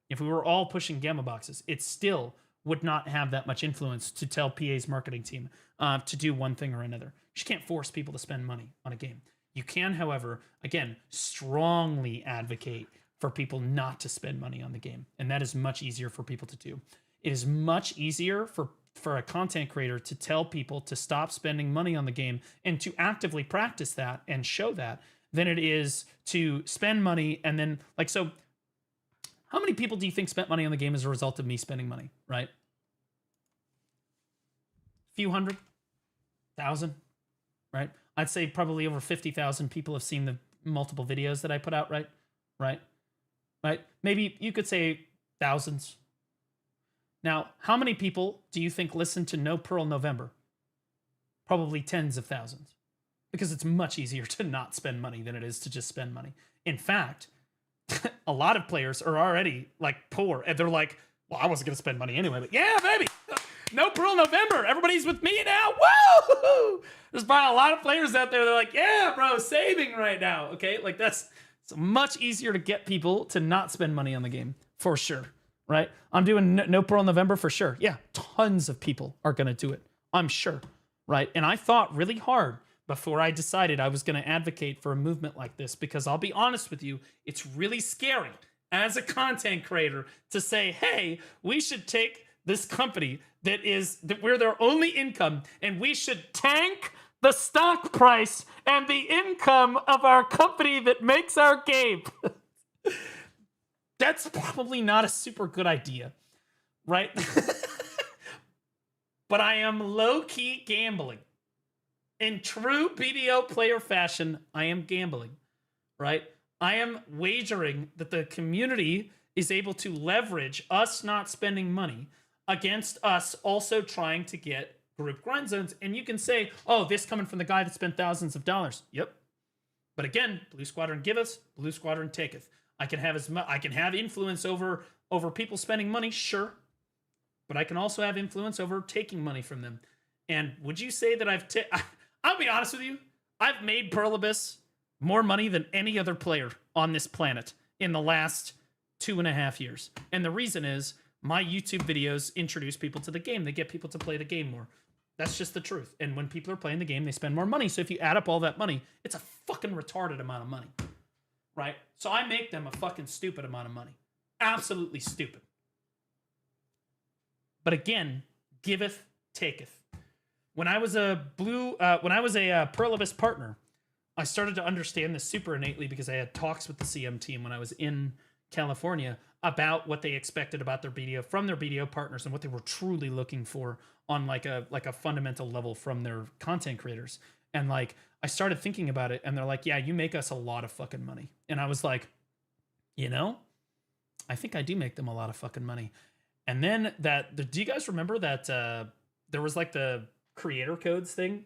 If we were all pushing Gamma boxes, it still would not have that much influence to tell PA's marketing team to do one thing or another. You just can't force people to spend money on a game. You can, however, again, strongly advocate for people not to spend money on the game, and that is much easier for people to do. It is much easier for a content creator to tell people to stop spending money on the game and to actively practice that and show that than it is to spend money and then, like, so how many people do you think spent money on the game as a result of me spending money, right? Few hundred, thousand, right? I'd say probably over 50,000 people have seen the multiple videos that I put out, right? Right? Maybe you could say thousands. Now, how many people do you think listen to No Pearl November? Probably tens of thousands. Because it's much easier to not spend money than it is to just spend money. In fact, a lot of players are already like poor and they're like, well, I wasn't going to spend money anyway, but yeah, baby, No Pearl November. Everybody's with me now. Woo! There's probably a lot of players out there that are like, yeah, bro, saving right now. Okay, like it's much easier to get people to not spend money on the game, for sure. Right? I'm doing No Pearl November for sure. Yeah, tons of people are going to do it. I'm sure. Right? And I thought really hard before I decided I was going to advocate for a movement like this, because I'll be honest with you, it's really scary as a content creator to say, hey, we should take this company that we're their only income and we should tank the stock price and the income of our company that makes our game. that's probably not a super good idea, right? But I am low-key gambling. In true BDO player fashion, I am gambling, right? I am wagering that the community is able to leverage us not spending money against us also trying to get group grind zones. And you can say, oh, this coming from the guy that spent thousands of dollars. Yep. But again, Blue Squadron giveth, Blue Squadron taketh. I can have influence over people spending money, sure. But I can also have influence over taking money from them. And would you say that I'll be honest with you, I've made Pearl Abyss more money than any other player on this planet in the last 2.5 years. And the reason is my YouTube videos introduce people to the game. They get people to play the game more. That's just the truth. And when people are playing the game, they spend more money. So if you add up all that money, it's a fucking retarded amount of money, right? So I make them a fucking stupid amount of money. Absolutely stupid. But again, giveth, taketh. When I was a Pearl Abyss partner, I started to understand this super innately because I had talks with the CM team when I was in California about what they expected about their BDO from their BDO partners and what they were truly looking for on like a fundamental level from their content creators. And like I started thinking about it and they're like, yeah, you make us a lot of fucking money. And I was like, you know, I think I do make them a lot of fucking money. And then do you guys remember that there was like the creator codes thing?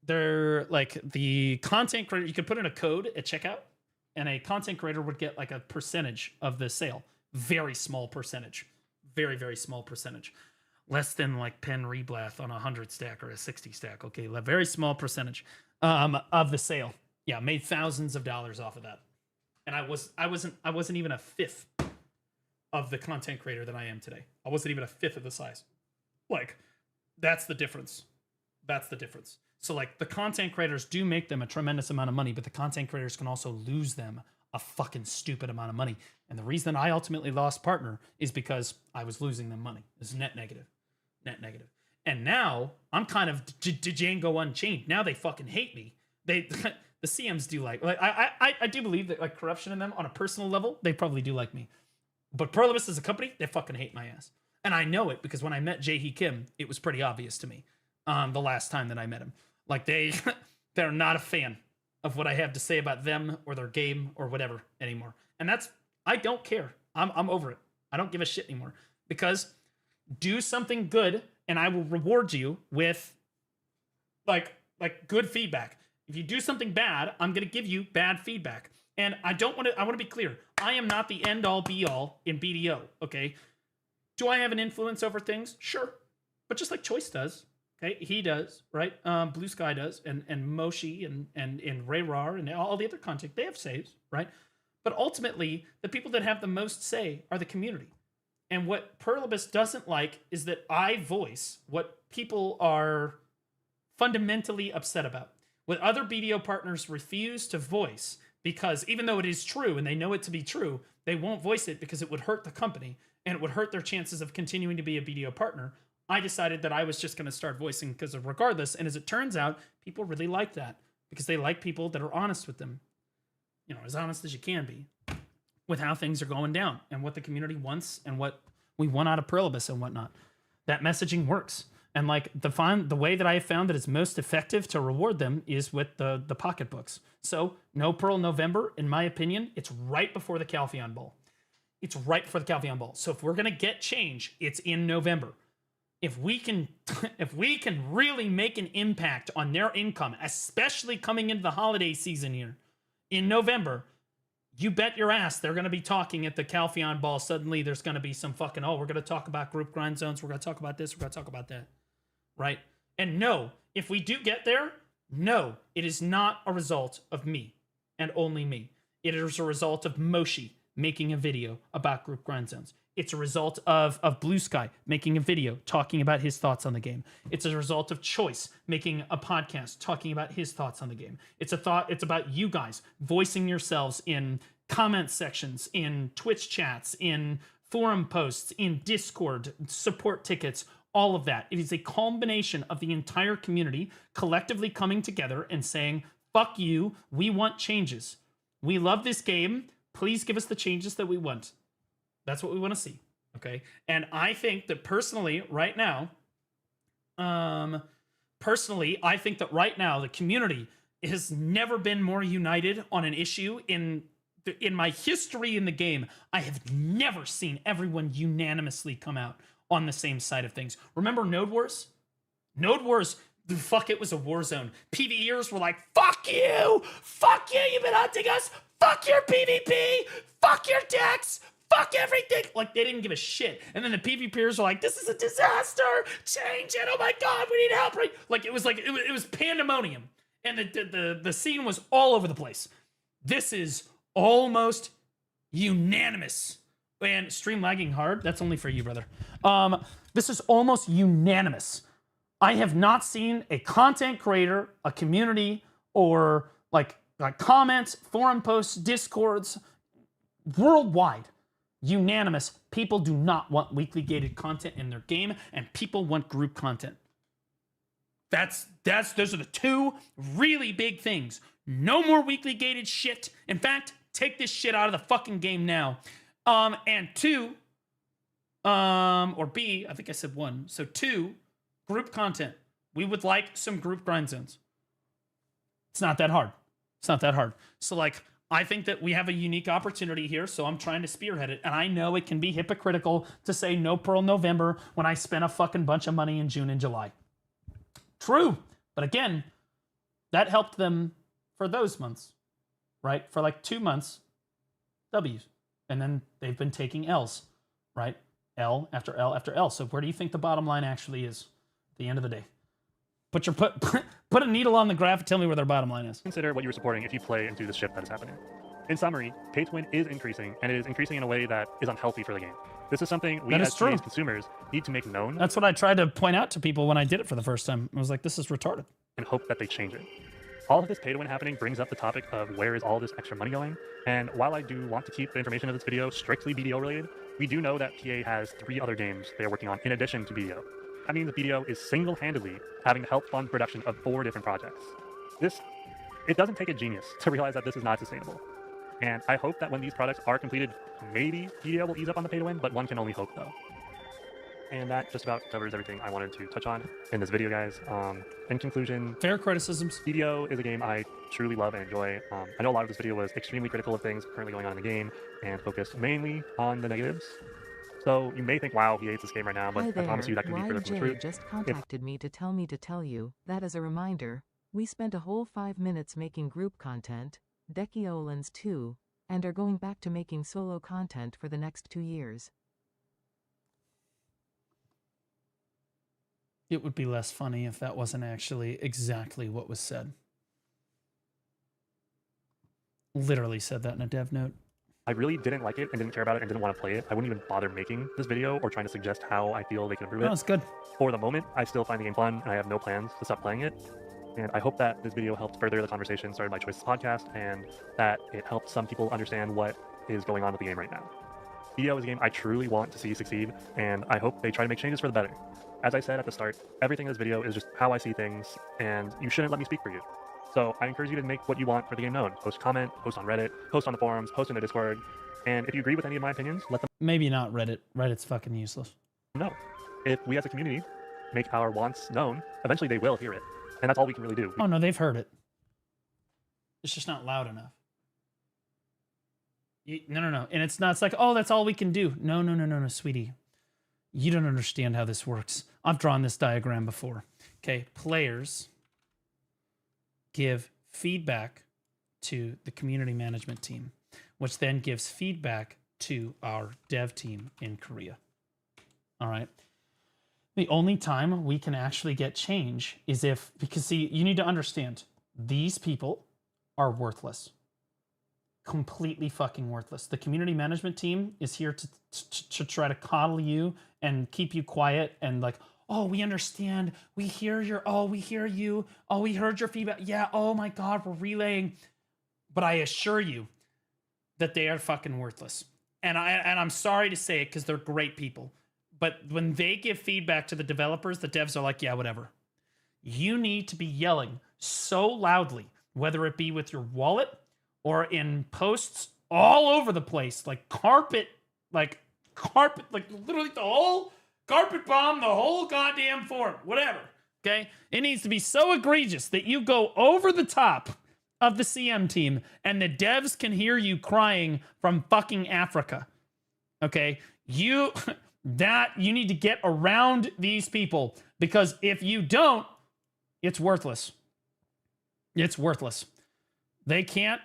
They're like the content creator, you could put in a code at checkout and a content creator would get like a percentage of the sale. Very small percentage. Very, very small percentage. Less than like Pen Reblath on a 100 stack or a 60 stack. Okay, a very small percentage of the sale. Yeah, made thousands of dollars off of that. And I wasn't even a fifth of the content creator that I am today. I wasn't even a fifth of the size. Like, that's the difference. That's the difference. So like the content creators do make them a tremendous amount of money, but the content creators can also lose them a fucking stupid amount of money. And the reason I ultimately lost partner is because I was losing them money. It's net negative. Net negative. And now I'm kind of Django Unchained. Now they fucking hate me. The CMs do like I do believe that like corruption in them on a personal level, they probably do like me. But Pearl Abyss as a company, they fucking hate my ass. And I know it because when I met Jae-hee Kim, it was pretty obvious to me the last time that I met him. Like they're not a fan of what I have to say about them or their game or whatever anymore. And I don't care. I'm over it. I don't give a shit anymore because do something good and I will reward you with like good feedback. If you do something bad, I'm going to give you bad feedback. And I want to be clear. I am not the end all be all in BDO. Okay. Do I have an influence over things? Sure. But just like Choice does. Okay, he does, right? Blue Sky does, and Moshi and Ray Rar and all the other content, they have saves, right? But ultimately, the people that have the most say are the community. And what Pearl Abyss doesn't like is that I voice what people are fundamentally upset about. What other BDO partners refuse to voice because even though it is true and they know it to be true, they won't voice it because it would hurt the company and it would hurt their chances of continuing to be a BDO partner. I decided that I was just going to start voicing because of regardless. And as it turns out, people really like that because they like people that are honest with them. You know, as honest as you can be with how things are going down and what the community wants and what we want out of Pearl Abyss and whatnot. That messaging works. And like the way that I have found that it's most effective to reward them is with the pocketbooks. So no Pearl November, in my opinion, it's right before the Calpheon Bowl. It's right before the Calpheon Bowl. So if we're going to get change, it's in November. If we can really make an impact on their income, especially coming into the holiday season here in November, you bet your ass they're going to be talking at the Calpheon Ball. Suddenly there's going to be some fucking, we're going to talk about group grind zones. We're going to talk about this. We're going to talk about that. Right? And no, if we do get there, no, it is not a result of me and only me. It is a result of Moshi making a video about group grind zones. It's a result of Blue Sky making a video talking about his thoughts on the game. It's a result of Choice making a podcast talking about his thoughts on the game. It's about you guys voicing yourselves in comment sections, in Twitch chats, in forum posts, in Discord, support tickets, all of that. It is a combination of the entire community collectively coming together and saying, fuck you, we want changes. We love this game. Please give us the changes that we want. That's what we want to see. Okay. And I think that personally, right now, I think that right now the community has never been more united on an issue in my history in the game. I have never seen everyone unanimously come out on the same side of things. Remember Node Wars? Node Wars, fuck, it was a war zone. PvEers were like, fuck you, you've been hunting us, fuck your PvP, fuck your decks, fuck everything. Like, they didn't give a shit. And then the PvPers were like, this is a disaster, change it, oh my god, we need help. Like, it was pandemonium. And the scene was all over the place. This is almost unanimous. And stream lagging hard, that's only for you, brother. This is almost unanimous. I have not seen a content creator, a community, or like comments, forum posts, discords, worldwide, unanimous. People do not want weekly gated content in their game, and people want group content. Those are the two really big things. No more weekly gated shit. In fact, take this shit out of the fucking game now. And two, or B, I think I said one. So two, group content. We would like some group grind zones. It's not that hard. It's not that hard. So like, I think that we have a unique opportunity here, so I'm trying to spearhead it. And I know it can be hypocritical to say no Pearl November when I spent a fucking bunch of money in June and July. True. But again, that helped them for those months, right? For like 2 months, W's. And then they've been taking L's, right? L after L after L. So where do you think the bottom line actually is at the end of the day? Put a needle on the graph and tell me where their bottom line is. Consider what you're supporting if you play into the shit that is happening. In summary, pay to win is increasing, and it is increasing in a way that is unhealthy for the game. This is something we as consumers need to make known. That's what I tried to point out to people when I did it for the first time. I was like, this is retarded. And hope that they change it. All of this pay to win happening brings up the topic of where is all this extra money going. And while I do want to keep the information of this video strictly BDO related, we do know that PA has 3 other games they are working on in addition to BDO. That means BDO is single-handedly having to help fund production of 4 different projects. It doesn't take a genius to realize that this is not sustainable. And I hope that when these products are completed, maybe BDO will ease up on the pay to win, but one can only hope though. And that just about covers everything I wanted to touch on in this video, guys. In conclusion, fair criticisms. BDO is a game I truly love and enjoy. I know a lot of this video was extremely critical of things currently going on in the game and focused mainly on the negatives. So you may think, wow, he hates this game right now, but I promise you that can be further from the truth. Just contacted me to tell you that as a reminder, we spent a whole 5 minutes making group content, Dekiolans 2, and are going back to making solo content for the next 2 years. It would be less funny if that wasn't actually exactly what was said. Literally said that in a dev note. I really didn't like it and didn't care about it and didn't want to play it. I wouldn't even bother making this video or trying to suggest how I feel they can improve it. No, it's good. For the moment, I still find the game fun and I have no plans to stop playing it. And I hope that this video helped further the conversation started by Choices Podcast and that it helped some people understand what is going on with the game right now. BDO is a game I truly want to see succeed, and I hope they try to make changes for the better. As I said at the start, everything in this video is just how I see things, and you shouldn't let me speak for you. So I encourage you to make what you want for the game known. Post a comment, post on Reddit, post on the forums, post in the Discord, and if you agree with any of my opinions, let them Maybe not Reddit. Reddit's fucking useless. know. If we as a community make our wants known, eventually they will hear it. And that's all we can really do. Oh no, they've heard it. It's just not loud enough. No. And it's like, oh, that's all we can do. No, sweetie. You don't understand how this works. I've drawn this diagram before. Okay, players give feedback to the community management team, which then gives feedback to our dev team in Korea. All right. The only time we can actually get change is because see, you need to understand, these people are worthless. Completely fucking worthless. The community management team is here to try to coddle you and keep you quiet and like, oh, we understand. We hear you. Oh, we heard your feedback. Yeah, oh my God, we're relaying. But I assure you that they are fucking worthless. And I'm sorry to say it because they're great people. But when they give feedback to the developers, the devs are like, yeah, whatever. You need to be yelling so loudly, whether it be with your wallet or in posts all over the place, like carpet, like literally the whole carpet bomb, the whole goddamn forum, whatever. Okay, it needs to be so egregious that you go over the top of the CM team and the devs can hear you crying from fucking Africa. Okay, you need to get around these people, because if you don't, it's worthless. It's worthless. They cannot,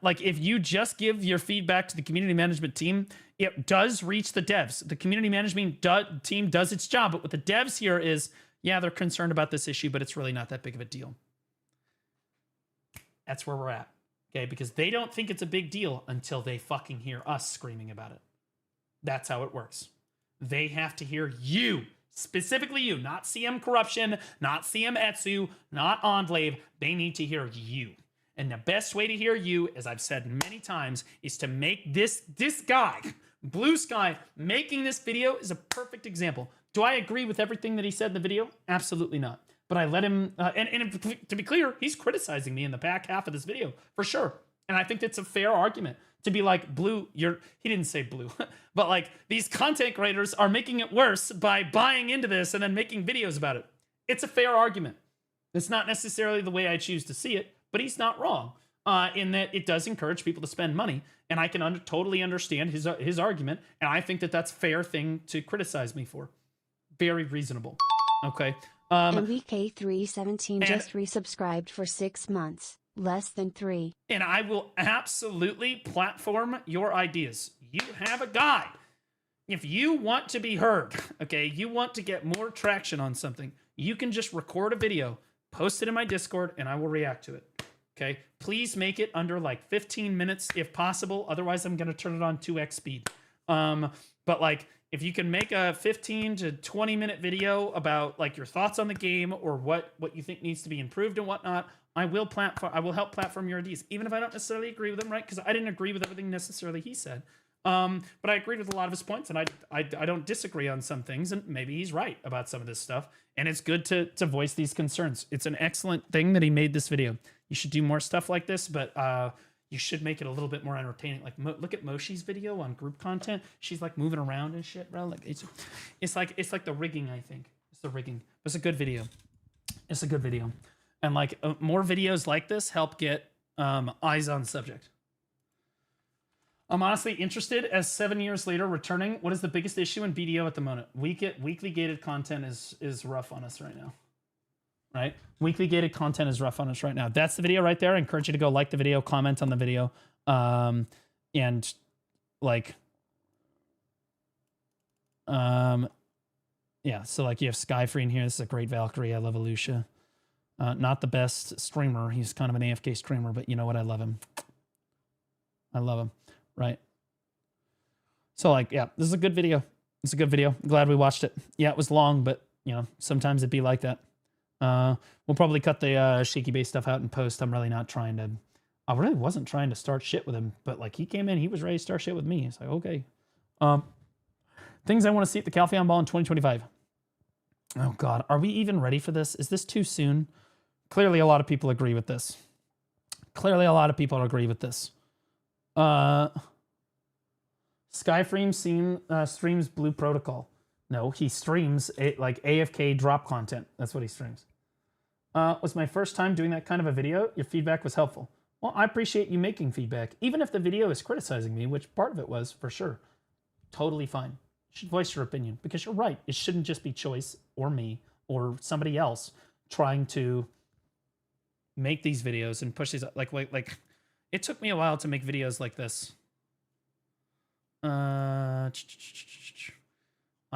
like, if you just give your feedback to the community management team, it does reach the devs. The community management team does its job, but what the devs here is, yeah, they're concerned about this issue, but it's really not that big of a deal. That's where we're at, okay? Because they don't think it's a big deal until they fucking hear us screaming about it. That's how it works. They have to hear you, specifically you, not CM Corruption, not CM Etsu, not Enclave. They need to hear you. And the best way to hear you, as I've said many times, is to make this guy, Blue Sky, making this video is a perfect example. Do I agree with everything that he said in the video? Absolutely not. But I let him, and to be clear, he's criticizing me in the back half of this video, for sure. And I think that's a fair argument to be like, Blue, he didn't say Blue, but like, these content creators are making it worse by buying into this and then making videos about it. It's a fair argument. It's not necessarily the way I choose to see it, but he's not wrong in that it does encourage people to spend money. And I can totally understand his argument. And I think that that's a fair thing to criticize me for. Very reasonable. Okay. MVK317 just resubscribed for 6 months. Less than 3. And I will absolutely platform your ideas. You have a guide. If you want to be heard, okay, you want to get more traction on something, you can just record a video, post it in my Discord, and I will react to it. Okay? Please make it under like 15 minutes if possible. Otherwise, I'm going to turn it on 2x speed. But like, if you can make a 15 to 20 minute video about like your thoughts on the game or what you think needs to be improved and whatnot, I will help platform your ideas, even if I don't necessarily agree with them, right? Because I didn't agree with everything necessarily he said. But I agreed with a lot of his points, and I don't disagree on some things, and maybe he's right about some of this stuff. And it's good to voice these concerns. It's an excellent thing that he made this video. You should do more stuff like this, but you should make it a little bit more entertaining. Like, look at Moshi's video on group content. She's like moving around and shit, bro. Like it's like the rigging. I think it's the rigging. It's a good video. It's a good video. And like more videos like this help get eyes on subject. I'm honestly interested, as 7 years later returning, what is the biggest issue in BDO at the moment? Weekly gated content is rough on us right now. Right? Weekly gated content is rough on us right now. That's the video right there. I encourage you to go like the video, comment on the video. And like, yeah, so like you have Skyfree in here. This is a great Valkyrie. I love Alusha. Not the best streamer. He's kind of an AFK streamer, but you know what? I love him. I love him. Right. So like, yeah, this is a good video. It's a good video. I'm glad we watched it. Yeah, it was long, but you know, sometimes it'd be like that. We'll probably cut the shaky base stuff out in post. I'm really not trying to, I really wasn't trying to start shit with him, but like he came in, he was ready to start shit with me. It's like, okay. Things I want to see at the Calpheon Ball in 2025. Oh God, are we even ready for this? Is this too soon? Clearly a lot of people agree with this. Clearly a lot of people agree with this. Skyframe streams Blue Protocol. No, he streams like AFK drop content. That's what he streams. Was my first time doing that kind of a video. Your feedback was helpful. Well, I appreciate you making feedback. Even if the video is criticizing me, which part of it was, for sure. Totally fine. You should voice your opinion, because you're right. It shouldn't just be Choice or me or somebody else trying to make these videos and push these up. Like it took me a while to make videos like this. I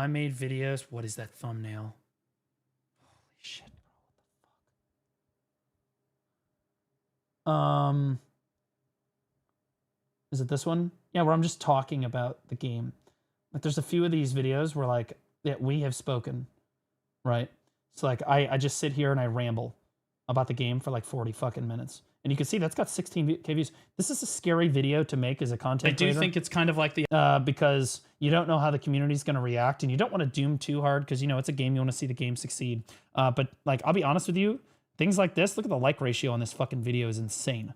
made videos. What is that thumbnail? Holy shit, bro. What the fuck? Is it this one? Yeah, where I'm just talking about the game. Like there's a few of these videos where like, yeah, we have spoken, right? So like I just sit here and I ramble about the game for like 40 fucking minutes. And you can see that's got 16K views. This is a scary video to make as a content creator. I do think it's kind of like the because you don't know how the community is going to react, and you don't want to doom too hard because, you know, it's a game. You want to see the game succeed. But like, I'll be honest with you, things like this, look at the like ratio on this fucking video is insane.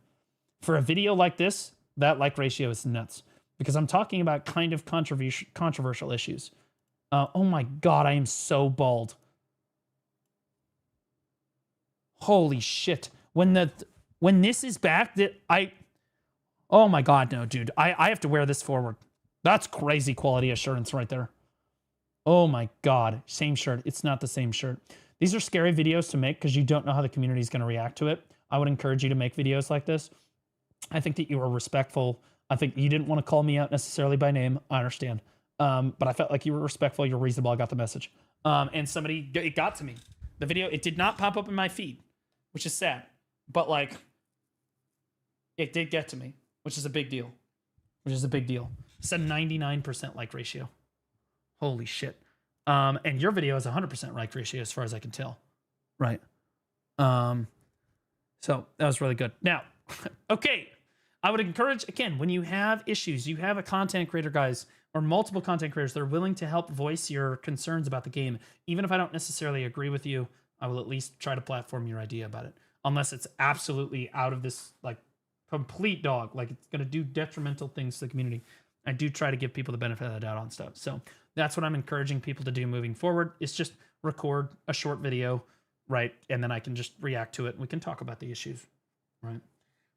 For a video like this, that like ratio is nuts because I'm talking about kind of controversial issues. Oh my God, I am so bald. Holy shit. When this is back, oh my God, no, dude. I have to wear this forward. That's crazy quality assurance right there. Oh my God, same shirt. It's not the same shirt. These are scary videos to make because you don't know how the community is going to react to it. I would encourage you to make videos like this. I think that you were respectful. I think you didn't want to call me out necessarily by name. I understand. But I felt like you were respectful. You're reasonable. I got the message. And it got to me. The video, it did not pop up in my feed, which is sad. But like, it did get to me, which is a big deal. It's a 99% like ratio. Holy shit. And your video has 100% like ratio as far as I can tell. Right. So that was really good. Now, okay. I would encourage, again, when you have issues, you have a content creator, guys, or multiple content creators that are willing to help voice your concerns about the game. Even if I don't necessarily agree with you, I will at least try to platform your idea about it. Unless it's absolutely out of this, like, complete dog. Like, it's going to do detrimental things to the community. I do try to give people the benefit of the doubt on stuff. So that's what I'm encouraging people to do moving forward. Is just record a short video, right? And then I can just react to it and we can talk about the issues, right?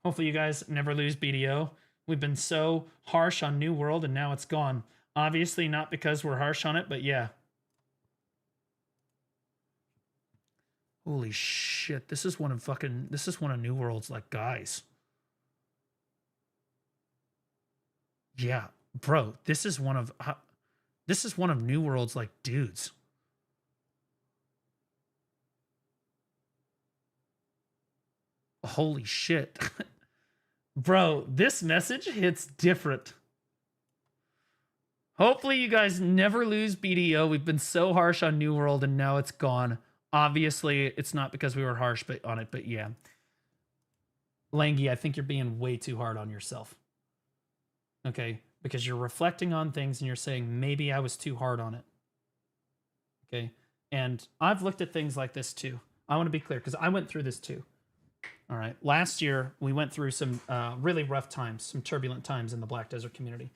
Hopefully you guys never lose BDO. We've been so harsh on New World and now it's gone. Obviously not because we're harsh on it, but yeah. Holy shit. This is one of New World's like guys. Yeah, bro, this is one of New World's like dudes. Holy shit. Bro, this message hits different. Hopefully you guys never lose BDO. We've been so harsh on New World and now it's gone. Obviously, it's not because we were harsh on it, but yeah. Langy, I think you're being way too hard on yourself. Okay? Because you're reflecting on things and you're saying, maybe I was too hard on it. Okay? And I've looked at things like this too. I want to be clear because I went through this too. All right. Last year, we went through some really rough times, some turbulent times in the Black Desert community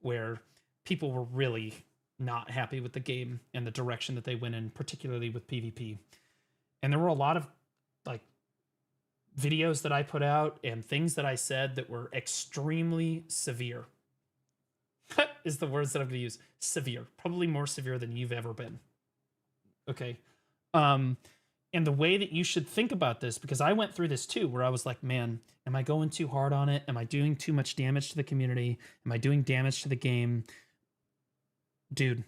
where people were really not happy with the game and the direction that they went in, particularly with PvP. And there were a lot of like videos that I put out and things that I said that were extremely severe. Is the words that I'm going to use. Severe. Probably more severe than you've ever been. Okay. And the way that you should think about this, because I went through this too, where I was like, man, am I going too hard on it? Am I doing too much damage to the community? Am I doing damage to the game? Dude,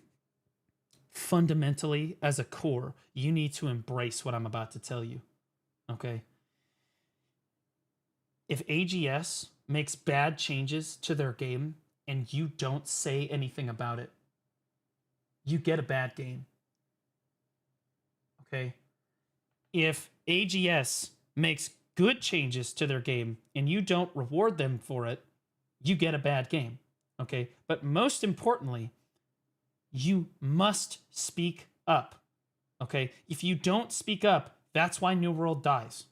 fundamentally, as a core, you need to embrace what I'm about to tell you. Okay? If AGS makes bad changes to their game and you don't say anything about it, you get a bad game. Okay? If AGS makes good changes to their game and you don't reward them for it, you get a bad game. Okay? But most importantly, you must speak up. Okay? If you don't speak up, that's why New World dies.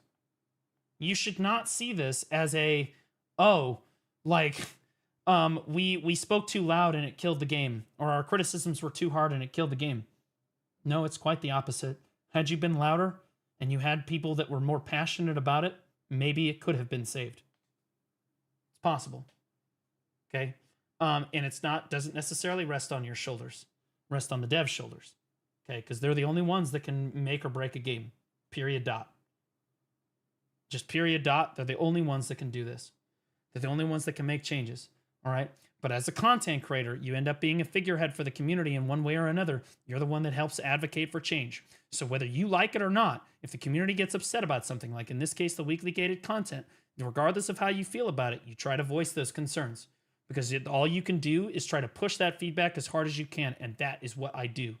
You should not see this as a, oh, like, we spoke too loud and it killed the game, or our criticisms were too hard and it killed the game. No, it's quite the opposite. Had you been louder and you had people that were more passionate about it, maybe it could have been saved. It's possible. Okay? And it's not, doesn't necessarily rest on your shoulders. Rest on the dev's shoulders. Okay? Because they're the only ones that can make or break a game. Period dot. Just period dot. They're the only ones that can do this. They're the only ones that can make changes. All right? But as a content creator, you end up being a figurehead for the community in one way or another. You're the one that helps advocate for change. So whether you like it or not, if the community gets upset about something, like in this case, the weekly gated content, regardless of how you feel about it, you try to voice those concerns. Because all you can do is try to push that feedback as hard as you can, and that is what I do.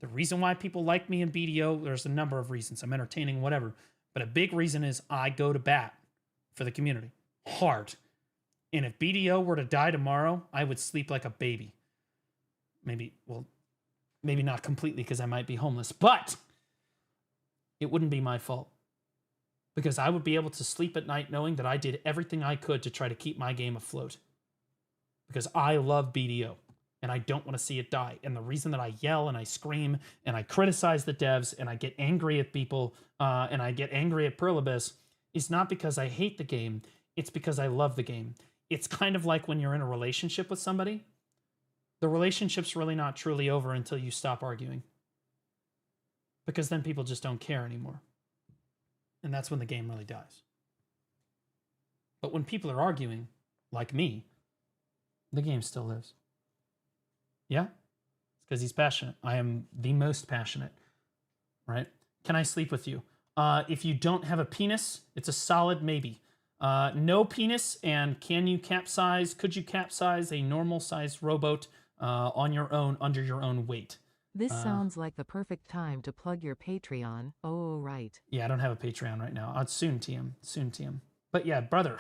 The reason why people like me in BDO, there's a number of reasons. I'm entertaining, whatever. But a big reason is I go to bat for the community. Hard. And if BDO were to die tomorrow, I would sleep like a baby. Maybe not completely because I might be homeless, but it wouldn't be my fault. because I would be able to sleep at night knowing that I did everything I could to try to keep my game afloat. Because I love BDO and I don't want to see it die. And the reason that I yell and I scream and I criticize the devs and I get angry at people and I get angry at Perlibis is not because I hate the game. It's because I love the game. It's kind of like when you're in a relationship with somebody. The relationship's really not truly over until you stop arguing. Because then people just don't care anymore. And that's when the game really dies. But when people are arguing, like me, the game still lives. Yeah? It's because he's passionate. I am the most passionate. Right? Can I sleep with you? If you don't have a penis, it's a solid maybe. No penis, and can you capsize? Could you capsize a normal-sized rowboat on your own, under your own weight? This sounds like the perfect time to plug your Patreon. Oh, right. Yeah, I don't have a Patreon right now. Soon, TM. Soon, TM. But yeah, brother.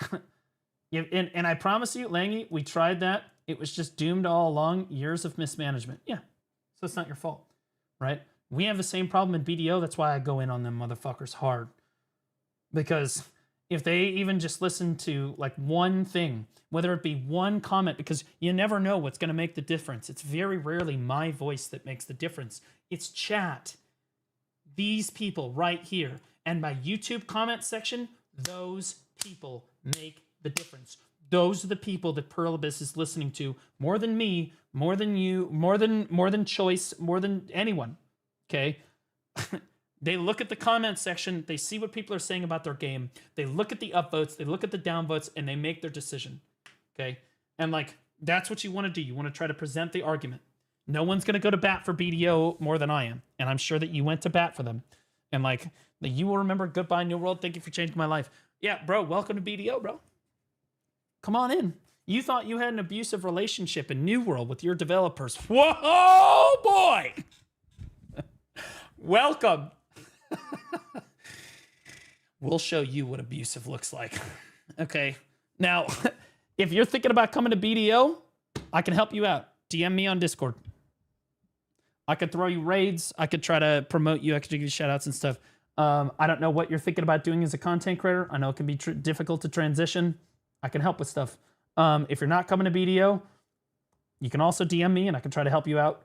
and I promise you, Langy, we tried that. It was just doomed all along. Years of mismanagement. Yeah. So it's not your fault, right? We have the same problem in BDO. That's why I go in on them motherfuckers hard. Because if they even just listen to like one thing, whether it be one comment, because you never know what's going to make the difference. It's very rarely my voice that makes the difference. It's chat. These people right here. And my YouTube comment section, those people make the difference. Those are the people that Perlibis is listening to more than me, more than you, more than Choice, more than anyone. Okay? They look at the comment section, they see what people are saying about their game, they look at the upvotes, they look at the downvotes, and they make their decision. Okay? And like, that's what you want to do. You want to try to present the argument. No one's going to go to bat for BDO more than I am. And I'm sure that you went to bat for them. And like, you will remember Goodbye New World. Thank you for changing my life. Yeah, bro, welcome to BDO, bro. Come on in. You thought you had an abusive relationship in New World with your developers. Whoa, boy! Welcome. We'll show you what abusive looks like. Okay. Now, if you're thinking about coming to BDO, I can help you out. DM me on Discord. I could throw you raids. I could try to promote you. I could give you shout outs and stuff. I don't know what you're thinking about doing as a content creator. I know it can be difficult to transition. I can help with stuff. If you're not coming to BDO, you can also DM me and I can try to help you out.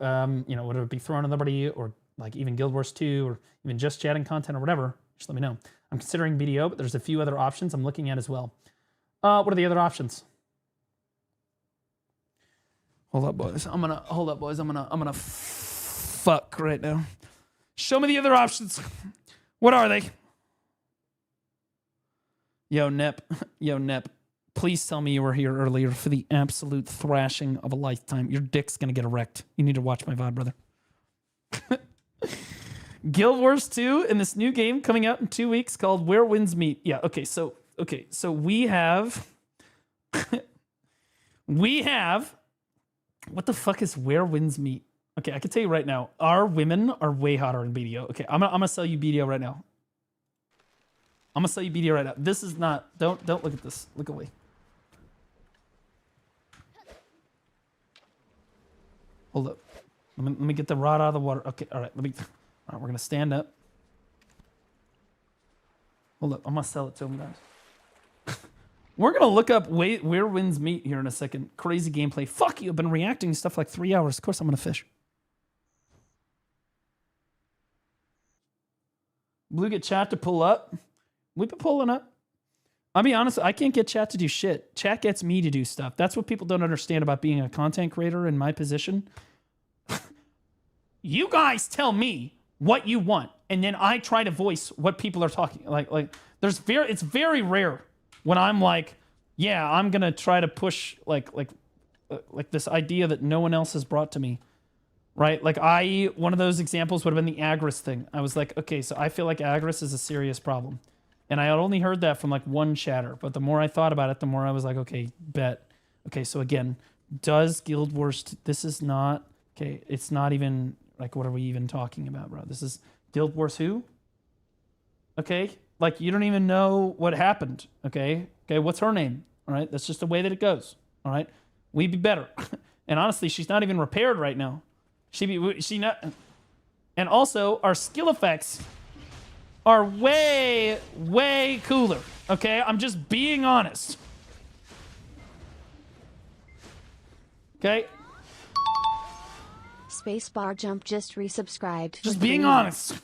You know, whether it be throwing anybody or like even Guild Wars 2 or even just chatting content or whatever, just let me know. I'm considering BDO, but there's a few other options I'm looking at as well. What are the other options? Hold up, boys. I'm gonna fuck right now. Show me the other options. What are they? Yo, Nep. Please tell me you were here earlier for the absolute thrashing of a lifetime. Your dick's gonna get erect. You need to watch my VOD, brother. Guild Wars 2 in this new game coming out in 2 weeks called Where Winds Meet. Yeah, okay, so we have what the fuck is Where Winds Meet? Okay, I can tell you right now, our women are way hotter in BDO. Okay, I'm gonna sell you BDO right now. I'm gonna sell you BDO right now. This is not, don't look at this. Look away. Hold up. Let me get the rod out of the water. Okay, all right, we're gonna stand up. Hold up, I'm gonna sell it to them, guys. We're gonna look up Where Winds Meet here in a second. Crazy gameplay. Fuck you, I've been reacting to stuff like 3 hours. Of course I'm gonna fish. Blue, get chat to pull up. We've been pulling up. I'll be honest, I can't get chat to do shit. Chat gets me to do stuff. That's what people don't understand about being a content creator in my position. You guys tell me what you want, and then I try to voice what people are talking. It's very rare when I'm like, yeah, I'm gonna try to push like this idea that no one else has brought to me, right? Like one of those examples would have been the Agris thing. I was like, okay, so I feel like Agris is a serious problem, and I had only heard that from like one chatter, but the more I thought about it, the more I was like, okay, bet. Okay, so again, does Guild Wars? This is not okay. It's not even. Like, what are we even talking about, bro? This is Guild Wars who? Okay? Like, you don't even know what happened, okay? Okay, what's her name? All right? That's just the way that it goes, all right? We'd be better. And honestly, she's not even repaired right now. She not... And also, our skill effects are way, way cooler. Okay, I'm just being honest. Okay? Spacebar Jump just resubscribed. Just for being 3 months. honest.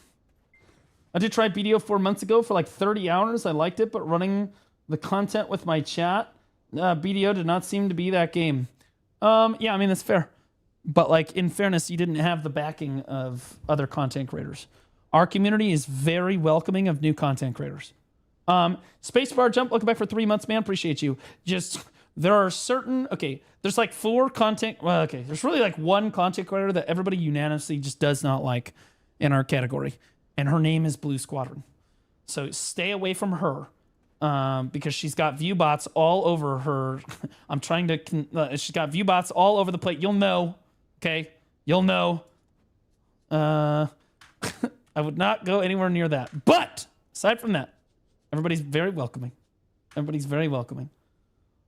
I did try BDO 4 months ago for like 30 hours. I liked it, but running the content with my chat, BDO did not seem to be that game. Yeah, I mean, that's fair. But like, in fairness, you didn't have the backing of other content creators. Our community is very welcoming of new content creators. Spacebar Jump, welcome back for 3 months, man. Appreciate you. Just, there are certain, okay, there's like 4 content, well, okay, there's really like 1 content creator that everybody unanimously just does not like in our category. And her name is Blue Squadron. So stay away from her. Because she's got view bots all over her. I'm trying to, she's got view bots all over the plate. You'll know, okay? You'll know. I would not go anywhere near that. But aside from that, everybody's very welcoming. Everybody's very welcoming.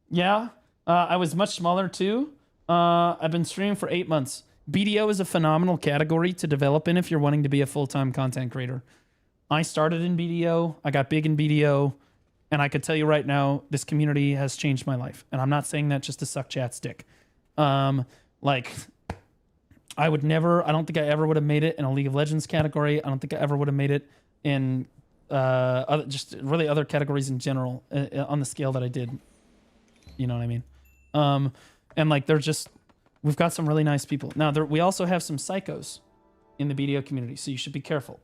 Yeah, I was much smaller too. I've been streaming for 8 months. BDO is a phenomenal category to develop in if you're wanting to be a full-time content creator. I started in BDO. I got big in BDO. And I could tell you right now, this community has changed my life. And I'm not saying that just to suck chat's dick. Like, I would never, I don't think I ever would have made it in a League of Legends category. I don't think I ever would have made it in just really other categories in general on the scale that I did. You know what I mean? And like, they're just, we've got some really nice people. Now, we also have some psychos in the BDO community, so you should be careful.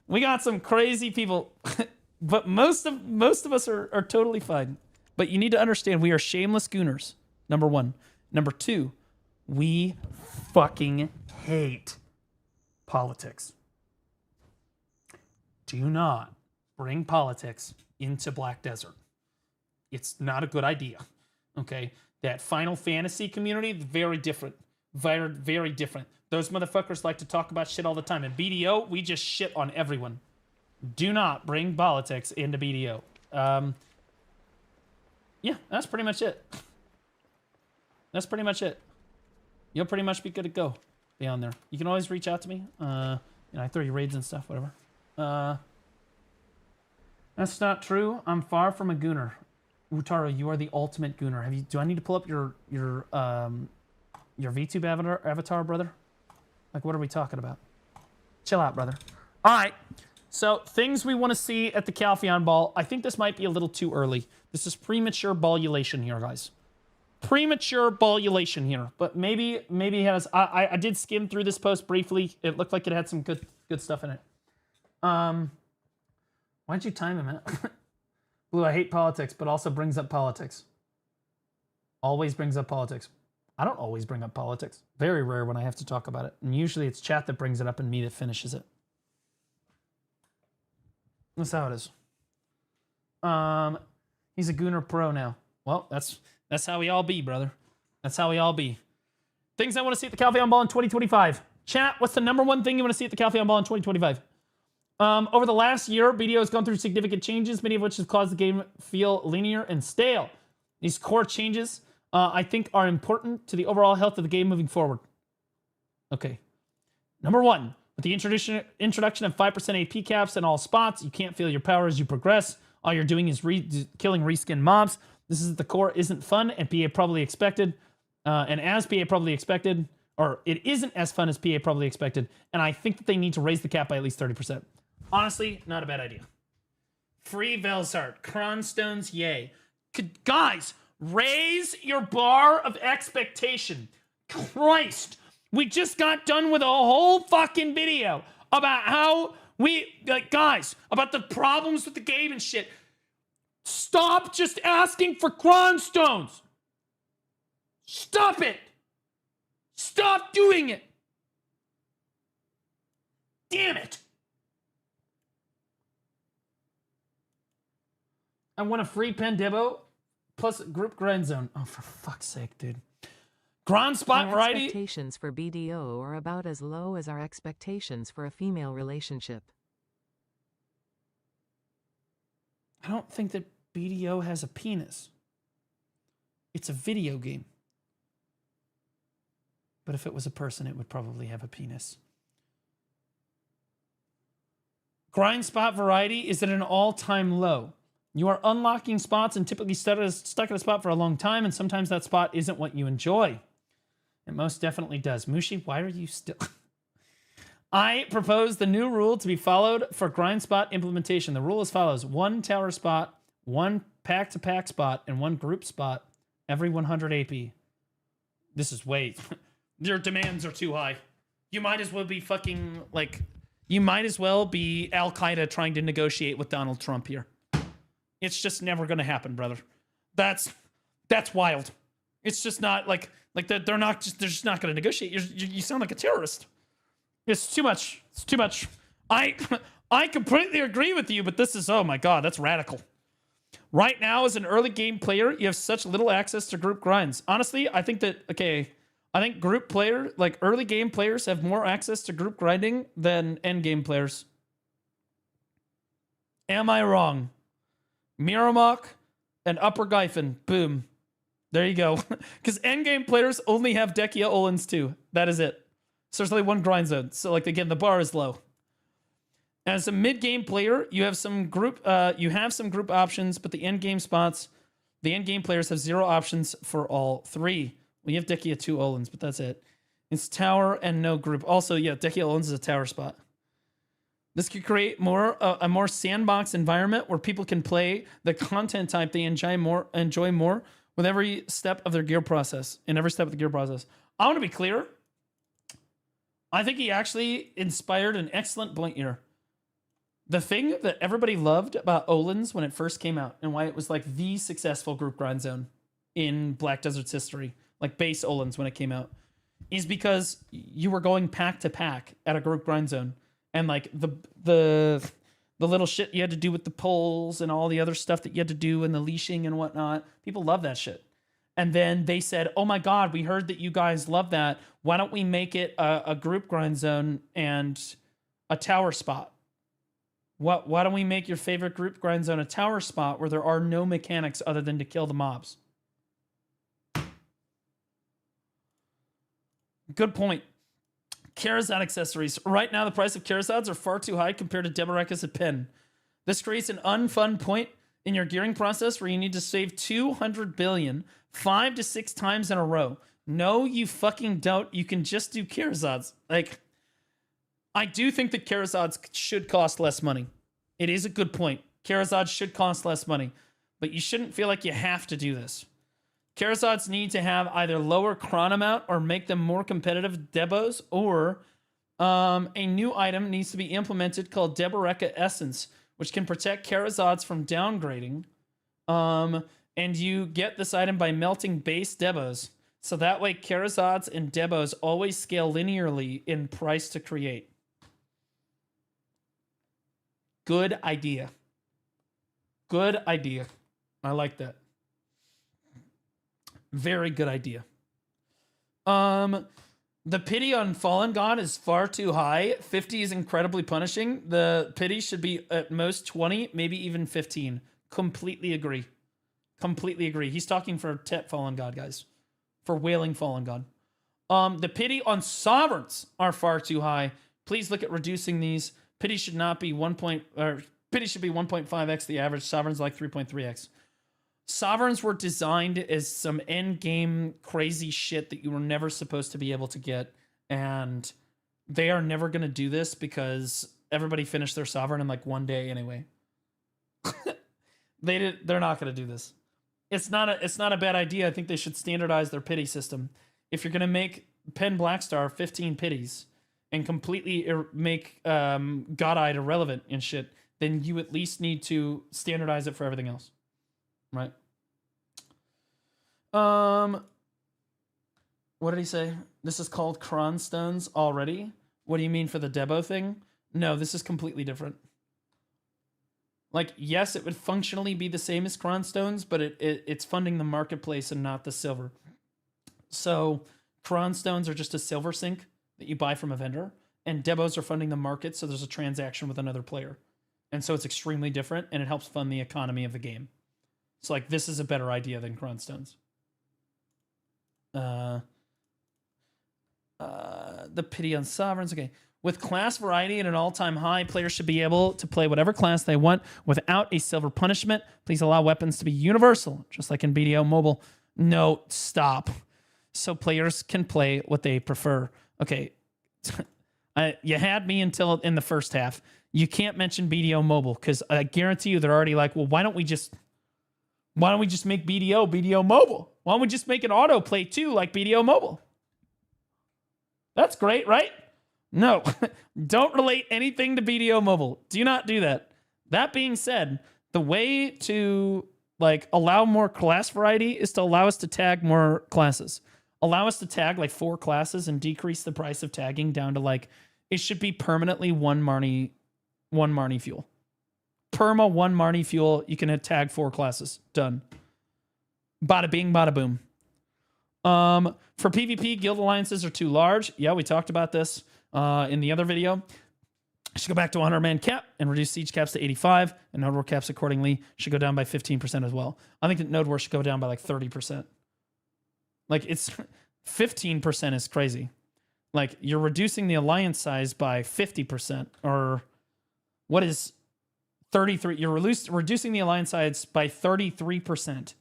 We got some crazy people. But most of us are totally fine. But you need to understand, we are shameless gooners, number 1. Number 2, we fucking hate politics. Do not bring politics into Black Desert. It's not a good idea, okay? That Final Fantasy community, very different. Very, very different. Those motherfuckers like to talk about shit all the time. In BDO, we just shit on everyone. Do not bring politics into BDO. Yeah, that's pretty much it. That's pretty much it. You'll pretty much be good to go beyond there. You can always reach out to me. I throw you raids and stuff, whatever. That's not true. I'm far from a gooner. Utaro, you are the ultimate gooner. Do I need to pull up your VTube avatar, brother? Like, what are we talking about? Chill out, brother. All right. So, things we want to see at the Calpheon Ball. I think this might be a little too early. This is premature ballulation here, guys. Premature ballulation here. But maybe it has... I did skim through this post briefly. It looked like it had some good stuff in it. Why'd you time him, man? Blue, I hate politics, but also brings up politics. Always brings up politics. I don't always bring up politics. Very rare when I have to talk about it. And usually it's chat that brings it up and me that finishes it. That's how it is. He's a Gooner Pro now. Well, that's how we all be, brother. That's how we all be. Things I want to see at the Calpheon Ball in 2025. Chat, what's the number 1 thing you want to see at the Calpheon Ball in 2025? Over the last year, BDO has gone through significant changes, many of which have caused the game feel linear and stale. These core changes, I think, are important to the overall health of the game moving forward. Okay. Number 1. With the introduction of 5% AP caps in all spots, you can't feel your power as you progress. All you're doing is killing reskin mobs. This is the core isn't fun and PA probably expected. And as PA probably expected, or it isn't as fun as PA probably expected. And I think that they need to raise the cap by at least 30%. Honestly, not a bad idea. Free Velsart. Cronstones, yay. Guys, raise your bar of expectation. Christ. We just got done with a whole fucking video about how guys, about the problems with the game and shit. Stop just asking for Cronstones. Stop it. Stop doing it. Damn it. I want a free Pandebo plus group grind zone. Oh, for fuck's sake, dude. Grand spot Our variety. Expectations for BDO are about as low as our expectations for a female relationship. I don't think that BDO has a penis. It's a video game. But if it was a person, it would probably have a penis. Grind spot variety is at an all-time low. You are unlocking spots and typically stuck at a spot for a long time, and sometimes that spot isn't what you enjoy. It most definitely does. Mushi, why are you still... I propose the new rule to be followed for grind spot implementation. The rule as follows. 1 tower spot, 1 pack-to-pack spot, and 1 group spot every 100 AP. This is way... Your demands are too high. You might as well be fucking, like... You might as well be Al-Qaeda trying to negotiate with Donald Trump here. It's just never going to happen, brother. That's wild. It's just not like they're just not going to negotiate. You sound like a terrorist. It's too much. It's too much. I completely agree with you, but this is, oh my God, that's radical. Right now, as an early game player, you have such little access to group grinds. Honestly, I think group player, like early game players, have more access to group grinding than end game players. Am I wrong? Miramok and Upper Gyphon. Boom. There you go. Because end game players only have Dekia Olins too. That is it. So there's only 1 grind zone. So like again, the bar is low. As a mid game player, you have some group options, but the end game players have 0 options for all 3. We have Dekia 2 Olins, but that's it. It's tower and no group. Also, yeah, Dekia Olins is a tower spot. This could create a more sandbox environment where people can play the content type they enjoy more with every step of their gear process. I want to be clear. I think he actually inspired an excellent point here. The thing that everybody loved about Olins when it first came out and why it was like the successful group grind zone in Black Desert's history, like base Olins when it came out, is because you were going pack to pack at a group grind zone. And like the little shit you had to do with the poles and all the other stuff that you had to do and the leashing and whatnot. People love that shit. And then they said, oh my God, we heard that you guys love that. Why don't we make it a group grind zone and a tower spot? Why don't we make your favorite group grind zone a tower spot where there are no mechanics other than to kill the mobs? Good point. Karazad accessories. Right now, the price of Karazads are far too high compared to Debarekas at Pen. This creates an unfun point in your gearing process where you need to save 200 billion 5 to 6 times in a row. No, you fucking don't. You can just do Karazads. Like, I do think that Karazads should cost less money. It is a good point. Karazads should cost less money, but you shouldn't feel like you have to do this. Karazads need to have either lower chron amount or make them more competitive Debos, or a new item needs to be implemented called Deboreka Essence, which can protect Karazads from downgrading. And you get this item by melting base Debos. So that way Karazads and Debos always scale linearly in price to create. Good idea. Good idea. I like that. Very good idea. The pity on Fallen God is far too high. 50 is incredibly punishing. The pity should be at most 20, maybe even 15. Completely agree. Completely agree. He's talking for Tet Fallen God, guys. For Wailing Fallen God. The pity on Sovereigns are far too high. Please look at reducing these. Pity should not be pity should be 1.5x the average. Sovereigns like 3.3x. Sovereigns were designed as some end game crazy shit that you were never supposed to be able to get, and they are never going to do this because everybody finished their Sovereign in like one day anyway. They're not going to do this. It's not a bad idea. I think they should standardize their pity system. If you're going to make Pen Blackstar 15 pities and completely make God-Eyed irrelevant and shit, then you at least need to standardize it for everything else. Right? What did he say? This is called Kron Stones already? What do you mean for the Debo thing? No, this is completely different. Like, yes, it would functionally be the same as Kron Stones, but it's funding the marketplace and not the silver. So Kron Stones are just a silver sink that you buy from a vendor, and Debos are funding the market, so there's a transaction with another player. And so it's extremely different, and it helps fund the economy of the game. So, like, this is a better idea than Kron Stones. the pity on sovereigns. Okay. With class variety at an all-time high, players should be able to play whatever class they want without a silver punishment. Please allow weapons to be universal, just like in BDO Mobile. No, stop. So players can play what they prefer. Okay. You had me until in the first half. You can't mention BDO Mobile because I guarantee you they're already like, well, why don't we just make BDO Mobile? Why don't we just make an autoplay too like BDO Mobile? That's great, right? No, don't relate anything to BDO Mobile. Do not do that. That being said, the way to like allow more class variety is to allow us to tag more classes. Allow us to tag like 4 classes and decrease the price of tagging down to like, it should be permanently one Marnie fuel. Perma 1 Marnie fuel. You can tag 4 classes. Done. Bada bing, bada boom. For PvP, guild alliances are too large. Yeah, we talked about this in the other video. Should go back to 100-man cap and reduce siege caps to 85, and node war caps accordingly should go down by 15% as well. I think that node war should go down by like 30%. Like it's 15% is crazy. Like you're reducing the alliance size by 50%, or what is 33? You're reducing the alliance size by 33%,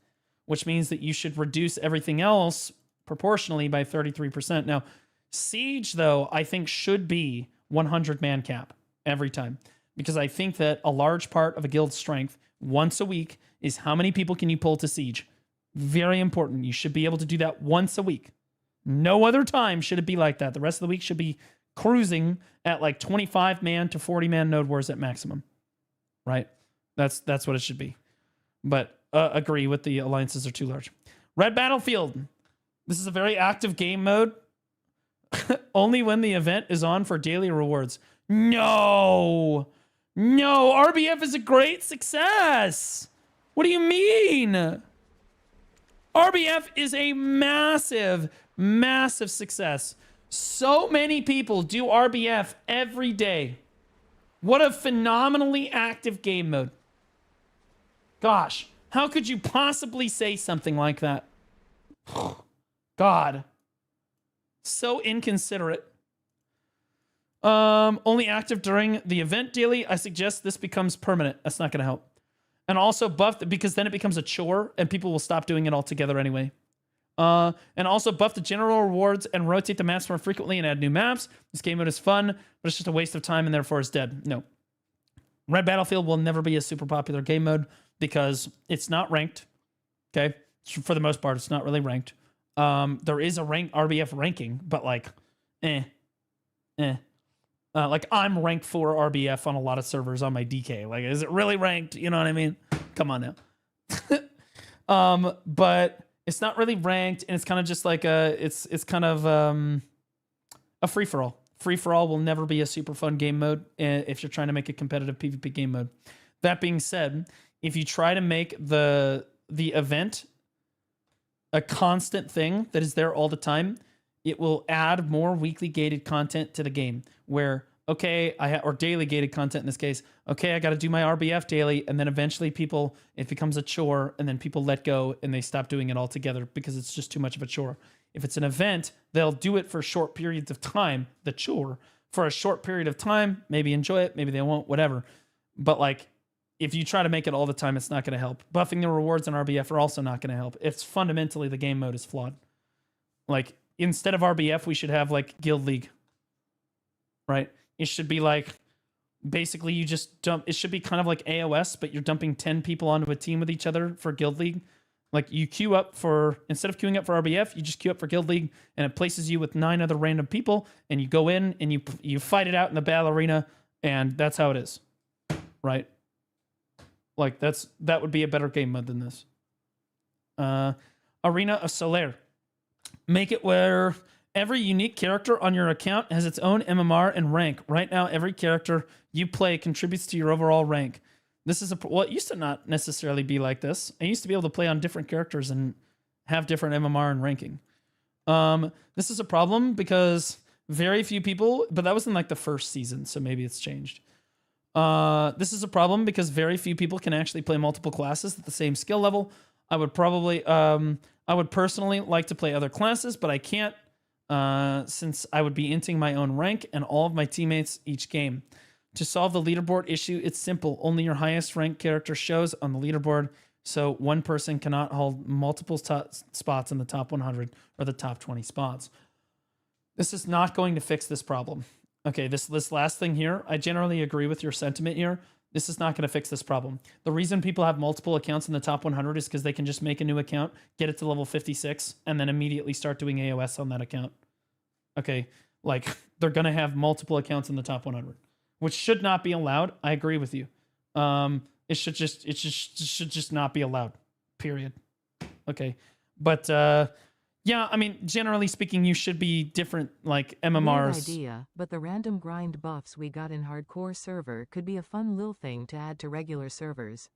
which means that you should reduce everything else proportionally by 33%. Now, siege though, I think should be 100-man cap every time, because I think that a large part of a guild's strength once a week is how many people can you pull to siege. Very important. You should be able to do that once a week. No other time should it be like that. The rest of the week should be cruising at like 25-man to 40-man node wars at maximum. Right? That's what it should be. But agree with the alliances are too large. Red Battlefield. This is a very active game mode. Only when the event is on for daily rewards. No, RBF is a great success. What do you mean? RBF is a massive, massive success. So many people do RBF every day. What a phenomenally active game mode. Gosh, how could you possibly say something like that? God. So inconsiderate. Only active during the event daily. I suggest this becomes permanent. That's not going to help. And also buff, because then it becomes a chore and people will stop doing it altogether anyway. And also buff the general rewards and rotate the maps more frequently and add new maps. This game mode is fun, but it's just a waste of time and therefore is dead. No. Red Battlefield will never be a super popular game mode because it's not ranked. Okay? For the most part, it's not really ranked. There is a RBF ranking, but like, like I'm ranked for RBF on a lot of servers on my DK. Like, is it really ranked? You know what I mean? Come on now. But it's not really ranked, and it's kind of just like it's kind of a free for all. Free for all will never be a super fun game mode if you're trying to make a competitive PvP game mode. That being said, if you try to make the event a constant thing that is there all the time, it will add more weekly gated content to the game where, okay, or daily gated content in this case. Okay, I got to do my RBF daily. And then eventually it becomes a chore and then people let go and they stop doing it altogether because it's just too much of a chore. If it's an event, they'll do it for short periods of time, the chore for a short period of time, maybe enjoy it, maybe they won't, whatever. But like, if you try to make it all the time, it's not going to help. Buffing the rewards on RBF are also not going to help. It's fundamentally the game mode is flawed. Like, instead of RBF, we should have like Guild League, right? It should be like, basically you just dump, it should be kind of like AOS, but you're dumping 10 people onto a team with each other for Guild League. Like you queue up for, instead of queuing up for RBF, you just queue up for Guild League and it places you with 9 other random people and you go in and you fight it out in the battle arena and that's how it is, right? Like that would be a better game mode than this. Arena of Solaire. Make it where every unique character on your account has its own MMR and rank. Right now, every character you play contributes to your overall rank. This is well, it used to not necessarily be like this. I used to be able to play on different characters and have different MMR and ranking. This is a problem because very few people, but that was in like the first season, so maybe it's changed. This is a problem because very few people can actually play multiple classes at the same skill level. I would personally like to play other classes, but I can't since I would be inting my own rank and all of my teammates each game. To solve the leaderboard issue, it's simple. Only your highest ranked character shows on the leaderboard, so one person cannot hold multiple spots in the top 100 or the top 20 spots. This is not going to fix this problem. Okay, this last thing here, I generally agree with your sentiment here. This is not going to fix this problem. The reason people have multiple accounts in the top 100 is because they can just make a new account, get it to level 56, and then immediately start doing AOS on that account. Okay, like they're going to have multiple accounts in the top 100, which should not be allowed. I agree with you. It should just not be allowed. Period. Okay, but yeah, I mean, generally speaking, you should be different, like MMRs. Weird idea, but the random grind buffs we got in hardcore server could be a fun little thing to add to regular servers.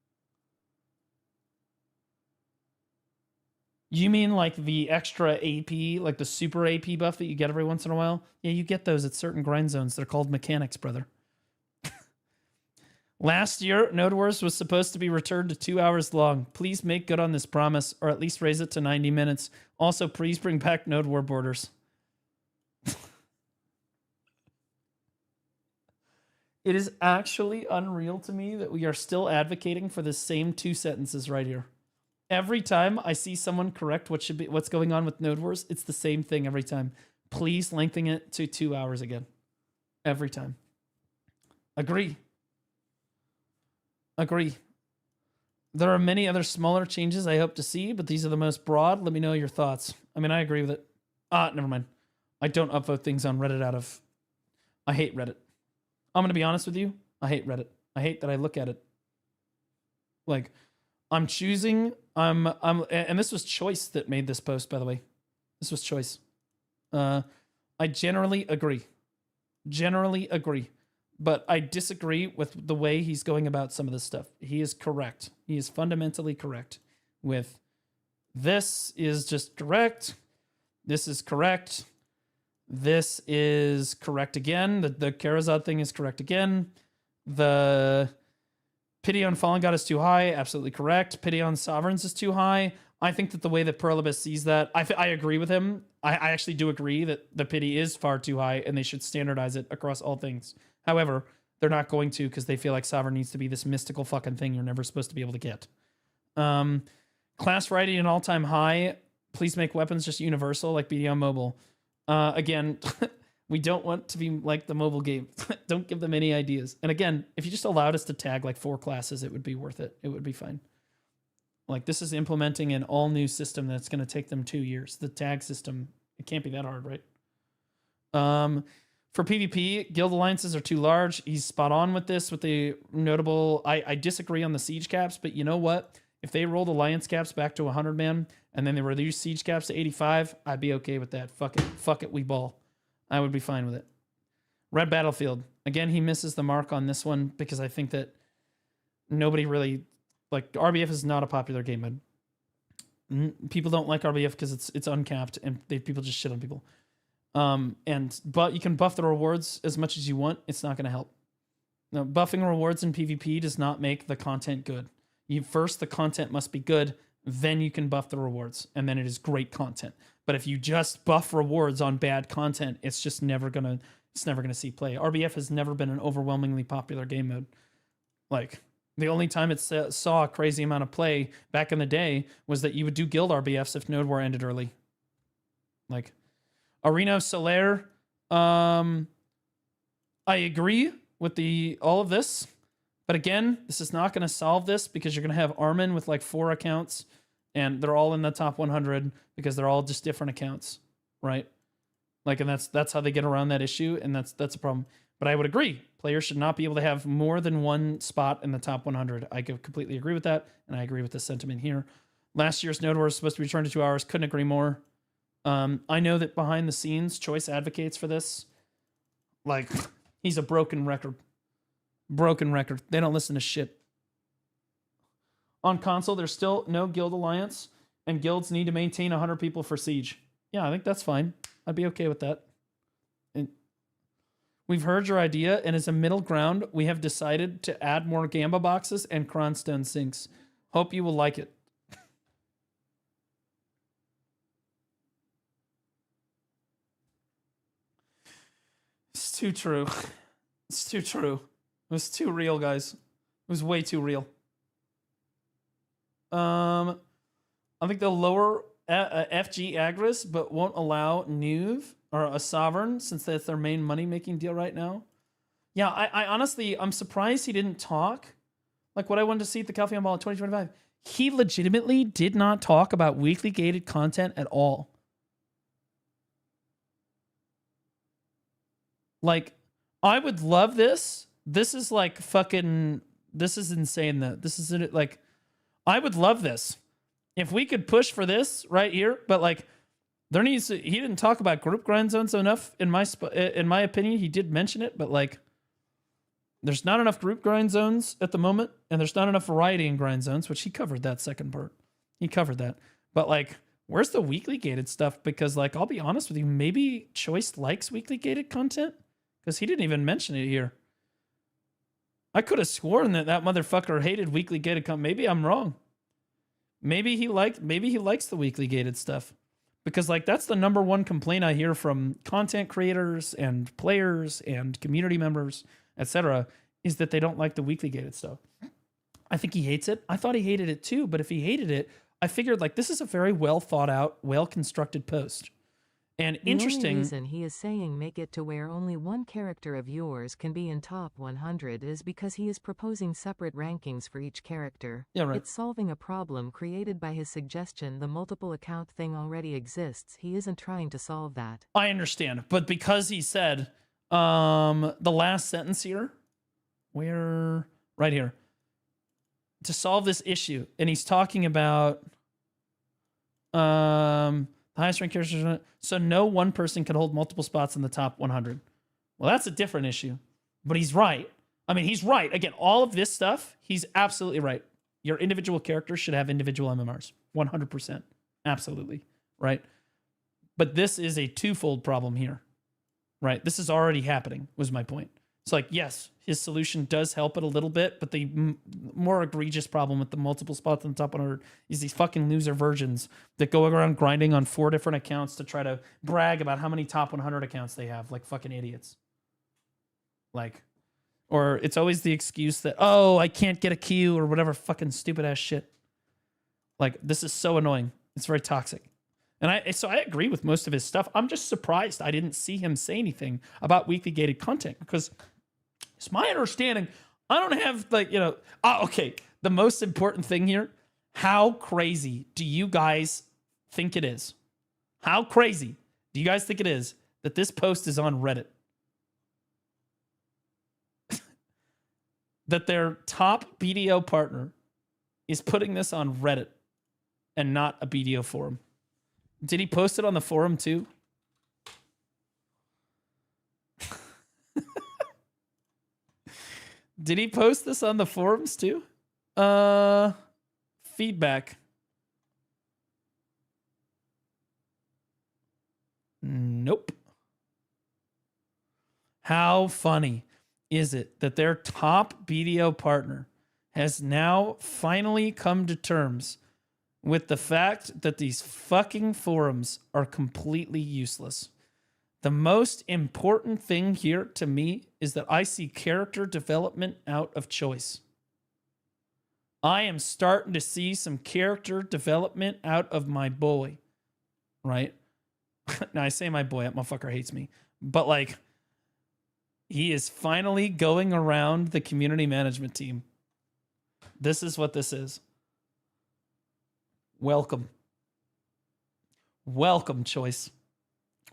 You mean like the extra AP, like the super AP buff that you get every once in a while? Yeah, you get those at certain grind zones. They're called mechanics, brother. Last year, Node Wars was supposed to be returned to 2 hours long. Please make good on this promise, or at least raise it to 90 minutes. Also, please bring back Node War borders. It is actually unreal to me that we are still advocating for the same 2 sentences right here. Every time I see someone correct what's going on with Node Wars, it's the same thing every time. Please lengthen it to 2 hours again. Every time. Agree. Agree. There are many other smaller changes I hope to see, but these are the most broad. Let me know your thoughts. I mean, I agree with it. Never mind. I don't upvote things on Reddit out of... I hate Reddit. I'm going to be honest with you. I hate Reddit. I hate that I look at it. Like, I'm choosing... and this was Choice that made this post, by the way. This was Choice. I generally agree. Generally agree. But I disagree with the way he's going about some of this stuff. He is correct. He is fundamentally correct with this is just correct. This is correct. This is correct again. The Karazad thing is correct again. The Pity on Fallen God is too high. Absolutely correct. Pity on Sovereigns is too high. I think that the way that Perlibus sees that, I agree with him. I actually do agree that the pity is far too high and they should standardize it across all things. However, they're not going to because they feel like Sovereign needs to be this mystical fucking thing you're never supposed to be able to get. Class variety an all-time high. Please make weapons just universal like BDO Mobile. Again, we don't want to be like the mobile game. Don't give them any ideas. And again, if you just allowed us to tag like 4 classes, it would be worth it. It would be fine. Like this is implementing an all-new system that's going to take them 2 years. The tag system, it can't be that hard, right? For PvP, guild alliances are too large. He's spot on with this, with the notable... I disagree on the siege caps, but you know what? If they rolled alliance caps back to 100 man, and then they reduced siege caps to 85, I'd be okay with that. Fuck it. Fuck it, we ball. I would be fine with it. Red Battlefield. Again, he misses the mark on this one because I think that nobody really... Like, RBF is not a popular game mode. People don't like RBF because it's uncapped, and people just shit on people. But you can buff the rewards as much as you want. It's not going to help. Now, buffing rewards in PvP does not make the content good. First, the content must be good, then you can buff the rewards, and then it is great content. But if you just buff rewards on bad content, it's just never gonna see play. RBF has never been an overwhelmingly popular game mode. Like, the only time it saw a crazy amount of play back in the day was that you would do guild RBFs if Node War ended early. Like, Arena Solaire, I agree with all of this, but again, this is not going to solve this because you're going to have Armin with like 4 accounts, and they're all in the top 100 because they're all just different accounts, right? Like, and that's how they get around that issue, and that's a problem. But I would agree, players should not be able to have more than 1 spot in the top 100. I completely agree with that, and I agree with the sentiment here. Last year's Node War was supposed to be returned to 2 hours. Couldn't agree more. I know that behind the scenes, Choice advocates for this. Like, he's a broken record. Broken record. They don't listen to shit. On console, there's still no guild alliance, and guilds need to maintain 100 people for siege. Yeah, I think that's fine. I'd be okay with that. And we've heard your idea, and as a middle ground, we have decided to add more Gamba boxes and Cronstone sinks. Hope you will like it. It's too true. It's too true. It was too real, guys. It was way too real. I think they'll lower FG Agris, but won't allow Nuve or a Sovereign since that's their main money-making deal right now. Yeah, I honestly, I'm surprised he didn't talk. Like what I wanted to see at the Calpheon Ball in 2025. He legitimately did not talk about weekly gated content at all. Like, I would love this. This is like fucking, this is insane though. This is like, I would love this. If we could push for this right here, but like, there needs to, he didn't talk about group grind zones enough in my opinion. He did mention it, but like, there's not enough group grind zones at the moment, and there's not enough variety in grind zones, which he covered that second part. He covered that. But like, where's the weekly gated stuff? Because like, I'll be honest with you, maybe Choice likes weekly gated content because he didn't even mention it here. I could have sworn that that motherfucker hated weekly gated content. Maybe I'm wrong. Maybe he likes the weekly gated stuff. Because like, that's the number one complaint I hear from content creators and players and community members, etc., is that they don't like the weekly gated stuff. I think he hates it. I thought he hated it too, but if he hated it, I figured like this is a very well thought out, well constructed post. And interesting. The only reason he is saying make it to where only one character of yours can be in top 100 is because he is proposing separate rankings for each character. Yeah, right. It's solving a problem created by his suggestion. The multiple account thing already exists. He isn't trying to solve that. I understand, but because he said the last sentence here, where right here, to solve this issue, and he's talking about the highest ranked characters, so no one person can hold multiple spots in the top 100. Well, that's a different issue, but he's right. I mean, he's right. Again, all of this stuff, he's absolutely right. Your individual characters should have individual MMRs, 100%, absolutely, right? But this is a twofold problem here, right? This is already happening, was my point. It's like, yes, his solution does help it a little bit, but the more egregious problem with the multiple spots on the top 100 is these fucking loser virgins that go around grinding on 4 different accounts to try to brag about how many top 100 accounts they have, like fucking idiots. Like, or it's always the excuse that, oh, I can't get a queue or whatever fucking stupid ass shit. Like, this is so annoying. It's very toxic. And I agree with most of his stuff. I'm just surprised I didn't see him say anything about weekly gated content because it's my understanding. I don't have like, okay. The most important thing here, how crazy do you guys think it is? How crazy do you guys think it is that this post is on Reddit? That their top BDO partner is putting this on Reddit and not a BDO forum. Did he post it on the forum too? Did he post this on the forums too? Feedback. Nope. How funny is it that their top BDO partner has now finally come to terms with the fact that these fucking forums are completely useless? The most important thing here to me is that I see character development out of Choice. I am starting to see some character development out of my boy, right? Now I say my boy, that motherfucker hates me. But like, he is finally going around the community management team. This is what this is. Welcome. Welcome, Choice.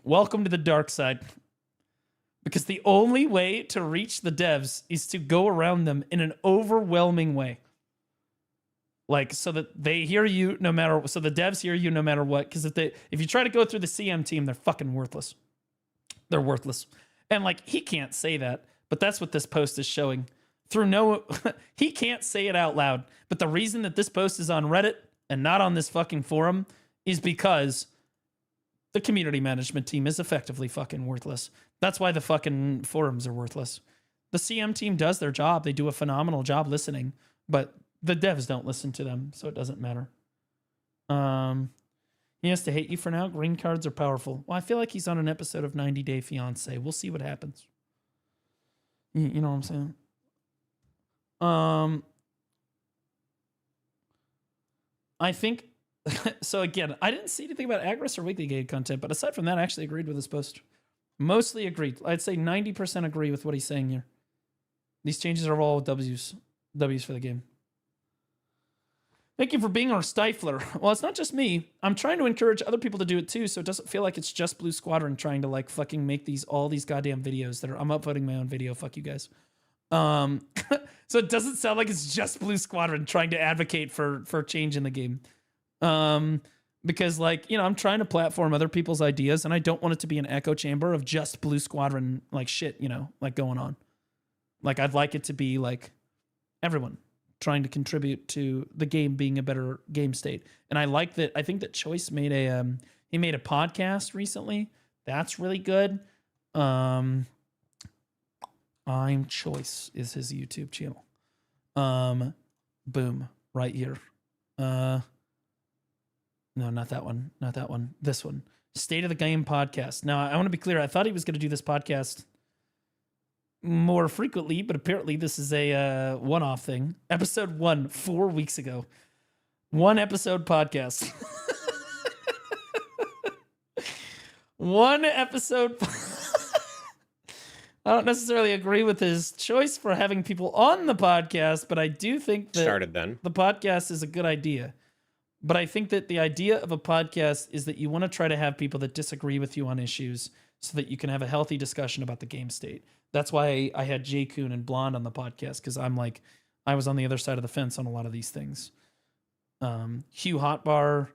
Welcome to the dark side. Because the only way to reach the devs is to go around them in an overwhelming way. Like, so that they hear you no matter, so the devs hear you no matter what. Because if you try to go through the CM team, they're fucking worthless. They're worthless. And like, he can't say that, but that's what this post is showing. He can't say it out loud. But the reason that this post is on Reddit and not on this fucking forum is because the community management team is effectively fucking worthless. That's why the fucking forums are worthless. The CM team does their job. They do a phenomenal job listening, but the devs don't listen to them, so it doesn't matter. He has to hate you for now. Green cards are powerful. Well, I feel like he's on an episode of 90 Day Fiancé. We'll see what happens. You know what I'm saying? I think so. Again, I didn't see anything about Agris or weekly gated content, but aside from that, I actually agreed with his post. Mostly agreed. I'd say 90% agree with what he's saying here. These changes are all W's for the game. Thank you for being our stifler. Well, it's not just me. I'm trying to encourage other people to do it too, so it doesn't feel like it's just Blue Squadron trying to like fucking make all these goddamn videos that are. I'm upvoting my own video. Fuck you guys. So it doesn't sound like it's just Blue Squadron trying to advocate for change in the game. Because like, you know, I'm trying to platform other people's ideas and I don't want it to be an echo chamber of just Blue Squadron like shit, you know, like going on. Like I'd like it to be like everyone trying to contribute to the game being a better game state. And I like that. I think that Choice made a podcast recently. That's really good. I'm Choice is his YouTube channel. Boom, right here. No, not that one. Not that one. This one. State of the Game podcast. Now, I want to be clear. I thought he was going to do this podcast more frequently, but apparently this is a one-off thing. Episode 1, 4 weeks ago. 1 episode podcast. 1 episode. I don't necessarily agree with his choice for having people on the podcast, but I do think that started then. The podcast is a good idea. But I think that the idea of a podcast is that you want to try to have people that disagree with you on issues so that you can have a healthy discussion about the game state. That's why I had Jay Kuhn and Blonde on the podcast, because I was on the other side of the fence on a lot of these things. Hugh Hotbar,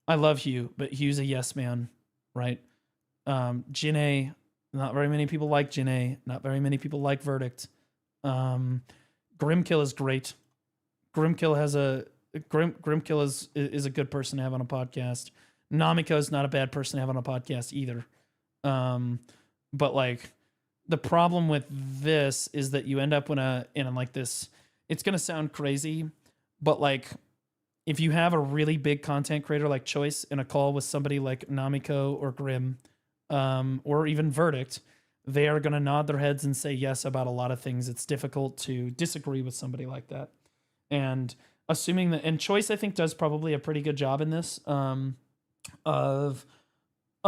I love Hugh, but Hugh's a yes man, right? Janae, not very many people like Janae. Not very many people like Verdict. Grimkill is great. Grimkill is a good person to have on a podcast. Namiko is not a bad person to have on a podcast either. But like the problem with this is that you end up in like this. It's gonna sound crazy, but like if you have a really big content creator like Choice in a call with somebody like Namiko or Grim, or even Verdict, they are gonna nod their heads and say yes about a lot of things. It's difficult to disagree with somebody like that, and assuming that, and Choice I think does probably a pretty good job in this, of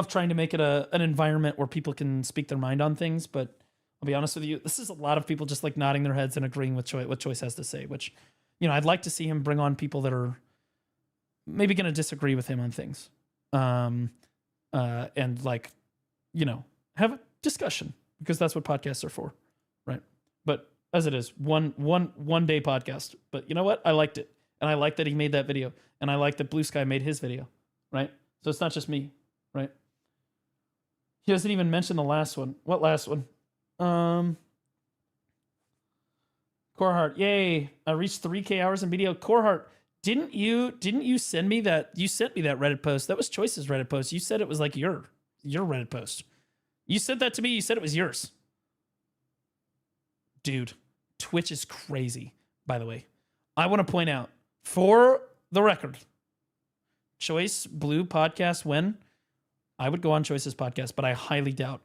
trying to make it an environment where people can speak their mind on things. But I'll be honest with you, this is a lot of people just like nodding their heads and agreeing with what Choice has to say, which, you know, I'd like to see him bring on people that are maybe going to disagree with him on things. And like, you know, have a discussion, because that's what podcasts are for. Right. But as it is, one day podcast. But you know what? I liked it. And I like that he made that video. And I like that Blue Sky made his video. Right. So it's not just me. Right. He doesn't even mention the last one. What last one? Corehart, yay! I reached 3K hours in video. Corehart, didn't you send me that? You sent me that Reddit post. That was Choice's Reddit post. You said it was like your Reddit post. You said that to me. You said it was yours. Dude, Twitch is crazy, by the way. I want to point out, for the record, Choice Blue podcast when? I would go on Choice's podcast, but I highly doubt.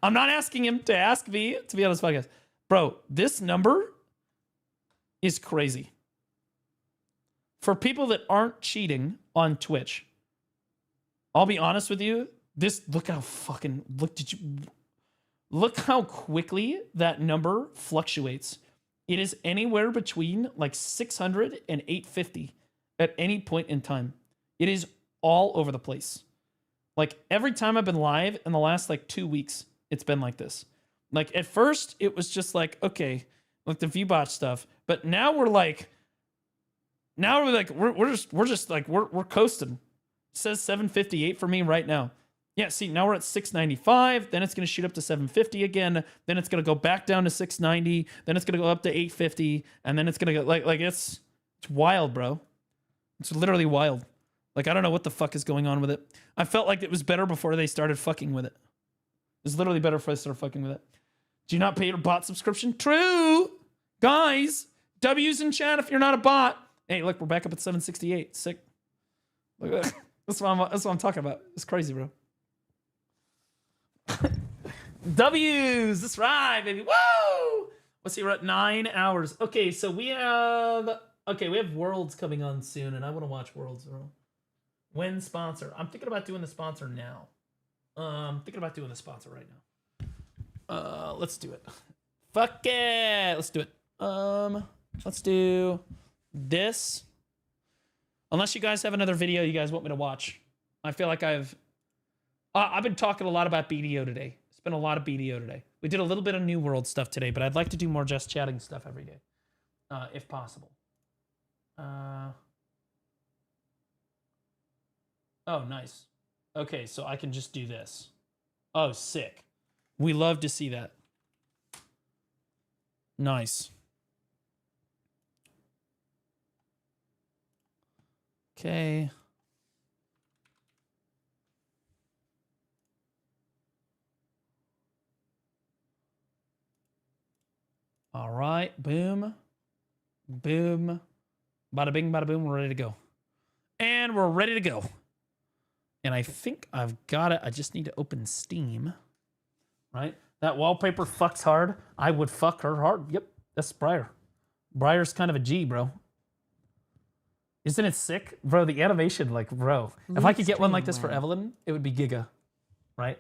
I'm not asking him to ask me to be on this podcast. Bro, this number is crazy. For people that aren't cheating on Twitch, I'll be honest with you, look how quickly that number fluctuates. It is anywhere between like 600 and 850 at any point in time. It is all over the place. Like every time I've been live in the last like 2 weeks, it's been like this. Like at first it was just like, okay, like the VBot stuff, but now we're coasting. It says 758 for me right now. Yeah, see, now we're at 695, then it's going to shoot up to 750 again, then it's going to go back down to 690, then it's going to go up to 850, and then it's going to go like it's wild, bro. It's literally wild. Like, I don't know what the fuck is going on with it. I felt like it was better before they started fucking with it. It was literally better before they started fucking with it. Do you not pay your bot subscription? True! Guys, W's in chat if you're not a bot. Hey, look, we're back up at 768. Sick. Look at that. That's what I'm talking about. It's crazy, bro. W's. That's right, baby. Whoa! Let's see, we're at 9 hours. Okay, so we have Worlds coming on soon, and I want to watch Worlds. When sponsor? I'm thinking about doing the sponsor now. Thinking about doing the sponsor right now. Let's do it. Fuck it. Let's do it. Let's do this. Unless you guys have another video you guys want me to watch. I feel like I've been talking a lot about BDO today. It's been a lot of BDO today. We did a little bit of New World stuff today, but I'd like to do more just chatting stuff every day, if possible. Oh, nice. Okay, so I can just do this. Oh, sick. We love to see that. Nice. Okay. All right, boom, boom, bada bing, bada boom, we're ready to go. And we're ready to go. And I think I've got it. I just need to open Steam, right? That wallpaper fucks hard. I would fuck her hard. Yep, that's Briar. Briar's kind of a G, bro. Isn't it sick? Bro, the animation, like, bro. If I could get one like this for Evelyn, it would be giga, right?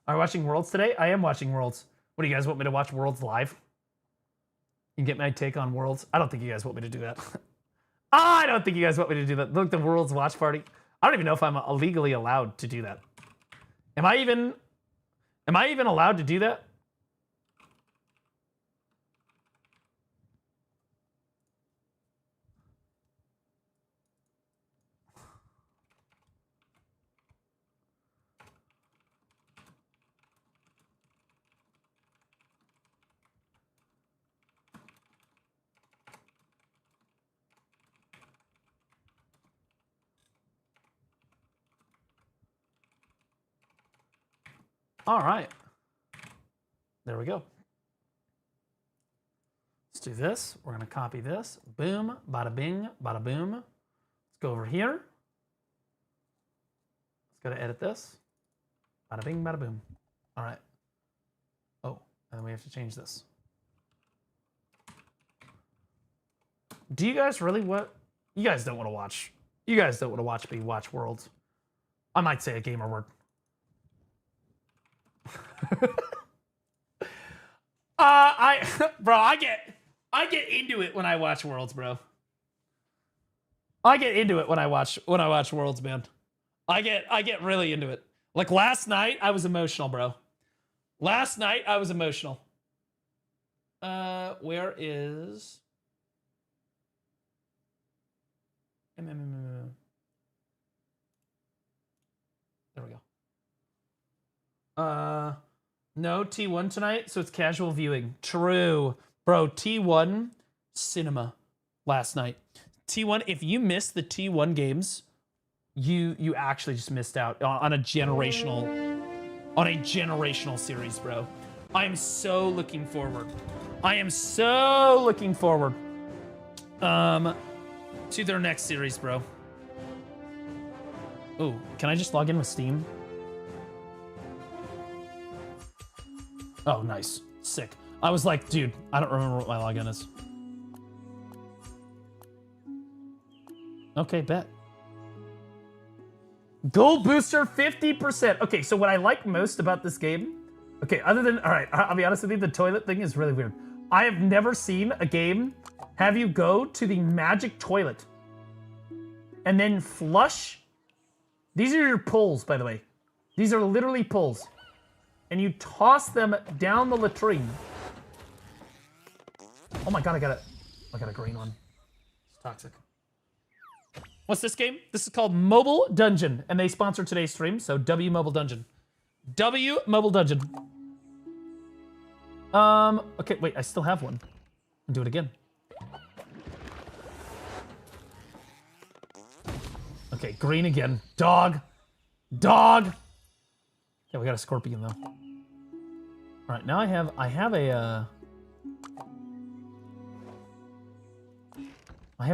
Are you watching Worlds today? I am watching Worlds. What do you guys want me to watch Worlds live? You can get my take on Worlds. I don't think you guys want me to do that. I don't think you guys want me to do that. Look, the Worlds watch party. I don't even know if I'm legally allowed to do that. Am I even allowed to do that? All right. There we go. Let's do this. We're going to copy this. Boom, bada bing, bada boom. Let's go over here. Let's go to edit this. Bada bing, bada boom. All right. Oh, and then we have to change this. Do you guys really what? You guys don't want to watch. You guys don't want to watch me watch Worlds. I might say a gamer word. Bro, I get into it when I watch Worlds, bro. I get into it when I watch Worlds, man. I get really into it. Like last night, I was emotional, bro. Last night, I was emotional. Where is... There we go. No T1 tonight, so it's casual viewing. True. Bro, T1 cinema last night. T1, if you missed the T1 games, you actually just missed out on a generational series, bro. I'm so looking forward. I am so looking forward to their next series, bro. Oh, can I just log in with Steam? Oh, nice. Sick. I was like, dude, I don't remember what my login is. Okay, bet. Gold booster 50%. Okay, so what I like most about this game, okay, other than, all right, I'll be honest with you, the toilet thing is really weird. I have never seen a game have you go to the magic toilet and then flush. These are your pulls, by the way. These are literally pulls. And you toss them down the latrine. Oh my god, I got a green one. It's toxic. What's this game? This is called Mobile Dungeon, and they sponsor today's stream, so W Mobile Dungeon. W Mobile Dungeon. Okay, wait, I still have one. I'll do it again. Okay, green again. Dog. Dog. Yeah, we got a scorpion though. All right, now I have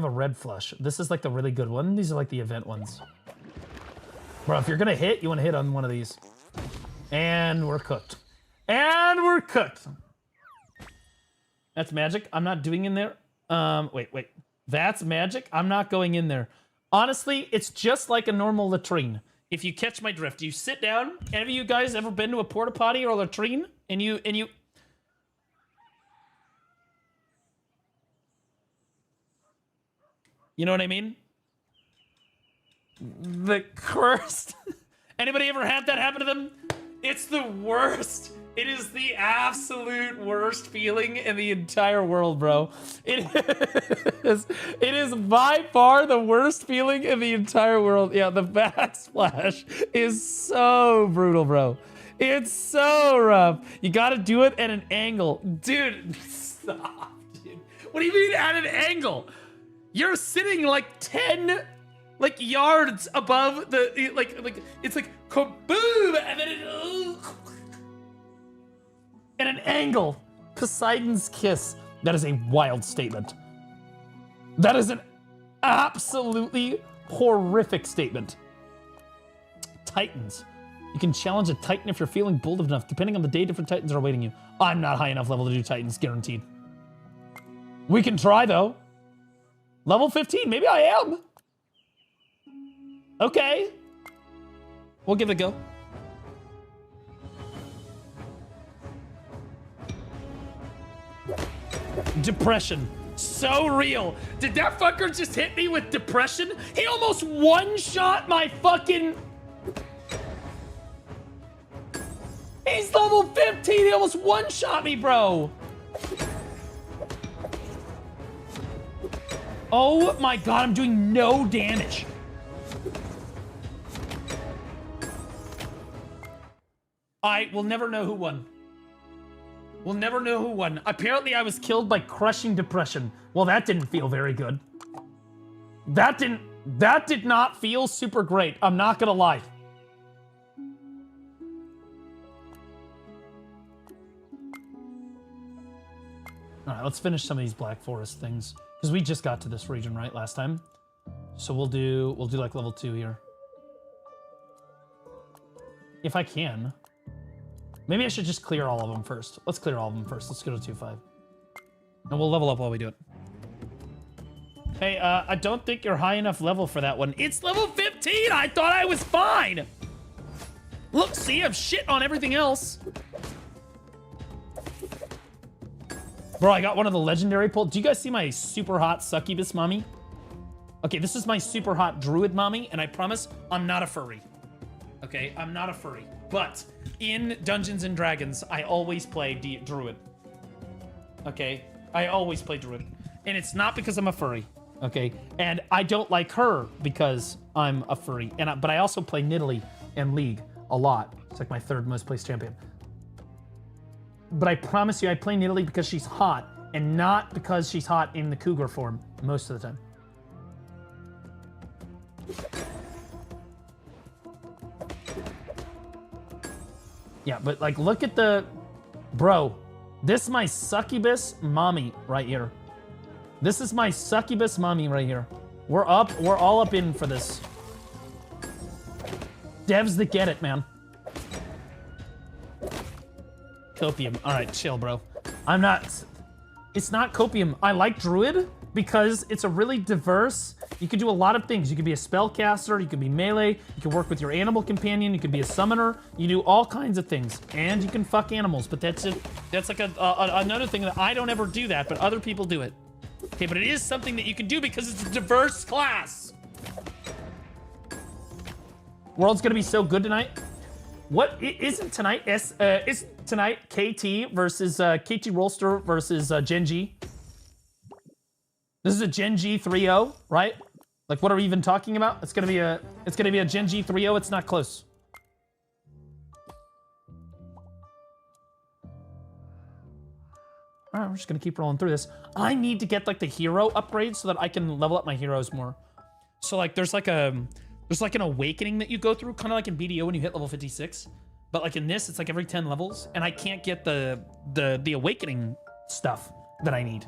a red flush. This is like the really good one. These are like the event ones. Bro, if you're gonna hit, you want to hit on one of these. And we're cooked. And we're cooked. That's magic. I'm not doing in there. Wait. That's magic. I'm not going in there. Honestly, it's just like a normal latrine. If you catch my drift, you sit down. Any of you guys ever been to a porta potty or a latrine? And you know what I mean? The worst. Anybody ever had that happen to them? It's the worst. It is the absolute worst feeling in the entire world, bro. It is by far the worst feeling in the entire world. Yeah, the backsplash is so brutal, bro. It's so rough. You gotta do it at an angle. Dude, stop, dude. What do you mean at an angle? You're sitting like 10 yards above the it's like kaboom, and then at an angle. Poseidon's kiss. That is a wild statement. That is an absolutely horrific statement. Titans. You can challenge a Titan if you're feeling bold enough. Depending on the day, different Titans are awaiting you. I'm not high enough level to do Titans, guaranteed. We can try, though. Level 15, maybe I am. Okay. We'll give it a go. Depression. So real. Did that fucker just hit me with depression? He almost one-shot my fucking... He's level 15. He almost one-shot me, bro. Oh my god, I'm doing no damage. We'll never know who won. We'll never know who won. Apparently I was killed by crushing depression. Well, that didn't feel very good. That did not feel super great. I'm not gonna lie. All right, let's finish some of these Black Forest things. Because we just got to this region, right, last time? So we'll do like level 2 here. If I can. Maybe I should just clear all of them first. Let's clear all of them first. Let's go to 2-5. And we'll level up while we do it. Hey, I don't think you're high enough level for that one. It's level 15! I thought I was fine! Look, see, I'm shit on everything else. Bro, I got one of the legendary pull. Do you guys see my super hot succubus mommy? Okay, this is my super hot druid mommy, and I promise I'm not a furry. Okay, I'm not a furry. But in Dungeons and Dragons, I always play druid. Okay, I always play druid. And it's not because I'm a furry. Okay, and I don't like her because I'm a furry. But I also play Nidalee and League a lot. It's like my 3rd most placed champion. But I promise you, I play Nidalee because she's hot, and not because she's hot in the cougar form most of the time. Yeah, but like, look at the... Bro, this is my succubus mommy right here. This is my succubus mommy right here. We're all up in for this. Devs that get it, man. Copium. All right, chill, bro. I'm not... It's not copium. I like druid because it's a really diverse... You can do a lot of things. You could be a spellcaster, you could be melee, you can work with your animal companion, you could be a summoner, you do all kinds of things. And you can fuck animals, but that's it. That's like another thing that I don't ever do that, but other people do it. Okay, but it is something that you can do because it's a diverse class. World's gonna be so good tonight. What isn't tonight? Is tonight KT versus KT Rolster versus Genji? This is a Genji 3-0, right? Like, what are we even talking about? It's gonna be a Genji 3-0. It's not close. All right, we're just gonna keep rolling through this. I need to get like the hero upgrade so that I can level up my heroes more. So like, there's like an awakening that you go through, kind of like in BDO when you hit level 56. But like in this, it's like every 10 levels, and I can't get the awakening stuff that I need.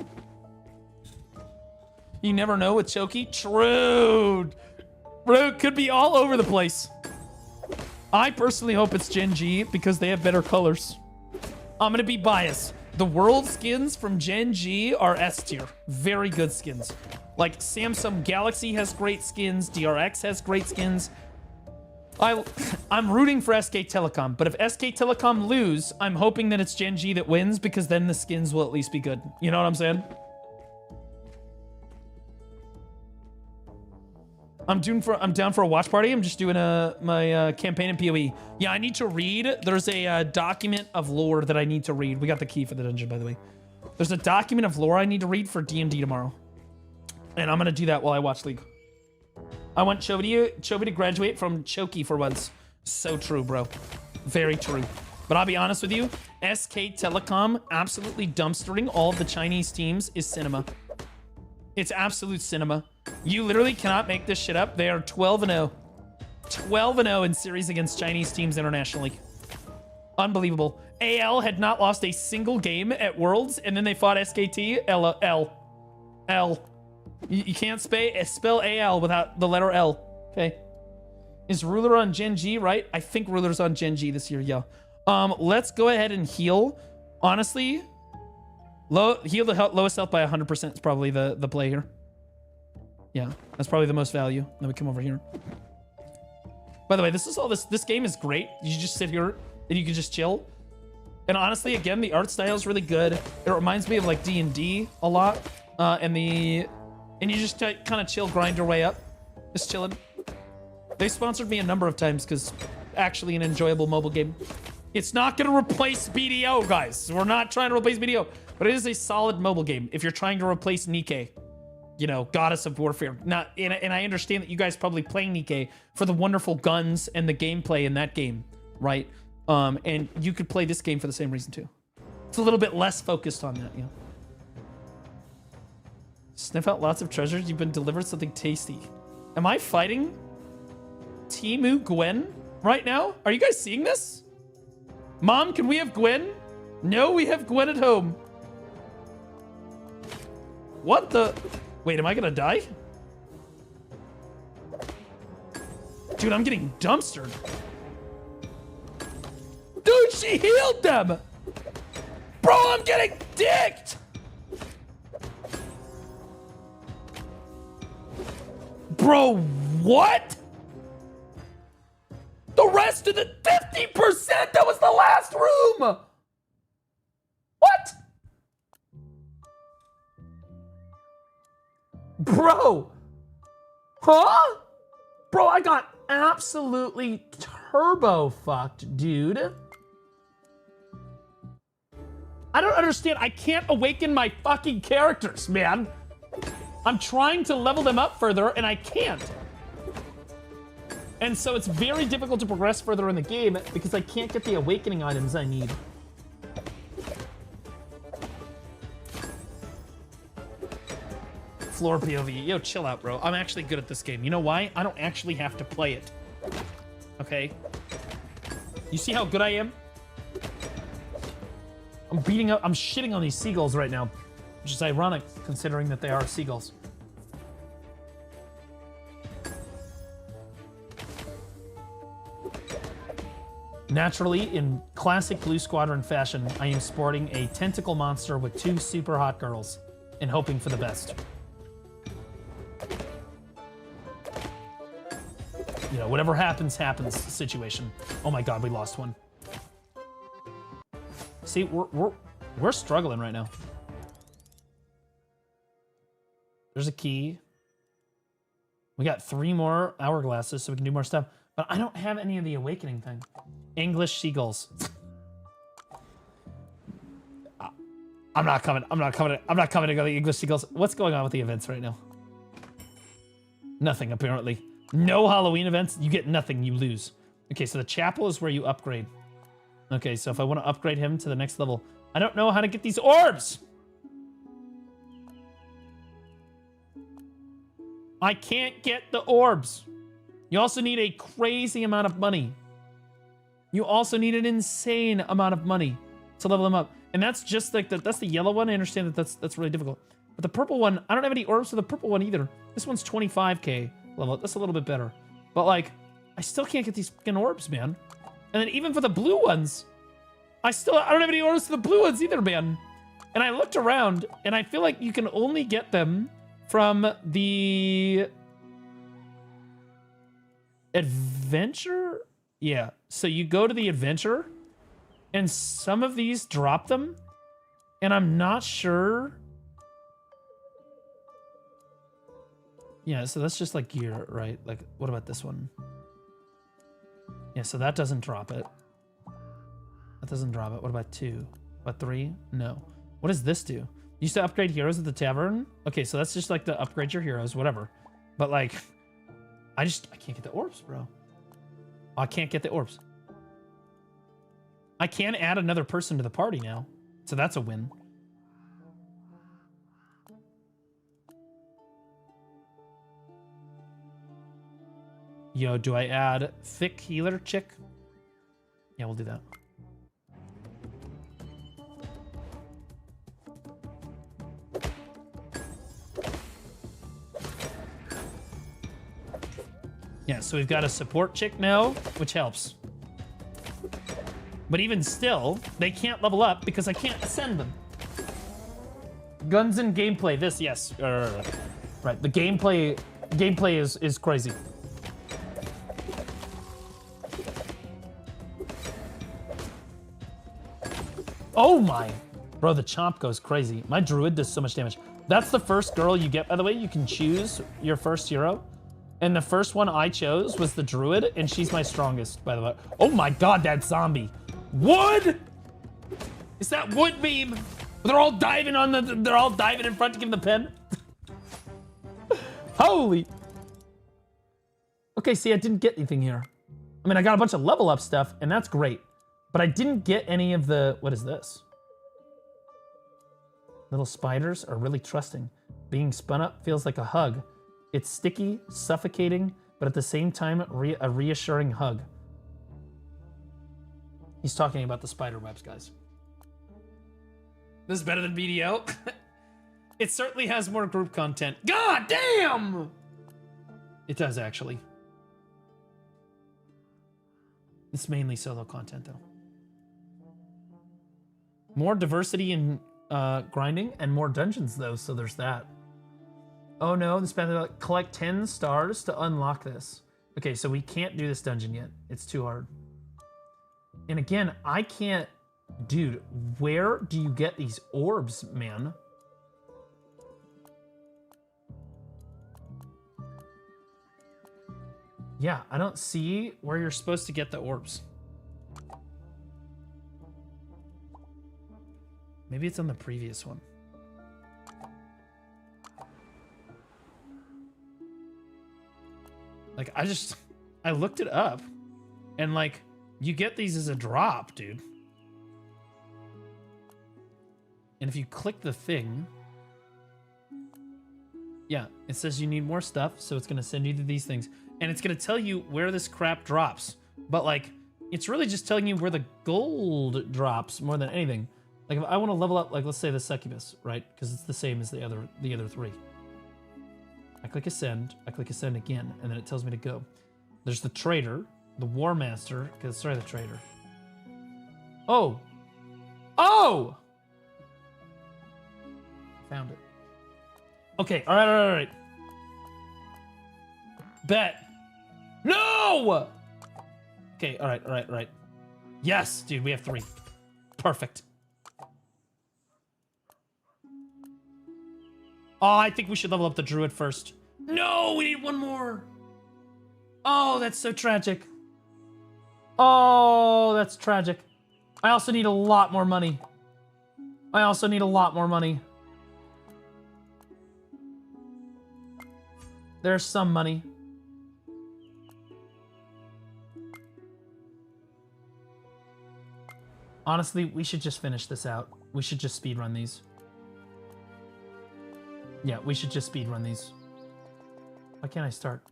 You never know with Choki. True. Bro, it could be all over the place. I personally hope it's Genji because they have better colors. I'm gonna be biased. The world skins from Gen G are S tier. Very good skins. Like Samsung Galaxy has great skins. DRX has great skins. I'm rooting for SK Telecom, but if SK Telecom lose, I'm hoping that it's Gen G that wins because then the skins will at least be good. You know what I'm saying? I'm down for a watch party. I'm just doing my campaign in PoE. Yeah, I need to read. There's a document of lore that I need to read. We got the key for the dungeon, by the way. There's a document of lore I need to read for D&D tomorrow. And I'm going to do that while I watch League. I want Chovy to graduate from Choki for once. So true, bro. Very true. But I'll be honest with you, SK Telecom absolutely dumpstering all of the Chinese teams is cinema. It's absolute cinema. You literally cannot make this shit up. They are 12-0. 12-0 in series against Chinese teams internationally. Unbelievable. AL had not lost a single game at Worlds, and then they fought SKT. L. You can't spell AL without the letter L. Okay. Is Ruler on Gen G, right? I think Ruler's on Gen G this year, yeah. Let's go ahead and heal. Honestly, heal the lowest health by 100% is probably the play here. Yeah, that's probably the most value. Then we come over here. By the way, this game is great. You just sit here and you can just chill. And honestly, again, the art style is really good. It reminds me of like D&D a lot. And you just kind of chill, grind your way up. Just chilling. They sponsored me a number of times because actually an enjoyable mobile game. It's not going to replace BDO, guys. We're not trying to replace BDO, but it is a solid mobile game if you're trying to replace Nikke. You know, Goddess of Warfare. And I understand that you guys probably playing Nikke for the wonderful guns and the gameplay in that game, right? And you could play this game for the same reason too. It's a little bit less focused on that, you know. Sniff out lots of treasures. You've been delivered something tasty. Am I fighting Timu Gwen right now? Are you guys seeing this? Mom, can we have Gwen? No, we have Gwen at home. What the? Wait, am I gonna die? Dude, I'm getting dumpstered. Dude, she healed them! Bro, I'm getting dicked! Bro, what? The rest of the 50%, that was the last room! What? Bro. Huh? Bro, I got absolutely turbo fucked, dude. I don't understand. I can't awaken my fucking characters, man. I'm trying to level them up further, and I can't. And so it's very difficult to progress further in the game because I can't get the awakening items I need. Floor POV. Yo, chill out, bro. I'm actually good at this game. You know why? I don't actually have to play it. Okay? You see how good I am? I'm shitting on these seagulls right now, which is ironic considering that they are seagulls. Naturally, in classic Blue Squadron fashion, I am sporting a tentacle monster with 2 super hot girls and hoping for the best. You know, whatever happens, happens situation. Oh my god, we lost one. See, we're struggling right now. There's a key. We got 3 more hourglasses so we can do more stuff. But I don't have any of the awakening thing. English seagulls. I'm not coming to go to the English seagulls. What's going on with the events right now? Nothing, apparently. No Halloween events. You get nothing. You lose. Okay, so the chapel is where you upgrade. Okay, so if I want to upgrade him to the next level, I don't know how to get these orbs. I can't get the orbs. You also need a crazy amount of money. You also need an insane amount of money to level them up. And that's just like that's the yellow one. I understand that that's really difficult. But the purple one, I don't have any orbs for the purple one either. This one's 25k level. That's a little bit better. But like, I still can't get these fucking orbs, man. And then even for the blue ones, I don't have any orders to the blue ones either, man. And I looked around, and I feel like you can only get them from the adventure. Yeah, so you go to the adventure, and some of these drop them, and I'm not sure. Yeah, so that's just like gear, right? Like, what about this one? Yeah, so that doesn't drop it. That doesn't drop it. What about 2? About 3? No. What does this do? Used to upgrade heroes at the tavern? Okay, so that's just like to upgrade your heroes, whatever. But like, I can't get the orbs, bro. I can't get the orbs. I can add another person to the party now. So that's a win. Yo, do I add thick healer chick? Yeah, we'll do that. Yeah, so we've got a support chick now, which helps. But even still, they can't level up because I can't ascend them. Guns and gameplay. This, yes. Right, the gameplay is crazy. Oh my! Bro, the chomp goes crazy. My druid does so much damage. That's the first girl you get, by the way. You can choose your first hero. And the first one I chose was the druid, and she's my strongest, by the way. Oh my god, that zombie. Wood! Is that wood beam? They're all diving in front to give him the pen. Holy. Okay, see, I didn't get anything here. I mean, I got a bunch of level up stuff, and that's great. But I didn't get any of the, what is this? Little spiders are really trusting. Being spun up feels like a hug. It's sticky, suffocating, but at the same time, a reassuring hug. He's talking about the spider webs, guys. This is better than BDO. It certainly has more group content. God damn! It does, actually. It's mainly solo content, though. More diversity in grinding and more dungeons, though, so there's that. Oh no, this better collect 10 stars to unlock this. Okay, so we can't do this dungeon yet. It's too hard. And again, I can't... Dude, where do you get these orbs, man? Yeah, I don't see where you're supposed to get the orbs. Maybe it's on the previous one. Like, I looked it up, and like, you get these as a drop, dude. And if you click the thing, yeah, it says you need more stuff, so it's gonna send you to these things. And it's gonna tell you where this crap drops. But like, it's really just telling you where the gold drops more than anything. Like, if I wanna level up, like, let's say the succubus, right? Because it's the same as the other 3. I click ascend again, and then it tells me to go. There's the trader, the war master, sorry, the trader. Oh! Oh! Found it. Okay, all right. Bet. No! Okay, all right. Yes, dude, we have 3. Perfect. Oh, I think we should level up the druid first. No, we need 1 more. Oh, that's so tragic. Oh, that's tragic. I also need a lot more money. There's some money. Honestly, we should just finish this out. We should just speedrun these. Yeah, we should just speedrun these. Why can't I start?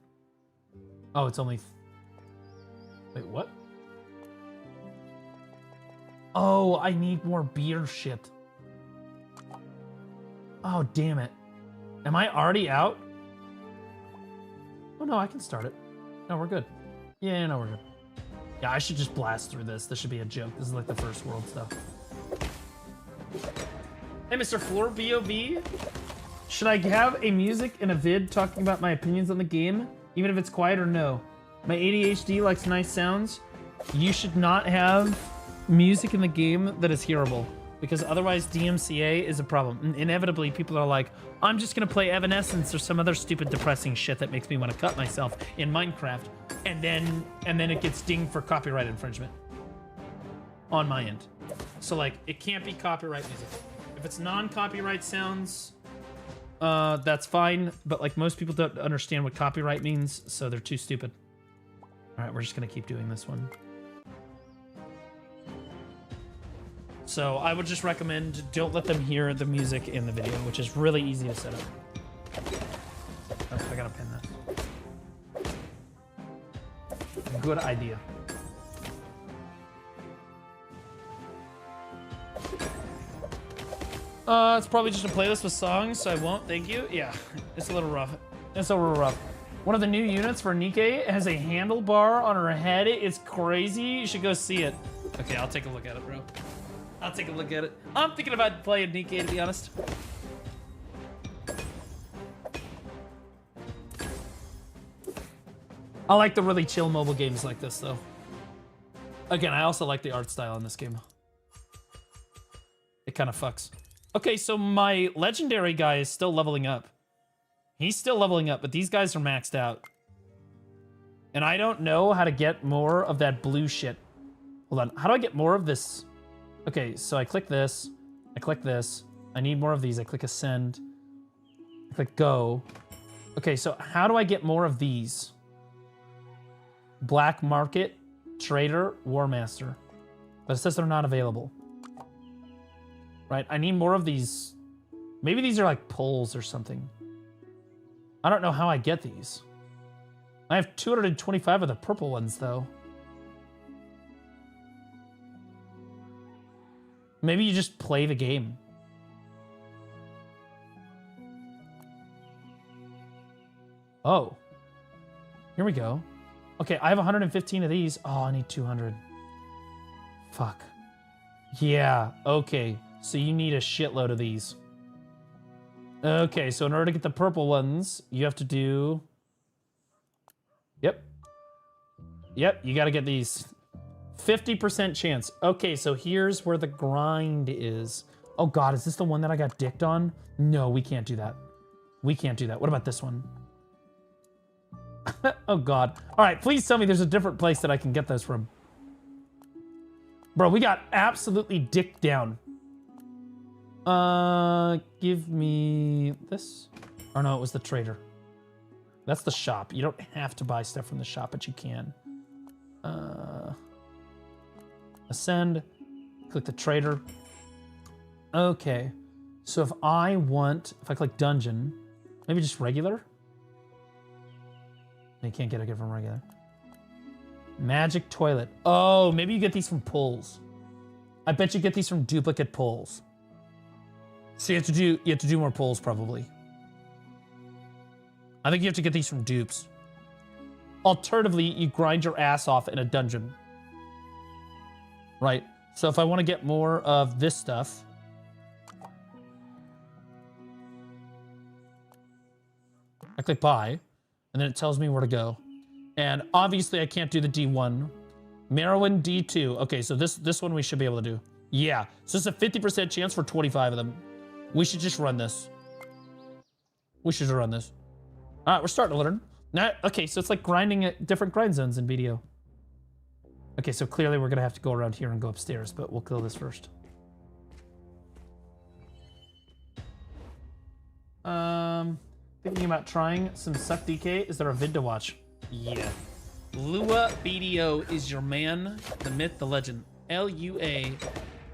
Oh, it's only... Wait, what? Oh, I need more beer shit. Oh, damn it. Am I already out? Oh, no, I can start it. No, we're good. Yeah, no, we're good. Yeah, I should just blast through this. This should be a joke. This is like the first world stuff. Hey, Mr. Floor BOV. Should I have a music in a vid talking about my opinions on the game, even if it's quiet or no? My ADHD likes nice sounds. You should not have music in the game that is hearable, because otherwise DMCA is a problem. And inevitably, people are like, I'm just gonna play Evanescence or some other stupid depressing shit that makes me want to cut myself in Minecraft, and then it gets dinged for copyright infringement on my end. So like, it can't be copyright music. If it's non-copyright sounds, that's fine, but like most people don't understand what copyright means, so they're too stupid. All right, we're just gonna keep doing this one. So I would just recommend don't let them hear the music in the video, which is really easy to set up. Oh, I gotta pin this. Good idea. It's probably just a playlist with songs, so I won't, thank you. Yeah, it's a little rough. It's a little rough. One of the new units for Nikke has a handlebar on her head. It's crazy. You should go see it. Okay, I'll take a look at it, bro. I'll take a look at it. I'm thinking about playing Nikke, to be honest. I like the really chill mobile games like this, though. Again, I also like the art style in this game. It kind of fucks. Okay, so my legendary guy is still leveling up. He's still leveling up, but these guys are maxed out. And I don't know how to get more of that blue shit. Hold on, how do I get more of this? Okay, so I click this. I click this. I need more of these. I click ascend. I click go. Okay, so how do I get more of these? Black Market, Trader, War Master. But it says they're not available. Right, I need more of these. Maybe these are like poles or something. I don't know how I get these. I have 225 of the purple ones, though. Maybe you just play the game. Oh. Here we go. Okay, I have 115 of these. Oh, I need 200. Fuck. Yeah, okay. So you need a shitload of these. Okay, so in order to get the purple ones, you have to do... Yep. Yep, you gotta get these. 50% chance. Okay, so here's where the grind is. Oh god, is this the one that I got dicked on? No, we can't do that. We can't do that. What about this one? Oh god. Alright, please tell me there's a different place that I can get those from. Bro, we got absolutely dicked down. Give me this. Or no, it was the trader. That's the shop. You don't have to buy stuff from the shop, but you can. Ascend. Click the trader. Okay. So if I click dungeon, maybe just regular? You can't get it from regular. Magic toilet. Oh, maybe you get these from pulls. I bet you get these from duplicate pulls. So you have to do more pulls probably. I think you have to get these from dupes. Alternatively, you grind your ass off in a dungeon. Right. So if I want to get more of this stuff, I click buy, and then it tells me where to go. And obviously I can't do the D1. Merowyn D2. Okay, so this one we should be able to do. Yeah. So it's a 50% chance for 25 of them. We should just run this. We should run this. All right, we're starting to learn. Now, okay, so it's like grinding at different grind zones in BDO. Okay, so clearly we're gonna have to go around here and go upstairs, but we'll kill this first. Thinking about trying some Suck DK. Is there a vid to watch? Yeah. Lua BDO is your man, the myth, the legend. L-U-A.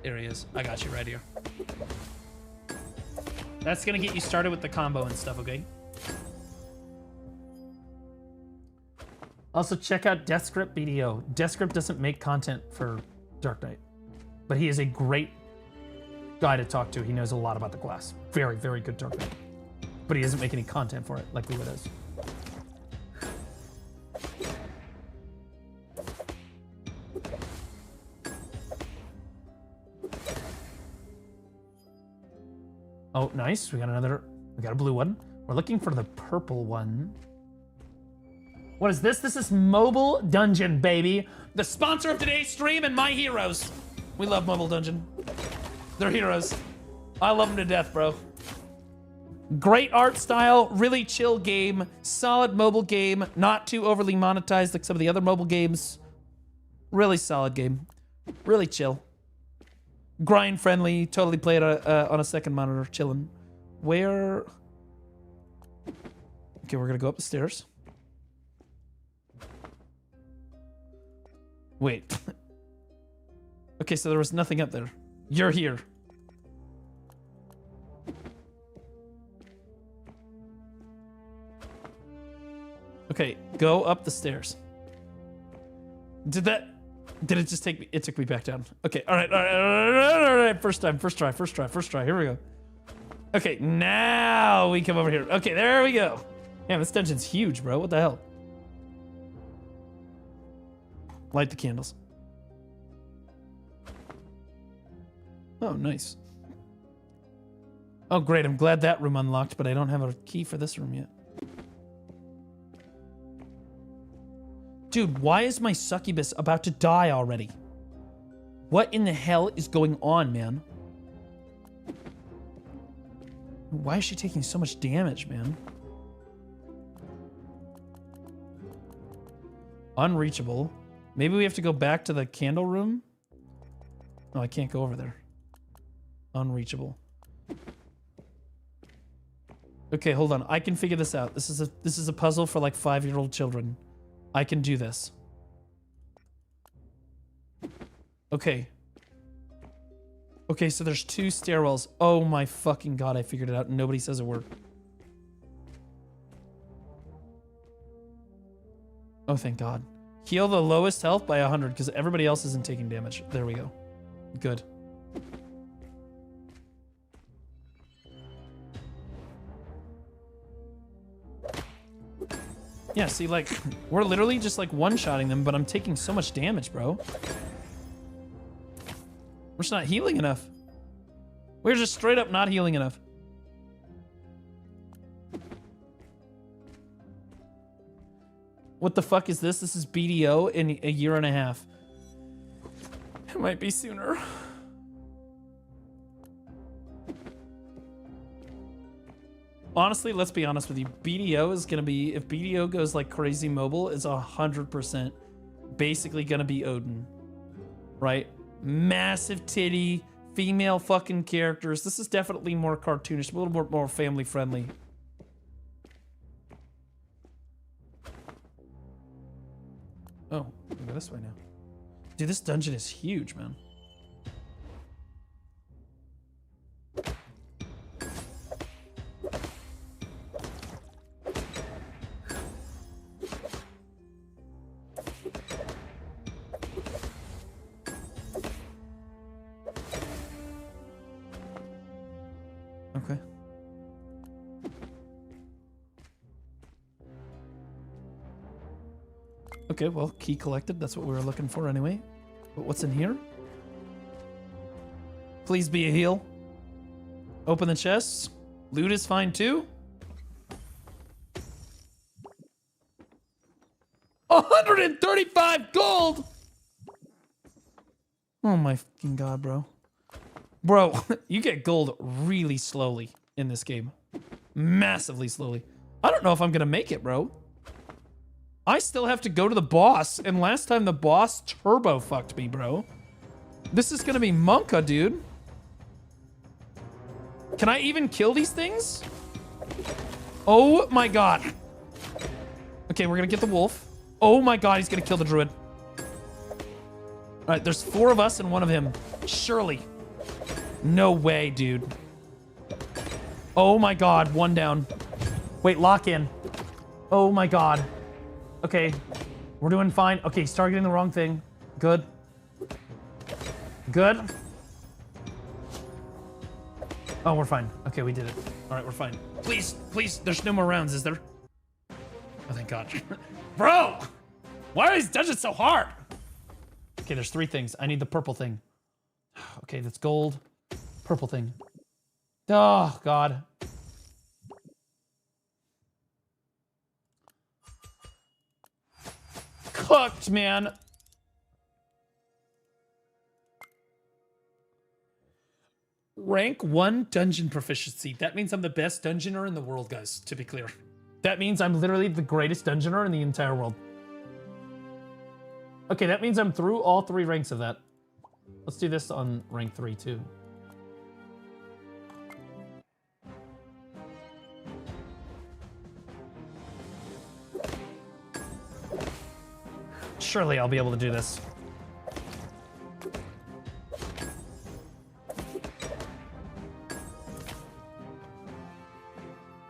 There he is. I got you right here. That's gonna get you started with the combo and stuff, okay? Also, check out Deathscript BDO. Deathscript doesn't make content for Dark Knight, but he is a great guy to talk to. He knows a lot about the class. Very, very good Dark Knight. But he doesn't make any content for it like Lua does. Oh, nice. We got a blue one. We're looking for the purple one. What is this? This is Mobile Dungeon, baby. The sponsor of today's stream and my heroes. We love Mobile Dungeon. They're heroes. I love them to death, bro. Great art style, really chill game, solid mobile game, not too overly monetized like some of the other mobile games. Really solid game. Really chill. Grind friendly, totally play it on a second monitor, chilling. Where? Okay, we're gonna go up the stairs. Wait. Okay, so there was nothing up there. You're here. Okay, go up the stairs. Did it just take me? It took me back down. Okay, all right. First try. Here we go. Okay, now we come over here. Okay, there we go. Damn, this dungeon's huge, bro. What the hell? Light the candles. Oh, nice. Oh, great. I'm glad that room unlocked, but I don't have a key for this room yet. Dude, why is my succubus about to die already? What in the hell is going on, man? Why is she taking so much damage, man? Unreachable. Maybe we have to go back to the candle room? No, I can't go over there. Unreachable. Okay, hold on. I can figure this out. This is a puzzle for like 5-year-old children. I can do this. Okay. Okay, so there's 2 stairwells. Oh my fucking god, I figured it out. Nobody says a word. Oh, thank god. Heal the lowest health by 100 because everybody else isn't taking damage. There we go. Good. Yeah, see, like, we're literally just, like, one-shotting them, but I'm taking so much damage, bro. We're just not healing enough. We're just straight up not healing enough. What the fuck is this? This is BDO in a year and a half. It might be sooner. Honestly, let's be honest with you. BDO is going to be, if BDO goes like crazy mobile, it's 100% basically going to be Odin. Right? Massive titty, female fucking characters. This is definitely more cartoonish, a little more family friendly. Oh, we go this way now. Dude, this dungeon is huge, man. Okay. Okay, well, key collected. That's what we were looking for anyway. But what's in here? Please be a heal. Open the chests. Loot is fine too. 135 gold! Oh my fucking god, bro. Bro, you get gold really slowly in this game. Massively slowly. I don't know if I'm gonna make it, bro. I still have to go to the boss, and last time the boss turbo fucked me, bro. This is gonna be Monka, dude. Can I even kill these things? Oh my god. Okay, we're gonna get the wolf. Oh my god, he's gonna kill the druid. Alright, there's 4 of us and 1 of him. Surely. No way, dude. Oh my god, 1 down. Wait, lock in. Oh my god. Okay, we're doing fine. Okay, he's targeting the wrong thing. Good. Good. Oh, we're fine. Okay, we did it. All right, we're fine. Please, please, there's no more rounds, is there? Oh, thank God. Bro! Why are these dungeons so hard? Okay, there's 3 things. I need the purple thing. Okay, that's gold. Purple thing. Oh, God. Cooked, man. Rank 1 dungeon proficiency. That means I'm the best dungeoner in the world, guys, to be clear. That means I'm literally the greatest dungeoner in the entire world. Okay, that means I'm through all 3 ranks of that. Let's do this on rank 3, too. Surely I'll be able to do this.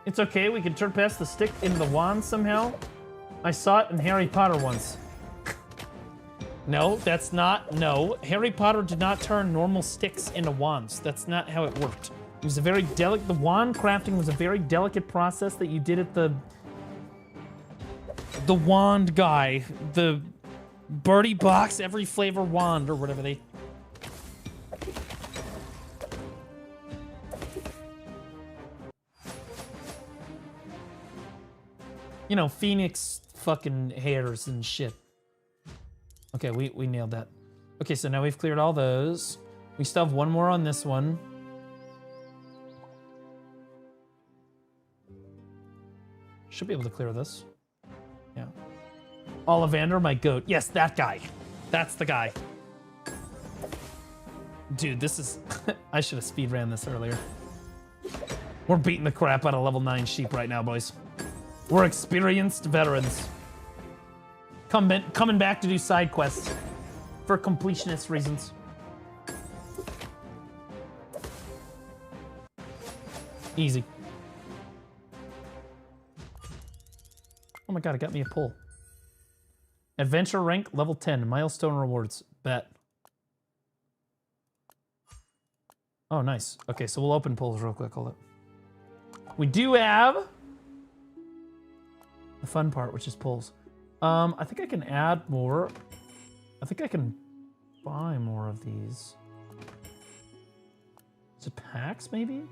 It's okay, we can turn past the stick into the wand somehow. I saw it in Harry Potter once. No, that's not, no. Harry Potter did not turn normal sticks into wands. That's not how it worked. It was a very delicate, the wand crafting was a very delicate process that you did at the wand guy, the Birdie Box, every flavor wand or whatever they... You know, Phoenix fucking hairs and shit. Okay, we nailed that. Okay, so now we've cleared all those. We still have one more on this one. Should be able to clear this. Yeah. Ollivander, my goat. Yes, that guy. That's the guy. Dude, this is... I should have speed ran this earlier. We're beating the crap out of level 9 sheep right now, boys. We're experienced veterans. Coming back to do side quests. For completionist reasons. Easy. Oh my god, it got me a pull. Adventure rank level 10. Milestone rewards. Bet. Oh, nice. Okay, so we'll open pulls real quick. Hold up. We do have the fun part, which is pulls. I think I can add more. I think I can buy more of these. Is it packs, maybe?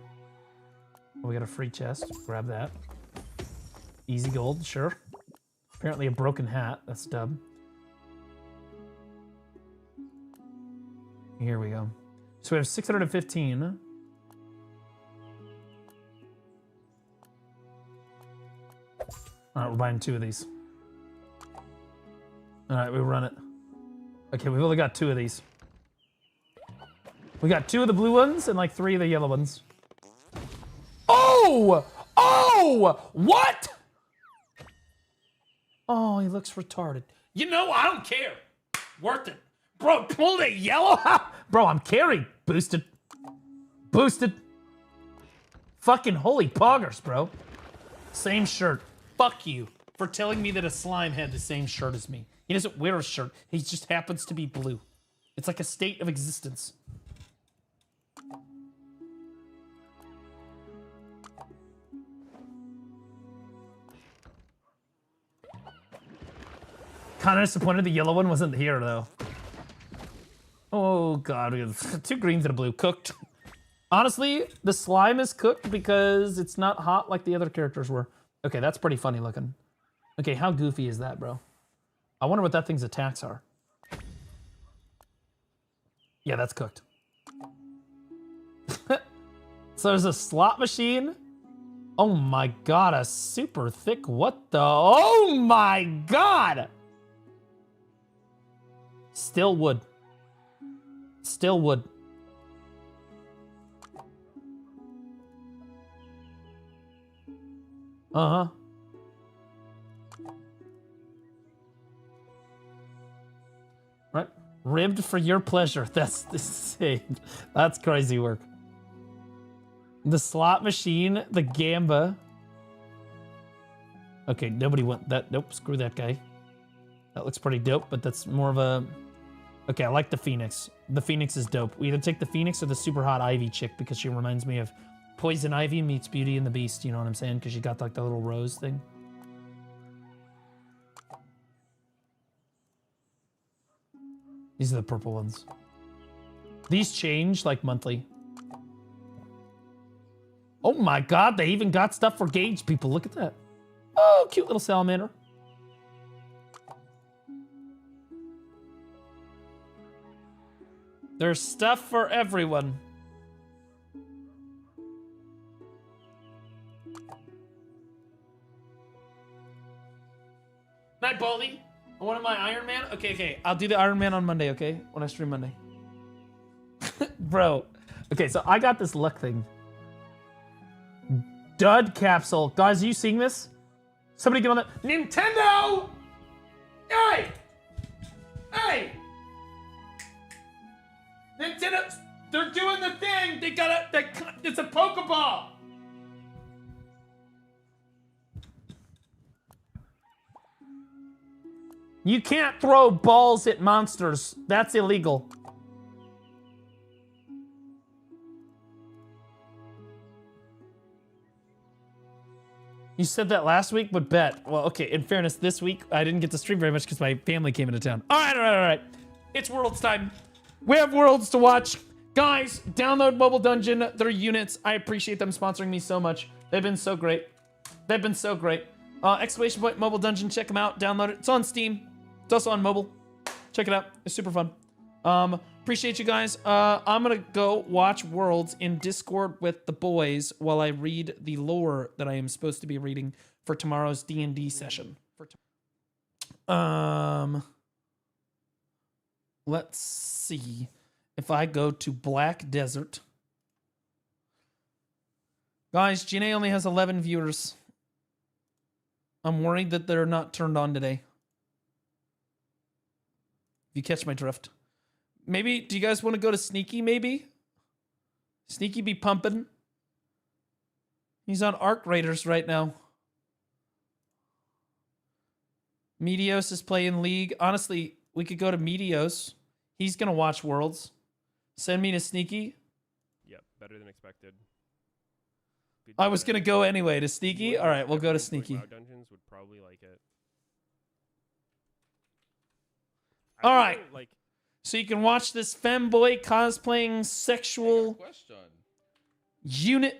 Oh, we got a free chest. Grab that. Easy gold, sure. Apparently a broken hat. That's dub. Here we go. So we have 615. All right, we're buying 2 of these. All right, we run it. Okay, we've only got 2 of these. We got 2 of the blue ones and like 3 of the yellow ones. Oh! Oh! What? Oh, he looks retarded. You know, I don't care. Worth it. Bro, pull the yellow out. Bro, I'm carried. Boosted. Boosted. Fucking holy poggers, bro. Same shirt. Fuck you for telling me that a slime had the same shirt as me. He doesn't wear a shirt. He just happens to be blue. It's like a state of existence. Kind of disappointed the yellow one wasn't here, though. Oh, God. We have 2 greens and a blue. Cooked. Honestly, the slime is cooked because it's not hot like the other characters were. Okay, that's pretty funny looking. Okay, how goofy is that, bro? I wonder what that thing's attacks are. Yeah, that's cooked. So there's a slot machine. Oh my god, a super thick, what the? Oh my god! Still wood. Still wood. Uh-huh. Right. Ribbed for your pleasure. That's insane. That's crazy work. The slot machine, the gamba. Okay, nobody went that. Nope, screw that guy. That looks pretty dope, but that's more of a... Okay, I like the Phoenix. The Phoenix is dope. We either take the Phoenix or the super hot Ivy chick because she reminds me of Poison Ivy meets Beauty and the Beast, you know what I'm saying? Because she got like the little rose thing. These are the purple ones. These change like monthly. Oh my god, they even got stuff for Gauge people. Look at that. Oh, cute little salamander. There's stuff for everyone. Night, Baldy. I wanted my Iron Man. Okay. I'll do the Iron Man on Monday, okay? When I stream Monday. Bro. Okay, so I got this luck thing. Dud capsule. Guys, are you seeing this? Somebody get on that. Nintendo! Hey! Hey! Nintendo, they're doing the thing. They got it's a Pokeball. You can't throw balls at monsters. That's illegal. You said that last week, but bet. Well, okay, in fairness, this week, I didn't get to stream very much because my family came into town. All right. It's Worlds time. We have Worlds to watch. Guys, download Mobile Dungeon. Their units. I appreciate them sponsoring me so much. They've been so great. Exclamation point Mobile Dungeon. Check them out. Download it. It's on Steam. It's also on mobile. Check it out. It's super fun. Appreciate you guys. I'm gonna go watch Worlds in Discord with the boys while I read the lore that I am supposed to be reading for tomorrow's D&D session. Let's see if I go to Black Desert. Guys, GNA only has 11 viewers. I'm worried that they're not turned on today. If you catch my drift. Maybe, do you guys want to go to Sneaky, maybe? Sneaky be pumping. He's on Arc Raiders right now. Medios is playing League. Honestly, we could go to Medios. He's going to watch Worlds. Send me to Sneaky. Yep, better than expected. I was going to go anyway to Sneaky. All right, we'll go to Sneaky. WoW Dungeons would probably like it. All right. So you can watch this femboy cosplaying sexual unit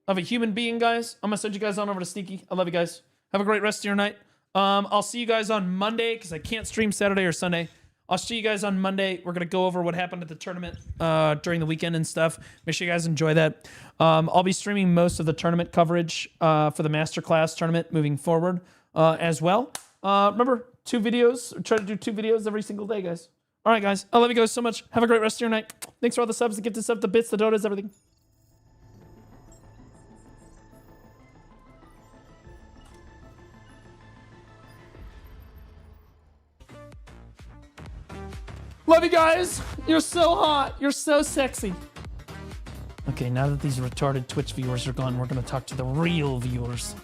of a human being, guys. I'm going to send you guys on over to Sneaky. I love you guys. Have a great rest of your night. I'll see you guys on Monday because I can't stream Saturday or Sunday. I'll see you guys on Monday. We're going to go over what happened at the tournament during the weekend and stuff. Make sure you guys enjoy that. I'll be streaming most of the tournament coverage for the Masterclass tournament moving forward as well. Remember, 2 videos. Try to do 2 videos every single day, guys. All right, guys. I love you guys so much. Have a great rest of your night. Thanks for all the subs, the gifted stuff, the bits, the donuts, everything. Love you guys. You're so hot. You're so sexy. Okay, now that these retarded Twitch viewers are gone, we're going to talk to the real viewers.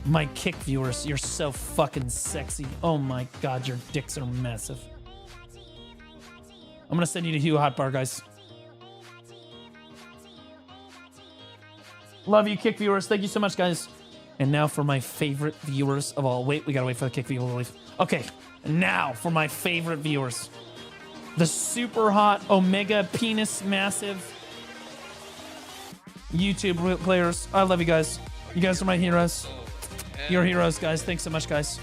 My Kick viewers, you're so fucking sexy. Oh my god, your dicks are massive. I'm gonna send you to Hugh Hotbar, guys. Love you, Kick viewers. Thank you so much, guys. And now for my favorite viewers of all. Wait, we gotta wait for the Kick viewers to leave. Okay, now for my favorite viewers. The super hot Omega Penis Massive YouTube players. I love you guys. You guys are my heroes. You're heroes, guys. Thanks so much, guys.